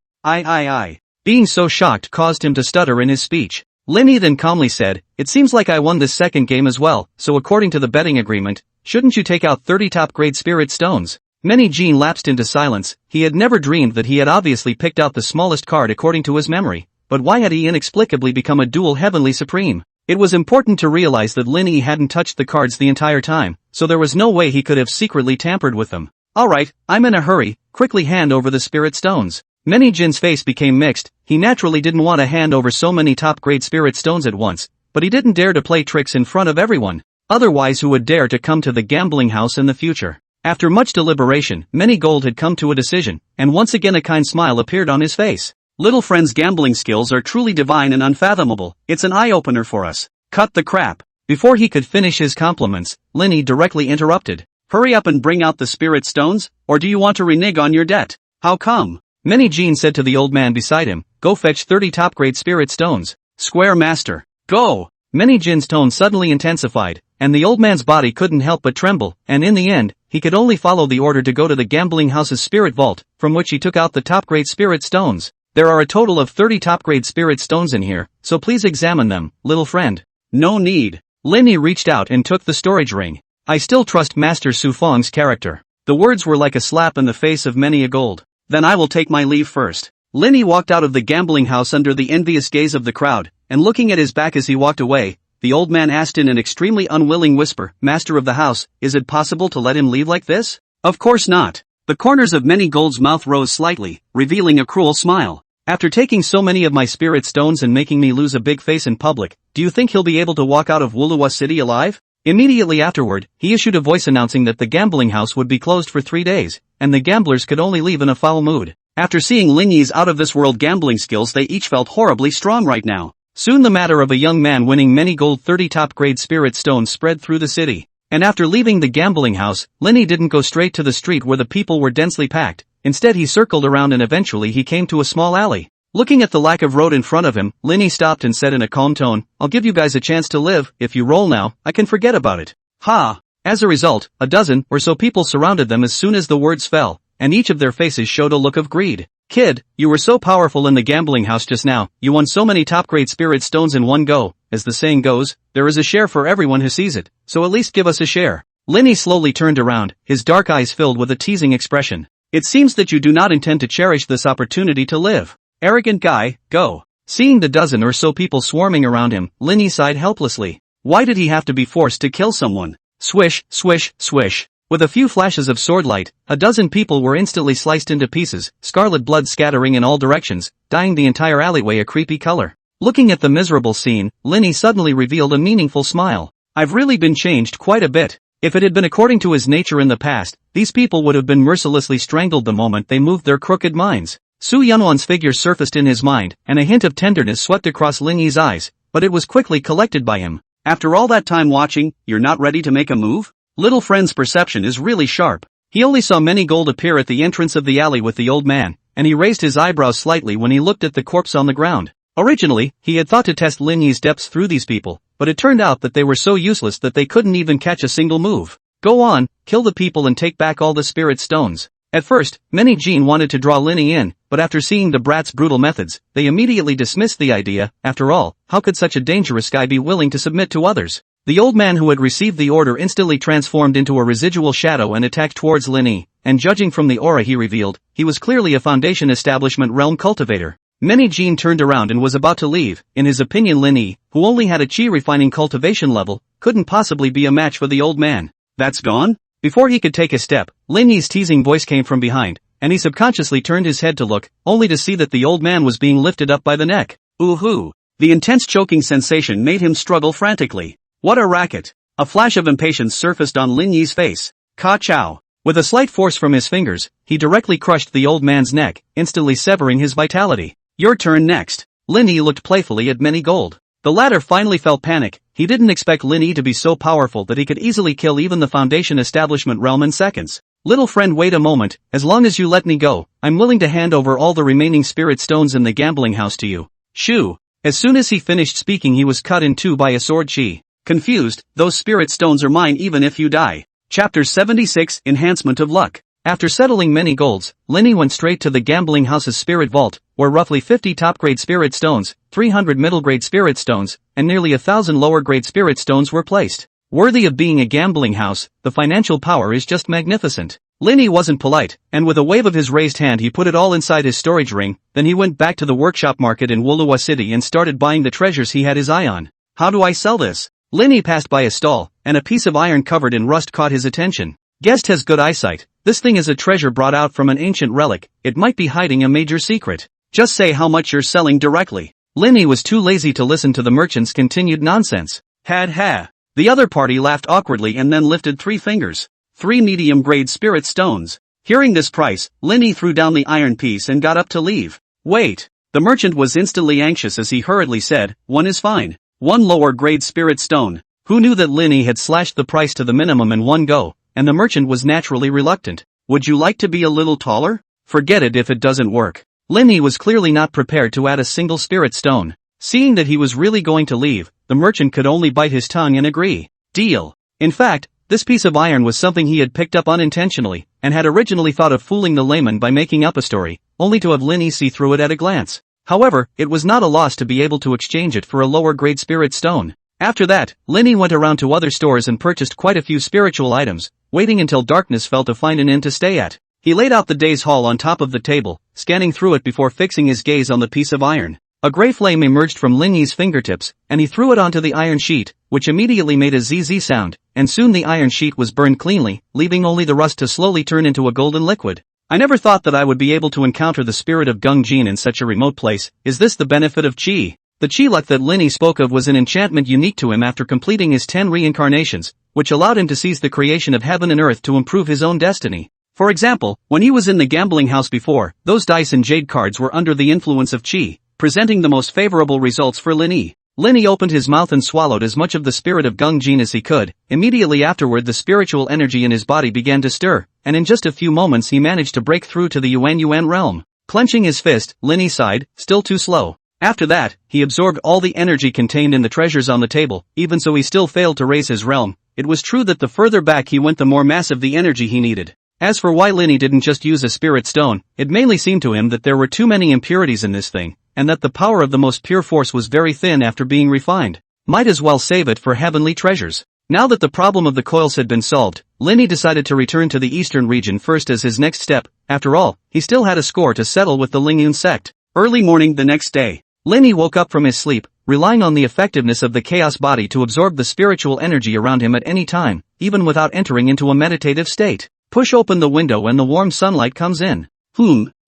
S1: Being so shocked caused him to stutter in his speech. Lin Yi then calmly said, it seems like I won this second game as well, so according to the betting agreement, shouldn't you take out 30 top-grade spirit stones? Many Jean lapsed into silence. He had never dreamed that he had obviously picked out the smallest card according to his memory, but why had he inexplicably become a Duel Heavenly Supreme? It was important to realize that Lin Yi hadn't touched the cards the entire time, so there was no way he could have secretly tampered with them. Alright, I'm in a hurry, quickly hand over the spirit stones. Many Jin's face became mixed. He naturally didn't want to hand over so many top-grade spirit stones at once, but he didn't dare to play tricks in front of everyone. Otherwise who would dare to come to the gambling house in the future? After much deliberation, Many Gold had come to a decision, and once again a kind smile appeared on his face. Little friend's gambling skills are truly divine and unfathomable. It's an eye-opener for us. Cut the crap. Before he could finish his compliments, Lin Yi directly interrupted. Hurry up and bring out the spirit stones, or do you want to renege on your debt? How come? Many Jean said to the old man beside him, go fetch 30 top-grade spirit stones. Square master. Go! Many Jin's tone suddenly intensified, and the old man's body couldn't help but tremble, and in the end, he could only follow the order to go to the gambling house's spirit vault, from which he took out the top-grade spirit stones. There are a total of 30 top-grade spirit stones in here, so please examine them, little friend. No need. Lin Yi reached out and took the storage ring. I still trust Master Su Fong's character. The words were like a slap in the face of Many a Gold. Then I will take my leave first. Lin Yi walked out of the gambling house under the envious gaze of the crowd, and looking at his back as he walked away, the old man asked in an extremely unwilling whisper, Master of the house, is it possible to let him leave like this? Of course not. The corners of Many Gold's mouth rose slightly, revealing a cruel smile. After taking so many of my spirit stones and making me lose a big face in public, do you think he'll be able to walk out of Wuluwa City alive? Immediately afterward, he issued a voice announcing that the gambling house would be closed for 3 days, and the gamblers could only leave in a foul mood. After seeing Lin Yi's out-of-this-world gambling skills, they each felt horribly strong right now. Soon the matter of a young man winning Many Gold 30 top-grade spirit stones spread through the city. And after leaving the gambling house, Lin Yi didn't go straight to the street where the people were densely packed. Instead he circled around and eventually he came to a small alley. Looking at the lack of road in front of him, Lin Yi stopped and said in a calm tone, I'll give you guys a chance to live. If you roll now, I can forget about it. Ha! As a result, a dozen or so people surrounded them as soon as the words fell, and each of their faces showed a look of greed. Kid, you were so powerful in the gambling house just now, you won so many top-grade spirit stones in one go. As the saying goes, there is a share for everyone who sees it, so at least give us a share. Lin Yi slowly turned around, his dark eyes filled with a teasing expression. It seems that you do not intend to cherish this opportunity to live. Arrogant guy, go. Seeing the dozen or so people swarming around him, Lin Yi sighed helplessly. Why did he have to be forced to kill someone? Swish, swish, swish. With a few flashes of swordlight, a dozen people were instantly sliced into pieces, scarlet blood scattering in all directions, dyeing the entire alleyway a creepy color. Looking at the miserable scene, Lin Yi suddenly revealed a meaningful smile. I've really been changed quite a bit. If it had been according to his nature in the past, these people would have been mercilessly strangled the moment they moved their crooked minds. Su Yunwan's figure surfaced in his mind, and a hint of tenderness swept across Lin Yi's eyes, but it was quickly collected by him. After all that time watching, you're not ready to make a move? Little friend's perception is really sharp. He only saw Many Gold appear at the entrance of the alley with the old man, and he raised his eyebrows slightly when he looked at the corpse on the ground. Originally, he had thought to test Lin Yi's depths through these people, but it turned out that they were so useless that they couldn't even catch a single move. Go on, kill the people and take back all the spirit stones. At first, many Jin wanted to draw Lin Yi in, but after seeing the brat's brutal methods, they immediately dismissed the idea. After all, how could such a dangerous guy be willing to submit to others? The old man who had received the order instantly transformed into a residual shadow and attacked towards Lin Yi, and judging from the aura he revealed, he was clearly a Foundation Establishment realm cultivator. Many Jin turned around and was about to leave. In his opinion, Lin Yi, who only had a chi refining cultivation level, couldn't possibly be a match for the old man. That's gone? Before he could take a step, Lin Yi's teasing voice came from behind, and he subconsciously turned his head to look, only to see that the old man was being lifted up by the neck. Ooh-hoo. The intense choking sensation made him struggle frantically. What a racket. A flash of impatience surfaced on Lin Yi's face. Ka-chow. With a slight force from his fingers, he directly crushed the old man's neck, instantly severing his vitality. Your turn next. Lin Yi looked playfully at Many Gold. The latter finally felt panic. He didn't expect Lin Yi to be so powerful that he could easily kill even the Foundation Establishment realm in seconds. Little friend, wait a moment. As long as you let me go, I'm willing to hand over all the remaining spirit stones in the gambling house to you. Shoo. As soon as he finished speaking, he was cut in two by a sword chi. Confused, those spirit stones are mine even if you die. Chapter 76, Enhancement of Luck. After settling many golds, Lin Yi went straight to the gambling house's spirit vault, where roughly 50 top-grade spirit stones, 300 middle-grade spirit stones, and nearly 1,000 lower-grade spirit stones were placed. Worthy of being a gambling house, the financial power is just magnificent. Lin Yi wasn't polite, and with a wave of his raised hand he put it all inside his storage ring. Then he went back to the workshop market in Wolua City and started buying the treasures he had his eye on. How do I sell this? Lin Yi passed by a stall, and a piece of iron covered in rust caught his attention. Guest has good eyesight. This thing is a treasure brought out from an ancient relic. It might be hiding a major secret. Just say how much you're selling directly. Lin Yi was too lazy to listen to the merchant's continued nonsense. Had ha. The other party laughed awkwardly and then lifted 3 fingers. 3 medium-grade spirit stones. Hearing this price, Lin Yi threw down the iron piece and got up to leave. Wait. The merchant was instantly anxious as he hurriedly said, 1 is fine. 1 lower-grade spirit stone. Who knew that Lin Yi had slashed the price to the minimum in one go? And the merchant was naturally reluctant. Would you like to be a little taller? Forget it if it doesn't work. Lin Yi was clearly not prepared to add a single spirit stone. Seeing that he was really going to leave, the merchant could only bite his tongue and agree. Deal. In fact, this piece of iron was something he had picked up unintentionally, and had originally thought of fooling the layman by making up a story, only to have Lin Yi see through it at a glance. However, it was not a loss to be able to exchange it for a lower grade spirit stone. After that, Lin Yi went around to other stores and purchased quite a few spiritual items, waiting until darkness fell to find an inn to stay at. He laid out the day's haul on top of the table, scanning through it before fixing his gaze on the piece of iron. A gray flame emerged from Lin Yi's fingertips, and he threw it onto the iron sheet, which immediately made a ZZ sound, and soon the iron sheet was burned cleanly, leaving only the rust to slowly turn into a golden liquid. I never thought that I would be able to encounter the spirit of Gung Jin in such a remote place. Is this the benefit of Qi? The Qi luck that Lin Yi spoke of was an enchantment unique to him after completing his 10 reincarnations, which allowed him to seize the creation of heaven and earth to improve his own destiny. For example, when he was in the gambling house before, those dice and jade cards were under the influence of Qi, presenting the most favorable results for Lin Yi. Lin Yi opened his mouth and swallowed as much of the spirit of Gung Jin as he could. Immediately afterward the spiritual energy in his body began to stir, and in just a few moments he managed to break through to the Yuan realm. Clenching his fist, Lin Yi sighed, still too slow. After that, he absorbed all the energy contained in the treasures on the table. Even so, he still failed to raise his realm. It was true that the further back he went the more massive the energy he needed. As for why Lin Yi didn't just use a spirit stone, it mainly seemed to him that there were too many impurities in this thing, and that the power of the most pure force was very thin after being refined. Might as well save it for heavenly treasures. Now that the problem of the coils had been solved, Lin Yi decided to return to the eastern region first as his next step. After all, he still had a score to settle with the Lingyun sect. Early morning the next day, Lin Yi woke up from his sleep, relying on the effectiveness of the chaos body to absorb the spiritual energy around him at any time, even without entering into a meditative state. Push open the window and the warm sunlight comes in.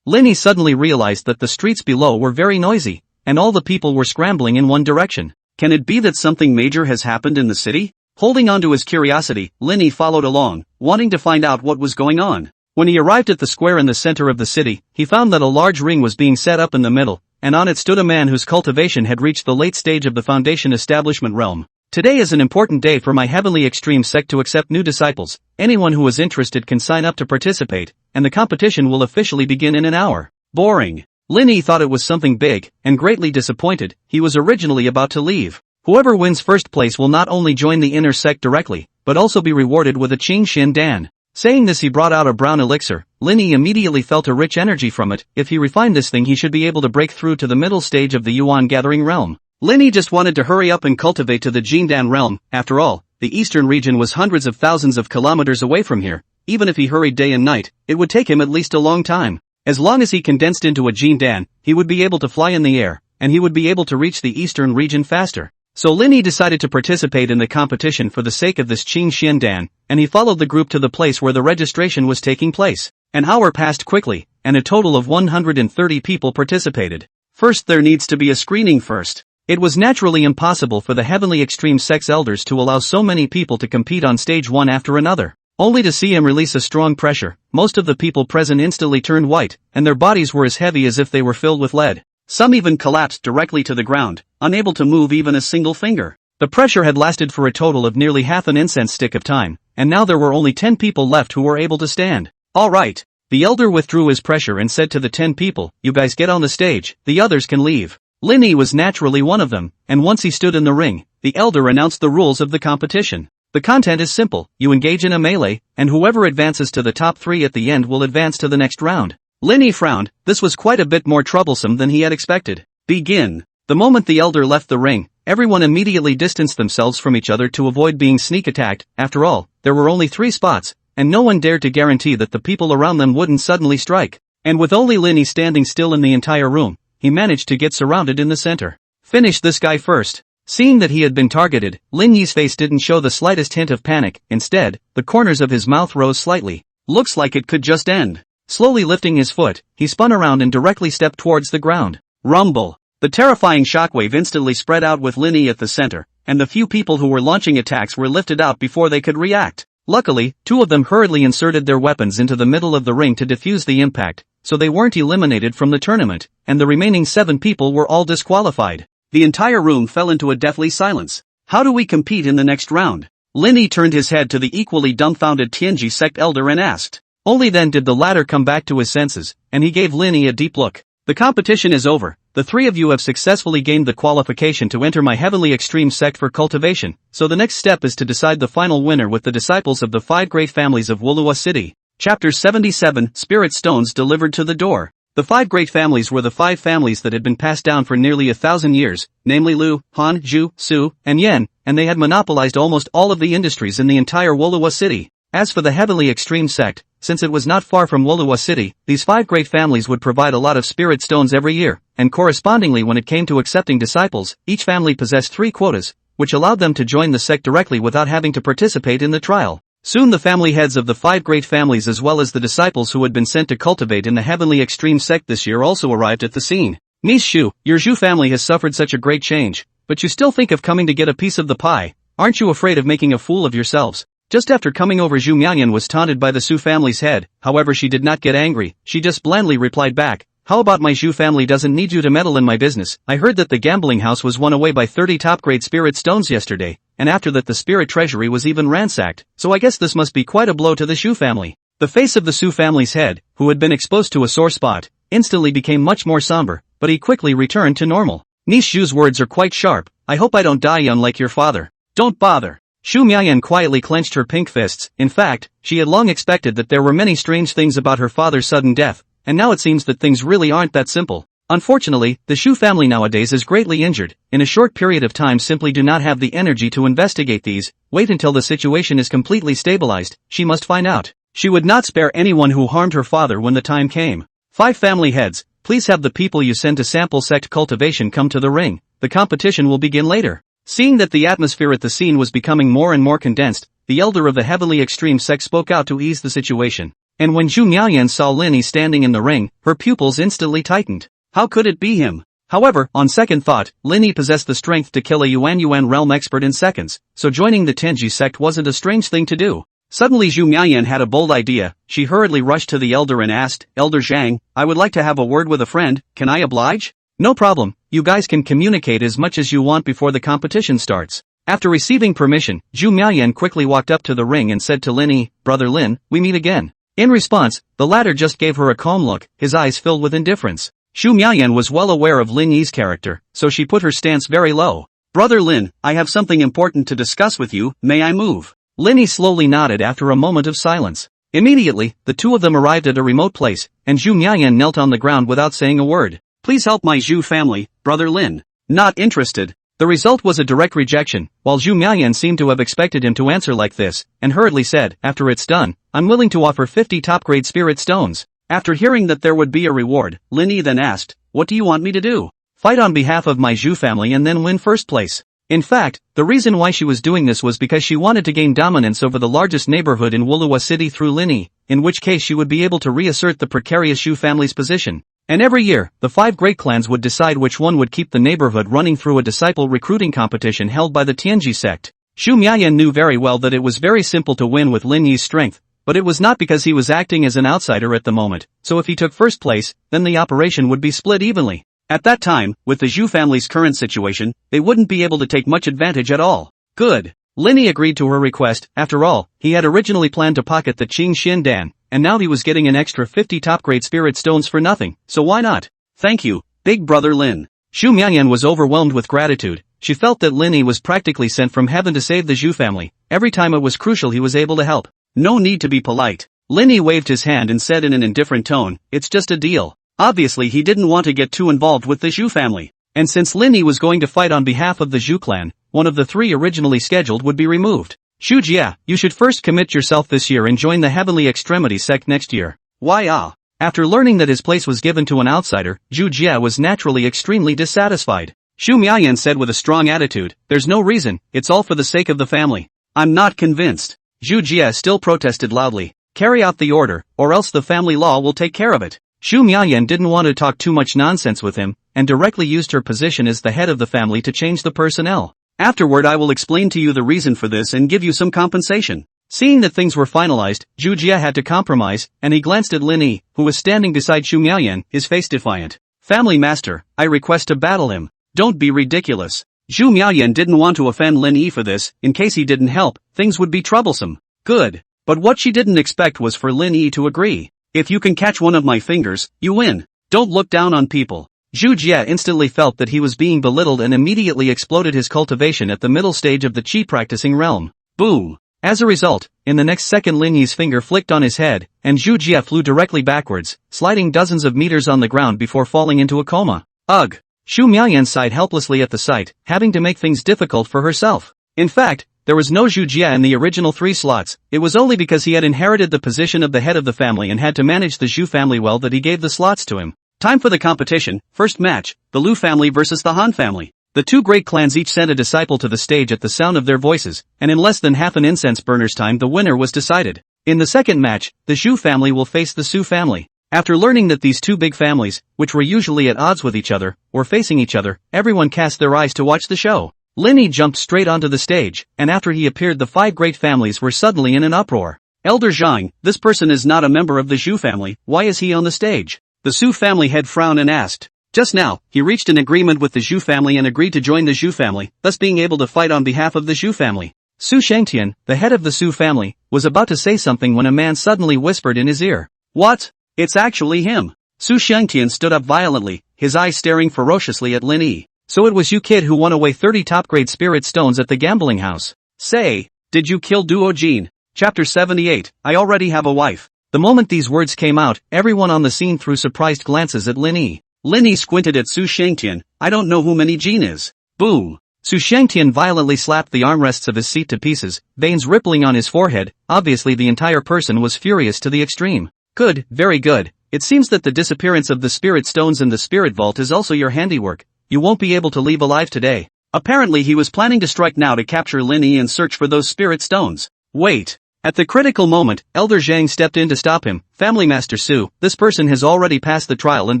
S1: Lin Yi suddenly realized that the streets below were very noisy, and all the people were scrambling in one direction. Can it be that something major has happened in the city? Holding on to his curiosity, Lin Yi followed along, wanting to find out what was going on. When he arrived at the square in the center of the city, he found that a large ring was being set up in the middle, and on it stood a man whose cultivation had reached the late stage of the Foundation Establishment realm. Today is an important day for my Heavenly Extreme sect to accept new disciples. Anyone who is interested can sign up to participate, and the competition will officially begin in an hour. Boring. Lin Yi thought it was something big, and greatly disappointed. He was originally about to leave. Whoever wins first place will not only join the inner sect directly, but also be rewarded with a Qing Xin Dan. Saying this, he brought out a brown elixir, Lin Yi immediately felt a rich energy from it. If he refined this thing, he should be able to break through to the middle stage of the Yunwan gathering realm. Lin Yi just wanted to hurry up and cultivate to the Jindan realm. After all, the eastern region was hundreds of thousands of kilometers away from here. Even if he hurried day and night, it would take him at least a long time. As long as he condensed into a Jindan, he would be able to fly in the air, and he would be able to reach the eastern region faster. So Lin Yi decided to participate in the competition for the sake of this Qing Xiandan, and he followed the group to the place where the registration was taking place. An hour passed quickly, and a total of 130 people participated. First, there needs to be a screening first. It was naturally impossible for the heavenly extreme sex elders to allow so many people to compete on stage one after another. Only to see him release a strong pressure, most of the people present instantly turned white, and their bodies were as heavy as if they were filled with lead. Some even collapsed directly to the ground, unable to move even a single finger. The pressure had lasted for a total of nearly half an incense stick of time, and now there were only 10 people left who were able to stand. All right. The elder withdrew his pressure and said to the 10 people, "You guys get on the stage, the others can leave." Lin Yi was naturally one of them, and once he stood in the ring, the elder announced the rules of the competition. The content is simple: you engage in a melee, and whoever advances to the top 3 at the end will advance to the next round. Lin Yi frowned. This was quite a bit more troublesome than he had expected. Begin. The moment the elder left the ring, everyone immediately distanced themselves from each other to avoid being sneak attacked. After all, there were only 3 spots, and no one dared to guarantee that the people around them wouldn't suddenly strike. And with only Lin Yi standing still in the entire room, he managed to get surrounded in the center. Finish this guy first. Seeing that he had been targeted, Lin Yi's face didn't show the slightest hint of panic. Instead, the corners of his mouth rose slightly. Looks like it could just end. Slowly lifting his foot, he spun around and directly stepped towards the ground. Rumble. The terrifying shockwave instantly spread out with Lin Yi at the center, and the few people who were launching attacks were lifted out before they could react. Luckily, 2 of them hurriedly inserted their weapons into the middle of the ring to defuse the impact, so they weren't eliminated from the tournament, and the remaining 7 people were all disqualified. The entire room fell into a deathly silence. How do we compete in the next round? Lin Yi turned his head to the equally dumbfounded Tianji sect elder and asked. Only then did the latter come back to his senses, and he gave Lin Yi a deep look. The competition is over. The 3 of you have successfully gained the qualification to enter my heavenly extreme sect for cultivation, so the next step is to decide the final winner with the disciples of the 5 great families of Wulua City. Chapter 77, Spirit Stones Delivered to the Door. The 5 great families were the 5 families that had been passed down for nearly 1,000 years, namely Lu, Han, Zhu, Su, and Yan, and they had monopolized almost all of the industries in the entire Wulua City. As for the heavenly extreme sect, since it was not far from Wulua City, these 5 great families would provide a lot of spirit stones every year, and correspondingly when it came to accepting disciples, each family possessed 3 quotas, which allowed them to join the sect directly without having to participate in the trial. Soon the family heads of the 5 great families as well as the disciples who had been sent to cultivate in the heavenly extreme sect this year also arrived at the scene. Miss Shu, your Zhu family has suffered such a great change, but you still think of coming to get a piece of the pie. Aren't you afraid of making a fool of yourselves? Just after coming over, Zhu Miaoyan was taunted by the Su family's head. However, she did not get angry. She just blandly replied back, "How about my Zhu family doesn't need you to meddle in my business? I heard that the gambling house was won away by 30 top-grade spirit stones yesterday, and after that the spirit treasury was even ransacked, so I guess this must be quite a blow to the Shu family." The face of the Su family's head, who had been exposed to a sore spot, instantly became much more somber, but he quickly returned to normal. Niece Zhu's words are quite sharp. "I hope I don't die young like your father." "Don't bother." Shu Miaoyan quietly clenched her pink fists. In fact, she had long expected that there were many strange things about her father's sudden death, and now it seems that things really aren't that simple. Unfortunately, the Shu family nowadays is greatly injured. In a short period of time simply do not have the energy to investigate these. Wait until the situation is completely stabilized. She must find out. She would not spare anyone who harmed her father when the time came. 5 family heads, please have the people you send to sample sect cultivation come to the ring. The competition will begin later. Seeing that the atmosphere at the scene was becoming more and more condensed, the elder of the heavily extreme sect spoke out to ease the situation. And when Zhu Miaoyan saw Lin Yi standing in the ring, her pupils instantly tightened. How could it be him? However, on second thought, Lin Yi possessed the strength to kill a Yuan realm expert in seconds, so joining the Tenji sect wasn't a strange thing to do. Suddenly Zhu Miaoyan had a bold idea. She hurriedly rushed to the elder and asked, "Elder Zhang, I would like to have a word with a friend, can I oblige?" "No problem, you guys can communicate as much as you want before the competition starts." After receiving permission, Zhu Miaoyan quickly walked up to the ring and said to Lin Yi, "Brother Lin, we meet again." In response, the latter just gave her a calm look, his eyes filled with indifference. Zhu Miaoyan was well aware of Lin Yi's character, so she put her stance very low. "Brother Lin, I have something important to discuss with you, may I move?" Lin Yi slowly nodded after a moment of silence. Immediately, the two of them arrived at a remote place, and Zhu Miayan knelt on the ground without saying a word. Please help my Zhu family, Brother Lin. Not interested. The result was a direct rejection, while Zhu Miayan seemed to have expected him to answer like this, and hurriedly said, after it's done, I'm willing to offer 50 top-grade spirit stones. After hearing that there would be a reward, Lin Yi then asked, what do you want me to do? Fight on behalf of my Zhu family and then win first place. In fact, the reason why she was doing this was because she wanted to gain dominance over the largest neighborhood in Wulua City through Lin Yi, in which case she would be able to reassert the precarious Zhu family's position. And every year, the 5 great clans would decide which one would keep the neighborhood running through a disciple recruiting competition held by the Tianji sect. Zhu Miayan knew very well that it was very simple to win with Lin Yi's strength, but it was not because he was acting as an outsider at the moment, so if he took first place, then the operation would be split evenly. At that time, with the Zhu family's current situation, they wouldn't be able to take much advantage at all. Good. Lin Yi agreed to her request. After all, he had originally planned to pocket the Qing Xin Dan, and now he was getting an extra 50 top-grade spirit stones for nothing, so why not? Thank you, Big Brother Lin. Zhu Miayan was overwhelmed with gratitude. She felt that Lin Yi was practically sent from heaven to save the Zhu family. Every time it was crucial he was able to help. No need to be polite. Lin Yi waved his hand and said in an indifferent tone, it's just a deal. Obviously he didn't want to get too involved with the Zhu family. And since Lin Yi was going to fight on behalf of the Zhu clan, one of the 3 originally scheduled would be removed. Zhu Jia, you should first commit yourself this year and join the Heavenly Extremity sect next year. Why ah? After learning that his place was given to an outsider, Zhu Jia was naturally extremely dissatisfied. Zhu Miayan said with a strong attitude, there's no reason, it's all for the sake of the family. I'm not convinced. Zhu Jia still protested loudly. Carry out the order, or else the family law will take care of it. Zhu Miayan didn't want to talk too much nonsense with him, and directly used her position as the head of the family to change the personnel. Afterward I will explain to you the reason for this and give you some compensation. Seeing that things were finalized, Zhu Jia had to compromise, and he glanced at Lin Yi, who was standing beside Zhu Miayan, his face defiant. Family master, I request to battle him. Don't be ridiculous. Zhu Miayan didn't want to offend Lin Yi for this, in case he didn't help, things would be troublesome. Good. But what she didn't expect was for Lin Yi to agree. If you can catch one of my fingers, you win. Don't look down on people. Zhu Jia instantly felt that he was being belittled and immediately exploded his cultivation at the middle stage of the chi practicing realm. Boom. As a result, in the next second Lin Yi's finger flicked on his head, and Zhu Jia flew directly backwards, sliding dozens of meters on the ground before falling into a coma. Ugh. Zhu Miayan sighed helplessly at the sight, having to make things difficult for herself. In fact, there was no Zhu Jia in the original 3 slots. It was only because he had inherited the position of the head of the family and had to manage the Zhu family well that he gave the slots to him. Time for the competition. First match, the Lu family versus the Han family. The 2 great clans each sent a disciple to the stage at the sound of their voices, and in less than half an incense burner's time the winner was decided. In the second match, the Zhu family will face the Su family. After learning that these 2 big families, which were usually at odds with each other, were facing each other, everyone cast their eyes to watch the show. Lin Yi jumped straight onto the stage, and after he appeared the 5 great families were suddenly in an uproar. Elder Zhang, this person is not a member of the Zhu family, why is he on the stage? The Su family head frowned and asked. Just now, he reached an agreement with the Zhu family and agreed to join the Zhu family, thus being able to fight on behalf of the Zhu family. Su Shangtian, the head of the Su family, was about to say something when a man suddenly whispered in his ear. What? It's actually him. Su Shangtian stood up violently, his eyes staring ferociously at Lin Yi. So it was you kid who won away 30 top-grade spirit stones at the gambling house. Say, did you kill Duo Jin? Chapter 78, I already have a wife. The moment these words came out, everyone on the scene threw surprised glances at Lin Yi. Lin Yi squinted at Su Shangtian, I don't know who many Jin is. Boom. Su Shangtian violently slapped the armrests of his seat to pieces, veins rippling on his forehead. Obviously the entire person was furious to the extreme. Good, very good. It seems that the disappearance of the spirit stones in the spirit vault is also your handiwork. You won't be able to leave alive today. Apparently he was planning to strike now to capture Lin Yi and search for those spirit stones. Wait. At the critical moment, Elder Zhang stepped in to stop him. Family Master Su, this person has already passed the trial and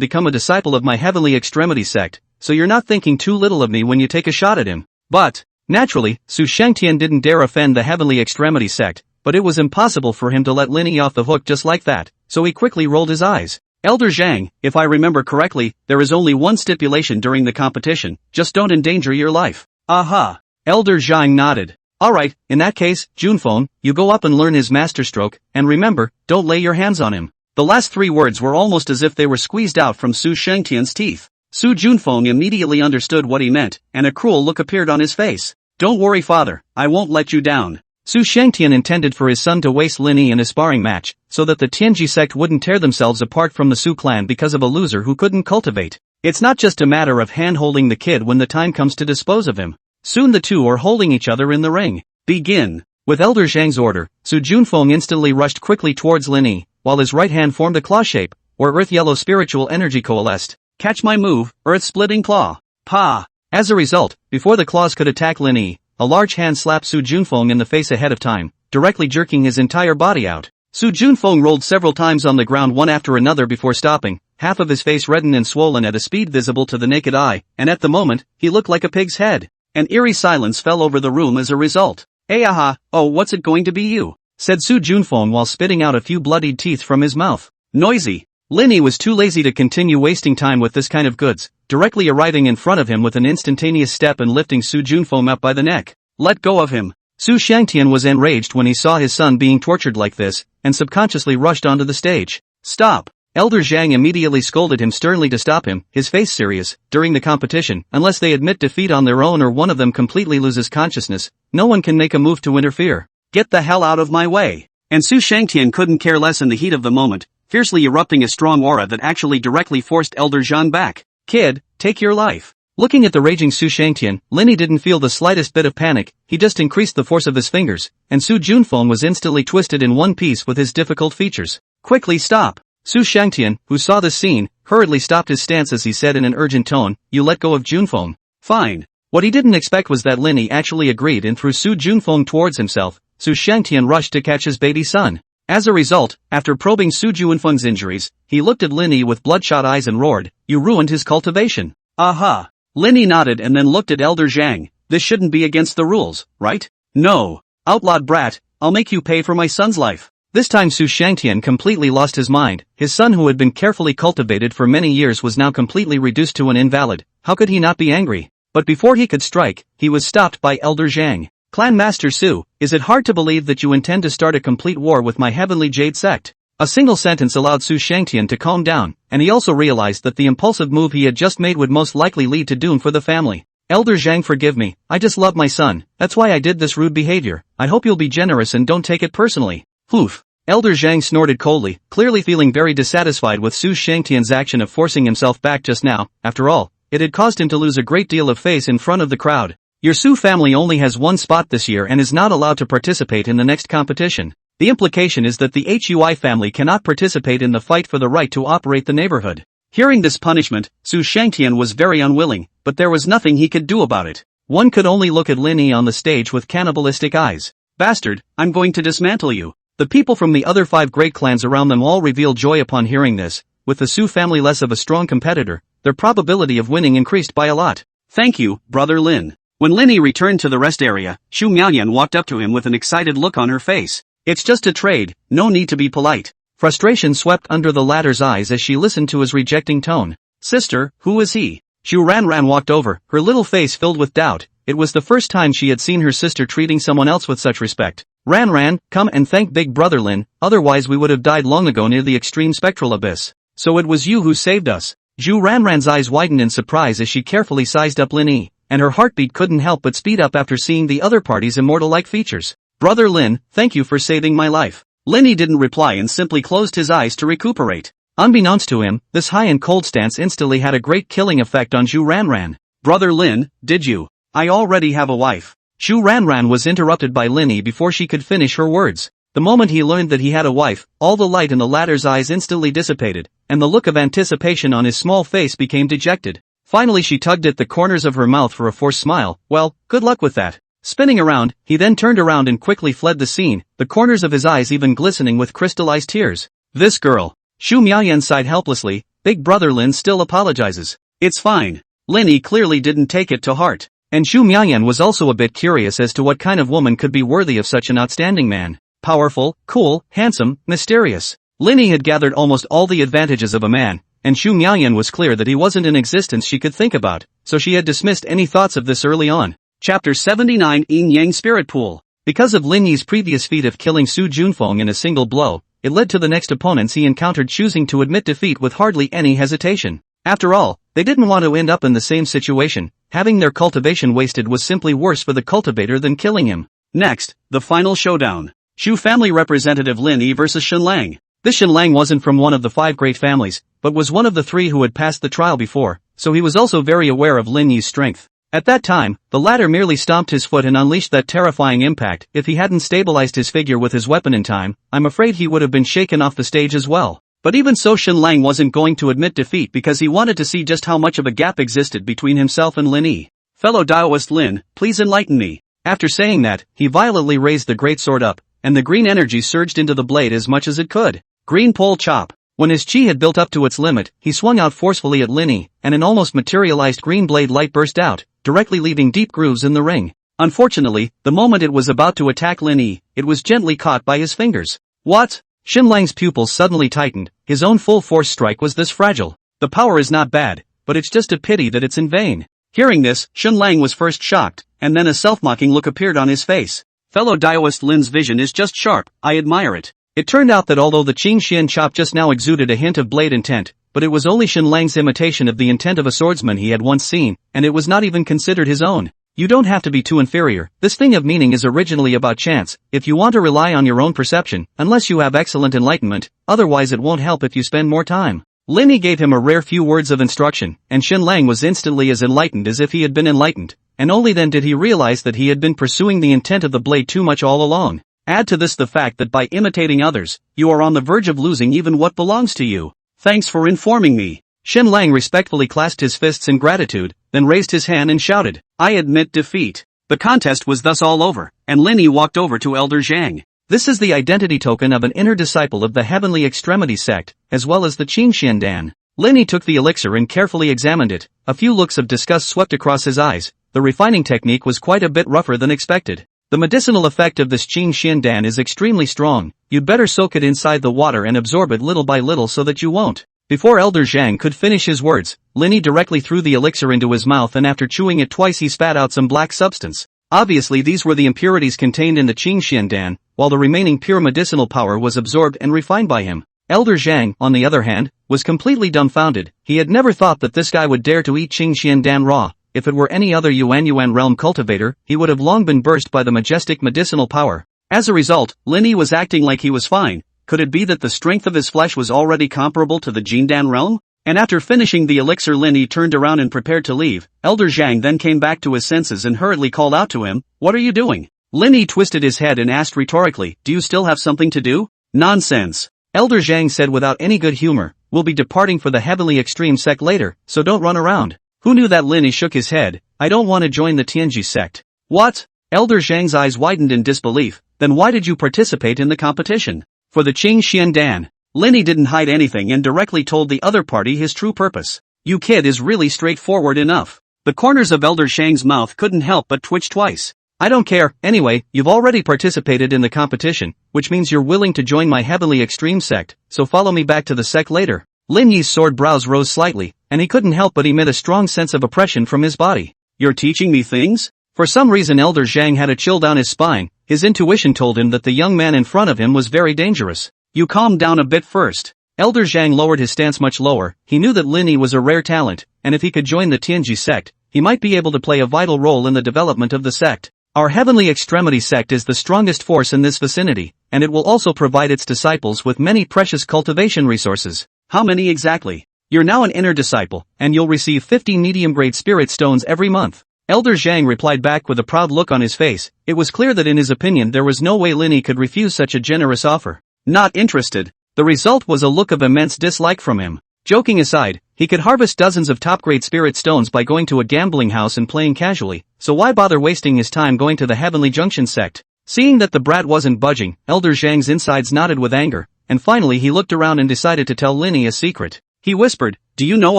S1: become a disciple of my Heavenly Extremity sect, so you're not thinking too little of me when you take a shot at him. But, naturally, Su Shangtian didn't dare offend the Heavenly Extremity sect, but it was impossible for him to let Lin Yi off the hook just like that, so he quickly rolled his eyes. Elder Zhang, if I remember correctly, there is only one stipulation during the competition, just don't endanger your life. Aha. Elder Zhang nodded. Alright, in that case, Junfeng, you go up and learn his masterstroke, and remember, don't lay your hands on him. The last 3 words were almost as if they were squeezed out from Su Shangtian's teeth. Su Junfeng immediately understood what he meant, and a cruel look appeared on his face. Don't worry father, I won't let you down. Su Shangtian intended for his son to waste Lin Yi in a sparring match, so that the Tianji sect wouldn't tear themselves apart from the Su clan because of a loser who couldn't cultivate. It's not just a matter of hand-holding the kid when the time comes to dispose of him. Soon the two are holding each other in the ring. Begin. With Elder Zhang's order, Su Junfeng instantly rushed quickly towards Lin Yi, while his right hand formed a claw shape, where earth-yellow spiritual energy coalesced. Catch my move, earth-splitting claw. Pa! As a result, before the claws could attack Lin Yi, a large hand slapped Su Junfeng in the face ahead of time, directly jerking his entire body out. Su Junfeng rolled several times on the ground one after another before stopping, half of his face reddened and swollen at a speed visible to the naked eye, and at the moment, he looked like a pig's head. An eerie silence fell over the room as a result. "Aha, oh what's it going to be you?" said Su Junfeng while spitting out a few bloodied teeth from his mouth. Noisy. Lin Yi was too lazy to continue wasting time with this kind of goods, directly arriving in front of him with an instantaneous step and lifting Su Junfeng up by the neck. "Let go of him." Su Shangtian was enraged when he saw his son being tortured like this, and subconsciously rushed onto the stage. "Stop." Elder Zhang immediately scolded him sternly to stop him, his face serious. During the competition, unless they admit defeat on their own or one of them completely loses consciousness, no one can make a move to interfere. "Get the hell out of my way." And Su Shangtian couldn't care less in the heat of the moment, fiercely erupting a strong aura that actually directly forced Elder Zhang back. "Kid, take your life." Looking at the raging Su Shangtian, Lin Yi didn't feel the slightest bit of panic, he just increased the force of his fingers, and Su Junfeng was instantly twisted in one piece with his difficult features. "Quickly stop." Su Shangtian, who saw this scene, hurriedly stopped his stance as he said in an urgent tone, "You let go of Junfeng." "Fine." What he didn't expect was that Lin Yi actually agreed and threw Su Junfeng towards himself. Su Shangtian rushed to catch his baby son. As a result, after probing Su Junfeng's injuries, he looked at Lin Yi with bloodshot eyes and roared, "You ruined his cultivation." "Aha." Lin Yi nodded and then looked at Elder Zhang. "This shouldn't be against the rules, right?" "No. Outlawed brat, I'll make you pay for my son's life." This time Su Shangtian completely lost his mind. His son who had been carefully cultivated for many years was now completely reduced to an invalid. How could he not be angry? But before he could strike, he was stopped by Elder Zhang. "Clan Master Su, is it hard to believe that you intend to start a complete war with my Heavenly Jade sect?" A single sentence allowed Su Shangtian to calm down, and he also realized that the impulsive move he had just made would most likely lead to doom for the family. "Elder Zhang, forgive me, I just love my son, that's why I did this rude behavior. I hope you'll be generous and don't take it personally." "Poof." Elder Zhang snorted coldly, clearly feeling very dissatisfied with Su Shangtian's action of forcing himself back just now. After all, it had caused him to lose a great deal of face in front of the crowd. "Your Su family only has one spot this year and is not allowed to participate in the next competition. The implication is that the Hui family cannot participate in the fight for the right to operate the neighborhood." Hearing this punishment, Su Shangtian was very unwilling, but there was nothing he could do about it. One could only look at Lin Yi on the stage with cannibalistic eyes. "Bastard, I'm going to dismantle you." The people from the other 5 great clans around them all revealed joy upon hearing this. With the Su family less of a strong competitor, their probability of winning increased by a lot. "Thank you, Brother Lin." When Lin Yi returned to the rest area, Xu Miaoyan walked up to him with an excited look on her face. "It's just a trade, no need to be polite." Frustration swept under the latter's eyes as she listened to his rejecting tone. "Sister, who is he?" Xu Ranran walked over, her little face filled with doubt. It was the first time she had seen her sister treating someone else with such respect. "Ranran, come and thank Big Brother Lin, otherwise we would have died long ago near the extreme spectral abyss. So it was you who saved us." Xu Ranran's eyes widened in surprise as she carefully sized up Lin Yi, and her heartbeat couldn't help but speed up after seeing the other party's immortal-like features. "Brother Lin, thank you for saving my life." Lin Yi didn't reply and simply closed his eyes to recuperate. Unbeknownst to him, this high and cold stance instantly had a great killing effect on Xu Ranran. "Brother Lin, did you? I already have a wife." Xu Ranran was interrupted by Lin Yi before she could finish her words. The moment he learned that he had a wife, all the light in the latter's eyes instantly dissipated, and the look of anticipation on his small face became dejected. Finally she tugged at the corners of her mouth for a forced smile. "Well, good luck with that." Spinning around, he then turned around and quickly fled the scene, the corners of his eyes even glistening with crystallized tears. "This girl." Xu Miaoyan sighed helplessly. "Big Brother Lin still apologizes." "It's fine." Lin Yi clearly didn't take it to heart. And Xu Miaoyan was also a bit curious as to what kind of woman could be worthy of such an outstanding man. Powerful, cool, handsome, mysterious. Lin Yi had gathered almost all the advantages of a man, and Xu Miaoyan was clear that he wasn't in existence she could think about, so she had dismissed any thoughts of this early on. Chapter 79 Yin Yang Spirit Pool. Because of Lin Yi's previous feat of killing Su Junfeng in a single blow, it led to the next opponents he encountered choosing to admit defeat with hardly any hesitation. After all, they didn't want to end up in the same situation. Having their cultivation wasted was simply worse for the cultivator than killing him. Next, the final showdown. Shu family representative Lin Yi versus Shenlang. This Shenlang wasn't from one of the 5 great families, but was one of the 3 who had passed the trial before, so he was also very aware of Lin Yi's strength. At that time, the latter merely stomped his foot and unleashed that terrifying impact. If he hadn't stabilized his figure with his weapon in time, I'm afraid he would have been shaken off the stage as well. But even so, Shenlang wasn't going to admit defeat because he wanted to see just how much of a gap existed between himself and Lin Yi. Fellow Daoist Lin, please enlighten me. After saying that, he violently raised the great sword up, and the green energy surged into the blade as much as it could. Green pole chop. When his chi had built up to its limit, he swung out forcefully at Lin Yi, and an almost materialized green blade light burst out, directly leaving deep grooves in the ring. Unfortunately, the moment it was about to attack Lin Yi, it was gently caught by his fingers. What? Shenlang's pupils suddenly tightened. His own full force strike was this fragile. The power is not bad, but it's just a pity that it's in vain. Hearing this, Shenlang was first shocked, and then a self-mocking look appeared on his face. Fellow Daoist Lin's vision is just sharp, I admire it. It turned out that although the Qing Xian chop just now exuded a hint of blade intent, but it was only Shenlang's imitation of the intent of a swordsman he had once seen, and it was not even considered his own. You don't have to be too inferior. This thing of meaning is originally about chance. If you want to rely on your own perception, unless you have excellent enlightenment, otherwise it won't help if you spend more time. Lin Yi gave him a rare few words of instruction, and Shenlang was instantly as enlightened as if he had been enlightened, and only then did he realize that he had been pursuing the intent of the blade too much all along. Add to this the fact that by imitating others, you are on the verge of losing even what belongs to you. Thanks for informing me. Shenlang respectfully clasped his fists in gratitude, then raised his hand and shouted, I admit defeat. The contest was thus all over, and Lin Yi walked over to Elder Zhang. This is the identity token of an inner disciple of the Heavenly Extremity sect, as well as the Qingxian Dan. Lin Yi took the elixir and carefully examined it. A few looks of disgust swept across his eyes. The refining technique was quite a bit rougher than expected. The medicinal effect of this Qingxian Dan is extremely strong. You'd better soak it inside the water and absorb it little by little so that you won't. Before Elder Zhang could finish his words, Lin Yi directly threw the elixir into his mouth, and after chewing it twice he spat out some black substance. Obviously these were the impurities contained in the Qingxian Dan, while the remaining pure medicinal power was absorbed and refined by him. Elder Zhang, on the other hand, was completely dumbfounded. He had never thought that this guy would dare to eat Qingxian Dan raw. If it were any other Yunwan realm cultivator, he would have long been burst by the majestic medicinal power. As a result, Lin Yi was acting like he was fine. Could it be that the strength of his flesh was already comparable to the Jindan realm? And after finishing the elixir, Lin Yi turned around and prepared to leave. Elder Zhang then came back to his senses and hurriedly called out to him, What are you doing? Lin Yi twisted his head and asked rhetorically, Do you still have something to do? Nonsense. Elder Zhang said without any good humor, We'll be departing for the Heavenly Extreme sect later, so don't run around. Who knew that? Lin Yi shook his head. I don't want to join the Tianji sect. What? Elder Zhang's eyes widened in disbelief. Then why did you participate in the competition? For the Qingxian Dan. Lin Yi didn't hide anything and directly told the other party his true purpose. You kid is really straightforward enough. The corners of Elder Zhang's mouth couldn't help but twitch twice. I don't care. Anyway, you've already participated in the competition, which means you're willing to join my Heavenly Extreme sect, so follow me back to the sect later. Lin Yi's sword brows rose slightly, and he couldn't help but emit a strong sense of oppression from his body. You're teaching me things? For some reason Elder Zhang had a chill down his spine. His intuition told him that the young man in front of him was very dangerous. You calm down a bit first. Elder Zhang lowered his stance much lower. He knew that Lin Yi was a rare talent, and if he could join the Tianji sect, he might be able to play a vital role in the development of the sect. Our Heavenly Extremity sect is the strongest force in this vicinity, and it will also provide its disciples with many precious cultivation resources. How many exactly? You're now an inner disciple, and you'll receive 50 medium-grade spirit stones every month. Elder Zhang replied back with a proud look on his face. It was clear that in his opinion there was no way Lin Yi could refuse such a generous offer. Not interested. The result was a look of immense dislike from him. Joking aside, he could harvest dozens of top-grade spirit stones by going to a gambling house and playing casually, so why bother wasting his time going to the Heavenly Junction sect? Seeing that the brat wasn't budging, Elder Zhang's insides knotted with anger, and finally he looked around and decided to tell Lin Yi a secret. He whispered, Do you know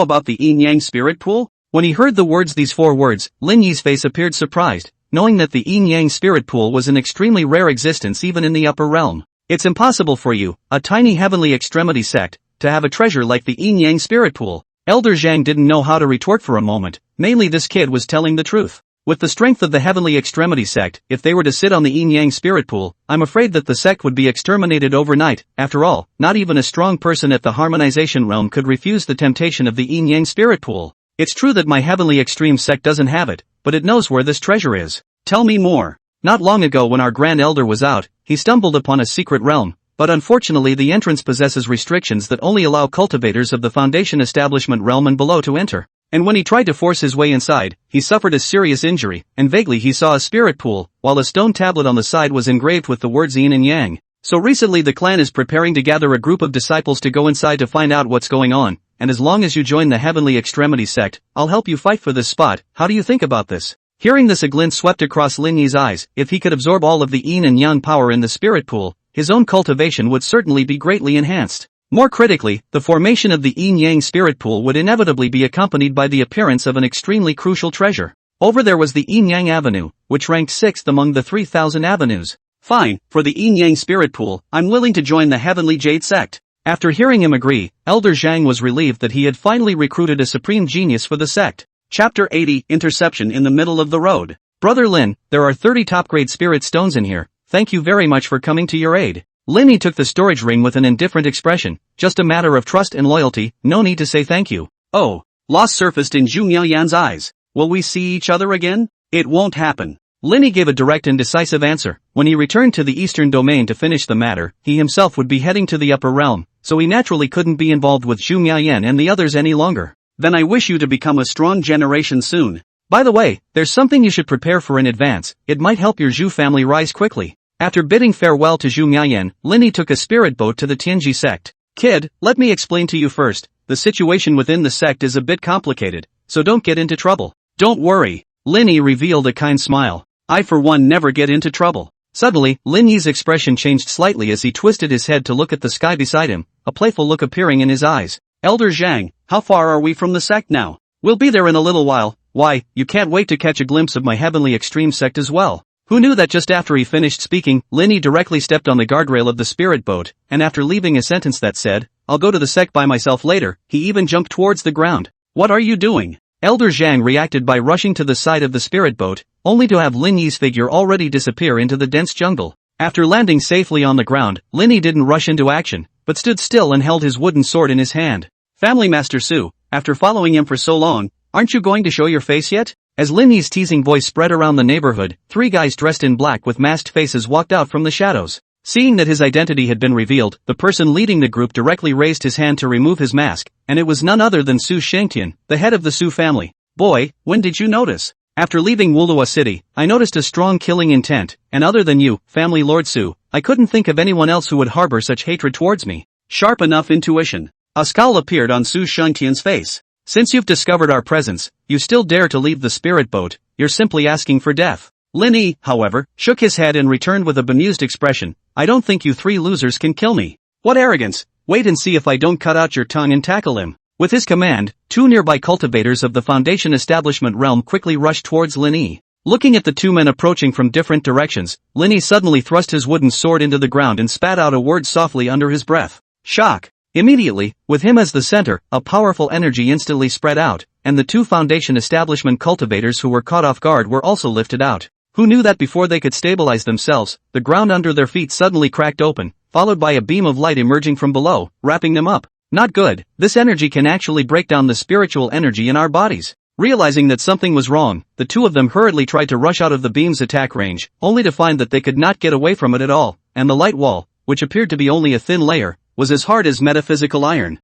S1: about the Yin-Yang Spirit Pool? When he heard these 4 words, Lin Yi's face appeared surprised, knowing that the Yin-Yang Spirit Pool was an extremely rare existence even in the upper realm. It's impossible for you, a tiny Heavenly Extremity sect, to have a treasure like the Yin-Yang Spirit Pool. Elder Zhang didn't know how to retort for a moment. Mainly this kid was telling the truth. With the strength of the Heavenly Extremity sect, if they were to sit on the Yin-Yang Spirit Pool, I'm afraid that the sect would be exterminated overnight. After all, not even a strong person at the Harmonization realm could refuse the temptation of the Yin-Yang Spirit Pool. It's true that my Heavenly Extreme sect doesn't have it, but it knows where this treasure is. Tell me more. Not long ago when our Grand Elder was out, he stumbled upon a secret realm, but unfortunately the entrance possesses restrictions that only allow cultivators of the Foundation Establishment realm and below to enter. And when he tried to force his way inside, he suffered a serious injury, and vaguely he saw a spirit pool, while a stone tablet on the side was engraved with the words Yin and Yang. So recently the clan is preparing to gather a group of disciples to go inside to find out what's going on, and as long as you join the Heavenly Extremity sect, I'll help you fight for this spot. How do you think about this? Hearing this, a glint swept across Lin Yi's eyes. If he could absorb all of the Yin and Yang power in the spirit pool, his own cultivation would certainly be greatly enhanced. More critically, the formation of the Yin-Yang spirit pool would inevitably be accompanied by the appearance of an extremely crucial treasure. Over there was the Yin-Yang Avenue, which ranked 6th among the 3,000 avenues. Fine, for the Yin-Yang spirit pool, I'm willing to join the Heavenly Jade sect. After hearing him agree, Elder Zhang was relieved that he had finally recruited a supreme genius for the sect. Chapter 80, Interception in the Middle of the Road. Brother Lin, there are 30 top-grade spirit stones in here. Thank you very much for coming to your aid. Lin Yi took the storage ring with an indifferent expression. Just a matter of trust and loyalty, no need to say thank you. Oh. Loss surfaced in Yunyao eyes. Will we see each other again? It won't happen. Lin Yi gave a direct and decisive answer. When he returned to the Eastern Domain to finish the matter, he himself would be heading to the Upper Realm, so he naturally couldn't be involved with Zhu Miaoyan and the others any longer. Then I wish you to become a strong generation soon. By the way, there's something you should prepare for in advance. It might help your Zhu family rise quickly. After bidding farewell to Zhu Miaoyan, Lin Yi took a spirit boat to the Tianji sect. Kid, let me explain to you first. The situation within the sect is a bit complicated, so don't get into trouble. Don't worry. Lin Yi revealed a kind smile. I for one never get into trouble. Suddenly, Lin Yi's expression changed slightly as he twisted his head to look at the sky beside him, a playful look appearing in his eyes. Elder Zhang, how far are we from the sect now? We'll be there in a little while. Why, you can't wait to catch a glimpse of my Heavenly Extreme sect as well. Who knew that just after he finished speaking, Lin Yi directly stepped on the guardrail of the spirit boat, and after leaving a sentence that said, I'll go to the sect by myself later, he even jumped towards the ground. What are you doing? Elder Zhang reacted by rushing to the side of the spirit boat, only to have Lin Yi's figure already disappear into the dense jungle. After landing safely on the ground, Lin Yi didn't rush into action, but stood still and held his wooden sword in his hand. Family Master Su, after following him for so long, aren't you going to show your face yet? As Lin Yi's teasing voice spread around the neighborhood, 3 guys dressed in black with masked faces walked out from the shadows. Seeing that his identity had been revealed, the person leading the group directly raised his hand to remove his mask, and it was none other than Su Shengtian, the head of the Su family. Boy, when did you notice? After leaving Wulua City, I noticed a strong killing intent, and other than you, Family Lord Su, I couldn't think of anyone else who would harbor such hatred towards me. Sharp enough intuition. A scowl appeared on Su Shengtian's face. Since you've discovered our presence, you still dare to leave the spirit boat, you're simply asking for death. Lin Yi, however, shook his head and returned with a bemused expression. I don't think you 3 losers can kill me. What arrogance! Wait and see if I don't cut out your tongue and tackle him. With his command, 2 nearby cultivators of the Foundation Establishment realm quickly rushed towards Lin Yi. Looking at the 2 men approaching from different directions, Lin Yi suddenly thrust his wooden sword into the ground and spat out a word softly under his breath. Shock! Immediately, with him as the center, a powerful energy instantly spread out, and the 2 Foundation Establishment cultivators who were caught off guard were also lifted out. Who knew that before they could stabilize themselves, the ground under their feet suddenly cracked open, followed by a beam of light emerging from below, wrapping them up. Not good, this energy can actually break down the spiritual energy in our bodies. Realizing that something was wrong, the 2 of them hurriedly tried to rush out of the beam's attack range, only to find that they could not get away from it at all, and the light wall, which appeared to be only a thin layer, was as hard as metaphysical iron.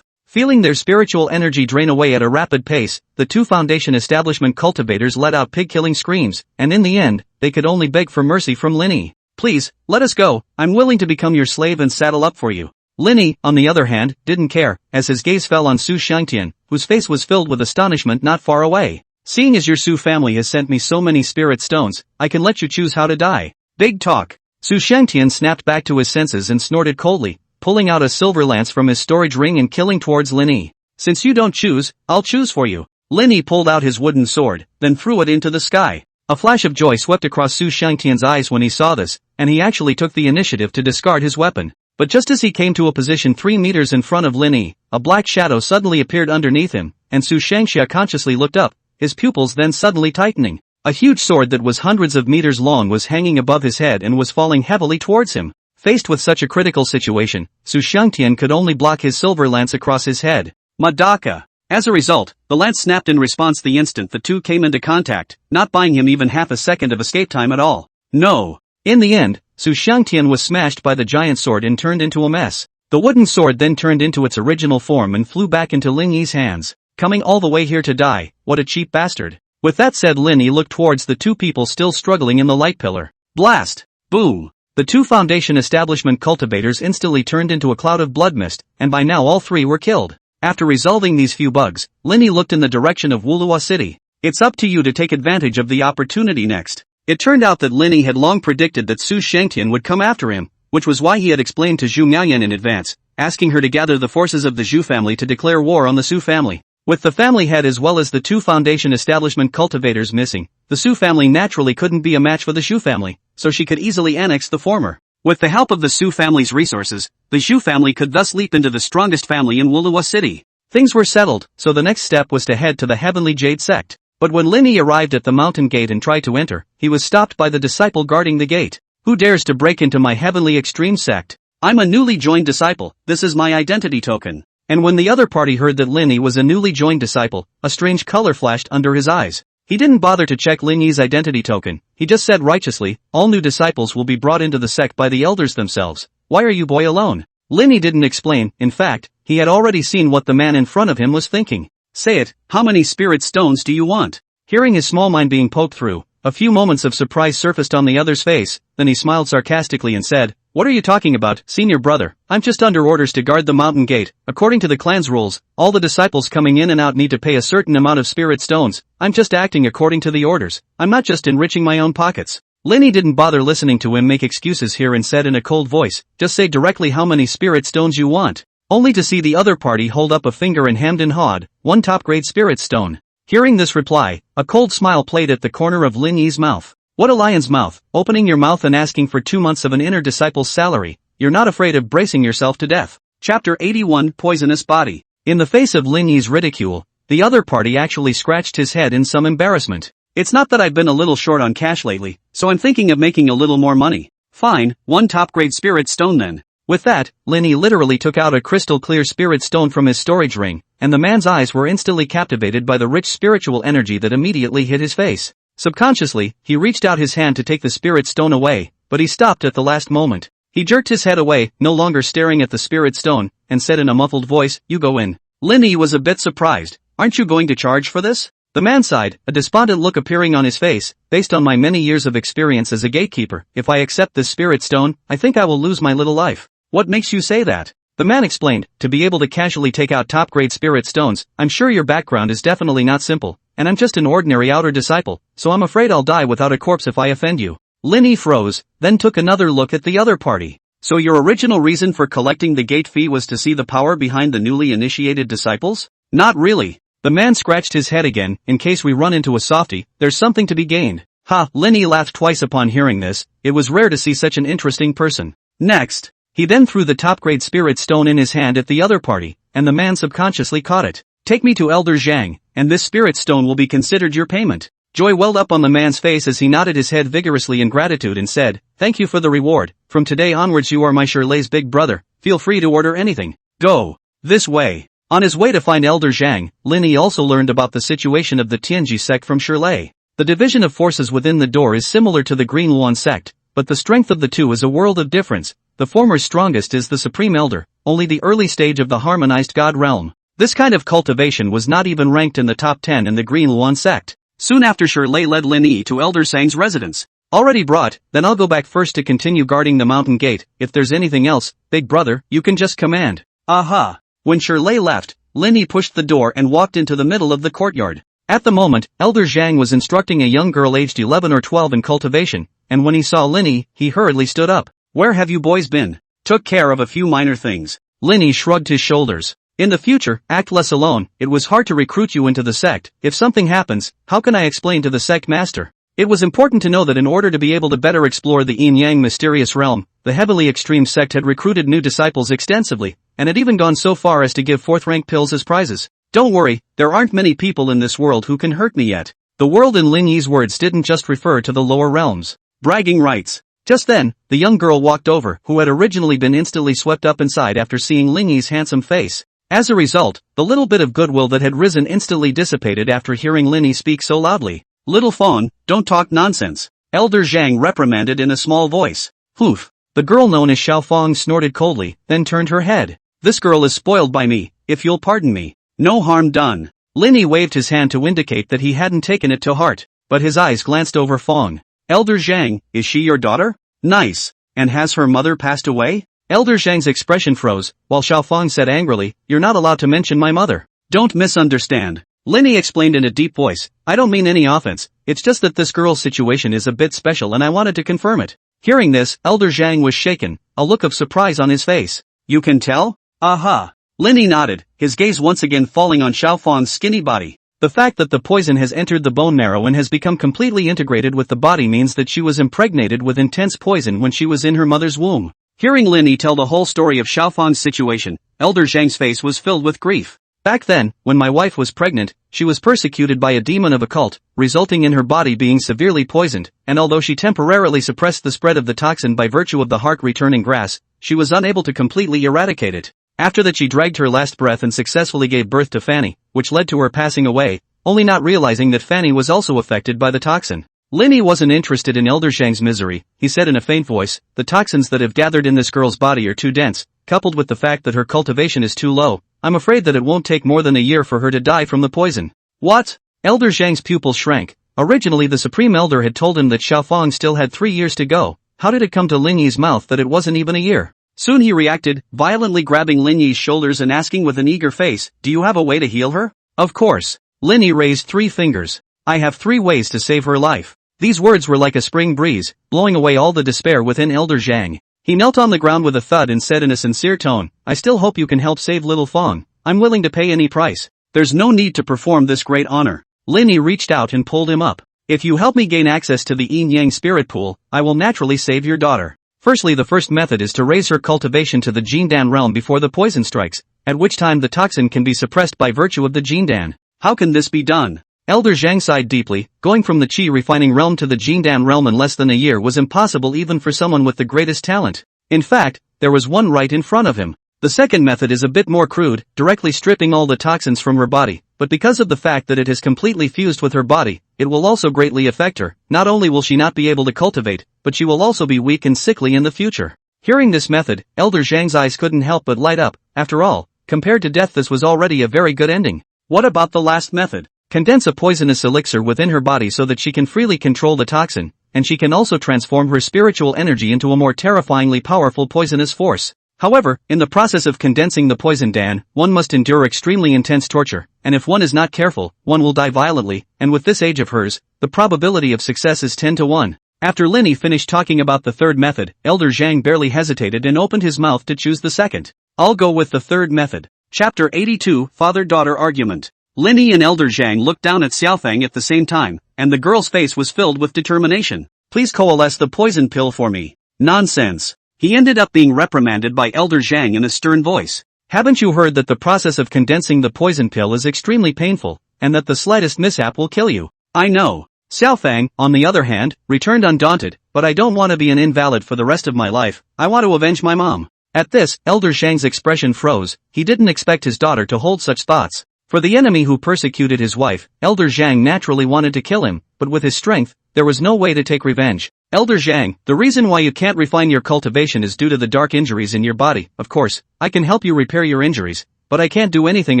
S1: Feeling their spiritual energy drain away at a rapid pace, the 2 Foundation Establishment cultivators let out pig-killing screams, and in the end, they could only beg for mercy from Lin Yi. Please, let us go, I'm willing to become your slave and saddle up for you. Lin Yi, on the other hand, didn't care, as his gaze fell on Su Shengtian, whose face was filled with astonishment not far away. Seeing as your Su family has sent me so many spirit stones, I can let you choose how to die. Big talk. Su Shengtian snapped back to his senses and snorted coldly, pulling out a silver lance from his storage ring and killing towards Lin Yi. Since you don't choose, I'll choose for you. Lin Yi pulled out his wooden sword, then threw it into the sky. A flash of joy swept across Su Shengtian's eyes when he saw this, and he actually took the initiative to discard his weapon. But just as he came to a position 3 meters in front of Lin Yi, a black shadow suddenly appeared underneath him, and Su Shengxia consciously looked up, his pupils then suddenly tightening. A huge sword that was hundreds of meters long was hanging above his head and was falling heavily towards him. Faced with such a critical situation, Su Shengtian could only block his silver lance across his head. Madaka! As a result, the lance snapped in response the instant the two came into contact, not buying him even half a second of escape time at all. No. In the end, Su Xiangtian was smashed by the giant sword and turned into a mess. The wooden sword then turned into its original form and flew back into Lin Yi's hands. Coming all the way here to die, what a cheap bastard. With that said, Lin Yi looked towards the two people still struggling in the light pillar. Blast! Boom! The two Foundation establishment cultivators instantly turned into a cloud of blood mist, and by now all three were killed. After resolving these few bugs, Lin Yi looked in the direction of Wulua City. It's up to you to take advantage of the opportunity next. It turned out that Lin Yi had long predicted that Su Xiangtian would come after him, which was why he had explained to Zhu Miaoyan in advance, asking her to gather the forces of the Zhu family to declare war on the Su family. With the family head as well as the two Foundation establishment cultivators missing, the Su family naturally couldn't be a match for the Zhu family, so she could easily annex the former. With the help of the Su family's resources, the Zhu family could thus leap into the strongest family in Wulua City. Things were settled, so the next step was to head to the Heavenly Jade sect. But when Lin Yi arrived at the mountain gate and tried to enter, he was stopped by the disciple guarding the gate. Who dares to break into my Heavenly Extreme sect? I'm a newly joined disciple, this is my identity token. And when the other party heard that Lin Yi was a newly joined disciple, a strange color flashed under his eyes. He didn't bother to check Lin Yi's identity token, he just said righteously, all new disciples will be brought into the sect by the elders themselves. Why are you boy alone? Lin Yi didn't explain, in fact, he had already seen what the man in front of him was thinking. Say it, how many spirit stones do you want? Hearing his small mind being poked through, a few moments of surprise surfaced on the other's face, then he smiled sarcastically and said, what are you talking about, senior brother? I'm just under orders to guard the mountain gate. According to the clan's rules, all the disciples coming in and out need to pay a certain amount of spirit stones. I'm just acting according to the orders. I'm not just enriching my own pockets. Lin Yi didn't bother listening to him make excuses here and said in a cold voice, just say directly how many spirit stones you want. Only to see the other party hold up a finger and hemmed and hawed, 1 top-grade spirit stone. Hearing this reply, a cold smile played at the corner of Lin Yi's mouth. What a lion's mouth, opening your mouth and asking for 2 months of an inner disciple's salary. You're not afraid of bracing yourself to death. Chapter 81 Poisonous Body. In the face of Lin Yi's ridicule, the other party actually scratched his head in some embarrassment. It's not that I've been a little short on cash lately, so I'm thinking of making a little more money. Fine, 1 top-grade spirit stone then. With that, Lin Yi literally took out a crystal-clear spirit stone from his storage ring, and the man's eyes were instantly captivated by the rich spiritual energy that immediately hit his face. Subconsciously, he reached out his hand to take the spirit stone away, but he stopped at the last moment. He jerked his head away, no longer staring at the spirit stone, and said in a muffled voice, you go in. Lin Yi was a bit surprised. Aren't you going to charge for this? The man sighed, a despondent look appearing on his face. Based on my many years of experience as a gatekeeper, if I accept this spirit stone, I think I will lose my little life. What makes you say that? The man explained, to be able to casually take out top-grade spirit stones, I'm sure your background is definitely not simple, and I'm just an ordinary outer disciple, so I'm afraid I'll die without a corpse if I offend you. Lin Yi froze, then took another look at the other party. So your original reason for collecting the gate fee was to see the power behind the newly initiated disciples? Not really. The man scratched his head again, in case we run into a softie, there's something to be gained. Ha, Lin Yi laughed twice upon hearing this, it was rare to see such an interesting person. Next. He then threw the top-grade spirit stone in his hand at the other party, and the man subconsciously caught it. Take me to Elder Zhang, and this spirit stone will be considered your payment. Joy welled up on the man's face as he nodded his head vigorously in gratitude and said, thank you for the reward, from today onwards you are my Shirley's big brother, feel free to order anything. Go. This way. On his way to find Elder Zhang, Lin Yi also learned about the situation of the Tianji sect from Shirley. The division of forces within the door is similar to the Green Yuan sect, but the strength of the two is a world of difference. The former's strongest is the Supreme Elder, only the early stage of the harmonized God realm. This kind of cultivation was not even ranked in the top 10 in the Green Yuan sect. Soon after Shirley led Lin Yi to Elder Zhang's residence. Already brought, then I'll go back first to continue guarding the mountain gate, if there's anything else, big brother, you can just command. Aha! When Shirley left, Lin Yi pushed the door and walked into the middle of the courtyard. At the moment, Elder Zhang was instructing a young girl aged 11 or 12 in cultivation, and when he saw Lin Yi, he hurriedly stood up. Where have you boys been? Took care of a few minor things. Lin Yi shrugged his shoulders. In the future, act less alone, it was hard to recruit you into the sect, if something happens, how can I explain to the sect master? It was important to know that in order to be able to better explore the yin-yang mysterious realm, the heavily extreme sect had recruited new disciples extensively, and had even gone so far as to give 4th-rank pills as prizes. Don't worry, there aren't many people in this world who can hurt me yet. The world in Lin Yi's words didn't just refer to the lower realms. Bragging rights. Just then, the young girl walked over, who had originally been instantly swept up inside after seeing Lin Yi's handsome face. As a result, the little bit of goodwill that had risen instantly dissipated after hearing Lin Yi speak so loudly. Little fawn, don't talk nonsense. Elder Zhang reprimanded in a small voice. Poof. The girl known as Xiaofang snorted coldly, then turned her head. This girl is spoiled by me, if you'll pardon me. No harm done. Lin Yi waved his hand to indicate that he hadn't taken it to heart, but his eyes glanced over Fong. Elder Zhang, is she your daughter? Nice. And has her mother passed away? Elder Zhang's expression froze, while Xiaofang said angrily, you're not allowed to mention my mother. Don't misunderstand. Lin Yi explained in a deep voice, I don't mean any offense, it's just that this girl's situation is a bit special and I wanted to confirm it. Hearing this, Elder Zhang was shaken, a look of surprise on his face. You can tell? Aha. Lin Yi nodded, his gaze once again falling on Xiaofang's skinny body. The fact that the poison has entered the bone marrow and has become completely integrated with the body means that she was impregnated with intense poison when she was in her mother's womb. Hearing Lin Yi tell the whole story of Xiaofang's situation, Elder Zhang's face was filled with grief. Back then, when my wife was pregnant, she was persecuted by a demon of occult, resulting in her body being severely poisoned, and although she temporarily suppressed the spread of the toxin by virtue of the heart returning grass, she was unable to completely eradicate it. After that she dragged her last breath and successfully gave birth to Fanny, which led to her passing away, only not realizing that Fanny was also affected by the toxin. Lin Yi wasn't interested in Elder Zhang's misery, he said in a faint voice, the toxins that have gathered in this girl's body are too dense, coupled with the fact that her cultivation is too low, I'm afraid that it won't take more than a year for her to die from the poison. What? Elder Zhang's pupils shrank. Originally the Supreme Elder had told him that Xiaofang still had 3 years to go. How did it come to Lin Yi's mouth that it wasn't even a year? Soon he reacted, violently grabbing Lin Yi's shoulders and asking with an eager face, do you have a way to heal her? Of course. Lin Yi raised 3 fingers. I have 3 ways to save her life. These words were like a spring breeze, blowing away all the despair within Elder Zhang. He knelt on the ground with a thud and said in a sincere tone, I still hope you can help save little Fong. I'm willing to pay any price. There's no need to perform this great honor. Lin Yi reached out and pulled him up. If you help me gain access to the Yin Yang Spirit Pool, I will naturally save your daughter. Firstly, the first method is to raise her cultivation to the Jindan realm before the poison strikes, at which time the toxin can be suppressed by virtue of the Jindan. How can this be done? Elder Zhang sighed deeply. Going from the Qi refining realm to the Jindan realm in less than a year was impossible even for someone with the greatest talent. In fact, there was one right in front of him. The second method is a bit more crude, directly stripping all the toxins from her body, but because of the fact that it has completely fused with her body, it will also greatly affect her. Not only will she not be able to cultivate, but she will also be weak and sickly in the future. Hearing this method, Elder Zhang's eyes couldn't help but light up. After all, compared to death this was already a very good ending. What about the last method? Condense a poisonous elixir within her body so that she can freely control the toxin, and she can also transform her spiritual energy into a more terrifyingly powerful poisonous force. However, in the process of condensing the poison dan, one must endure extremely intense torture, and if one is not careful, one will die violently, and with this age of hers, the probability of success is 10 to 1. After Lin Yi finished talking about the third method, Elder Zhang barely hesitated and opened his mouth to choose the second. I'll go with the third method. Chapter 82, Father-Daughter Argument. Lin Yi and Elder Zhang looked down at Xiaofang at the same time, and the girl's face was filled with determination. Please coalesce the poison pill for me. Nonsense. He ended up being reprimanded by Elder Zhang in a stern voice. Haven't you heard that the process of condensing the poison pill is extremely painful, and that the slightest mishap will kill you? I know. Xiaofang, on the other hand, returned undaunted, but I don't want to be an invalid for the rest of my life. I want to avenge my mom. At this, Elder Zhang's expression froze. He didn't expect his daughter to hold such thoughts. For the enemy who persecuted his wife, Elder Zhang naturally wanted to kill him, but with his strength, there was no way to take revenge. Elder Zhang, the reason why you can't refine your cultivation is due to the dark injuries in your body. Of course, I can help you repair your injuries, but I can't do anything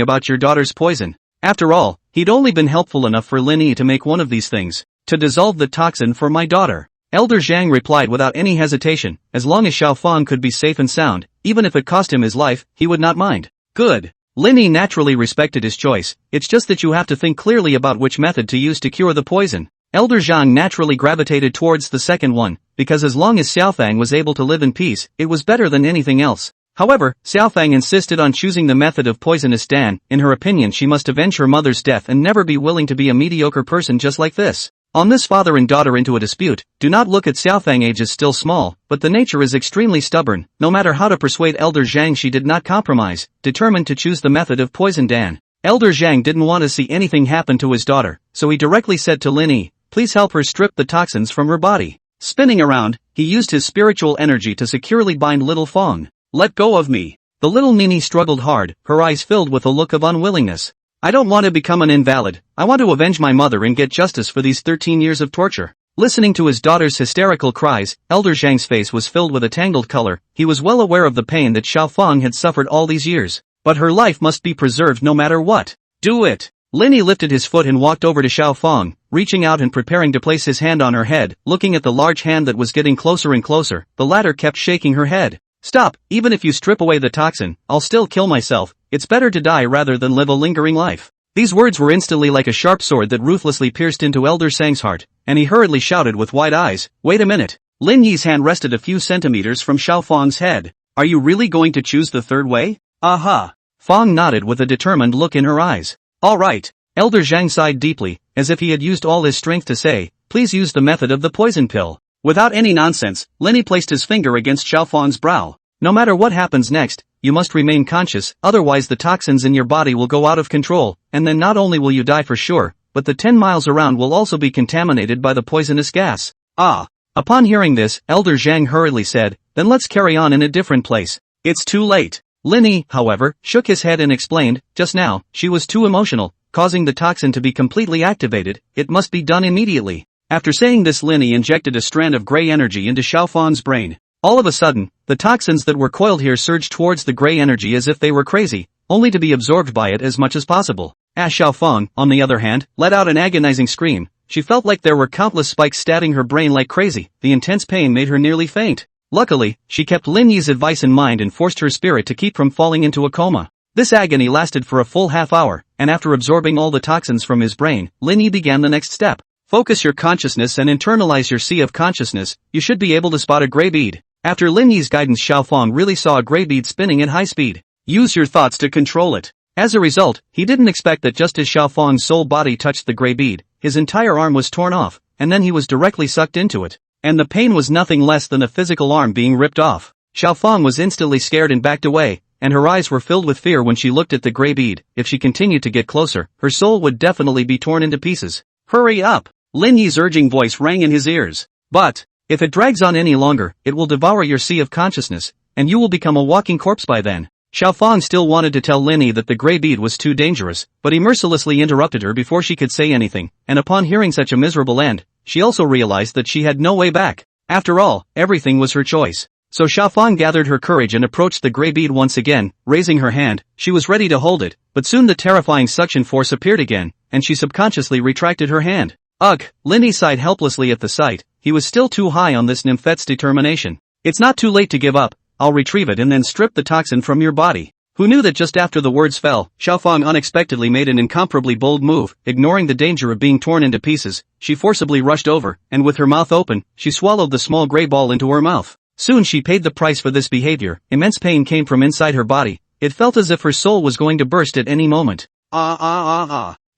S1: about your daughter's poison. After all, he'd only been helpful enough for Lin Yi to make one of these things, to dissolve the toxin for my daughter. Elder Zhang replied without any hesitation, as long as Xiaofang could be safe and sound, even if it cost him his life, he would not mind. Good. Lin Yi naturally respected his choice, it's just that you have to think clearly about which method to use to cure the poison. Elder Zhang naturally gravitated towards the second one, because as long as Xiaofang was able to live in peace, it was better than anything else. However, Xiaofang insisted on choosing the method of poisonous dan. In her opinion she must avenge her mother's death and never be willing to be a mediocre person just like this. On this father and daughter into a dispute, do not look at Xiaofang. Age is still small, but the nature is extremely stubborn. No matter how to persuade Elder Zhang she did not compromise, determined to choose the method of poison dan. Elder Zhang didn't want to see anything happen to his daughter, so he directly said to Lin Yi, please help her strip the toxins from her body. Spinning around, he used his spiritual energy to securely bind little Fong. Let go of me. The little Nini struggled hard, her eyes filled with a look of unwillingness. I don't want to become an invalid, I want to avenge my mother and get justice for these 13 years of torture. Listening to his daughter's hysterical cries, Elder Zhang's face was filled with a tangled color. He was well aware of the pain that Xiaofang had suffered all these years. But her life must be preserved no matter what. Do it! Lin Yi lifted his foot and walked over to Xiaofang, reaching out and preparing to place his hand on her head. Looking at the large hand that was getting closer and closer, the latter kept shaking her head. Stop, even if you strip away the toxin, I'll still kill myself. It's better to die rather than live a lingering life. These words were instantly like a sharp sword that ruthlessly pierced into Elder Zhang's heart, and he hurriedly shouted with wide eyes, wait a minute. Lin Yi's hand rested a few centimeters from Xiaofang's head. Are you really going to choose the third way? Aha! Fang nodded with a determined look in her eyes. All right. Elder Zhang sighed deeply, as if he had used all his strength to say, please use the method of the poison pill. Without any nonsense, Lin Yi placed his finger against Xiaofang's brow. No matter what happens next, you must remain conscious, otherwise the toxins in your body will go out of control, and then not only will you die for sure, but the 10 miles around will also be contaminated by the poisonous gas. Ah! Upon hearing this, Elder Zhang hurriedly said, then let's carry on in a different place. It's too late. Lin Yi, however, shook his head and explained, just now, she was too emotional, causing the toxin to be completely activated. It must be done immediately. After saying this, Lin Yi injected a strand of gray energy into Xiaofang's brain. All of a sudden, the toxins that were coiled here surged towards the gray energy as if they were crazy, only to be absorbed by it as much as possible. As Xiaofang, on the other hand, let out an agonizing scream. She felt like there were countless spikes stabbing her brain like crazy. The intense pain made her nearly faint. Luckily, she kept Lin Yi's advice in mind and forced her spirit to keep from falling into a coma. This agony lasted for a full half hour, and after absorbing all the toxins from his brain, Lin Yi began the next step. Focus your consciousness and internalize your sea of consciousness. You should be able to spot a gray bead. After Lin Yi's guidance, Xiaofang really saw a gray bead spinning at high speed. Use your thoughts to control it. As a result, he didn't expect that just as Xiaofang's soul body touched the gray bead, his entire arm was torn off, and then he was directly sucked into it. And the pain was nothing less than a physical arm being ripped off. Xiaofang was instantly scared and backed away, and her eyes were filled with fear when she looked at the gray bead. If she continued to get closer, her soul would definitely be torn into pieces. Hurry up! Lin Yi's urging voice rang in his ears. But, if it drags on any longer, it will devour your sea of consciousness, and you will become a walking corpse by then. Xiaofang still wanted to tell Lin Yi that the gray bead was too dangerous, but he mercilessly interrupted her before she could say anything, and upon hearing such a miserable end, she also realized that she had no way back. After all, everything was her choice. So Xiaofang gathered her courage and approached the gray bead once again. Raising her hand, she was ready to hold it, but soon the terrifying suction force appeared again, and she subconsciously retracted her hand. Ugh! Lin Yi sighed helplessly at the sight. He was still too high on this nymphet's determination. It's not too late to give up. I'll retrieve it and then strip the toxin from your body. Who knew that just after the words fell, Xiaofang unexpectedly made an incomparably bold move. Ignoring the danger of being torn into pieces, she forcibly rushed over, and with her mouth open, she swallowed the small gray ball into her mouth. Soon she paid the price for this behavior. Immense pain came from inside her body. It felt as if her soul was going to burst at any moment.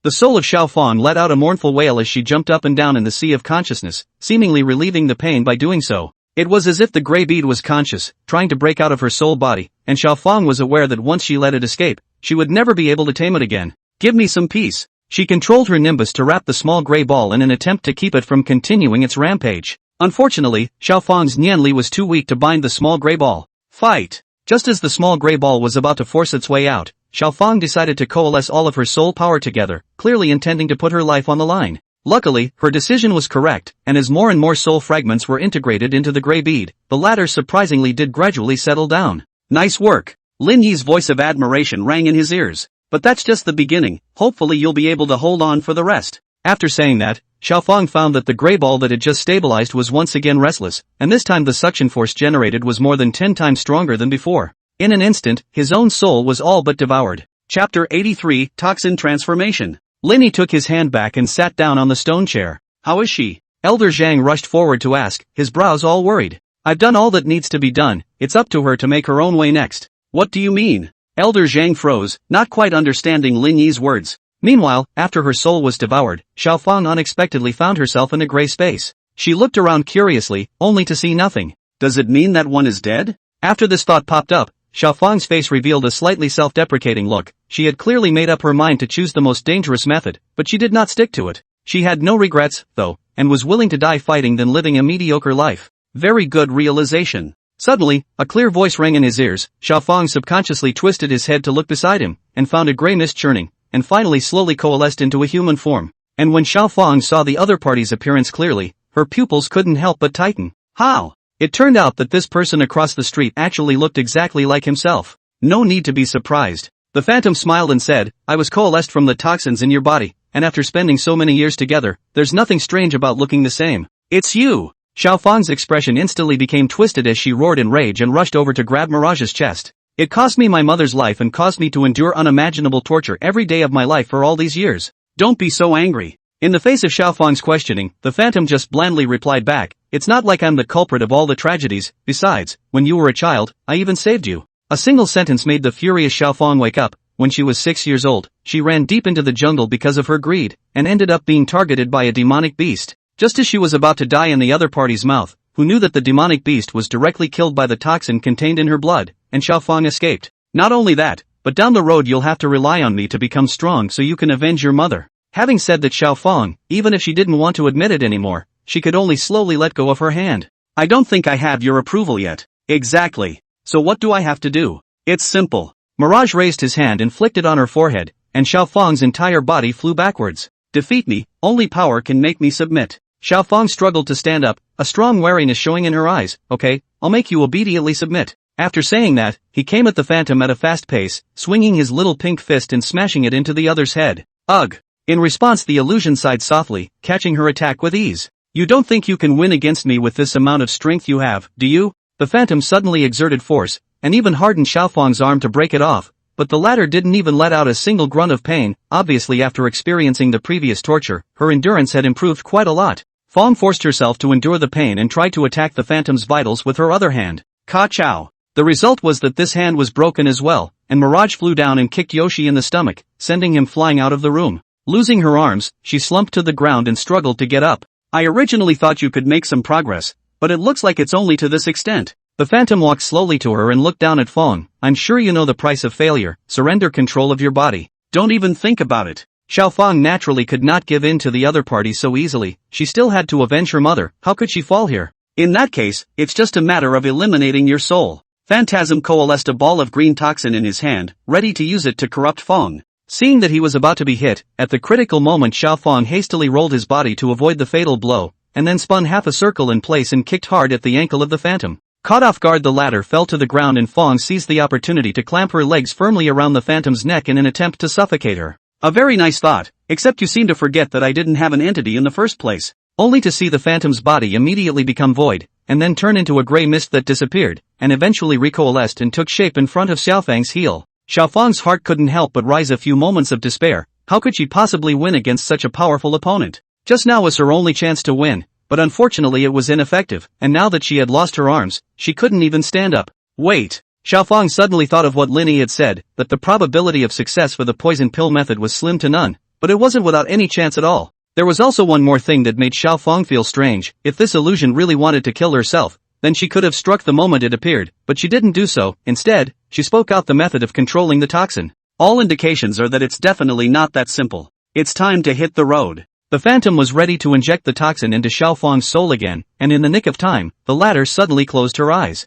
S1: The soul of Xiaofang let out a mournful wail as she jumped up and down in the sea of consciousness, seemingly relieving the pain by doing so. It was as if the gray bead was conscious, trying to break out of her soul body, and Xiaofang was aware that once she let it escape, she would never be able to tame it again. Give me some peace. She controlled her nimbus to wrap the small gray ball in an attempt to keep it from continuing its rampage. Unfortunately, Xiaofang's Nianli was too weak to bind the small gray ball. Fight! Just as the small gray ball was about to force its way out, Xiaofang decided to coalesce all of her soul power together, clearly intending to put her life on the line. Luckily, her decision was correct, and as more and more soul fragments were integrated into the gray bead, the latter surprisingly did gradually settle down. Nice work! Lin Yi's voice of admiration rang in his ears. But that's just the beginning. Hopefully you'll be able to hold on for the rest. After saying that, Xiaofang found that the gray ball that had just stabilized was once again restless, and this time the suction force generated was more than 10 times stronger than before. In an instant, his own soul was all but devoured. Chapter 83, Toxin Transformation. Lin Yi took his hand back and sat down on the stone chair. How is she? Elder Zhang rushed forward to ask, his brows all worried. I've done all that needs to be done, it's up to her to make her own way next. What do you mean? Elder Zhang froze, not quite understanding Lin Yi's words. Meanwhile, after her soul was devoured, Xiaofang unexpectedly found herself in a gray space. She looked around curiously, only to see nothing. Does it mean that one is dead? After this thought popped up, Xiaofang's face revealed a slightly self-deprecating look. She had clearly made up her mind to choose the most dangerous method, but she did not stick to it. She had no regrets, though, and was willing to die fighting than living a mediocre life. Very good realization. Suddenly, a clear voice rang in his ears. Xiaofang subconsciously twisted his head to look beside him, and found a grey mist churning, and finally slowly coalesced into a human form. And when Xiaofang saw the other party's appearance clearly, her pupils couldn't help but tighten. How? It turned out that this person across the street actually looked exactly like himself. No need to be surprised. The phantom smiled and said, I was coalesced from the toxins in your body, and after spending so many years together, there's nothing strange about looking the same. It's you! Xiaofang's expression instantly became twisted as she roared in rage and rushed over to grab Mirage's chest. It cost me my mother's life and caused me to endure unimaginable torture every day of my life for all these years. Don't be so angry. In the face of Xiaofang's questioning, the phantom just blandly replied back, it's not like I'm the culprit of all the tragedies, besides, when you were a child, I even saved you. A single sentence made the furious Xiaofang wake up. When she was 6 years old, she ran deep into the jungle because of her greed, and ended up being targeted by a demonic beast. Just as she was about to die in the other party's mouth, who knew that the demonic beast was directly killed by the toxin contained in her blood, and Xiaofang escaped. Not only that, but down the road you'll have to rely on me to become strong so you can avenge your mother. Having said that, Xiaofang, even if she didn't want to admit it anymore, she could only slowly let go of her hand. I don't think I have your approval yet. Exactly. So what do I have to do? It's simple. Mirage raised his hand and flicked it on her forehead, and Xiaofang's entire body flew backwards. Defeat me, only power can make me submit. Xiaofang struggled to stand up, a strong wariness showing in her eyes. Okay, I'll make you obediently submit. After saying that, he came at the phantom at a fast pace, swinging his little pink fist and smashing it into the other's head. Ugh! In response, the illusion sighed softly, catching her attack with ease. You don't think you can win against me with this amount of strength you have, do you? The phantom suddenly exerted force, and even hardened Xiaofang's arm to break it off, but the latter didn't even let out a single grunt of pain. Obviously, after experiencing the previous torture, her endurance had improved quite a lot. Fang forced herself to endure the pain and tried to attack the phantom's vitals with her other hand. Ka-chow! The result was that this hand was broken as well, and Mirage flew down and kicked Yoshi in the stomach, sending him flying out of the room. Losing her arms, she slumped to the ground and struggled to get up. I originally thought you could make some progress, but it looks like it's only to this extent. The phantom walked slowly to her and looked down at Fang. I'm sure you know the price of failure. Surrender control of your body. Don't even think about it. Xiaofang naturally could not give in to the other party so easily. She still had to avenge her mother. How could she fall here? In that case, it's just a matter of eliminating your soul. Phantasm coalesced a ball of green toxin in his hand, ready to use it to corrupt Fang. Seeing that he was about to be hit, at the critical moment Xiaofang hastily rolled his body to avoid the fatal blow, and then spun half a circle in place and kicked hard at the ankle of the phantom. Caught off guard, the latter fell to the ground and Fang seized the opportunity to clamp her legs firmly around the phantom's neck in an attempt to suffocate her. A very nice thought, except you seem to forget that I didn't have an entity in the first place. Only to see the phantom's body immediately become void, and then turn into a grey mist that disappeared, and eventually recoalesced and took shape in front of Xiaofang's heel. Xiaofang's heart couldn't help but rise a few moments of despair. How could she possibly win against such a powerful opponent? Just now was her only chance to win, but unfortunately it was ineffective, and now that she had lost her arms, she couldn't even stand up. Wait! Xiaofang suddenly thought of what Lin Yi had said, that the probability of success for the poison pill method was slim to none, but it wasn't without any chance at all. There was also one more thing that made Xiaofang feel strange. If this illusion really wanted to kill herself, then she could have struck the moment it appeared, but she didn't do so. Instead, she spoke out the method of controlling the toxin. All indications are that it's definitely not that simple. It's time to hit the road. The phantom was ready to inject the toxin into Xiaofang's soul again, and in the nick of time, the latter suddenly closed her eyes.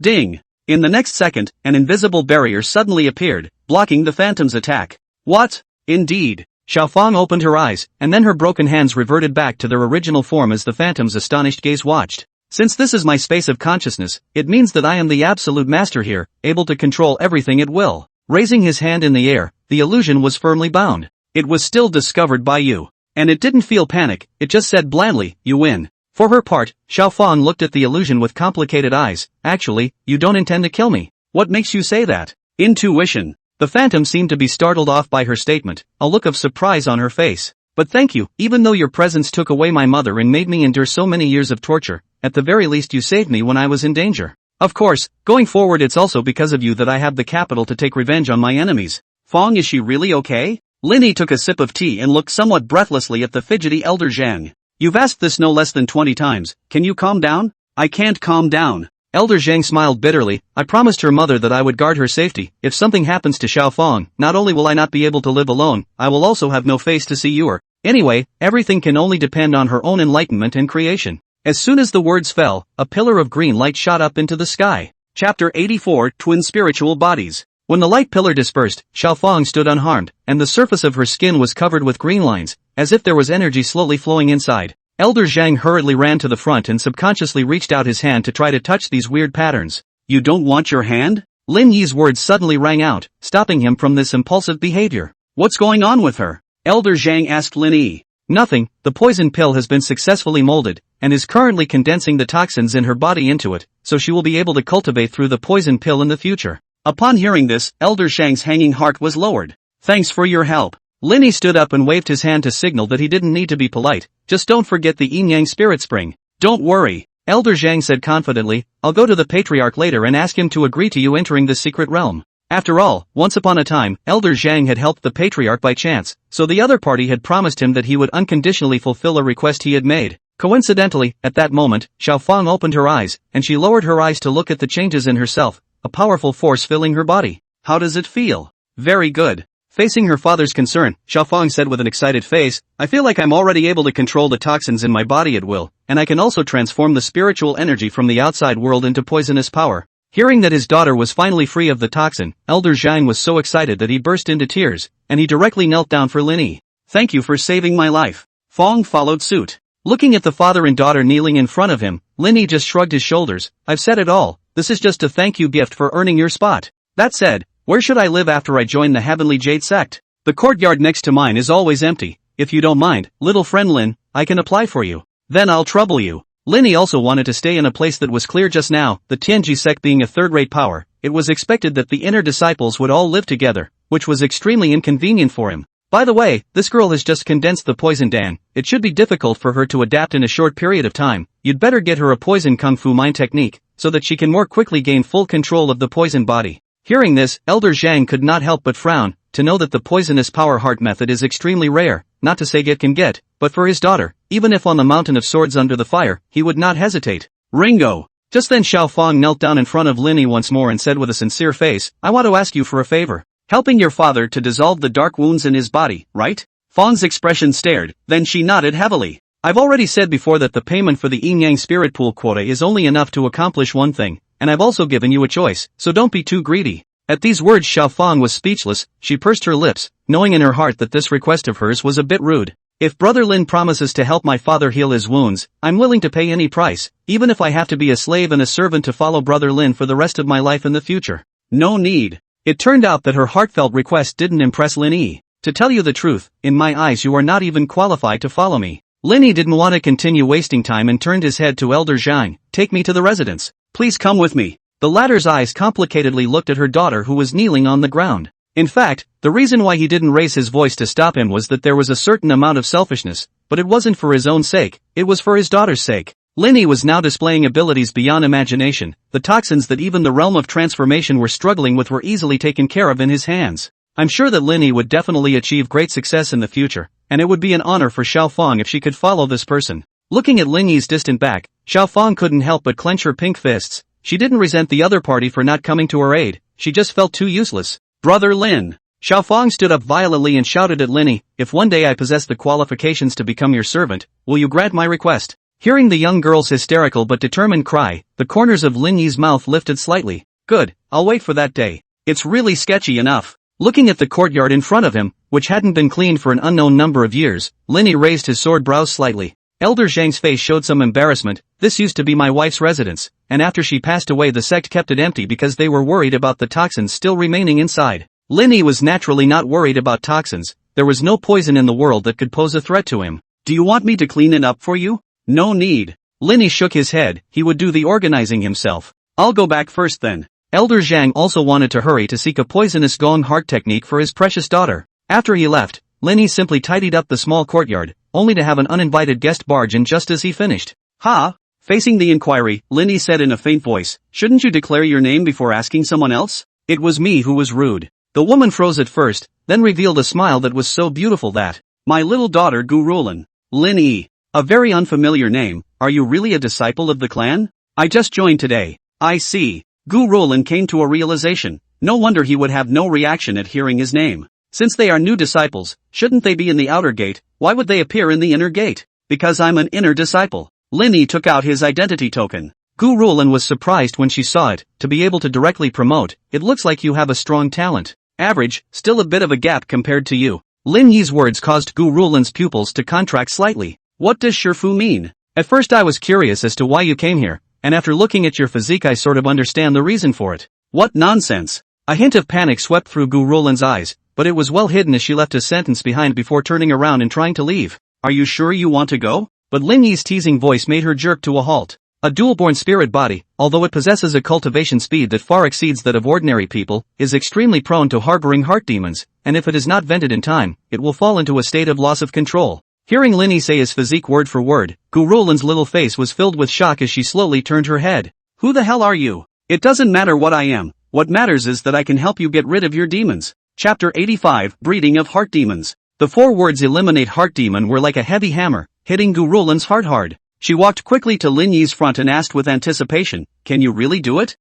S1: Ding! In the next second, an invisible barrier suddenly appeared, blocking the phantom's attack. What? Indeed. Xiaofang opened her eyes, and then her broken hands reverted back to their original form as the phantom's astonished gaze watched. Since this is my space of consciousness, it means that I am the absolute master here, able to control everything at will. Raising his hand in the air, the illusion was firmly bound. It was still discovered by you. And it didn't feel panic, it just said blandly, you win. For her part, Xiaofang looked at the illusion with complicated eyes. Actually, you don't intend to kill me. What makes you say that? Intuition. The phantom seemed to be startled off by her statement, a look of surprise on her face. But thank you, even though your presence took away my mother and made me endure so many years of torture, at the very least you saved me when I was in danger. Of course, going forward it's also because of you that I have the capital to take revenge on my enemies. Fang, is she really okay? Lin Yi took a sip of tea and looked somewhat breathlessly at the fidgety elder Zhang. You've asked this no less than 20 times, can you calm down? I can't calm down. Elder Zhang smiled bitterly. I promised her mother that I would guard her safety. If something happens to Xiaofang, not only will I not be able to live alone, I will also have no face to see you or. Anyway, everything can only depend on her own enlightenment and creation. As soon as the words fell, a pillar of green light shot up into the sky. Chapter 84, Twin Spiritual Bodies. When the light pillar dispersed, Xiaofang stood unharmed, and the surface of her skin was covered with green lines, as if there was energy slowly flowing inside. Elder Zhang hurriedly ran to the front and subconsciously reached out his hand to try to touch these weird patterns. You don't want your hand? Lin Yi's words suddenly rang out, stopping him from this impulsive behavior. What's going on with her? Elder Zhang asked Lin Yi. Nothing, the poison pill has been successfully molded, and is currently condensing the toxins in her body into it, so she will be able to cultivate through the poison pill in the future. Upon hearing this, Elder Zhang's hanging heart was lowered. Thanks for your help. Lin Yi stood up and waved his hand to signal that he didn't need to be polite, just don't forget the yin-yang spirit spring. Don't worry, Elder Zhang said confidently, I'll go to the Patriarch later and ask him to agree to you entering this secret realm. After all, once upon a time, Elder Zhang had helped the Patriarch by chance, so the other party had promised him that he would unconditionally fulfill a request he had made. Coincidentally, at that moment, Xiaofang opened her eyes, and she lowered her eyes to look at the changes in herself, a powerful force filling her body. How does it feel? Very good. Facing her father's concern, Xiaofang said with an excited face, I feel like I'm already able to control the toxins in my body at will, and I can also transform the spiritual energy from the outside world into poisonous power. Hearing that his daughter was finally free of the toxin, Elder Zhang was so excited that he burst into tears, and he directly knelt down for Lin Yi. Thank you for saving my life. Fong followed suit. Looking at the father and daughter kneeling in front of him, Lin Yi just shrugged his shoulders. I've said it all, this is just a thank you gift for earning your spot. That said, where should I live after I join the Heavenly Jade sect? The courtyard next to mine is always empty. If you don't mind, little friend Lin, I can apply for you. Then I'll trouble you. Lin Yi also wanted to stay in a place that was clear just now, the Tianji sect being a third-rate power. It was expected that the inner disciples would all live together, which was extremely inconvenient for him. By the way, this girl has just condensed the poison Dan. It should be difficult for her to adapt in a short period of time. You'd better get her a poison kung fu mind technique, so that she can more quickly gain full control of the poison body. Hearing this, Elder Zhang could not help but frown, to know that the poisonous power heart method is extremely rare, not to say can get, but for his daughter, even if on the mountain of swords under the fire, he would not hesitate. Ringo! Just then Xiaofang knelt down in front of Lin Yi once more and said with a sincere face, I want to ask you for a favor. Helping your father to dissolve the dark wounds in his body, right? Fang's expression stared, then she nodded heavily. I've already said before that the payment for the yin-yang spirit pool quota is only enough to accomplish one thing, and I've also given you a choice, so don't be too greedy. At these words Xiaofang was speechless. She pursed her lips, knowing in her heart that this request of hers was a bit rude. If Brother Lin promises to help my father heal his wounds, I'm willing to pay any price, even if I have to be a slave and a servant to follow Brother Lin for the rest of my life in the future. No need. It turned out that her heartfelt request didn't impress Lin Yi. To tell you the truth, in my eyes you are not even qualified to follow me. Lin Yi didn't want to continue wasting time and turned his head to Elder Zhang. Take me to the residence. Please come with me. The latter's eyes complicatedly looked at her daughter who was kneeling on the ground. In fact, the reason why he didn't raise his voice to stop him was that there was a certain amount of selfishness, but it wasn't for his own sake, it was for his daughter's sake. Lin Yi was now displaying abilities beyond imagination. The toxins that even the realm of transformation were struggling with were easily taken care of in his hands. I'm sure that Lin Yi would definitely achieve great success in the future, and it would be an honor for Xiaofang if she could follow this person. Looking at Lin Yi's distant back, Xiaofang couldn't help but clench her pink fists. She didn't resent the other party for not coming to her aid, she just felt too useless. Brother Lin! Xiaofang stood up violently and shouted at Lin Yi, if one day I possess the qualifications to become your servant, will you grant my request? Hearing the young girl's hysterical but determined cry, the corners of Lin Yi's mouth lifted slightly. Good, I'll wait for that day. It's really sketchy enough. Looking at the courtyard in front of him, which hadn't been cleaned for an unknown number of years, Lin Yi raised his sword brows slightly. Elder Zhang's face showed some embarrassment. This used to be my wife's residence, and after she passed away the sect kept it empty because they were worried about the toxins still remaining inside. Lin Yi was naturally not worried about toxins. There was no poison in the world that could pose a threat to him. Do you want me to clean it up for you? No need. Lin Yi shook his head. He would do the organizing himself. I'll go back first then. Elder Zhang also wanted to hurry to seek a poisonous gong heart technique for his precious daughter. After he left, Lin Yi simply tidied up the small courtyard, only to have an uninvited guest barge in just as he finished. Ha! Facing the inquiry, Lin Yi said in a faint voice, shouldn't you declare your name before asking someone else? It was me who was rude. The woman froze at first, then revealed a smile that was so beautiful that, my little daughter Gurulin. Lin Yi. A very unfamiliar name. Are you really a disciple of the clan? I just joined today. I see. Gurulin came to a realization. No wonder he would have no reaction at hearing his name. Since they are new disciples, shouldn't they be in the outer gate? Why would they appear in the inner gate? Because I'm an inner disciple. Lin Yi took out his identity token. Gu Rulan was surprised when she saw it. To be able to directly promote, it looks like you have a strong talent. Average, still a bit of a gap compared to you. Lin Yi's words caused Gu Rulan's pupils to contract slightly. What does Shifu mean? At first I was curious as to why you came here, and after looking at your physique I sort of understand the reason for it. What nonsense! A hint of panic swept through Gu Rulan's eyes, but it was well hidden as she left a sentence behind before turning around and trying to leave. Are you sure you want to go? But Lin Yi's teasing voice made her jerk to a halt. A dual-born spirit body, although it possesses a cultivation speed that far exceeds that of ordinary people, is extremely prone to harboring heart demons, and if it is not vented in time, it will fall into a state of loss of control. Hearing Lin Yi say his physique word for word, Gu Rulan's little face was filled with shock as she slowly turned her head. Who the hell are you? It doesn't matter what I am, what matters is that I can help you get rid of your demons. Chapter 85, Breeding of Heart Demons. The 4 words eliminate heart demon were like a heavy hammer, hitting Gu Rulan's heart hard. She walked quickly to Lin Yi's front and asked with anticipation, can you really do it?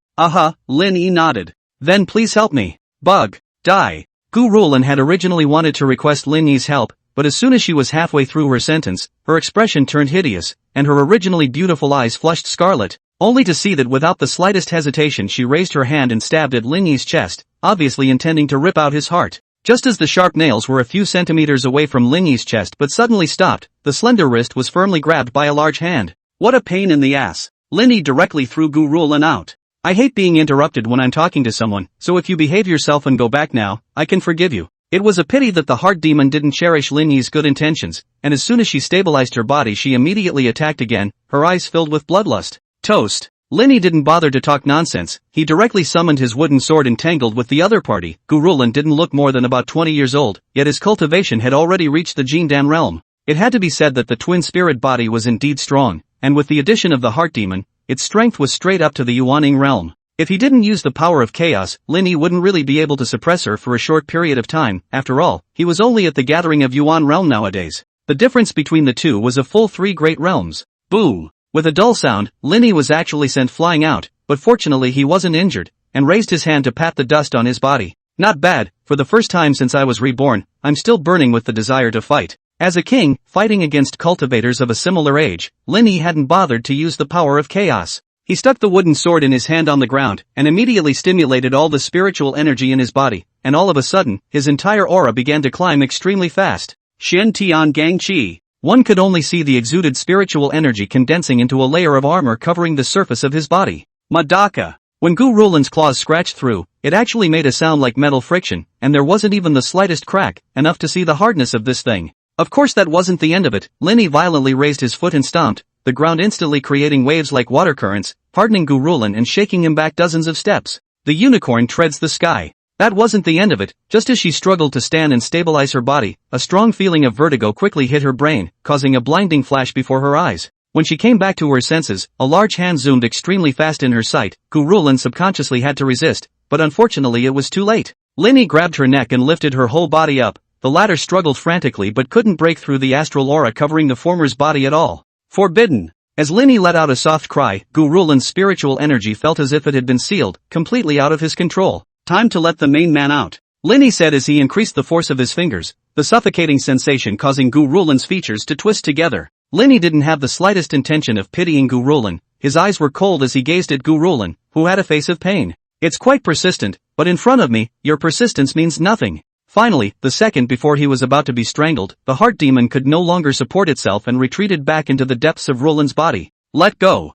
S1: Lin Yi nodded. Then please help me. Bug. Die. Gu Rulan had originally wanted to request Lin Yi's help, but as soon as she was halfway through her sentence, her expression turned hideous, and her originally beautiful eyes flushed scarlet, only to see that without the slightest hesitation she raised her hand and stabbed at Lin Yi's chest, obviously intending to rip out his heart. Just as the sharp nails were a few centimeters away from Lin Yi's chest but suddenly stopped, the slender wrist was firmly grabbed by a large hand. What a pain in the ass. Lin Yi directly threw Gu Rulan out. I hate being interrupted when I'm talking to someone, so if you behave yourself and go back now, I can forgive you. It was a pity that the heart demon didn't cherish Lin Yi's good intentions, and as soon as she stabilized her body she immediately attacked again, her eyes filled with bloodlust. Toast. Lin Yi didn't bother to talk nonsense, he directly summoned his wooden sword and tangled with the other party. Gu Rulan didn't look more than about 20 years old, yet his cultivation had already reached the Jindan realm. It had to be said that the twin spirit body was indeed strong, and with the addition of the heart demon, its strength was straight up to the Yuaning realm. If he didn't use the power of chaos, Lin Yi wouldn't really be able to suppress her for a short period of time. After all, he was only at the gathering of Yuan realm nowadays. The difference between the two was a full 3 great realms. Boom! With a dull sound, Lin Yi was actually sent flying out, but fortunately he wasn't injured, and raised his hand to pat the dust on his body. Not bad, for the first time since I was reborn, I'm still burning with the desire to fight. As a king, fighting against cultivators of a similar age, Lin Yi hadn't bothered to use the power of chaos. He stuck the wooden sword in his hand on the ground, and immediately stimulated all the spiritual energy in his body, and all of a sudden, his entire aura began to climb extremely fast. Shen Tian Gang Qi. One could only see the exuded spiritual energy condensing into a layer of armor covering the surface of his body. Madaka. When Gu Rulan's claws scratched through, it actually made a sound like metal friction, and there wasn't even the slightest crack, enough to see the hardness of this thing. Of course that wasn't the end of it. Lin Yi violently raised his foot and stomped, the ground instantly creating waves like water currents, hardening Gu Rulan and shaking him back dozens of steps. The unicorn treads the sky. That wasn't the end of it. Just as she struggled to stand and stabilize her body, a strong feeling of vertigo quickly hit her brain, causing a blinding flash before her eyes. When she came back to her senses, a large hand zoomed extremely fast in her sight. Gu Rulan subconsciously had to resist, but unfortunately it was too late. Lin Yi grabbed her neck and lifted her whole body up. The latter struggled frantically but couldn't break through the astral aura covering the former's body at all. Forbidden! As Lin Yi let out a soft cry, Gu Rulan's spiritual energy felt as if it had been sealed, completely out of his control. Time to let the main man out, Lin Yi said as he increased the force of his fingers, the suffocating sensation causing Gu Rulan's features to twist together. Lin Yi didn't have the slightest intention of pitying Gu Rulan. His eyes were cold as he gazed at Gu Rulan, who had a face of pain. It's quite persistent, but in front of me, your persistence means nothing. Finally, the second before he was about to be strangled, the heart demon could no longer support itself and retreated back into the depths of Rulan's body. Let go.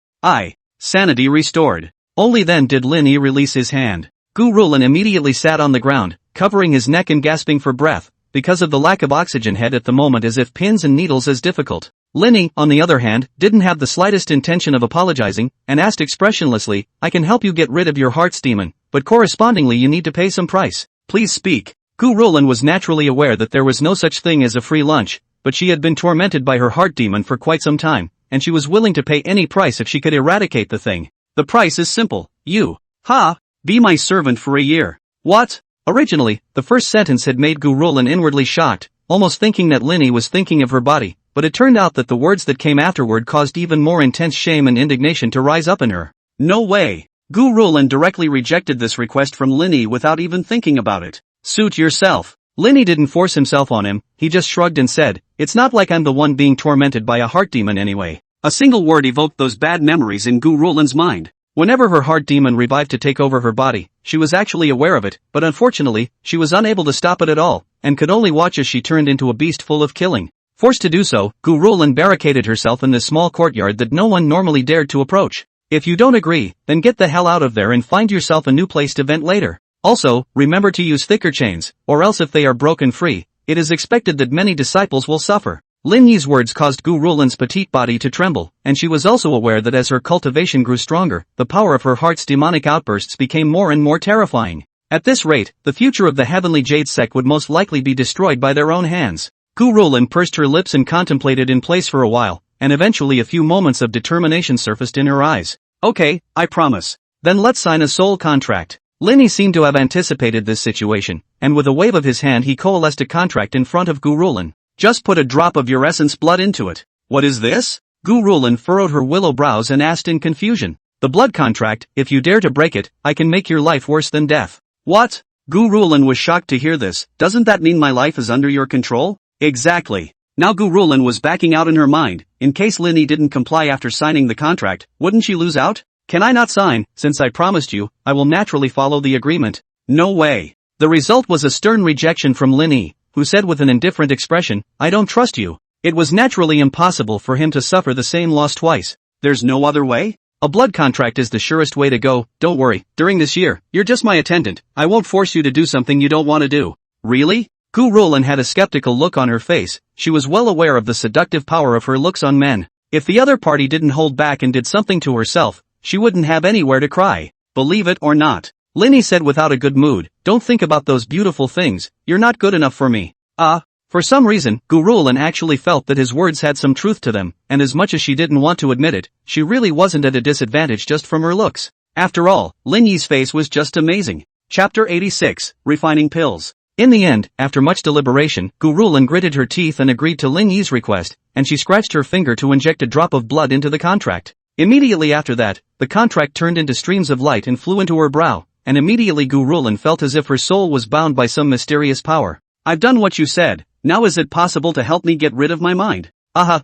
S1: Sanity restored. Only then did Lin Yi release his hand. Gu Rulan immediately sat on the ground, covering his neck and gasping for breath, because of the lack of oxygen had at the moment as if pins and needles as difficult. Lin Yi, on the other hand, didn't have the slightest intention of apologizing, and asked expressionlessly, I can help you get rid of your heart's demon, but correspondingly you need to pay some price. Please speak. Gu Rulan was naturally aware that there was no such thing as a free lunch, but she had been tormented by her heart demon for quite some time, and she was willing to pay any price if she could eradicate the thing. The price is simple. You. Be my servant for a year. What? Originally, the first sentence had made Gu Rulan inwardly shocked, almost thinking that Lin Yi was thinking of her body, but it turned out that the words that came afterward caused even more intense shame and indignation to rise up in her. No way. Gu Rulan directly rejected this request from Lin Yi without even thinking about it. Suit yourself. Lin Yi didn't force himself on him, he just shrugged and said, it's not like I'm the one being tormented by a heart demon anyway. A single word evoked those bad memories in Gu Rulan's mind. Whenever her heart demon revived to take over her body, she was actually aware of it, but unfortunately, she was unable to stop it at all, and could only watch as she turned into a beast full of killing. Forced to do so, Gu Rulan barricaded herself in this small courtyard that no one normally dared to approach. If you don't agree, then get the hell out of there and find yourself a new place to vent later. Also, remember to use thicker chains, or else if they are broken free, it is expected that many disciples will suffer. Lin Yi's words caused Gu Rulan's petite body to tremble, and she was also aware that as her cultivation grew stronger, the power of her heart's demonic outbursts became more and more terrifying. At this rate, the future of the Heavenly Jade sect would most likely be destroyed by their own hands. Gu Rulan pursed her lips and contemplated in place for a while, and eventually a few moments of determination surfaced in her eyes. Okay, I promise. Then let's sign a soul contract. Lin Yi seemed to have anticipated this situation, and with a wave of his hand he coalesced a contract in front of Gu Rulan. Just put a drop of your essence blood into it. What is this? Gu Rulan furrowed her willow brows and asked in confusion. The blood contract, if you dare to break it, I can make your life worse than death. What? Gu Rulan was shocked to hear this. Doesn't that mean my life is under your control? Exactly. Now Gu Rulan was backing out in her mind. In case Lin Yi didn't comply after signing the contract, wouldn't she lose out? Can I not sign? Since I promised you, I will naturally follow the agreement. No way. The result was a stern rejection from Lin Yi, who said with an indifferent expression, I don't trust you. It was naturally impossible for him to suffer the same loss twice. There's no other way? A blood contract is the surest way to go. Don't worry, during this year, you're just my attendant. I won't force you to do something you don't want to do. Really? Gu Rulan had a skeptical look on her face. She was well aware of the seductive power of her looks on men. If the other party didn't hold back and did something to herself, she wouldn't have anywhere to cry. Believe it or not. Lin Yi said without a good mood, don't think about those beautiful things, you're not good enough for me. For some reason, Gu Rulan actually felt that his words had some truth to them, and as much as she didn't want to admit it, she really wasn't at a disadvantage just from her looks. After all, Lin Yi's face was just amazing. Chapter 86, Refining Pills. In the end, after much deliberation, Gu Rulan gritted her teeth and agreed to Lin Yi's request, and she scratched her finger to inject a drop of blood into the contract. Immediately after that, the contract turned into streams of light and flew into her brow, and immediately Gu Rulan felt as if her soul was bound by some mysterious power. I've done what you said, now is it possible to help me get rid of my mind?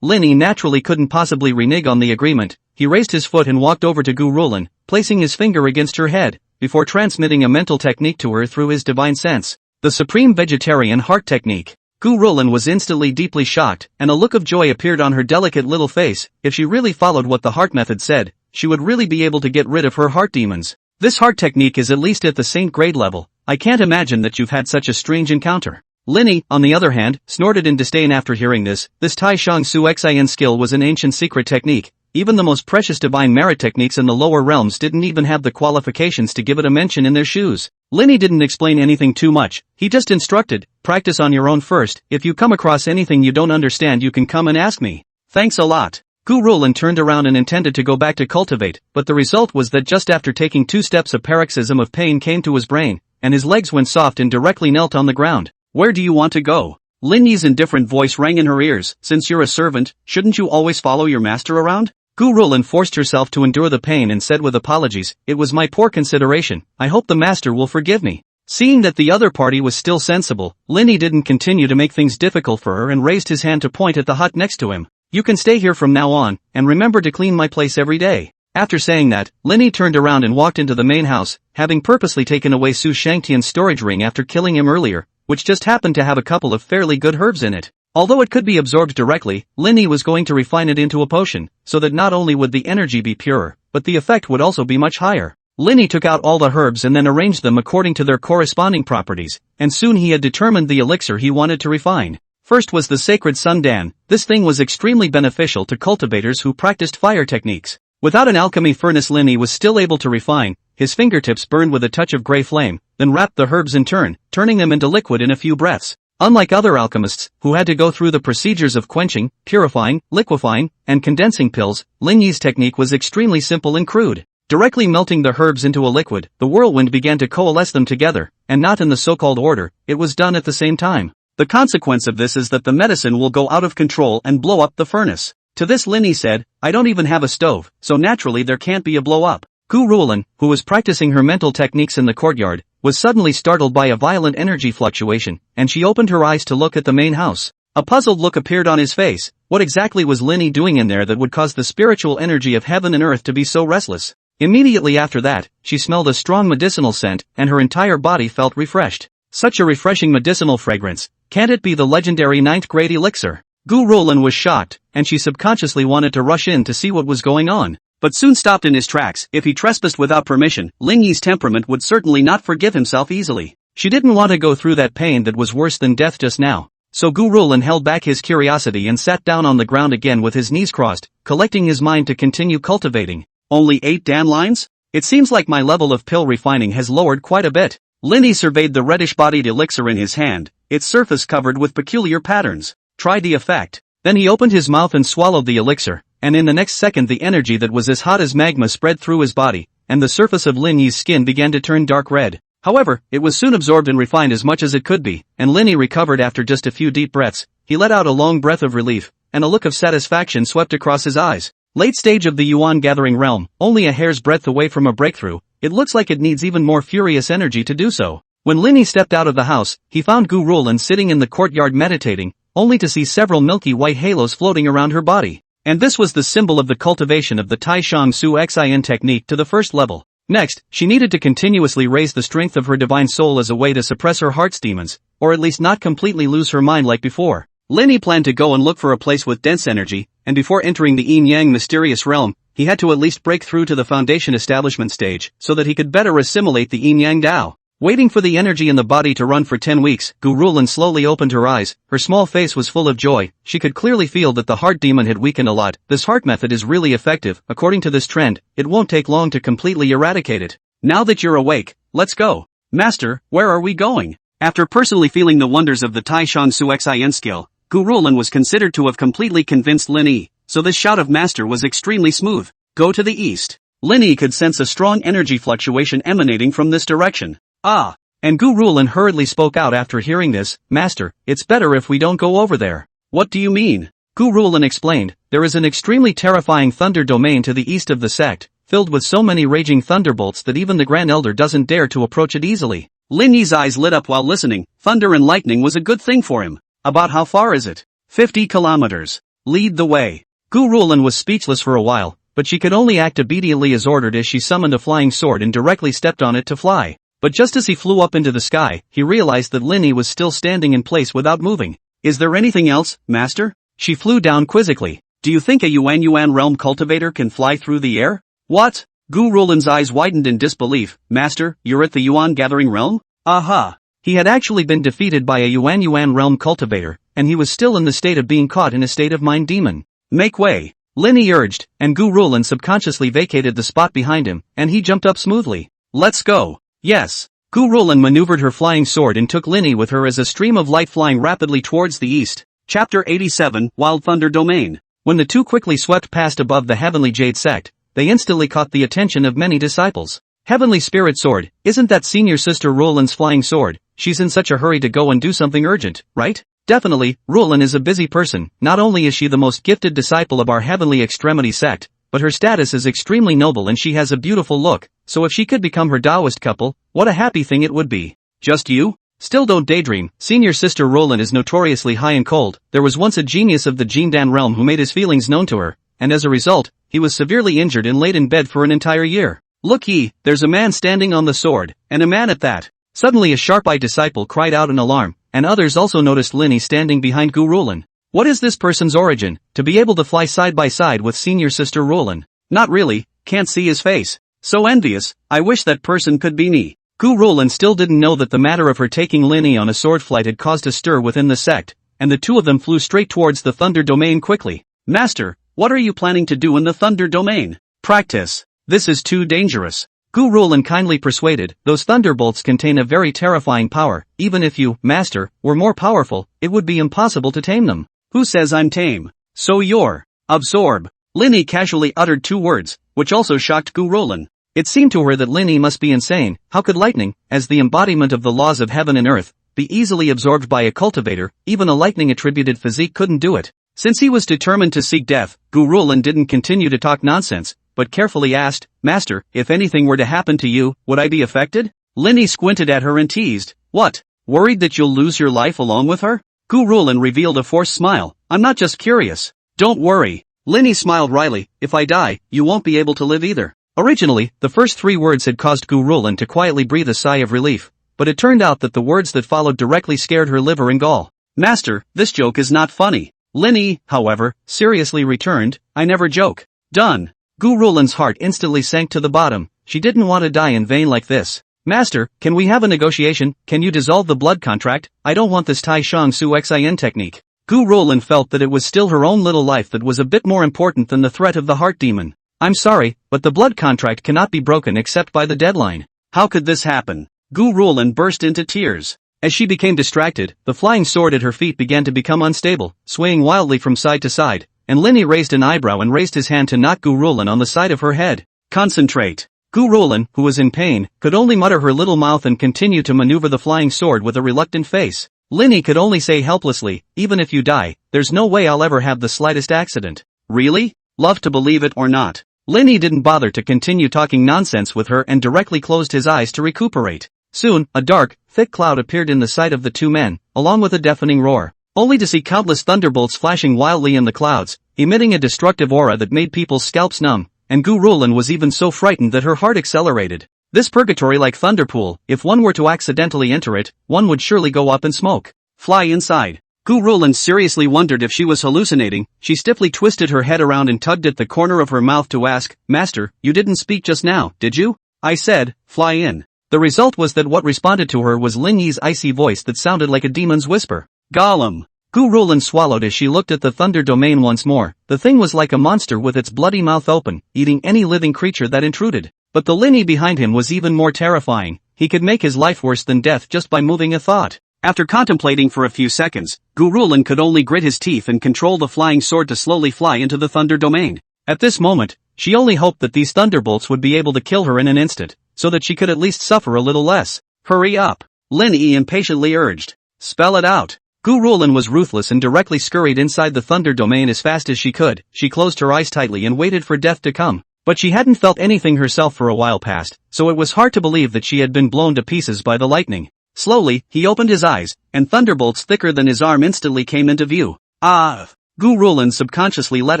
S1: Lin Yi naturally couldn't possibly renege on the agreement. He raised his foot and walked over to Gu Rulan, placing his finger against her head, before transmitting a mental technique to her through his divine sense. The Supreme Vegetarian Heart Technique. Gu Rulan was instantly deeply shocked, and a look of joy appeared on her delicate little face. If she really followed what the heart method said, she would really be able to get rid of her heart demons. This heart technique is at least at the saint grade level. I can't imagine that you've had such a strange encounter. Lin Yi, on the other hand, snorted in disdain after hearing this. This Tai Shang Su Xin skill was an ancient secret technique. Even the most precious divine merit techniques in the lower realms didn't even have the qualifications to give it a mention in their shoes. Lin Yi didn't explain anything too much. He just instructed, practice on your own first. If you come across anything you don't understand you can come and ask me. Thanks a lot. Gu Rulan turned around and intended to go back to cultivate, but the result was that just after taking 2 steps a paroxysm of pain came to his brain, and his legs went soft and directly knelt on the ground. Where do you want to go? Lin Yi's indifferent voice rang in her ears. Since you're a servant, shouldn't you always follow your master around? Gu Rulan forced herself to endure the pain and said with apologies, it was my poor consideration, I hope the master will forgive me. Seeing that the other party was still sensible, Lin Yi didn't continue to make things difficult for her and raised his hand to point at the hut next to him. You can stay here from now on, and remember to clean my place every day. After saying that, Lin Yi turned around and walked into the main house, having purposely taken away Su Shangtian's storage ring after killing him earlier, which just happened to have a couple of fairly good herbs in it. Although it could be absorbed directly, Lin Yi was going to refine it into a potion, so that not only would the energy be purer, but the effect would also be much higher. Lin Yi took out all the herbs and then arranged them according to their corresponding properties, and soon he had determined the elixir he wanted to refine. First was the sacred sundan. This thing was extremely beneficial to cultivators who practiced fire techniques. Without an alchemy furnace Lin Yi was still able to refine, his fingertips burned with a touch of gray flame, then wrapped the herbs in turn, turning them into liquid in a few breaths. Unlike other alchemists, who had to go through the procedures of quenching, purifying, liquefying, and condensing pills, Lin Yi's technique was extremely simple and crude. Directly melting the herbs into a liquid, the whirlwind began to coalesce them together, and not in the so-called order, it was done at the same time. The consequence of this is that the medicine will go out of control and blow up the furnace. To this Lin Yi said, I don't even have a stove, so naturally there can't be a blow-up. Gu Rulan, who was practicing her mental techniques in the courtyard, was suddenly startled by a violent energy fluctuation, and she opened her eyes to look at the main house. A puzzled look appeared on his face. What exactly was Lin Yi doing in there that would cause the spiritual energy of heaven and earth to be so restless? Immediately after that, she smelled a strong medicinal scent, and her entire body felt refreshed. Such a refreshing medicinal fragrance, can't it be the legendary 9th grade elixir? Gu Ruolin was shocked, and she subconsciously wanted to rush in to see what was going on, but soon stopped in his tracks. If he trespassed without permission, Lin Yi's temperament would certainly not forgive himself easily. She didn't want to go through that pain that was worse than death just now. So Gu Ruolin held back his curiosity and sat down on the ground again with his knees crossed, collecting his mind to continue cultivating. Only 8 dandelions? It seems like my level of pill refining has lowered quite a bit. Lin Yi surveyed the reddish-bodied elixir in his hand, its surface covered with peculiar patterns. Tried the effect. Then he opened his mouth and swallowed the elixir, and in the next second the energy that was as hot as magma spread through his body, and the surface of Lin Yi's skin began to turn dark red. However, it was soon absorbed and refined as much as it could be, and Lin Yi recovered after just a few deep breaths. He let out a long breath of relief, and a look of satisfaction swept across his eyes. Late stage of the Yuan gathering realm, only a hair's breadth away from a breakthrough. It looks like it needs even more furious energy to do so. When Lin Yi stepped out of the house, he found Gu Ruolin sitting in the courtyard meditating, only to see several milky white halos floating around her body. And this was the symbol of the cultivation of the Tai Shang Su Xin technique to the first level. Next, she needed to continuously raise the strength of her divine soul as a way to suppress her heart's demons, or at least not completely lose her mind like before. Lin Yi planned to go and look for a place with dense energy, and before entering the Yin-Yang mysterious realm, he had to at least break through to the foundation establishment stage, so that he could better assimilate the Yin-Yang Dao. Waiting for the energy in the body to run for 10 weeks, Gu Ruolin slowly opened her eyes. Her small face was full of joy. She could clearly feel that the heart demon had weakened a lot. This heart method is really effective. According to this trend, it won't take long to completely eradicate it. Now that you're awake, let's go. Master, where are we going? After personally feeling the wonders of the Tai Shang Su Xin skill, Gu Ruolin was considered to have completely convinced Lin Yi, so this shout of master was extremely smooth. Go to the east. Lin Yi could sense a strong energy fluctuation emanating from this direction. Ah! And Gu Ruolin hurriedly spoke out after hearing this, Master, it's better if we don't go over there. What do you mean? Gu Ruolin explained, there is an extremely terrifying thunder domain to the east of the sect, filled with so many raging thunderbolts that even the Grand Elder doesn't dare to approach it easily. Lin Yi's eyes lit up while listening. Thunder and lightning was a good thing for him. About how far is it? 50 kilometers. Lead the way. Gu Ruolin was speechless for a while, but she could only act obediently as ordered as she summoned a flying sword and directly stepped on it to fly. But just as he flew up into the sky, he realized that Lin Yi was still standing in place without moving. Is there anything else, Master? She flew down quizzically. Do you think a Yuan realm cultivator can fly through the air? What? Gu Ruolin's eyes widened in disbelief. Master, you're at the Yuan gathering realm? Aha! He had actually been defeated by a Yuan realm cultivator, and he was still in the state of being caught in a state of mind demon. Make way! Lin Yi urged, and Gu Ruolin subconsciously vacated the spot behind him, and he jumped up smoothly. Let's go! Yes. Gu Ruolin maneuvered her flying sword and took Lin Yi with her as a stream of light flying rapidly towards the east. Chapter 87, Wild Thunder Domain. When the two quickly swept past above the Heavenly Jade Sect, they instantly caught the attention of many disciples. Heavenly Spirit Sword, isn't that Senior Sister Ruolin's flying sword? She's in such a hurry to go and do something urgent, right? Definitely, Ruolin is a busy person. Not only is she the most gifted disciple of our Heavenly Extremity sect, but her status is extremely noble and she has a beautiful look, so if she could become her Taoist couple, what a happy thing it would be. Just you? Still don't daydream. Senior Sister Ruolin is notoriously high and cold. There was once a genius of the Jindan realm who made his feelings known to her, and as a result, he was severely injured and laid in bed for an entire year. Look there's a man standing on the sword, and a man at that. Suddenly a sharp-eyed disciple cried out in alarm, and others also noticed Lin Yi standing behind Gu Ruolin. What is this person's origin, to be able to fly side by side with Senior Sister Ruolin? Not really, can't see his face. So envious, I wish that person could be me. Gu Ruolin still didn't know that the matter of her taking Lin Yi on a sword flight had caused a stir within the sect, and the two of them flew straight towards the Thunder Domain quickly. Master, what are you planning to do in the Thunder Domain? Practice. This is too dangerous. Gu Ruolin kindly persuaded, those thunderbolts contain a very terrifying power. Even if you, Master, were more powerful, it would be impossible to tame them. Who says I'm tame? So you're. Absorb. Lin Yi casually uttered 2 words, which also shocked Gu Ruolin. It seemed to her that Lin Yi must be insane. How could lightning, as the embodiment of the laws of heaven and earth, be easily absorbed by a cultivator? Even a lightning-attributed physique couldn't do it. Since he was determined to seek death, Gu Ruolin didn't continue to talk nonsense, but carefully asked, Master, if anything were to happen to you, would I be affected? Lin Yi squinted at her and teased, what? Worried that you'll lose your life along with her? Gu Ruolin revealed a forced smile. I'm not just curious. Don't worry. Lin Yi smiled wryly, if I die, you won't be able to live either. Originally, the first 3 words had caused Gu Rulin to quietly breathe a sigh of relief, but it turned out that the words that followed directly scared her liver and gall. Master, this joke is not funny. Lin Yi, however, seriously returned, I never joke. Done. Gu Rulin's heart instantly sank to the bottom, she didn't want to die in vain like this. Master, can we have a negotiation? Can you dissolve the blood contract? I don't want this Tai Shang Su Xin technique. Gu Rulin felt that it was still her own little life that was a bit more important than the threat of the heart demon. I'm sorry, but the blood contract cannot be broken except by the deadline. How could this happen? Gu Rulin burst into tears. As she became distracted, the flying sword at her feet began to become unstable, swaying wildly from side to side, and Lin Yi raised an eyebrow and raised his hand to knock Gu Rulin on the side of her head. Concentrate. Gu Rulin, who was in pain, could only mutter her little mouth and continue to maneuver the flying sword with a reluctant face. Lin Yi could only say helplessly, even if you die, there's no way I'll ever have the slightest accident. Really? Love to believe it or not. Lin Yi didn't bother to continue talking nonsense with her and directly closed his eyes to recuperate. Soon, a dark, thick cloud appeared in the sight of the 2 men, along with a deafening roar, only to see countless thunderbolts flashing wildly in the clouds, emitting a destructive aura that made people's scalps numb, and Gu Rulin was even so frightened that her heart accelerated. This purgatory-like thunderpool, if one were to accidentally enter it, one would surely go up in smoke. Fly inside. Gu Rulin seriously wondered if she was hallucinating. She stiffly twisted her head around and tugged at the corner of her mouth to ask, Master, you didn't speak just now, did you? I said, fly in. The result was that what responded to her was Lin Yi's icy voice that sounded like a demon's whisper. Gollum. Gu Rulin swallowed as she looked at the thunder domain once more. The thing was like a monster with its bloody mouth open, eating any living creature that intruded. But the Lin Yi behind him was even more terrifying. He could make his life worse than death just by moving a thought. After contemplating for a few seconds, Gu Rulin could only grit his teeth and control the flying sword to slowly fly into the thunder domain. At this moment, she only hoped that these thunderbolts would be able to kill her in an instant, so that she could at least suffer a little less. Hurry up! Lin Yi impatiently urged. Spell it out. Gu Rulin was ruthless and directly scurried inside the thunder domain as fast as she could. She closed her eyes tightly and waited for death to come. But she hadn't felt anything herself for a while past, so it was hard to believe that she had been blown to pieces by the lightning. Slowly, he opened his eyes, and thunderbolts thicker than his arm instantly came into view. Ah! Gu Rulin subconsciously let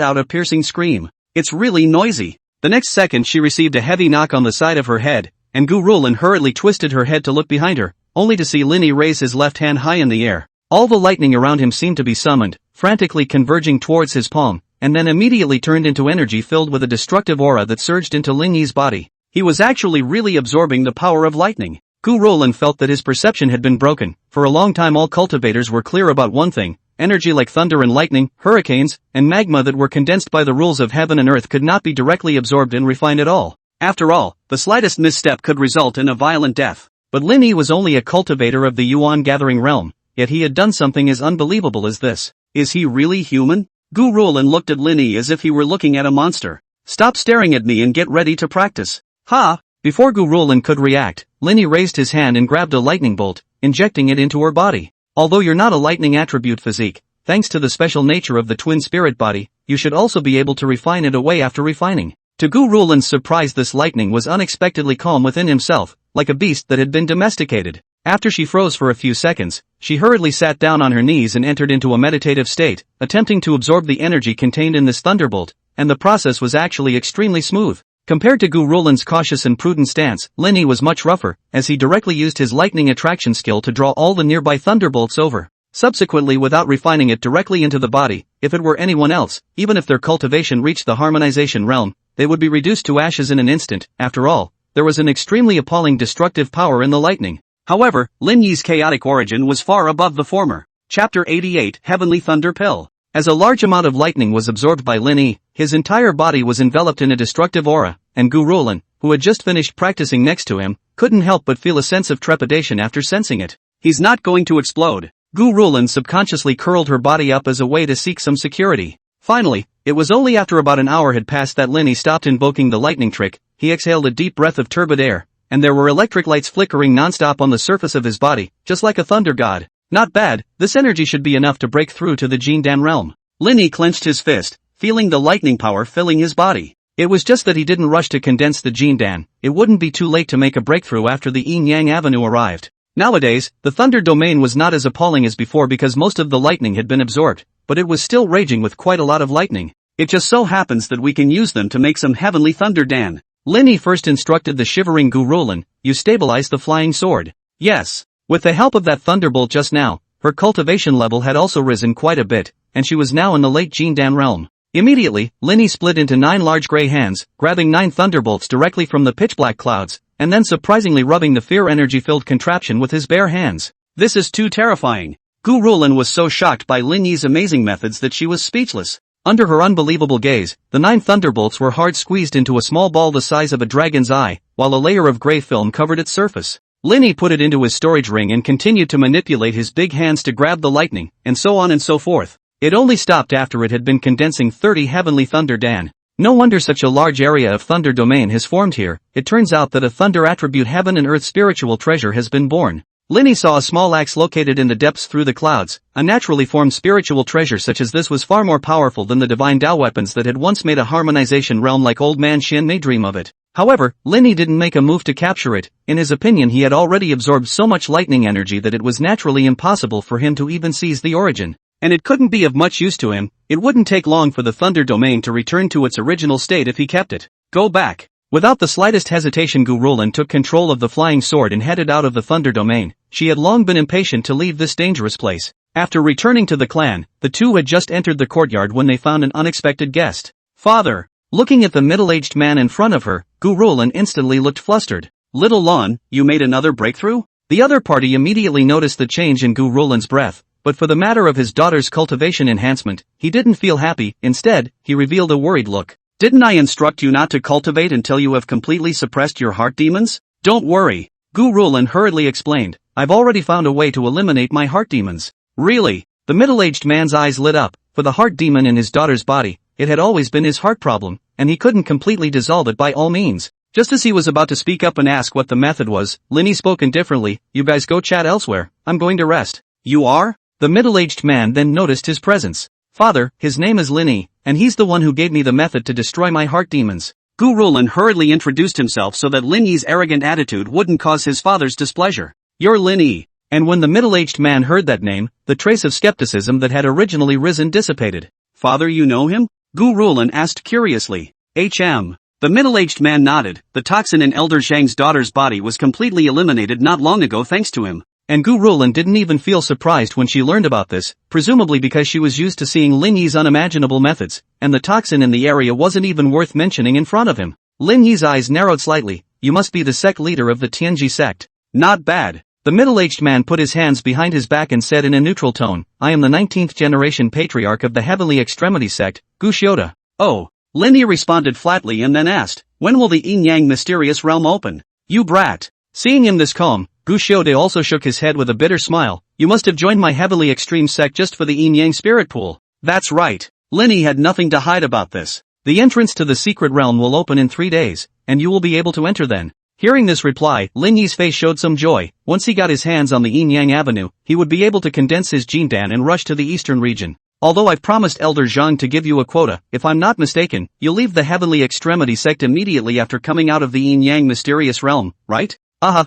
S1: out a piercing scream. It's really noisy. The next second she received a heavy knock on the side of her head, and Gu Rulin hurriedly twisted her head to look behind her, only to see Lin Yi raise his left hand high in the air. All the lightning around him seemed to be summoned, frantically converging towards his palm, and then immediately turned into energy filled with a destructive aura that surged into Lin Yi's body. He was actually really absorbing the power of lightning. Gu Rulin felt that his perception had been broken. For a long time all cultivators were clear about one thing: energy like thunder and lightning, hurricanes, and magma that were condensed by the rules of heaven and earth could not be directly absorbed and refined at all. After all, the slightest misstep could result in a violent death. But Lin Yi was only a cultivator of the Yunwan gathering realm, yet he had done something as unbelievable as this. Is he really human? Gu Rulin looked at Lin Yi as if he were looking at a monster. Stop staring at me and get ready to practice. Ha! Before Gu Rulin could react, Lin Yi raised his hand and grabbed a lightning bolt, injecting it into her body. Although you're not a lightning attribute physique, thanks to the special nature of the twin spirit body, you should also be able to refine it away after refining. To Gu Rulin's surprise, this lightning was unexpectedly calm within himself, like a beast that had been domesticated. After she froze for a few seconds, she hurriedly sat down on her knees and entered into a meditative state, attempting to absorb the energy contained in this thunderbolt, and the process was actually extremely smooth. Compared to Gu Rulin's cautious and prudent stance, Lin Yi was much rougher, as he directly used his lightning attraction skill to draw all the nearby thunderbolts over. Subsequently, without refining it directly into the body, if it were anyone else, even if their cultivation reached the harmonization realm, they would be reduced to ashes in an instant. After all, there was an extremely appalling destructive power in the lightning. However, Lin Yi's chaotic origin was far above the former. Chapter 88, Heavenly Thunder Pill. As a large amount of lightning was absorbed by Lin Yi, his entire body was enveloped in a destructive aura, and Gu Rulin, who had just finished practicing next to him, couldn't help but feel a sense of trepidation after sensing it. He's not going to explode. Gu Rulin subconsciously curled her body up as a way to seek some security. Finally, it was only after about an hour had passed that Lin Yi stopped invoking the lightning trick. He exhaled a deep breath of turbid air, and there were electric lights flickering non-stop on the surface of his body, just like a thunder god. Not bad, this energy should be enough to break through to the Jindan realm. Lin Yi clenched his fist, feeling the lightning power filling his body. It was just that he didn't rush to condense the Jindan. It wouldn't be too late to make a breakthrough after the Yin-Yang Avenue arrived. Nowadays, the thunder domain was not as appalling as before because most of the lightning had been absorbed, but it was still raging with quite a lot of lightning. It just so happens that we can use them to make some heavenly thunder, Dan. Lin Yi first instructed the shivering Gurulin, you stabilize the flying sword. Yes. With the help of that thunderbolt just now, her cultivation level had also risen quite a bit, and she was now in the late Jindan realm. Immediately, Lin Yi split into 9 large grey hands, grabbing 9 thunderbolts directly from the pitch-black clouds, and then surprisingly rubbing the fear energy-filled contraption with his bare hands. This is too terrifying. Gurulin was so shocked by Lin Yi's amazing methods that she was speechless. Under her unbelievable gaze, the 9 thunderbolts were hard squeezed into a small ball the size of a dragon's eye, while a layer of grey film covered its surface. Lin Yi put it into his storage ring and continued to manipulate his big hands to grab the lightning, and so on and so forth. It only stopped after it had been condensing 30 heavenly thunder, Dan. No wonder such a large area of thunder domain has formed here. It turns out that a thunder attribute heaven and earth spiritual treasure has been born. Lin Yi saw a small axe located in the depths through the clouds. A naturally formed spiritual treasure such as this was far more powerful than the divine Tao weapons that had once made a harmonization realm like old man Shin may dream of it. However, Lin Yi didn't make a move to capture it. In his opinion, he had already absorbed so much lightning energy that it was naturally impossible for him to even seize the origin. And it couldn't be of much use to him. It wouldn't take long for the thunder domain to return to its original state if he kept it. Go back. Without the slightest hesitation, Gurulin took control of the flying sword and headed out of the thunder domain. She had long been impatient to leave this dangerous place. After returning to the clan, the two had just entered the courtyard when they found an unexpected guest. Father. Looking at the middle-aged man in front of her, Gurulin instantly looked flustered. Little Lon, you made another breakthrough? The other party immediately noticed the change in Gurulin's breath, but for the matter of his daughter's cultivation enhancement, he didn't feel happy. Instead, he revealed a worried look. Didn't I instruct you not to cultivate until you have completely suppressed your heart demons? Don't worry. Gurulin hurriedly explained. I've already found a way to eliminate my heart demons. Really? The middle-aged man's eyes lit up. For the heart demon in his daughter's body, it had always been his heart problem, and he couldn't completely dissolve it by all means. Just as he was about to speak up and ask what the method was, Lin Yi spoke indifferently. You guys go chat elsewhere. I'm going to rest. You are? The middle-aged man then noticed his presence. Father, his name is Lin Yi, and he's the one who gave me the method to destroy my heart demons. Gurulin hurriedly introduced himself so that Lin Yi's arrogant attitude wouldn't cause his father's displeasure. You're Lin Yi. And when the middle-aged man heard that name, the trace of skepticism that had originally risen dissipated. Father, you know him? Gurulin asked curiously. The middle-aged man nodded. The toxin in Elder Zhang's daughter's body was completely eliminated not long ago thanks to him. And Gurulin didn't even feel surprised when she learned about this, presumably because she was used to seeing Lin Yi's unimaginable methods, and the toxin in the area wasn't even worth mentioning in front of him. Lin Yi's eyes narrowed slightly. You must be the sect leader of the Tianji sect. Not bad. The middle-aged man put his hands behind his back and said in a neutral tone, I am the 19th generation patriarch of the Heavenly Extremity sect, Gu Xiuda. Oh. Lin Yi responded flatly and then asked, when will the Yin-Yang mysterious realm open? You brat. Seeing him this calm, Gu Xiuda also shook his head with a bitter smile. You must have joined my heavily extreme sect just for the Yin-Yang Spirit Pool. That's right. Lin Yi had nothing to hide about this. The entrance to the secret realm will open in 3 days, and you will be able to enter then. Hearing this reply, Lin Yi's face showed some joy. Once he got his hands on the Yin-Yang Avenue, he would be able to condense his Jindan and rush to the eastern region. Although I've promised Elder Zhang to give you a quota, if I'm not mistaken, you'll leave the Heavenly Extremity sect immediately after coming out of the Yin-Yang mysterious realm, right?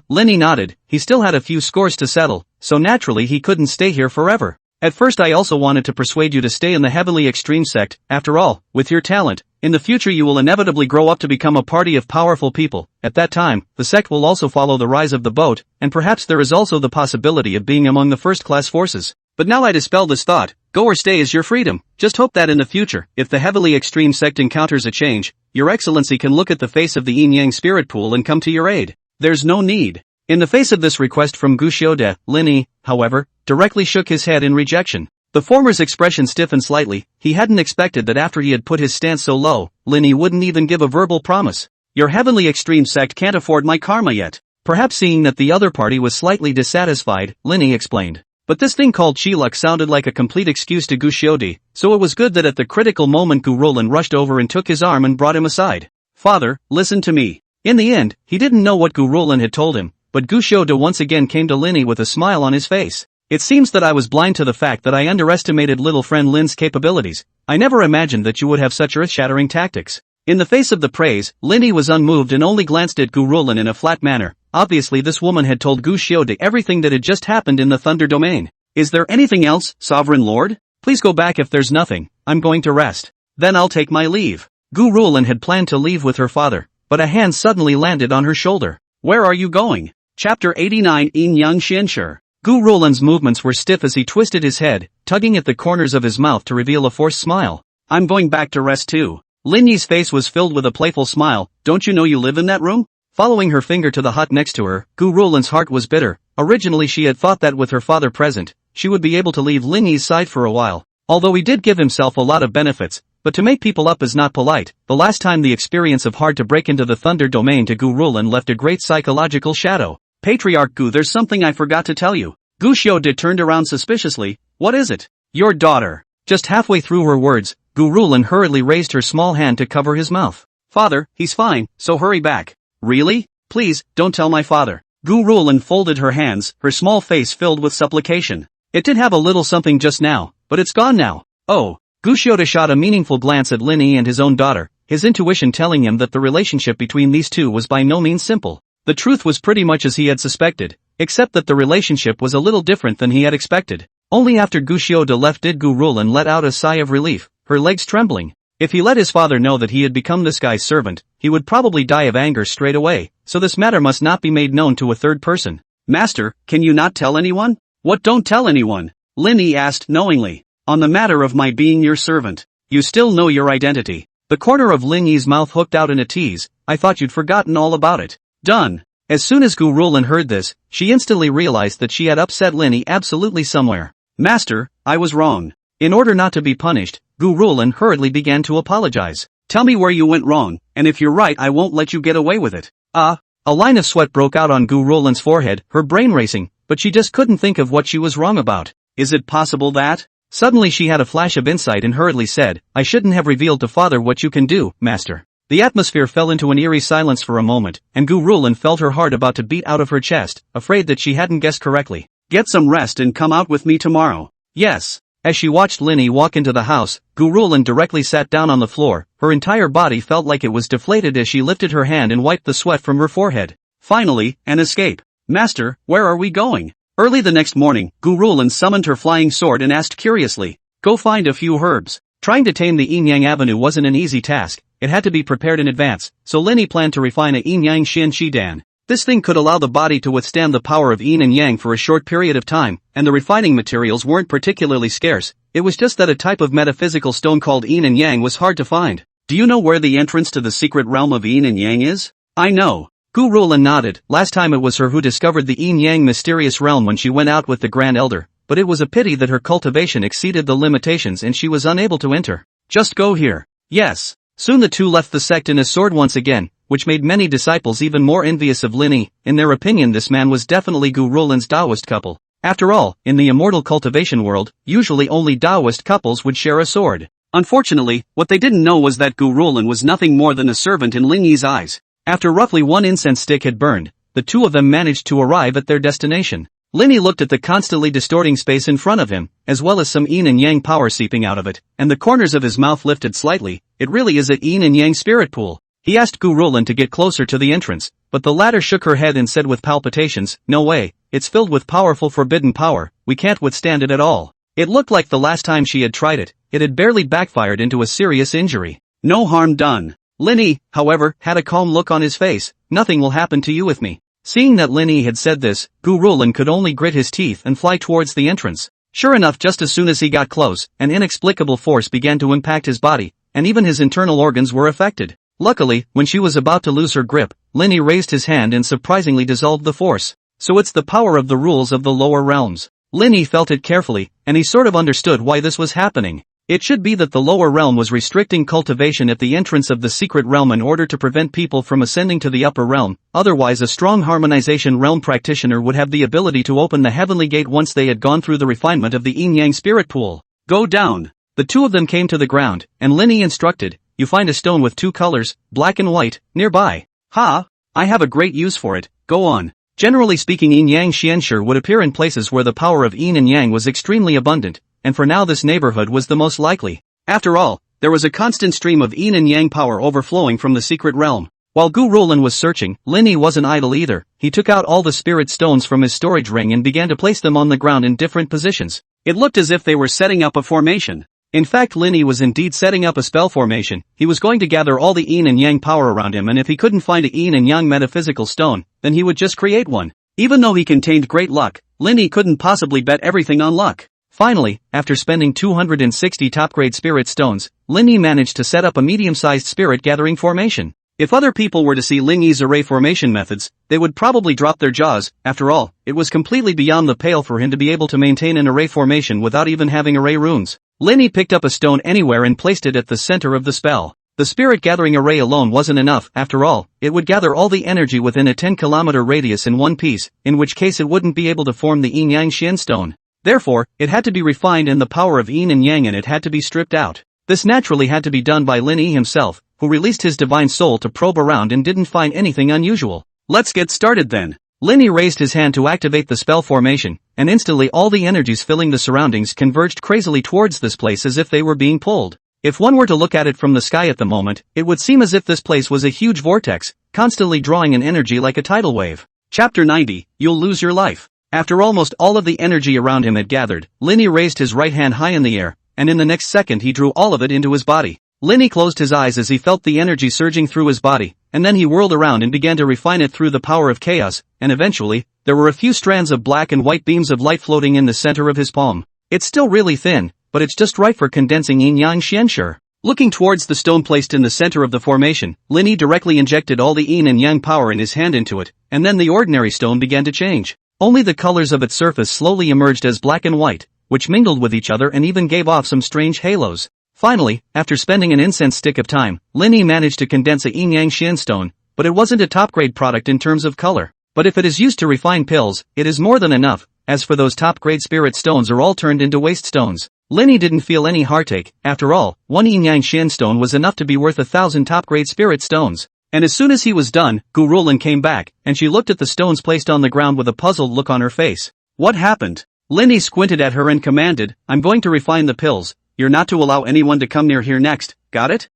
S1: Lin Yi nodded. He still had a few scores to settle, so naturally he couldn't stay here forever. At first I also wanted to persuade you to stay in the Heavenly Extreme sect. After all, with your talent, in the future you will inevitably grow up to become a party of powerful people. At that time, the sect will also follow the rise of the boat, and perhaps there is also the possibility of being among the first-class forces. But now I dispel this thought. Go or stay is your freedom. Just hope that in the future, if the Heavily Extreme sect encounters a change, Your Excellency can look at the face of the Yin-Yang Spirit Pool and come to your aid. There's no need. In the face of this request from Gu Xiuda, Lin Yi, however, directly shook his head in rejection. The former's expression stiffened slightly. He hadn't expected that after he had put his stance so low, Lin Yi wouldn't even give a verbal promise. Your Heavenly Extreme sect can't afford my karma yet. Perhaps seeing that the other party was slightly dissatisfied, Lin Yi explained. But this thing called Chiluk sounded like a complete excuse to Gu Xiuda, so it was good that at the critical moment Gurulin rushed over and took his arm and brought him aside. Father, listen to me. In the end, he didn't know what Gurulin had told him, but Gu Xiuda once again came to Lin Yi with a smile on his face. It seems that I was blind to the fact that I underestimated little friend Lin's capabilities. I never imagined that you would have such earth-shattering tactics. In the face of the praise, Lin Yi was unmoved and only glanced at Gurulin in a flat manner. Obviously this woman had told Gu Xiuda everything that had just happened in the Thunder Domain. Is there anything else, Sovereign Lord? Please go back if there's nothing, I'm going to rest. Then I'll take my leave. Gu Rulin had planned to leave with her father, but a hand suddenly landed on her shoulder. Where are you going? Chapter 89 Yin Yang Xianshi. Gu Rulin's movements were stiff as he twisted his head, tugging at the corners of his mouth to reveal a forced smile. I'm going back to rest too. Lin Yi's face was filled with a playful smile. Don't you know you live in that room? Following her finger to the hut next to her, Gu Rulin's heart was bitter. Originally she had thought that with her father present, she would be able to leave Lin Yi's side for a while. Although he did give himself a lot of benefits, but to make people up is not polite. The last time the experience of hard to break into the Thunder domain to Gu Rulin left a great psychological shadow. Patriarch Gu, there's something I forgot to tell you. Gu Xiaode turned around suspiciously. What is it? Your daughter. Just halfway through her words, Gu Rulin hurriedly raised her small hand to cover his mouth. Father, he's fine, so hurry back. Really? Please, don't tell my father. Gu Rulin folded her hands, her small face filled with supplication. It did have a little something just now, but it's gone now. Oh. Gu Xiaode shot a meaningful glance at Lin Yi and his own daughter, his intuition telling him that the relationship between these two was by no means simple. The truth was pretty much as he had suspected, except that the relationship was a little different than he had expected. Only after Gu Xiaode left did Gu Rulin let out a sigh of relief, her legs trembling. If he let his father know that he had become this guy's servant, he would probably die of anger straight away, so this matter must not be made known to a third person. Master, can you not tell anyone? What, don't tell anyone? Lin Yi asked knowingly. On the matter of my being your servant, you still know your identity. The corner of Lin Yi's mouth hooked out in a tease. I thought you'd forgotten all about it. Done. As soon as Gu Rulin heard this, she instantly realized that she had upset Lin Yi absolutely somewhere. Master, I was wrong. In order not to be punished, Gu Rulin hurriedly began to apologize. Tell me where you went wrong, and if you're right I won't let you get away with it. A line of sweat broke out on Gu Rulin's forehead, her brain racing, but she just couldn't think of what she was wrong about. Is it possible that? Suddenly she had a flash of insight and hurriedly said, I shouldn't have revealed to father what you can do, master. The atmosphere fell into an eerie silence for a moment, and Gu Rulin felt her heart about to beat out of her chest, afraid that she hadn't guessed correctly. Get some rest and come out with me tomorrow. Yes. As she watched Lin Yi walk into the house, Gu Rulin directly sat down on the floor. Her entire body felt like it was deflated as she lifted her hand and wiped the sweat from her forehead. Finally, an escape. Master, where are we going? Early the next morning, Gu Rulin summoned her flying sword and asked curiously, go find a few herbs. Trying to tame the Yin-Yang Avenue wasn't an easy task, it had to be prepared in advance, so Lin Yi planned to refine a Yin-Yang Xian-Shi-Dan. This thing could allow the body to withstand the power of yin and yang for a short period of time, and the refining materials weren't particularly scarce. It was just that a type of metaphysical stone called yin and yang was hard to find. Do you know where the entrance to the secret realm of yin and yang is? I know. Gu Rulin nodded. Last time it was her who discovered the yin-yang mysterious realm when she went out with the Grand Elder, but it was a pity that her cultivation exceeded the limitations and she was unable to enter. Just go here. Yes. Soon the two left the sect in a sword once again, which made many disciples even more envious of Lin Yi. In their opinion this man was definitely Gu Rulin's Taoist couple. After all, in the immortal cultivation world, usually only Taoist couples would share a sword. Unfortunately, what they didn't know was that Gu Rulin was nothing more than a servant in Lin Yi's eyes. After roughly one incense stick had burned, the two of them managed to arrive at their destination. Lin Yi looked at the constantly distorting space in front of him, as well as some yin and yang power seeping out of it, and the corners of his mouth lifted slightly. It really is a yin and yang spirit pool. He asked Gu Rulin to get closer to the entrance, but the latter shook her head and said with palpitations, no way, it's filled with powerful forbidden power, we can't withstand it at all. It looked like the last time she had tried it, it had barely backfired into a serious injury. No harm done. Lin Yi, however, had a calm look on his face. Nothing will happen to you with me. Seeing that Lin Yi had said this, Gu Rulin could only grit his teeth and fly towards the entrance. Sure enough, just as soon as he got close, an inexplicable force began to impact his body, and even his internal organs were affected. Luckily, when she was about to lose her grip, Lin Yi raised his hand and surprisingly dissolved the force. So it's the power of the rules of the lower realms. Lin Yi felt it carefully, and he sort of understood why this was happening. It should be that the lower realm was restricting cultivation at the entrance of the secret realm in order to prevent people from ascending to the upper realm, otherwise a strong harmonization realm practitioner would have the ability to open the heavenly gate once they had gone through the refinement of the yin-yang spirit pool. Go down. The two of them came to the ground, and Lin Yi instructed, you find a stone with two colors, black and white, nearby. Ha! I have a great use for it, go on. Generally speaking, yin-yang xianshi would appear in places where the power of yin and yang was extremely abundant, and for now this neighborhood was the most likely. After all, there was a constant stream of yin and yang power overflowing from the secret realm. While Gu Rulin was searching, Lin Yi wasn't idle either. He took out all the spirit stones from his storage ring and began to place them on the ground in different positions. It looked as if they were setting up a formation. In fact, Lin Yi was indeed setting up a spell formation. He was going to gather all the yin and yang power around him, and if he couldn't find a yin and yang metaphysical stone, then he would just create one. Even though he contained great luck, Lin Yi couldn't possibly bet everything on luck. Finally, after spending 260 top-grade spirit stones, Lin Yi managed to set up a medium-sized spirit gathering formation. If other people were to see Lin Yi's array formation methods, they would probably drop their jaws. After all, it was completely beyond the pale for him to be able to maintain an array formation without even having array runes. Lin Yi picked up a stone anywhere and placed it at the center of the spell. The spirit gathering array alone wasn't enough. After all, it would gather all the energy within a 10-kilometer radius in one piece, in which case it wouldn't be able to form the yin-yang xian stone. Therefore, it had to be refined and the power of yin and yang in it had to be stripped out. This naturally had to be done by Lin Yi himself, who released his divine soul to probe around and didn't find anything unusual. Let's get started then. Lin Yi raised his hand to activate the spell formation, and instantly all the energies filling the surroundings converged crazily towards this place as if they were being pulled. If one were to look at it from the sky at the moment, it would seem as if this place was a huge vortex, constantly drawing an energy like a tidal wave. Chapter 90, You'll Lose Your Life. After almost all of the energy around him had gathered, Lin Yi raised his right hand high in the air, and in the next second he drew all of it into his body. Lin Yi closed his eyes as he felt the energy surging through his body, and then he whirled around and began to refine it through the power of chaos, and eventually, there were a few strands of black and white beams of light floating in the center of his palm. It's still really thin, but it's just right for condensing yin-yang xianshi. Looking towards the stone placed in the center of the formation, Lin Yi directly injected all the yin and yang power in his hand into it, and then the ordinary stone began to change. Only the colors of its surface slowly emerged as black and white, which mingled with each other and even gave off some strange halos. Finally, after spending an incense stick of time, Lin Yi managed to condense a yin-yang xian stone, but it wasn't a top-grade product in terms of color. But if it is used to refine pills, it is more than enough. As for those top-grade spirit stones are all turned into waste stones. Lin Yi didn't feel any heartache. After all, one yin-yang xian stone was enough to be worth 1,000 top-grade spirit stones. And as soon as he was done, Gurulin came back, and she looked at the stones placed on the ground with a puzzled look on her face. What happened? Lin Yi squinted at her and commanded, I'm going to refine the pills. You're not to allow anyone to come near here next, got it?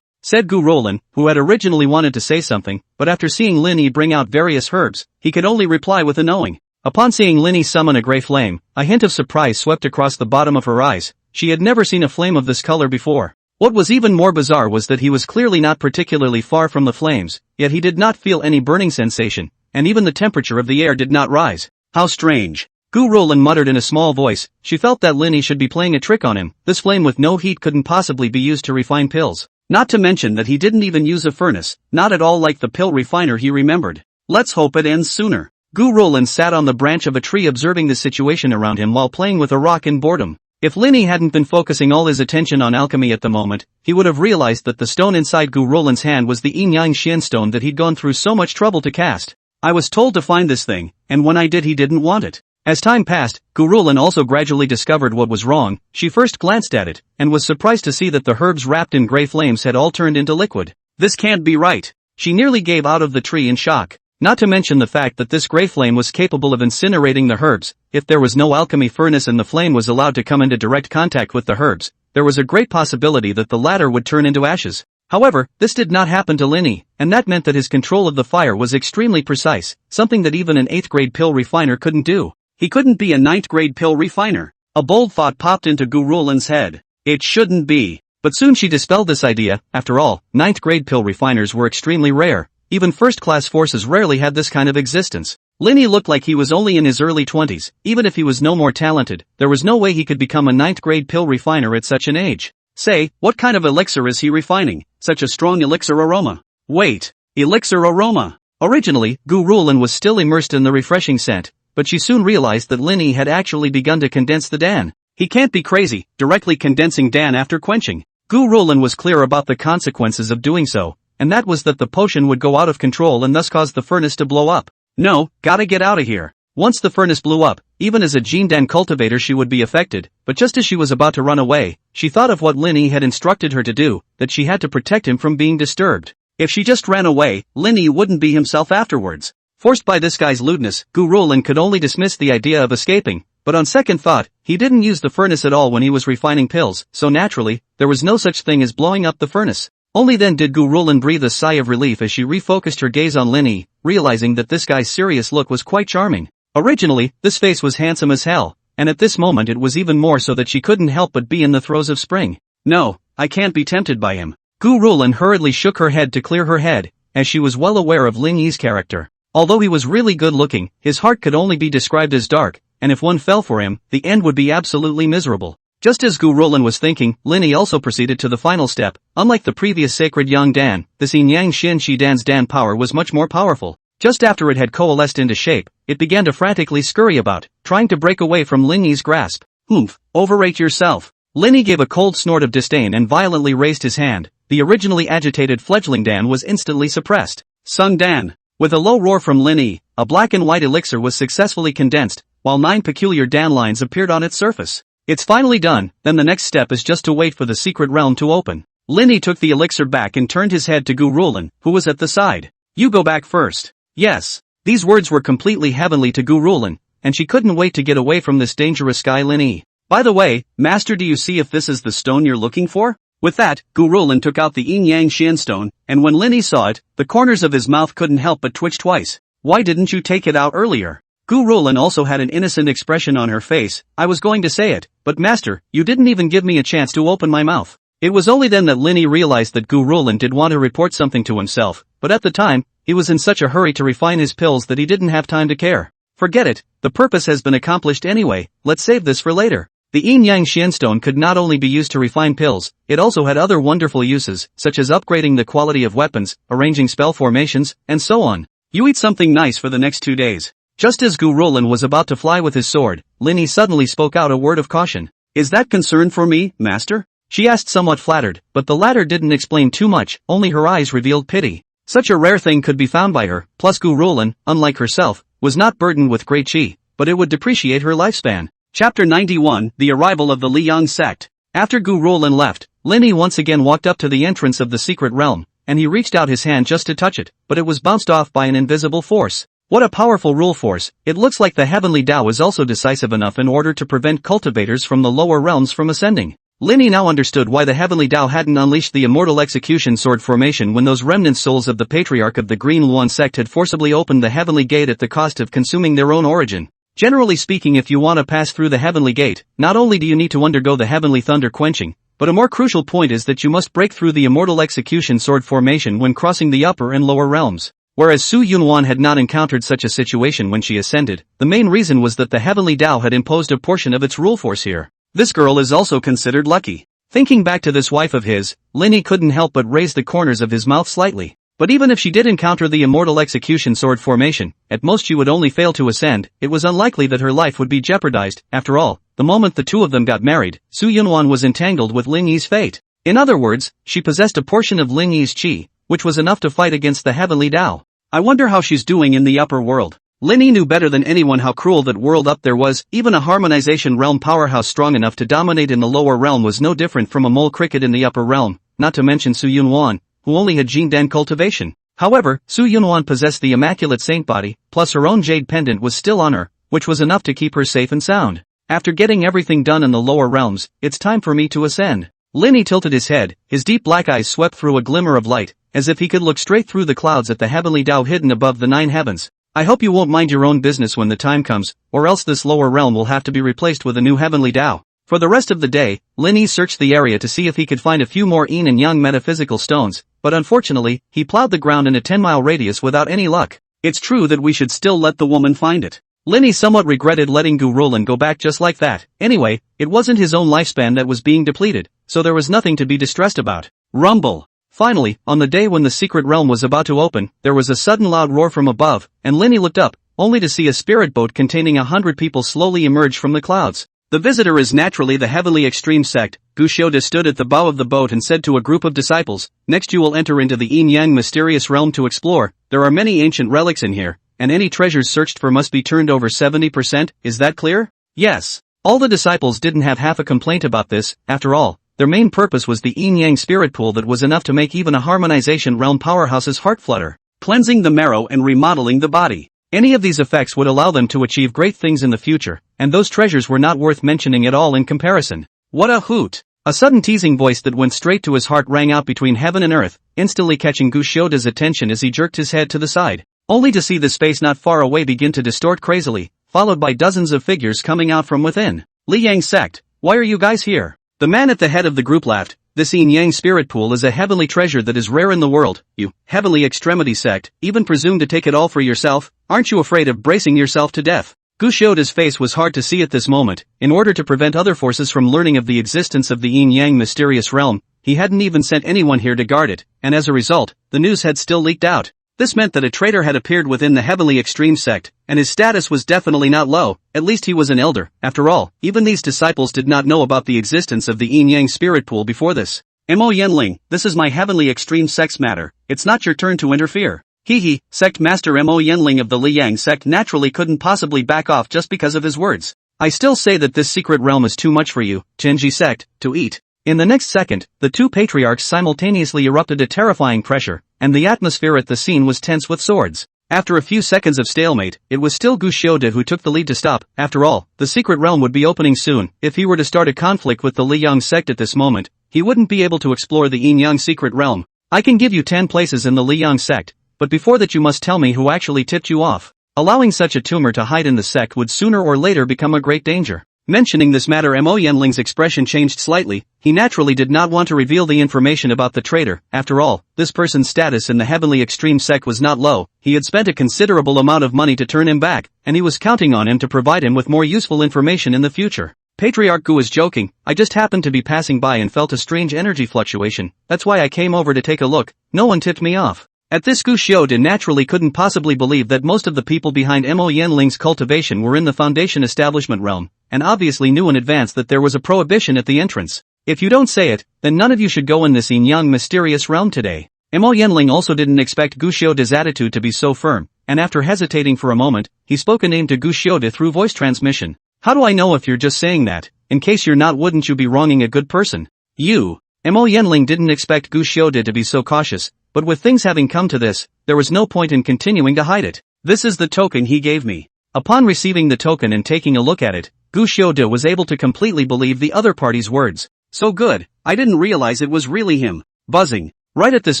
S1: Said Gurulin, who had originally wanted to say something, but after seeing Lin Yi bring out various herbs, he could only reply with a knowing. Upon seeing Lin Yi summon a gray flame, a hint of surprise swept across the bottom of her eyes. She had never seen a flame of this color before. What was even more bizarre was that he was clearly not particularly far from the flames, yet he did not feel any burning sensation, and even the temperature of the air did not rise. How strange. Gurulin muttered in a small voice. She felt that Lin Yi should be playing a trick on him. This flame with no heat couldn't possibly be used to refine pills. Not to mention that he didn't even use a furnace, not at all like the pill refiner he remembered. Let's hope it ends sooner. Gurulin sat on the branch of a tree observing the situation around him while playing with a rock in boredom. If Lin Yi hadn't been focusing all his attention on alchemy at the moment, he would have realized that the stone inside Gurulin's hand was the yin-yang xian stone that he'd gone through so much trouble to cast. I was told to find this thing, and when I did he didn't want it. As time passed, Gurulin also gradually discovered what was wrong. She first glanced at it, and was surprised to see that the herbs wrapped in grey flames had all turned into liquid. This can't be right. She nearly gave out of the tree in shock. Not to mention the fact that this grey flame was capable of incinerating the herbs. If there was no alchemy furnace and the flame was allowed to come into direct contact with the herbs, there was a great possibility that the latter would turn into ashes. However, this did not happen to Lin Yi, and that meant that his control of the fire was extremely precise, something that even an 8th grade pill refiner couldn't do. He couldn't be a 9th grade pill refiner. A bold thought popped into Gurulin's head. It shouldn't be. But soon she dispelled this idea. After all, 9th grade pill refiners were extremely rare. Even first-class forces rarely had this kind of existence. Lin Yi looked like he was only in his early 20s. Even if he was no more talented, there was no way he could become a 9th grade pill refiner at such an age. Say, what kind of elixir is he refining? Such a strong elixir aroma. Wait, elixir aroma. Originally, Gurulin was still immersed in the refreshing scent, but she soon realized that Lin Yi had actually begun to condense the Dan. He can't be crazy, directly condensing Dan after quenching. Gurulin was clear about the consequences of doing so, and that was that the potion would go out of control and thus cause the furnace to blow up. No, gotta get out of here. Once the furnace blew up, even as a Jindan cultivator she would be affected, but just as she was about to run away, she thought of what Lin Yi had instructed her to do, that she had to protect him from being disturbed. If she just ran away, Lin Yi wouldn't be himself afterwards. Forced by this guy's lewdness, Gurulin could only dismiss the idea of escaping, but on second thought, he didn't use the furnace at all when he was refining pills, so naturally, there was no such thing as blowing up the furnace. Only then did Gurulin breathe a sigh of relief as she refocused her gaze on Lin Yi, realizing that this guy's serious look was quite charming. Originally, this face was handsome as hell, and at this moment it was even more so that she couldn't help but be in the throes of spring. No, I can't be tempted by him. Gu Rulin hurriedly shook her head to clear her head, as she was well aware of Lin Yi's character. Although he was really good looking, his heart could only be described as dark, and if one fell for him, the end would be absolutely miserable. Just as Gu Rulin was thinking, Lin Yi also proceeded to the final step. Unlike the previous sacred Yang Dan, this Yin Yang Xin Shi Dan's Dan power was much more powerful. Just after it had coalesced into shape, it began to frantically scurry about, trying to break away from Lin Yi's grasp. Oomph, overrate yourself. Lin Yi gave a cold snort of disdain and violently raised his hand. The originally agitated fledgling Dan was instantly suppressed. Sung Dan. With a low roar from Lin Yi, a black and white elixir was successfully condensed, while 9 peculiar Dan lines appeared on its surface. It's finally done, then the next step is just to wait for the secret realm to open. Lin Yi took the elixir back and turned his head to Gu Rulin, who was at the side. You go back first. Yes. These words were completely heavenly to Gu Rulin, and she couldn't wait to get away from this dangerous guy Lin Yi. By the way, Master, do you see if this is the stone you're looking for? With that, Gu Rulin took out the Yin Yang Xian stone, and when Lin Yi saw it, the corners of his mouth couldn't help but twitch twice. Why didn't you take it out earlier? Gu Rulin also had an innocent expression on her face. I was going to say it, but Master, you didn't even give me a chance to open my mouth. It was only then that Lin Yi realized that Gu Rulin did want to report something to himself, but at the time, he was in such a hurry to refine his pills that he didn't have time to care. Forget it, the purpose has been accomplished anyway, let's save this for later. The Yin Yang Xian stone could not only be used to refine pills, it also had other wonderful uses, such as upgrading the quality of weapons, arranging spell formations, and so on. You eat something nice for the next 2 days. Just as Gu Rulin was about to fly with his sword, Lin Yi suddenly spoke out a word of caution. Is that concern for me, Master? She asked somewhat flattered, but the latter didn't explain too much, only her eyes revealed pity. Such a rare thing could be found by her, plus Gu Rulin, unlike herself, was not burdened with great chi, but it would depreciate her lifespan. Chapter 91, The Arrival of the Liang Sect. After Gu Rulin left, Lin Yi once again walked up to the entrance of the secret realm, and he reached out his hand just to touch it, but it was bounced off by an invisible force. What a powerful rule force. It looks like the heavenly Tao is also decisive enough in order to prevent cultivators from the lower realms from ascending. Lin Yi now understood why the heavenly Tao hadn't unleashed the immortal execution sword formation when those remnant souls of the patriarch of the Green Luan sect had forcibly opened the heavenly gate at the cost of consuming their own origin. Generally speaking, if you want to pass through the heavenly gate, not only do you need to undergo the heavenly thunder quenching, but a more crucial point is that you must break through the immortal execution sword formation when crossing the upper and lower realms. Whereas Su Yunwan had not encountered such a situation when she ascended, the main reason was that the heavenly Tao had imposed a portion of its rule force here. This girl is also considered lucky. Thinking back to this wife of his, Lin Yi couldn't help but raise the corners of his mouth slightly. But even if she did encounter the immortal execution sword formation, at most she would only fail to ascend. It was unlikely that her life would be jeopardized. After all, the moment the two of them got married, Su Yunwan was entangled with Lin Yi's fate. In other words, she possessed a portion of Lin Yi's chi, which was enough to fight against the heavenly Tao. I wonder how she's doing in the upper world. Lin Yi knew better than anyone how cruel that world up there was. Even a harmonization realm powerhouse strong enough to dominate in the lower realm was no different from a mole cricket in the upper realm, not to mention Su Yunwan, who only had Jing Dan cultivation. However, Su Yunwan possessed the immaculate saint body, plus her own jade pendant was still on her, which was enough to keep her safe and sound. After getting everything done in the lower realms, it's time for me to ascend. Lin Yi tilted his head, his deep black eyes swept through a glimmer of light, as if he could look straight through the clouds at the heavenly Tao hidden above the 9 heavens. I hope you won't mind your own business when the time comes, or else this lower realm will have to be replaced with a new heavenly Tao. For the rest of the day, Lin Yi searched the area to see if he could find a few more yin and yang metaphysical stones, but unfortunately, he plowed the ground in a 10-mile radius without any luck. It's true that we should still let the woman find it. Lin Yi somewhat regretted letting Gu Rulin go back just like that. Anyway, it wasn't his own lifespan that was being depleted, so there was nothing to be distressed about. Rumble. Finally, on the day when the secret realm was about to open, there was a sudden loud roar from above, and Lin Yi looked up, only to see a spirit boat containing 100 people slowly emerge from the clouds. The visitor is naturally the heavenly extreme sect. Gu Shouda stood at the bow of the boat and said to a group of disciples, "Next you will enter into the yin-yang mysterious realm to explore. There are many ancient relics in here, and any treasures searched for must be turned over 70%, is that clear?" Yes. All the disciples didn't have half a complaint about this. After all, their main purpose was the yin-yang spirit pool that was enough to make even a harmonization realm powerhouse's heart flutter, cleansing the marrow and remodeling the body. Any of these effects would allow them to achieve great things in the future, and those treasures were not worth mentioning at all in comparison. What a hoot! A sudden teasing voice that went straight to his heart rang out between heaven and earth, instantly catching Gu Shouda's attention as he jerked his head to the side, only to see the space not far away begin to distort crazily. followed by dozens of figures coming out from within. Liyang sect, why are you guys here? The man at the head of the group laughed. This Yin Yang spirit pool is a heavenly treasure that is rare in the world. You, heavenly extremity sect, even presume to take it all for yourself? Aren't you afraid of bracing yourself to death? Gu Xiuda's face was hard to see at this moment. In order to prevent other forces from learning of the existence of the Yin Yang mysterious realm, he hadn't even sent anyone here to guard it, and as a result, the news had still leaked out. This meant that a traitor had appeared within the heavenly extreme sect, and his status was definitely not low. At least he was an elder. After all, even these disciples did not know about the existence of the Yin Yang spirit pool before this. Mo Yanling, this is my heavenly extreme sect's matter. It's not your turn to interfere. Hehe, sect master Mo Yanling of the Liyang sect naturally couldn't possibly back off just because of his words. I still say that this secret realm is too much for you, Chenji sect, to eat. In the next second, the two patriarchs simultaneously erupted a terrifying pressure, and the atmosphere at the scene was tense with swords. After a few seconds of stalemate, it was still Gu Xiuda who took the lead to stop. After all, the secret realm would be opening soon. If he were to start a conflict with the Liyang sect at this moment, he wouldn't be able to explore the Yin Yang secret realm. I can give you 10 places in the Liyang sect, but before that you must tell me who actually tipped you off. Allowing such a tumor to hide in the sect would sooner or later become a great danger. Mentioning this matter, Mo Yanling's expression changed slightly. He naturally did not want to reveal the information about the traitor. After all, this person's status in the heavenly extreme sect was not low. He had spent a considerable amount of money to turn him back, and he was counting on him to provide him with more useful information in the future. Patriarch Gu was joking. I just happened to be passing by and felt a strange energy fluctuation. That's why I came over to take a look. No one tipped me off. At this, Gu Xiuda naturally couldn't possibly believe that most of the people behind Mo Yanling's cultivation were in the Foundation establishment realm, and obviously knew in advance that there was a prohibition at the entrance. If you don't say it, then none of you should go in this Yin Yang mysterious realm today. Mo Yanling also didn't expect Gu Xiuda's attitude to be so firm, and after hesitating for a moment, he spoke a name to Gu Xiuda through voice transmission. How do I know if you're just saying that? In case you're not, wouldn't you be wronging a good person? You. Mo Yanling didn't expect Gu Xiuda to be so cautious, but with things having come to this, there was no point in continuing to hide it. This is the token he gave me. Upon receiving the token and taking a look at it, Gu Xiuda was able to completely believe the other party's words. So good, I didn't realize it was really him. Buzzing. Right at this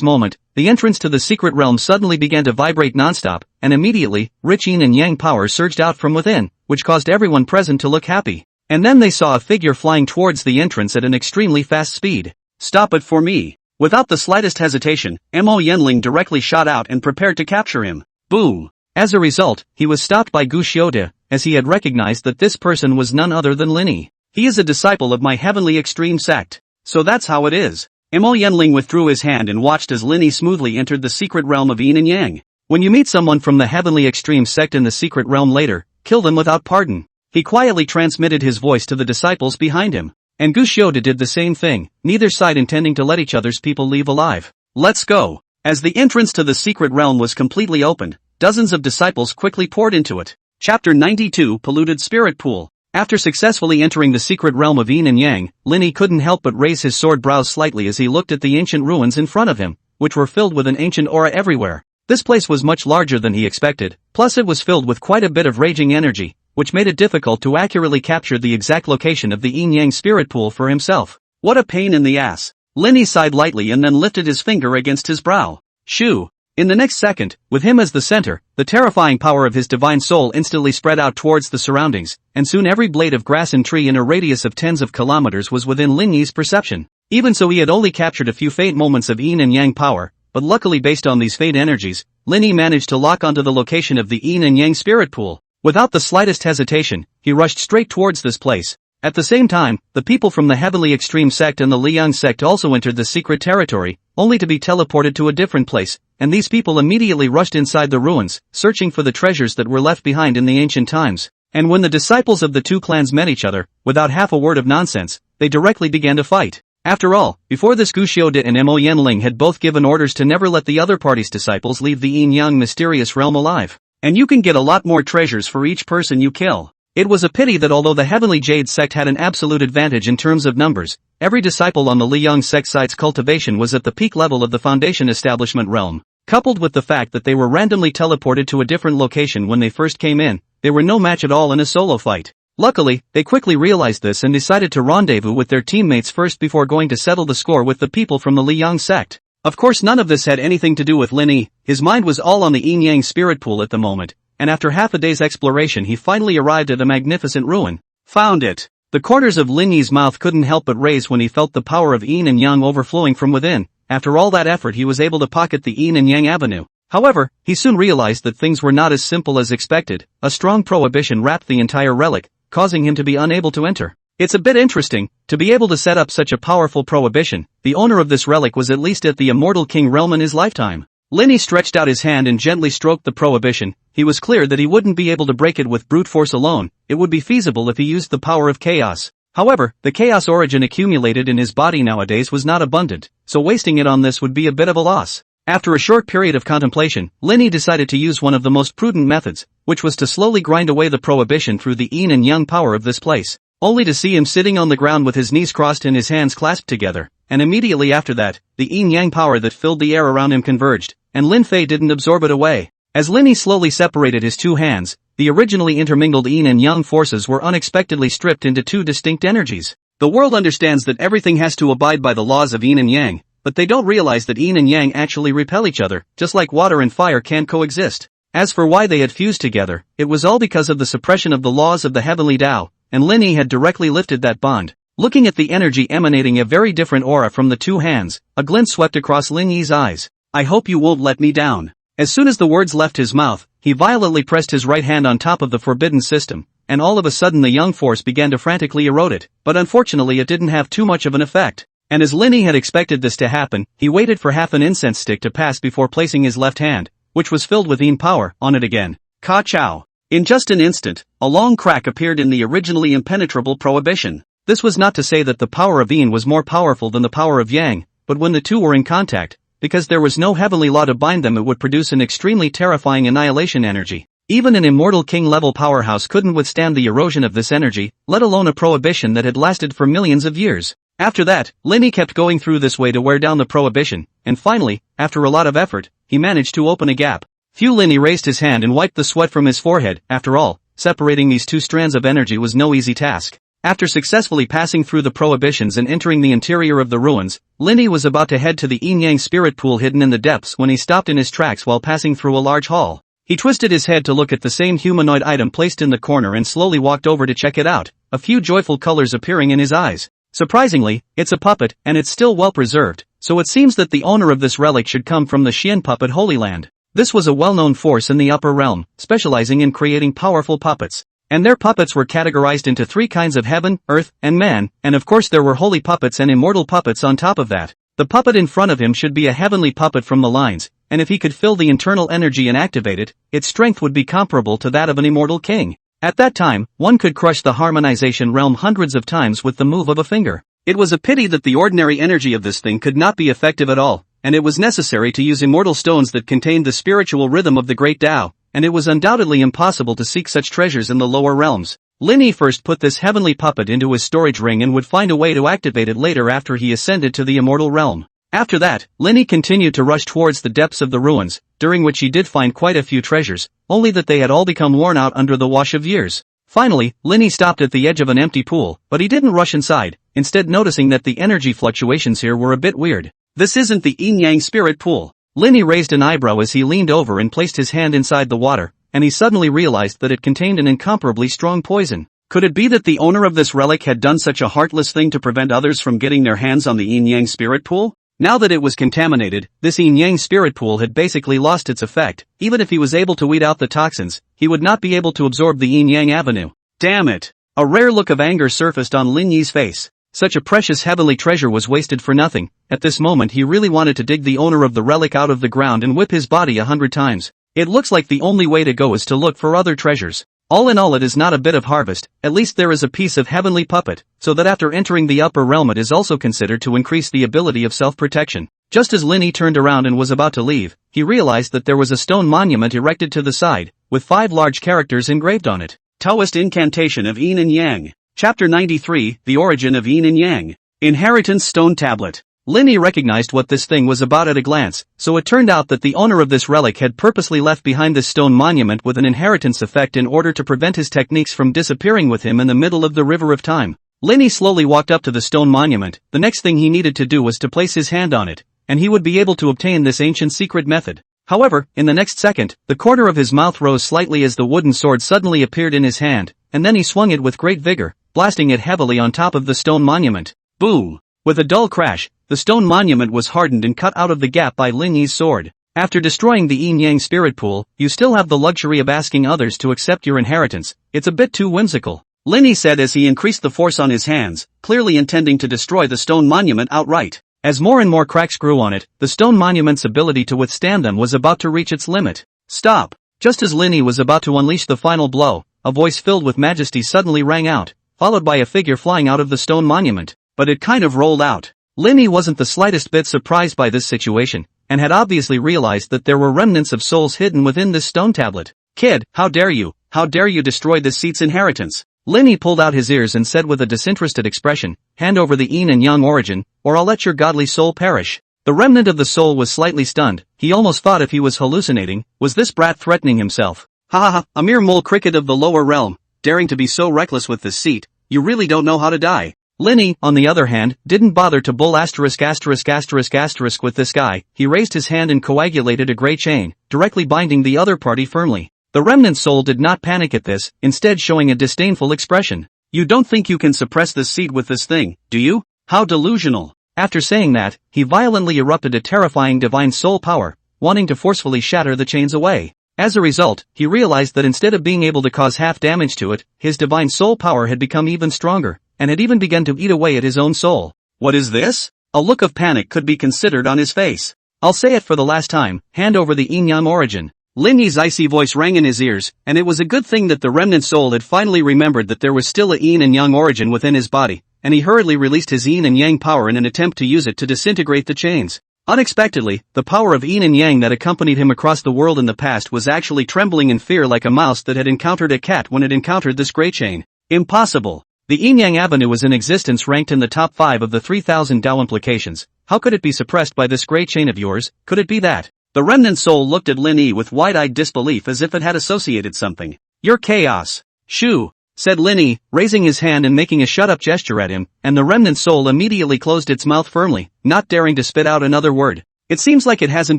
S1: moment, the entrance to the secret realm suddenly began to vibrate nonstop, and immediately, rich yin and yang power surged out from within, which caused everyone present to look happy. And then they saw a figure flying towards the entrance at an extremely fast speed. Stop it for me. Without the slightest hesitation, Mo Yanling directly shot out and prepared to capture him. Boom. As a result, he was stopped by Gu Xiuda, as he had recognized that this person was none other than Lin Yi. He is a disciple of my heavenly extreme sect. So that's how it is. Mo Yanling withdrew his hand and watched as Lin Yi smoothly entered the secret realm of Yin and Yang. When you meet someone from the heavenly extreme sect in the secret realm later, kill them without pardon. He quietly transmitted his voice to the disciples behind him. And Gu Xiuda did the same thing, neither side intending to let each other's people leave alive. Let's go. As the entrance to the secret realm was completely opened, dozens of disciples quickly poured into it. Chapter 92 Polluted Spirit Pool. After successfully entering the secret realm of Yin and Yang, Lin Yi couldn't help but raise his sword brows slightly as he looked at the ancient ruins in front of him, which were filled with an ancient aura everywhere. This place was much larger than he expected, plus it was filled with quite a bit of raging energy, which made it difficult to accurately capture the exact location of the Yin Yang spirit pool for himself. What a pain in the ass. Lin Yi sighed lightly and then lifted his finger against his brow. Shoo. In the next second, with him as the center, the terrifying power of his divine soul instantly spread out towards the surroundings, and soon every blade of grass and tree in a radius of tens of kilometers was within Lin Yi's perception. Even so, he had only captured a few faint moments of Yin and Yang power, but luckily based on these faint energies, Lin Yi managed to lock onto the location of the Yin and Yang spirit pool. Without the slightest hesitation, he rushed straight towards this place. At the same time, the people from the heavenly extreme sect and the Liyang sect also entered the secret territory, only to be teleported to a different place, and these people immediately rushed inside the ruins, searching for the treasures that were left behind in the ancient times. And when the disciples of the two clans met each other, without half a word of nonsense, they directly began to fight. After all, before this Gu Xiuda and Mo Yanling had both given orders to never let the other party's disciples leave the Yin Yang mysterious realm alive. And you can get a lot more treasures for each person you kill. It was a pity that although the Heavenly Jade sect had an absolute advantage in terms of numbers, every disciple on the Liyang sect site's cultivation was at the peak level of the Foundation establishment realm. Coupled with the fact that they were randomly teleported to a different location when they first came in, they were no match at all in a solo fight. Luckily, they quickly realized this and decided to rendezvous with their teammates first before going to settle the score with the people from the Liyang sect. Of course, none of this had anything to do with Lin Yi. His mind was all on the Yin Yang spirit pool at the moment, and after half a day's exploration he finally arrived at a magnificent ruin. Found it. The corners of Lin Yi's mouth couldn't help but raise when he felt the power of yin and yang overflowing from within. After all that effort he was able to pocket the yin and yang avenue. However, he soon realized that things were not as simple as expected. A strong prohibition wrapped the entire relic, causing him to be unable to enter. It's a bit interesting, to be able to set up such a powerful prohibition. The owner of this relic was at least at the Immortal King realm in his lifetime. Lin Yi stretched out his hand and gently stroked the prohibition. He was clear that he wouldn't be able to break it with brute force alone. It would be feasible if he used the power of chaos. However, the chaos origin accumulated in his body nowadays was not abundant, so wasting it on this would be a bit of a loss. After a short period of contemplation, Lin Yi decided to use one of the most prudent methods, which was to slowly grind away the prohibition through the yin and yang power of this place. Only to see him sitting on the ground with his knees crossed and his hands clasped together, and immediately after that, the yin-yang power that filled the air around him converged, and Lin Fei didn't absorb it away. As Lin Yi slowly separated his two hands, the originally intermingled yin and yang forces were unexpectedly stripped into two distinct energies. The world understands that everything has to abide by the laws of yin and yang, but they don't realize that yin and yang actually repel each other, just like water and fire can't coexist. As for why they had fused together, it was all because of the suppression of the laws of the heavenly Tao, and Lin Yi had directly lifted that bond. Looking at the energy emanating a very different aura from the two hands, a glint swept across Lin Yi's eyes. I hope you won't let me down. As soon as the words left his mouth, he violently pressed his right hand on top of the forbidden system, and all of a sudden the yang force began to frantically erode it, but unfortunately it didn't have too much of an effect. And as Lin Yi had expected this to happen, he waited for half an incense stick to pass before placing his left hand, which was filled with yin power, on it again. Ka-chow. In just an instant, a long crack appeared in the originally impenetrable prohibition. This was not to say that the power of yin was more powerful than the power of yang, but when the two were in contact, because there was no heavenly law to bind them, it would produce an extremely terrifying annihilation energy. Even an immortal king-level powerhouse couldn't withstand the erosion of this energy, let alone a prohibition that had lasted for millions of years. After that, Lin Yi kept going through this way to wear down the prohibition, and finally, after a lot of effort, he managed to open a gap. Lin Yi raised his hand and wiped the sweat from his forehead. After all, separating these two strands of energy was no easy task. After successfully passing through the prohibitions and entering the interior of the ruins, Lin Yi was about to head to the yin-yang spirit pool hidden in the depths when he stopped in his tracks while passing through a large hall. He twisted his head to look at the same humanoid item placed in the corner and slowly walked over to check it out, a few joyful colors appearing in his eyes. Surprisingly, it's a puppet, and it's still well preserved, so it seems that the owner of this relic should come from the Xian puppet Holy Land. This was a well-known force in the upper realm, specializing in creating powerful puppets. And their puppets were categorized into three kinds of heaven, earth, and man, and of course there were holy puppets and immortal puppets on top of that. The puppet in front of him should be a heavenly puppet from the lines, and if he could fill the internal energy and activate it, its strength would be comparable to that of an immortal king. At that time, one could crush the harmonization realm hundreds of times with the move of a finger. It was a pity that the ordinary energy of this thing could not be effective at all, and it was necessary to use immortal stones that contained the spiritual rhythm of the great Tao, and it was undoubtedly impossible to seek such treasures in the lower realms. Lin Yi first put this heavenly puppet into his storage ring and would find a way to activate it later after he ascended to the immortal realm. After that, Lin Yi continued to rush towards the depths of the ruins, during which he did find quite a few treasures, only that they had all become worn out under the wash of years. Finally, Lin Yi stopped at the edge of an empty pool, but he didn't rush inside, instead noticing that the energy fluctuations here were a bit weird. This isn't the yin-yang spirit pool. Lin Yi raised an eyebrow as he leaned over and placed his hand inside the water, and he suddenly realized that it contained an incomparably strong poison. Could it be that the owner of this relic had done such a heartless thing to prevent others from getting their hands on the yin-yang spirit pool? Now that it was contaminated, this yin-yang spirit pool had basically lost its effect. Even if he was able to weed out the toxins, he would not be able to absorb the yin-yang avenue. Damn it! A rare look of anger surfaced on Lin Yi's face. Such a precious heavenly treasure was wasted for nothing. At this moment he really wanted to dig the owner of the relic out of the ground and whip his body 100 times. It looks like the only way to go is to look for other treasures. All in all, it is not a bit of harvest, at least there is a piece of heavenly puppet, so that after entering the upper realm it is also considered to increase the ability of self-protection. Just as Lin Yi turned around and was about to leave, he realized that there was a stone monument erected to the side, with 5 large characters engraved on it. Taoist Incantation of Yin and Yang. Chapter 93, The Origin of Yin and Yang. Inheritance Stone Tablet. Lin Yi recognized what this thing was about at a glance, so it turned out that the owner of this relic had purposely left behind this stone monument with an inheritance effect in order to prevent his techniques from disappearing with him in the middle of the river of time. Lin Yi slowly walked up to the stone monument. The next thing he needed to do was to place his hand on it, and he would be able to obtain this ancient secret method. However, in the next second, the corner of his mouth rose slightly as the wooden sword suddenly appeared in his hand, and then he swung it with great vigor, blasting it heavily on top of the stone monument. Boom! With a dull crash, the stone monument was hardened and cut out of the gap by Lin Yi's sword. After destroying the yin-yang spirit pool, you still have the luxury of asking others to accept your inheritance. It's a bit too whimsical, Lin Yi said as he increased the force on his hands, clearly intending to destroy the stone monument outright. As more and more cracks grew on it, the stone monument's ability to withstand them was about to reach its limit. Stop! Just as Lin Yi was about to unleash the final blow, a voice filled with majesty suddenly rang out, followed by a figure flying out of the stone monument. But it kind of rolled out. Lin Yi wasn't the slightest bit surprised by this situation, and had obviously realized that there were remnants of souls hidden within this stone tablet. Kid, how dare you destroy this seat's inheritance? Lin Yi pulled out his ears and said with a disinterested expression, hand over the yin and yang origin, or I'll let your godly soul perish. The remnant of the soul was slightly stunned. He almost thought if he was hallucinating, was this brat threatening himself? Ha ha ha, a mere mole cricket of the lower realm, daring to be so reckless with this seat, you really don't know how to die. Lin Yi, on the other hand, didn't bother to bull ***** with this guy. He raised his hand and coagulated a grey chain, directly binding the other party firmly. The remnant soul did not panic at this, instead showing a disdainful expression. You don't think you can suppress this seat with this thing, do you? How delusional. After saying that, he violently erupted a terrifying divine soul power, wanting to forcefully shatter the chains away. As a result, he realized that instead of being able to cause half damage to it, his divine soul power had become even stronger, and had even begun to eat away at his own soul. What is this? A look of panic could be considered on his face. I'll say it for the last time, hand over the yin-yang origin. Lin Yi's icy voice rang in his ears, and it was a good thing that the remnant soul had finally remembered that there was still a yin and yang origin within his body, and he hurriedly released his yin and yang power in an attempt to use it to disintegrate the chains. Unexpectedly, the power of yin and yang that accompanied him across the world in the past was actually trembling in fear like a mouse that had encountered a cat when it encountered this grey chain. Impossible! The yin-yang avenue was in existence ranked in the top 5 of the 3000 Dao implications. How could it be suppressed by this grey chain of yours? Could it be that? The remnant soul looked at Lin Yi with wide-eyed disbelief as if it had associated something. You're chaos. Shoo, said Lin Yi, raising his hand and making a shut-up gesture at him, and the remnant soul immediately closed its mouth firmly, not daring to spit out another word. It seems like it hasn't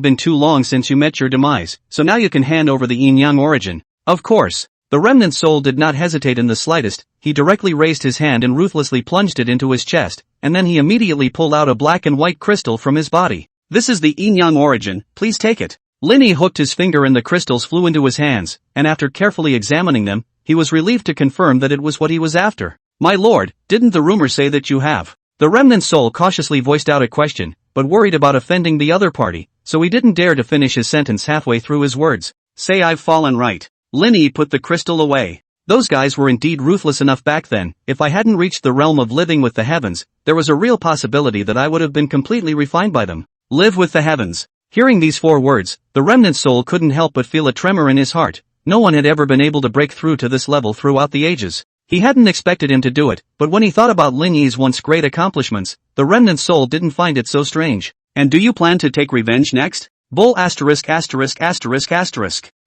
S1: been too long since you met your demise, so now you can hand over the yin-yang origin. Of course. The remnant soul did not hesitate in the slightest. He directly raised his hand and ruthlessly plunged it into his chest, and then he immediately pulled out a black and white crystal from his body. This is the yin-yang origin, please take it. Lin Yi hooked his finger and the crystals flew into his hands, and after carefully examining them, he was relieved to confirm that it was what he was after. My lord, didn't the rumor say that you have? The remnant soul cautiously voiced out a question, but worried about offending the other party, so he didn't dare to finish his sentence halfway through his words. Say I've fallen right. Lin Yi put the crystal away. Those guys were indeed ruthless enough back then. If I hadn't reached the realm of living with the heavens, there was a real possibility that I would have been completely refined by them. Live with the heavens. Hearing these 4 words, the remnant soul couldn't help but feel a tremor in his heart. No one had ever been able to break through to this level throughout the ages. He hadn't expected him to do it, but when he thought about Lin Yi's once great accomplishments, the remnant soul didn't find it so strange. And do you plan to take revenge next? Bull *********.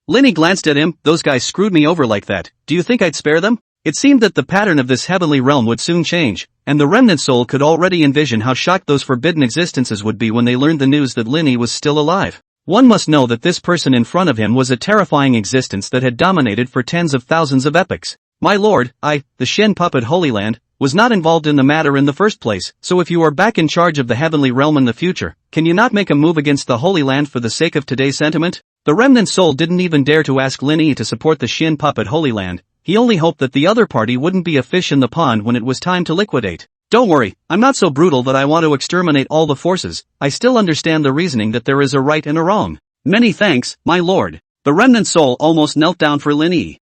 S1: Lin Yi glanced at him. Those guys screwed me over like that. Do you think I'd spare them? It seemed that the pattern of this heavenly realm would soon change, and the remnant soul could already envision how shocked those forbidden existences would be when they learned the news that Lin Yi was still alive. One must know that this person in front of him was a terrifying existence that had dominated for tens of thousands of epochs. My lord, the Shen puppet Holy Land, was not involved in the matter in the first place, so if you are back in charge of the heavenly realm in the future, can you not make a move against the Holy Land for the sake of today's sentiment? The remnant soul didn't even dare to ask Lin Yi to support the Shen puppet Holy Land. He only hoped that the other party wouldn't be a fish in the pond when it was time to liquidate. Don't worry, I'm not so brutal that I want to exterminate all the forces. I still understand the reasoning that there is a right and a wrong. Many thanks, my lord. The remnant soul almost knelt down for Lin Yi.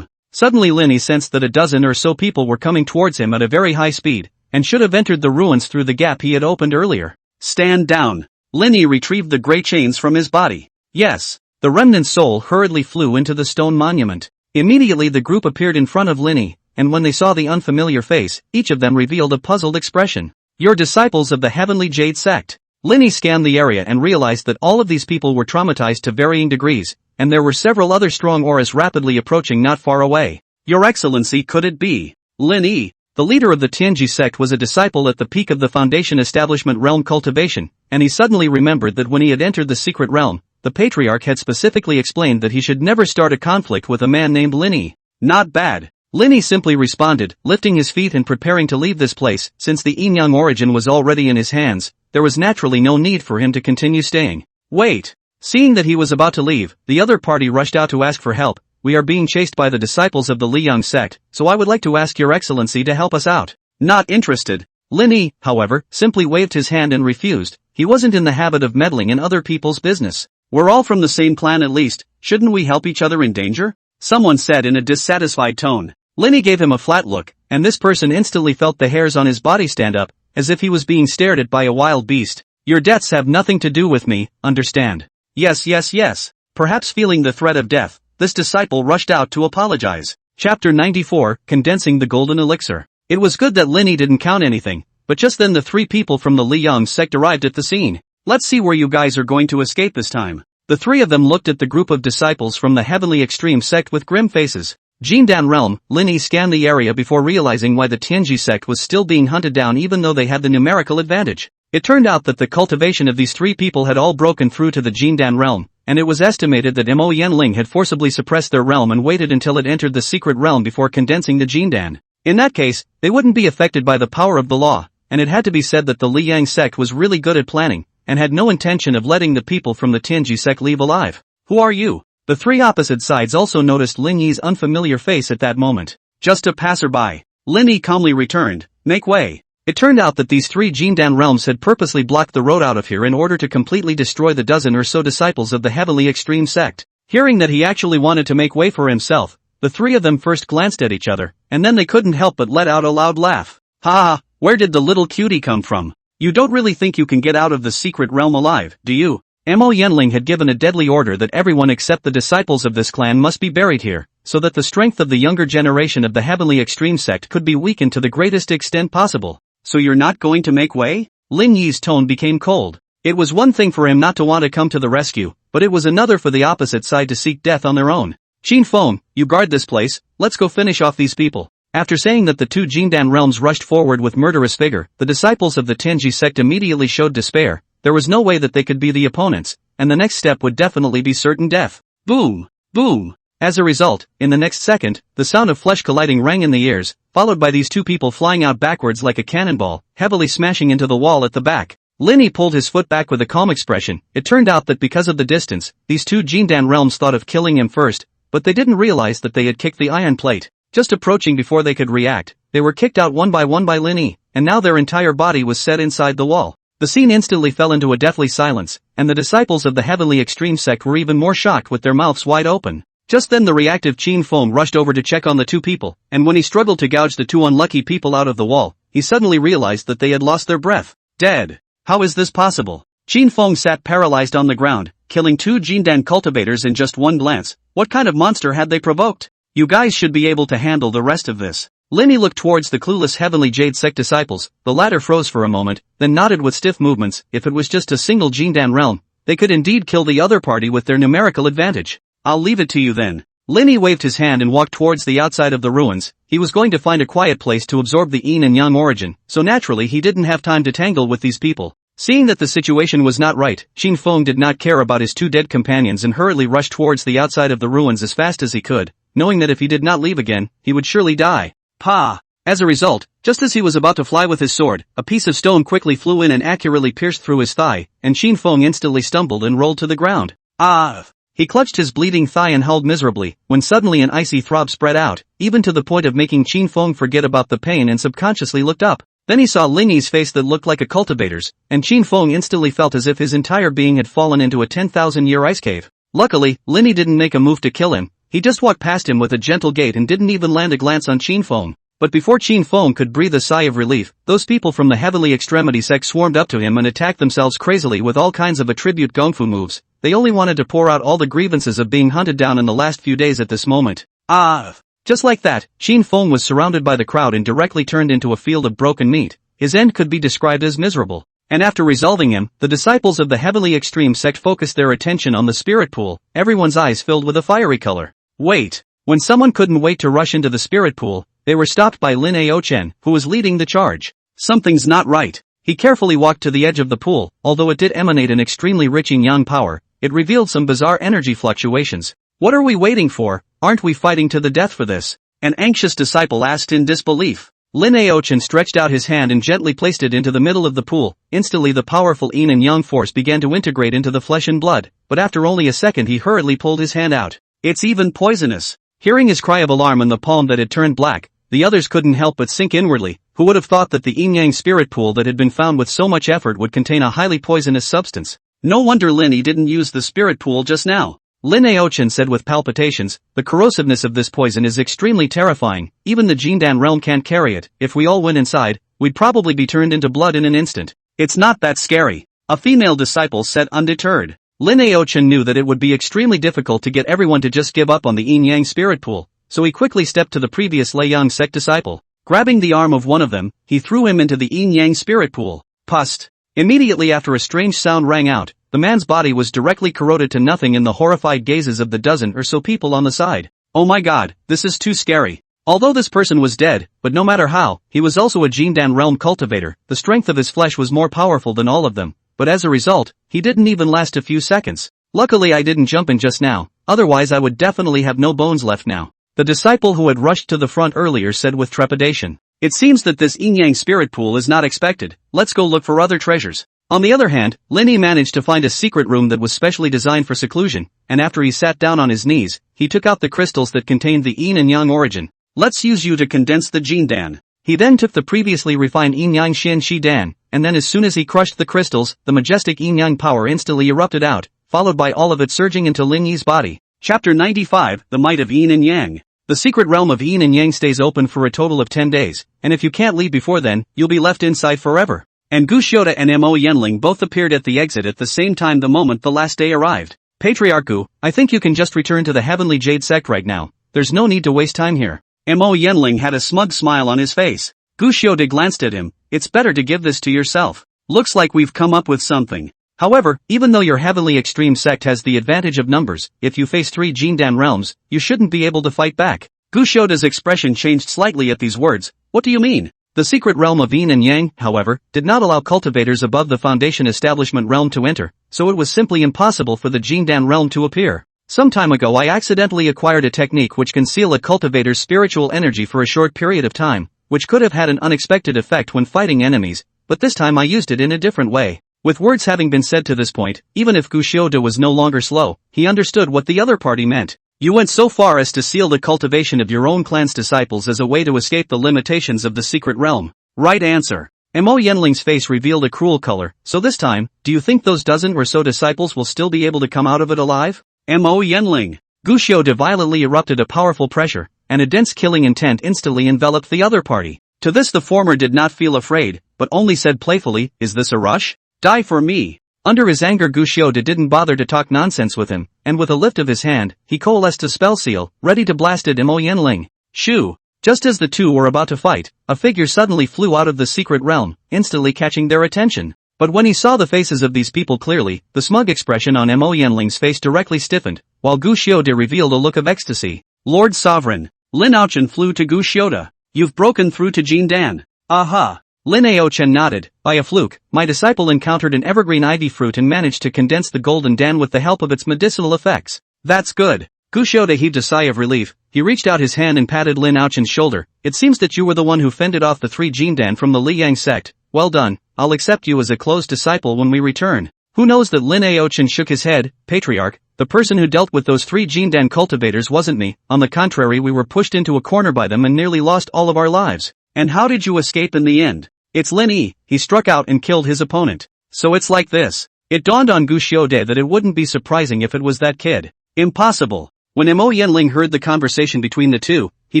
S1: Suddenly Lin Yi sensed that a dozen or so people were coming towards him at a very high speed, and should have entered the ruins through the gap he had opened earlier. Stand down. Lin Yi retrieved the grey chains from his body. Yes. The remnant soul hurriedly flew into the stone monument. Immediately the group appeared in front of Lin Yi, and when they saw the unfamiliar face, each of them revealed a puzzled expression. You're disciples of the Heavenly Jade Sect. Lin Yi scanned the area and realized that all of these people were traumatized to varying degrees, and there were several other strong auras rapidly approaching not far away. Your Excellency, could it be? Lin Yi, the leader of the Tianji sect, was a disciple at the peak of the Foundation Establishment realm cultivation, and he suddenly remembered that when he had entered the secret realm, the patriarch had specifically explained that he should never start a conflict with a man named Lin Yi. Not bad. Lin Yi simply responded, lifting his feet and preparing to leave this place. Since the Yunyao origin was already in his hands, there was naturally no need for him to continue staying. Wait! Seeing that he was about to leave, the other party rushed out to ask for help. We are being chased by the disciples of the Liyang sect, so I would like to ask your excellency to help us out. Not interested. Lin Yi, however, simply waved his hand and refused. He wasn't in the habit of meddling in other people's business. We're all from the same clan at least, shouldn't we help each other in danger? Someone said in a dissatisfied tone. Lin Yi gave him a flat look, and this person instantly felt the hairs on his body stand up, as if he was being stared at by a wild beast. Your deaths have nothing to do with me, understand? Yes. Perhaps feeling the threat of death, this disciple rushed out to apologize. Chapter 94, Condensing the Golden Elixir. It was good that Lin Yi didn't count anything, but just then the three people from the Liyang sect arrived at the scene. Let's see where you guys are going to escape this time. The three of them looked at the group of disciples from the Heavenly Extreme sect with grim faces. Jindan realm, Lin Yi scanned the area before realizing why the Tianji sect was still being hunted down even though they had the numerical advantage. It turned out that the cultivation of these three people had all broken through to the Jindan realm, and it was estimated that Mo Yanling had forcibly suppressed their realm and waited until it entered the secret realm before condensing the Jindan. In that case, they wouldn't be affected by the power of the law, and it had to be said that the Liyang sect was really good at planning, and had no intention of letting the people from the Tianji sect leave alive. Who are you? The three opposite sides also noticed Lin Yi's unfamiliar face at that moment. Just a passerby. Lin Yi calmly returned, make way. It turned out that these three Jindan realms had purposely blocked the road out of here in order to completely destroy the dozen or so disciples of the Heavenly Extreme sect. Hearing that he actually wanted to make way for himself, the three of them first glanced at each other, and then they couldn't help but let out a loud laugh. Ha! Where did the little cutie come from? You don't really think you can get out of the secret realm alive, do you? Mo Yanling had given a deadly order that everyone except the disciples of this clan must be buried here, so that the strength of the younger generation of the Heavenly Extreme sect could be weakened to the greatest extent possible. So you're not going to make way? Lin Yi's tone became cold. It was one thing for him not to want to come to the rescue, but it was another for the opposite side to seek death on their own. Qin Feng, you guard this place, let's go finish off these people. After saying that, the two Jindan realms rushed forward with murderous vigor. The disciples of the Tianji sect immediately showed despair. There was no way that they could be the opponents, and the next step would definitely be certain death. Boom! Boom! As a result, in the next second, the sound of flesh colliding rang in the ears, followed by these two people flying out backwards like a cannonball, heavily smashing into the wall at the back. Lin Yi pulled his foot back with a calm expression. It turned out that because of the distance, these two Jindan realms thought of killing him first, but they didn't realize that they had kicked the iron plate. Just approaching before they could react, they were kicked out one by Lin Yi, and now their entire body was set inside the wall. The scene instantly fell into a deathly silence, and the disciples of the Heavenly Extreme sect were even more shocked with their mouths wide open. Just then the reactive Qin Feng rushed over to check on the two people, and when he struggled to gouge the two unlucky people out of the wall, he suddenly realized that they had lost their breath. Dead. How is this possible? Qin Feng sat paralyzed on the ground, killing two Jindan cultivators in just one glance. What kind of monster had they provoked? You guys should be able to handle the rest of this. Lin Yi looked towards the clueless Heavenly Jade sect disciples. The latter froze for a moment, then nodded with stiff movements. If it was just a single Jindan realm, they could indeed kill the other party with their numerical advantage. I'll leave it to you then. Lin Yi waved his hand and walked towards the outside of the ruins. He was going to find a quiet place to absorb the Yin and Yang origin, so naturally he didn't have time to tangle with these people. Seeing that the situation was not right, Qin Feng did not care about his two dead companions and hurriedly rushed towards the outside of the ruins as fast as he could, knowing that if he did not leave again, he would surely die. Pa! As a result, just as he was about to fly with his sword, a piece of stone quickly flew in and accurately pierced through his thigh, and Qin Feng instantly stumbled and rolled to the ground. Ah! He clutched his bleeding thigh and howled miserably, when suddenly an icy throb spread out, even to the point of making Qin Feng forget about the pain and subconsciously looked up. Then he saw Lin Yi's face that looked like a cultivator's, and Qin Feng instantly felt as if his entire being had fallen into a 10,000-year ice cave. Luckily, Lin Yi didn't make a move to kill him. He just walked past him with a gentle gait and didn't even land a glance on Qin Feng. But before Qin Feng could breathe a sigh of relief, those people from the Heavenly Extremity sect swarmed up to him and attacked themselves crazily with all kinds of attribute gongfu moves. They only wanted to pour out all the grievances of being hunted down in the last few days at this moment. Ah! Just like that, Qin Feng was surrounded by the crowd and directly turned into a field of broken meat. His end could be described as miserable. And after resolving him, the disciples of the Heavenly Extreme sect focused their attention on the Spirit Pool, everyone's eyes filled with a fiery color. Wait! When someone couldn't wait to rush into the Spirit Pool, they were stopped by Lin Aochen, who was leading the charge. Something's not right. He carefully walked to the edge of the pool. Although it did emanate an extremely rich yin-yang power, it revealed some bizarre energy fluctuations. What are we waiting for? Aren't we fighting to the death for this? An anxious disciple asked in disbelief. Lin Yi stretched out his hand and gently placed it into the middle of the pool. Instantly the powerful yin and yang force began to integrate into the flesh and blood, but after only a second he hurriedly pulled his hand out. It's even poisonous. Hearing his cry of alarm and the palm that had turned black, the others couldn't help but sink inwardly. Who would have thought that the yin-yang spirit pool that had been found with so much effort would contain a highly poisonous substance? No wonder Lin Yi didn't use the spirit pool just now. Lin Yi said with palpitations, the corrosiveness of this poison is extremely terrifying, even the Jindan realm can't carry it. If we all went inside, we'd probably be turned into blood in an instant. It's not that scary, a female disciple said undeterred. Lin Yi knew that it would be extremely difficult to get everyone to just give up on the yin-yang spirit pool, so he quickly stepped to the previous Lei Yang sect disciple. Grabbing the arm of one of them, he threw him into the yin-yang spirit pool. Pust! Immediately after a strange sound rang out, the man's body was directly corroded to nothing in the horrified gazes of the dozen or so people on the side. Oh my god, this is too scary. Although this person was dead, but no matter how, he was also a Jindan realm cultivator, the strength of his flesh was more powerful than all of them, but as a result, he didn't even last a few seconds. Luckily I didn't jump in just now, otherwise I would definitely have no bones left now. The disciple who had rushed to the front earlier said with trepidation. It seems that this yin-yang spirit pool is not expected, let's go look for other treasures. On the other hand, Lin Yi managed to find a secret room that was specially designed for seclusion, and after he sat down on his knees, he took out the crystals that contained the yin and yang origin. Let's use you to condense the Jindan. He then took the previously refined yin-yang Xian Shi Dan, and then as soon as he crushed the crystals, the majestic yin-yang power instantly erupted out, followed by all of it surging into Lin Yi's body. Chapter 95, The Might of Yin and Yang. The secret realm of yin and yang stays open for a total of 10 days, and if you can't leave before then, you'll be left inside forever. And Gu Xiaoda and Mo Yanling both appeared at the exit at the same time the moment the last day arrived. Patriarch Gu, I think you can just return to the Heavenly Jade sect right now, there's no need to waste time here. Mo Yanling had a smug smile on his face. Gu Xiaoda glanced at him, it's better to give this to yourself. Looks like we've come up with something. However, even though your heavily extreme sect has the advantage of numbers, if you face 3 Jindan realms, you shouldn't be able to fight back. Gu Xiaoda's expression changed slightly at these words. What do you mean? The secret realm of yin and yang, however, did not allow cultivators above the foundation establishment realm to enter, so it was simply impossible for the Jindan realm to appear. Some time ago I accidentally acquired a technique which can seal a cultivator's spiritual energy for a short period of time, which could have had an unexpected effect when fighting enemies, but this time I used it in a different way. With words having been said to this point, even if Gu Xiaoda was no longer slow, he understood what the other party meant. You went so far as to seal the cultivation of your own clan's disciples as a way to escape the limitations of the secret realm. Right answer. Mo Yanling's face revealed a cruel color, so this time, do you think those dozen or so disciples will still be able to come out of it alive? Mo Yanling. Gu Xiaoda violently erupted a powerful pressure, and a dense killing intent instantly enveloped the other party. To this the former did not feel afraid, but only said playfully, is this a rush? Die for me. Under his anger Gu Xiaoda didn't bother to talk nonsense with him, and with a lift of his hand, he coalesced a spell seal, ready to blast at Mo Yanling. Shoo! Just as the two were about to fight, a figure suddenly flew out of the secret realm, instantly catching their attention. But when he saw the faces of these people clearly, the smug expression on Mo Yanling's face directly stiffened, while Gu Xiaoda revealed a look of ecstasy. Lord Sovereign. Lin Yi flew to Gu Xiaoda. You've broken through to Jindan. Aha! Lin Yi nodded. By a fluke, my disciple encountered an evergreen ivy fruit and managed to condense the golden dan with the help of its medicinal effects. That's good. Gu Xiaoda heaved a sigh of relief. He reached out his hand and patted Lin Yi's shoulder. It seems that you were the one who fended off the 3 Jindan from the Liyang sect. Well done. I'll accept you as a close disciple when we return. Who knows that Lin Yi shook his head. Patriarch, the person who dealt with those 3 Jindan cultivators wasn't me. On the contrary, we were pushed into a corner by them and nearly lost all of our lives. And how did you escape in the end? It's Lin Yi. He struck out and killed his opponent. So it's like this. It dawned on Gu Xiaoda that it wouldn't be surprising if it was that kid. Impossible. When Mo Yanling heard the conversation between the two, he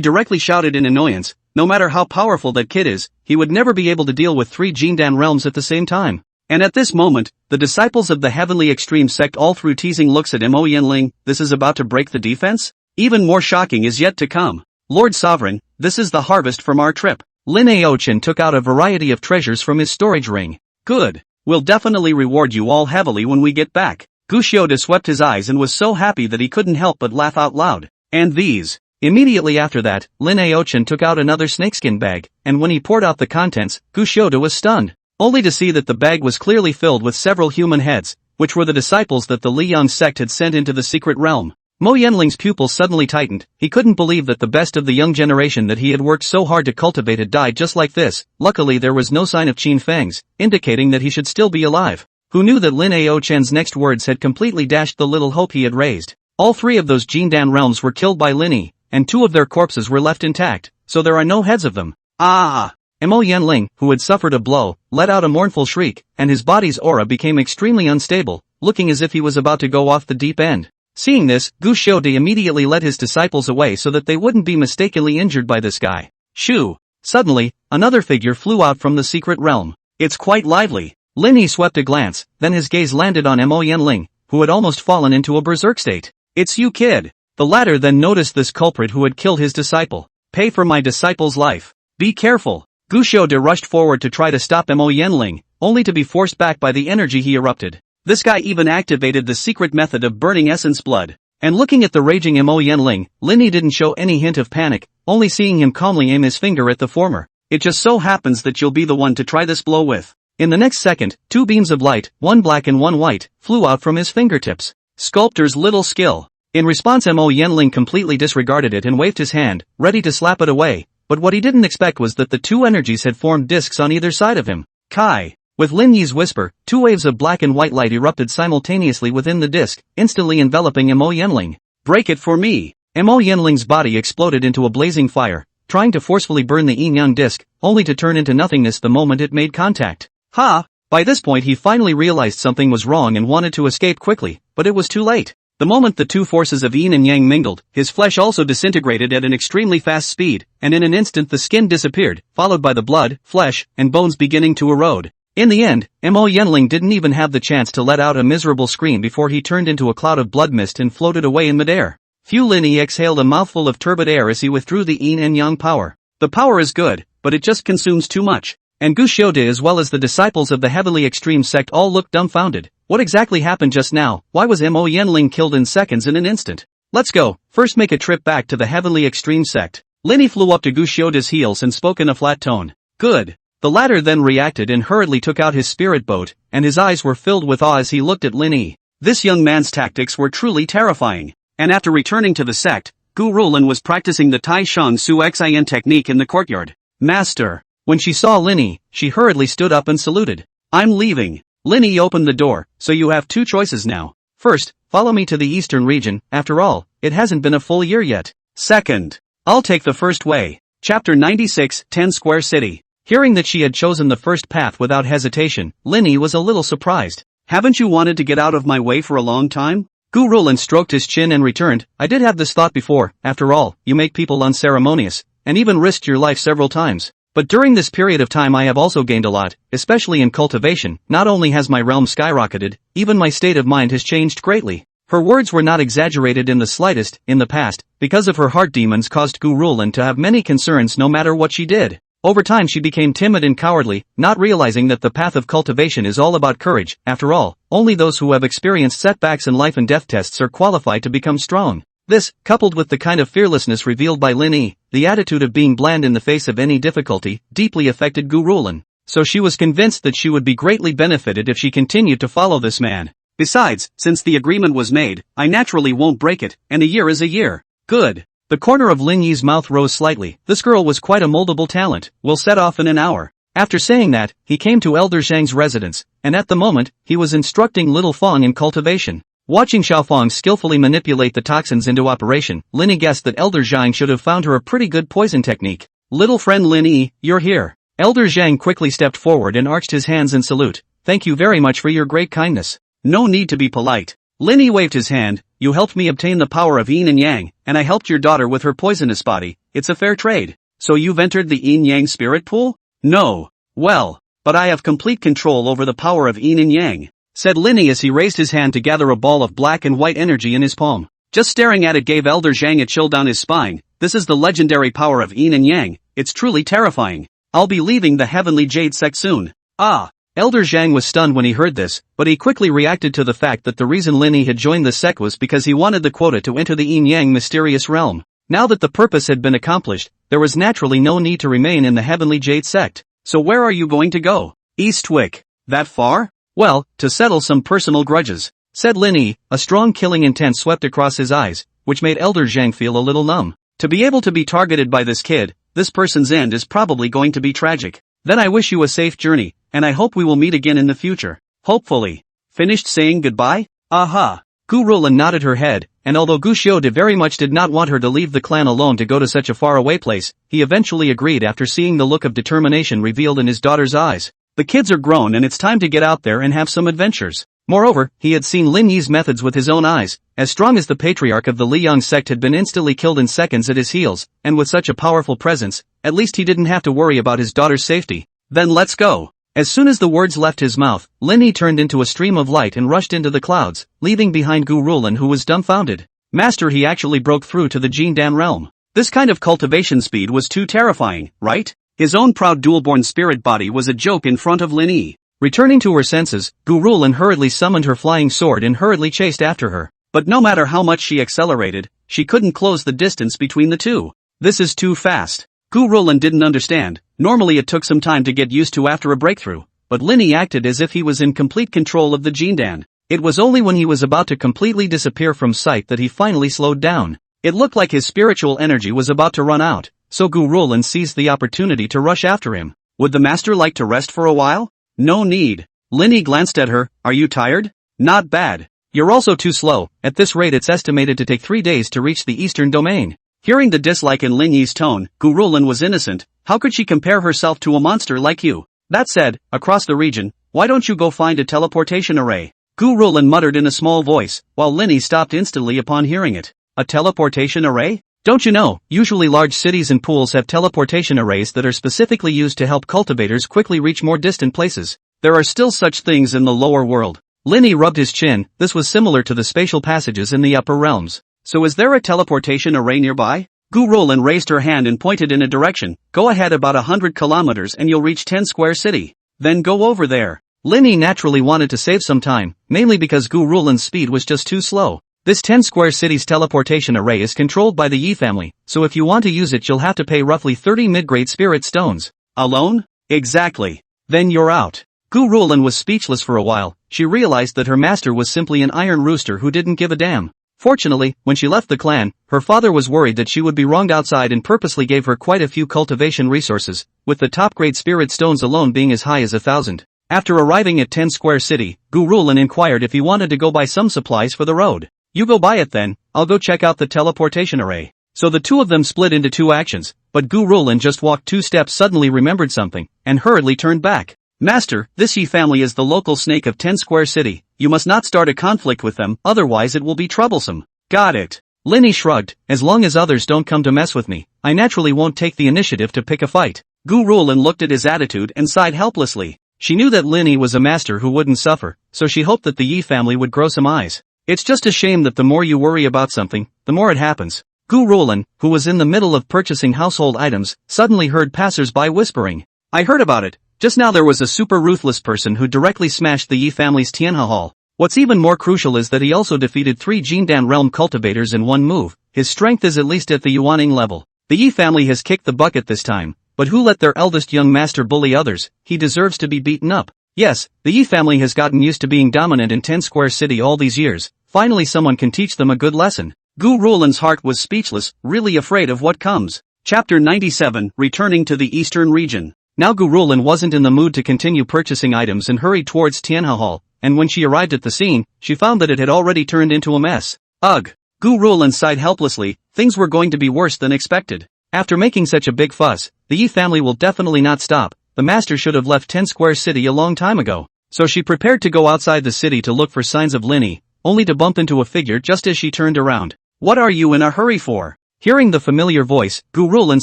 S1: directly shouted in annoyance, no matter how powerful that kid is, he would never be able to deal with 3 Jindan realms at the same time. And at this moment, the disciples of the Heavenly Extreme sect all threw teasing looks at Mo Yanling. This is about to break the defense? Even more shocking is yet to come. Lord Sovereign, this is the harvest from our trip. Lin Yi took out a variety of treasures from his storage ring. Good. We'll definitely reward you all heavily when we get back. Gu Xiaoda swept his eyes and was so happy that he couldn't help but laugh out loud. And these. Immediately after that, Lin Yi took out another snakeskin bag, and when he poured out the contents, Gu Xiaoda was stunned, only to see that the bag was clearly filled with several human heads. which were the disciples that the Liyang sect had sent into the secret realm. Mo Yanling's pupils suddenly tightened. He couldn't believe that the best of the young generation that he had worked so hard to cultivate had died just like this. Luckily there was no sign of Qin Fang's, indicating that he should still be alive. Who knew that Lin Ao Chen's next words had completely dashed the little hope he had raised. All three of those Jindan realms were killed by Lin Yi, and two of their corpses were left intact, so there are no heads of them. Ah! Mo Yanling, who had suffered a blow, let out a mournful shriek, and his body's aura became extremely unstable, looking as if he was about to go off the deep end. Seeing this, Gu Xiaode immediately led his disciples away so that they wouldn't be mistakenly injured by this guy. Shoo! Suddenly, another figure flew out from the secret realm. It's quite lively. Lin Yi swept a glance, then his gaze landed on Mo Yanling, who had almost fallen into a berserk state. It's you, kid. The latter then noticed this culprit who had killed his disciple. Pay for my disciple's life. Be careful. Gu Xiaode rushed forward to try to stop Mo Yanling, only to be forced back by the energy he erupted. This guy even activated the secret method of burning essence blood. And looking at the raging Mo Yanling, Lin Yi didn't show any hint of panic, only seeing him calmly aim his finger at the former. It just so happens that you'll be the one to try this blow with. In the next second, two beams of light, one black and one white, flew out from his fingertips. Sculptor's little skill. In response Mo Yanling completely disregarded it and waved his hand, ready to slap it away, but what he didn't expect was that the two energies had formed discs on either side of him. Kai. With Lin Yi's whisper, two waves of black and white light erupted simultaneously within the disc, instantly enveloping Mo Yanling. Break it for me! Mo Yanling's body exploded into a blazing fire, trying to forcefully burn the yin-yang disc, only to turn into nothingness the moment it made contact. Ha! By this point he finally realized something was wrong and wanted to escape quickly, but it was too late. The moment the two forces of yin and yang mingled, his flesh also disintegrated at an extremely fast speed, and in an instant the skin disappeared, followed by the blood, flesh, and bones beginning to erode. In the end, Mo Yanling didn't even have the chance to let out a miserable scream before he turned into a cloud of blood mist and floated away in midair. Lin Yi exhaled a mouthful of turbid air as he withdrew the yin and yang power. The power is good, but it just consumes too much. And Gu Xiaode as well as the disciples of the heavily extreme sect all looked dumbfounded. What exactly happened just now? Why was Mo Yanling killed in seconds in an instant? Let's go, first make a trip back to the heavily extreme sect. Lin Yi flew up to Gu Xiaode's heels and spoke in a flat tone. Good. The latter then reacted and hurriedly took out his spirit boat, and his eyes were filled with awe as he looked at Lin Yi. This young man's tactics were truly terrifying. And after returning to the sect, Gu Rulin was practicing the Tai Shang Su Xin technique in the courtyard. Master. When she saw Lin Yi, she hurriedly stood up and saluted. I'm leaving. Lin Yi opened the door, so you have two choices now. First, follow me to the eastern region, after all, it hasn't been a full year yet. Second, I'll take the first way. Chapter 96, 10 Square City. Hearing that she had chosen the first path without hesitation, Lin Yi was a little surprised. Haven't you wanted to get out of my way for a long time? Gu Rulin stroked his chin and returned, I did have this thought before, after all, you make people unceremonious, and even risked your life several times. But during this period of time I have also gained a lot, especially in cultivation. Not only has my realm skyrocketed, even my state of mind has changed greatly. Her words were not exaggerated in the slightest. In the past, because of her heart demons caused Gu Rulin to have many concerns no matter what she did. Over time she became timid and cowardly, not realizing that the path of cultivation is all about courage. After all, only those who have experienced setbacks in life and death tests are qualified to become strong. This, coupled with the kind of fearlessness revealed by Lin Yi, the attitude of being bland in the face of any difficulty, deeply affected Gu Rulin. So she was convinced that she would be greatly benefited if she continued to follow this man. Besides, since the agreement was made, I naturally won't break it, and a year is a year. Good. The corner of Lin Yi's mouth rose slightly. This girl was quite a moldable talent. We'll set off in an hour. After saying that, he came to Elder Zhang's residence, and at the moment, he was instructing little Feng in cultivation. Watching Xiaofeng skillfully manipulate the toxins into operation, Lin Yi guessed that Elder Zhang should have found her a pretty good poison technique. Little friend Lin Yi, you're here. Elder Zhang quickly stepped forward and arched his hands in salute. Thank you very much for your great kindness. No need to be polite. Lin Yi waved his hand. You helped me obtain the power of yin and yang, and I helped your daughter with her poisonous body. It's a fair trade. So you've entered the yin-yang spirit pool? No. Well, but I have complete control over the power of yin and yang, said Lin Yi as he raised his hand to gather a ball of black and white energy in his palm. Just staring at it gave Elder Zhang a chill down his spine. This is the legendary power of yin and yang. It's truly terrifying. I'll be leaving the heavenly jade sect soon. Ah. Elder Zhang was stunned when he heard this, but he quickly reacted to the fact that the reason Lin Yi had joined the sect was because he wanted the quota to enter the yin-yang mysterious realm. Now that the purpose had been accomplished, there was naturally no need to remain in the heavenly jade sect. So where are you going to go? Eastwick. That far? Well, to settle some personal grudges, said Lin Yi. A strong killing intent swept across his eyes, which made Elder Zhang feel a little numb. To be able to be targeted by this kid, this person's end is probably going to be tragic. Then I wish you a safe journey, and I hope we will meet again in the future. Hopefully. Finished saying goodbye? Aha. Gu Rulan nodded her head, and although Gu Xiude very much did not want her to leave the clan alone to go to such a faraway place, he eventually agreed after seeing the look of determination revealed in his daughter's eyes. The kids are grown and it's time to get out there and have some adventures. Moreover, he had seen Lin Yi's methods with his own eyes. As strong as the patriarch of the Liang sect had been instantly killed in seconds at his heels, and with such a powerful presence, at least he didn't have to worry about his daughter's safety. Then let's go. As soon as the words left his mouth, Lin Yi turned into a stream of light and rushed into the clouds, leaving behind Gu Rulan, who was dumbfounded. Master, he actually broke through to the Jindan realm. This kind of cultivation speed was too terrifying, right? His own proud dual-born spirit body was a joke in front of Lin Yi. Returning to her senses, Gu Rulan hurriedly summoned her flying sword and hurriedly chased after her. But no matter how much she accelerated, she couldn't close the distance between the two. This is too fast. Gu Rulan didn't understand. Normally it took some time to get used to after a breakthrough, but Lin Yi acted as if he was in complete control of the Jindan. It was only when he was about to completely disappear from sight that he finally slowed down. It looked like his spiritual energy was about to run out, so Gu Rulan seized the opportunity to rush after him. Would the master like to rest for a while? No need. Lin Yi glanced at her. Are you tired? Not bad. You're also too slow. At this rate it's estimated to take 3 days to reach the eastern domain. Hearing the dislike in Lin Yi's tone, Gu Rulan was innocent. How could she compare herself to a monster like you? That said, across the region, why don't you go find a teleportation array? Gu Rulan muttered in a small voice, while Lin Yi stopped instantly upon hearing it. A teleportation array? Don't you know, usually large cities and pools have teleportation arrays that are specifically used to help cultivators quickly reach more distant places. There are still such things in the lower world. Lin Yi rubbed his chin. This was similar to the spatial passages in the upper realms. So is there a teleportation array nearby? Gu Rulan raised her hand and pointed in a direction. Go ahead about 100 kilometers and you'll reach 10 Square City. Then go over there. Lin Yi naturally wanted to save some time, mainly because Gu Rulan's speed was just too slow. This 10 Square City's teleportation array is controlled by the Yi family, so if you want to use it you'll have to pay roughly 30 mid-grade spirit stones. Alone? Exactly. Then you're out. Gu Rulan was speechless for a while. She realized that her master was simply an iron rooster who didn't give a damn. Fortunately, when she left the clan, her father was worried that she would be wronged outside and purposely gave her quite a few cultivation resources, with the top-grade spirit stones alone being as high as 1,000. After arriving at 10 Square City, Gu Rulan inquired if he wanted to go buy some supplies for the road. You go buy it then, I'll go check out the teleportation array. So the two of them split into two actions, but Gu Rulan just walked 2 steps, suddenly remembered something, and hurriedly turned back. Master, this Yi family is the local snake of 10 Square City. You must not start a conflict with them, otherwise it will be troublesome. Got it. Lin Yi shrugged. As long as others don't come to mess with me, I naturally won't take the initiative to pick a fight. Gu Rulan looked at his attitude and sighed helplessly. She knew that Lin Yi was a master who wouldn't suffer, so she hoped that the Yi family would grow some eyes. It's just a shame that the more you worry about something, the more it happens. Gu Rulan, who was in the middle of purchasing household items, suddenly heard passers-by whispering. I heard about it. Just now there was a super ruthless person who directly smashed the Yi family's Tianhe Hall. What's even more crucial is that he also defeated 3 Jindan realm cultivators in one move. His strength is at least at the Yuaning level. The Yi family has kicked the bucket this time, but who let their eldest young master bully others? He deserves to be beaten up. Yes, the Yi family has gotten used to being dominant in 10 Square City all these years. Finally someone can teach them a good lesson. Gu Rulan's heart was speechless, really afraid of what comes. Chapter 97, Returning to the Eastern Region. Now Gu Rulan wasn't in the mood to continue purchasing items and hurried towards Tianhe Hall, and when she arrived at the scene, she found that it had already turned into a mess. Ugh! Gu Rulan sighed helplessly. Things were going to be worse than expected. After making such a big fuss, the Yi family will definitely not stop. The master should have left 10 Square City a long time ago. So she prepared to go outside the city to look for signs of Lin Yi, only to bump into a figure just as she turned around. What are you in a hurry for? Hearing the familiar voice, Gu Rulan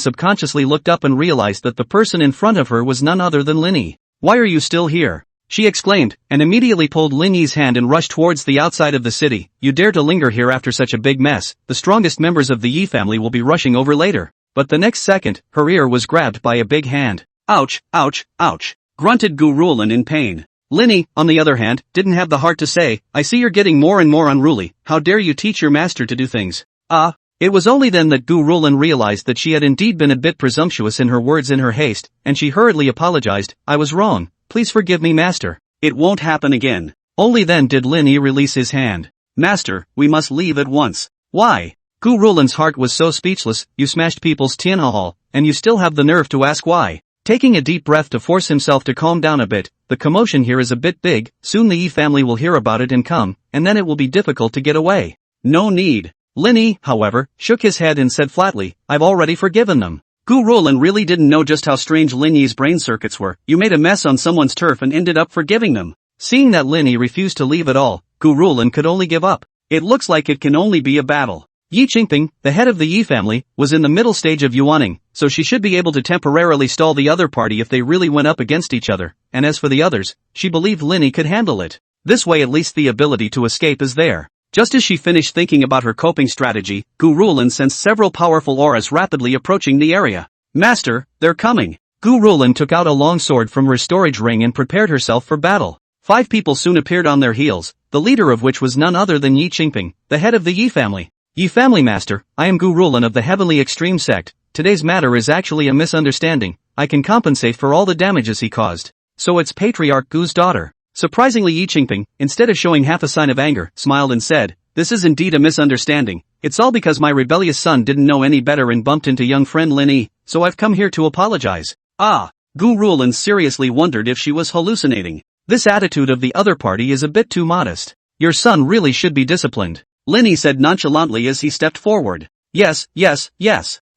S1: subconsciously looked up and realized that the person in front of her was none other than Lin Yi. Why are you still here? She exclaimed, and immediately pulled Lin Yi's hand and rushed towards the outside of the city. You dare to linger here after such a big mess? The strongest members of the Yi family will be rushing over later. But the next second, her ear was grabbed by a big hand. Ouch, ouch, ouch, grunted Gu Rulan in pain. Lin Yi, on the other hand, didn't have the heart to say, I see you're getting more and more unruly. How dare you teach your master to do things? It was only then that Gu Rulan realized that she had indeed been a bit presumptuous in her words in her haste, and she hurriedly apologized. I was wrong. Please forgive me, master. It won't happen again. Only then did Lin Yi release his hand. Master, we must leave at once. Why? Gu Rulan's heart was so speechless. You smashed people's Tianhe Hall, and you still have the nerve to ask why. Taking a deep breath to force himself to calm down a bit, the commotion here is a bit big, soon the Yi family will hear about it and come, and then it will be difficult to get away. No need. Lin Yi, however, shook his head and said flatly, I've already forgiven them. Gu Rulan really didn't know just how strange Lin Yi's brain circuits were. You made a mess on someone's turf and ended up forgiving them. Seeing that Lin Yi refused to leave at all, Gu Rulan could only give up. It looks like it can only be a battle. Yi Qingping, the head of the Yi family, was in the middle stage of yuaning, so she should be able to temporarily stall the other party if they really went up against each other, and as for the others, she believed Lin Yi could handle it. This way at least the ability to escape is there. Just as she finished thinking about her coping strategy, Gu Rulan sensed several powerful auras rapidly approaching the area. Master, they're coming. Gu Rulan took out a long sword from her storage ring and prepared herself for battle. 5 people soon appeared on their heels, the leader of which was none other than Yi Qingping, the head of the Yi family. Yi family master, I am Gu Rulan of the Heavenly Extreme Sect. Today's matter is actually a misunderstanding. I can compensate for all the damages he caused. So it's Patriarch Gu's daughter. Surprisingly Yi Qingping, instead of showing half a sign of anger, smiled and said, this is indeed a misunderstanding. It's all because my rebellious son didn't know any better and bumped into young friend Lin Yi, so I've come here to apologize. Ah, Gu Rulan seriously wondered if she was hallucinating. This attitude of the other party is a bit too modest. Your son really should be disciplined. Lin Yi said nonchalantly as he stepped forward. Yes.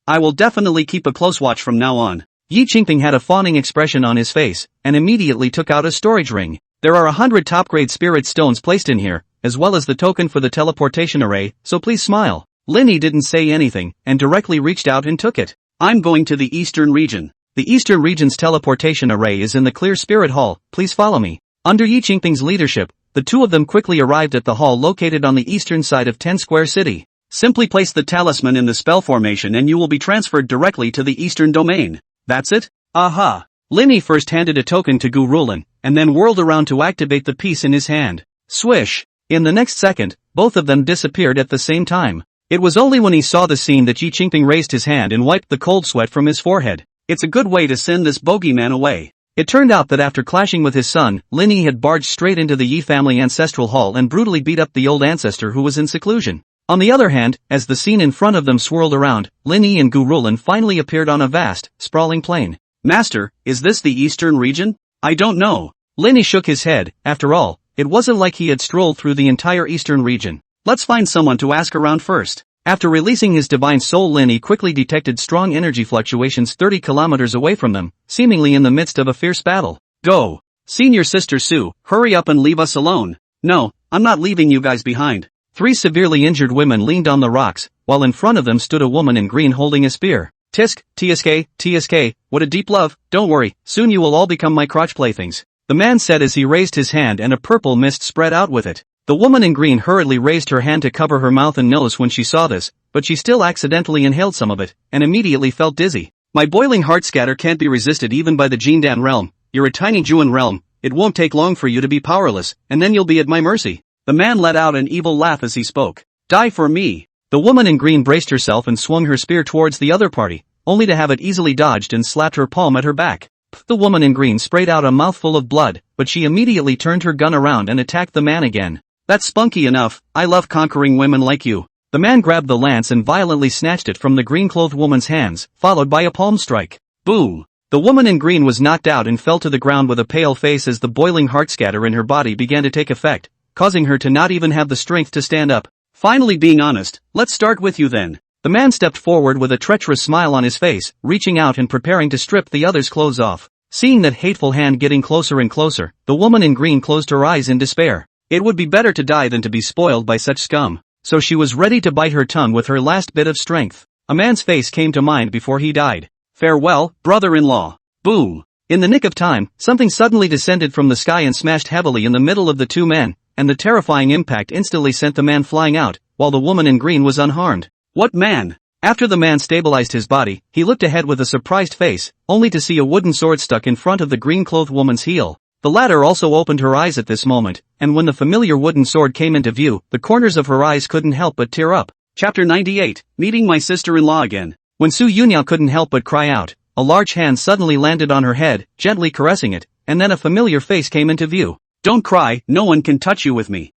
S1: I will definitely keep a close watch from now on. Yi Qingping had a fawning expression on his face, and immediately took out a storage ring. There are 100 top-grade spirit stones placed in here, as well as the token for the teleportation array, so please smile. Lin Yi didn't say anything, and directly reached out and took it. I'm going to the Eastern region. The Eastern region's teleportation array is in the Clear Spirit Hall, please follow me. Under Yi Qingping's leadership, the two of them quickly arrived at the hall located on the eastern side of 10 Square City. Simply place the talisman in the spell formation and you will be transferred directly to the eastern domain. That's it? Aha! Lin Yi first handed a token to Gu Rulan, and then whirled around to activate the piece in his hand. Swish! In the next second, both of them disappeared at the same time. It was only when he saw the scene that Yi Qingping raised his hand and wiped the cold sweat from his forehead. It's a good way to send this bogeyman away. It turned out that after clashing with his son, Lin Yi had barged straight into the Yi family ancestral hall and brutally beat up the old ancestor who was in seclusion. On the other hand, as the scene in front of them swirled around, Lin Yi and Gu Rulan finally appeared on a vast, sprawling plain. Master, is this the eastern region? I don't know. Lin Yi shook his head. After all, it wasn't like he had strolled through the entire eastern region. Let's find someone to ask around first. After releasing his divine soul, Lin Yi quickly detected strong energy fluctuations 30 kilometers away from them, seemingly in the midst of a fierce battle. Go! Senior Sister Sue, hurry up and leave us alone. No, I'm not leaving you guys behind. 3 severely injured women leaned on the rocks, while in front of them stood a woman in green holding a spear. Tisk, TSK, what a deep love, don't worry, soon you will all become my crotch playthings. The man said as he raised his hand and a purple mist spread out with it. The woman in green hurriedly raised her hand to cover her mouth and nose when she saw this, but she still accidentally inhaled some of it, and immediately felt dizzy. My boiling heart scatter can't be resisted even by the Jindan realm. You're a tiny Juan realm, it won't take long for you to be powerless, and then you'll be at my mercy. The man let out an evil laugh as he spoke. Die for me. The woman in green braced herself and swung her spear towards the other party, only to have it easily dodged and slapped her palm at her back. The woman in green sprayed out a mouthful of blood, but she immediately turned her gun around and attacked the man again. That's spunky enough, I love conquering women like you. The man grabbed the lance and violently snatched it from the green-clothed woman's hands, followed by a palm strike. Boom! The woman in green was knocked out and fell to the ground with a pale face as the boiling heart scatter in her body began to take effect, causing her to not even have the strength to stand up. Finally being honest, let's start with you then. The man stepped forward with a treacherous smile on his face, reaching out and preparing to strip the other's clothes off. Seeing that hateful hand getting closer and closer, the woman in green closed her eyes in despair. It would be better to die than to be spoiled by such scum. So she was ready to bite her tongue with her last bit of strength. A man's face came to mind before he died. Farewell, brother-in-law. Boom! In the nick of time, something suddenly descended from the sky and smashed heavily in the middle of the two men, and the terrifying impact instantly sent the man flying out, while the woman in green was unharmed. What man? After the man stabilized his body, he looked ahead with a surprised face, only to see a wooden sword stuck in front of the green-clothed woman's heel. The latter also opened her eyes at this moment, and when the familiar wooden sword came into view, the corners of her eyes couldn't help but tear up. Chapter 98, Meeting My Sister-in-Law Again. When Su Yunyao couldn't help but cry out, a large hand suddenly landed on her head, gently caressing it, and then a familiar face came into view. Don't cry, no one can touch you with me.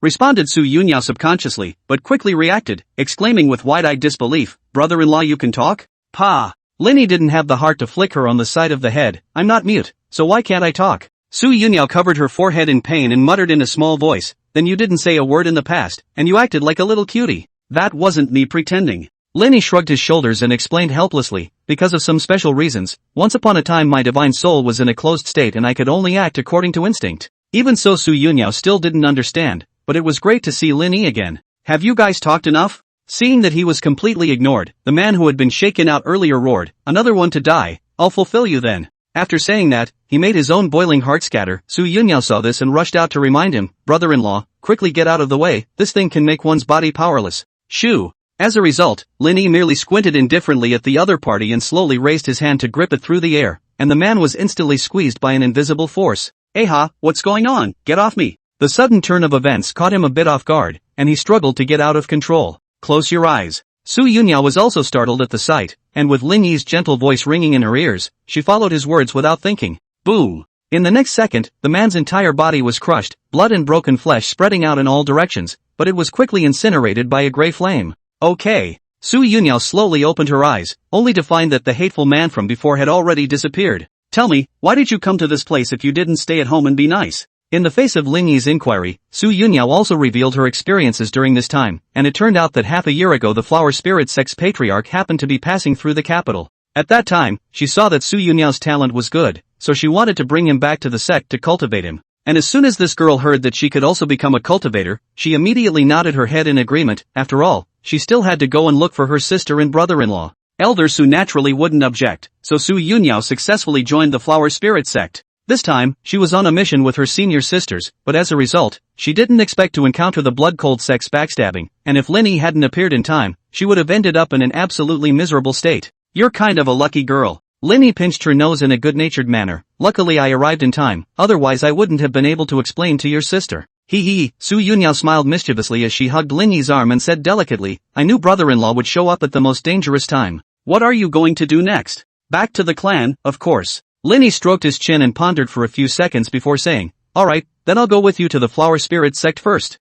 S1: Responded Su Yunyao subconsciously, but quickly reacted, exclaiming with wide-eyed disbelief, brother-in-law you can talk? Pa! Lin Yi didn't have the heart to flick her on the side of the head, I'm not mute, so why can't I talk? Su Yunyao covered her forehead in pain and muttered in a small voice, then you didn't say a word in the past, and you acted like a little cutie. That wasn't me pretending. Lin Yi shrugged his shoulders and explained helplessly, because of some special reasons, once upon a time my divine soul was in a closed state and I could only act according to instinct. Even so Su Yunyao still didn't understand, but it was great to see Lin Yi again. Have you guys talked enough? Seeing that he was completely ignored, the man who had been shaken out earlier roared, another one to die, I'll fulfill you then. After saying that, he made his own boiling heart scatter. Su Yunyao saw this and rushed out to remind him, brother-in-law, quickly get out of the way, this thing can make one's body powerless. Shoo! As a result, Lin Yi merely squinted indifferently at the other party and slowly raised his hand to grip it through the air, and the man was instantly squeezed by an invisible force. Aha, what's going on? Get off me! The sudden turn of events caught him a bit off guard, and he struggled to get out of control. Close your eyes. Su Yunyao was also startled at the sight, and with Lin Yi's gentle voice ringing in her ears, she followed his words without thinking. Boom! In the next second, the man's entire body was crushed, blood and broken flesh spreading out in all directions, but it was quickly incinerated by a gray flame. Okay. Su Yunyao slowly opened her eyes, only to find that the hateful man from before had already disappeared. Tell me, why did you come to this place if you didn't stay at home and be nice? In the face of Lin Yi's inquiry, Su Yunyao also revealed her experiences during this time, and it turned out that half a year ago the Flower Spirit Sect's patriarch happened to be passing through the capital. At that time, she saw that Su Yunyao's talent was good, so she wanted to bring him back to the sect to cultivate him. And as soon as this girl heard that she could also become a cultivator, she immediately nodded her head in agreement. After all, she still had to go and look for her sister and brother-in-law. Elder Su naturally wouldn't object, so Su Yunyao successfully joined the Flower Spirit Sect. This time, she was on a mission with her senior sisters, but as a result, she didn't expect to encounter the blood-cold sect's backstabbing, and if Lin Yi hadn't appeared in time, she would have ended up in an absolutely miserable state. You're kind of a lucky girl. Lin Yi pinched her nose in a good-natured manner. Luckily I arrived in time, otherwise I wouldn't have been able to explain to your sister. Hee hee, Su Yunyao smiled mischievously as she hugged Lin Yi's arm and said delicately, I knew brother-in-law would show up at the most dangerous time. What are you going to do next? Back to the clan, of course. Lin Yi stroked his chin and pondered for a few seconds before saying, alright, then I'll go with you to the Flower Spirit Sect first.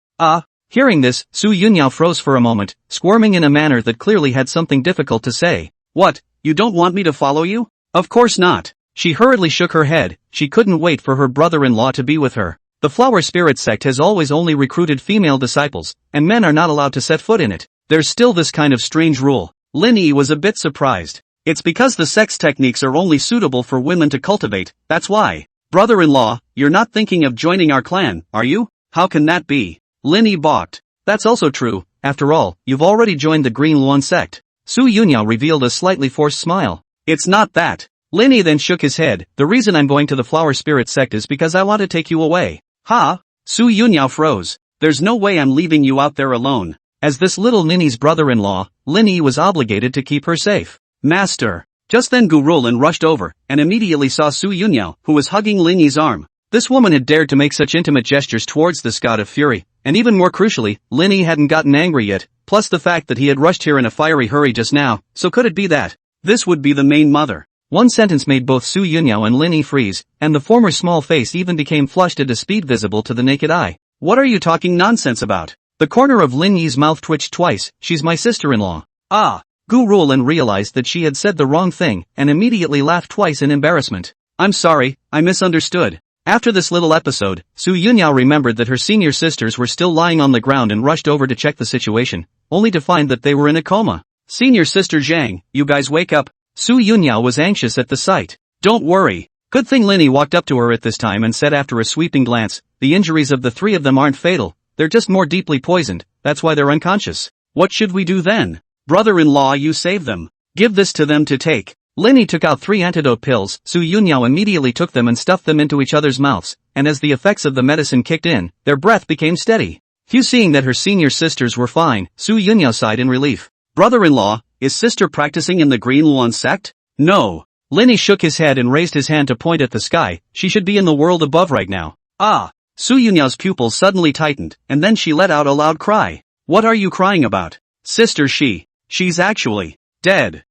S1: Hearing this, Su Yunyao froze for a moment, squirming in a manner that clearly had something difficult to say. What, you don't want me to follow you? Of course not. She hurriedly shook her head, she couldn't wait for her brother-in-law to be with her. The Flower Spirit Sect has always only recruited female disciples, and men are not allowed to set foot in it. There's still this kind of strange rule. Lin Yi was a bit surprised. It's because the sect's techniques are only suitable for women to cultivate, that's why. Brother-in-law, you're not thinking of joining our clan, are you? How can that be? Lin Yi balked. That's also true, after all, you've already joined the Green Luan sect. Su Yunyao revealed a slightly forced smile. It's not that. Lin Yi then shook his head, the reason I'm going to the Flower Spirit Sect is because I want to take you away. Ha? Su Yunyao froze. There's no way I'm leaving you out there alone. As this little ninny's brother-in-law, Lin Yi was obligated to keep her safe. Master. Just then Gu Ruolin rushed over, and immediately saw Su Yunyao, who was hugging Lin Yi's arm. This woman had dared to make such intimate gestures towards this god of fury, and even more crucially, Lin Yi hadn't gotten angry yet, plus the fact that he had rushed here in a fiery hurry just now, so could it be that this would be the main mother? One sentence made both Su Yunyao and Lin Yi freeze, and the former small face even became flushed at a speed visible to the naked eye. What are you talking nonsense about? The corner of Lin Yi's mouth twitched twice. She's my sister-in-law. Gu Ruolin realized that she had said the wrong thing, and immediately laughed twice in embarrassment. I'm sorry, I misunderstood. After this little episode, Su Yunyao remembered that her senior sisters were still lying on the ground and rushed over to check the situation, only to find that they were in a coma. Senior sister Zhang, you guys wake up. Su Yunyao was anxious at the sight. Don't worry. Good thing Lin Yi walked up to her at this time and said after a sweeping glance, the injuries of the three of them aren't fatal, they're just more deeply poisoned, that's why they're unconscious. What should we do then? Brother-in-law, you save them. Give this to them to take. Lin Yi took out 3 antidote pills. Su Yunyao immediately took them and stuffed them into each other's mouths, and as the effects of the medicine kicked in, their breath became steady. Seeing that her senior sisters were fine, Su Yunyao sighed in relief. Brother-in-law, is sister practicing in the Green Luan sect? No. Lin Yi shook his head and raised his hand to point at the sky. She should be in the world above right now. Su Yunyao's pupils suddenly tightened, and then she let out a loud cry. What are you crying about? Sister, she's actually dead.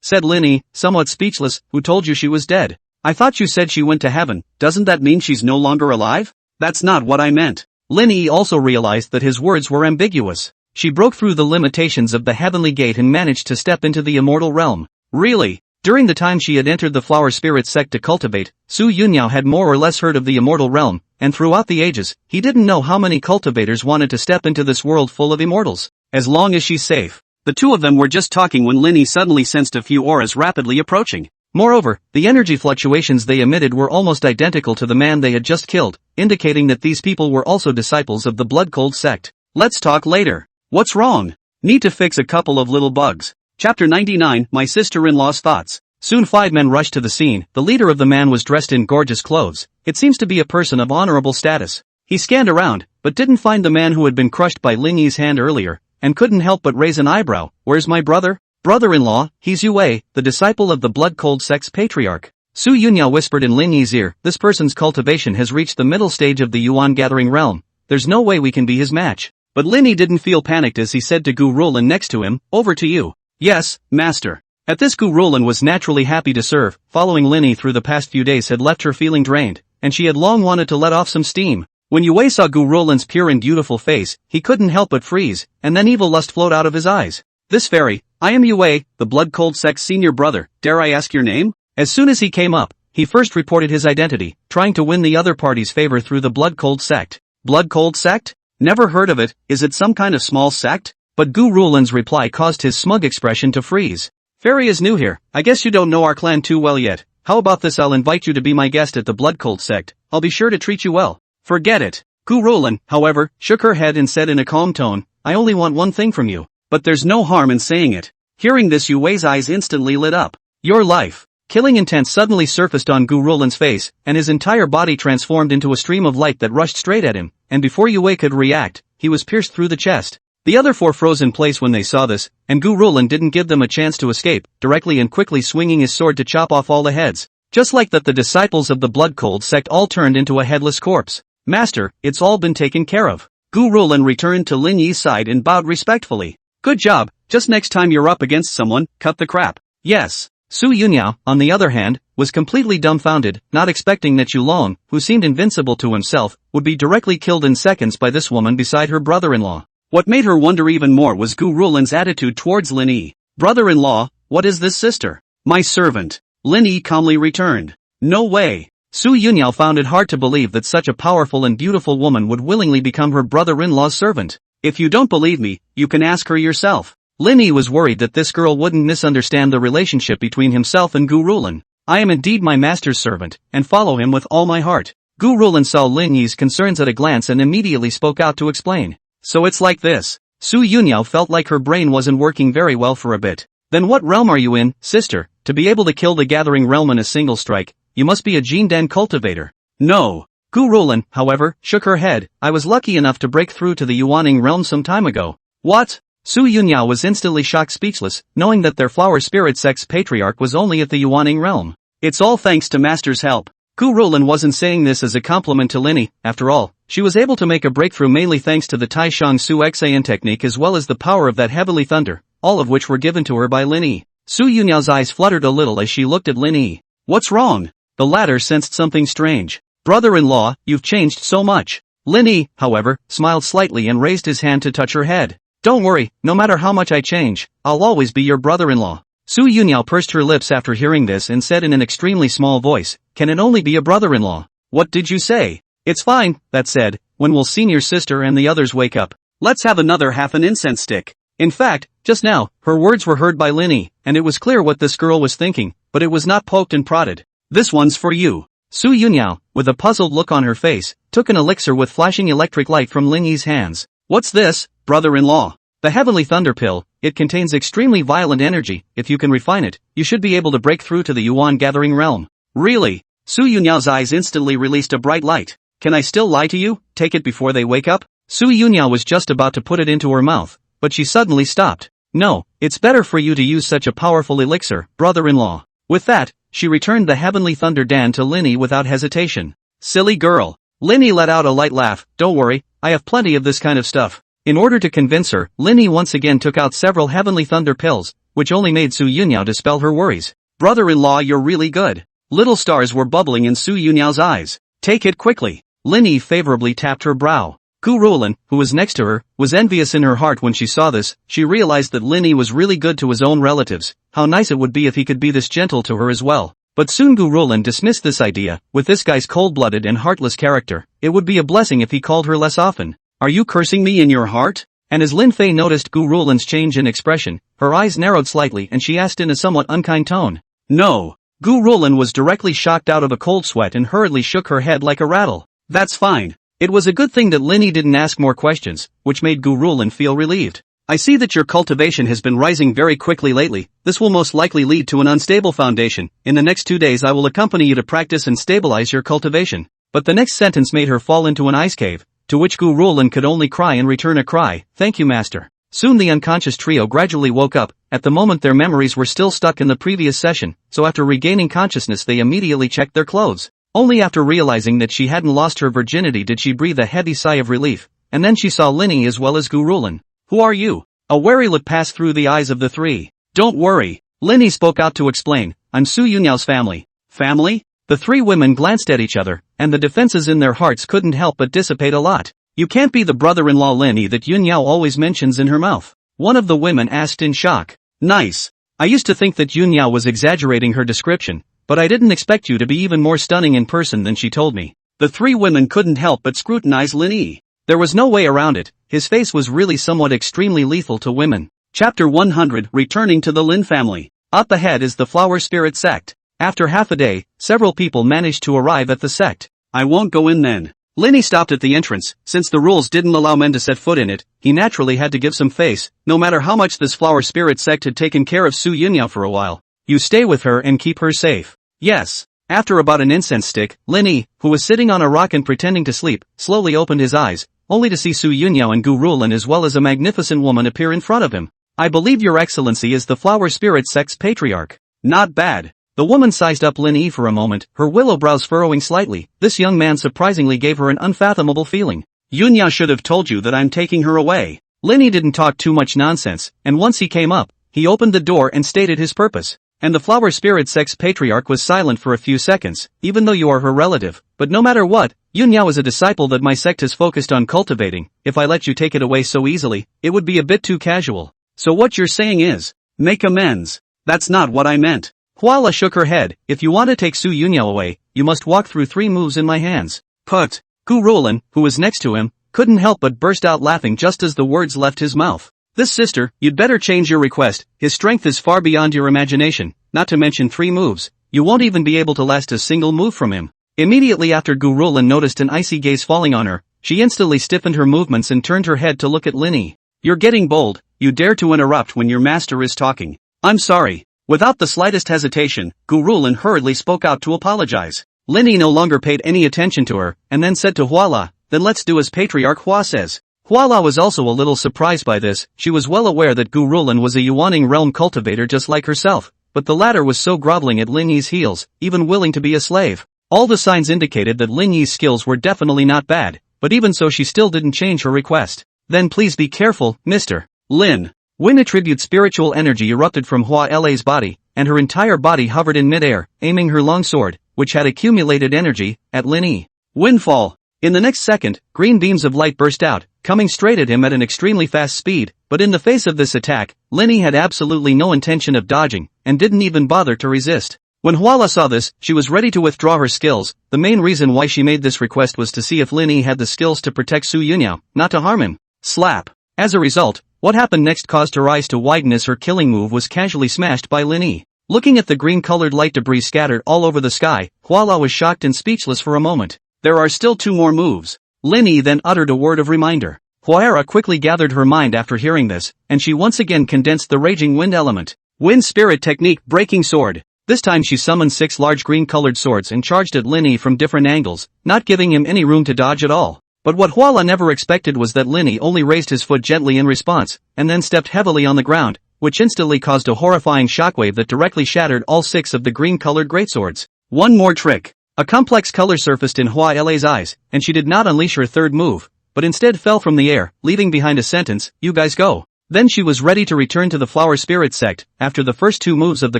S1: Said Lin Yi, somewhat speechless. Who told you she was dead? I thought you said she went to heaven, doesn't that mean she's no longer alive? That's not what I meant. Lin Yi also realized that his words were ambiguous. She broke through the limitations of the heavenly gate and managed to step into the immortal realm. Really? During the time she had entered the flower spirit sect to cultivate, Yunyao had more or less heard of the immortal realm, and throughout the ages, he didn't know how many cultivators wanted to step into this world full of immortals. As long as she's safe. The two of them were just talking when Lin Yi suddenly sensed a few auras rapidly approaching. Moreover, the energy fluctuations they emitted were almost identical to the man they had just killed, indicating that these people were also disciples of the blood-cold sect. Let's talk later. What's wrong? Need to fix a couple of little bugs. Chapter 99, My Sister-in-Law's Thoughts. Soon 5 men rushed to the scene. The leader of the man was dressed in gorgeous clothes. It seems to be a person of honorable status. He scanned around, but didn't find the man who had been crushed by Lin Yi's hand earlier, and couldn't help but raise an eyebrow. Where's my brother? Brother-in-law, he's Yue, the disciple of the blood-cold sect's patriarch. Yunyao whispered in Lin Yi's ear, this person's cultivation has reached the middle stage of the Yuan gathering realm. There's no way we can be his match. But Lin Yi didn't feel panicked as he said to Gu Rulan next to him, over to you. Yes, master. At this Gu Rulan was naturally happy to serve. Following Lin Yi through the past few days had left her feeling drained, and she had long wanted to let off some steam. When Yue saw Gu Rulan's pure and beautiful face, he couldn't help but freeze, and then evil lust flowed out of his eyes. This fairy, I am Yue, the blood-cold sect's senior brother, dare I ask your name? As soon as he came up, he first reported his identity, trying to win the other party's favor through the blood-cold sect. Blood-cold sect? Never heard of it, is it some kind of small sect? But Gu Rulan's reply caused his smug expression to freeze. Fairy is new here, I guess you don't know our clan too well yet. How about this, I'll invite you to be my guest at the blood-cold sect, I'll be sure to treat you well. Forget it. Gu Rulan, however, shook her head and said in a calm tone, I only want one thing from you. But there's no harm in saying it. Hearing this, Yue's eyes instantly lit up. Your life. Killing intent suddenly surfaced on Gu Rulan's face, and his entire body transformed into a stream of light that rushed straight at him, and before Yue could react, he was pierced through the chest. The other 4 froze in place when they saw this, and Gu Rulan didn't give them a chance to escape, directly and quickly swinging his sword to chop off all the heads. Just like that, the disciples of the blood-cold sect all turned into a headless corpse. Master, it's all been taken care of. Gu Rulan returned to Lin Yi's side and bowed respectfully. Good job, just next time you're up against someone, cut the crap. Yes. Yunyao, on the other hand, was completely dumbfounded, not expecting that Long, who seemed invincible to himself, would be directly killed in seconds by this woman beside her brother-in-law. What made her wonder even more was Gu Rulan's attitude towards Lin Yi. Brother-in-law, what is this sister? My servant. Lin Yi calmly returned. No way. Yunyao found it hard to believe that such a powerful and beautiful woman would willingly become her brother-in-law's servant. If you don't believe me, you can ask her yourself. Lin Yi was worried that this girl wouldn't misunderstand the relationship between himself and Gu Rulan. I am indeed my master's servant, and follow him with all my heart. Gu Rulan saw Lin Yi's concerns at a glance and immediately spoke out to explain. So it's like this. Yunyao felt like her brain wasn't working very well for a bit. Then what realm are you in, sister? To be able to kill the gathering realm in a single strike, you must be a Jindan cultivator. No. Gu Rulan, however, shook her head. I was lucky enough to break through to the Yuaning realm some time ago. What? Yunyao was instantly shocked, speechless, knowing that their flower spirit sect's patriarch was only at the Yuaning realm. It's all thanks to master's help. Gu Rulan wasn't saying this as a compliment to Lin Yi. After all, she was able to make a breakthrough mainly thanks to the Tai Shang Su Xan technique as well as the power of that heavenly thunder, all of which were given to her by Lin Yi. Yunyao's eyes fluttered a little as she looked at Lin Yi. What's wrong? The latter sensed something strange. Brother-in-law, you've changed so much. Lin Yi, however, smiled slightly and raised his hand to touch her head. Don't worry, no matter how much I change, I'll always be your brother-in-law. Yunyao pursed her lips after hearing this and said in an extremely small voice, can it only be a brother-in-law? What did you say? It's fine, that said, when will senior sister and the others wake up? Let's have another half an incense stick. In fact, just now, her words were heard by Lin Yi, and it was clear what this girl was thinking, but it was not poked and prodded. This one's for you. Yunyao, with a puzzled look on her face, took an elixir with flashing electric light from Lin Yi's hands. What's this, brother-in-law? The Heavenly Thunder Pill. It contains extremely violent energy. If you can refine it, you should be able to break through to the Yuan gathering realm. Really? Yunyao's eyes instantly released a bright light. Can I still lie to you? Take it before they wake up? Yunyao was just about to put it into her mouth, but she suddenly stopped. No, it's better for you to use such a powerful elixir, brother-in-law. With that, she returned the Heavenly Thunder Dan to Lin Yi without hesitation. Silly girl. Lin Yi let out a light laugh. Don't worry, I have plenty of this kind of stuff. In order to convince her, Lin Yi once again took out several Heavenly Thunder pills, which only made Yunyao dispel her worries. Brother-in-law, you're really good. Little stars were bubbling in Su Yunyao's eyes. Take it quickly. Lin Yi favorably tapped her brow. Gu Ruolin, who was next to her, was envious in her heart when she saw this. She realized that Lin Yi was really good to his own relatives. How nice it would be if he could be this gentle to her as well. But soon Gu Ruolin dismissed this idea. With this guy's cold-blooded and heartless character, it would be a blessing if he called her less often. Are you cursing me in your heart? And as Lin Fei noticed Gu Ruolin's change in expression, her eyes narrowed slightly and she asked in a somewhat unkind tone. No. Gu Ruolin was directly shocked out of a cold sweat and hurriedly shook her head like a rattle. That's fine. It was a good thing that Lin Yi didn't ask more questions, which made Gu Ruolin feel relieved. I see that your cultivation has been rising very quickly lately. This will most likely lead to an unstable foundation. In the next 2 days I will accompany you to practice and stabilize your cultivation. But the next sentence made her fall into an ice cave, to which Gu Ruolin could only cry and return a cry. Thank you, master. Soon the unconscious trio gradually woke up. At the moment their memories were still stuck in the previous session, so after regaining consciousness they immediately checked their clothes. Only after realizing that she hadn't lost her virginity did she breathe a heavy sigh of relief, and then she saw Lin Yi as well as Gu Ruolin. Who are you? A wary look passed through the eyes of the three. Don't worry. Lin Yi spoke out to explain. I'm Su Yunyao's family. Family? The three women glanced at each other, and the defenses in their hearts couldn't help but dissipate a lot. You can't be the brother-in-law Lin Yi that Yunyao always mentions in her mouth. One of the women asked in shock. Nice. I used to think that Yunyao was exaggerating her description, but I didn't expect you to be even more stunning in person than she told me. The three women couldn't help but scrutinize Lin Yi. There was no way around it, his face was really somewhat extremely lethal to women. Chapter 100 Returning to the Lin family. Up ahead is the Flower Spirit sect. After half a day, several people managed to arrive at the sect. I won't go in then. Lin Yi stopped at the entrance. Since the rules didn't allow men to set foot in it, he naturally had to give some face, no matter how much this Flower Spirit sect had taken care of Su Yunyao for a while. You stay with her and keep her safe. Yes. After about an incense stick, Lin Yi, who was sitting on a rock and pretending to sleep, slowly opened his eyes, only to see Su Yunyao and Gu Ruolin as well as a magnificent woman appear in front of him. I believe your excellency is the Flower Spirit sect's patriarch. Not bad. The woman sized up Lin Yi for a moment, her willow brows furrowing slightly. This young man surprisingly gave her an unfathomable feeling. Yunyao should have told you that I'm taking her away. Lin Yi didn't talk too much nonsense, and once he came up, he opened the door and stated his purpose. And the Flower Spirit sect's patriarch was silent for a few seconds. Even though you are her relative, but no matter what, Yunyao is a disciple that my sect has focused on cultivating. If I let you take it away so easily, it would be a bit too casual. So what you're saying is, make amends. That's not what I meant. Huala shook her head. If you want to take Su Yunyao away, you must walk through 3 moves in my hands. Put. Gu Ruolin, who was next to him, couldn't help but burst out laughing just as the words left his mouth. This sister, you'd better change your request. His strength is far beyond your imagination, not to mention 3 moves. You won't even be able to last a single move from him. Immediately after Gu Ruolin noticed an icy gaze falling on her, she instantly stiffened her movements and turned her head to look at Lin Yi. You're getting bold. You dare to interrupt when your master is talking. I'm sorry. Without the slightest hesitation, Gu Ruolin hurriedly spoke out to apologize. Lin Yi no longer paid any attention to her, and then said to Huala, then let's do as Patriarch Hua says. Huala was also a little surprised by this. She was well aware that Gu Ruolin was a Yuaning realm cultivator just like herself, but the latter was so groveling at Lin Yi's heels, even willing to be a slave. All the signs indicated that Lin Yi's skills were definitely not bad, but even so she still didn't change her request. Then please be careful, Mr. Lin. Wind attribute spiritual energy erupted from Hua La's body, and her entire body hovered in midair, aiming her long sword, which had accumulated energy, at Lin Yi. Windfall. In the next second, green beams of light burst out, coming straight at him at an extremely fast speed, but in the face of this attack, Lin Yi had absolutely no intention of dodging, and didn't even bother to resist. When Huala saw this, she was ready to withdraw her skills. The main reason why she made this request was to see if Lin Yi had the skills to protect Su Yunyao, not to harm him. Slap. As a result, what happened next caused her eyes to widen as her killing move was casually smashed by Lin Yi. Looking at the green-colored light debris scattered all over the sky, Huala was shocked and speechless for a moment. There are still 2 more moves. Lin Yi then uttered a word of reminder. Huara quickly gathered her mind after hearing this, and she once again condensed the raging wind element. Wind Spirit Technique Breaking Sword. This time she summoned 6 large green-colored swords and charged at Lin Yi from different angles, not giving him any room to dodge at all. But what Huala never expected was that Lin Yi only raised his foot gently in response, and then stepped heavily on the ground, which instantly caused a horrifying shockwave that directly shattered all 6 of the green-colored greatswords. One more trick. A complex color surfaced in Hua La's eyes, and she did not unleash her 3rd move, but instead fell from the air, leaving behind a sentence, "You guys go." Then she was ready to return to the Flower Spirit sect. After the first two moves of the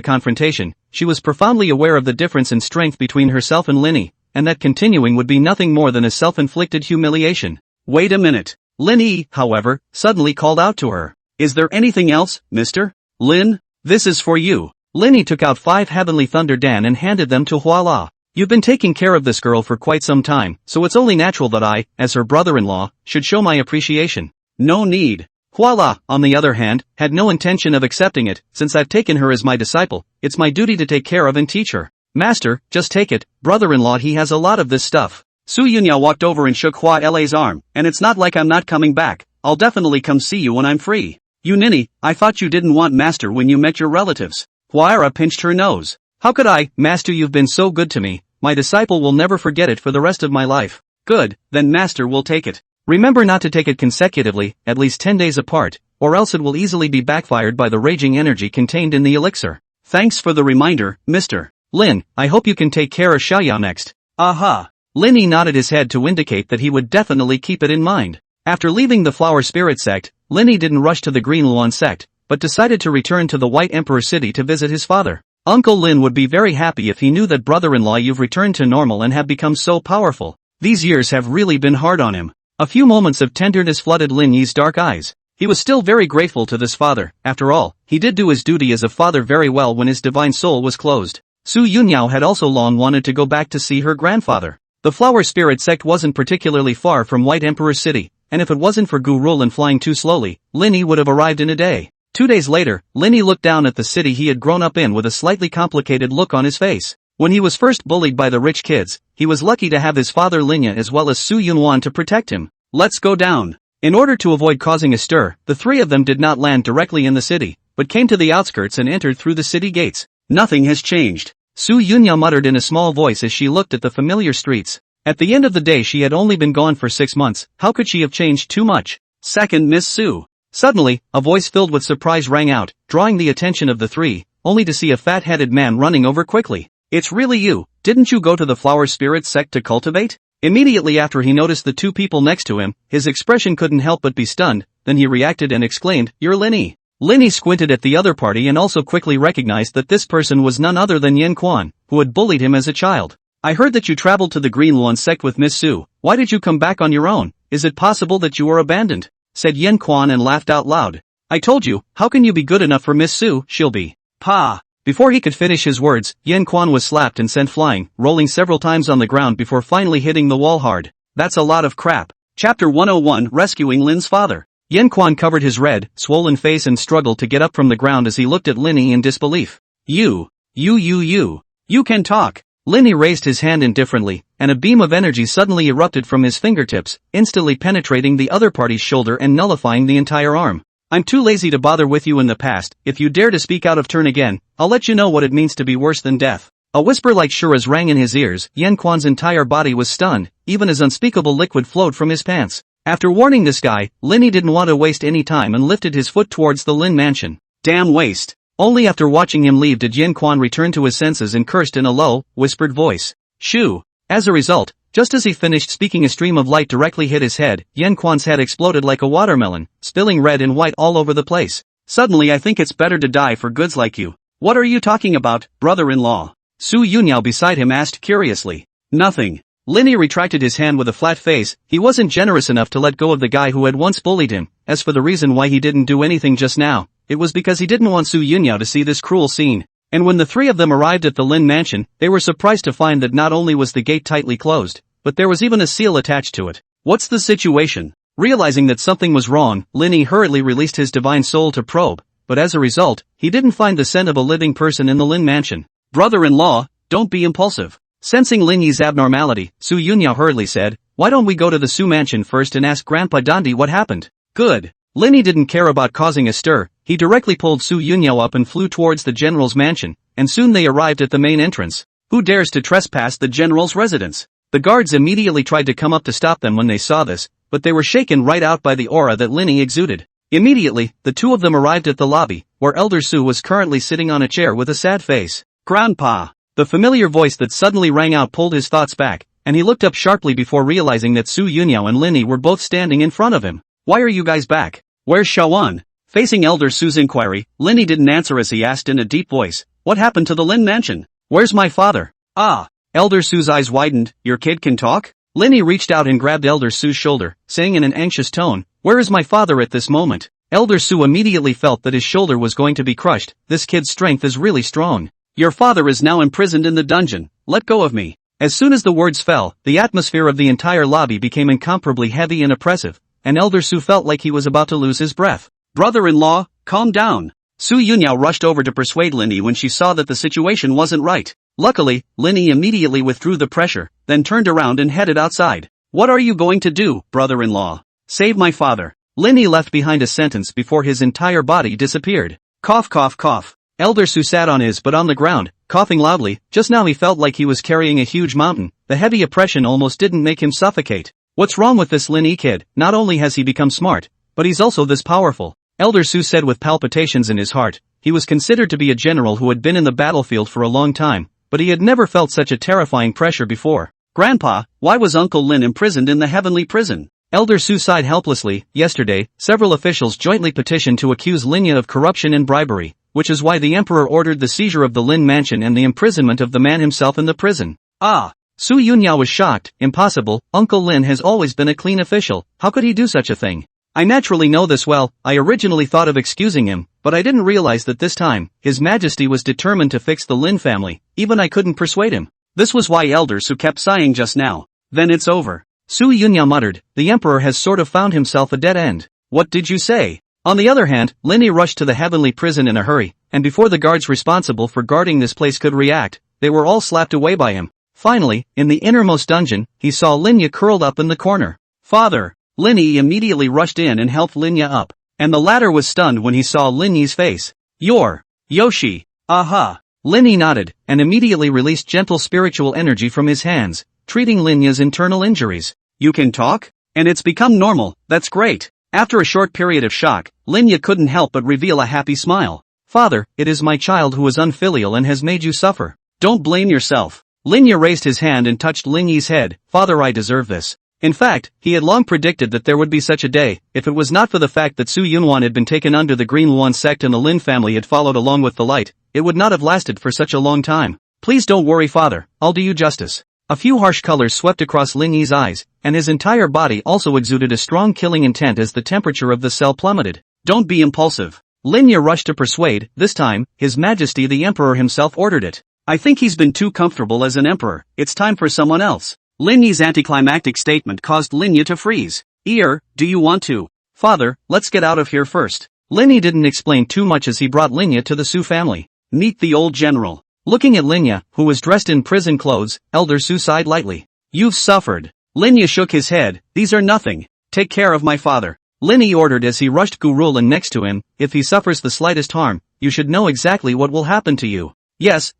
S1: confrontation, she was profoundly aware of the difference in strength between herself and Lin Yi, and that continuing would be nothing more than a self-inflicted humiliation. Wait a minute. Lin Yi, however, suddenly called out to her. Is there anything else, Mr. Lin? This is for you. Lin Yi took out 5 Heavenly Thunder Dan and handed them to Huala. You've been taking care of this girl for quite some time, so it's only natural that I, as her brother-in-law, should show my appreciation. No need. Huala, on the other hand, had no intention of accepting it. Since I've taken her as my disciple, it's my duty to take care of and teach her. Master, just take it, brother-in-law, he has a lot of this stuff. Su Yunyao walked over and shook Hua La's arm, and it's not like I'm not coming back. I'll definitely come see you when I'm free. You ninny, I thought you didn't want Master when you met your relatives. Huaira pinched her nose. How could I, Master, you've been so good to me, my disciple will never forget it for the rest of my life. Good, then Master will take it. Remember not to take it consecutively, at least 10 days apart, or else it will easily be backfired by the raging energy contained in the elixir. Thanks for the reminder, Mr. Lin, I hope you can take care of Xiaoyao next. Aha. Lin Yi nodded his head to indicate that he would definitely keep it in mind. After leaving the Flower Spirit sect, Lin Yi didn't rush to the Green Luan sect, but decided to return to the White Emperor city to visit his father. Uncle Lin would be very happy if he knew that brother-in-law you've returned to normal and have become so powerful. These years have really been hard on him. A few moments of tenderness flooded Lin Yi's dark eyes. He was still very grateful to this father. After all, he did do his duty as a father very well when his divine soul was closed. Su Yunyao had also long wanted to go back to see her grandfather. The Flower Spirit sect wasn't particularly far from White Emperor city, and if it wasn't for Gu Rulin flying too slowly, Lin Yi would have arrived in a day. 2 days later, Lin Yi looked down at the city he had grown up in with a slightly complicated look on his face. When he was first bullied by the rich kids, he was lucky to have his father Lin Yi as well as Su Yunwan to protect him. Let's go down. In order to avoid causing a stir, the three of them did not land directly in the city, but came to the outskirts and entered through the city gates. Nothing has changed. Su Yunyao muttered in a small voice as she looked at the familiar streets. At the end of the day she had only been gone for 6 months, how could she have changed too much? Second Miss Su. Suddenly, a voice filled with surprise rang out, drawing the attention of the three, only to see a fat-headed man running over quickly. It's really you, didn't you go to the Flower Spirit sect to cultivate? Immediately after he noticed the two people next to him, his expression couldn't help but be stunned, then he reacted and exclaimed, You're Lin Yi. Lin Yi squinted at the other party and also quickly recognized that this person was none other than Yen Quan, who had bullied him as a child. I heard that you traveled to the Green Luan sect with Miss Su, why did you come back on your own? Is it possible that you were abandoned? Said Yen Quan and laughed out loud. I told you, how can you be good enough for Miss Su, she'll be. Pa! Before he could finish his words, Yen Quan was slapped and sent flying, rolling several times on the ground before finally hitting the wall hard. That's a lot of crap. Chapter 101 Rescuing Lin's Father. Yen Quan covered his red, swollen face and struggled to get up from the ground as he looked at Lin Yi in disbelief. You can talk. Lin Yi raised his hand indifferently, and a beam of energy suddenly erupted from his fingertips, instantly penetrating the other party's shoulder and nullifying the entire arm. I'm too lazy to bother with you in the past, if you dare to speak out of turn again, I'll let you know what it means to be worse than death. A whisper like Shura's rang in his ears, Yen Quan's entire body was stunned, even as unspeakable liquid flowed from his pants. After warning this guy, Lin Yi didn't want to waste any time and lifted his foot towards the Lin mansion. Damn waste. Only after watching him leave did Yen Quan return to his senses and cursed in a low, whispered voice. Shoo! As a result, just as he finished speaking a stream of light directly hit his head, Yen Quan's head exploded like a watermelon, spilling red and white all over the place. Suddenly I think it's better to die for goods like you. What are you talking about, brother-in-law? Su Yunyao beside him asked curiously. Nothing. Lin Yi retracted his hand with a flat face. He wasn't generous enough to let go of the guy who had once bullied him. As for the reason why he didn't do anything just now, it was because he didn't want Su Yunyao to see this cruel scene. And when the three of them arrived at the Lin mansion, they were surprised to find that not only was the gate tightly closed, but there was even a seal attached to it. What's the situation? Realizing that something was wrong, Lin Yi hurriedly released his divine soul to probe, but as a result, he didn't find the scent of a living person in the Lin mansion. Brother-in-law, don't be impulsive. Sensing Lin Yi's abnormality, Su Yunyao hurriedly said, why don't we go to the Su mansion first and ask Grandpa Dandi what happened? Good. Lin Yi didn't care about causing a stir. He directly pulled Su Yunyao up and flew towards the general's mansion, and soon they arrived at the main entrance. Who dares to trespass the general's residence? The guards immediately tried to come up to stop them when they saw this, but they were shaken right out by the aura that Lin Yi exuded. Immediately, the two of them arrived at the lobby, where Elder Su was currently sitting on a chair with a sad face. Grandpa! The familiar voice that suddenly rang out pulled his thoughts back, and he looked up sharply before realizing that Su Yunyao and Lin Yi were both standing in front of him. Why are you guys back? Where's Shawan? Facing Elder Su's inquiry, Lin Yi didn't answer as he asked in a deep voice, "What happened to the Lin mansion? Where's my father?" Ah! Elder Su's eyes widened. "Your kid can talk?" Lin Yi reached out and grabbed Elder Su's shoulder, saying in an anxious tone, "Where is my father at this moment?" Elder Su immediately felt that his shoulder was going to be crushed. This kid's strength is really strong. "Your father is now imprisoned in the dungeon. Let go of me." As soon as the words fell, the atmosphere of the entire lobby became incomparably heavy and oppressive, and Elder Su felt like he was about to lose his breath. "Brother-in-law, calm down." Su Yunyao rushed over to persuade Lin Yi when she saw that the situation wasn't right. Luckily, Lin Yi immediately withdrew the pressure, then turned around and headed outside. "What are you going to do, brother-in-law?" "Save my father." Lin Yi left behind a sentence before his entire body disappeared. Cough cough cough. Elder Su sat on his butt on the ground, coughing loudly. Just now he felt like he was carrying a huge mountain. The heavy oppression almost didn't make him suffocate. What's wrong with this Lin Yi kid? Not only has he become smart, but he's also this powerful. Elder Su said with palpitations in his heart. He was considered to be a general who had been in the battlefield for a long time, but he had never felt such a terrifying pressure before. "Grandpa, why was Uncle Lin imprisoned in the heavenly prison?" Elder Su sighed helplessly. Yesterday, several officials jointly petitioned to accuse Lin Yi of corruption and bribery, which is why the emperor ordered the seizure of the Lin mansion and the imprisonment of the man himself in the prison. Ah! Su Yunyao was shocked. Impossible, Uncle Lin has always been a clean official. How could he do such a thing? "I naturally know this well. I originally thought of excusing him, but I didn't realize that this time, His Majesty was determined to fix the Lin family. Even I couldn't persuade him." This was why Elder Su kept sighing just now. "Then it's over." Su Yunyao muttered. "The emperor has sort of found himself a dead end." "What did you say?" On the other hand, Lin Yi rushed to the heavenly prison in a hurry, and before the guards responsible for guarding this place could react, they were all slapped away by him. Finally, in the innermost dungeon, he saw Lin Yi curled up in the corner. "Father!" Lin Yi immediately rushed in and helped Lin Yi up, and the latter was stunned when he saw Lin Yi's face. "You're Yoshi." "Aha!" Lin Yi nodded, and immediately released gentle spiritual energy from his hands, treating Lin Yi's internal injuries. "You can talk? And it's become normal, that's great." After a short period of shock, Lin Yi couldn't help but reveal a happy smile. "Father, it is my child who is unfilial and has made you suffer. Don't blame yourself." Lin Yi raised his hand and touched Lin Yi's head. "Father, I deserve this." In fact, he had long predicted that there would be such a day. If it was not for the fact that Su Yunwan had been taken under the Green Yuan sect and the Lin family had followed along with the light, it would not have lasted for such a long time. "Please don't worry, father, I'll do you justice." A few harsh colors swept across Lin Yi's eyes, and his entire body also exuded a strong killing intent as the temperature of the cell plummeted. "Don't be impulsive." Lin Yi rushed to persuade. This time, His Majesty the Emperor himself ordered it. "I think he's been too comfortable as an emperor. It's time for someone else." Lin Yi's anticlimactic statement caused Lin Yi to freeze. Do you want to?" "Father, let's get out of here first." Lin Yi didn't explain too much as he brought Lin Yi to the Su family. "Meet the old general." Looking at Lin Yi, who was dressed in prison clothes, Elder Su sighed lightly. "You've suffered." Lin Yi shook his head. "These are nothing. Take care of my father." Lin Yi ordered as he rushed Gu Rulan next to him. "If he suffers the slightest harm, you should know exactly what will happen to you." Yes.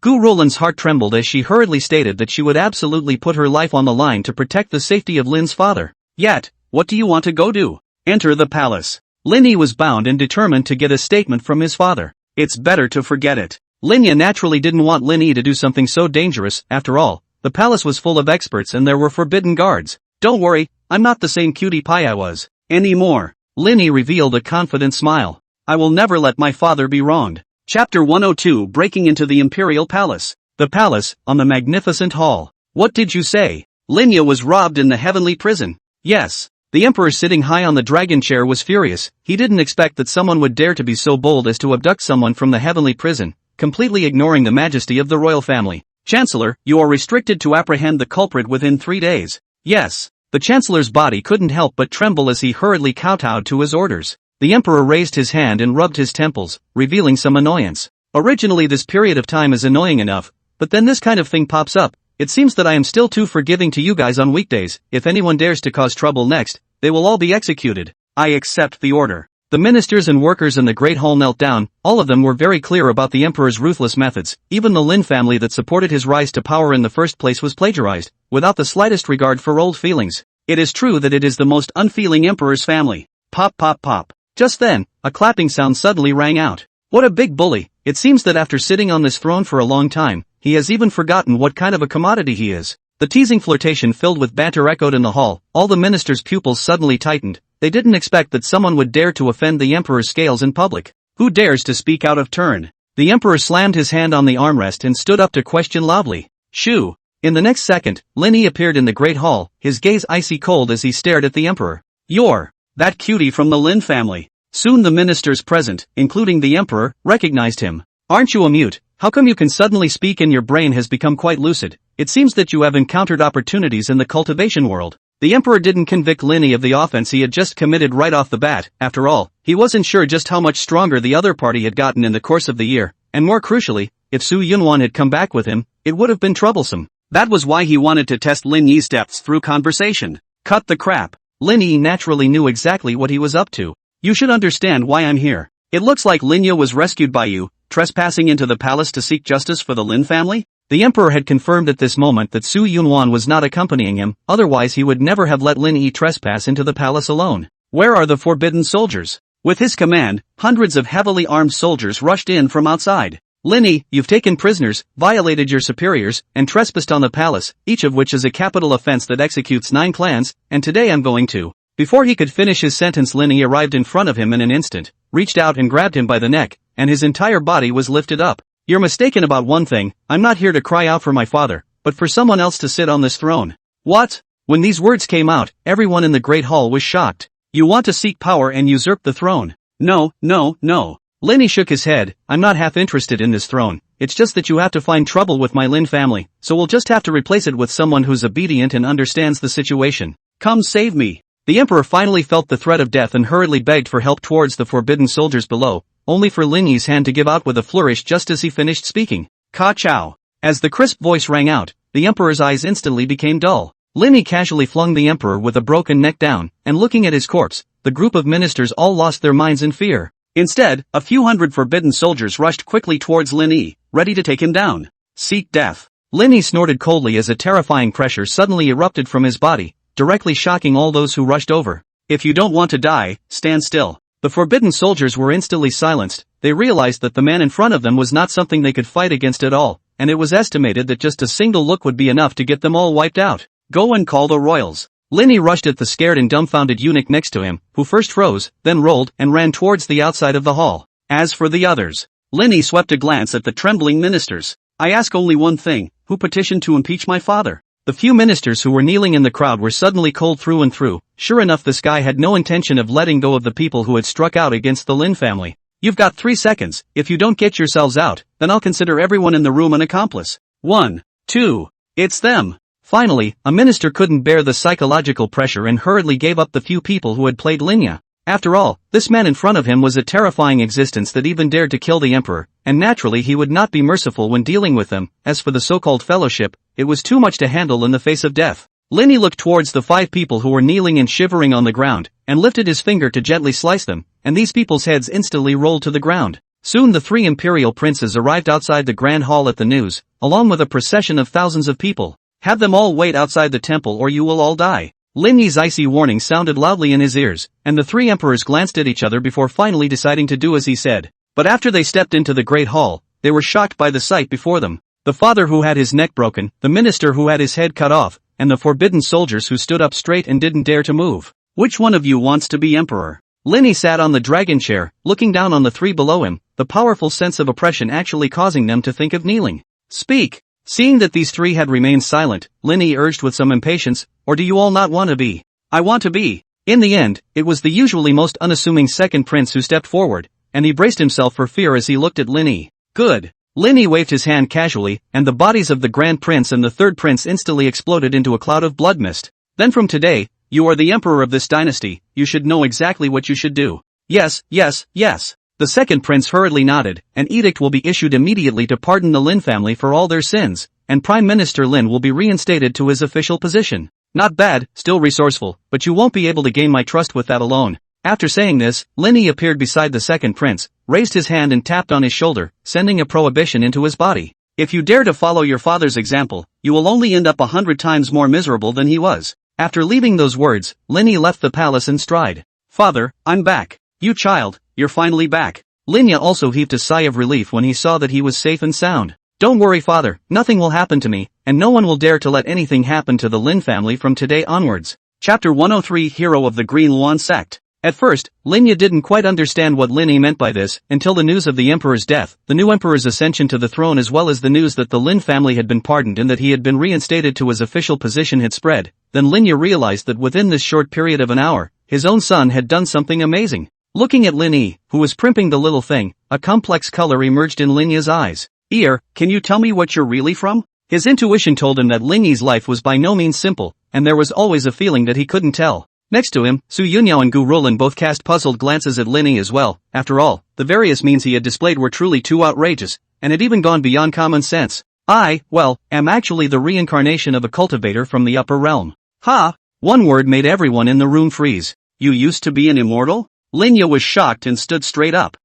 S1: Gu Rulan's heart trembled as she hurriedly stated that she would absolutely put her life on the line to protect the safety of Lin's father. "Yet, what do you want to go do?" "Enter the palace." Lin Yi was bound and determined to get a statement from his father. "It's better to forget it." Lin Yi naturally didn't want Lin Yi to do something so dangerous. After all, the palace was full of experts and there were forbidden guards. "Don't worry, I'm not the same cutie pie I was anymore." Lin Yi revealed a confident smile. "I will never let my father be wronged." Chapter 102 Breaking into the Imperial Palace. The palace, on the magnificent hall. "What did you say? Lin Yi was robbed in the heavenly prison?" "Yes." The emperor sitting high on the dragon chair was furious. He didn't expect that someone would dare to be so bold as to abduct someone from the heavenly prison, completely ignoring the majesty of the royal family. "Chancellor, you are restricted to apprehend the culprit within 3 days." "Yes." The chancellor's body couldn't help but tremble as he hurriedly kowtowed to his orders. The emperor raised his hand and rubbed his temples, revealing some annoyance. "Originally this period of time is annoying enough, but then this kind of thing pops up. It seems that I am still too forgiving to you guys on weekdays. If anyone dares to cause trouble next, they will all be executed." "I accept the order." The ministers and workers in the Great Hall knelt down. All of them were very clear about the emperor's ruthless methods. Even the Lin family that supported his rise to power in the first place was plagiarized, without the slightest regard for old feelings. It is true that it is the most unfeeling emperor's family. Pop pop pop. Just then, a clapping sound suddenly rang out. What a big bully. It seems that after sitting on this throne for a long time, he has even forgotten what kind of a commodity he is. The teasing flirtation filled with banter echoed in the hall. All the ministers' pupils suddenly tightened. they didn't expect that someone would dare to offend the Emperor's scales in public. Who dares to speak out of turn? The Emperor slammed his hand on the armrest and stood up to question loudly. Shoo! In the next second, Lin Yi appeared in the Great Hall, his gaze icy cold as he stared at the Emperor. You're that cutie from the Lin family. Soon the ministers present, including the Emperor, recognized him. Aren't you a mute? How come you can suddenly speak and your brain has become quite lucid? It seems that you have encountered opportunities in the cultivation world. The Emperor didn't convict Lin Yi of the offense he had just committed right off the bat. After all, he wasn't sure just how much stronger the other party had gotten in the course of the year, and more crucially, if Su Yunwan had come back with him, it would have been troublesome. That was why he wanted to test Lin Yi's depths through conversation. Cut the crap. Lin Yi naturally knew exactly what he was up to. You should understand why I'm here. It looks like Lin Yi was rescued by you, trespassing into the palace to seek justice for the Lin family? The Emperor had confirmed at this moment that Su Yunwan was not accompanying him, otherwise he would never have let Lin Yi trespass into the palace alone. Where are the forbidden soldiers? With his command, hundreds of heavily armed soldiers rushed in from outside. Lin Yi, you've taken prisoners, violated your superiors, and trespassed on the palace, each of which is a capital offense that executes 9 clans, and today I'm going to. Before he could finish his sentence, Lin Yi arrived in front of him in an instant, reached out and grabbed him by the neck, and his entire body was lifted up. You're mistaken about one thing, I'm not here to cry out for my father, but for someone else to sit on this throne. What? When these words came out, everyone in the Great Hall was shocked. You want to seek power and usurp the throne? No, no, no. Lin Yi shook his head. I'm not half interested in this throne, it's just that you have to find trouble with my Lin family, so we'll just have to replace it with someone who's obedient and understands the situation. Come save me. The Emperor finally felt the threat of death and hurriedly begged for help towards the forbidden soldiers below, only for Lin Yi's hand to give out with a flourish just as he finished speaking. Ka chow. As the crisp voice rang out, the Emperor's eyes instantly became dull. Lin Yi casually flung the Emperor with a broken neck down, and looking at his corpse, the group of ministers all lost their minds in fear. Instead, a few hundred forbidden soldiers rushed quickly towards Lin Yi, ready to take him down. Seek death. Lin Yi snorted coldly as a terrifying pressure suddenly erupted from his body, directly shocking all those who rushed over. If you don't want to die, stand still. The forbidden soldiers were instantly silenced. They realized that the man in front of them was not something they could fight against at all, and it was estimated that just a single look would be enough to get them all wiped out. Go and call the royals. Lin Yi rushed at the scared and dumbfounded eunuch next to him, who first froze, then rolled and ran towards the outside of the hall. As for the others, Lin Yi swept a glance at the trembling ministers. I ask only one thing, who petitioned to impeach my father? The few ministers who were kneeling in the crowd were suddenly cold through and through. Sure enough, this guy had no intention of letting go of the people who had struck out against the Lin family. You've got 3 seconds, if you don't get yourselves out, then I'll consider everyone in the room an accomplice. 1, 2, it's them. Finally, a minister couldn't bear the psychological pressure and hurriedly gave up the few people who had played Lin Yi. After all, this man in front of him was a terrifying existence that even dared to kill the Emperor, and naturally he would not be merciful when dealing with them. As for the so-called fellowship, it was too much to handle in the face of death. Lin Yi looked towards the 5 people who were kneeling and shivering on the ground, and lifted his finger to gently slice them, and these people's heads instantly rolled to the ground. Soon the 3 imperial princes arrived outside the grand hall at the news, along with a procession of thousands of people. Have them all wait outside the temple or you will all die. Lin Yi's icy warning sounded loudly in his ears, and the 3 emperors glanced at each other before finally deciding to do as he said. But after they stepped into the great hall, they were shocked by the sight before them. The father who had his neck broken, the minister who had his head cut off, and the forbidden soldiers who stood up straight and didn't dare to move. Which one of you wants to be emperor? Lin Yi sat on the dragon chair, looking down on the 3 below him, the powerful sense of oppression actually causing them to think of kneeling. Speak! Seeing that these 3 had remained silent, Lin Yi urged with some impatience, or do you all not want to be? I want to be. In the end, it was the usually most unassuming second prince who stepped forward, and he braced himself for fear as he looked at Lin Yi. Good. Lin Yi waved his hand casually, and the bodies of the Grand Prince and the third prince instantly exploded into a cloud of blood mist. Then from today, you are the emperor of this dynasty, you should know exactly what you should do. Yes, yes, yes. The second prince hurriedly nodded. An edict will be issued immediately to pardon the Lin family for all their sins, and Prime Minister Lin will be reinstated to his official position. Not bad, still resourceful, but you won't be able to gain my trust with that alone. After saying this, Lin Yi appeared beside the second prince, raised his hand and tapped on his shoulder, sending a prohibition into his body. If you dare to follow your father's example, you will only end up 100 times more miserable than he was. After leaving those words, Lin Yi left the palace in stride. Father, I'm back. You child, you're finally back. Lin Yi also heaved a sigh of relief when he saw that he was safe and sound. Don't worry father, nothing will happen to me, and no one will dare to let anything happen to the Lin family from today onwards. Chapter 103 Hero of the Green Yunwan Sect. At first, Lin Yi didn't quite understand what Lin Yi meant by this, until the news of the Emperor's death, the new Emperor's ascension to the throne as well as the news that the Lin family had been pardoned and that he had been reinstated to his official position had spread. Then Lin Yi realized that within this short period of an hour, his own son had done something amazing. Looking at Lin Yi, who was primping the little thing, a complex color emerged in Lin Yi's eyes. Can you tell me what you're really from? His intuition told him that Lin Yi's life was by no means simple, and there was always a feeling that he couldn't tell. Next to him, Su Yunyao and Gu Ruolin both cast puzzled glances at Lin Yi as well. After all, the various means he had displayed were truly too outrageous, and had even gone beyond common sense. Am actually the reincarnation of a cultivator from the upper realm. Ha! One word made everyone in the room freeze. You used to be an immortal? Lin Yi was shocked and stood straight up.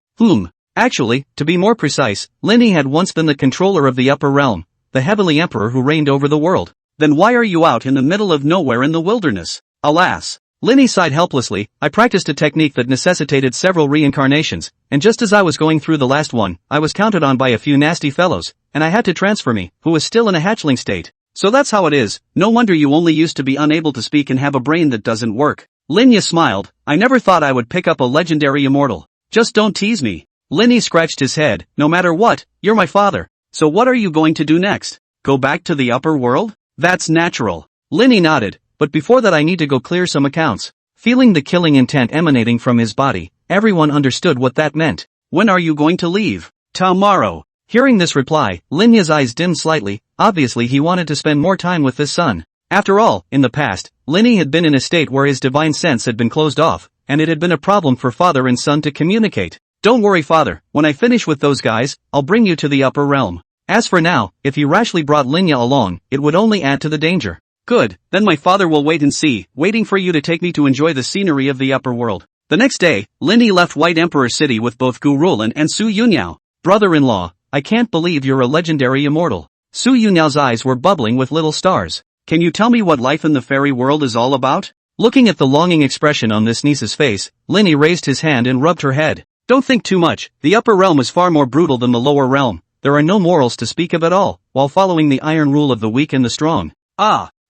S1: Actually, to be more precise, Lin Yi had once been the controller of the upper realm, the heavenly emperor who reigned over the world. Then why are you out in the middle of nowhere in the wilderness? Alas! Lin Yi sighed helplessly. I practiced a technique that necessitated several reincarnations, and just as I was going through the last one, I was counted on by a few nasty fellows, and I had to transfer me, who was still in a hatchling state. So that's how it is. No wonder you only used to be unable to speak and have a brain that doesn't work. Lin Yi smiled. I never thought I would pick up a legendary immortal. Just don't tease me. Lin Yi scratched his head. No matter what, you're my father. So what are you going to do next? Go back to the upper world? That's natural. Lin Yi nodded. But before that I need to go clear some accounts. Feeling the killing intent emanating from his body, everyone understood what that meant. When are you going to leave? Tomorrow. Hearing this reply, Lin Yi's eyes dimmed slightly. Obviously he wanted to spend more time with his son. After all, in the past, Lin Yi had been in a state where his divine sense had been closed off, and it had been a problem for father and son to communicate. Don't worry father, when I finish with those guys, I'll bring you to the upper realm. As for now, if he rashly brought Lin Yi along, it would only add to the danger. Good, then my father will wait and see, waiting for you to take me to enjoy the scenery of the upper world. The next day, Lin Yi left White Emperor City with both Gu Ruolin and Su Yunyao. Brother-in-law, I can't believe you're a legendary immortal. Su Yunyao's eyes were bubbling with little stars. Can you tell me what life in the fairy world is all about? Looking at the longing expression on this niece's face, Lin Yi raised his hand and rubbed her head. Don't think too much, the upper realm is far more brutal than the lower realm. There are no morals to speak of at all, while following the iron rule of the weak and the strong.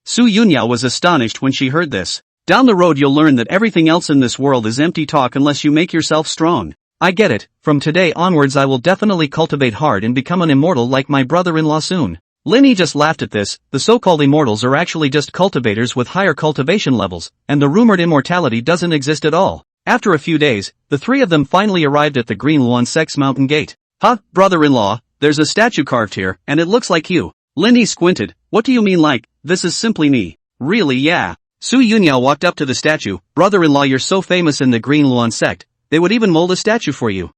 S1: Su Yunyao was astonished when she heard this. Down the road you'll learn that everything else in this world is empty talk unless you make yourself strong. I get it, from today onwards I will definitely cultivate hard and become an immortal like my brother-in-law soon. Lin Yi just laughed at this. The so-called immortals are actually just cultivators with higher cultivation levels, and the rumored immortality doesn't exist at all. After a few days, the three of them finally arrived at the Green Yunwan Sect's mountain gate. Brother-in-law, there's a statue carved here, and it looks like you. Lin Yi squinted. What do you mean like, this is simply me? Really yeah. Su Yunyao walked up to the statue. Brother-in-law you're so famous in the Green Yunwan Sect, they would even mold a statue for you.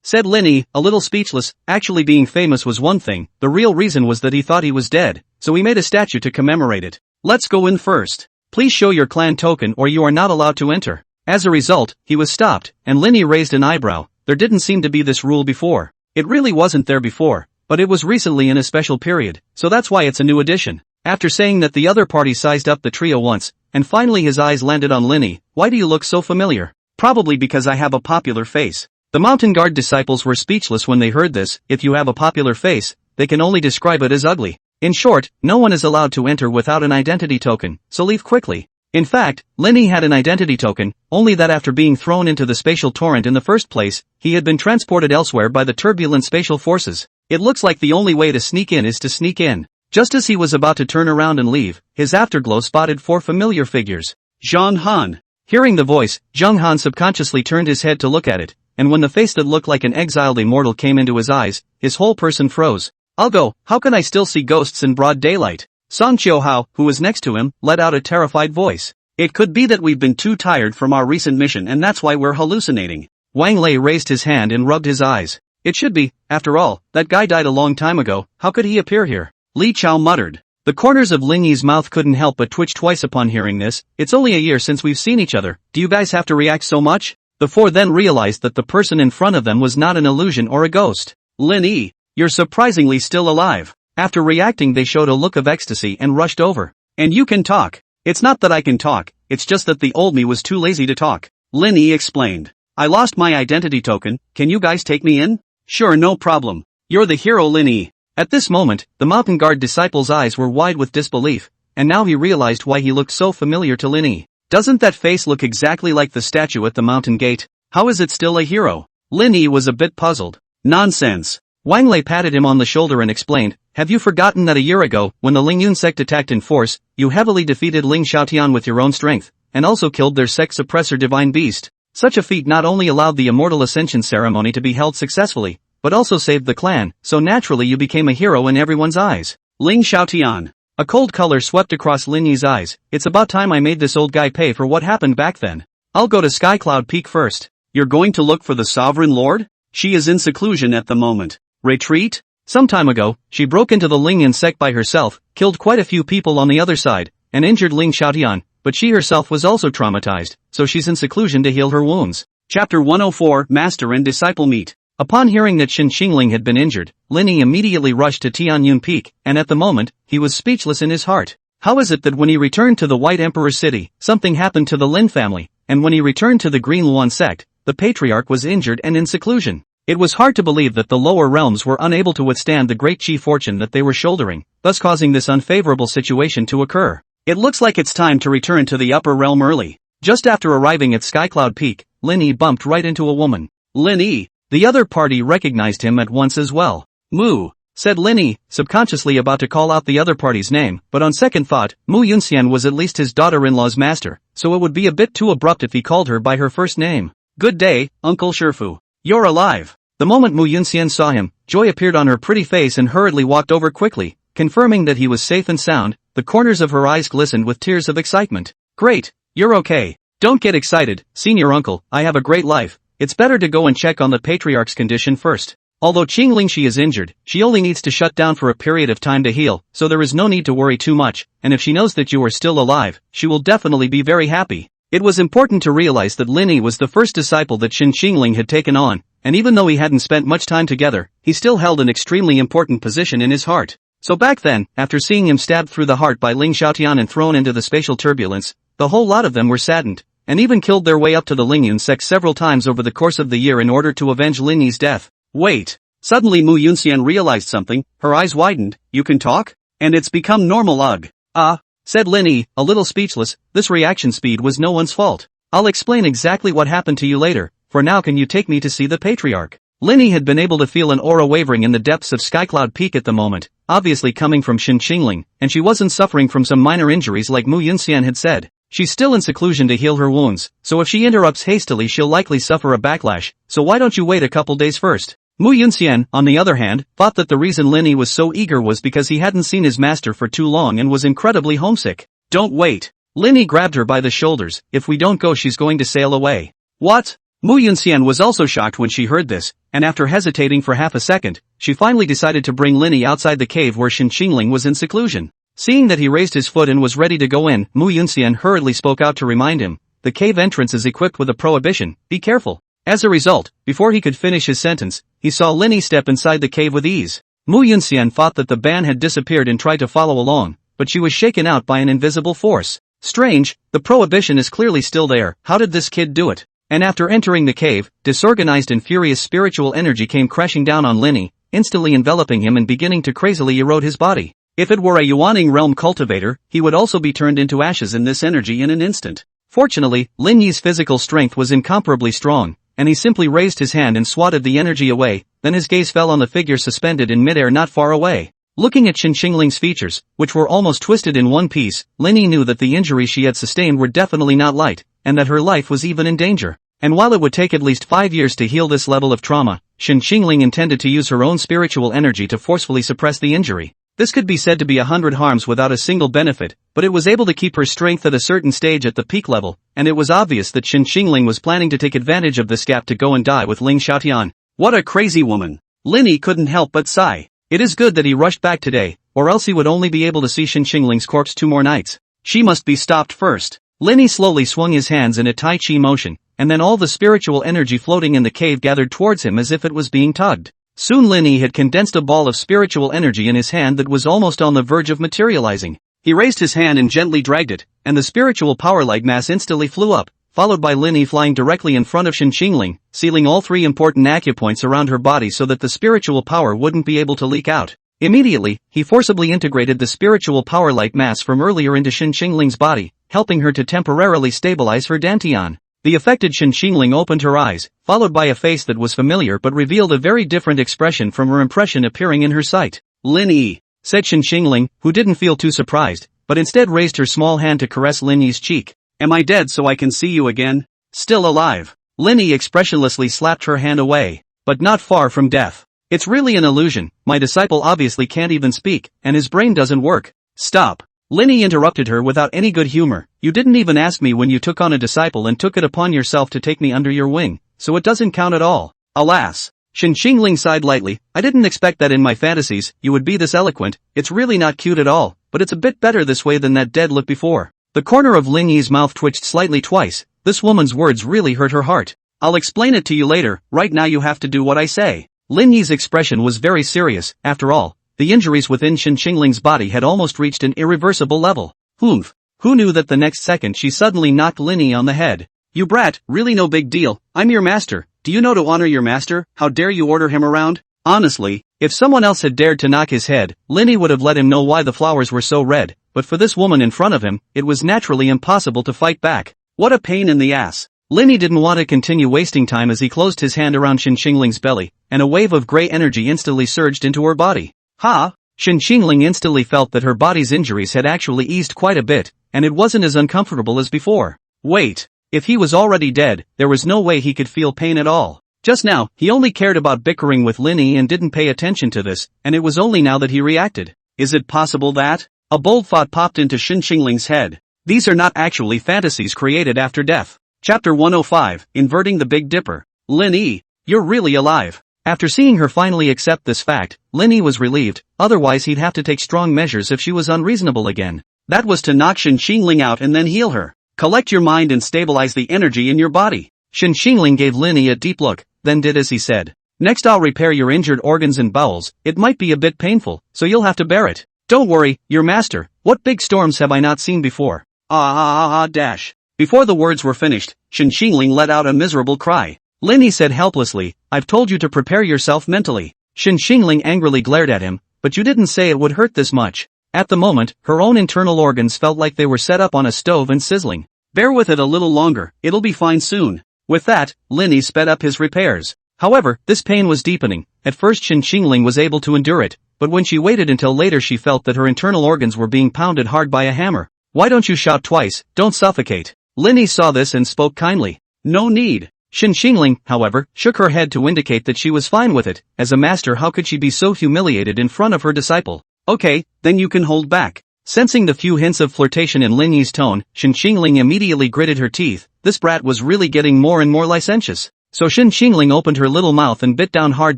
S1: Said Lin Yi, a little speechless. Actually being famous was one thing, the real reason was that he thought he was dead, so he made a statue to commemorate it. Let's go in first. Please show your clan token or you are not allowed to enter. As a result, he was stopped, and Lin Yi raised an eyebrow. There didn't seem to be this rule before. It really wasn't there before, but it was recently in a special period, so that's why it's a new addition. After saying that the other party sized up the trio once, and finally his eyes landed on Lin Yi. Why do you look so familiar? Probably because I have a popular face. The mountain guard disciples were speechless when they heard this. If you have a popular face, they can only describe it as ugly. In short, no one is allowed to enter without an identity token, so leave quickly. In fact, Lin Yi had an identity token, only that after being thrown into the spatial torrent in the first place, he had been transported elsewhere by the turbulent spatial forces. It looks like the only way to sneak in is to sneak in. Just as he was about to turn around and leave, his afterglow spotted four familiar figures. Zhang Han. Hearing the voice, Zhang Han subconsciously turned his head to look at it, and when the face that looked like an exiled immortal came into his eyes, his whole person froze. I'll go, how can I still see ghosts in broad daylight? Song Qiuhao, who was next to him, let out a terrified voice. It could be that we've been too tired from our recent mission and that's why we're hallucinating. Wang Lei raised his hand and rubbed his eyes. It should be, after all, that guy died a long time ago, how could he appear here? Li Chao muttered. The corners of Lin Yi's mouth couldn't help but twitch twice upon hearing this. It's only a year since we've seen each other, do you guys have to react so much? The four then realized that the person in front of them was not an illusion or a ghost. Lin Yi, you're surprisingly still alive. After reacting they showed a look of ecstasy and rushed over. And you can talk. It's not that I can talk, it's just that the old me was too lazy to talk. Lin Yi explained. I lost my identity token, can you guys take me in? Sure, no problem. You're the hero Lin Yi. At this moment, the mountain guard disciples' eyes were wide with disbelief. and now he realized why he looked so familiar to Lin Yi. Doesn't that face look exactly like the statue at the mountain gate? How is it still a hero? Lin Yi was a bit puzzled. Nonsense. Wang Lei patted him on the shoulder and explained, have you forgotten that a year ago, when the Lingyun sect attacked in force, you heavily defeated Ling Xiaotian with your own strength, and also killed their sect suppressor divine beast? Such a feat not only allowed the immortal ascension ceremony to be held successfully, but also saved the clan, so naturally you became a hero in everyone's eyes. Ling Xiaotian. A cold color swept across Lin Yi's eyes. It's about time I made this old guy pay for what happened back then. I'll go to Skycloud Peak first. You're going to look for the Sovereign Lord? She is in seclusion at the moment. Retreat? Some time ago, she broke into the Lingyun sect by herself, killed quite a few people on the other side, and injured Ling Xiaotian, but she herself was also traumatized, so she's in seclusion to heal her wounds. Chapter 104 Master and Disciple Meet. Upon hearing that Xin Xingling had been injured, Lin Yi immediately rushed to Tianyun Peak, and at the moment, he was speechless in his heart. How is it that when he returned to the White Emperor city, something happened to the Lin family, and when he returned to the Green Luan sect, the patriarch was injured and in seclusion? It was hard to believe that the lower realms were unable to withstand the great chi fortune that they were shouldering, thus causing this unfavorable situation to occur. It looks like it's time to return to the upper realm early. Just after arriving at Skycloud Peak, Lin Yi bumped right into a woman. Lin Yi. The other party recognized him at once as well. Mu, said Lin Yi, subconsciously about to call out the other party's name, but on second thought, Mu Yunxian was at least his daughter-in-law's master, so it would be a bit too abrupt if he called her by her first name. Good day, Uncle Shifu. You're alive. The moment Mu Yunxian saw him, joy appeared on her pretty face and hurriedly walked over quickly, confirming that he was safe and sound. The corners of her eyes glistened with tears of excitement. Great, you're okay. Don't get excited, senior uncle, I have a great life. It's better to go and check on the patriarch's condition first. Although Qing Lingxi is injured, she only needs to shut down for a period of time to heal, so there is no need to worry too much, and if she knows that you are still alive, she will definitely be very happy. It was important to realize that Lin Yi was the first disciple that Xin Xingling had taken on, and even though he hadn't spent much time together, he still held an extremely important position in his heart. So back then, after seeing him stabbed through the heart by Ling Xiaotian and thrown into the spatial turbulence, the whole lot of them were saddened, and even killed their way up to the Lingyun sect several times over the course of the year in order to avenge Lin Yi's death. Wait. Suddenly Mu Yunxian realized something, her eyes widened. You can talk? And it's become normal, ugh. Said Lin Yi, a little speechless. This reaction speed was no one's fault. I'll explain exactly what happened to you later, for now can you take me to see the patriarch? Lin Yi had been able to feel an aura wavering in the depths of Skycloud Peak at the moment, obviously coming from Xin Xingling, and she wasn't suffering from some minor injuries like Mu Yunxian had said. She's still in seclusion to heal her wounds, so if she interrupts hastily she'll likely suffer a backlash, so why don't you wait a couple days first? Mu Yunxian, on the other hand, thought that the reason Lin Yi was so eager was because he hadn't seen his master for too long and was incredibly homesick. Don't wait. Lin Yi grabbed her by the shoulders. If we don't go she's going to sail away. What? Mu Yunxian was also shocked when she heard this, and after hesitating for half a second, she finally decided to bring Lin Yi outside the cave where Xin Xingling was in seclusion. Seeing that he raised his foot and was ready to go in, Mu Yunxian hurriedly spoke out to remind him, the cave entrance is equipped with a prohibition, be careful. As a result, before he could finish his sentence, he saw Lin Yi step inside the cave with ease. Mu Yunxian thought that the ban had disappeared and tried to follow along, but she was shaken out by an invisible force. Strange, the prohibition is clearly still there, how did this kid do it? And after entering the cave, disorganized and furious spiritual energy came crashing down on Lin Yi, instantly enveloping him and beginning to crazily erode his body. If it were a Yuaning realm cultivator, he would also be turned into ashes in this energy in an instant. Fortunately, Lin Yi's physical strength was incomparably strong, and he simply raised his hand and swatted the energy away, then his gaze fell on the figure suspended in midair not far away. Looking at Xin Xingling's features, which were almost twisted in one piece, Lin Yi knew that the injuries she had sustained were definitely not light, and that her life was even in danger. And while it would take at least 5 years to heal this level of trauma, Xin Xingling intended to use her own spiritual energy to forcefully suppress the injury. This could be said to be 100 harms without a single benefit, but it was able to keep her strength at a certain stage at the peak level, and it was obvious that Xin Xingling was planning to take advantage of this gap to go and die with Ling Xiaotian. What a crazy woman! Lin Yi couldn't help but sigh. It is good that he rushed back today, or else he would only be able to see Xin Xingling's corpse 2 more nights. She must be stopped first. Lin Yi slowly swung his hands in a Tai Chi motion, and then all the spiritual energy floating in the cave gathered towards him as if it was being tugged. Soon Lin Yi had condensed a ball of spiritual energy in his hand that was almost on the verge of materializing. He raised his hand and gently dragged it, and the spiritual power-like mass instantly flew up, followed by Lin Yi flying directly in front of Xin Xingling, sealing all 3 important acupoints around her body so that the spiritual power wouldn't be able to leak out. Immediately, he forcibly integrated the spiritual power-like mass from earlier into Shen Xingling's body, helping her to temporarily stabilize her dantian. The affected Shen Xingling opened her eyes, followed by a face that was familiar but revealed a very different expression from her impression appearing in her sight. "Lin Yi," said Shen Xingling, who didn't feel too surprised, but instead raised her small hand to caress Lin Yi's cheek. "Am I dead so I can see you again? Still alive?" Lin Yi expressionlessly slapped her hand away. "But not far from death. It's really an illusion, my disciple obviously can't even speak, and his brain doesn't work." "Stop." Lin Yi interrupted her without any good humor. "You didn't even ask me when you took on a disciple and took it upon yourself to take me under your wing, so it doesn't count at all." "Alas." Shen Xingling sighed lightly. "I didn't expect that in my fantasies you would be this eloquent. It's really not cute at all, but it's a bit better this way than that dead look before." The corner of Lin Yi's mouth twitched slightly twice. This woman's words really hurt her heart. "I'll explain it to you later, right now you have to do what I say." Lin Yi's expression was very serious. After all, the injuries within Shen Xingling's body had almost reached an irreversible level. Humph. Who knew that the next second she suddenly knocked Lin Yi on the head. "You brat, really no big deal, I'm your master. Do you know to honor your master? How dare you order him around?" Honestly, if someone else had dared to knock his head, Lin Yi would have let him know why the flowers were so red, but for this woman in front of him, it was naturally impossible to fight back. What a pain in the ass. Lin Yi didn't want to continue wasting time as he closed his hand around Shen Xingling's belly, and a wave of gray energy instantly surged into her body. "Ha!" Shen Xingling instantly felt that her body's injuries had actually eased quite a bit, and it wasn't as uncomfortable as before. Wait. If he was already dead, there was no way he could feel pain at all. Just now, he only cared about bickering with Lin Yi and didn't pay attention to this, and it was only now that he reacted. Is it possible that? A bold thought popped into Shen Xingling's head. These are not actually fantasies created after death. Chapter 105, Inverting the Big Dipper. "Lin Yi, you're really alive." After seeing her finally accept this fact, Lin Yi was relieved, otherwise he'd have to take strong measures if she was unreasonable again. That was to knock Shen Xingling out and then heal her. "Collect your mind and stabilize the energy in your body." Shen Xingling gave Lin Yi a deep look, then did as he said. "Next I'll repair your injured organs and bowels. It might be a bit painful, so you'll have to bear it. Don't worry, your master, what big storms have I not seen before?" Dash. Before the words were finished, Shen Xingling let out a miserable cry. Lin Yi said helplessly, "I've told you to prepare yourself mentally." Shen Xingling angrily glared at him, "But you didn't say it would hurt this much." At the moment, her own internal organs felt like they were set up on a stove and sizzling. "Bear with it a little longer, it'll be fine soon." With that, Lin Yi sped up his repairs. However, this pain was deepening. At first Shen Xingling was able to endure it, but when she waited until later she felt that her internal organs were being pounded hard by a hammer. "Why don't you shout twice, don't suffocate." Lin Yi saw this and spoke kindly. "No need." Shen Xingling, however, shook her head to indicate that she was fine with it. As a master, how could she be so humiliated in front of her disciple? "Okay, then you can hold back." Sensing the few hints of flirtation in Lin Yi's tone, Shen Xingling immediately gritted her teeth. This brat was really getting more and more licentious. So Shen Xingling opened her little mouth and bit down hard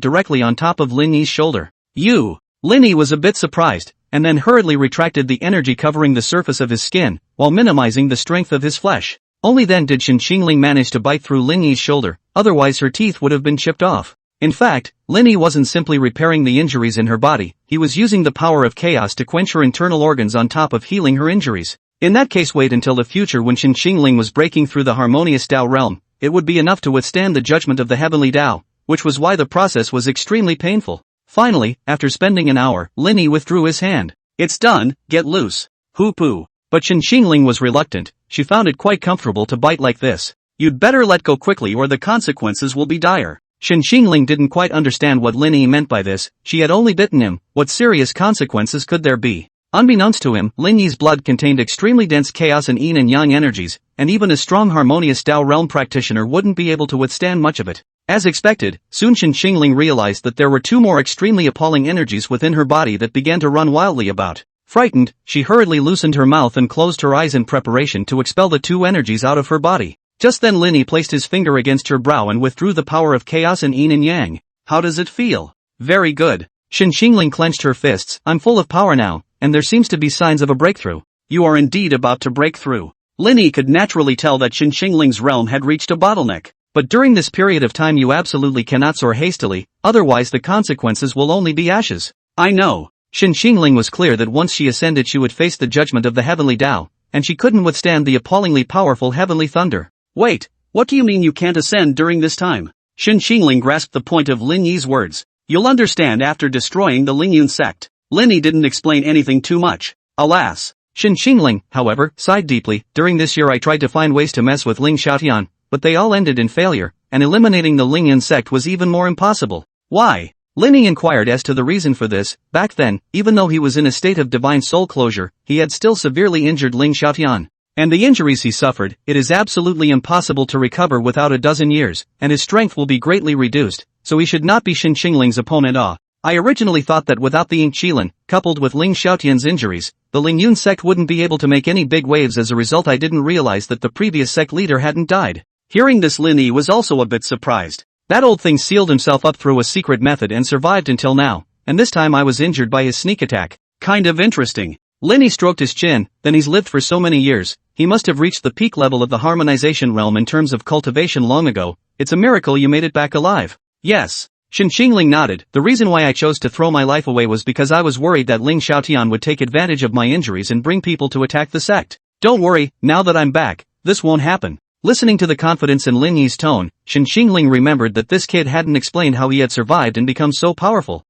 S1: directly on top of Lin Yi's shoulder. "You!" Lin Yi was a bit surprised, and then hurriedly retracted the energy covering the surface of his skin, while minimizing the strength of his flesh. Only then did Shen Xingling manage to bite through Lin Yi's shoulder, otherwise her teeth would have been chipped off. In fact, Lin Yi wasn't simply repairing the injuries in her body, he was using the power of chaos to quench her internal organs on top of healing her injuries. In that case, wait until the future when Shen Xingling was breaking through the harmonious Tao realm, it would be enough to withstand the judgment of the heavenly Tao, which was why the process was extremely painful. Finally, after spending an hour, Lin Yi withdrew his hand. "It's done, get loose." "Hoo-poo." But Shen Xingling was reluctant, she found it quite comfortable to bite like this. "You'd better let go quickly or the consequences will be dire." Shen Xingling didn't quite understand what Lin Yi meant by this, she had only bitten him, what serious consequences could there be? Unbeknownst to him, Lin Yi's blood contained extremely dense chaos and yin and yang energies, and even a strong harmonious Tao realm practitioner wouldn't be able to withstand much of it. As expected, soon Shen Xingling realized that there were two more extremely appalling energies within her body that began to run wildly about. Frightened, she hurriedly loosened her mouth and closed her eyes in preparation to expel the two energies out of her body. Just then Lin Yi placed his finger against her brow and withdrew the power of chaos and yin and yang. "How does it feel?" "Very good." Shen Xingling clenched her fists. "I'm full of power now, and there seems to be signs of a breakthrough." "You are indeed about to break through." Lin Yi could naturally tell that Shen Xingling's realm had reached a bottleneck. "But during this period of time you absolutely cannot soar hastily, otherwise the consequences will only be ashes." "I know." Shen Xingling was clear that once she ascended she would face the judgment of the heavenly Tao, and she couldn't withstand the appallingly powerful heavenly thunder. "Wait, what do you mean you can't ascend during this time?" Shen Xingling grasped the point of Lin Yi's words. You'll understand after destroying the Lingyun sect. Lin Yi didn't explain anything too much. Alas. Shen Xingling, however, sighed deeply. During this year I tried to find ways to mess with Ling Xiaotian, but they all ended in failure, and eliminating the Lingyun sect was even more impossible. Why? Lin Yi inquired as to the reason for this. Back then, even though he was in a state of divine soul closure, he had still severely injured Ling Xiaotian. And the injuries he suffered, it is absolutely impossible to recover without a dozen years, and his strength will be greatly reduced, so he should not be Shen Xingling's opponent. I originally thought that without the Ink Qilin, coupled with Ling Xiaotian's injuries, the Lingyun sect wouldn't be able to make any big waves. As a result, I didn't realize that the previous sect leader hadn't died. Hearing this, Lin Yi was also a bit surprised. That old thing sealed himself up through a secret method and survived until now, and this time I was injured by his sneak attack. Kind of interesting. Lin Yi stroked his chin. Then he's lived for so many years, he must have reached the peak level of the harmonization realm in terms of cultivation long ago. It's a miracle you made it back alive. Yes. Shen Xingling nodded. The reason why I chose to throw my life away was because I was worried that Ling Xiaotian would take advantage of my injuries and bring people to attack the sect. Don't worry, now that I'm back, this won't happen. Listening to the confidence in Lin Yi's tone, Shen Xingling remembered that this kid hadn't explained how he had survived and become so powerful.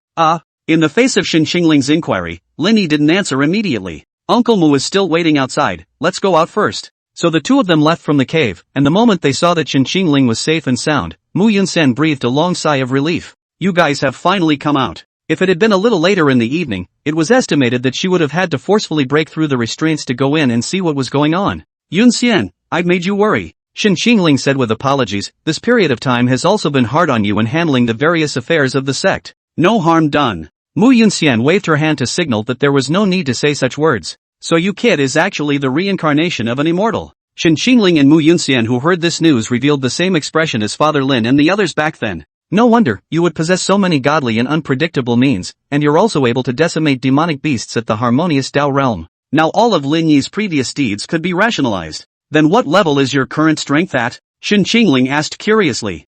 S1: In the face of Shen Xingling's inquiry, Lin Yi didn't answer immediately. Uncle Mu is still waiting outside. Let's go out first. So the two of them left from the cave, and the moment they saw that Shen Xingling was safe and sound, Mu Yunsen breathed a long sigh of relief. You guys have finally come out. If it had been a little later in the evening, it was estimated that she would have had to forcefully break through the restraints to go in and see what was going on. Yunxian, I've made you worry. Shen Xingling said with apologies. This period of time has also been hard on you in handling the various affairs of the sect. No harm done. Mu Yunxian waved her hand to signal that there was no need to say such words. So you kid is actually the reincarnation of an immortal. Shen Xingling and Mu Yunxian, who heard this news, revealed the same expression as Father Lin and the others back then. No wonder, you would possess so many godly and unpredictable means, and you're also able to decimate demonic beasts at the harmonious Dao realm. Now all of Lin Yi's previous deeds could be rationalized. Then what level is your current strength at? Shen Xingling asked curiously.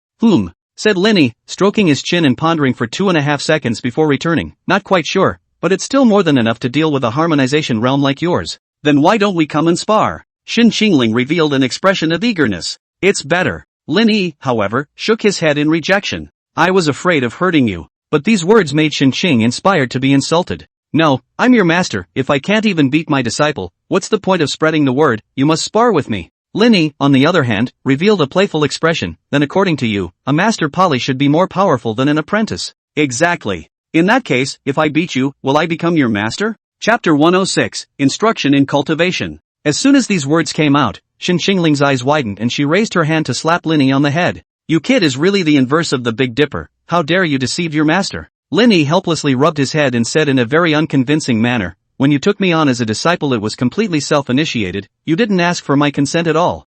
S1: Said Lin Yi, stroking his chin and pondering for 2.5 seconds before returning. Not quite sure, but it's still more than enough to deal with a harmonization realm like yours. Then why don't we come and spar? Shen Xingling revealed an expression of eagerness. It's better. Lin Yi, however, shook his head in rejection. I was afraid of hurting you. But these words made Shen Xing inspired to be insulted. No, I'm your master. If I can't even beat my disciple, what's the point of spreading the word? You must spar with me. Lin Yi, on the other hand, revealed a playful expression. Then according to you, a master poly should be more powerful than an apprentice. Exactly. In that case, if I beat you, will I become your master? Chapter 106, Instruction in Cultivation. As soon as these words came out, Shen Xingling's eyes widened and she raised her hand to slap Lin Yi on the head. You kid is really the inverse of the Big Dipper. How dare you deceive your master? Lin Yi helplessly rubbed his head and said in a very unconvincing manner, when you took me on as a disciple it was completely self-initiated, you didn't ask for my consent at all.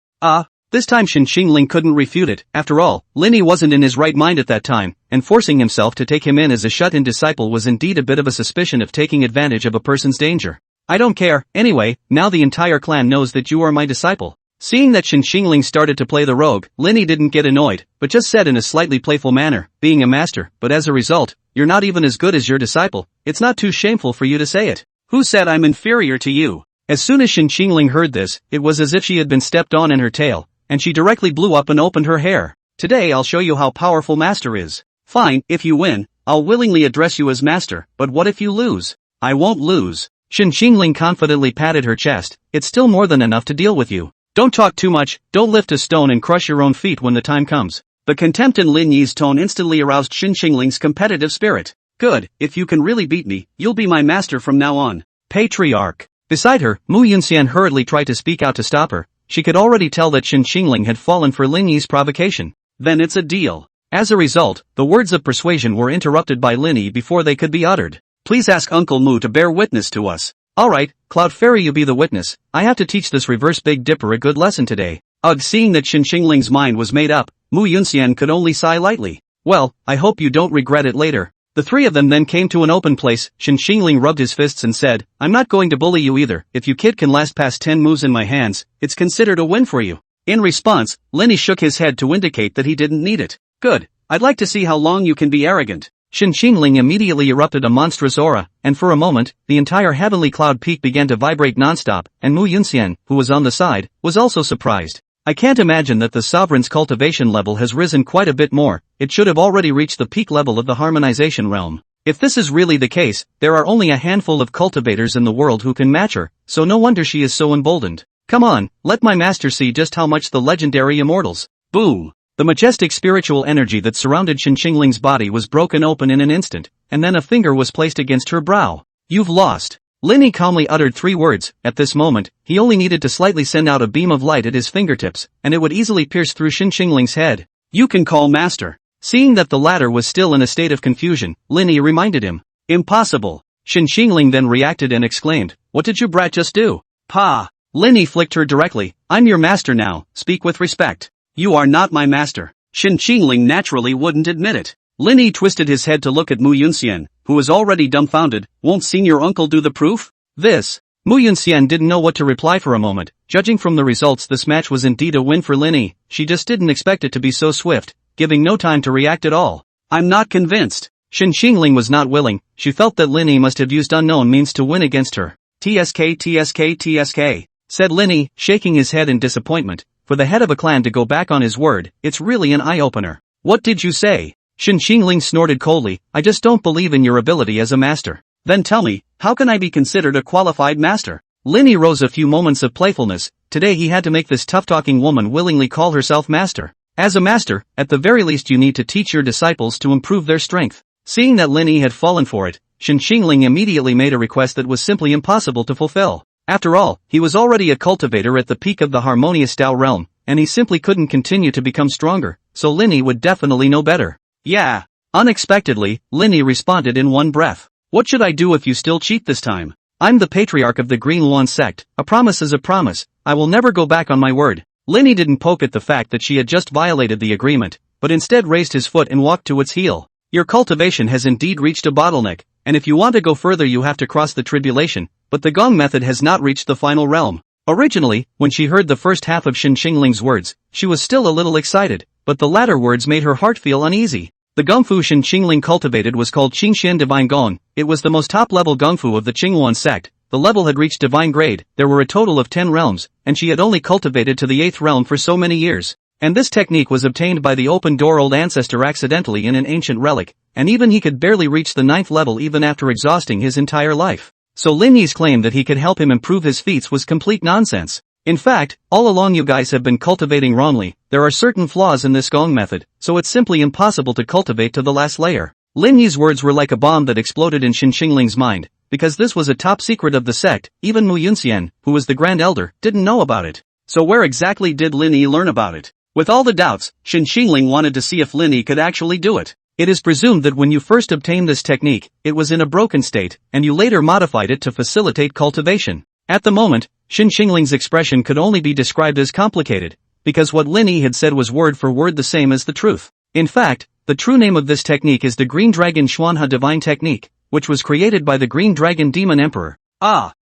S1: This time Shen Xingling couldn't refute it. After all, Lin Yi wasn't in his right mind at that time, and forcing himself to take him in as a shut-in disciple was indeed a bit of a suspicion of taking advantage of a person's danger. I don't care, anyway, now the entire clan knows that you are my disciple. Seeing that Shen Xingling started to play the rogue, Lin Yi didn't get annoyed, but just said in a slightly playful manner, being a master, but as a result, you're not even as good as your disciple. It's not too shameful for you to say it. Who said I'm inferior to you? As soon as Shen Xingling heard this, it was as if she had been stepped on in her tail, and she directly blew up and opened her hair. Today I'll show you how powerful master is. Fine, if you win, I'll willingly address you as master, but what if you lose? I won't lose. Shen Xingling confidently patted her chest. It's still more than enough to deal with you. Don't talk too much, don't lift a stone and crush your own feet when the time comes. The contempt in Lin Yi's tone instantly aroused Shen Xingling's competitive spirit. Good, if you can really beat me, you'll be my master from now on. Patriarch. Beside her, Mu Yunxian hurriedly tried to speak out to stop her. She could already tell that Shen Xingling had fallen for Lin Yi's provocation. Then it's a deal. As a result, the words of persuasion were interrupted by Lin Yi before they could be uttered. Please ask Uncle Mu to bear witness to us. Alright, Cloud Fairy, you be the witness. I have to teach this reverse Big Dipper a good lesson today. Seeing that Shen Xingling's mind was made up, Mu Yunxian could only sigh lightly. Well, I hope you don't regret it later. The three of them then came to an open place. Shen Xingling rubbed his fists and said, I'm not going to bully you either. If you kid can last past 10 moves in my hands, it's considered a win for you. In response, Lin Yi shook his head to indicate that he didn't need it. Good. I'd like to see how long you can be arrogant. Shen Xingling immediately erupted a monstrous aura, and for a moment, the entire heavenly cloud peak began to vibrate non-stop, and Mu Yunxian, who was on the side, was also surprised. I can't imagine that the sovereign's cultivation level has risen quite a bit more. It should have already reached the peak level of the harmonization realm. If this is really the case, there are only a handful of cultivators in the world who can match her, so no wonder she is so emboldened. Come on, let my master see just how much the legendary Immortals. Boom! The majestic spiritual energy that surrounded Xinqingling's body was broken open in an instant, and then a finger was placed against her brow. You've lost. Lin Yi calmly uttered 3 words. At this moment, he only needed to slightly send out a beam of light at his fingertips, and it would easily pierce through Xinqingling's head. You can call master. Seeing that the latter was still in a state of confusion, Lin Yi reminded him. Impossible. Xinqingling then reacted and exclaimed, what did you brat just do? Pa! Lin Yi flicked her directly. I'm your master now, speak with respect. You are not my master. Xinqingling naturally wouldn't admit it. Lin Yi twisted his head to look at Mu Yunxian, who was already dumbfounded. Won't senior uncle do the proof? Mu Yunxian didn't know what to reply for a moment. Judging from the results, this match was indeed a win for Lin Yi. She just didn't expect it to be so swift, giving no time to react at all. I'm not convinced. Xinqingling was not willing. She felt that Lin Yi must have used unknown means to win against her. TSK, said Lin Yi, shaking his head in disappointment. For the head of a clan to go back on his word, it's really an eye-opener. What did you say? Xinqingling snorted coldly. I just don't believe in your ability as a master. Then tell me, how can I be considered a qualified master? Lin Yi rose a few moments of playfulness. Today he had to make this tough-talking woman willingly call herself master. As a master, at the very least you need to teach your disciples to improve their strength. Seeing that Lin Yi had fallen for it, Xinqingling immediately made a request that was simply impossible to fulfill. After all, he was already a cultivator at the peak of the harmonious Tao realm, and he simply couldn't continue to become stronger, so Lin Yi would definitely know better. Yeah. Unexpectedly, Lin Yi responded in one breath. What should I do if you still cheat this time? I'm the patriarch of the Green Yuan sect. A promise is a promise. I will never go back on my word. Lin Yi didn't poke at the fact that she had just violated the agreement, but instead raised his foot and walked to its heel. Your cultivation has indeed reached a bottleneck, and if you want to go further you have to cross the tribulation, but the gong method has not reached the final realm. Originally, when she heard the first half of Xinqingling's words, she was still a little excited, but the latter words made her heart feel uneasy. The gongfu Xinqingling cultivated was called Qingxian Divine Gong. It was the most top-level gongfu of the Qingyuan sect. The level had reached divine grade. There were a total of 10 realms, and she had only cultivated to the 8th realm for so many years. And this technique was obtained by the open-door old ancestor accidentally in an ancient relic, and even he could barely reach the 9th level even after exhausting his entire life. So Lin Yi's claim that he could help him improve his feats was complete nonsense. In fact, all along you guys have been cultivating wrongly. There are certain flaws in this gong method, so it's simply impossible to cultivate to the last layer. Lin Yi's words were like a bomb that exploded in Xinqingling's mind, because this was a top secret of the sect. Even Mu Yunxian, who was the Grand Elder, didn't know about it. So where exactly did Lin Yi learn about it? With all the doubts, Xinqingling wanted to see if Lin Yi could actually do it. It is presumed that when you first obtained this technique, it was in a broken state, and you later modified it to facilitate cultivation. At the moment, Xinqingling's expression could only be described as complicated, because what Lin Yi had said was word for word the same as the truth. In fact, the true name of this technique is the Green Dragon Xuanhe Divine Technique, which was created by the Green Dragon Demon Emperor.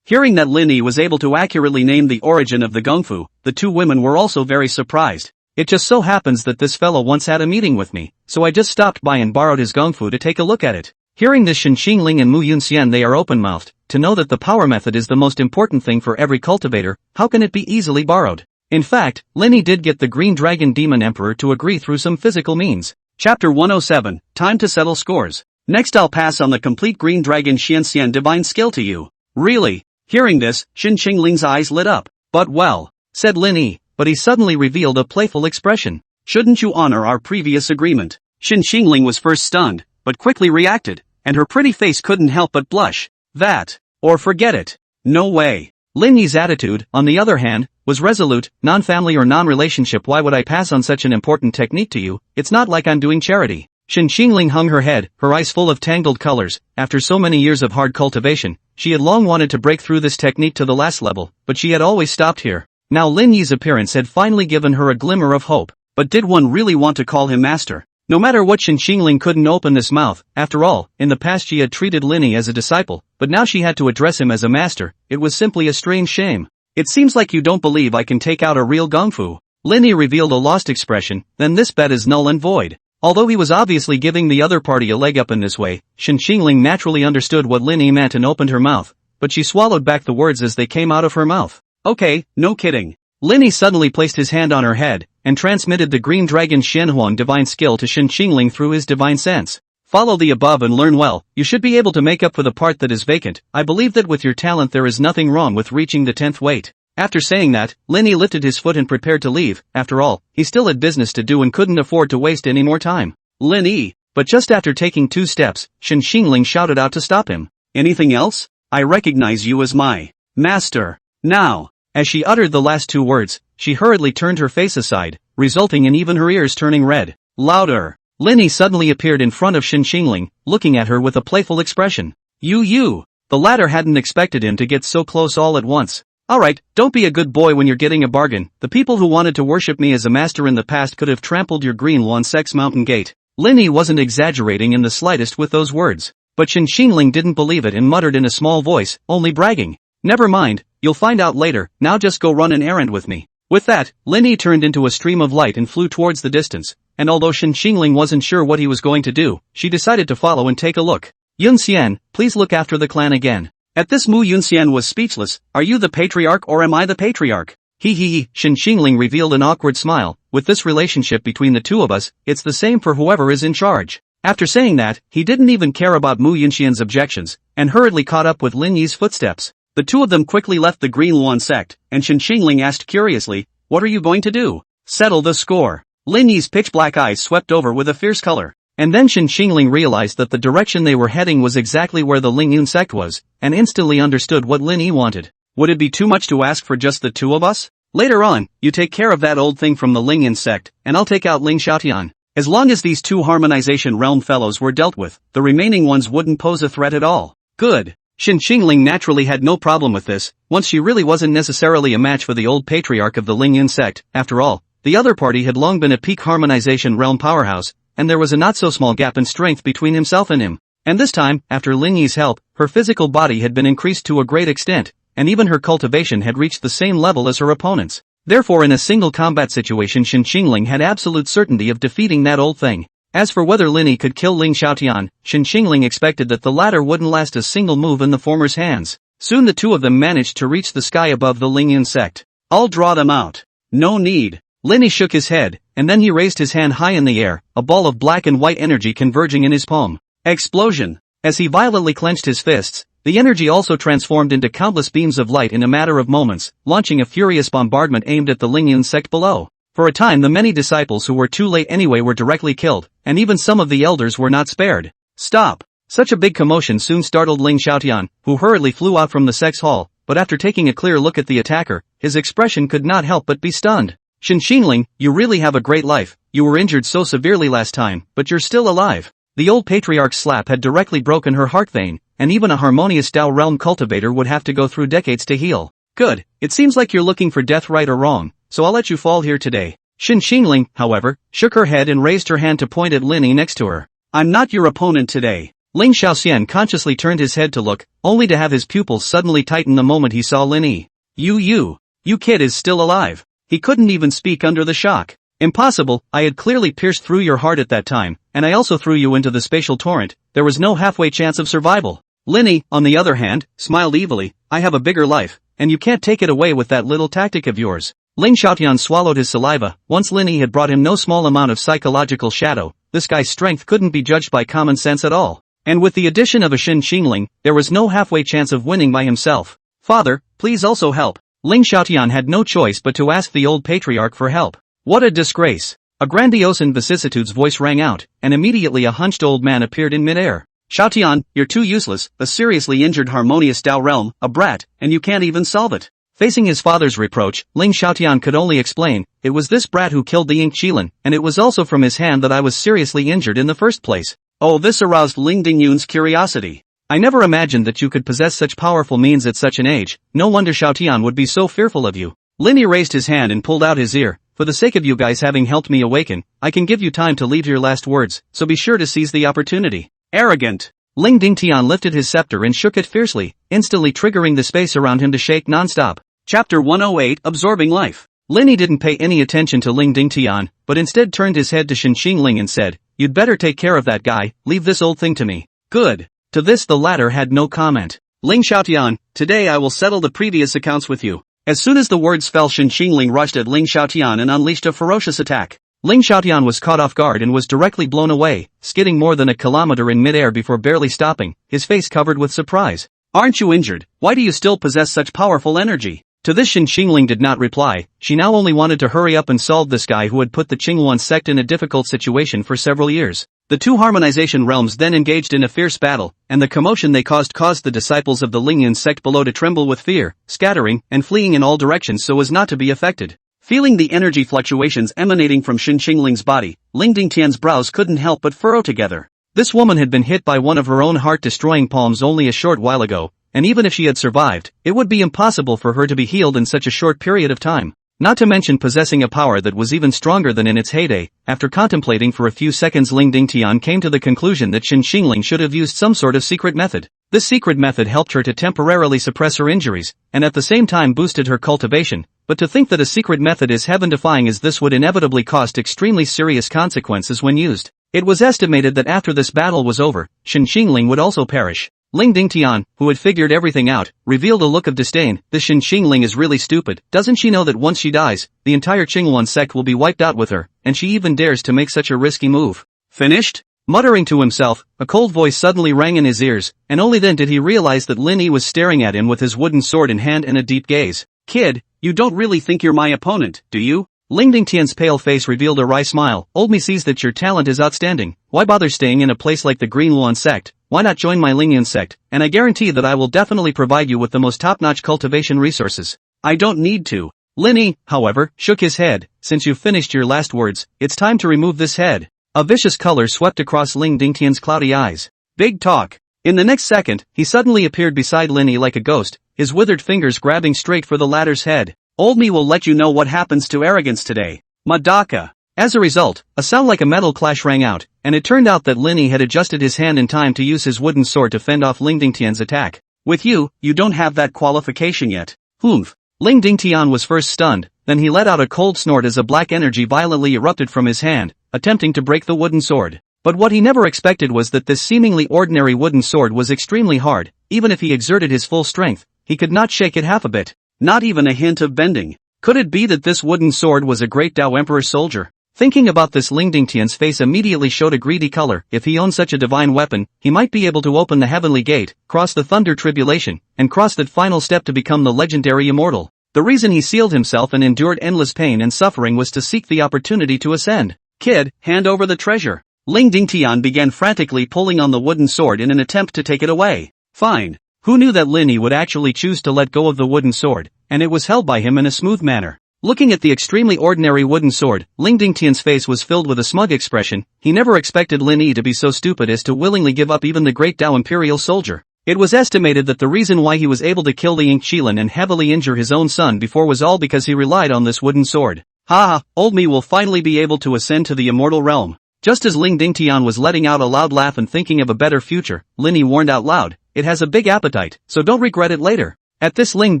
S1: Hearing that Lin Yi was able to accurately name the origin of the gongfu, the two women were also very surprised. It just so happens that this fellow once had a meeting with me, so I just stopped by and borrowed his gongfu to take a look at it. Hearing this, Xinqingling and Mu Yunxian, they are open-mouthed. To know that the power method is the most important thing for every cultivator, how can it be easily borrowed? In fact, Lin Yi did get the Green Dragon Demon Emperor to agree through some physical means. Chapter 107, Time to Settle Scores. Next I'll pass on the complete Green Dragon Xianxian Divine Skill to you. Really? Hearing this, Xinqingling's eyes lit up. But well, said Lin Yi, but he suddenly revealed a playful expression. Shouldn't you honor our previous agreement? Xinqingling was first stunned, but quickly reacted, and her pretty face couldn't help but blush. That, or forget it. No way. Lin Yi's attitude, on the other hand, was resolute. Non-family or non-relationship, why would I pass on such an important technique to you? It's not like I'm doing charity. Xinqingling hung her head, her eyes full of tangled colors. After so many years of hard cultivation, she had long wanted to break through this technique to the last level, but she had always stopped here. Now Lin Yi's appearance had finally given her a glimmer of hope. But did one really want to call him master? No matter what, Xinqingling couldn't open his mouth. After all, in the past she had treated Lin Yi as a disciple, but now she had to address him as a master. It was simply a strange shame. It seems like you don't believe I can take out a real gongfu. Lin Yi revealed a lost expression. Then this bet is null and void. Although he was obviously giving the other party a leg up in this way, Xinqingling naturally understood what Lin Yi meant and opened her mouth, but she swallowed back the words as they came out of her mouth. Okay, no kidding. Lin Yi suddenly placed his hand on her head, and transmitted the green dragon Shenhuang divine skill to Shen Qingling through his divine sense. Follow the above and learn well, you should be able to make up for the part that is vacant. I believe that with your talent there is nothing wrong with reaching the 10th weight. After saying that, Lin Yi lifted his foot and prepared to leave. After all, he still had business to do and couldn't afford to waste any more time. Lin Yi. But just after taking 2 steps, Shen Qingling shouted out to stop him. Anything else? I recognize you as my master. Now. As she uttered the last 2 words, she hurriedly turned her face aside, resulting in even her ears turning red. Louder. Lin Yi suddenly appeared in front of Shen Qingling, looking at her with a playful expression. You. The latter hadn't expected him to get so close all at once. Alright, don't be a good boy when you're getting a bargain. The people who wanted to worship me as a master in the past could have trampled your green Yuan Sex Mountain Gate. Lin Yi wasn't exaggerating in the slightest with those words. But Shen Qingling didn't believe it and muttered in a small voice, only bragging. Never mind, you'll find out later, now just go run an errand with me. With that, Lin Yi turned into a stream of light and flew towards the distance, and although Shen Qingling wasn't sure what he was going to do, she decided to follow and take a look. Yunxian, please look after the clan again. At this Mu Yunxian was speechless. Are you the patriarch or am I the patriarch? He, Shen Qingling revealed an awkward smile. With this relationship between the two of us, it's the same for whoever is in charge. After saying that, he didn't even care about Mu Yunxian's objections, and hurriedly caught up with Lin Yi's footsteps. The two of them quickly left the Green Luan sect, and Shen Qingling asked curiously, what are you going to do? Settle the score. Lin Yi's pitch-black eyes swept over with a fierce color. And then Shen Qingling realized that the direction they were heading was exactly where the Ling Yun sect was, and instantly understood what Lin Yi wanted. Would it be too much to ask for just the 2 of us? Later on, you take care of that old thing from the Ling Yun sect, and I'll take out Ling Xiaotian. As long as these 2 harmonization realm fellows were dealt with, the remaining ones wouldn't pose a threat at all. Good. Shen Qingling naturally had no problem with this, once she really wasn't necessarily a match for the old patriarch of the Ling Yun sect. After all, the other party had long been a peak harmonization realm powerhouse, and there was a not-so-small gap in strength between himself and him. And this time, after Lin Yi's help, her physical body had been increased to a great extent, and even her cultivation had reached the same level as her opponents. Therefore in a single combat situation Shen Qingling had absolute certainty of defeating that old thing. As for whether Lin Yi could kill Ling Xiaotian, Shen Qingling expected that the latter wouldn't last a single move in the former's hands. Soon the two of them managed to reach the sky above the Ling Yun sect. I'll draw them out. No need. Lin Yi shook his head, and then he raised his hand high in the air, a ball of black and white energy converging in his palm. Explosion! As he violently clenched his fists, the energy also transformed into countless beams of light in a matter of moments, launching a furious bombardment aimed at the Ling Yun sect below. For a time the many disciples who were too late anyway were directly killed, and even some of the elders were not spared. Stop! Such a big commotion soon startled Ling Xiaotian, who hurriedly flew out from the sex hall, but after taking a clear look at the attacker, his expression could not help but be stunned. Shen Qingling, you really have a great life. You were injured so severely last time, but you're still alive. The old patriarch's slap had directly broken her heart vein, and even a harmonious Dao realm cultivator would have to go through decades to heal. Good, it seems like you're looking for death right or wrong, so I'll let you fall here today. Shen Qingling, however, shook her head and raised her hand to point at Lin Yi next to her. I'm not your opponent today. Ling Xiaoxian consciously turned his head to look, only to have his pupils suddenly tighten the moment he saw Lin Yi. You kid is still alive. He couldn't even speak under the shock. Impossible, I had clearly pierced through your heart at that time, and I also threw you into the spatial torrent. There was no halfway chance of survival. Lin Yi, on the other hand, smiled evilly. I have a bigger life, and you can't take it away with that little tactic of yours. Ling Xiaotian swallowed his saliva. Once Lin Yi had brought him no small amount of psychological shadow, this guy's strength couldn't be judged by common sense at all. And with the addition of a Shen Qingling, there was no halfway chance of winning by himself. Father, please also help. Ling Xiaotian had no choice but to ask the old patriarch for help. What a disgrace! A grandiose and vicissitudes voice rang out, and immediately a hunched old man appeared in midair. Xiaotian, you're too useless, a seriously injured harmonious Dao realm, a brat, and you can't even solve it. Facing his father's reproach, Ling Xiaotian could only explain, it was this brat who killed the Ink Qilin, and it was also from his hand that I was seriously injured in the first place. Oh, this aroused Ling Dingyun's curiosity. I never imagined that you could possess such powerful means at such an age. No wonder Xiaotian would be so fearful of you. Lin Yi raised his hand and pulled out his ear. For the sake of you guys having helped me awaken, I can give you time to leave your last words, so be sure to seize the opportunity. Arrogant! Ling Dingtian lifted his scepter and shook it fiercely, instantly triggering the space around him to shake non-stop. Chapter 108, Absorbing Life. Lin Yi didn't pay any attention to Ling Dingtian, but instead turned his head to Shen Qingling and said, You'd better take care of that guy, leave this old thing to me. Good. To this the latter had no comment. Ling Xiaotian, today I will settle the previous accounts with you. As soon as the words fell, Shen Xingling rushed at Ling Xiaotian and unleashed a ferocious attack. Ling Xiaotian was caught off guard and was directly blown away, skidding more than a kilometer in midair before barely stopping, his face covered with surprise. "Aren't you injured? Why do you still possess such powerful energy?" To this Shen Xingling did not reply. She now only wanted to hurry up and solve this guy who had put the Qingyuan sect in a difficult situation for several years. The two harmonization realms then engaged in a fierce battle, and the commotion they caused the disciples of the Lingyan sect below to tremble with fear, scattering and fleeing in all directions so as not to be affected. Feeling the energy fluctuations emanating from Shen Xingling's body, Ling Dingtian's brows couldn't help but furrow together. This woman had been hit by one of her own heart-destroying palms only a short while ago, and even if she had survived, it would be impossible for her to be healed in such a short period of time. Not to mention possessing a power that was even stronger than in its heyday. After contemplating for a few seconds, Ling Dingtian came to the conclusion that Shen Xingling should have used some sort of secret method. This secret method helped her to temporarily suppress her injuries, and at the same time boosted her cultivation, but to think that a secret method is heaven-defying as this would inevitably cost extremely serious consequences when used. It was estimated that after this battle was over, Shen Xingling would also perish. Ling Dingtian, who had figured everything out, revealed a look of disdain. "This Shen Xingling is really stupid. Doesn't she know that once she dies, the entire Qingyuan sect will be wiped out with her, and she even dares to make such a risky move?" "Finished?" Muttering to himself, a cold voice suddenly rang in his ears, and only then did he realize that Lin Yi was staring at him with his wooden sword in hand and a deep gaze. "Kid, you don't really think you're my opponent, do you?" Ling Dingtian's pale face revealed a wry smile. "Old me sees that your talent is outstanding. Why bother staying in a place like the Greenluan sect? Why not join my Lingyan sect, and I guarantee that I will definitely provide you with the most top-notch cultivation resources." "I don't need to." Lin Yi, however, shook his head. "Since you've finished your last words, it's time to remove this head." A vicious color swept across Ling Dingtian's cloudy eyes. "Big talk." In the next second, he suddenly appeared beside Lin Yi like a ghost, his withered fingers grabbing straight for the latter's head. "Old me will let you know what happens to arrogance today. Madaka." As a result, a sound like a metal clash rang out, and it turned out that Lin Yi had adjusted his hand in time to use his wooden sword to fend off Ling Dingtian's attack. "With you, you don't have that qualification yet." "Humph." Ling Dingtian was first stunned, then he let out a cold snort as a black energy violently erupted from his hand, attempting to break the wooden sword. But what he never expected was that this seemingly ordinary wooden sword was extremely hard. Even if he exerted his full strength, he could not shake it half a bit. Not even a hint of bending. Could it be that this wooden sword was a great Tao Emperor soldier? Thinking about this, Ling Dingtian's face immediately showed a greedy color. If he owned such a divine weapon, he might be able to open the heavenly gate, cross the thunder tribulation, and cross that final step to become the legendary immortal. The reason he sealed himself and endured endless pain and suffering was to seek the opportunity to ascend. "Kid, hand over the treasure." Ling Dingtian began frantically pulling on the wooden sword in an attempt to take it away. Fine. Who knew that Lin Yi would actually choose to let go of the wooden sword, and it was held by him in a smooth manner. Looking at the extremely ordinary wooden sword, Ling Dingtian's face was filled with a smug expression. He never expected Lin Yi to be so stupid as to willingly give up even the great Tao Imperial soldier. It was estimated that the reason why he was able to kill the Yingqilan and heavily injure his own son before was all because he relied on this wooden sword. "Ha ha, old me will finally be able to ascend to the immortal realm." Just as Ling Dingtian was letting out a loud laugh and thinking of a better future, Lin Yi warned out loud, "It has a big appetite, so don't regret it later." At this, Ling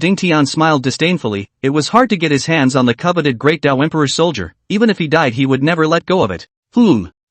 S1: Dingtian smiled disdainfully. It was hard to get his hands on the coveted great Tao Emperor soldier. Even if he died, he would never let go of it.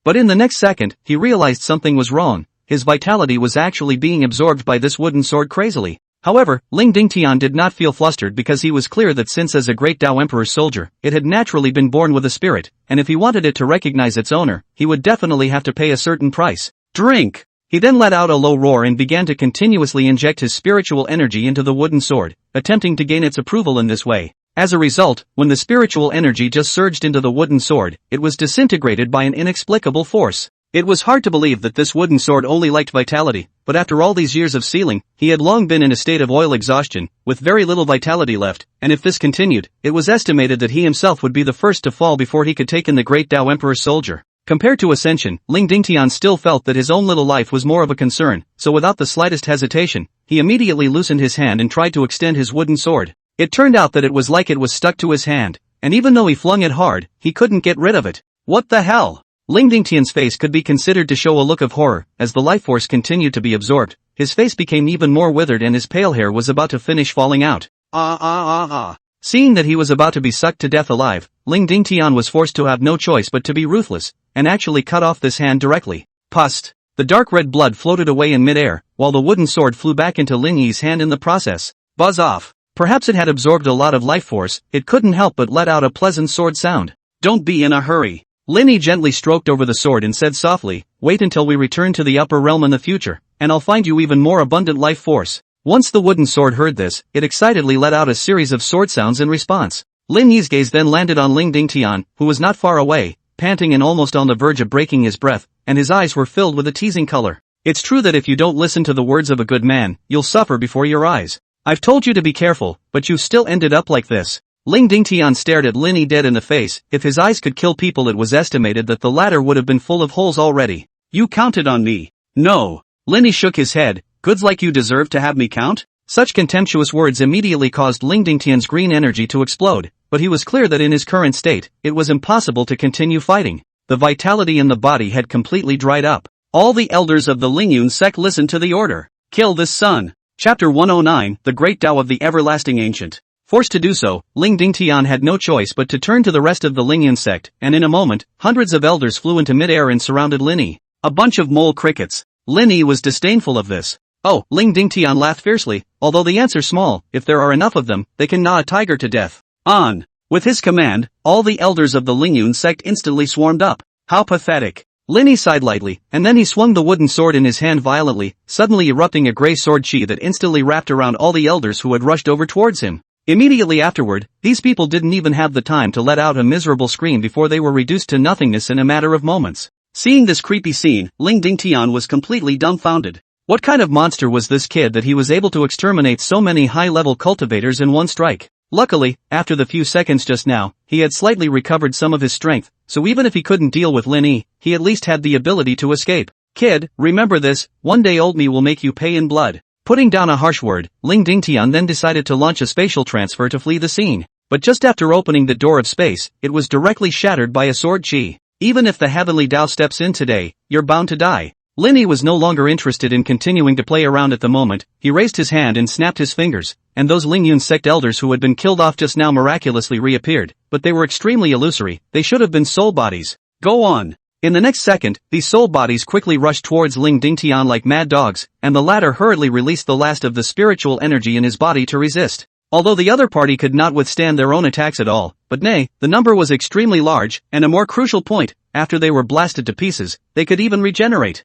S1: But in the next second, he realized something was wrong. His vitality was actually being absorbed by this wooden sword crazily. However, Ling Dingtian did not feel flustered because he was clear that since as a great Tao Emperor soldier, it had naturally been born with a spirit, and if he wanted it to recognize its owner, he would definitely have to pay a certain price. "Drink!" He then let out a low roar and began to continuously inject his spiritual energy into the wooden sword, attempting to gain its approval in this way. As a result, when the spiritual energy just surged into the wooden sword, it was disintegrated by an inexplicable force. It was hard to believe that this wooden sword only liked vitality, but after all these years of sealing, he had long been in a state of oil exhaustion, with very little vitality left, and if this continued, it was estimated that he himself would be the first to fall before he could take in the great Tao Emperor soldier. Compared to Ascension, Ling Dingtian still felt that his own little life was more of a concern, so without the slightest hesitation, he immediately loosened his hand and tried to extend his wooden sword. It turned out that it was like it was stuck to his hand, and even though he flung it hard, he couldn't get rid of it. What the hell? Ling Dingtian's face could be considered to show a look of horror. As the life force continued to be absorbed, his face became even more withered and his pale hair was about to finish falling out. Seeing that he was about to be sucked to death alive, Ling Dingtian was forced to have no choice but to be ruthless, and actually cut off this hand directly. Pust! The dark red blood floated away in midair, while the wooden sword flew back into Lin Yi's hand in the process. Buzz off! Perhaps it had absorbed a lot of life force, it couldn't help but let out a pleasant sword sound. Don't be in a hurry. Lin Yi gently stroked over the sword and said softly, wait until we return to the upper realm in the future, and I'll find you even more abundant life force. Once the wooden sword heard this, it excitedly let out a series of sword sounds in response. Lin Yi's gaze then landed on Ling Dingtian, who was not far away, panting and almost on the verge of breaking his breath, and his eyes were filled with a teasing color. It's true that if you don't listen to the words of a good man, you'll suffer before your eyes. I've told you to be careful, but you still ended up like this. Ling Dingtian stared at Lin Yi dead in the face. If his eyes could kill people, it was estimated that the latter would have been full of holes already. You counted on me. No. Lin Yi shook his head. Goods like you deserve to have me count? Such contemptuous words immediately caused Ling Dingtian's green energy to explode, but he was clear that in his current state, it was impossible to continue fighting. The vitality in the body had completely dried up. All the elders of the Lingyun sect listened to the order. Kill this son. Chapter 109, The Great Tao of the Everlasting Ancient. Forced to do so, Ling Dingtian had no choice but to turn to the rest of the Lingyun sect, and in a moment, hundreds of elders flew into mid-air and surrounded Lin Yi. A bunch of mole crickets. Lin Yi was disdainful of this. Oh, Ling Dingtian laughed fiercely, although the answer's small, if there are enough of them, they can gnaw a tiger to death. On. With his command, all the elders of the Lingyun sect instantly swarmed up. How pathetic. Lin Yi sighed lightly, and then he swung the wooden sword in his hand violently, suddenly erupting a grey sword chi that instantly wrapped around all the elders who had rushed over towards him. Immediately afterward, these people didn't even have the time to let out a miserable scream before they were reduced to nothingness in a matter of moments. Seeing this creepy scene, Ling Dingtian was completely dumbfounded. What kind of monster was this kid that he was able to exterminate so many high-level cultivators in one strike? Luckily, after the few seconds just now, he had slightly recovered some of his strength, so even if he couldn't deal with Lin Yi, he at least had the ability to escape. Kid, remember this, one day old me will make you pay in blood. Putting down a harsh word, Ling Dingtian then decided to launch a spatial transfer to flee the scene. But just after opening the door of space, it was directly shattered by a sword chi. Even if the heavenly Tao steps in today, you're bound to die. Lin Yi was no longer interested in continuing to play around at the moment. He raised his hand and snapped his fingers, and those Lingyun sect elders who had been killed off just now miraculously reappeared, but they were extremely illusory. They should have been soul bodies. Go on. In the next second, these soul bodies quickly rushed towards Ling Dingtian like mad dogs, and the latter hurriedly released the last of the spiritual energy in his body to resist. Although the other party could not withstand their own attacks at all, but nay, the number was extremely large, and a more crucial point, after they were blasted to pieces, they could even regenerate.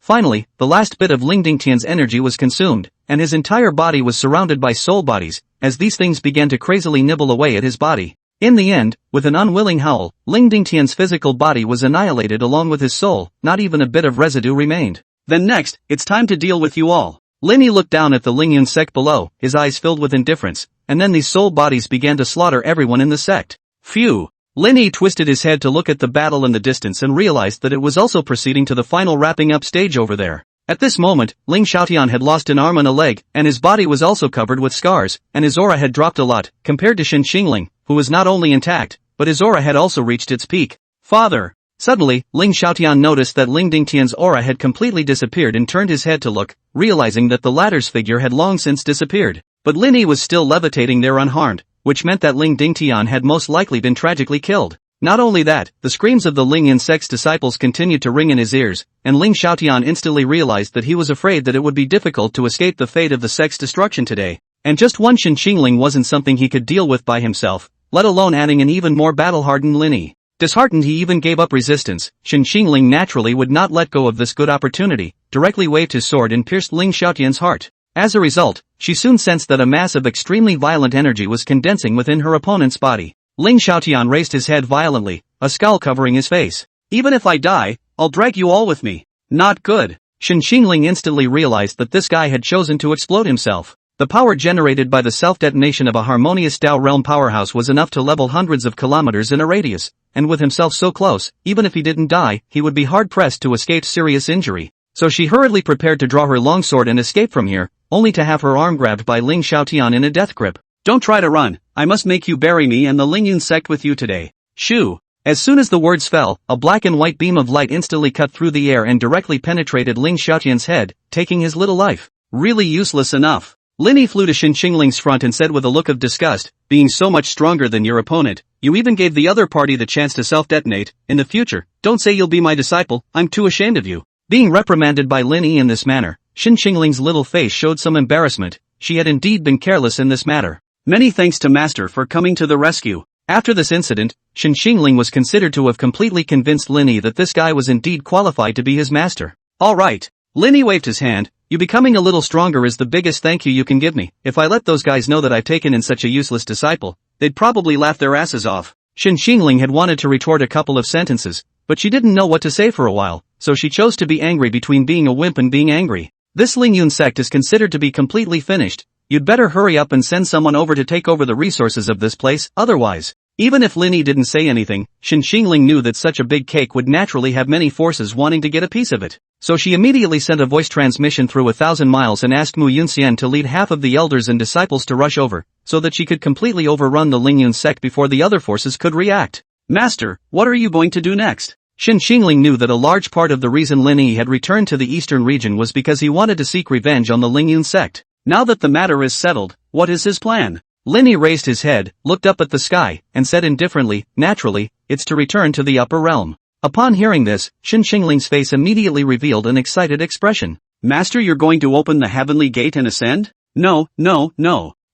S1: Finally, the last bit of Ling Dingtian's energy was consumed, and his entire body was surrounded by soul bodies, as these things began to crazily nibble away at his body. In the end, with an unwilling howl, Ling Dingtian's physical body was annihilated along with his soul. Not even a bit of residue remained. Then next, it's time to deal with you all. Lin Yi looked down at the Lingyun sect below, his eyes filled with indifference, and then these soul bodies began to slaughter everyone in the sect. Phew! Lin Yi twisted his head to look at the battle in the distance and realized that it was also proceeding to the final wrapping up stage over there. At this moment, Ling Xiaotian had lost an arm and a leg, and his body was also covered with scars, and his aura had dropped a lot, compared to Shen Xingling, who was not only intact, but his aura had also reached its peak. Father! Suddenly, Ling Xiaotian noticed that Ling Dingtian's aura had completely disappeared and turned his head to look, realizing that the latter's figure had long since disappeared. But Lin Yi was still levitating there unharmed, which meant that Ling Dingtian had most likely been tragically killed. Not only that, the screams of the Lingyun sect's disciples continued to ring in his ears, and Ling Xiaotian instantly realized that he was afraid that it would be difficult to escape the fate of the sect's destruction today. And just one Shen Xingling wasn't something he could deal with by himself, let alone adding an even more battle-hardened Lin Yi. Disheartened, he even gave up resistance. Shen Xingling naturally would not let go of this good opportunity, directly waved his sword and pierced Ling Xiaotian's heart. As a result, she soon sensed that a mass of extremely violent energy was condensing within her opponent's body. Ling Xiaotian raised his head violently, a scowl covering his face. Even if I die, I'll drag you all with me. Not good. Shen Xingling instantly realized that this guy had chosen to explode himself. The power generated by the self-detonation of a harmonious Tao realm powerhouse was enough to level hundreds of kilometers in a radius, and with himself so close, even if he didn't die, he would be hard-pressed to escape serious injury. So she hurriedly prepared to draw her longsword and escape from here, only to have her arm grabbed by Ling Xiaotian in a death grip. Don't try to run, I must make you bury me and the Lingyun sect with you today. Shoo! As soon as the words fell, a black and white beam of light instantly cut through the air and directly penetrated Ling Xiaotian's head, taking his little life. Really useless enough. Lin Yi flew to Shen Xingling's front and said with a look of disgust, being so much stronger than your opponent, you even gave the other party the chance to self-detonate. In the future, don't say you'll be my disciple, I'm too ashamed of you. Being reprimanded by Lin Yi in this manner, Shen Xingling's little face showed some embarrassment. she had indeed been careless in this matter. Many thanks to Master for coming to the rescue. After this incident, Shen Xingling was considered to have completely convinced Lin Yi that this guy was indeed qualified to be his master. Alright. Lin Yi waved his hand. You becoming a little stronger is the biggest thank you can give me. If I let those guys know that I've taken in such a useless disciple, they'd probably laugh their asses off. Shen Xingling had wanted to retort a couple of sentences, but she didn't know what to say for a while, so she chose to be angry between being a wimp and being angry. This Ling Yun sect is considered to be completely finished. You'd better hurry up and send someone over to take over the resources of this place, otherwise. Even if Lin Yi didn't say anything, Shen Xingling knew that such a big cake would naturally have many forces wanting to get a piece of it. So she immediately sent a voice transmission through 1,000 miles and asked Mu Yunxian to lead half of the elders and disciples to rush over, so that she could completely overrun the Ling Yun sect before the other forces could react. Master, what are you going to do next? Shen Xingling knew that a large part of the reason Lin Yi had returned to the eastern region was because he wanted to seek revenge on the Ling Yun sect. Now that the matter is settled, what is his plan? Lin Yi raised his head, looked up at the sky, and said indifferently, naturally, it's to return to the upper realm. Upon hearing this, Shen Xingling's face immediately revealed an excited expression. Master, you're going to open the heavenly gate and ascend? No.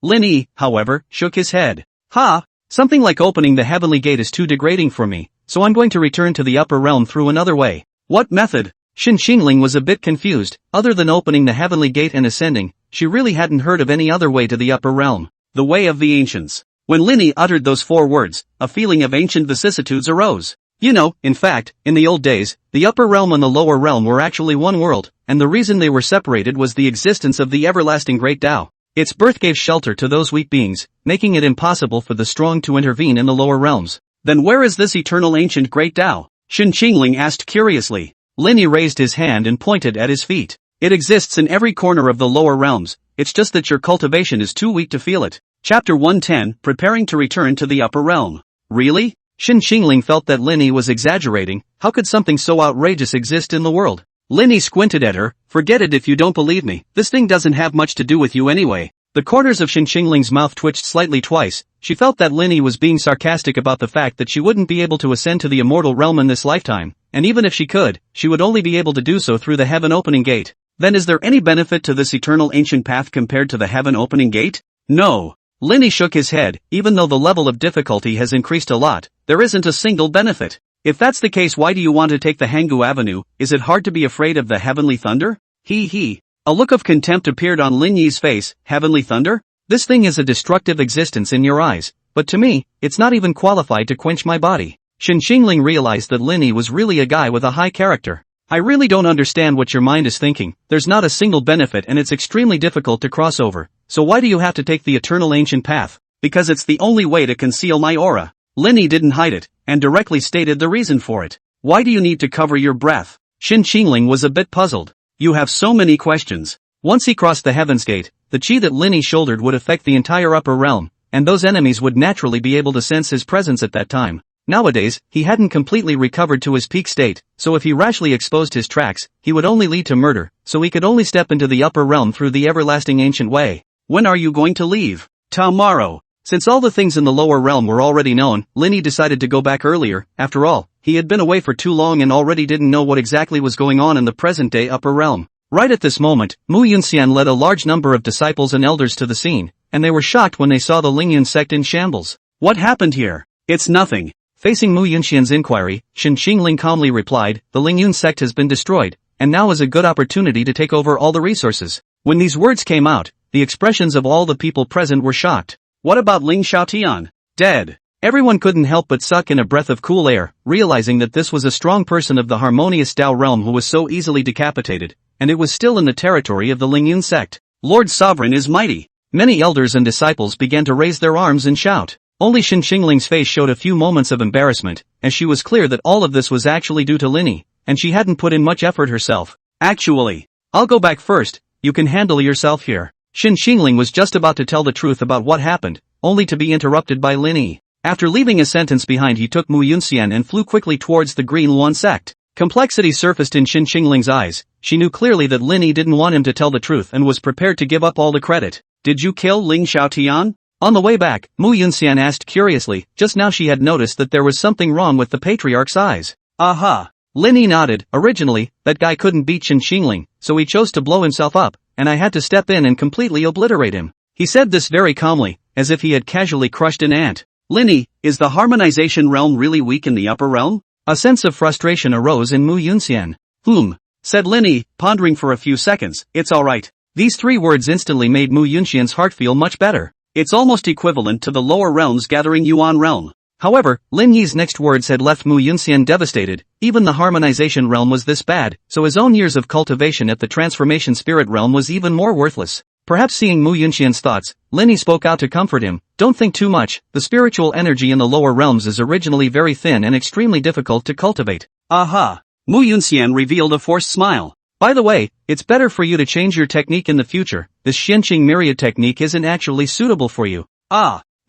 S1: Lin Yi, however, shook his head. Something like opening the heavenly gate is too degrading for me, so I'm going to return to the upper realm through another way. What method? Shen Xingling was a bit confused. Other than opening the heavenly gate and ascending, she really hadn't heard of any other way to the upper realm. The way of the ancients. When Lin Yi uttered those 4 words, a feeling of ancient vicissitudes arose. In fact, in the old days, the upper realm and the lower realm were actually one world, and the reason they were separated was the existence of the everlasting Great Tao. Its birth gave shelter to those weak beings, making it impossible for the strong to intervene in the lower realms. Then where is this eternal ancient Great Tao? Shen Xingling asked curiously. Lin Yi raised his hand and pointed at his feet. It exists in every corner of the lower realms, it's just that your cultivation is too weak to feel it. Chapter 110, Preparing to Return to the Upper Realm. Really? Shen Xingling felt that Lin Yi was exaggerating. How could something so outrageous exist in the world? Lin Yi squinted at her. Forget it if you don't believe me, this thing doesn't have much to do with you anyway. The corners of Shen Xingling's mouth twitched slightly twice. She felt that Lin Yi was being sarcastic about the fact that she wouldn't be able to ascend to the immortal realm in this lifetime, and even if she could, she would only be able to do so through the heaven opening gate. Then is there any benefit to this eternal ancient path compared to the heaven opening gate? No. Lin Yi shook his head. Even though the level of difficulty has increased a lot, there isn't a single benefit. If that's the case, why do you want to take the Hanggu Avenue? Is it hard to be afraid of the heavenly thunder? He. A look of contempt appeared on Lin Yi's face. Heavenly thunder? This thing is a destructive existence in your eyes, but to me, it's not even qualified to quench my body. Shen Xingling realized that Lin Yi was really a guy with a high character. I really don't understand what your mind is thinking. There's not a single benefit and it's extremely difficult to cross over. So why do you have to take the eternal ancient path? Because it's the only way to conceal my aura. Lin Yi didn't hide it, and directly stated the reason for it. Why do you need to cover your breath? Shen Xingling was a bit puzzled. You have so many questions. Once he crossed the Heaven's Gate, the chi that Lin Yi shouldered would affect the entire upper realm, and those enemies would naturally be able to sense his presence at that time. Nowadays, he hadn't completely recovered to his peak state, so if he rashly exposed his tracks, he would only lead to murder, so he could only step into the upper realm through the everlasting ancient way. When are you going to leave? Tomorrow. Since all the things in the lower realm were already known, Lin Yi decided to go back earlier. After all, he had been away for too long and already didn't know what exactly was going on in the present-day upper realm. Right at this moment, Mu Yunxian led a large number of disciples and elders to the scene, and they were shocked when they saw the Ling Yun sect in shambles. What happened here? It's nothing. Facing Mu Yunxian's inquiry, Shen Xingling calmly replied, the Ling Yun sect has been destroyed, and now is a good opportunity to take over all the resources. When these words came out, the expressions of all the people present were shocked. What about Ling Xiaotian? Dead. Everyone couldn't help but suck in a breath of cool air, realizing that this was a strong person of the harmonious Tao realm who was so easily decapitated, and it was still in the territory of the Ling Yun sect. Lord Sovereign is mighty. Many elders and disciples began to raise their arms and shout. Only Shen Xingling's face showed a few moments of embarrassment, as she was clear that all of this was actually due to Lin Yi, and she hadn't put in much effort herself. Actually, I'll go back first, you can handle yourself here. Shen Xingling was just about to tell the truth about what happened, only to be interrupted by Lin Yi. After leaving a sentence behind, he took Mu Yunxian and flew quickly towards the Green Luan sect. Complexity surfaced in Shen Xingling's eyes. She knew clearly that Lin Yi didn't want him to tell the truth and was prepared to give up all the credit. Did you kill Ling Xiaotian? On the way back, Mu Yunxian asked curiously. Just now she had noticed that there was something wrong with the patriarch's eyes. Aha! Lin Yi nodded. Originally, that guy couldn't beat Shen Xingling, so he chose to blow himself up, and I had to step in and completely obliterate him. He said this very calmly, as if he had casually crushed an ant. Lin Yi, is the harmonization realm really weak in the upper realm? A sense of frustration arose in Mu Yunxian. Said Lin Yi, pondering for a few seconds. It's alright. These 3 words instantly made Mu Yunxian's heart feel much better. It's almost equivalent to the lower realms gathering Yuan realm. However, Lin Yi's next words had left Mu Yunxian devastated. Even the harmonization realm was this bad, so his own years of cultivation at the transformation spirit realm was even more worthless. Perhaps seeing Mu Yunxian's thoughts, Lin Yi spoke out to comfort him. Don't think too much, the spiritual energy in the lower realms is originally very thin and extremely difficult to cultivate. Aha! Mu Yunxian revealed a forced smile. By the way, it's better for you to change your technique in the future. This Xianqing myriad technique isn't actually suitable for you.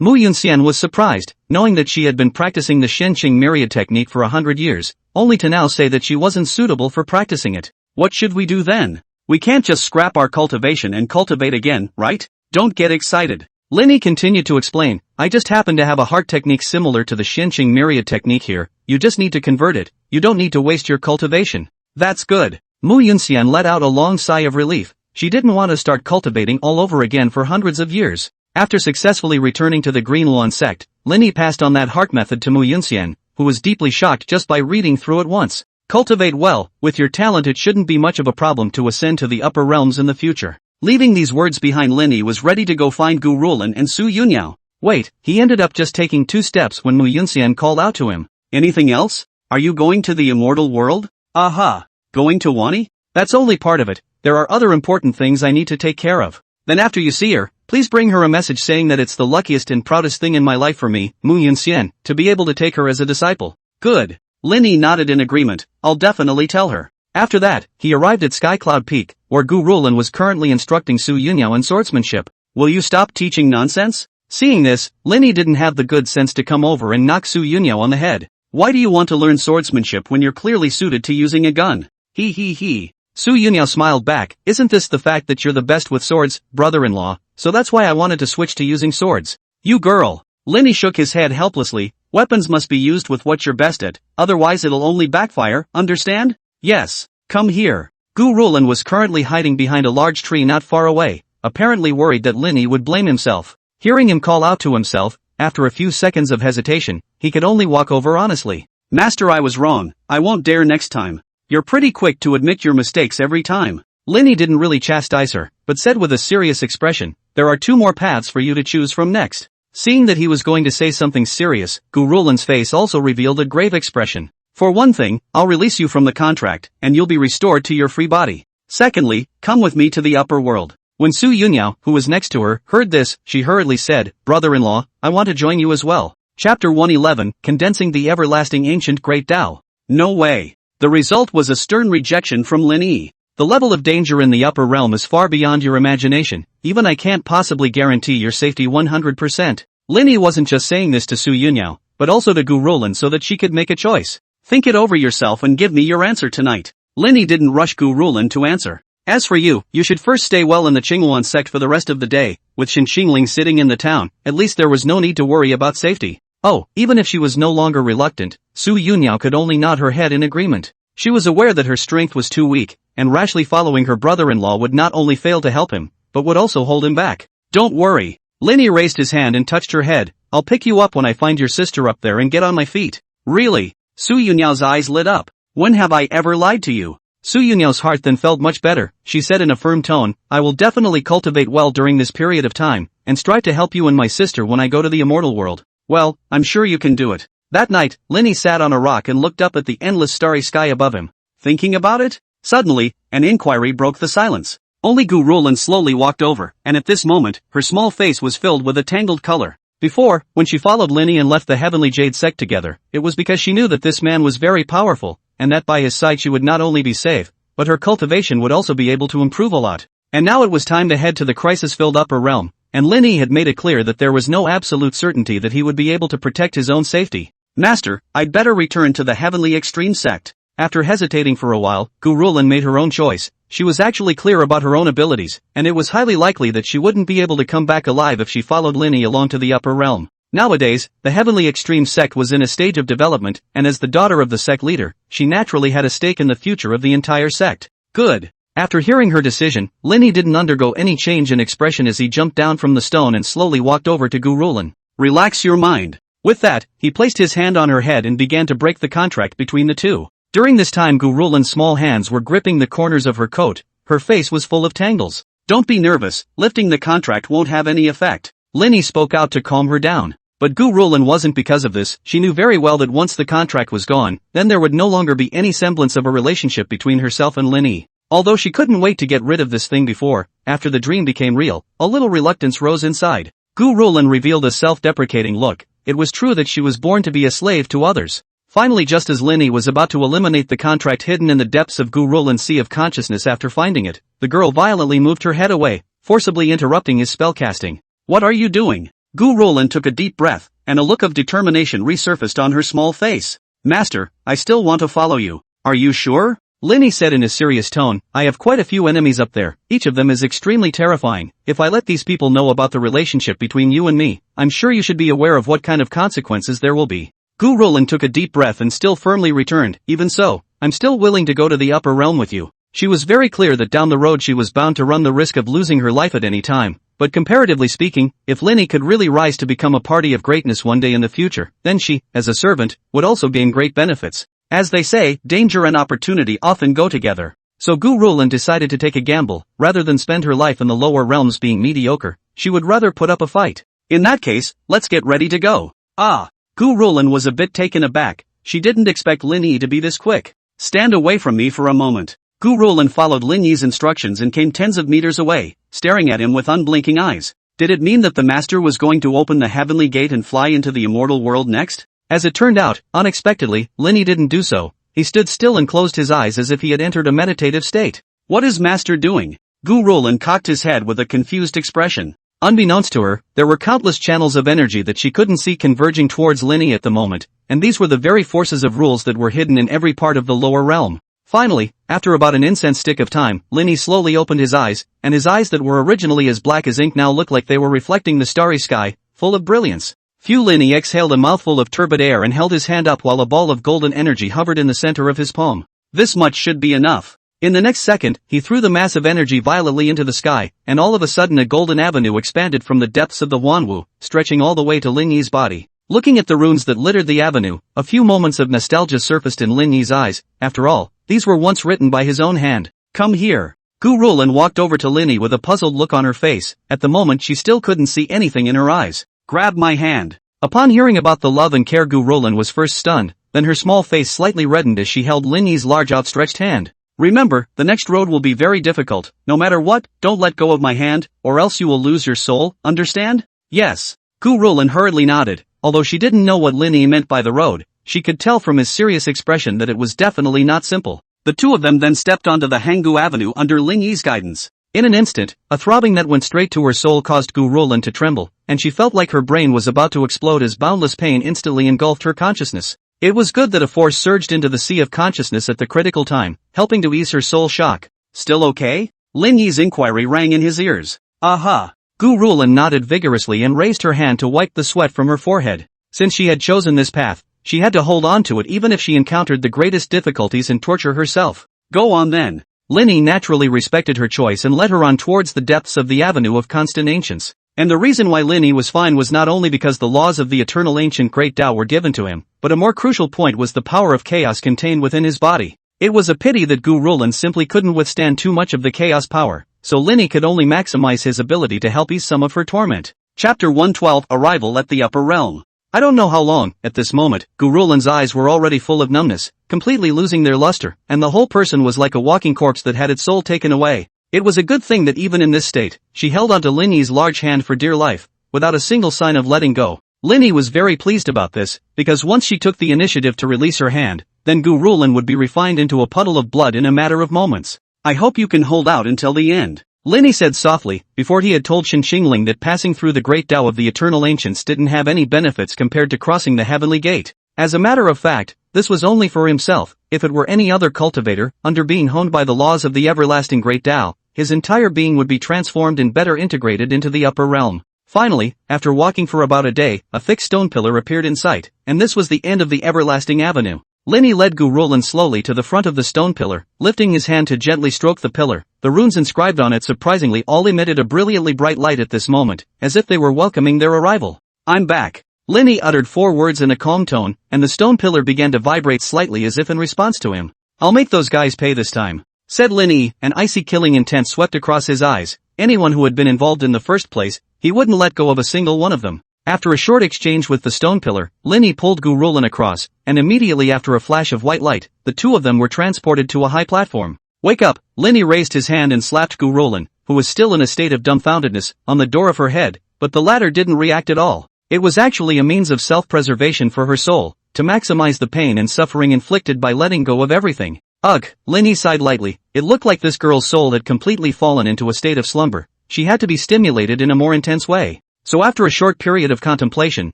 S1: Mu Yunxian was surprised, knowing that she had been practicing the Xianqing myriad technique for 100 years, only to now say that she wasn't suitable for practicing it. What should we do then? We can't just scrap our cultivation and cultivate again, right? Don't get excited. Lin Yi continued to explain, I just happen to have a heart technique similar to the Xianqing myriad technique here, you just need to convert it, you don't need to waste your cultivation. That's good. Mu Yunxian let out a long sigh of relief. She didn't want to start cultivating all over again for hundreds of years. After successfully returning to the Green Lawn sect, Lin Yi passed on that heart method to Mu Yunxian, who was deeply shocked just by reading through it once. Cultivate well, with your talent it shouldn't be much of a problem to ascend to the upper realms in the future. Leaving these words behind, Lin Yi was ready to go find Gu Rulin and Su Yunyao. Wait, he ended up just taking 2 steps when Mu Yunxian called out to him. Anything else? Are you going to the immortal world? Aha! Going to Wani? That's only part of it, there are other important things I need to take care of. Then after you see her, please bring her a message saying that it's the luckiest and proudest thing in my life for me, Mu Yunxian, to be able to take her as a disciple. Good. Lin Yi nodded in agreement. I'll definitely tell her. After that, he arrived at Sky Cloud Peak, where Gu Rulin was currently instructing Su Yunyao in swordsmanship. Will you stop teaching nonsense? Seeing this, Lin Yi didn't have the good sense to come over and knock Su Yunyao on the head. Why do you want to learn swordsmanship when you're clearly suited to using a gun? He. Su Yunyao smiled back. Isn't this the fact that you're the best with swords, brother-in-law? So that's why I wanted to switch to using swords. You girl. Lin Yi shook his head helplessly. Weapons must be used with what you're best at, otherwise it'll only backfire, understand? Yes. Come here. Gu Rulin was currently hiding behind a large tree not far away, apparently worried that Lin Yi would blame himself. Hearing him call out to himself, after a few seconds of hesitation, he could only walk over honestly. Master, I was wrong, I won't dare next time. You're pretty quick to admit your mistakes every time. Lin Yi didn't really chastise her, but said with a serious expression, there are 2 more paths for you to choose from next. Seeing that he was going to say something serious, Gu Rulin's face also revealed a grave expression. For one thing, I'll release you from the contract, and you'll be restored to your free body. Secondly, come with me to the upper world. When Su Yunyao, who was next to her, heard this, she hurriedly said, brother-in-law, I want to join you as well. Chapter 111, Condensing the Everlasting Ancient Great Tao. No way. The result was a stern rejection from Lin Yi. The level of danger in the upper realm is far beyond your imagination, even I can't possibly guarantee your safety 100%. Lin Yi wasn't just saying this to Su Yunyao, but also to Gu Rulin so that she could make a choice. Think it over yourself and give me your answer tonight. Lin Yi didn't rush Gu Rulin to answer. As for you, you should first stay well in the Qinghuan sect for the rest of the day, with Shen Xingling sitting in the town, at least there was no need to worry about safety. Oh, even if she was no longer reluctant, Su Yunyao could only nod her head in agreement. She was aware that her strength was too weak, and rashly following her brother-in-law would not only fail to help him, but would also hold him back. Don't worry. Lin Yi raised his hand and touched her head. I'll pick you up when I find your sister up there and get on my feet. Really? Su Yunyao's eyes lit up. When have I ever lied to you? Su Yunyao's heart then felt much better. She said in a firm tone, I will definitely cultivate well during this period of time, and strive to help you and my sister when I go to the immortal world. Well, I'm sure you can do it. That night, Lin Yi sat on a rock and looked up at the endless starry sky above him. Thinking about it? Suddenly, an inquiry broke the silence. Only Gu Rulin slowly walked over, and at this moment, her small face was filled with a tangled color. Before, when she followed Lin Yi and left the Heavenly Jade sect together, it was because she knew that this man was very powerful, and that by his side she would not only be safe, but her cultivation would also be able to improve a lot. And now it was time to head to the crisis-filled upper realm, and Lin Yi had made it clear that there was no absolute certainty that he would be able to protect his own safety. Master, I'd better return to the Heavenly Extreme sect. After hesitating for a while, Gu Rulin made her own choice. She was actually clear about her own abilities, and it was highly likely that she wouldn't be able to come back alive if she followed Lin Yi along to the upper realm. Nowadays, the Heavenly Extreme sect was in a stage of development, and as the daughter of the sect leader, she naturally had a stake in the future of the entire sect. Good. After hearing her decision, Lin Yi didn't undergo any change in expression as he jumped down from the stone and slowly walked over to Gurulin. Relax your mind. With that, he placed his hand on her head and began to break the contract between the two. During this time Gurulin's small hands were gripping the corners of her coat, her face was full of tangles. Don't be nervous, lifting the contract won't have any effect. Lin Yi spoke out to calm her down. But Gurulin wasn't because of this, she knew very well that once the contract was gone, then there would no longer be any semblance of a relationship between herself and Lin Yi. Although she couldn't wait to get rid of this thing before, after the dream became real, a little reluctance rose inside. Gurulin revealed a self-deprecating look. It was true that she was born to be a slave to others. Finally, just as Lin Yi was about to eliminate the contract hidden in the depths of Gurulin's sea of consciousness after finding it, the girl violently moved her head away, forcibly interrupting his spellcasting. What are you doing? Gurulin took a deep breath, and a look of determination resurfaced on her small face. Master, I still want to follow you. Are you sure? Lin Yi said in a serious tone, I have quite a few enemies up there, each of them is extremely terrifying. If I let these people know about the relationship between you and me, I'm sure you should be aware of what kind of consequences there will be. Gurulin took a deep breath and still firmly returned, even so, I'm still willing to go to the upper realm with you. She was very clear that down the road she was bound to run the risk of losing her life at any time, but comparatively speaking, if Lin Yi could really rise to become a party of greatness one day in the future, then she, as a servant, would also gain great benefits. As they say, danger and opportunity often go together. So Gurulin decided to take a gamble. Rather than spend her life in the lower realms being mediocre, she would rather put up a fight. In that case, let's get ready to go. Gurulin was a bit taken aback. She didn't expect Lin Yi to be this quick. Stand away from me for a moment. Gurulin followed Lin Yi's instructions and came tens of meters away, staring at him with unblinking eyes. Did it mean that the master was going to open the heavenly gate and fly into the immortal world next? As it turned out, unexpectedly, Lin Yi didn't do so. He stood still and closed his eyes as if he had entered a meditative state. What is master doing? Gurulin cocked his head with a confused expression. Unbeknownst to her, there were countless channels of energy that she couldn't see converging towards Lin Yi at the moment, and these were the very forces of rules that were hidden in every part of the lower realm. Finally, after about an incense stick of time, Lin Yi slowly opened his eyes, and his eyes that were originally as black as ink now looked like they were reflecting the starry sky, full of brilliance. Lin Yi exhaled a mouthful of turbid air and held his hand up while a ball of golden energy hovered in the center of his palm. This much should be enough. In the next second, he threw the mass of energy violently into the sky, and all of a sudden a golden avenue expanded from the depths of the Wanwu, stretching all the way to Lin Yi's body. Looking at the runes that littered the avenue, a few moments of nostalgia surfaced in Lin Yi's eyes. After all, these were once written by his own hand. Come here. Gurulin walked over to Lin Yi with a puzzled look on her face. At the moment she still couldn't see anything in her eyes. Grab my hand. Upon hearing about the love and care, Gurulin was first stunned, then her small face slightly reddened as she held Lin Yi's large outstretched hand. Remember, the next road will be very difficult. No matter what, don't let go of my hand, or else you will lose your soul, understand? Yes. Gurulin hurriedly nodded. Although she didn't know what Lin Yi meant by the road, she could tell from his serious expression that it was definitely not simple. The two of them then stepped onto the Hanggu Avenue under Lin Yi's guidance. In an instant, a throbbing that went straight to her soul caused Gurulin to tremble, and she felt like her brain was about to explode as boundless pain instantly engulfed her consciousness. It was good that a force surged into the sea of consciousness at the critical time, helping to ease her soul shock. Still okay? Lin Yi's inquiry rang in his ears. Aha! Gurulin nodded vigorously and raised her hand to wipe the sweat from her forehead. Since she had chosen this path, she had to hold on to it even if she encountered the greatest difficulties and torture herself. Go on then. Lin Yi naturally respected her choice and led her on towards the depths of the Avenue of Constant Ancients. And the reason why Lin Yi was fine was not only because the laws of the eternal ancient Great Tao were given to him, but a more crucial point was the power of chaos contained within his body. It was a pity that Gurulin simply couldn't withstand too much of the chaos power, so Lin Yi could only maximize his ability to help ease some of her torment. Chapter 112 Arrival at the Upper Realm. I don't know how long. At this moment, Gurulin's eyes were already full of numbness, completely losing their luster, and the whole person was like a walking corpse that had its soul taken away. It was a good thing that even in this state, she held onto Lin Yi's large hand for dear life, without a single sign of letting go. Lin Yi was very pleased about this, because once she took the initiative to release her hand, then Gurulin would be refined into a puddle of blood in a matter of moments. I hope you can hold out until the end. Lin Yi said softly, before he had told Shen Qingling that passing through the great Tao of the Eternal Ancients didn't have any benefits compared to crossing the Heavenly Gate. As a matter of fact, this was only for himself. If it were any other cultivator, under being honed by the laws of the everlasting Great Tao, his entire being would be transformed and better integrated into the upper realm. Finally, after walking for about a day, a thick stone pillar appeared in sight, and this was the end of the everlasting avenue. Lin Yi led Gu Rulan slowly to the front of the stone pillar, lifting his hand to gently stroke the pillar. The runes inscribed on it surprisingly all emitted a brilliantly bright light at this moment, as if they were welcoming their arrival. "I'm back." Lin Yi uttered 4 words in a calm tone, and the stone pillar began to vibrate slightly as if in response to him. "I'll make those guys pay this time," said Lin Yi, an icy killing intent swept across his eyes. Anyone who had been involved in the first place, he wouldn't let go of a single one of them. After a short exchange with the stone pillar, Lin Yi pulled Gu Rulan across, and immediately after a flash of white light, the two of them were transported to a high platform. "Wake up!" Lin Yi raised his hand and slapped Gu Rulan, who was still in a state of dumbfoundedness, on the door of her head, but the latter didn't react at all. It was actually a means of self-preservation for her soul, to maximize the pain and suffering inflicted by letting go of everything. Ugh, Lin Yi sighed lightly. It looked like this girl's soul had completely fallen into a state of slumber. She had to be stimulated in a more intense way. So after a short period of contemplation,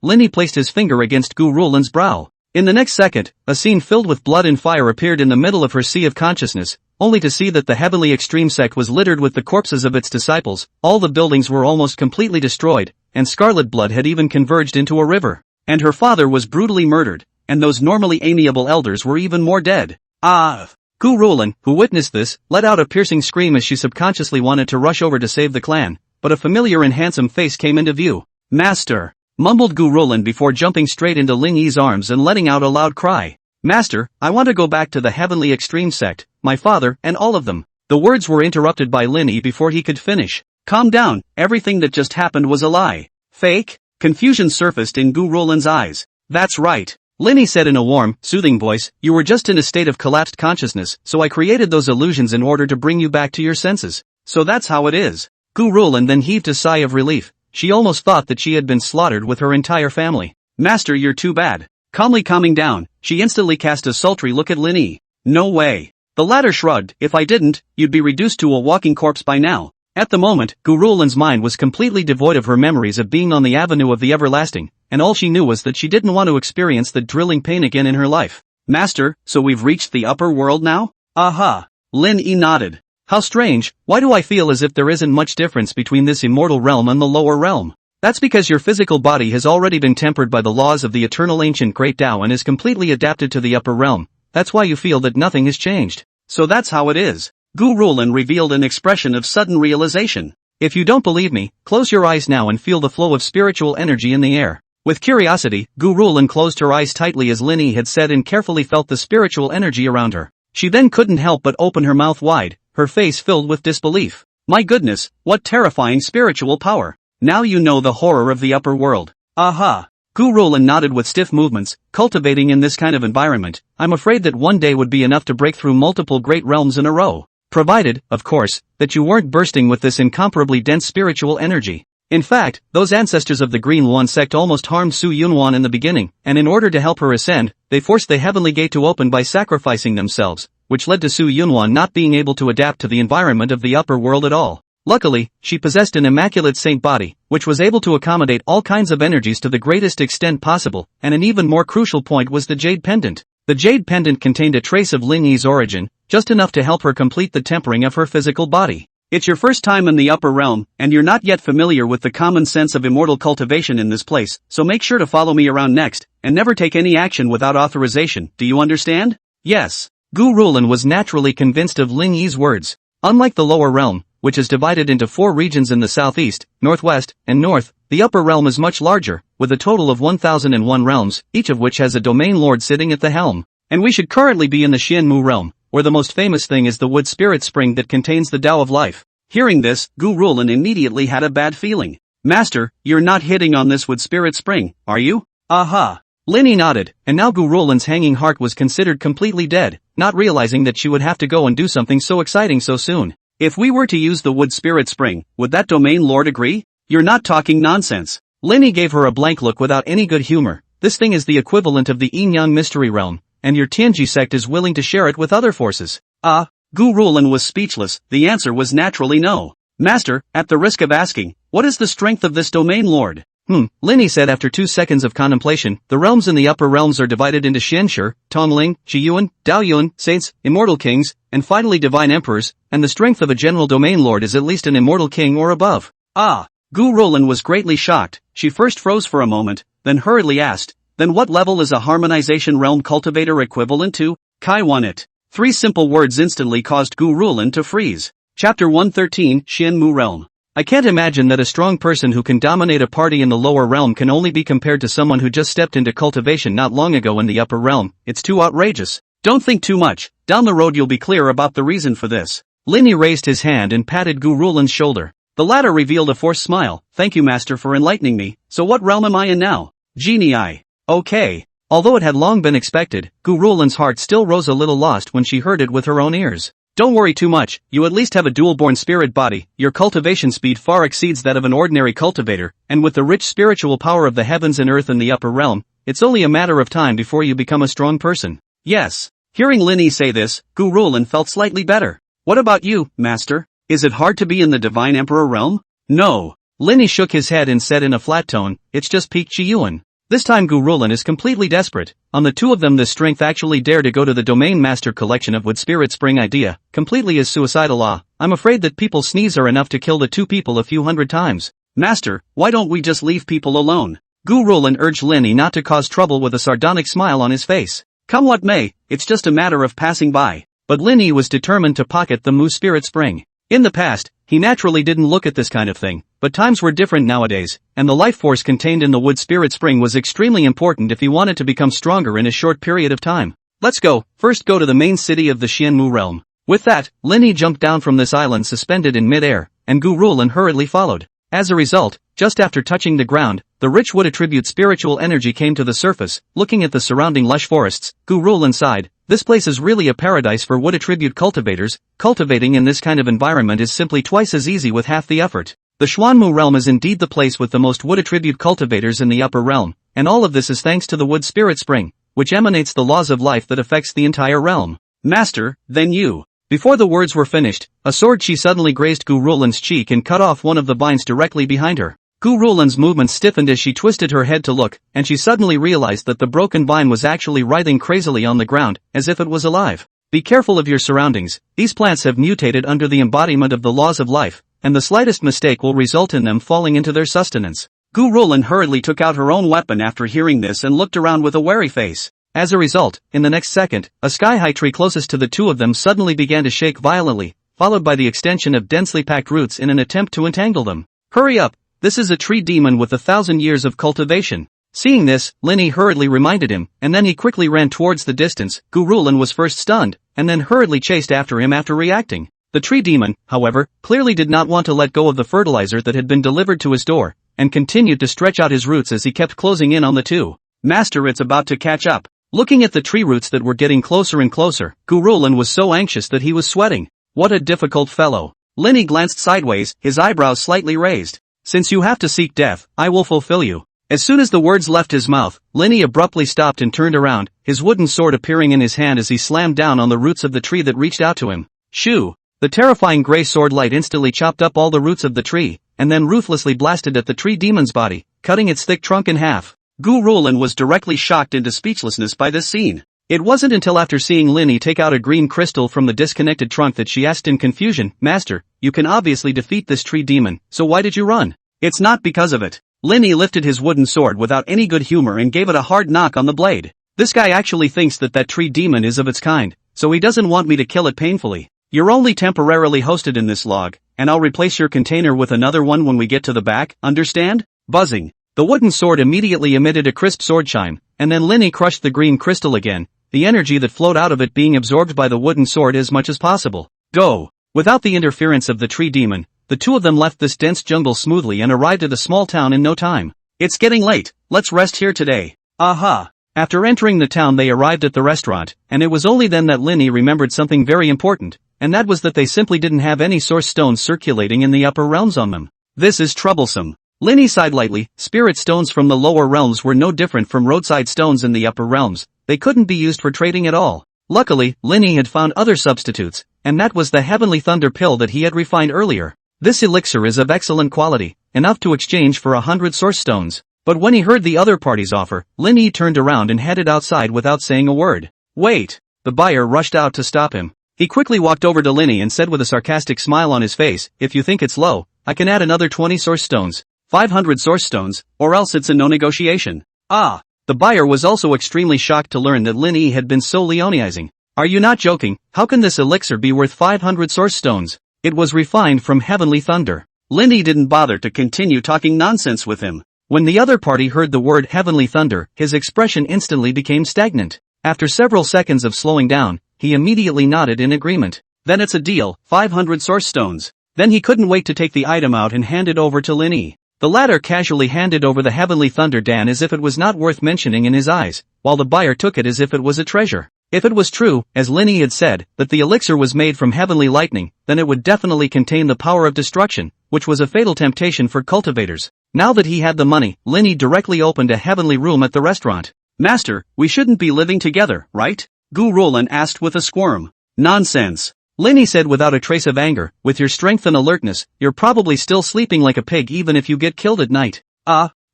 S1: Lin Yi placed his finger against Gu Rulan's brow. In the next second, a scene filled with blood and fire appeared in the middle of her sea of consciousness, only to see that the heavily extreme sect was littered with the corpses of its disciples. All the buildings were almost completely destroyed, and scarlet blood had even converged into a river. And her father was brutally murdered, and those normally amiable elders were even more dead. Ah! Gu Rulan, who witnessed this, let out a piercing scream as she subconsciously wanted to rush over to save the clan, but a familiar and handsome face came into view. "Master," mumbled Gu Rulan before jumping straight into Lin Yi's arms and letting out a loud cry. "Master, I want to go back to the heavenly extreme sect, my father, and all of them." The words were interrupted by Lin Yi before he could finish. "Calm down, everything that just happened was a lie." "Fake?" Confusion surfaced in Gu Rulan's eyes. "That's right," Lin Yi said in a warm, soothing voice, "you were just in a state of collapsed consciousness, so I created those illusions in order to bring you back to your senses. So that's how it is." Gu Rulan then heaved a sigh of relief. She almost thought that she had been slaughtered with her entire family. "Master, you're too bad." Calmly calming down, she instantly cast a sultry look at Lin Yi. "No way." The latter shrugged. "If I didn't, you'd be reduced to a walking corpse by now." At the moment, Gu Rulan's mind was completely devoid of her memories of being on the avenue of the everlasting, and all she knew was that she didn't want to experience the drilling pain again in her life. "Master, so we've reached the upper world now?" "Aha." Lin Yi nodded. "How strange, why do I feel as if there isn't much difference between this immortal realm and the lower realm?" "That's because your physical body has already been tempered by the laws of the eternal ancient great Tao and is completely adapted to the upper realm. That's why you feel that nothing has changed. So that's how it is." Gu Rulan revealed an expression of sudden realization. "If you don't believe me, close your eyes now and feel the flow of spiritual energy in the air." With curiosity, Gu Rulan closed her eyes tightly as Lin Yi had said and carefully felt the spiritual energy around her. She then couldn't help but open her mouth wide, her face filled with disbelief. "My goodness, what terrifying spiritual power. Now you know the horror of the upper world." "Aha." Gu Rulan nodded with stiff movements. "Cultivating in this kind of environment, I'm afraid that one day would be enough to break through multiple great realms in a row. Provided, of course, that you weren't bursting with this incomparably dense spiritual energy. In fact, those ancestors of the Green Yuan sect almost harmed Su Yunwan in the beginning, and in order to help her ascend, they forced the heavenly gate to open by sacrificing themselves, which led to Su Yunwan not being able to adapt to the environment of the upper world at all. Luckily, she possessed an immaculate saint body, which was able to accommodate all kinds of energies to the greatest extent possible, and an even more crucial point was the jade pendant. The jade pendant contained a trace of Lin Yi's origin, just enough to help her complete the tempering of her physical body. It's your first time in the upper realm, and you're not yet familiar with the common sense of immortal cultivation in this place, so make sure to follow me around next, and never take any action without authorization. Do you understand? Yes. Gu Rulan was naturally convinced of Lin Yi's words. Unlike the lower realm, which is divided into 4 regions in the southeast, northwest, and north, the upper realm is much larger, with a total of 1001 realms, each of which has a domain lord sitting at the helm. And we should currently be in the Xianmu realm, where the most famous thing is the wood spirit spring that contains the Tao of life. Hearing this, Gu Rulan immediately had a bad feeling. "Master, you're not hitting on this wood spirit spring, are you?" "Aha." Lin Yi nodded, and now Gu Rulan's hanging heart was considered completely dead, not realizing that she would have to go and do something so exciting so soon. "If we were to use the wood spirit spring, would that domain lord agree?" "You're not talking nonsense." Lin Yi gave her a blank look without any good humor. "This thing is the equivalent of the Yinyang mystery realm, and your Tianji sect is willing to share it with other forces." Gu Rulan was speechless. The answer was naturally no. "Master, at the risk of asking, what is the strength of this domain lord?" Lin Yi said after 2 seconds of contemplation. "The realms in the upper realms are divided into Xianshi, Tongling, Zhiyuan, Daoyuan, saints, immortal kings, and finally divine emperors, and the strength of a general domain lord is at least an immortal king or above." Gu Rulan was greatly shocked. She first froze for a moment, then hurriedly asked, Then what level is a harmonization realm cultivator equivalent to? Kai won it. 3 simple words instantly caused Gu Rulin to freeze. Chapter 113, Xian Mu Realm. I can't imagine that a strong person who can dominate a party in the lower realm can only be compared to someone who just stepped into cultivation not long ago in the upper realm. It's too outrageous. Don't think too much. Down the road you'll be clear about the reason for this. Lin Yi raised his hand and patted Gu Rulin's shoulder. The latter revealed a forced smile. Thank you, master, for enlightening me. So what realm am I in now? Genii. Okay. Although it had long been expected, Gu Rulin's heart still rose a little lost when she heard it with her own ears. Don't worry too much, you at least have a dual-born spirit body, your cultivation speed far exceeds that of an ordinary cultivator, and with the rich spiritual power of the heavens and earth in the upper realm, it's only a matter of time before you become a strong person. Yes. Hearing Lin Yi say this, Gu Rulin felt slightly better. What about you, master? Is it hard to be in the Divine Emperor realm? No. Lin Yi shook his head and said in a flat tone, it's just peak Yunwan. This time Gu Rulin is completely desperate. On the two of them this strength actually dare to go to the Domain Master collection of Wood Spirit Spring idea, completely is suicidal. I'm afraid that people sneeze are enough to kill the two people a few hundred times. Master, why don't we just leave people alone? Gu Rulin urged Lin Yi not to cause trouble with a sardonic smile on his face. Come what may, it's just a matter of passing by. But Lin Yi was determined to pocket the Mu Spirit Spring. In the past, he naturally didn't look at this kind of thing, but times were different nowadays, and the life force contained in the Wood Spirit Spring was extremely important if he wanted to become stronger in a short period of time. Let's go, first go to the main city of the Xianmu realm. With that, Lin Yi jumped down from this island suspended in mid-air, and Gu Rulin hurriedly followed. As a result, just after touching the ground, the rich wood attribute spiritual energy came to the surface. Looking at the surrounding lush forests, Gu Rulin sighed. This place is really a paradise for wood attribute cultivators. Cultivating in this kind of environment is simply twice as easy with half the effort. The Xuanmu realm is indeed the place with the most wood attribute cultivators in the upper realm, and all of this is thanks to the Wood Spirit Spring, which emanates the laws of life that affects the entire realm. Master, then you. Before the words were finished, a sword chi suddenly grazed Gu Rulin's cheek and cut off one of the vines directly behind her. Gu Rulin's movements stiffened as she twisted her head to look, and she suddenly realized that the broken vine was actually writhing crazily on the ground, as if it was alive. Be careful of your surroundings. These plants have mutated under the embodiment of the laws of life, and the slightest mistake will result in them falling into their sustenance. Gu Rulin hurriedly took out her own weapon after hearing this and looked around with a wary face. As a result, in the next second, a sky-high tree closest to the two of them suddenly began to shake violently, followed by the extension of densely packed roots in an attempt to entangle them. Hurry up! This is a tree demon with 1,000 years of cultivation. Seeing this, Lin Yi hurriedly reminded him, and then he quickly ran towards the distance. Gu Rulin was first stunned, and then hurriedly chased after him after reacting. The tree demon, however, clearly did not want to let go of the fertilizer that had been delivered to his door, and continued to stretch out his roots as he kept closing in on the two. Master, it's about to catch up. Looking at the tree roots that were getting closer and closer, Gu Rulin was so anxious that he was sweating. What a difficult fellow. Lin Yi glanced sideways, his eyebrows slightly raised. Since you have to seek death, I will fulfill you. As soon as the words left his mouth, Lin Yi abruptly stopped and turned around, his wooden sword appearing in his hand as he slammed down on the roots of the tree that reached out to him. Shoo! The terrifying gray sword light instantly chopped up all the roots of the tree, and then ruthlessly blasted at the tree demon's body, cutting its thick trunk in half. Gu Rulin was directly shocked into speechlessness by this scene. It wasn't until after seeing Lin Yi take out a green crystal from the disconnected trunk that she asked in confusion, Master, you can obviously defeat this tree demon, so why did you run? It's not because of it. Lin Yi lifted his wooden sword without any good humor and gave it a hard knock on the blade. This guy actually thinks that tree demon is of its kind, so he doesn't want me to kill it painfully. You're only temporarily hosted in this log, and I'll replace your container with another one when we get to the back, understand? Buzzing. The wooden sword immediately emitted a crisp sword chime, and then Lin Yi crushed the green crystal again, the energy that flowed out of it being absorbed by the wooden sword as much as possible. Go! Without the interference of the tree demon, the two of them left this dense jungle smoothly and arrived at a small town in no time. It's getting late, let's rest here today. Aha! After entering the town they arrived at the restaurant, and it was only then that Lin Yi remembered something very important, and that was that they simply didn't have any source stones circulating in the upper realms on them. This is troublesome. Lin Yi sighed lightly. Spirit stones from the lower realms were no different from roadside stones in the upper realms. They couldn't be used for trading at all. Luckily, Lin Yi had found other substitutes, and that was the Heavenly Thunder Pill that he had refined earlier. This elixir is of excellent quality, enough to exchange for 100 source stones. But when he heard the other party's offer, Lin Yi turned around and headed outside without saying a word. Wait! The buyer rushed out to stop him. He quickly walked over to Lin Yi and said with a sarcastic smile on his face, if you think it's low, I can add another 20 source stones. 500 source stones, or else it's a no negotiation. Ah, The buyer was also extremely shocked to learn that Lin Yi had been so Leonizing. Are you not joking? How can this elixir be worth 500 source stones? It was refined from heavenly thunder. Lin Yi didn't bother to continue talking nonsense with him. When the other party heard the word heavenly thunder, his expression instantly became stagnant. After several seconds of slowing down, he immediately nodded in agreement. Then it's a deal, 500 source stones. Then he couldn't wait to take the item out and hand it over to Lin Yi. The latter casually handed over the heavenly thunder dan as if it was not worth mentioning in his eyes, while the buyer took it as if it was a treasure. If it was true, as Lin Yi had said, that the elixir was made from heavenly lightning, then it would definitely contain the power of destruction, which was a fatal temptation for cultivators. Now that he had the money, Lin Yi directly opened a heavenly room at the restaurant. Master, we shouldn't be living together, right? Gu Rolan asked with a squirm. Nonsense. Lin Yi said without a trace of anger, with your strength and alertness, you're probably still sleeping like a pig even if you get killed at night.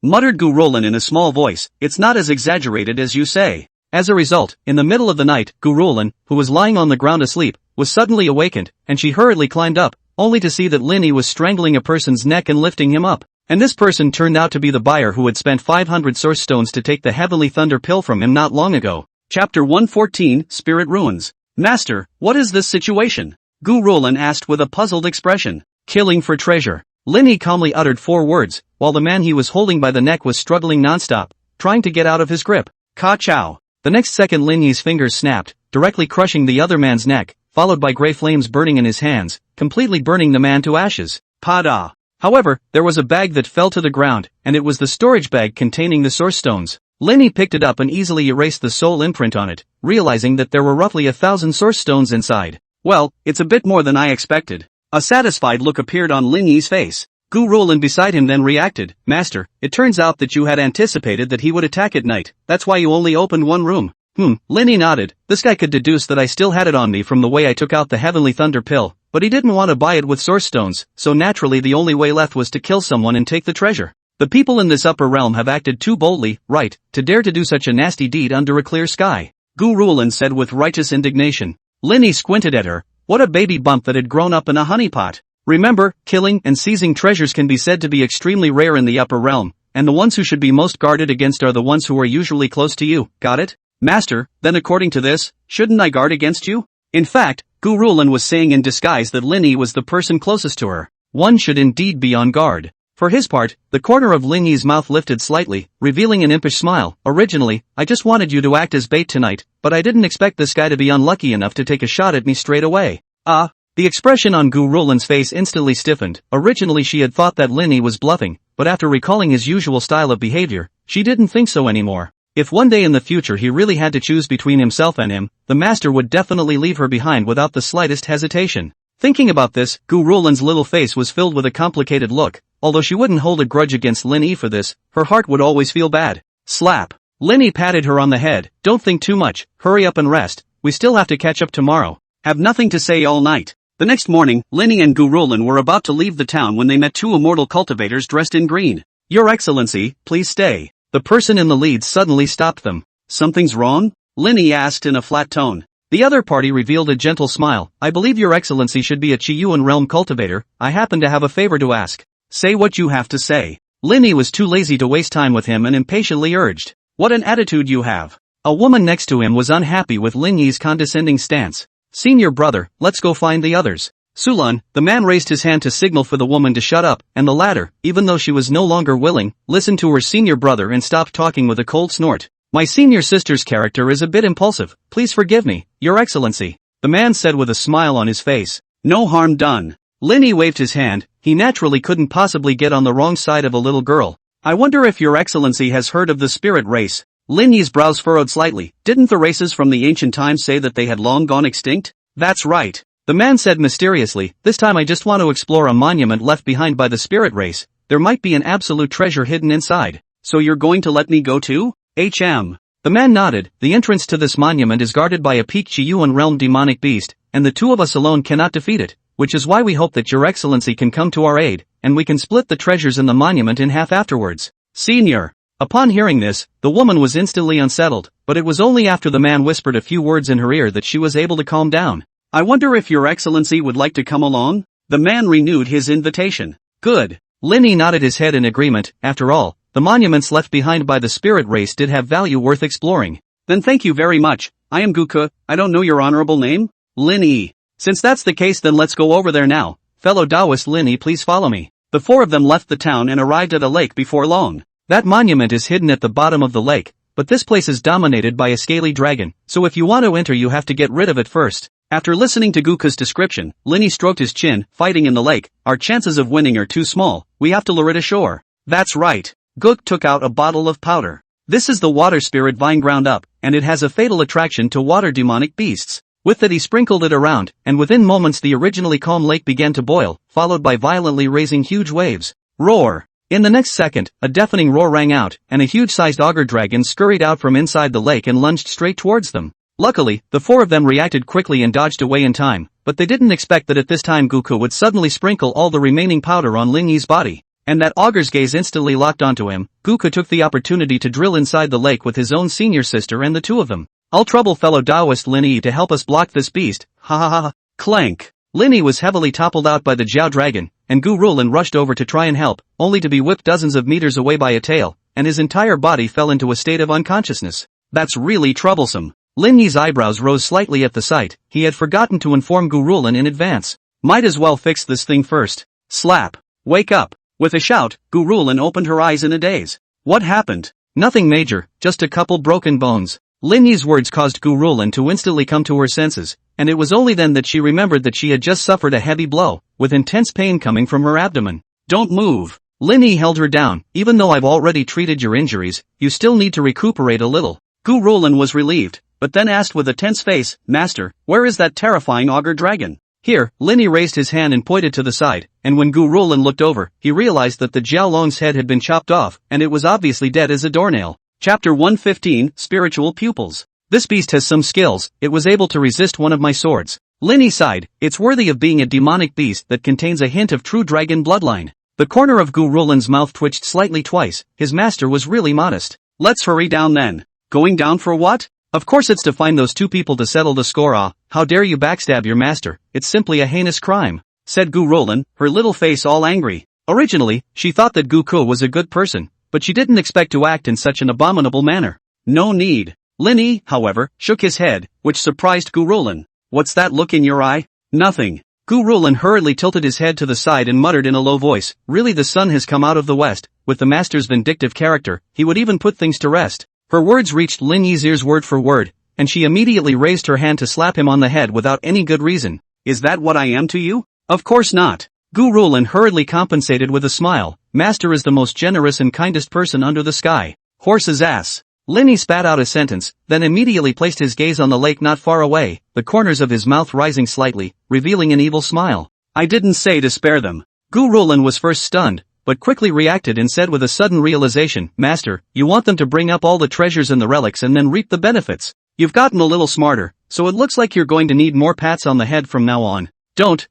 S1: Muttered Gu Rolan in a small voice, it's not as exaggerated as you say. As a result, in the middle of the night, Gu Rolan, who was lying on the ground asleep, was suddenly awakened, and she hurriedly climbed up, only to see that Lin Yi was strangling a person's neck and lifting him up. And this person turned out to be the buyer who had spent 500 source stones to take the heavenly thunder pill from him not long ago. Chapter 114, Spirit Ruins. Master, what is this situation? Gu Rolan asked with a puzzled expression. Killing for treasure. Lin Yi calmly uttered 4 words, while the man he was holding by the neck was struggling nonstop, trying to get out of his grip. Ka chow. The next second Lin Yi's fingers snapped, directly crushing the other man's neck, followed by grey flames burning in his hands, completely burning the man to ashes. Pa-da. However, there was a bag that fell to the ground, and it was the storage bag containing the source stones. Lin Yi picked it up and easily erased the soul imprint on it, realizing that there were roughly 1,000 source stones inside. Well, it's a bit more than I expected. A satisfied look appeared on Lin Yi's face. Gu Rolan beside him then reacted, Master, it turns out that you had anticipated that he would attack at night, that's why you only opened one room. Lin Yi nodded. This guy could deduce that I still had it on me from the way I took out the heavenly thunder pill, but he didn't want to buy it with source stones, so naturally the only way left was to kill someone and take the treasure. The people in this upper realm have acted too boldly, right, to dare to do such a nasty deed under a clear sky. Gu Rolan said with righteous indignation. Lin Yi squinted at her. What a baby bump that had grown up in a honeypot. Remember, killing and seizing treasures can be said to be extremely rare in the upper realm, and the ones who should be most guarded against are the ones who are usually close to you, got it? Master, then according to this, shouldn't I guard against you? In fact, Gu Rolan was saying in disguise that Lin Yi was the person closest to her. One should indeed be on guard. For his part, the corner of Lin Yi's mouth lifted slightly, revealing an impish smile. Originally, I just wanted you to act as bait tonight, but I didn't expect this guy to be unlucky enough to take a shot at me straight away. The expression on Gu Rolan's face instantly stiffened. Originally she had thought that Lin Yi was bluffing, but after recalling his usual style of behavior, she didn't think so anymore. If one day in the future he really had to choose between himself and him, the master would definitely leave her behind without the slightest hesitation. Thinking about this, Gu Rolan's little face was filled with a complicated look. Although she wouldn't hold a grudge against Lin Yi for this, her heart would always feel bad. Slap. Lin Yi patted her on the head. Don't think too much, hurry up and rest, we still have to catch up tomorrow. Have nothing to say all night. The next morning, Lin Yi and Gu Rolan were about to leave the town when they met 2 immortal cultivators dressed in green. Your Excellency, please stay. The person in the lead suddenly stopped them. Something's wrong? Lin Yi asked in a flat tone. The other party revealed a gentle smile. I believe Your Excellency should be a Yunwan realm cultivator. I happen to have a favor to ask. Say what you have to say. Lin Yi was too lazy to waste time with him and impatiently urged. What an attitude you have. A woman next to him was unhappy with Lin Yi's condescending stance. Senior brother, let's go find the others. Sulan, the man raised his hand to signal for the woman to shut up, and the latter, even though she was no longer willing, listened to her senior brother and stopped talking with a cold snort. My senior sister's character is a bit impulsive, please forgive me, Your Excellency. The man said with a smile on his face. No harm done. Lin Yi waved his hand. He naturally couldn't possibly get on the wrong side of a little girl. I wonder if Your Excellency has heard of the spirit race. Lin Yi's brows furrowed slightly. Didn't the races from the ancient times say that they had long gone extinct? That's right. The man said mysteriously, this time I just want to explore a monument left behind by the spirit race. There might be an absolute treasure hidden inside. So you're going to let me go too? The man nodded. The entrance to this monument is guarded by a peaked Yunwan realm demonic beast, and the 2 of us alone cannot defeat it, which is why we hope that Your Excellency can come to our aid, and we can split the treasures in the monument in half afterwards. Senior. Upon hearing this, the woman was instantly unsettled, but it was only after the man whispered a few words in her ear that she was able to calm down. I wonder if Your Excellency would like to come along? The man renewed his invitation. Good. Lin Yi nodded his head in agreement. After all, the monuments left behind by the spirit race did have value worth exploring. Then thank you very much. I am Guka. I don't know your honorable name? Lin Yi. Since that's the case, then let's go over there now. Fellow Taoist Lin Yi, please follow me. The four of them left the town and arrived at a lake before long. That monument is hidden at the bottom of the lake, but this place is dominated by a scaly dragon, so if you want to enter you have to get rid of it first. After listening to Guka's description, Lin Yi stroked his chin. Fighting in the lake, our chances of winning are too small. We have to lure it ashore. That's right. Guk took out a bottle of powder. This is the water spirit vine ground up, and it has a fatal attraction to water demonic beasts. With that he sprinkled it around, and within moments the originally calm lake began to boil, followed by violently raising huge waves. Roar! In the next second, a deafening roar rang out, and a huge-sized auger dragon scurried out from inside the lake and lunged straight towards them. Luckily, the four of them reacted quickly and dodged away in time, but they didn't expect that at this time Guka would suddenly sprinkle all the remaining powder on Lin Yi's body. And that auger's gaze instantly locked onto him. Guka took the opportunity to drill inside the lake with his own senior sister and the two of them. I'll trouble fellow Taoist Lin Yi to help us block this beast. Ha ha ha. Clank. Lin Yi was heavily toppled out by the Jiao dragon, and Gu Rulan rushed over to try and help, only to be whipped dozens of meters away by a tail, and his entire body fell into a state of unconsciousness. That's really troublesome. Lin Yi's eyebrows rose slightly at the sight. He had forgotten to inform Gu Rulan in advance. Might as well fix this thing first. Slap. Wake up. With a shout, Gu Rulan opened her eyes in a daze. What happened? Nothing major, just a couple broken bones. Lin Yi's words caused Gu Rulan to instantly come to her senses, and it was only then that she remembered that she had just suffered a heavy blow, with intense pain coming from her abdomen. Don't move. Lin Yi held her down. Even though I've already treated your injuries, you still need to recuperate a little. Gu Rulan was relieved, but then asked with a tense face, Master, where is that terrifying auger dragon? Here, Lin Yi raised his hand and pointed to the side, and when Gu Rulan looked over, he realized that the Jiao Long's head had been chopped off, and it was obviously dead as a doornail. Chapter 115, Spiritual Pupils. This beast has some skills. It was able to resist one of my swords. Lin Yi sighed. It's worthy of being a demonic beast that contains a hint of true dragon bloodline. The corner of Gu Rulan's mouth twitched slightly twice. His master was really modest. Let's hurry down then. Going down for what? Of course it's to find those two people to settle the score. Ah, how dare you backstab your master? It's simply a heinous crime, said Gu Rulan, her little face all angry. Originally, she thought that Gu Ku was a good person, but she didn't expect to act in such an abominable manner. No need. Lin Yi, however, shook his head, which surprised Gu Rulan. What's that look in your eye? Nothing. Gu Rulan hurriedly tilted his head to the side and muttered in a low voice, really the sun has come out of the west. With the master's vindictive character, he would even put things to rest. Her words reached Lin Yi's ears word for word, and she immediately raised her hand to slap him on the head without any good reason. Is that what I am to you? Of course not. Gu Rulan hurriedly compensated with a smile. Master is the most generous and kindest person under the sky. Horse's ass. Lin Yi spat out a sentence, then immediately placed his gaze on the lake not far away, the corners of his mouth rising slightly, revealing an evil smile. I didn't say to spare them. Gu Rulan was first stunned, but quickly reacted and said with a sudden realization, Master, you want them to bring up all the treasures and the relics and then reap the benefits. You've gotten a little smarter, so it looks like you're going to need more pats on the head from now on. Don't.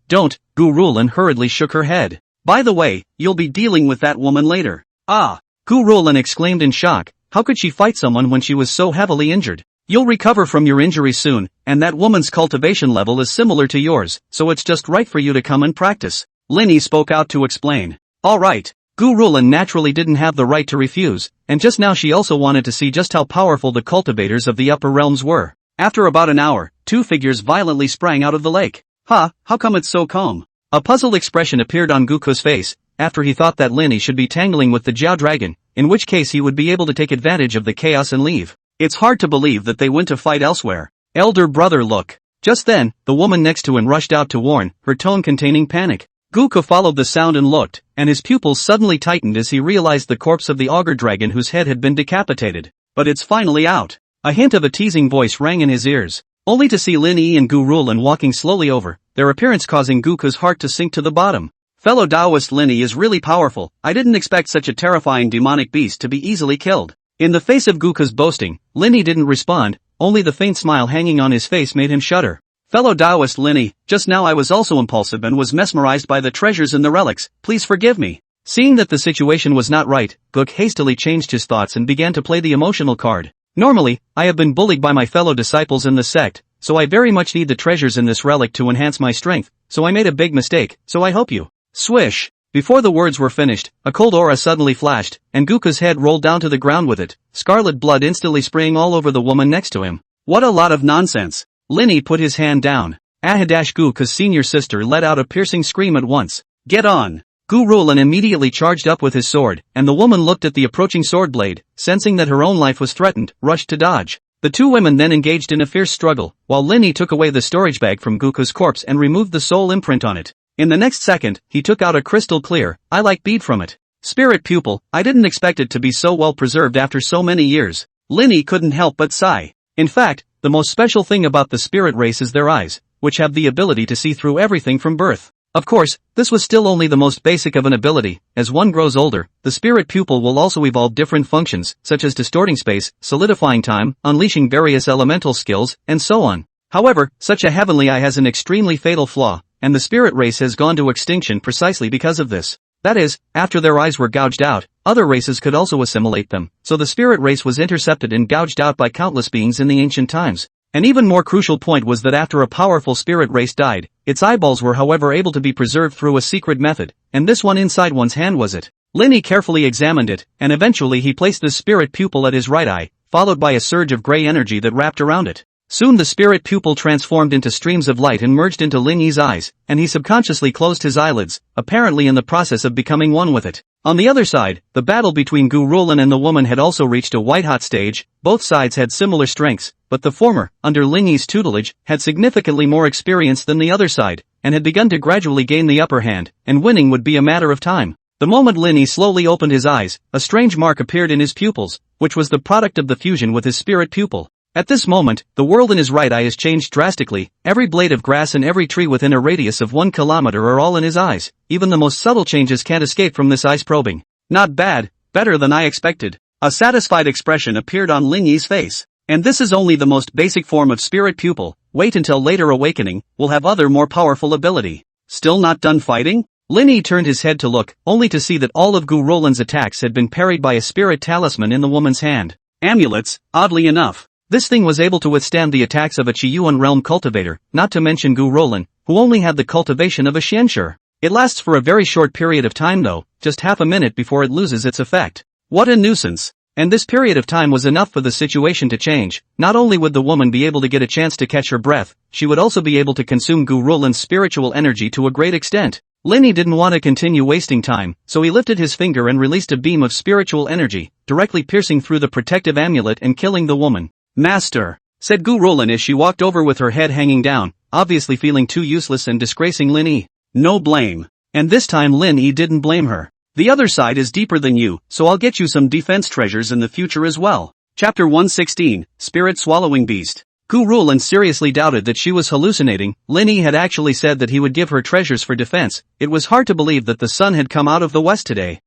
S1: Gu Rulan hurriedly shook her head. By the way, you'll be dealing with that woman later. Ah! Gu Rulan exclaimed in shock. How could she fight someone when she was so heavily injured? You'll recover from your injuries soon, and that woman's cultivation level is similar to yours, so it's just right for you to come and practice. Lin Yi spoke out to explain. Alright. Gu Rulan naturally didn't have the right to refuse, and just now she also wanted to see just how powerful the cultivators of the upper realms were. After about an hour, two figures violently sprang out of the lake. How come it's so calm? A puzzled expression appeared on Guku's face, after he thought that Lin Yi should be tangling with the Jiao dragon, in which case he would be able to take advantage of the chaos and leave. It's hard to believe that they went to fight elsewhere. Elder brother, look. Just then, the woman next to him rushed out to warn, her tone containing panic. Guku followed the sound and looked, and his pupils suddenly tightened as he realized the corpse of the auger dragon whose head had been decapitated. But it's finally out. A hint of a teasing voice rang in his ears, only to see Lin Yi and Gu Rulan walking slowly over, their appearance causing Guku's heart to sink to the bottom. Fellow Taoist Lin Yi is really powerful. I didn't expect such a terrifying demonic beast to be easily killed. In the face of Guku's boasting, Lin Yi didn't respond, only the faint smile hanging on his face made him shudder. Fellow Taoist Lin Yi, just now I was also impulsive and was mesmerized by the treasures and the relics, please forgive me. Seeing that the situation was not right, Guk hastily changed his thoughts and began to play the emotional card. Normally, I have been bullied by my fellow disciples in the sect, so I very much need the treasures in this relic to enhance my strength, so I made a big mistake, so I hope you. Swish! Before the words were finished, a cold aura suddenly flashed, and Guka's head rolled down to the ground with it, scarlet blood instantly spraying all over the woman next to him. What a lot of nonsense. Lin Yi put his hand down. Guka's senior sister let out a piercing scream at once. Get on! Gu-Rulin immediately charged up with his sword, and the woman looked at the approaching sword blade, sensing that her own life was threatened, rushed to dodge. The two women then engaged in a fierce struggle, while Lin Yi took away the storage bag from Guka's corpse and removed the soul imprint on it. In the next second, he took out a crystal clear, eye-like bead from it. Spirit Pupil, I didn't expect it to be so well preserved after so many years. Lin Yi couldn't help but sigh. In fact, the most special thing about the spirit race is their eyes, which have the ability to see through everything from birth. Of course, this was still only the most basic of an ability. As one grows older, the spirit pupil will also evolve different functions, such as distorting space, solidifying time, unleashing various elemental skills, and so on. However, such a heavenly eye has an extremely fatal flaw, and the spirit race has gone to extinction precisely because of this. That is, after their eyes were gouged out, other races could also assimilate them, so the spirit race was intercepted and gouged out by countless beings in the ancient times. An even more crucial point was that after a powerful spirit race died, its eyeballs were however able to be preserved through a secret method, and this one inside one's hand was it. Lin Yi carefully examined it, and eventually he placed the spirit pupil at his right eye, followed by a surge of gray energy that wrapped around it. Soon the spirit pupil transformed into streams of light and merged into Lin Yi's eyes, and he subconsciously closed his eyelids, apparently in the process of becoming one with it. On the other side, the battle between Gu-Rulin and the woman had also reached a white-hot stage. Both sides had similar strengths, but the former, under Lin Yi's tutelage, had significantly more experience than the other side, and had begun to gradually gain the upper hand, and winning would be a matter of time. The moment Lin Yi slowly opened his eyes, a strange mark appeared in his pupils, which was the product of the fusion with his spirit pupil. At this moment, the world in his right eye has changed drastically. Every blade of grass and every tree within a radius of 1 kilometer are all in his eyes. Even the most subtle changes can't escape from this eyes probing. Not bad, better than I expected. A satisfied expression appeared on Lin Yi's face. And this is only the most basic form of spirit pupil. Wait until later awakening, we'll have other more powerful ability. Still not done fighting? Lin Yi turned his head to look, only to see that all of Gu-Rulin's attacks had been parried by a spirit talisman in the woman's hand. Amulets, oddly enough. This thing was able to withstand the attacks of a Yunwan realm cultivator, not to mention Gu-Rulin, who only had the cultivation of a Xianshi. It lasts for a very short period of time though, just half a minute before it loses its effect. What a nuisance. And this period of time was enough for the situation to change. Not only would the woman be able to get a chance to catch her breath, she would also be able to consume Gu-Rulin's spiritual energy to a great extent. Lin Yi didn't want to continue wasting time, so he lifted his finger and released a beam of spiritual energy, directly piercing through the protective amulet and killing the woman. Master, said Gu-Rulin as she walked over with her head hanging down, obviously feeling too useless and disgracing Lin Yi. No blame. And this time Lin Yi didn't blame her. The other side is deeper than you, so I'll get you some defense treasures in the future as well. Chapter 116, Spirit Swallowing Beast. Gu-Rulin seriously doubted that she was hallucinating. Lin Yi had actually said that he would give her treasures for defense. It was hard to believe that the sun had come out of the west today.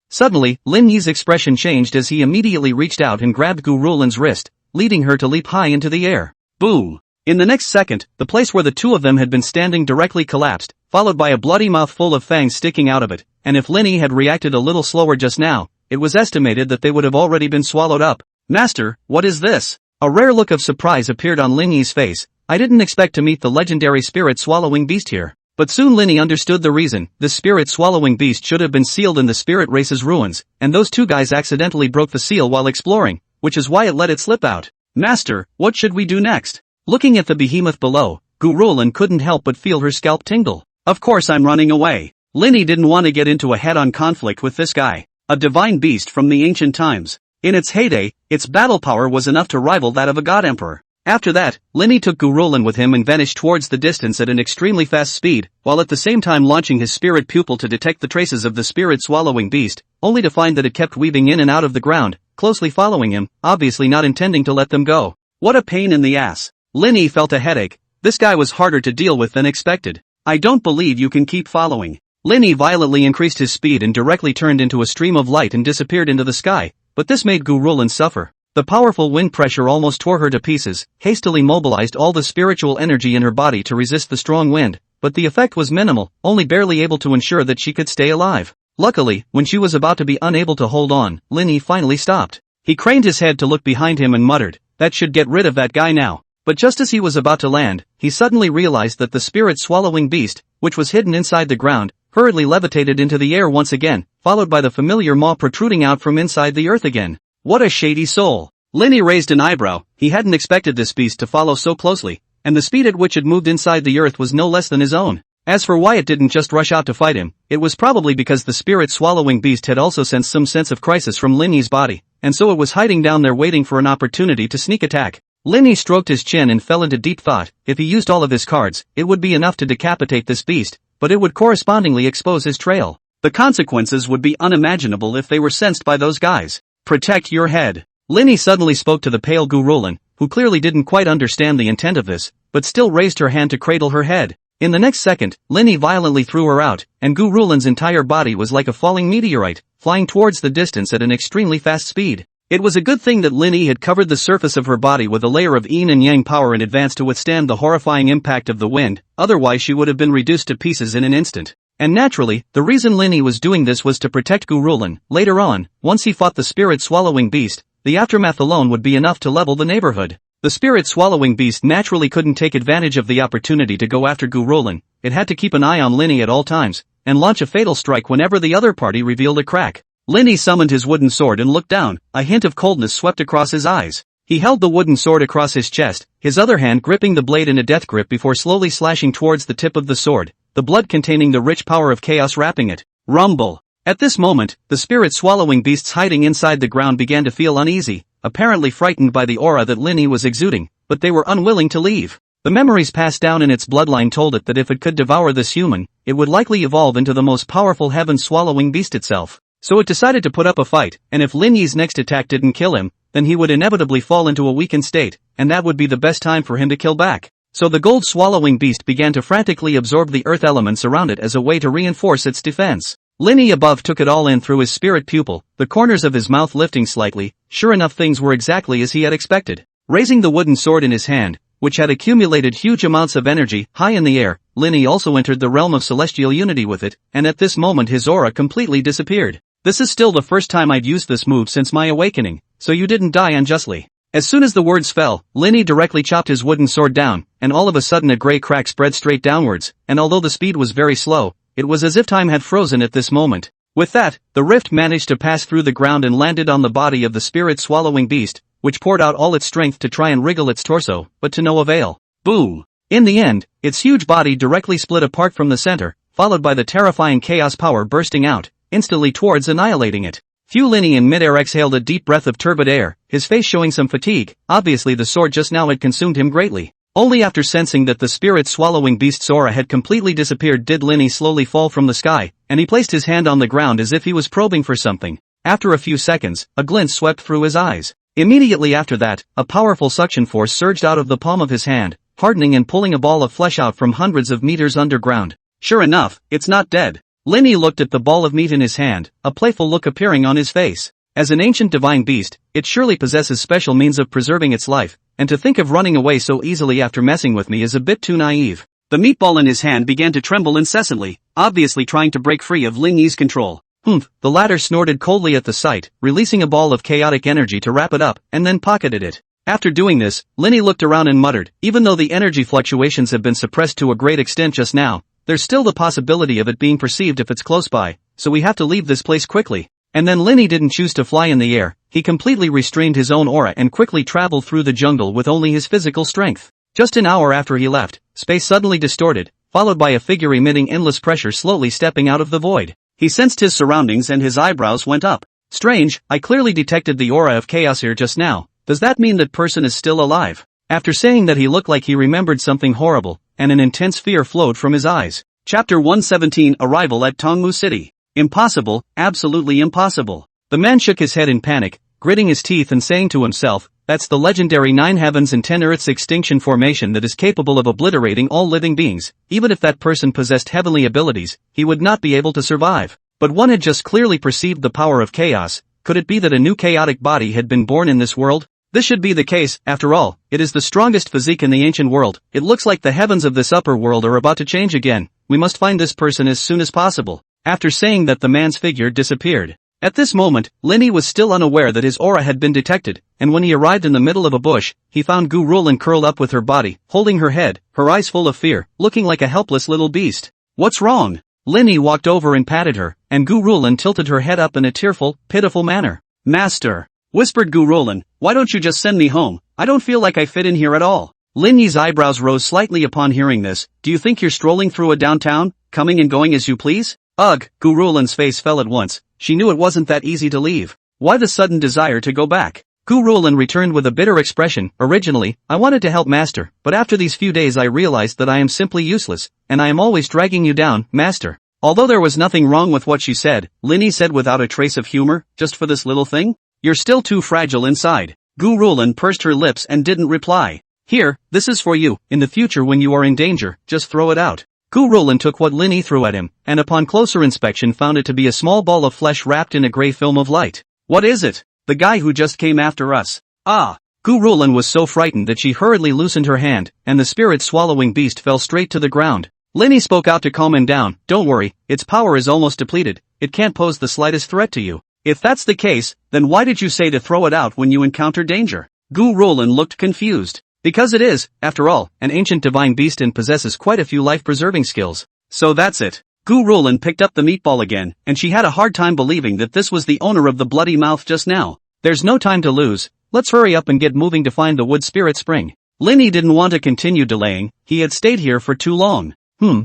S1: Suddenly, Lin Yi's expression changed as he immediately reached out and grabbed Gu-Rulin's wrist, leading her to leap high into the air. Boom! In the next second, the place where the two of them had been standing directly collapsed, followed by a bloody mouth full of fangs sticking out of it, and if Lin Yi had reacted a little slower just now, it was estimated that they would have already been swallowed up. Master, what is this? A rare look of surprise appeared on Lin Yi's face. I didn't expect to meet the legendary spirit swallowing beast here. But soon Lin Yi understood the reason. This spirit swallowing beast should have been sealed in the spirit race's ruins, and those two guys accidentally broke the seal while exploring, which is why it let it slip out. Master, what should we do next? Looking at the behemoth below, Gu-Rulin couldn't help but feel her scalp tingle. Of course I'm running away. Lin Yi didn't want to get into a head-on conflict with this guy. A divine beast from the ancient times. In its heyday, its battle power was enough to rival that of a god emperor. After that, Lin Yi took Gu-Rulin with him and vanished towards the distance at an extremely fast speed, while at the same time launching his spirit pupil to detect the traces of the spirit swallowing beast, only to find that it kept weaving in and out of the ground, closely following him, obviously not intending to let them go. What a pain in the ass. Lin Yi felt a headache. This guy was harder to deal with than expected. I don't believe you can keep following. Lin Yi violently increased his speed and directly turned into a stream of light and disappeared into the sky, but this made Gu-Rulin suffer. The powerful wind pressure almost tore her to pieces, hastily mobilized all the spiritual energy in her body to resist the strong wind, but the effect was minimal, only barely able to ensure that she could stay alive. Luckily, when she was about to be unable to hold on, Lin Yi finally stopped. He craned his head to look behind him and muttered, "That should get rid of that guy now." But just as he was about to land, he suddenly realized that the spirit swallowing beast, which was hidden inside the ground, hurriedly levitated into the air once again, followed by the familiar maw protruding out from inside the earth again. What a shady soul! Lin Yi raised an eyebrow. He hadn't expected this beast to follow so closely, and the speed at which it moved inside the earth was no less than his own. As for why it didn't just rush out to fight him, it was probably because the spirit-swallowing beast had also sensed some sense of crisis from Lin Yi's body, and so it was hiding down there waiting for an opportunity to sneak attack. Lin Yi stroked his chin and fell into deep thought. If he used all of his cards, it would be enough to decapitate this beast, but it would correspondingly expose his trail. The consequences would be unimaginable if they were sensed by those guys. Protect your head. Lin Yi suddenly spoke to the pale Gurulin, who clearly didn't quite understand the intent of this, but still raised her hand to cradle her head. In the next second, Lin Yi violently threw her out, and Gurulin's entire body was like a falling meteorite, flying towards the distance at an extremely fast speed. It was a good thing that Lin Yi had covered the surface of her body with a layer of yin and yang power in advance to withstand the horrifying impact of the wind, otherwise she would have been reduced to pieces in an instant. And naturally, the reason Lin Yi was doing this was to protect Gurulin. Later on, once he fought the spirit-swallowing beast, the aftermath alone would be enough to level the neighborhood. The spirit-swallowing beast naturally couldn't take advantage of the opportunity to go after Gurulin. It had to keep an eye on Lin Yi at all times, and launch a fatal strike whenever the other party revealed a crack. Lin Yi summoned his wooden sword and looked down. A hint of coldness swept across his eyes. He held the wooden sword across his chest, his other hand gripping the blade in a death grip before slowly slashing towards the tip of the sword, the blood containing the rich power of chaos wrapping it. Rumble! At this moment, the spirit-swallowing beasts hiding inside the ground began to feel uneasy, apparently frightened by the aura that Lin Yi was exuding, but they were unwilling to leave. The memories passed down in its bloodline told it that if it could devour this human, it would likely evolve into the most powerful heaven-swallowing beast itself. So it decided to put up a fight, and if Lin Yi's next attack didn't kill him, then he would inevitably fall into a weakened state, and that would be the best time for him to kill back. So the gold-swallowing beast began to frantically absorb the earth elements around it as a way to reinforce its defense. Lin Yi above took it all in through his spirit pupil, the corners of his mouth lifting slightly. Sure enough, things were exactly as he had expected. Raising the wooden sword in his hand, which had accumulated huge amounts of energy high in the air, Lin Yi also entered the realm of celestial unity with it, and at this moment his aura completely disappeared. This is still the first time I'd used this move since my awakening, so you didn't die unjustly. As soon as the words fell, Lin Yi directly chopped his wooden sword down, and all of a sudden a grey crack spread straight downwards, and although the speed was very slow, it was as if time had frozen at this moment. With that, the rift managed to pass through the ground and landed on the body of the spirit-swallowing beast, which poured out all its strength to try and wriggle its torso, but to no avail. Boom! In the end, its huge body directly split apart from the center, followed by the terrifying chaos power bursting out, instantly towards annihilating it. Lin Yi in midair exhaled a deep breath of turbid air, his face showing some fatigue. Obviously the sword just now had consumed him greatly. Only after sensing that the spirit-swallowing beast's aura had completely disappeared did Lin Yi slowly fall from the sky, and he placed his hand on the ground as if he was probing for something. After a few seconds, a glint swept through his eyes. Immediately after that, a powerful suction force surged out of the palm of his hand, hardening and pulling a ball of flesh out from hundreds of meters underground. Sure enough, it's not dead. Lin Yi looked at the ball of meat in his hand, a playful look appearing on his face. As an ancient divine beast, it surely possesses special means of preserving its life, and to think of running away so easily after messing with me is a bit too naive. The meatball in his hand began to tremble incessantly, obviously trying to break free of Lin Yi's control. Humph, the latter snorted coldly at the sight, releasing a ball of chaotic energy to wrap it up, and then pocketed it. After doing this, Lin Yi looked around and muttered, even though the energy fluctuations have been suppressed to a great extent just now, there's still the possibility of it being perceived if it's close by, so we have to leave this place quickly. And then Lin Yi didn't choose to fly in the air, he completely restrained his own aura and quickly traveled through the jungle with only his physical strength. Just an hour after he left, space suddenly distorted, followed by a figure emitting endless pressure slowly stepping out of the void. He sensed his surroundings and his eyebrows went up. Strange, I clearly detected the aura of chaos here just now. Does that mean that person is still alive? After saying that, he looked like he remembered something horrible, and an intense fear flowed from his eyes. Chapter 117 Arrival at Tongmu City. Impossible, absolutely impossible. The man shook his head in panic, gritting his teeth and saying to himself, that's the legendary 9 heavens and 10 earths extinction formation that is capable of obliterating all living beings. Even if that person possessed heavenly abilities, he would not be able to survive. But one had just clearly perceived the power of chaos. Could it be that a new chaotic body had been born in this world? This should be the case, after all, it is the strongest physique in the ancient world. It looks like the heavens of this upper world are about to change again. We must find this person as soon as possible. After saying that, the man's figure disappeared. At this moment, Lin Yi was still unaware that his aura had been detected, and when he arrived in the middle of a bush, he found Gurulin curled up with her body, holding her head, her eyes full of fear, looking like a helpless little beast. What's wrong? Lin Yi walked over and patted her, and Gu Rulin tilted her head up in a tearful, pitiful manner. Master, whispered Gu Rulin, why don't you just send me home? I don't feel like I fit in here at all. Lin Yi's eyebrows rose slightly upon hearing this. Do you think you're strolling through a downtown, coming and going as you please? Ugh, Gu Rulin's face fell at once. She knew it wasn't that easy to leave. Why the sudden desire to go back? Gu Rulin returned with a bitter expression. Originally, I wanted to help Master, but after these few days I realized that I am simply useless, and I am always dragging you down, Master. Although there was nothing wrong with what she said, Lin Yi said without a trace of humor, just for this little thing? You're still too fragile inside. Gu Rulin pursed her lips and didn't reply. Here, this is for you. In the future when you are in danger, just throw it out. Gu Rulin took what Lin Yi threw at him, and upon closer inspection found it to be a small ball of flesh wrapped in a grey film of light. What is it? The guy who just came after us. Ah! Gu Rulin was so frightened that she hurriedly loosened her hand, and the spirit-swallowing beast fell straight to the ground. Lin Yi spoke out to calm him down. Don't worry, its power is almost depleted. It can't pose the slightest threat to you. If that's the case, then why did you say to throw it out when you encounter danger? Gu Rulin looked confused. Because it is, after all, an ancient divine beast and possesses quite a few life-preserving skills. So that's it. Gu Rulin picked up the meatball again, and she had a hard time believing that this was the owner of the bloody mouth just now. There's no time to lose. Let's hurry up and get moving to find the wood spirit spring. Lin Yi didn't want to continue delaying. He had stayed here for too long.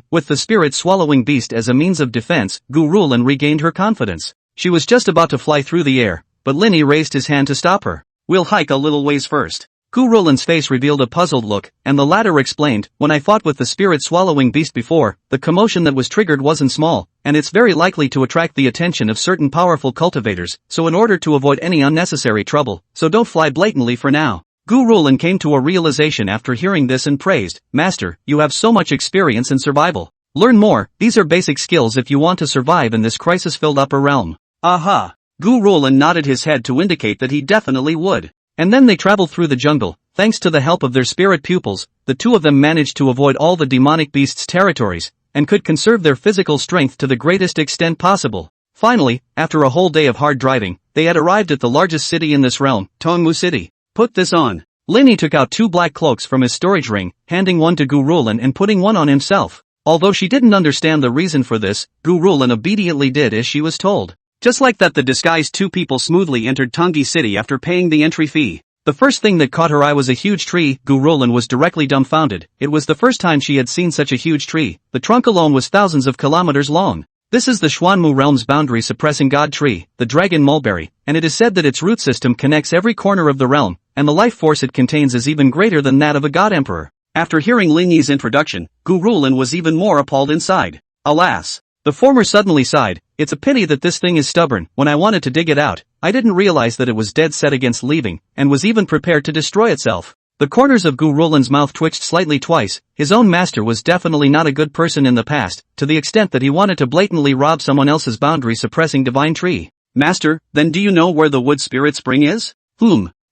S1: With the spirit-swallowing beast as a means of defense, Gu Rulin regained her confidence. She was just about to fly through the air, but Lin Yi raised his hand to stop her. We'll hike a little ways first. Gu Rulin's face revealed a puzzled look, and the latter explained, when I fought with the spirit-swallowing beast before, the commotion that was triggered wasn't small, and it's very likely to attract the attention of certain powerful cultivators, so in order to avoid any unnecessary trouble, so don't fly blatantly for now. Gu Rulin came to a realization after hearing this and praised, Master, you have so much experience in survival. Learn more. These are basic skills if you want to survive in this crisis-filled upper realm. Aha! Gu Rulin nodded his head to indicate that he definitely would. And then they traveled through the jungle. Thanks to the help of their spirit pupils, the two of them managed to avoid all the demonic beast's territories, and could conserve their physical strength to the greatest extent possible. Finally, after a whole day of hard driving, they had arrived at the largest city in this realm, Tongmu City. Put this on. Lin Yi took out 2 black cloaks from his storage ring, handing one to Gu Rulin and putting one on himself. Although she didn't understand the reason for this, Gu Rulin obediently did as she was told. Just like that, the disguised 2 people smoothly entered Tongji City after paying the entry fee. The first thing that caught her eye was a huge tree. Gu Rulin was directly dumbfounded. It was the first time she had seen such a huge tree. The trunk alone was thousands of kilometers long. This is the Xuanmu realm's boundary-suppressing god tree, the dragon mulberry, and it is said that its root system connects every corner of the realm, and the life force it contains is even greater than that of a god emperor. After hearing Lin Yi's introduction, Gu Rulin was even more appalled inside. Alas! The former suddenly sighed. It's a pity that this thing is stubborn. When I wanted to dig it out, I didn't realize that it was dead set against leaving, and was even prepared to destroy itself. The corners of Gu Rulin's mouth twitched slightly twice. His own master was definitely not a good person in the past, to the extent that he wanted to blatantly rob someone else's boundary-suppressing divine tree. Master, then do you know where the wood spirit spring is?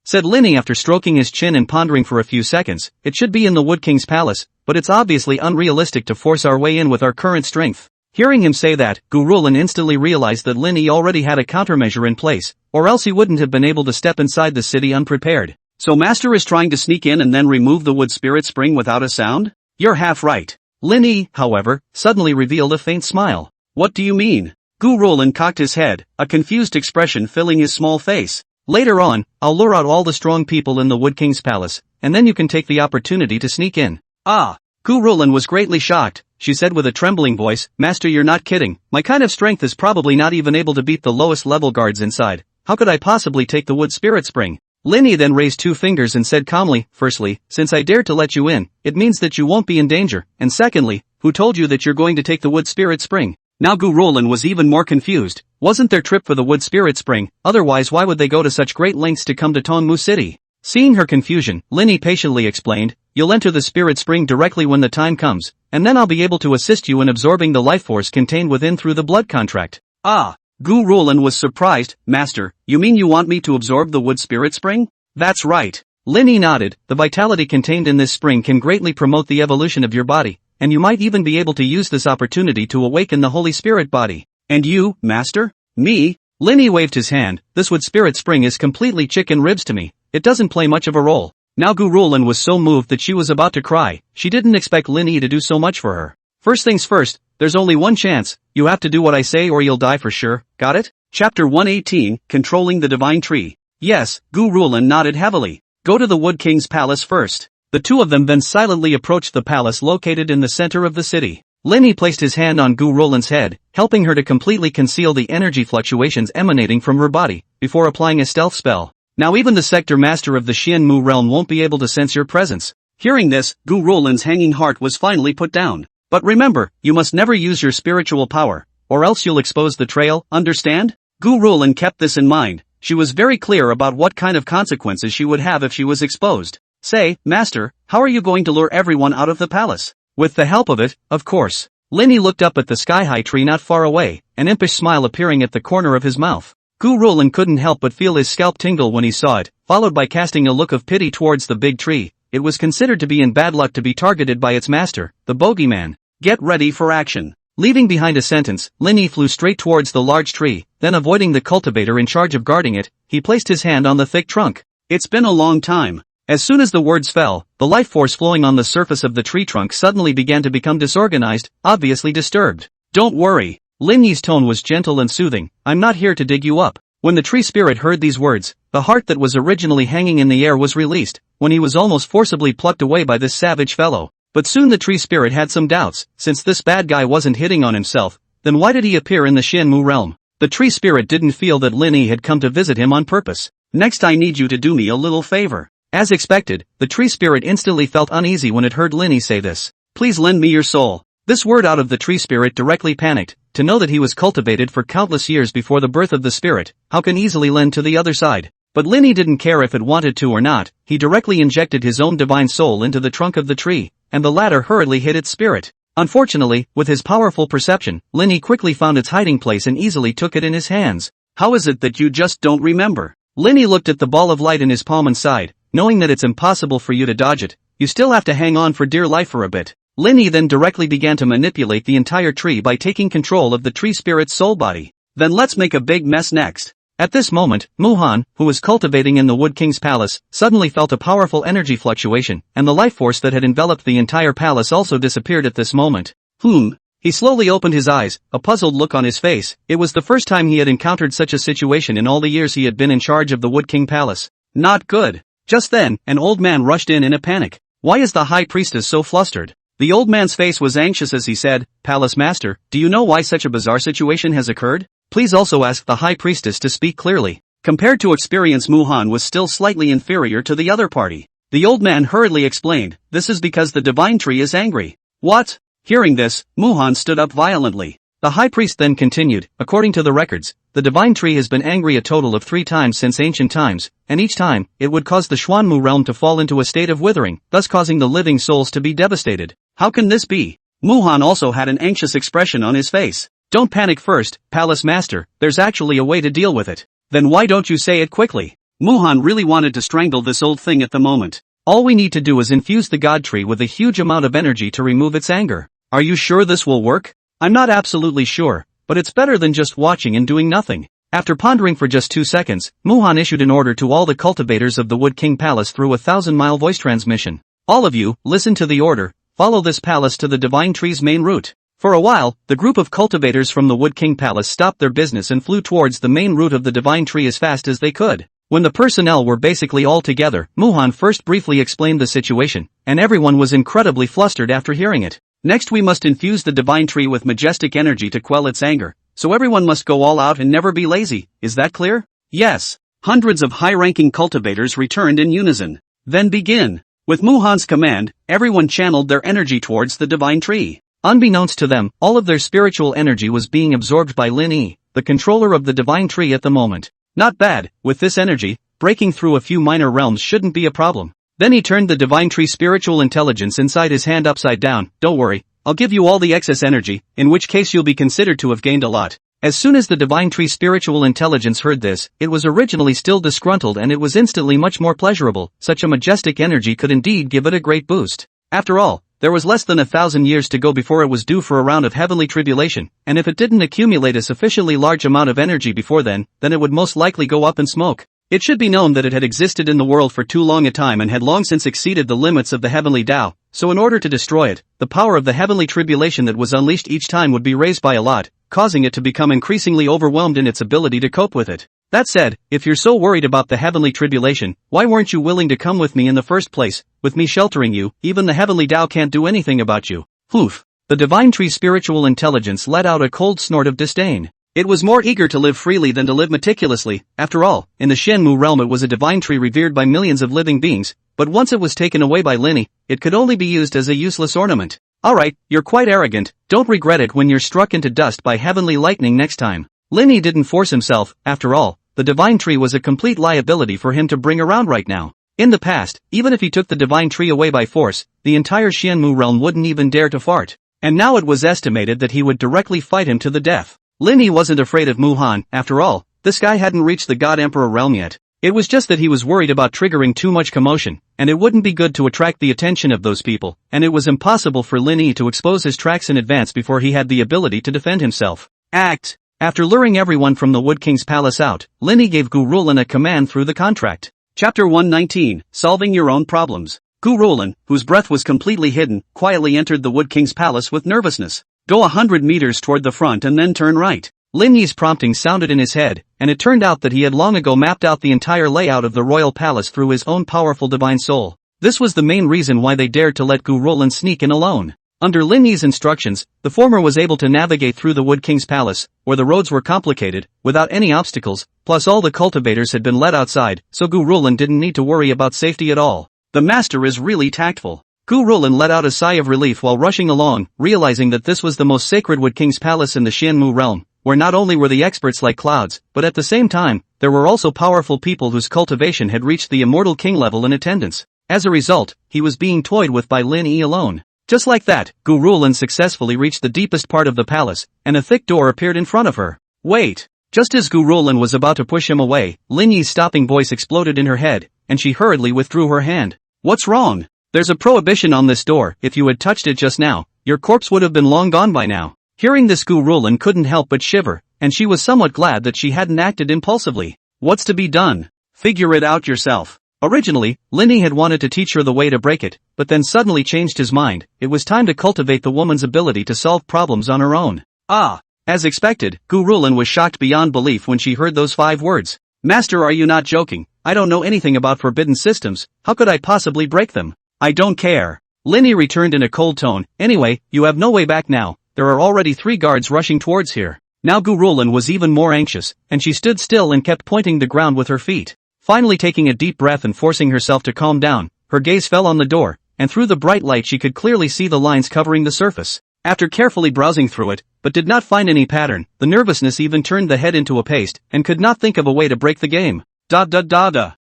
S1: Said Lin Yi after stroking his chin and pondering for a few seconds. It should be in the Wood King's palace, but it's obviously unrealistic to force our way in with our current strength. Hearing him say that, Gu Rulin instantly realized that Lin Yi already had a countermeasure in place, or else he wouldn't have been able to step inside the city unprepared. So Master is trying to sneak in and then remove the wood spirit spring without a sound? You're half right. Lin Yi, however, suddenly revealed a faint smile. What do you mean? Gu Rulin cocked his head, a confused expression filling his small face. Later on, I'll lure out all the strong people in the Wood King's palace, and then you can take the opportunity to sneak in. Ah! Gu Rulin was greatly shocked. She said with a trembling voice, Master, you're not kidding. My kind of strength is probably not even able to beat the lowest level guards inside. How could I possibly take the wood spirit spring? Lin Yi then raised 2 fingers and said calmly, firstly, since I dared to let you in, it means that you won't be in danger, and secondly, who told you that you're going to take the wood spirit spring? Now Gu Rulin was even more confused. Wasn't their trip for the wood spirit spring? Otherwise why would they go to such great lengths to come to Tongmu City? Seeing her confusion, Lin Yi patiently explained, you'll enter the spirit spring directly when the time comes, and then I'll be able to assist you in absorbing the life force contained within through the blood contract. Ah! Gu Rulin was surprised. Master, you mean you want me to absorb the wood spirit spring? That's right. Lin Yi nodded. The vitality contained in this spring can greatly promote the evolution of your body, and you might even be able to use this opportunity to awaken the Holy Spirit body. And you, Master? Me? Lin Yi waved his hand. This wood spirit spring is completely chicken ribs to me. It doesn't play much of a role. Now Gu Rulin was so moved that she was about to cry. She didn't expect Lin Yi to do so much for her. First things first, there's only one chance, you have to do what I say or you'll die for sure, got it? Chapter 118, Controlling the Divine Tree. Yes, Gu Rulin nodded heavily. Go to the Wood King's palace first. The two of them then silently approached the palace located in the center of the city. Lin Yi placed his hand on Gu Rulin's head, helping her to completely conceal the energy fluctuations emanating from her body, before applying a stealth spell. Now even the sector master of the Xianmu realm won't be able to sense your presence. Hearing this, Gu Rulin's hanging heart was finally put down. But remember, you must never use your spiritual power, or else you'll expose the trail, understand? Gu Rulin kept this in mind. She was very clear about what kind of consequences she would have if she was exposed. Say, Master, how are you going to lure everyone out of the palace? With the help of it, of course. Lin Yi looked up at the sky-high tree not far away, an impish smile appearing at the corner of his mouth. Gu Rulin couldn't help but feel his scalp tingle when he saw it, followed by casting a look of pity towards the big tree. It was considered to be in bad luck to be targeted by its master, the bogeyman. Get ready for action. Leaving behind a sentence, Lin Yi flew straight towards the large tree, then avoiding the cultivator in charge of guarding it, he placed his hand on the thick trunk. It's been a long time. As soon as the words fell, the life force flowing on the surface of the tree trunk suddenly began to become disorganized, obviously disturbed. Don't worry. Lin Yi's tone was gentle and soothing, I'm not here to dig you up. When the tree spirit heard these words, the heart that was originally hanging in the air was released, when he was almost forcibly plucked away by this savage fellow. But soon the tree spirit had some doubts, since this bad guy wasn't hitting on himself, then why did he appear in the Xianmu realm? The tree spirit didn't feel that Lin Yi had come to visit him on purpose. Next I need you to do me a little favor. As expected, the tree spirit instantly felt uneasy when it heard Lin Yi say this. Please lend me your soul. This word out of the tree spirit directly panicked, to know that he was cultivated for countless years before the birth of the spirit, how can easily lend to the other side? But Lin Yi didn't care if it wanted to or not, he directly injected his own divine soul into the trunk of the tree, and the latter hurriedly hit its spirit. Unfortunately, with his powerful perception, Lin Yi quickly found its hiding place and easily took it in his hands. How is it that you just don't remember? Lin Yi looked at the ball of light in his palm and sighed, knowing that it's impossible for you to dodge it, you still have to hang on for dear life for a bit. Lin Yi then directly began to manipulate the entire tree by taking control of the tree spirit's soul body. Then let's make a big mess next. At this moment, Muhan, who was cultivating in the Wood King's palace, suddenly felt a powerful energy fluctuation, and the life force that had enveloped the entire palace also disappeared at this moment. He slowly opened his eyes, a puzzled look on his face. It was the first time he had encountered such a situation in all the years he had been in charge of the Wood King palace. Not good. Just then, an old man rushed in a panic. Why is the high priestess so flustered? The old man's face was anxious as he said, Palace Master, do you know why such a bizarre situation has occurred? Please also ask the high priestess to speak clearly. Compared to experience, Muhan was still slightly inferior to the other party. The old man hurriedly explained, this is because the divine tree is angry. What? Hearing this, Muhan stood up violently. The high priest then continued, according to the records, the divine tree has been angry a total of 3 times since ancient times, and each time, it would cause the Xuanmu realm to fall into a state of withering, thus causing the living souls to be devastated. How can this be? Muhan also had an anxious expression on his face. Don't panic first, Palace Master, there's actually a way to deal with it. Then why don't you say it quickly? Muhan really wanted to strangle this old thing at the moment. All we need to do is infuse the god tree with a huge amount of energy to remove its anger. Are you sure this will work? I'm not absolutely sure, but it's better than just watching and doing nothing. After pondering for just 2 seconds, Muhan issued an order to all the cultivators of the Wood King Palace through a 1,000-mile voice transmission. All of you, listen to the order, follow this palace to the divine tree's main route. For a while, the group of cultivators from the Wood King Palace stopped their business and flew towards the main route of the divine tree as fast as they could. When the personnel were basically all together, Muhan first briefly explained the situation, and everyone was incredibly flustered after hearing it. Next we must infuse the divine tree with majestic energy to quell its anger, so everyone must go all out and never be lazy, is that clear? Yes. Hundreds of high-ranking cultivators returned in unison. Then begin. With Muhan's command, everyone channeled their energy towards the divine tree. Unbeknownst to them, all of their spiritual energy was being absorbed by Lin Yi, the controller of the divine tree at the moment. Not bad, with this energy, breaking through a few minor realms shouldn't be a problem. Then he turned the divine tree spiritual intelligence inside his hand upside down. Don't worry, I'll give you all the excess energy, in which case you'll be considered to have gained a lot. As soon as the divine tree spiritual intelligence heard this, it was originally still disgruntled and it was instantly much more pleasurable. Such a majestic energy could indeed give it a great boost. After all, there was less than 1,000 years to go before it was due for a round of heavenly tribulation, and if it didn't accumulate a sufficiently large amount of energy before then it would most likely go up in smoke. It should be known that it had existed in the world for too long a time and had long since exceeded the limits of the heavenly Tao, so in order to destroy it, the power of the heavenly tribulation that was unleashed each time would be raised by a lot, causing it to become increasingly overwhelmed in its ability to cope with it. That said, if you're so worried about the heavenly tribulation, why weren't you willing to come with me in the first place? With me sheltering you, even the heavenly Tao can't do anything about you. Oof. The divine tree's spiritual intelligence let out a cold snort of disdain. It was more eager to live freely than to live meticulously. After all, in the Shenmue realm it was a divine tree revered by millions of living beings, but once it was taken away by Lin Yi, it could only be used as a useless ornament. Alright, you're quite arrogant, don't regret it when you're struck into dust by heavenly lightning next time. Lin Yi didn't force himself, after all, the divine tree was a complete liability for him to bring around right now. In the past, even if he took the divine tree away by force, the entire Shenmue realm wouldn't even dare to fart. And now it was estimated that he would directly fight him to the death. Lin Yi wasn't afraid of Muhan, after all, this guy hadn't reached the God Emperor realm yet. It was just that he was worried about triggering too much commotion, and it wouldn't be good to attract the attention of those people, and it was impossible for Lin Yi to expose his tracks in advance before he had the ability to defend himself. Act! After luring everyone from the Wood King's palace out, Lin Yi gave Gu Rulan a command through the contract. Chapter 119, Solving Your Own Problems. Gu Rulan, whose breath was completely hidden, quietly entered the Wood King's palace with nervousness. Go 100 meters toward the front and then turn right. Lin Yi's prompting sounded in his head, and it turned out that he had long ago mapped out the entire layout of the royal palace through his own powerful divine soul. This was the main reason why they dared to let Gu Rulan sneak in alone. Under Lin Yi's instructions, the former was able to navigate through the Wood King's palace, where the roads were complicated, without any obstacles, plus all the cultivators had been let outside, so Gu Rulan didn't need to worry about safety at all. The master is really tactful. Gu Rulan let out a sigh of relief while rushing along, realizing that this was the most sacred Wood King's palace in the Shenmue realm, where not only were the experts like clouds, but at the same time, there were also powerful people whose cultivation had reached the immortal king level in attendance. As a result, he was being toyed with by Lin Yi alone. Just like that, Gu Rulan successfully reached the deepest part of the palace, and a thick door appeared in front of her. Wait! Just as Gu Rulan was about to push him away, Lin Yi's stopping voice exploded in her head, and she hurriedly withdrew her hand. What's wrong? There's a prohibition on this door. If you had touched it just now, your corpse would have been long gone by now. Hearing this, Gu Rulan couldn't help but shiver, and she was somewhat glad that she hadn't acted impulsively. What's to be done? Figure it out yourself. Originally, Lin Yi had wanted to teach her the way to break it, but then suddenly changed his mind. It was time to cultivate the woman's ability to solve problems on her own. Ah! As expected, Gu Rulan was shocked beyond belief when she heard those 5 words. Master, are you not joking? I don't know anything about forbidden systems, how could I possibly break them? I don't care. Lin Yi returned in a cold tone. Anyway, you have no way back now, there are already 3 guards rushing towards here. Now Gu Rulan was even more anxious, and she stood still and kept pointing the ground with her feet. Finally taking a deep breath and forcing herself to calm down, her gaze fell on the door, and through the bright light she could clearly see the lines covering the surface. After carefully browsing through it, but did not find any pattern, the nervousness even turned the head into a paste, and could not think of a way to break the game. Da.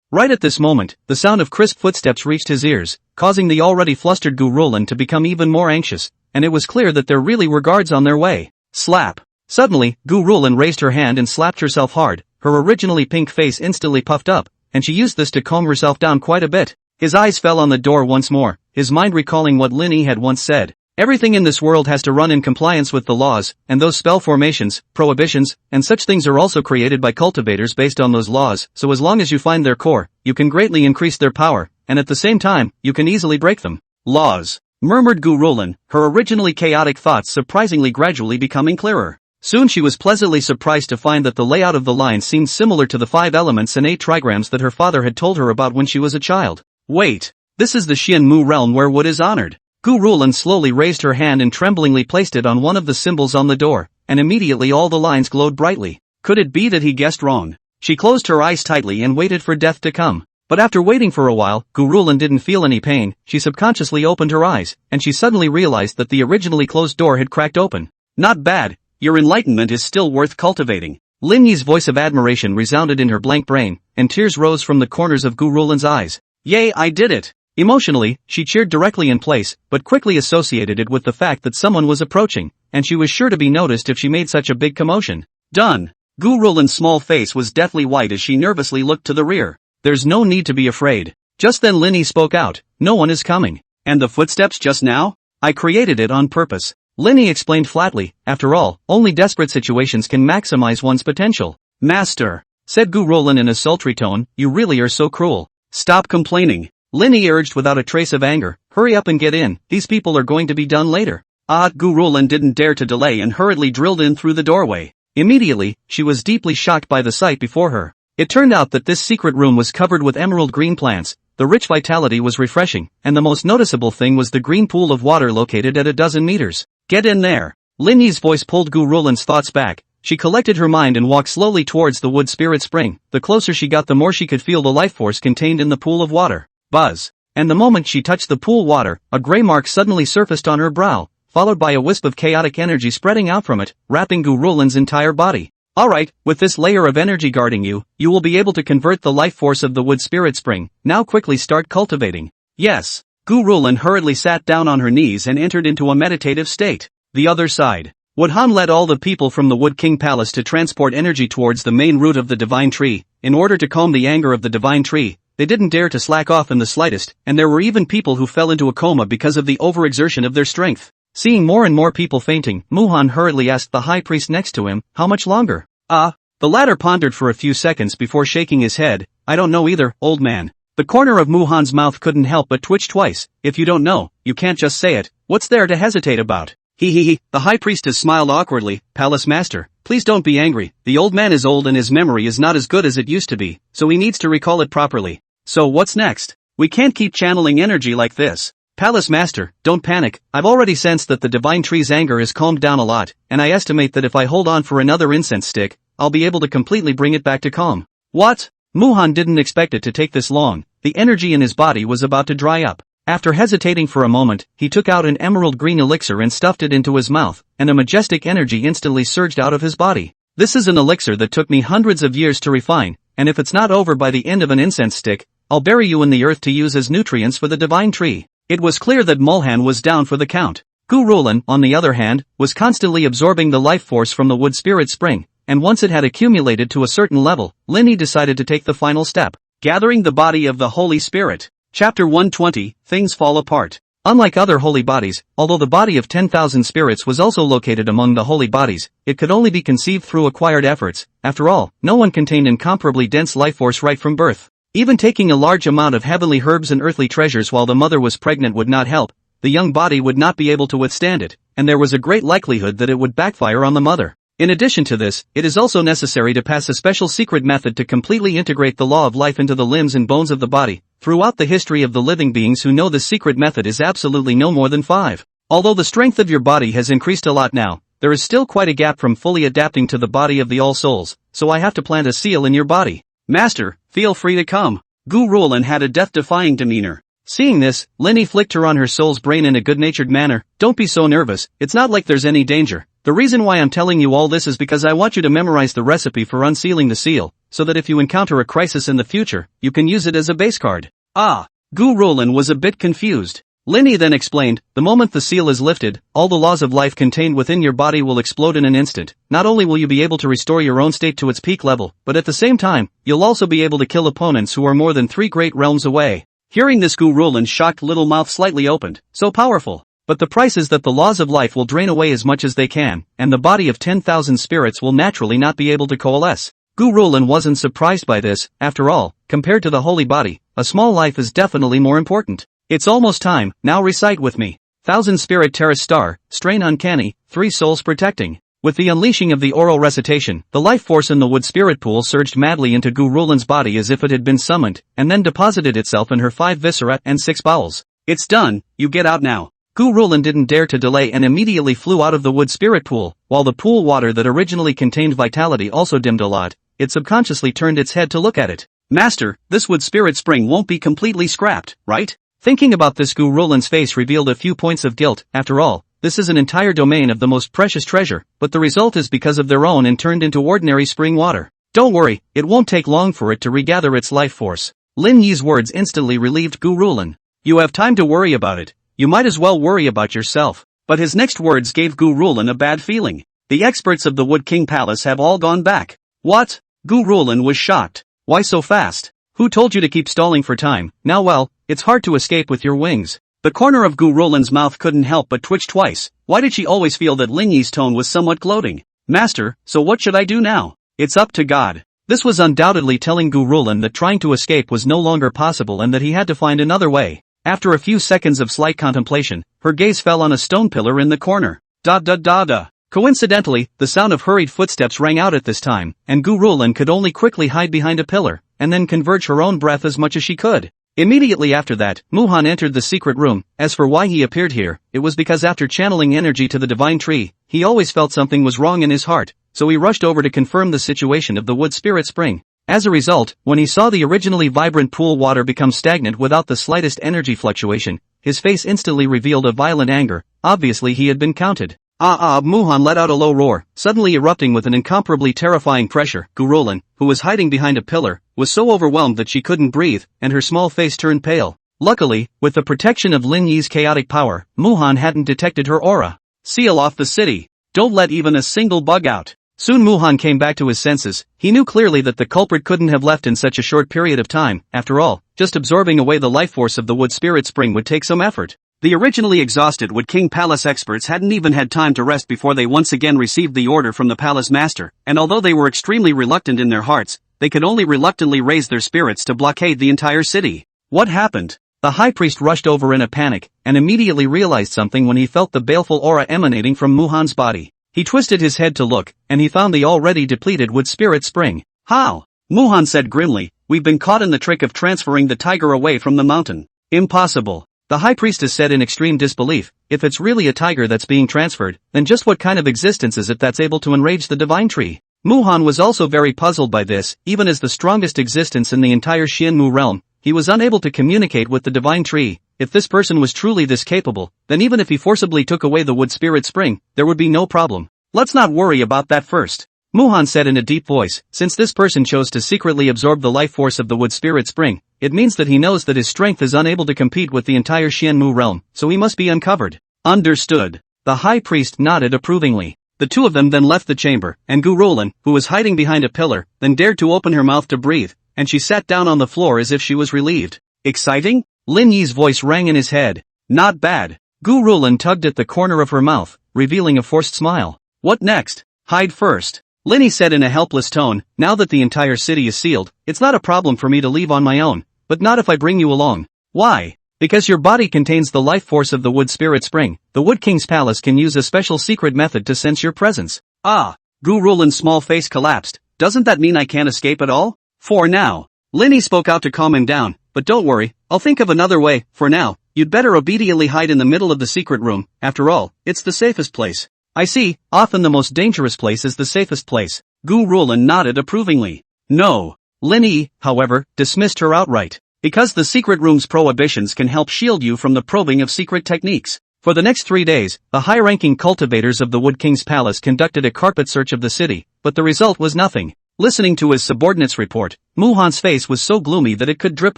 S1: Right at this moment, the sound of crisp footsteps reached his ears, causing the already flustered Gu Rulan to become even more anxious, and it was clear that there really were guards on their way. Slap! Suddenly, Gu Rulan raised her hand and slapped herself hard, her originally pink face instantly puffed up, and she used this to calm herself down quite a bit. His eyes fell on the door once more, his mind recalling what Lin Yi had once said. Everything in this world has to run in compliance with the laws, and those spell formations, prohibitions, and such things are also created by cultivators based on those laws, so as long as you find their core, you can greatly increase their power, and at the same time, you can easily break them. Laws, murmured Gu Rulan, her originally chaotic thoughts surprisingly gradually becoming clearer. Soon she was pleasantly surprised to find that the layout of the lines seemed similar to the 5 elements and 8 trigrams that her father had told her about when she was a child. Wait, this is the Shenmue realm where wood is honored. Gu Rulan slowly raised her hand and tremblingly placed it on one of the symbols on the door, and immediately all the lines glowed brightly. Could it be that he guessed wrong? She closed her eyes tightly and waited for death to come. But after waiting for a while, Gu Rulan didn't feel any pain. She subconsciously opened her eyes, and she suddenly realized that the originally closed door had cracked open. Not bad. Your enlightenment is still worth cultivating. Lin Yi's voice of admiration resounded in her blank brain, and tears rose from the corners of Gu Rulan's eyes. Yay, I did it! Emotionally, she cheered directly in place, but quickly associated it with the fact that someone was approaching, and she was sure to be noticed if she made such a big commotion. Done! Gu Rulan's small face was deathly white as she nervously looked to the rear. There's no need to be afraid. Just then Lin Yi spoke out. No one is coming. And the footsteps just now? I created it on purpose. Lin Yi explained flatly. After all, only desperate situations can maximize one's potential. Master! said Gu Rolin in a sultry tone, you really are so cruel. Stop complaining. Lin Yi urged without a trace of anger, hurry up and get in, these people are going to be done later. Gu Rolin didn't dare to delay and hurriedly drilled in through the doorway. Immediately, she was deeply shocked by the sight before her. It turned out that this secret room was covered with emerald green plants, the rich vitality was refreshing, and the most noticeable thing was the green pool of water located at a dozen meters. Get in there. Lin Yi's voice pulled Gu Rolin's thoughts back. She collected her mind and walked slowly towards the wood spirit spring. The closer she got, the more she could feel the life force contained in the pool of water. Buzz. And the moment she touched the pool water, a gray mark suddenly surfaced on her brow, followed by a wisp of chaotic energy spreading out from it, wrapping Gu Rolin's entire body. Alright, with this layer of energy guarding you, you will be able to convert the life force of the wood spirit spring. Now quickly start cultivating. Yes. Gu Rolin hurriedly sat down on her knees and entered into a meditative state. The other side. Woodhan led all the people from the Wood King Palace to transport energy towards the main root of the Divine Tree. In order to calm the anger of the Divine Tree, they didn't dare to slack off in the slightest, and there were even people who fell into a coma because of the overexertion of their strength. Seeing more and more people fainting, Muhan hurriedly asked the high priest next to him, how much longer? The latter pondered for a few seconds before shaking his head, I don't know either, old man. The corner of Muhan's mouth couldn't help but twitch twice. If you don't know, you can't just say it. What's there to hesitate about? The high priestess smiled awkwardly, Palace Master, please don't be angry. The old man is old and his memory is not as good as it used to be, so he needs to recall it properly. So what's next? We can't keep channeling energy like this. Palace Master, don't panic, I've already sensed that the Divine Tree's anger has calmed down a lot, and I estimate that if I hold on for another incense stick, I'll be able to completely bring it back to calm. What? Muhan didn't expect it to take this long. The energy in his body was about to dry up. After hesitating for a moment, he took out an emerald green elixir and stuffed it into his mouth, and a majestic energy instantly surged out of his body. This is an elixir that took me hundreds of years to refine, and if it's not over by the end of an incense stick, I'll bury you in the earth to use as nutrients for the Divine Tree. It was clear that Mulhan was down for the count. Gu Rolin, on the other hand, was constantly absorbing the life force from the wood spirit spring, and once it had accumulated to a certain level, Lin Yi decided to take the final step. Gathering the body of the Holy Spirit. Chapter 120, Things Fall Apart. Unlike other holy bodies, although the body of 10,000 spirits was also located among the holy bodies, it could only be conceived through acquired efforts. After all, no one contained incomparably dense life force right from birth. Even taking a large amount of heavenly herbs and earthly treasures while the mother was pregnant would not help. The young body would not be able to withstand it, and there was a great likelihood that it would backfire on the mother. In addition to this, it is also necessary to pass a special secret method to completely integrate the law of life into the limbs and bones of the body. Throughout the history of the living beings who know this secret method is absolutely no more than 5. Although the strength of your body has increased a lot now, there is still quite a gap from fully adapting to the body of the All Souls, so I have to plant a seal in your body. Master, feel free to come. Gu Rolin had a death-defying demeanor. Seeing this, Lin Yi flicked her on her soul's brain in a good-natured manner. Don't be so nervous, it's not like there's any danger. The reason why I'm telling you all this is because I want you to memorize the recipe for unsealing the seal, so that if you encounter a crisis in the future, you can use it as a base card. Gu Rolin was a bit confused. Lin Yi then explained, the moment the seal is lifted, all the laws of life contained within your body will explode in an instant. Not only will you be able to restore your own state to its peak level, but at the same time, you'll also be able to kill opponents who are more than 3 great realms away. Hearing this, Gu Rolin's shocked little mouth slightly opened. So powerful. But the price is that the laws of life will drain away as much as they can, and the body of 10,000 spirits will naturally not be able to coalesce. Gu Rolin wasn't surprised by this. After all, compared to the holy body, a small life is definitely more important. It's almost time, now recite with me. 1000 Spirit Terrace Star, Strain Uncanny, 3 Souls Protecting. With the unleashing of the oral recitation, the life force in the wood spirit pool surged madly into Gu Rolin's body as if it had been summoned, and then deposited itself in her 5 viscera and 6 bowels. It's done, you get out now. Gu Rolin didn't dare to delay and immediately flew out of the wood spirit pool. While the pool water that originally contained vitality also dimmed a lot, it subconsciously turned its head to look at it. Master, this wood spirit spring won't be completely scrapped, right? Thinking about this, Gu Rolin's face revealed a few points of guilt. After all, this is an entire domain of the most precious treasure, but the result is because of their own and turned into ordinary spring water. Don't worry, it won't take long for it to regather its life force. Lin Yi's words instantly relieved Gu Rolin. You have time to worry about it. You might as well worry about yourself. But his next words gave Gu Rolin a bad feeling. The experts of the Wood King Palace have all gone back. What? Gu Rolin was shocked. Why so fast? Who told you to keep stalling for time? Now well, it's hard to escape with your wings. The corner of Gu Rolin's mouth couldn't help but twitch twice. Why did she always feel that Lin Yi's tone was somewhat gloating? Master, so what should I do now? It's up to God. This was undoubtedly telling Gurulan that trying to escape was no longer possible and that he had to find another way. After a few seconds of slight contemplation, her gaze fell on a stone pillar in the corner. Da da da da. Coincidentally, the sound of hurried footsteps rang out at this time, and Gurulan could only quickly hide behind a pillar, and then converge her own breath as much as she could. Immediately after that, Muhan entered the secret room. As for why he appeared here, it was because after channeling energy to the divine tree, he always felt something was wrong in his heart, so he rushed over to confirm the situation of the wood spirit spring. As a result, when he saw the originally vibrant pool water become stagnant without the slightest energy fluctuation, his face instantly revealed a violent anger. Obviously he had been counted. Muhan let out a low roar, suddenly erupting with an incomparably terrifying pressure. Gurulan, who was hiding behind a pillar, was so overwhelmed that she couldn't breathe, and her small face turned pale. Luckily, with the protection of Lin Yi's chaotic power, Muhan hadn't detected her aura. Seal off the city. Don't let even a single bug out. Soon Muhan came back to his senses. He knew clearly that the culprit couldn't have left in such a short period of time. After all, just absorbing away the life force of the wood spirit spring would take some effort. The originally exhausted Wood King Palace experts hadn't even had time to rest before they once again received the order from the palace master, and although they were extremely reluctant in their hearts, they could only reluctantly raise their spirits to blockade the entire city. What happened? The high priest rushed over in a panic, and immediately realized something when he felt the baleful aura emanating from Muhan's body. He twisted his head to look, and he found the already depleted wood spirit spring. How? Muhan said grimly, we've been caught in the trick of transferring the tiger away from the mountain. Impossible. The high priestess said in extreme disbelief, if it's really a tiger that's being transferred, then just what kind of existence is it that's able to enrage the divine tree? Muhan was also very puzzled by this. Even as the strongest existence in the entire Xianmu realm, he was unable to communicate with the divine tree. If this person was truly this capable, then even if he forcibly took away the wood spirit spring, there would be no problem. Let's not worry about that first. Muhan said in a deep voice, since this person chose to secretly absorb the life force of the wood spirit spring, it means that he knows that his strength is unable to compete with the entire Xianmu realm, so he must be uncovered. Understood. The high priest nodded approvingly. The two of them then left the chamber, and Gurulan, who was hiding behind a pillar, then dared to open her mouth to breathe, and she sat down on the floor as if she was relieved. Exciting? Lin Yi's voice rang in his head. Not bad. Gurulan tugged at the corner of her mouth, revealing a forced smile. What next? Hide first. Lin Yi said in a helpless tone, now that the entire city is sealed, it's not a problem for me to leave on my own, but not if I bring you along. Why? Because your body contains the life force of the wood spirit spring. The Wood King's palace can use a special secret method to sense your presence. Gurulan's small face collapsed. Doesn't that mean I can't escape at all? For now. Lin Yi spoke out to calm him down, but don't worry, I'll think of another way. For now, you'd better obediently hide in the middle of the secret room. After all, it's the safest place. I see, often the most dangerous place is the safest place. Gurulan nodded approvingly. No. Lin Yi, however, dismissed her outright. Because the secret room's prohibitions can help shield you from the probing of secret techniques. For the next 3 days, the high-ranking cultivators of the Wood King's palace conducted a carpet search of the city, but the result was nothing. Listening to his subordinate's report, Muhan's face was so gloomy that it could drip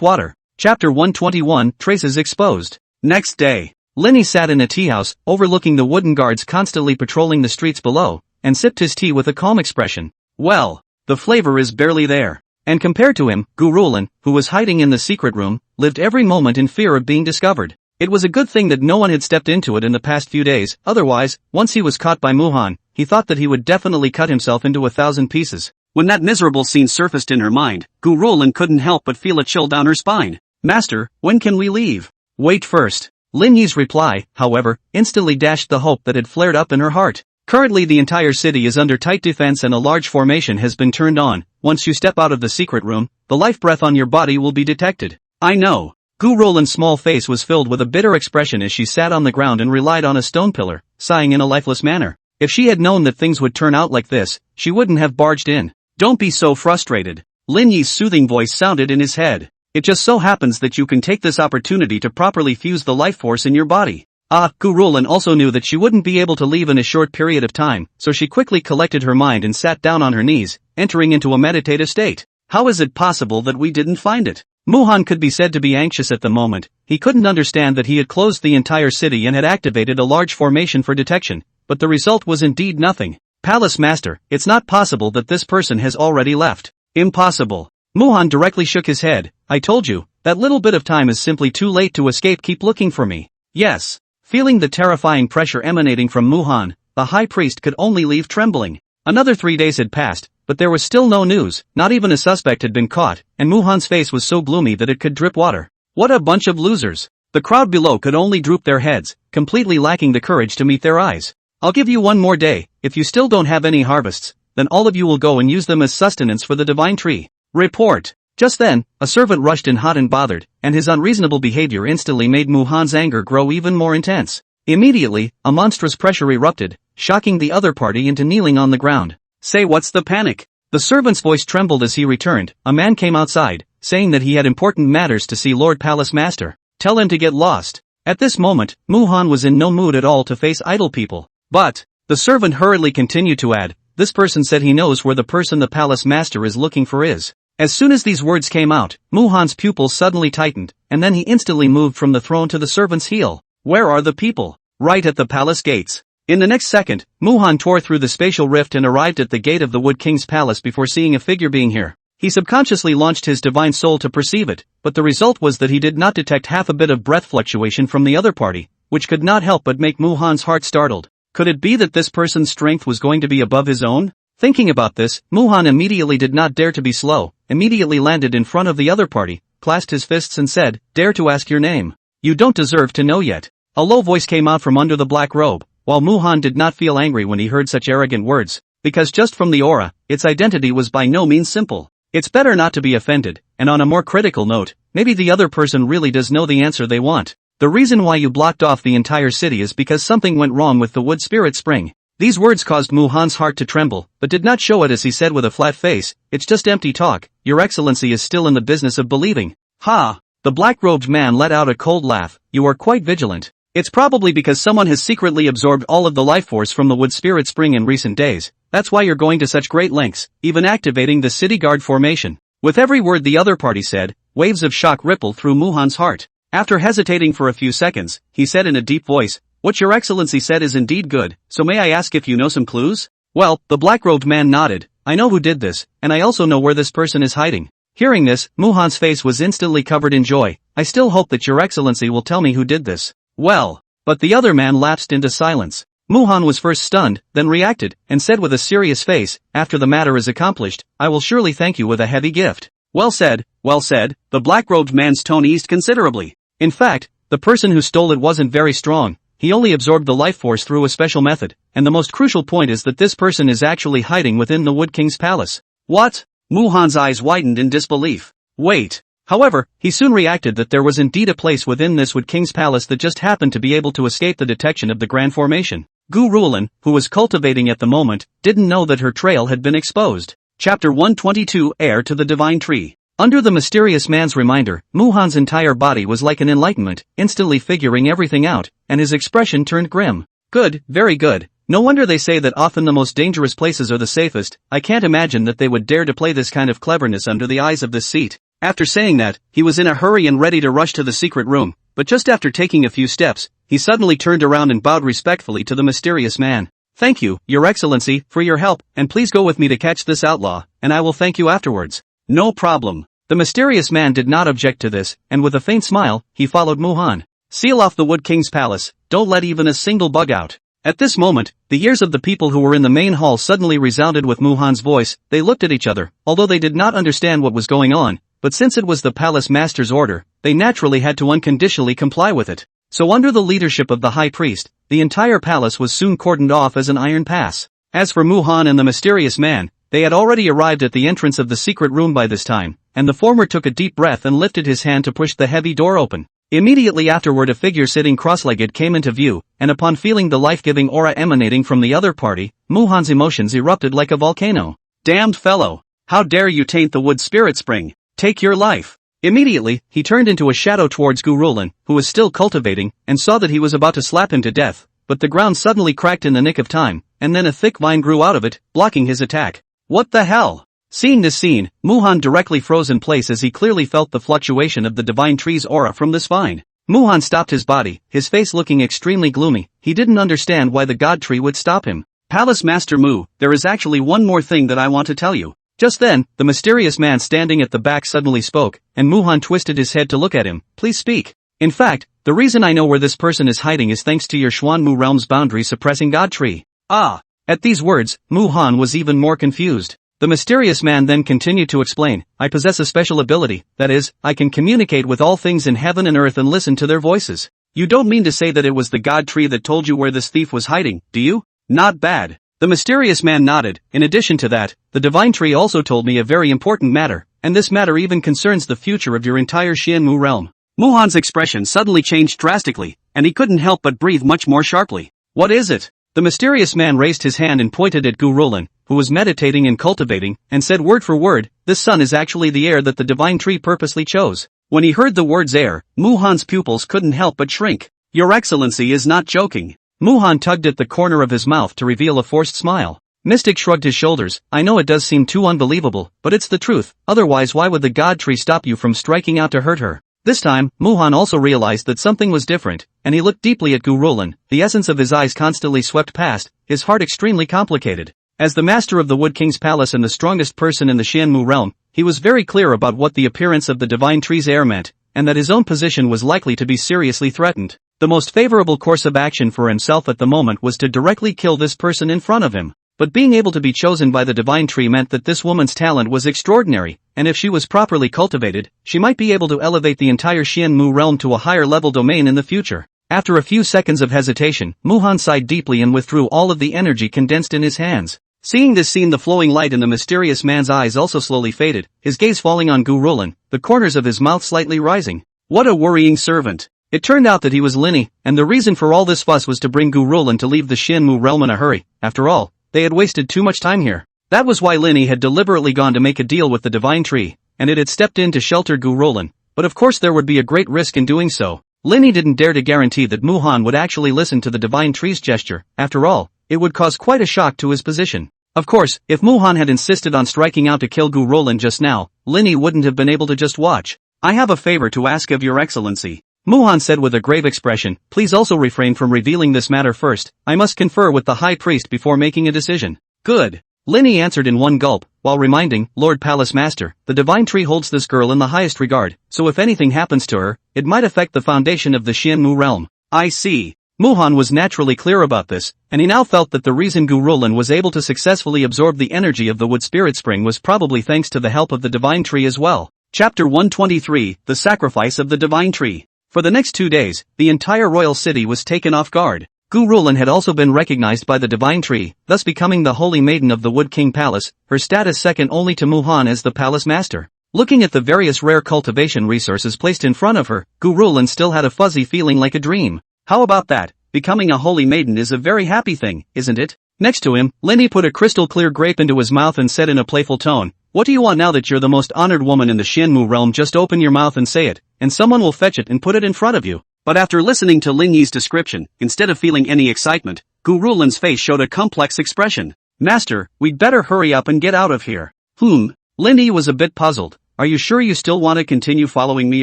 S1: water. Chapter 121, Traces Exposed. Next day, Lin Yi sat in a teahouse, overlooking the wooden guards constantly patrolling the streets below, and sipped his tea with a calm expression. Well, the flavor is barely there. And compared to him, Gurulan, who was hiding in the secret room, lived every moment in fear of being discovered. It was a good thing that no one had stepped into it in the past few days, otherwise, once he was caught by Muhan, he thought that he would definitely cut himself into 1,000 pieces. When that miserable scene surfaced in her mind, Gurulan couldn't help but feel a chill down her spine. Master, when can we leave? Wait first. Lin Yi's reply, however, instantly dashed the hope that had flared up in her heart. Currently the entire city is under tight defense and a large formation has been turned on. Once you step out of the secret room, the life breath on your body will be detected. I know. Gurulan's small face was filled with a bitter expression as she sat on the ground and relied on a stone pillar, sighing in a lifeless manner. If she had known that things would turn out like this, she wouldn't have barged in. Don't be so frustrated. Lin Yi's soothing voice sounded in his head. It just so happens that you can take this opportunity to properly fuse the life force in your body. Gurulan also knew that she wouldn't be able to leave in a short period of time, so she quickly collected her mind and sat down on her knees, entering into a meditative state. How is it possible that we didn't find it? Muhan could be said to be anxious at the moment. He couldn't understand that he had closed the entire city and had activated a large formation for detection, but the result was indeed nothing. Palace Master, it's not possible that this person has already left. Impossible. Muhan directly shook his head. I told you, that little bit of time is simply too late to escape. Keep looking for me. Yes. Feeling the terrifying pressure emanating from Muhan, the high priest could only leave trembling. Another 3 days had passed, but there was still no news, not even a suspect had been caught, and Muhan's face was so gloomy that it could drip water. What a bunch of losers. The crowd below could only droop their heads, completely lacking the courage to meet their eyes. I'll give you one more day. If you still don't have any harvests, then all of you will go and use them as sustenance for the divine tree. Report. Just then, a servant rushed in hot and bothered, and his unreasonable behavior instantly made Muhan's anger grow even more intense. Immediately, a monstrous pressure erupted, shocking the other party into kneeling on the ground. Say, what's the panic? The servant's voice trembled as he returned. A man came outside, saying that he had important matters to see Lord Palace Master. Tell him to get lost. At this moment, Muhan was in no mood at all to face idle people. But, the servant hurriedly continued to add, this person said he knows where the person the Palace Master is looking for is. As soon as these words came out, Muhan's pupils suddenly tightened, and then he instantly moved from the throne to the servant's heel. Where are the people? Right at the palace gates. In the next second, Muhan tore through the spatial rift and arrived at the gate of the Wood King's palace before seeing a figure being here. He subconsciously launched his divine soul to perceive it, but the result was that he did not detect half a bit of breath fluctuation from the other party, which could not help but make Muhan's heart startled. Could it be that this person's strength was going to be above his own? Thinking about this, Muhan immediately did not dare to be slow, immediately landed in front of the other party, clasped his fists and said, dare to ask your name. You don't deserve to know yet. A low voice came out from under the black robe, while Muhan did not feel angry when he heard such arrogant words, because just from the aura, its identity was by no means simple. It's better not to be offended, and on a more critical note, maybe the other person really does know the answer they want. The reason why you blocked off the entire city is because something went wrong with the wood spirit spring. These words caused Muhan's heart to tremble, but did not show it as he said with a flat face, it's just empty talk, your excellency is still in the business of believing. Ha! The black-robed man let out a cold laugh, you are quite vigilant. It's probably because someone has secretly absorbed all of the life force from the wood spirit spring in recent days. That's why you're going to such great lengths, even activating the city guard formation. With every word the other party said, waves of shock rippled through Muhan's heart. After hesitating for a few seconds, he said in a deep voice, what your excellency said is indeed good, so may I ask if you know some clues? Well, the black-robed man nodded, I know who did this, and I also know where this person is hiding. Hearing this, Muhan's face was instantly covered in joy. I still hope that your excellency will tell me who did this. Well, but the other man lapsed into silence. Muhan was first stunned, then reacted, and said with a serious face, after the matter is accomplished, I will surely thank you with a heavy gift. Well said, the black-robed man's tone eased considerably. In fact, the person who stole it wasn't very strong, he only absorbed the life force through a special method, and the most crucial point is that this person is actually hiding within the Wood King's palace. What? Muhan's eyes widened in disbelief. Wait. However, he soon reacted that there was indeed a place within this Wood King's palace that just happened to be able to escape the detection of the Grand Formation. Gu Ruolin, who was cultivating at the moment, didn't know that her trail had been exposed. Chapter 122 Heir to the Divine Tree. Under the mysterious man's reminder, Muhan's entire body was like an enlightenment, instantly figuring everything out, and his expression turned grim. Good, very good. No wonder they say that often the most dangerous places are the safest. I can't imagine that they would dare to play this kind of cleverness under the eyes of this seat. After saying that, he was in a hurry and ready to rush to the secret room, but just after taking a few steps, he suddenly turned around and bowed respectfully to the mysterious man. Thank you, your excellency, for your help, and please go with me to catch this outlaw, and I will thank you afterwards. No problem. The mysterious man did not object to this, and with a faint smile, he followed Muhan. Seal off the Wood King's palace, don't let even a single bug out. At this moment, the ears of the people who were in the main hall suddenly resounded with Muhan's voice. They looked at each other, although they did not understand what was going on, but since it was the palace master's order, they naturally had to unconditionally comply with it. So under the leadership of the high priest, the entire palace was soon cordoned off as an iron pass. As for Muhan and the mysterious man, they had already arrived at the entrance of the secret room by this time, and the former took a deep breath and lifted his hand to push the heavy door open. Immediately afterward a figure sitting cross-legged came into view, and upon feeling the life-giving aura emanating from the other party, Muhan's emotions erupted like a volcano. Damned fellow! How dare you taint the wood spirit spring! Take your life! Immediately, he turned into a shadow towards Gu Ruolin, who was still cultivating, and saw that he was about to slap him to death, but the ground suddenly cracked in the nick of time, and then a thick vine grew out of it, blocking his attack. What the hell? Seeing this scene, Muhan directly froze in place as he clearly felt the fluctuation of the divine tree's aura from this vine. Muhan stopped his body, his face looking extremely gloomy. He didn't understand why the god tree would stop him. Palace Master Mu, there is actually one more thing that I want to tell you. Just then, the mysterious man standing at the back suddenly spoke, and Muhan twisted his head to look at him. Please speak. In fact, the reason I know where this person is hiding is thanks to your Xuanmu realm's boundary suppressing god tree. Ah. At these words, Mu-Han was even more confused. The mysterious man then continued to explain, I possess a special ability, that is, I can communicate with all things in heaven and earth and listen to their voices. You don't mean to say that it was the god tree that told you where this thief was hiding, do you? Not bad. The mysterious man nodded. In addition to that, the divine tree also told me a very important matter, and this matter even concerns the future of your entire Xianmu realm. Mu-Han's expression suddenly changed drastically, and he couldn't help but breathe much more sharply. What is it? The mysterious man raised his hand and pointed at Gu Rulin, who was meditating and cultivating, and said word for word, this son is actually the heir that the divine tree purposely chose. When he heard the words heir, Mu-Han's pupils couldn't help but shrink. Your Excellency is not joking. Mu-Han tugged at the corner of his mouth to reveal a forced smile. Mystic shrugged his shoulders. I know it does seem too unbelievable, but it's the truth, otherwise why would the god tree stop you from striking out to hurt her? This time, Mu-Han also realized that something was different, and he looked deeply at Gu Rulin, the essence of his eyes constantly swept past, his heart extremely complicated. As the master of the Wood King's palace and the strongest person in the Xianmu realm, he was very clear about what the appearance of the divine tree's heir meant, and that his own position was likely to be seriously threatened. The most favorable course of action for himself at the moment was to directly kill this person in front of him. But being able to be chosen by the divine tree meant that this woman's talent was extraordinary, and if she was properly cultivated, she might be able to elevate the entire Xianmu realm to a higher level domain in the future. After a few seconds of hesitation, Mu-Han sighed deeply and withdrew all of the energy condensed in his hands. Seeing this scene, the flowing light in the mysterious man's eyes also slowly faded, his gaze falling on Gu Rulin, the corners of his mouth slightly rising. What a worrying servant. It turned out that he was Lin Yi, and the reason for all this fuss was to bring Gu Rulin to leave the Xianmu realm in a hurry. After all, they had wasted too much time here. That was why Lin Yi had deliberately gone to make a deal with the divine tree, and it had stepped in to shelter Gu Rulin, but of course there would be a great risk in doing so. Lin Yi didn't dare to guarantee that Mu-Han would actually listen to the divine tree's gesture. After all, it would cause quite a shock to his position. Of course, if Mu-Han had insisted on striking out to kill Gu Rulin just now, Lin Yi wouldn't have been able to just watch. I have a favor to ask of your excellency. Mu-Han said with a grave expression, please also refrain from revealing this matter first. I must confer with the high priest before making a decision. Good. Lin Yi answered in one gulp, while reminding, Lord Palace Master, the divine tree holds this girl in the highest regard, so if anything happens to her, it might affect the foundation of the Xianmu realm. I see. Mu-Han was naturally clear about this, and he now felt that the reason Gu Rulin was able to successfully absorb the energy of the Wood Spirit Spring was probably thanks to the help of the divine tree as well. Chapter 123, The Sacrifice of the Divine Tree. For the next 2 days, the entire royal city was taken off guard. Gu Rulin had also been recognized by the divine tree, thus becoming the holy maiden of the Wood King Palace, her status second only to Mu-Han as the palace master. Looking at the various rare cultivation resources placed in front of her, Gu Rulin still had a fuzzy feeling like a dream. How about that? Becoming a holy maiden is a very happy thing, isn't it? Next to him, Lin Yi put a crystal clear grape into his mouth and said in a playful tone, what do you want now that you're the most honored woman in the Xianmu realm? Just open your mouth and say it, and someone will fetch it and put it in front of you. But after listening to Lin Yi's description, instead of feeling any excitement, Gu Rulin's face showed a complex expression. Master, we'd better hurry up and get out of here. Lin Yi was a bit puzzled. Are you sure you still want to continue following me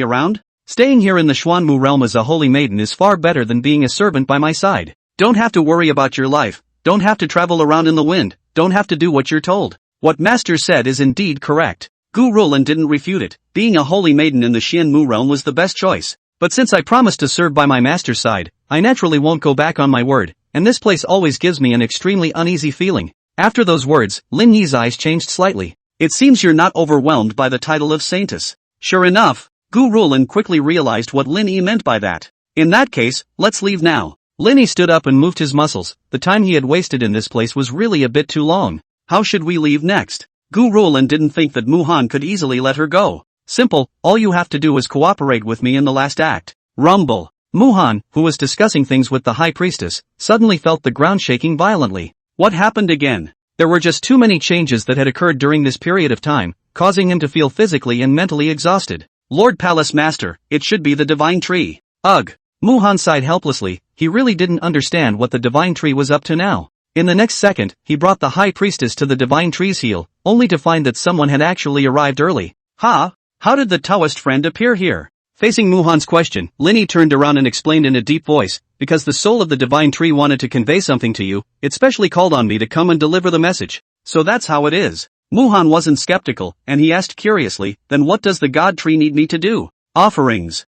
S1: around? Staying here in the Xuanmu realm as a holy maiden is far better than being a servant by my side. Don't have to worry about your life, don't have to travel around in the wind, don't have to do what you're told. What Master said is indeed correct. Gu Rulin didn't refute it. Being a holy maiden in the Xianmu realm was the best choice. But since I promised to serve by my master's side, I naturally won't go back on my word, and this place always gives me an extremely uneasy feeling. After those words, Lin Yi's eyes changed slightly. It seems you're not overwhelmed by the title of Saintess. Sure enough, Gu Rulin quickly realized what Lin Yi meant by that. In that case, let's leave now. Lin Yi stood up and moved his muscles. The time he had wasted in this place was really a bit too long. How should we leave next? Gu Rulin didn't think that Mu-Han could easily let her go. Simple, all you have to do is cooperate with me in the last act. Rumble. Mu-Han, who was discussing things with the high priestess, suddenly felt the ground shaking violently. What happened again? There were just too many changes that had occurred during this period of time, causing him to feel physically and mentally exhausted. Lord Palace Master, it should be the divine tree. Ugh. Mu-Han sighed helplessly. He really didn't understand what the divine tree was up to now. In the next second, he brought the high priestess to the divine tree's heel, only to find that someone had actually arrived early. How did the Taoist friend appear here? Facing Mu-Han's question, Lin Yi turned around and explained in a deep voice, because the soul of the divine tree wanted to convey something to you, it specially called on me to come and deliver the message. So that's how it is. Mu-Han wasn't skeptical, and he asked curiously, then what does the god tree need me to do? Offerings.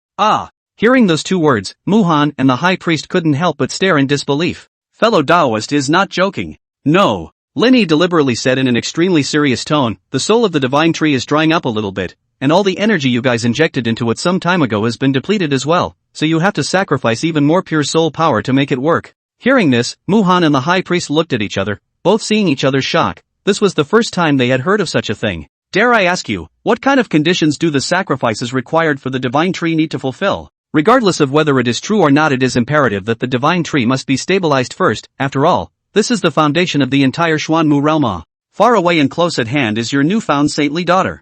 S1: Hearing those two words, Mu-Han and the high priest couldn't help but stare in disbelief. Fellow Taoist is not joking. No. Lin Yi deliberately said in an extremely serious tone, the soul of the divine tree is drying up a little bit, and all the energy you guys injected into it some time ago has been depleted as well, so you have to sacrifice even more pure soul power to make it work. Hearing this, Muhan and the high priest looked at each other, both seeing each other's shock. This was the first time they had heard of such a thing. Dare I ask you, what kind of conditions do the sacrifices required for the divine tree need to fulfill? Regardless of whether it is true or not, it is imperative that the divine tree must be stabilized first. After all, this is the foundation of the entire Xuanmu realm. Far away and close at hand is your newfound saintly daughter.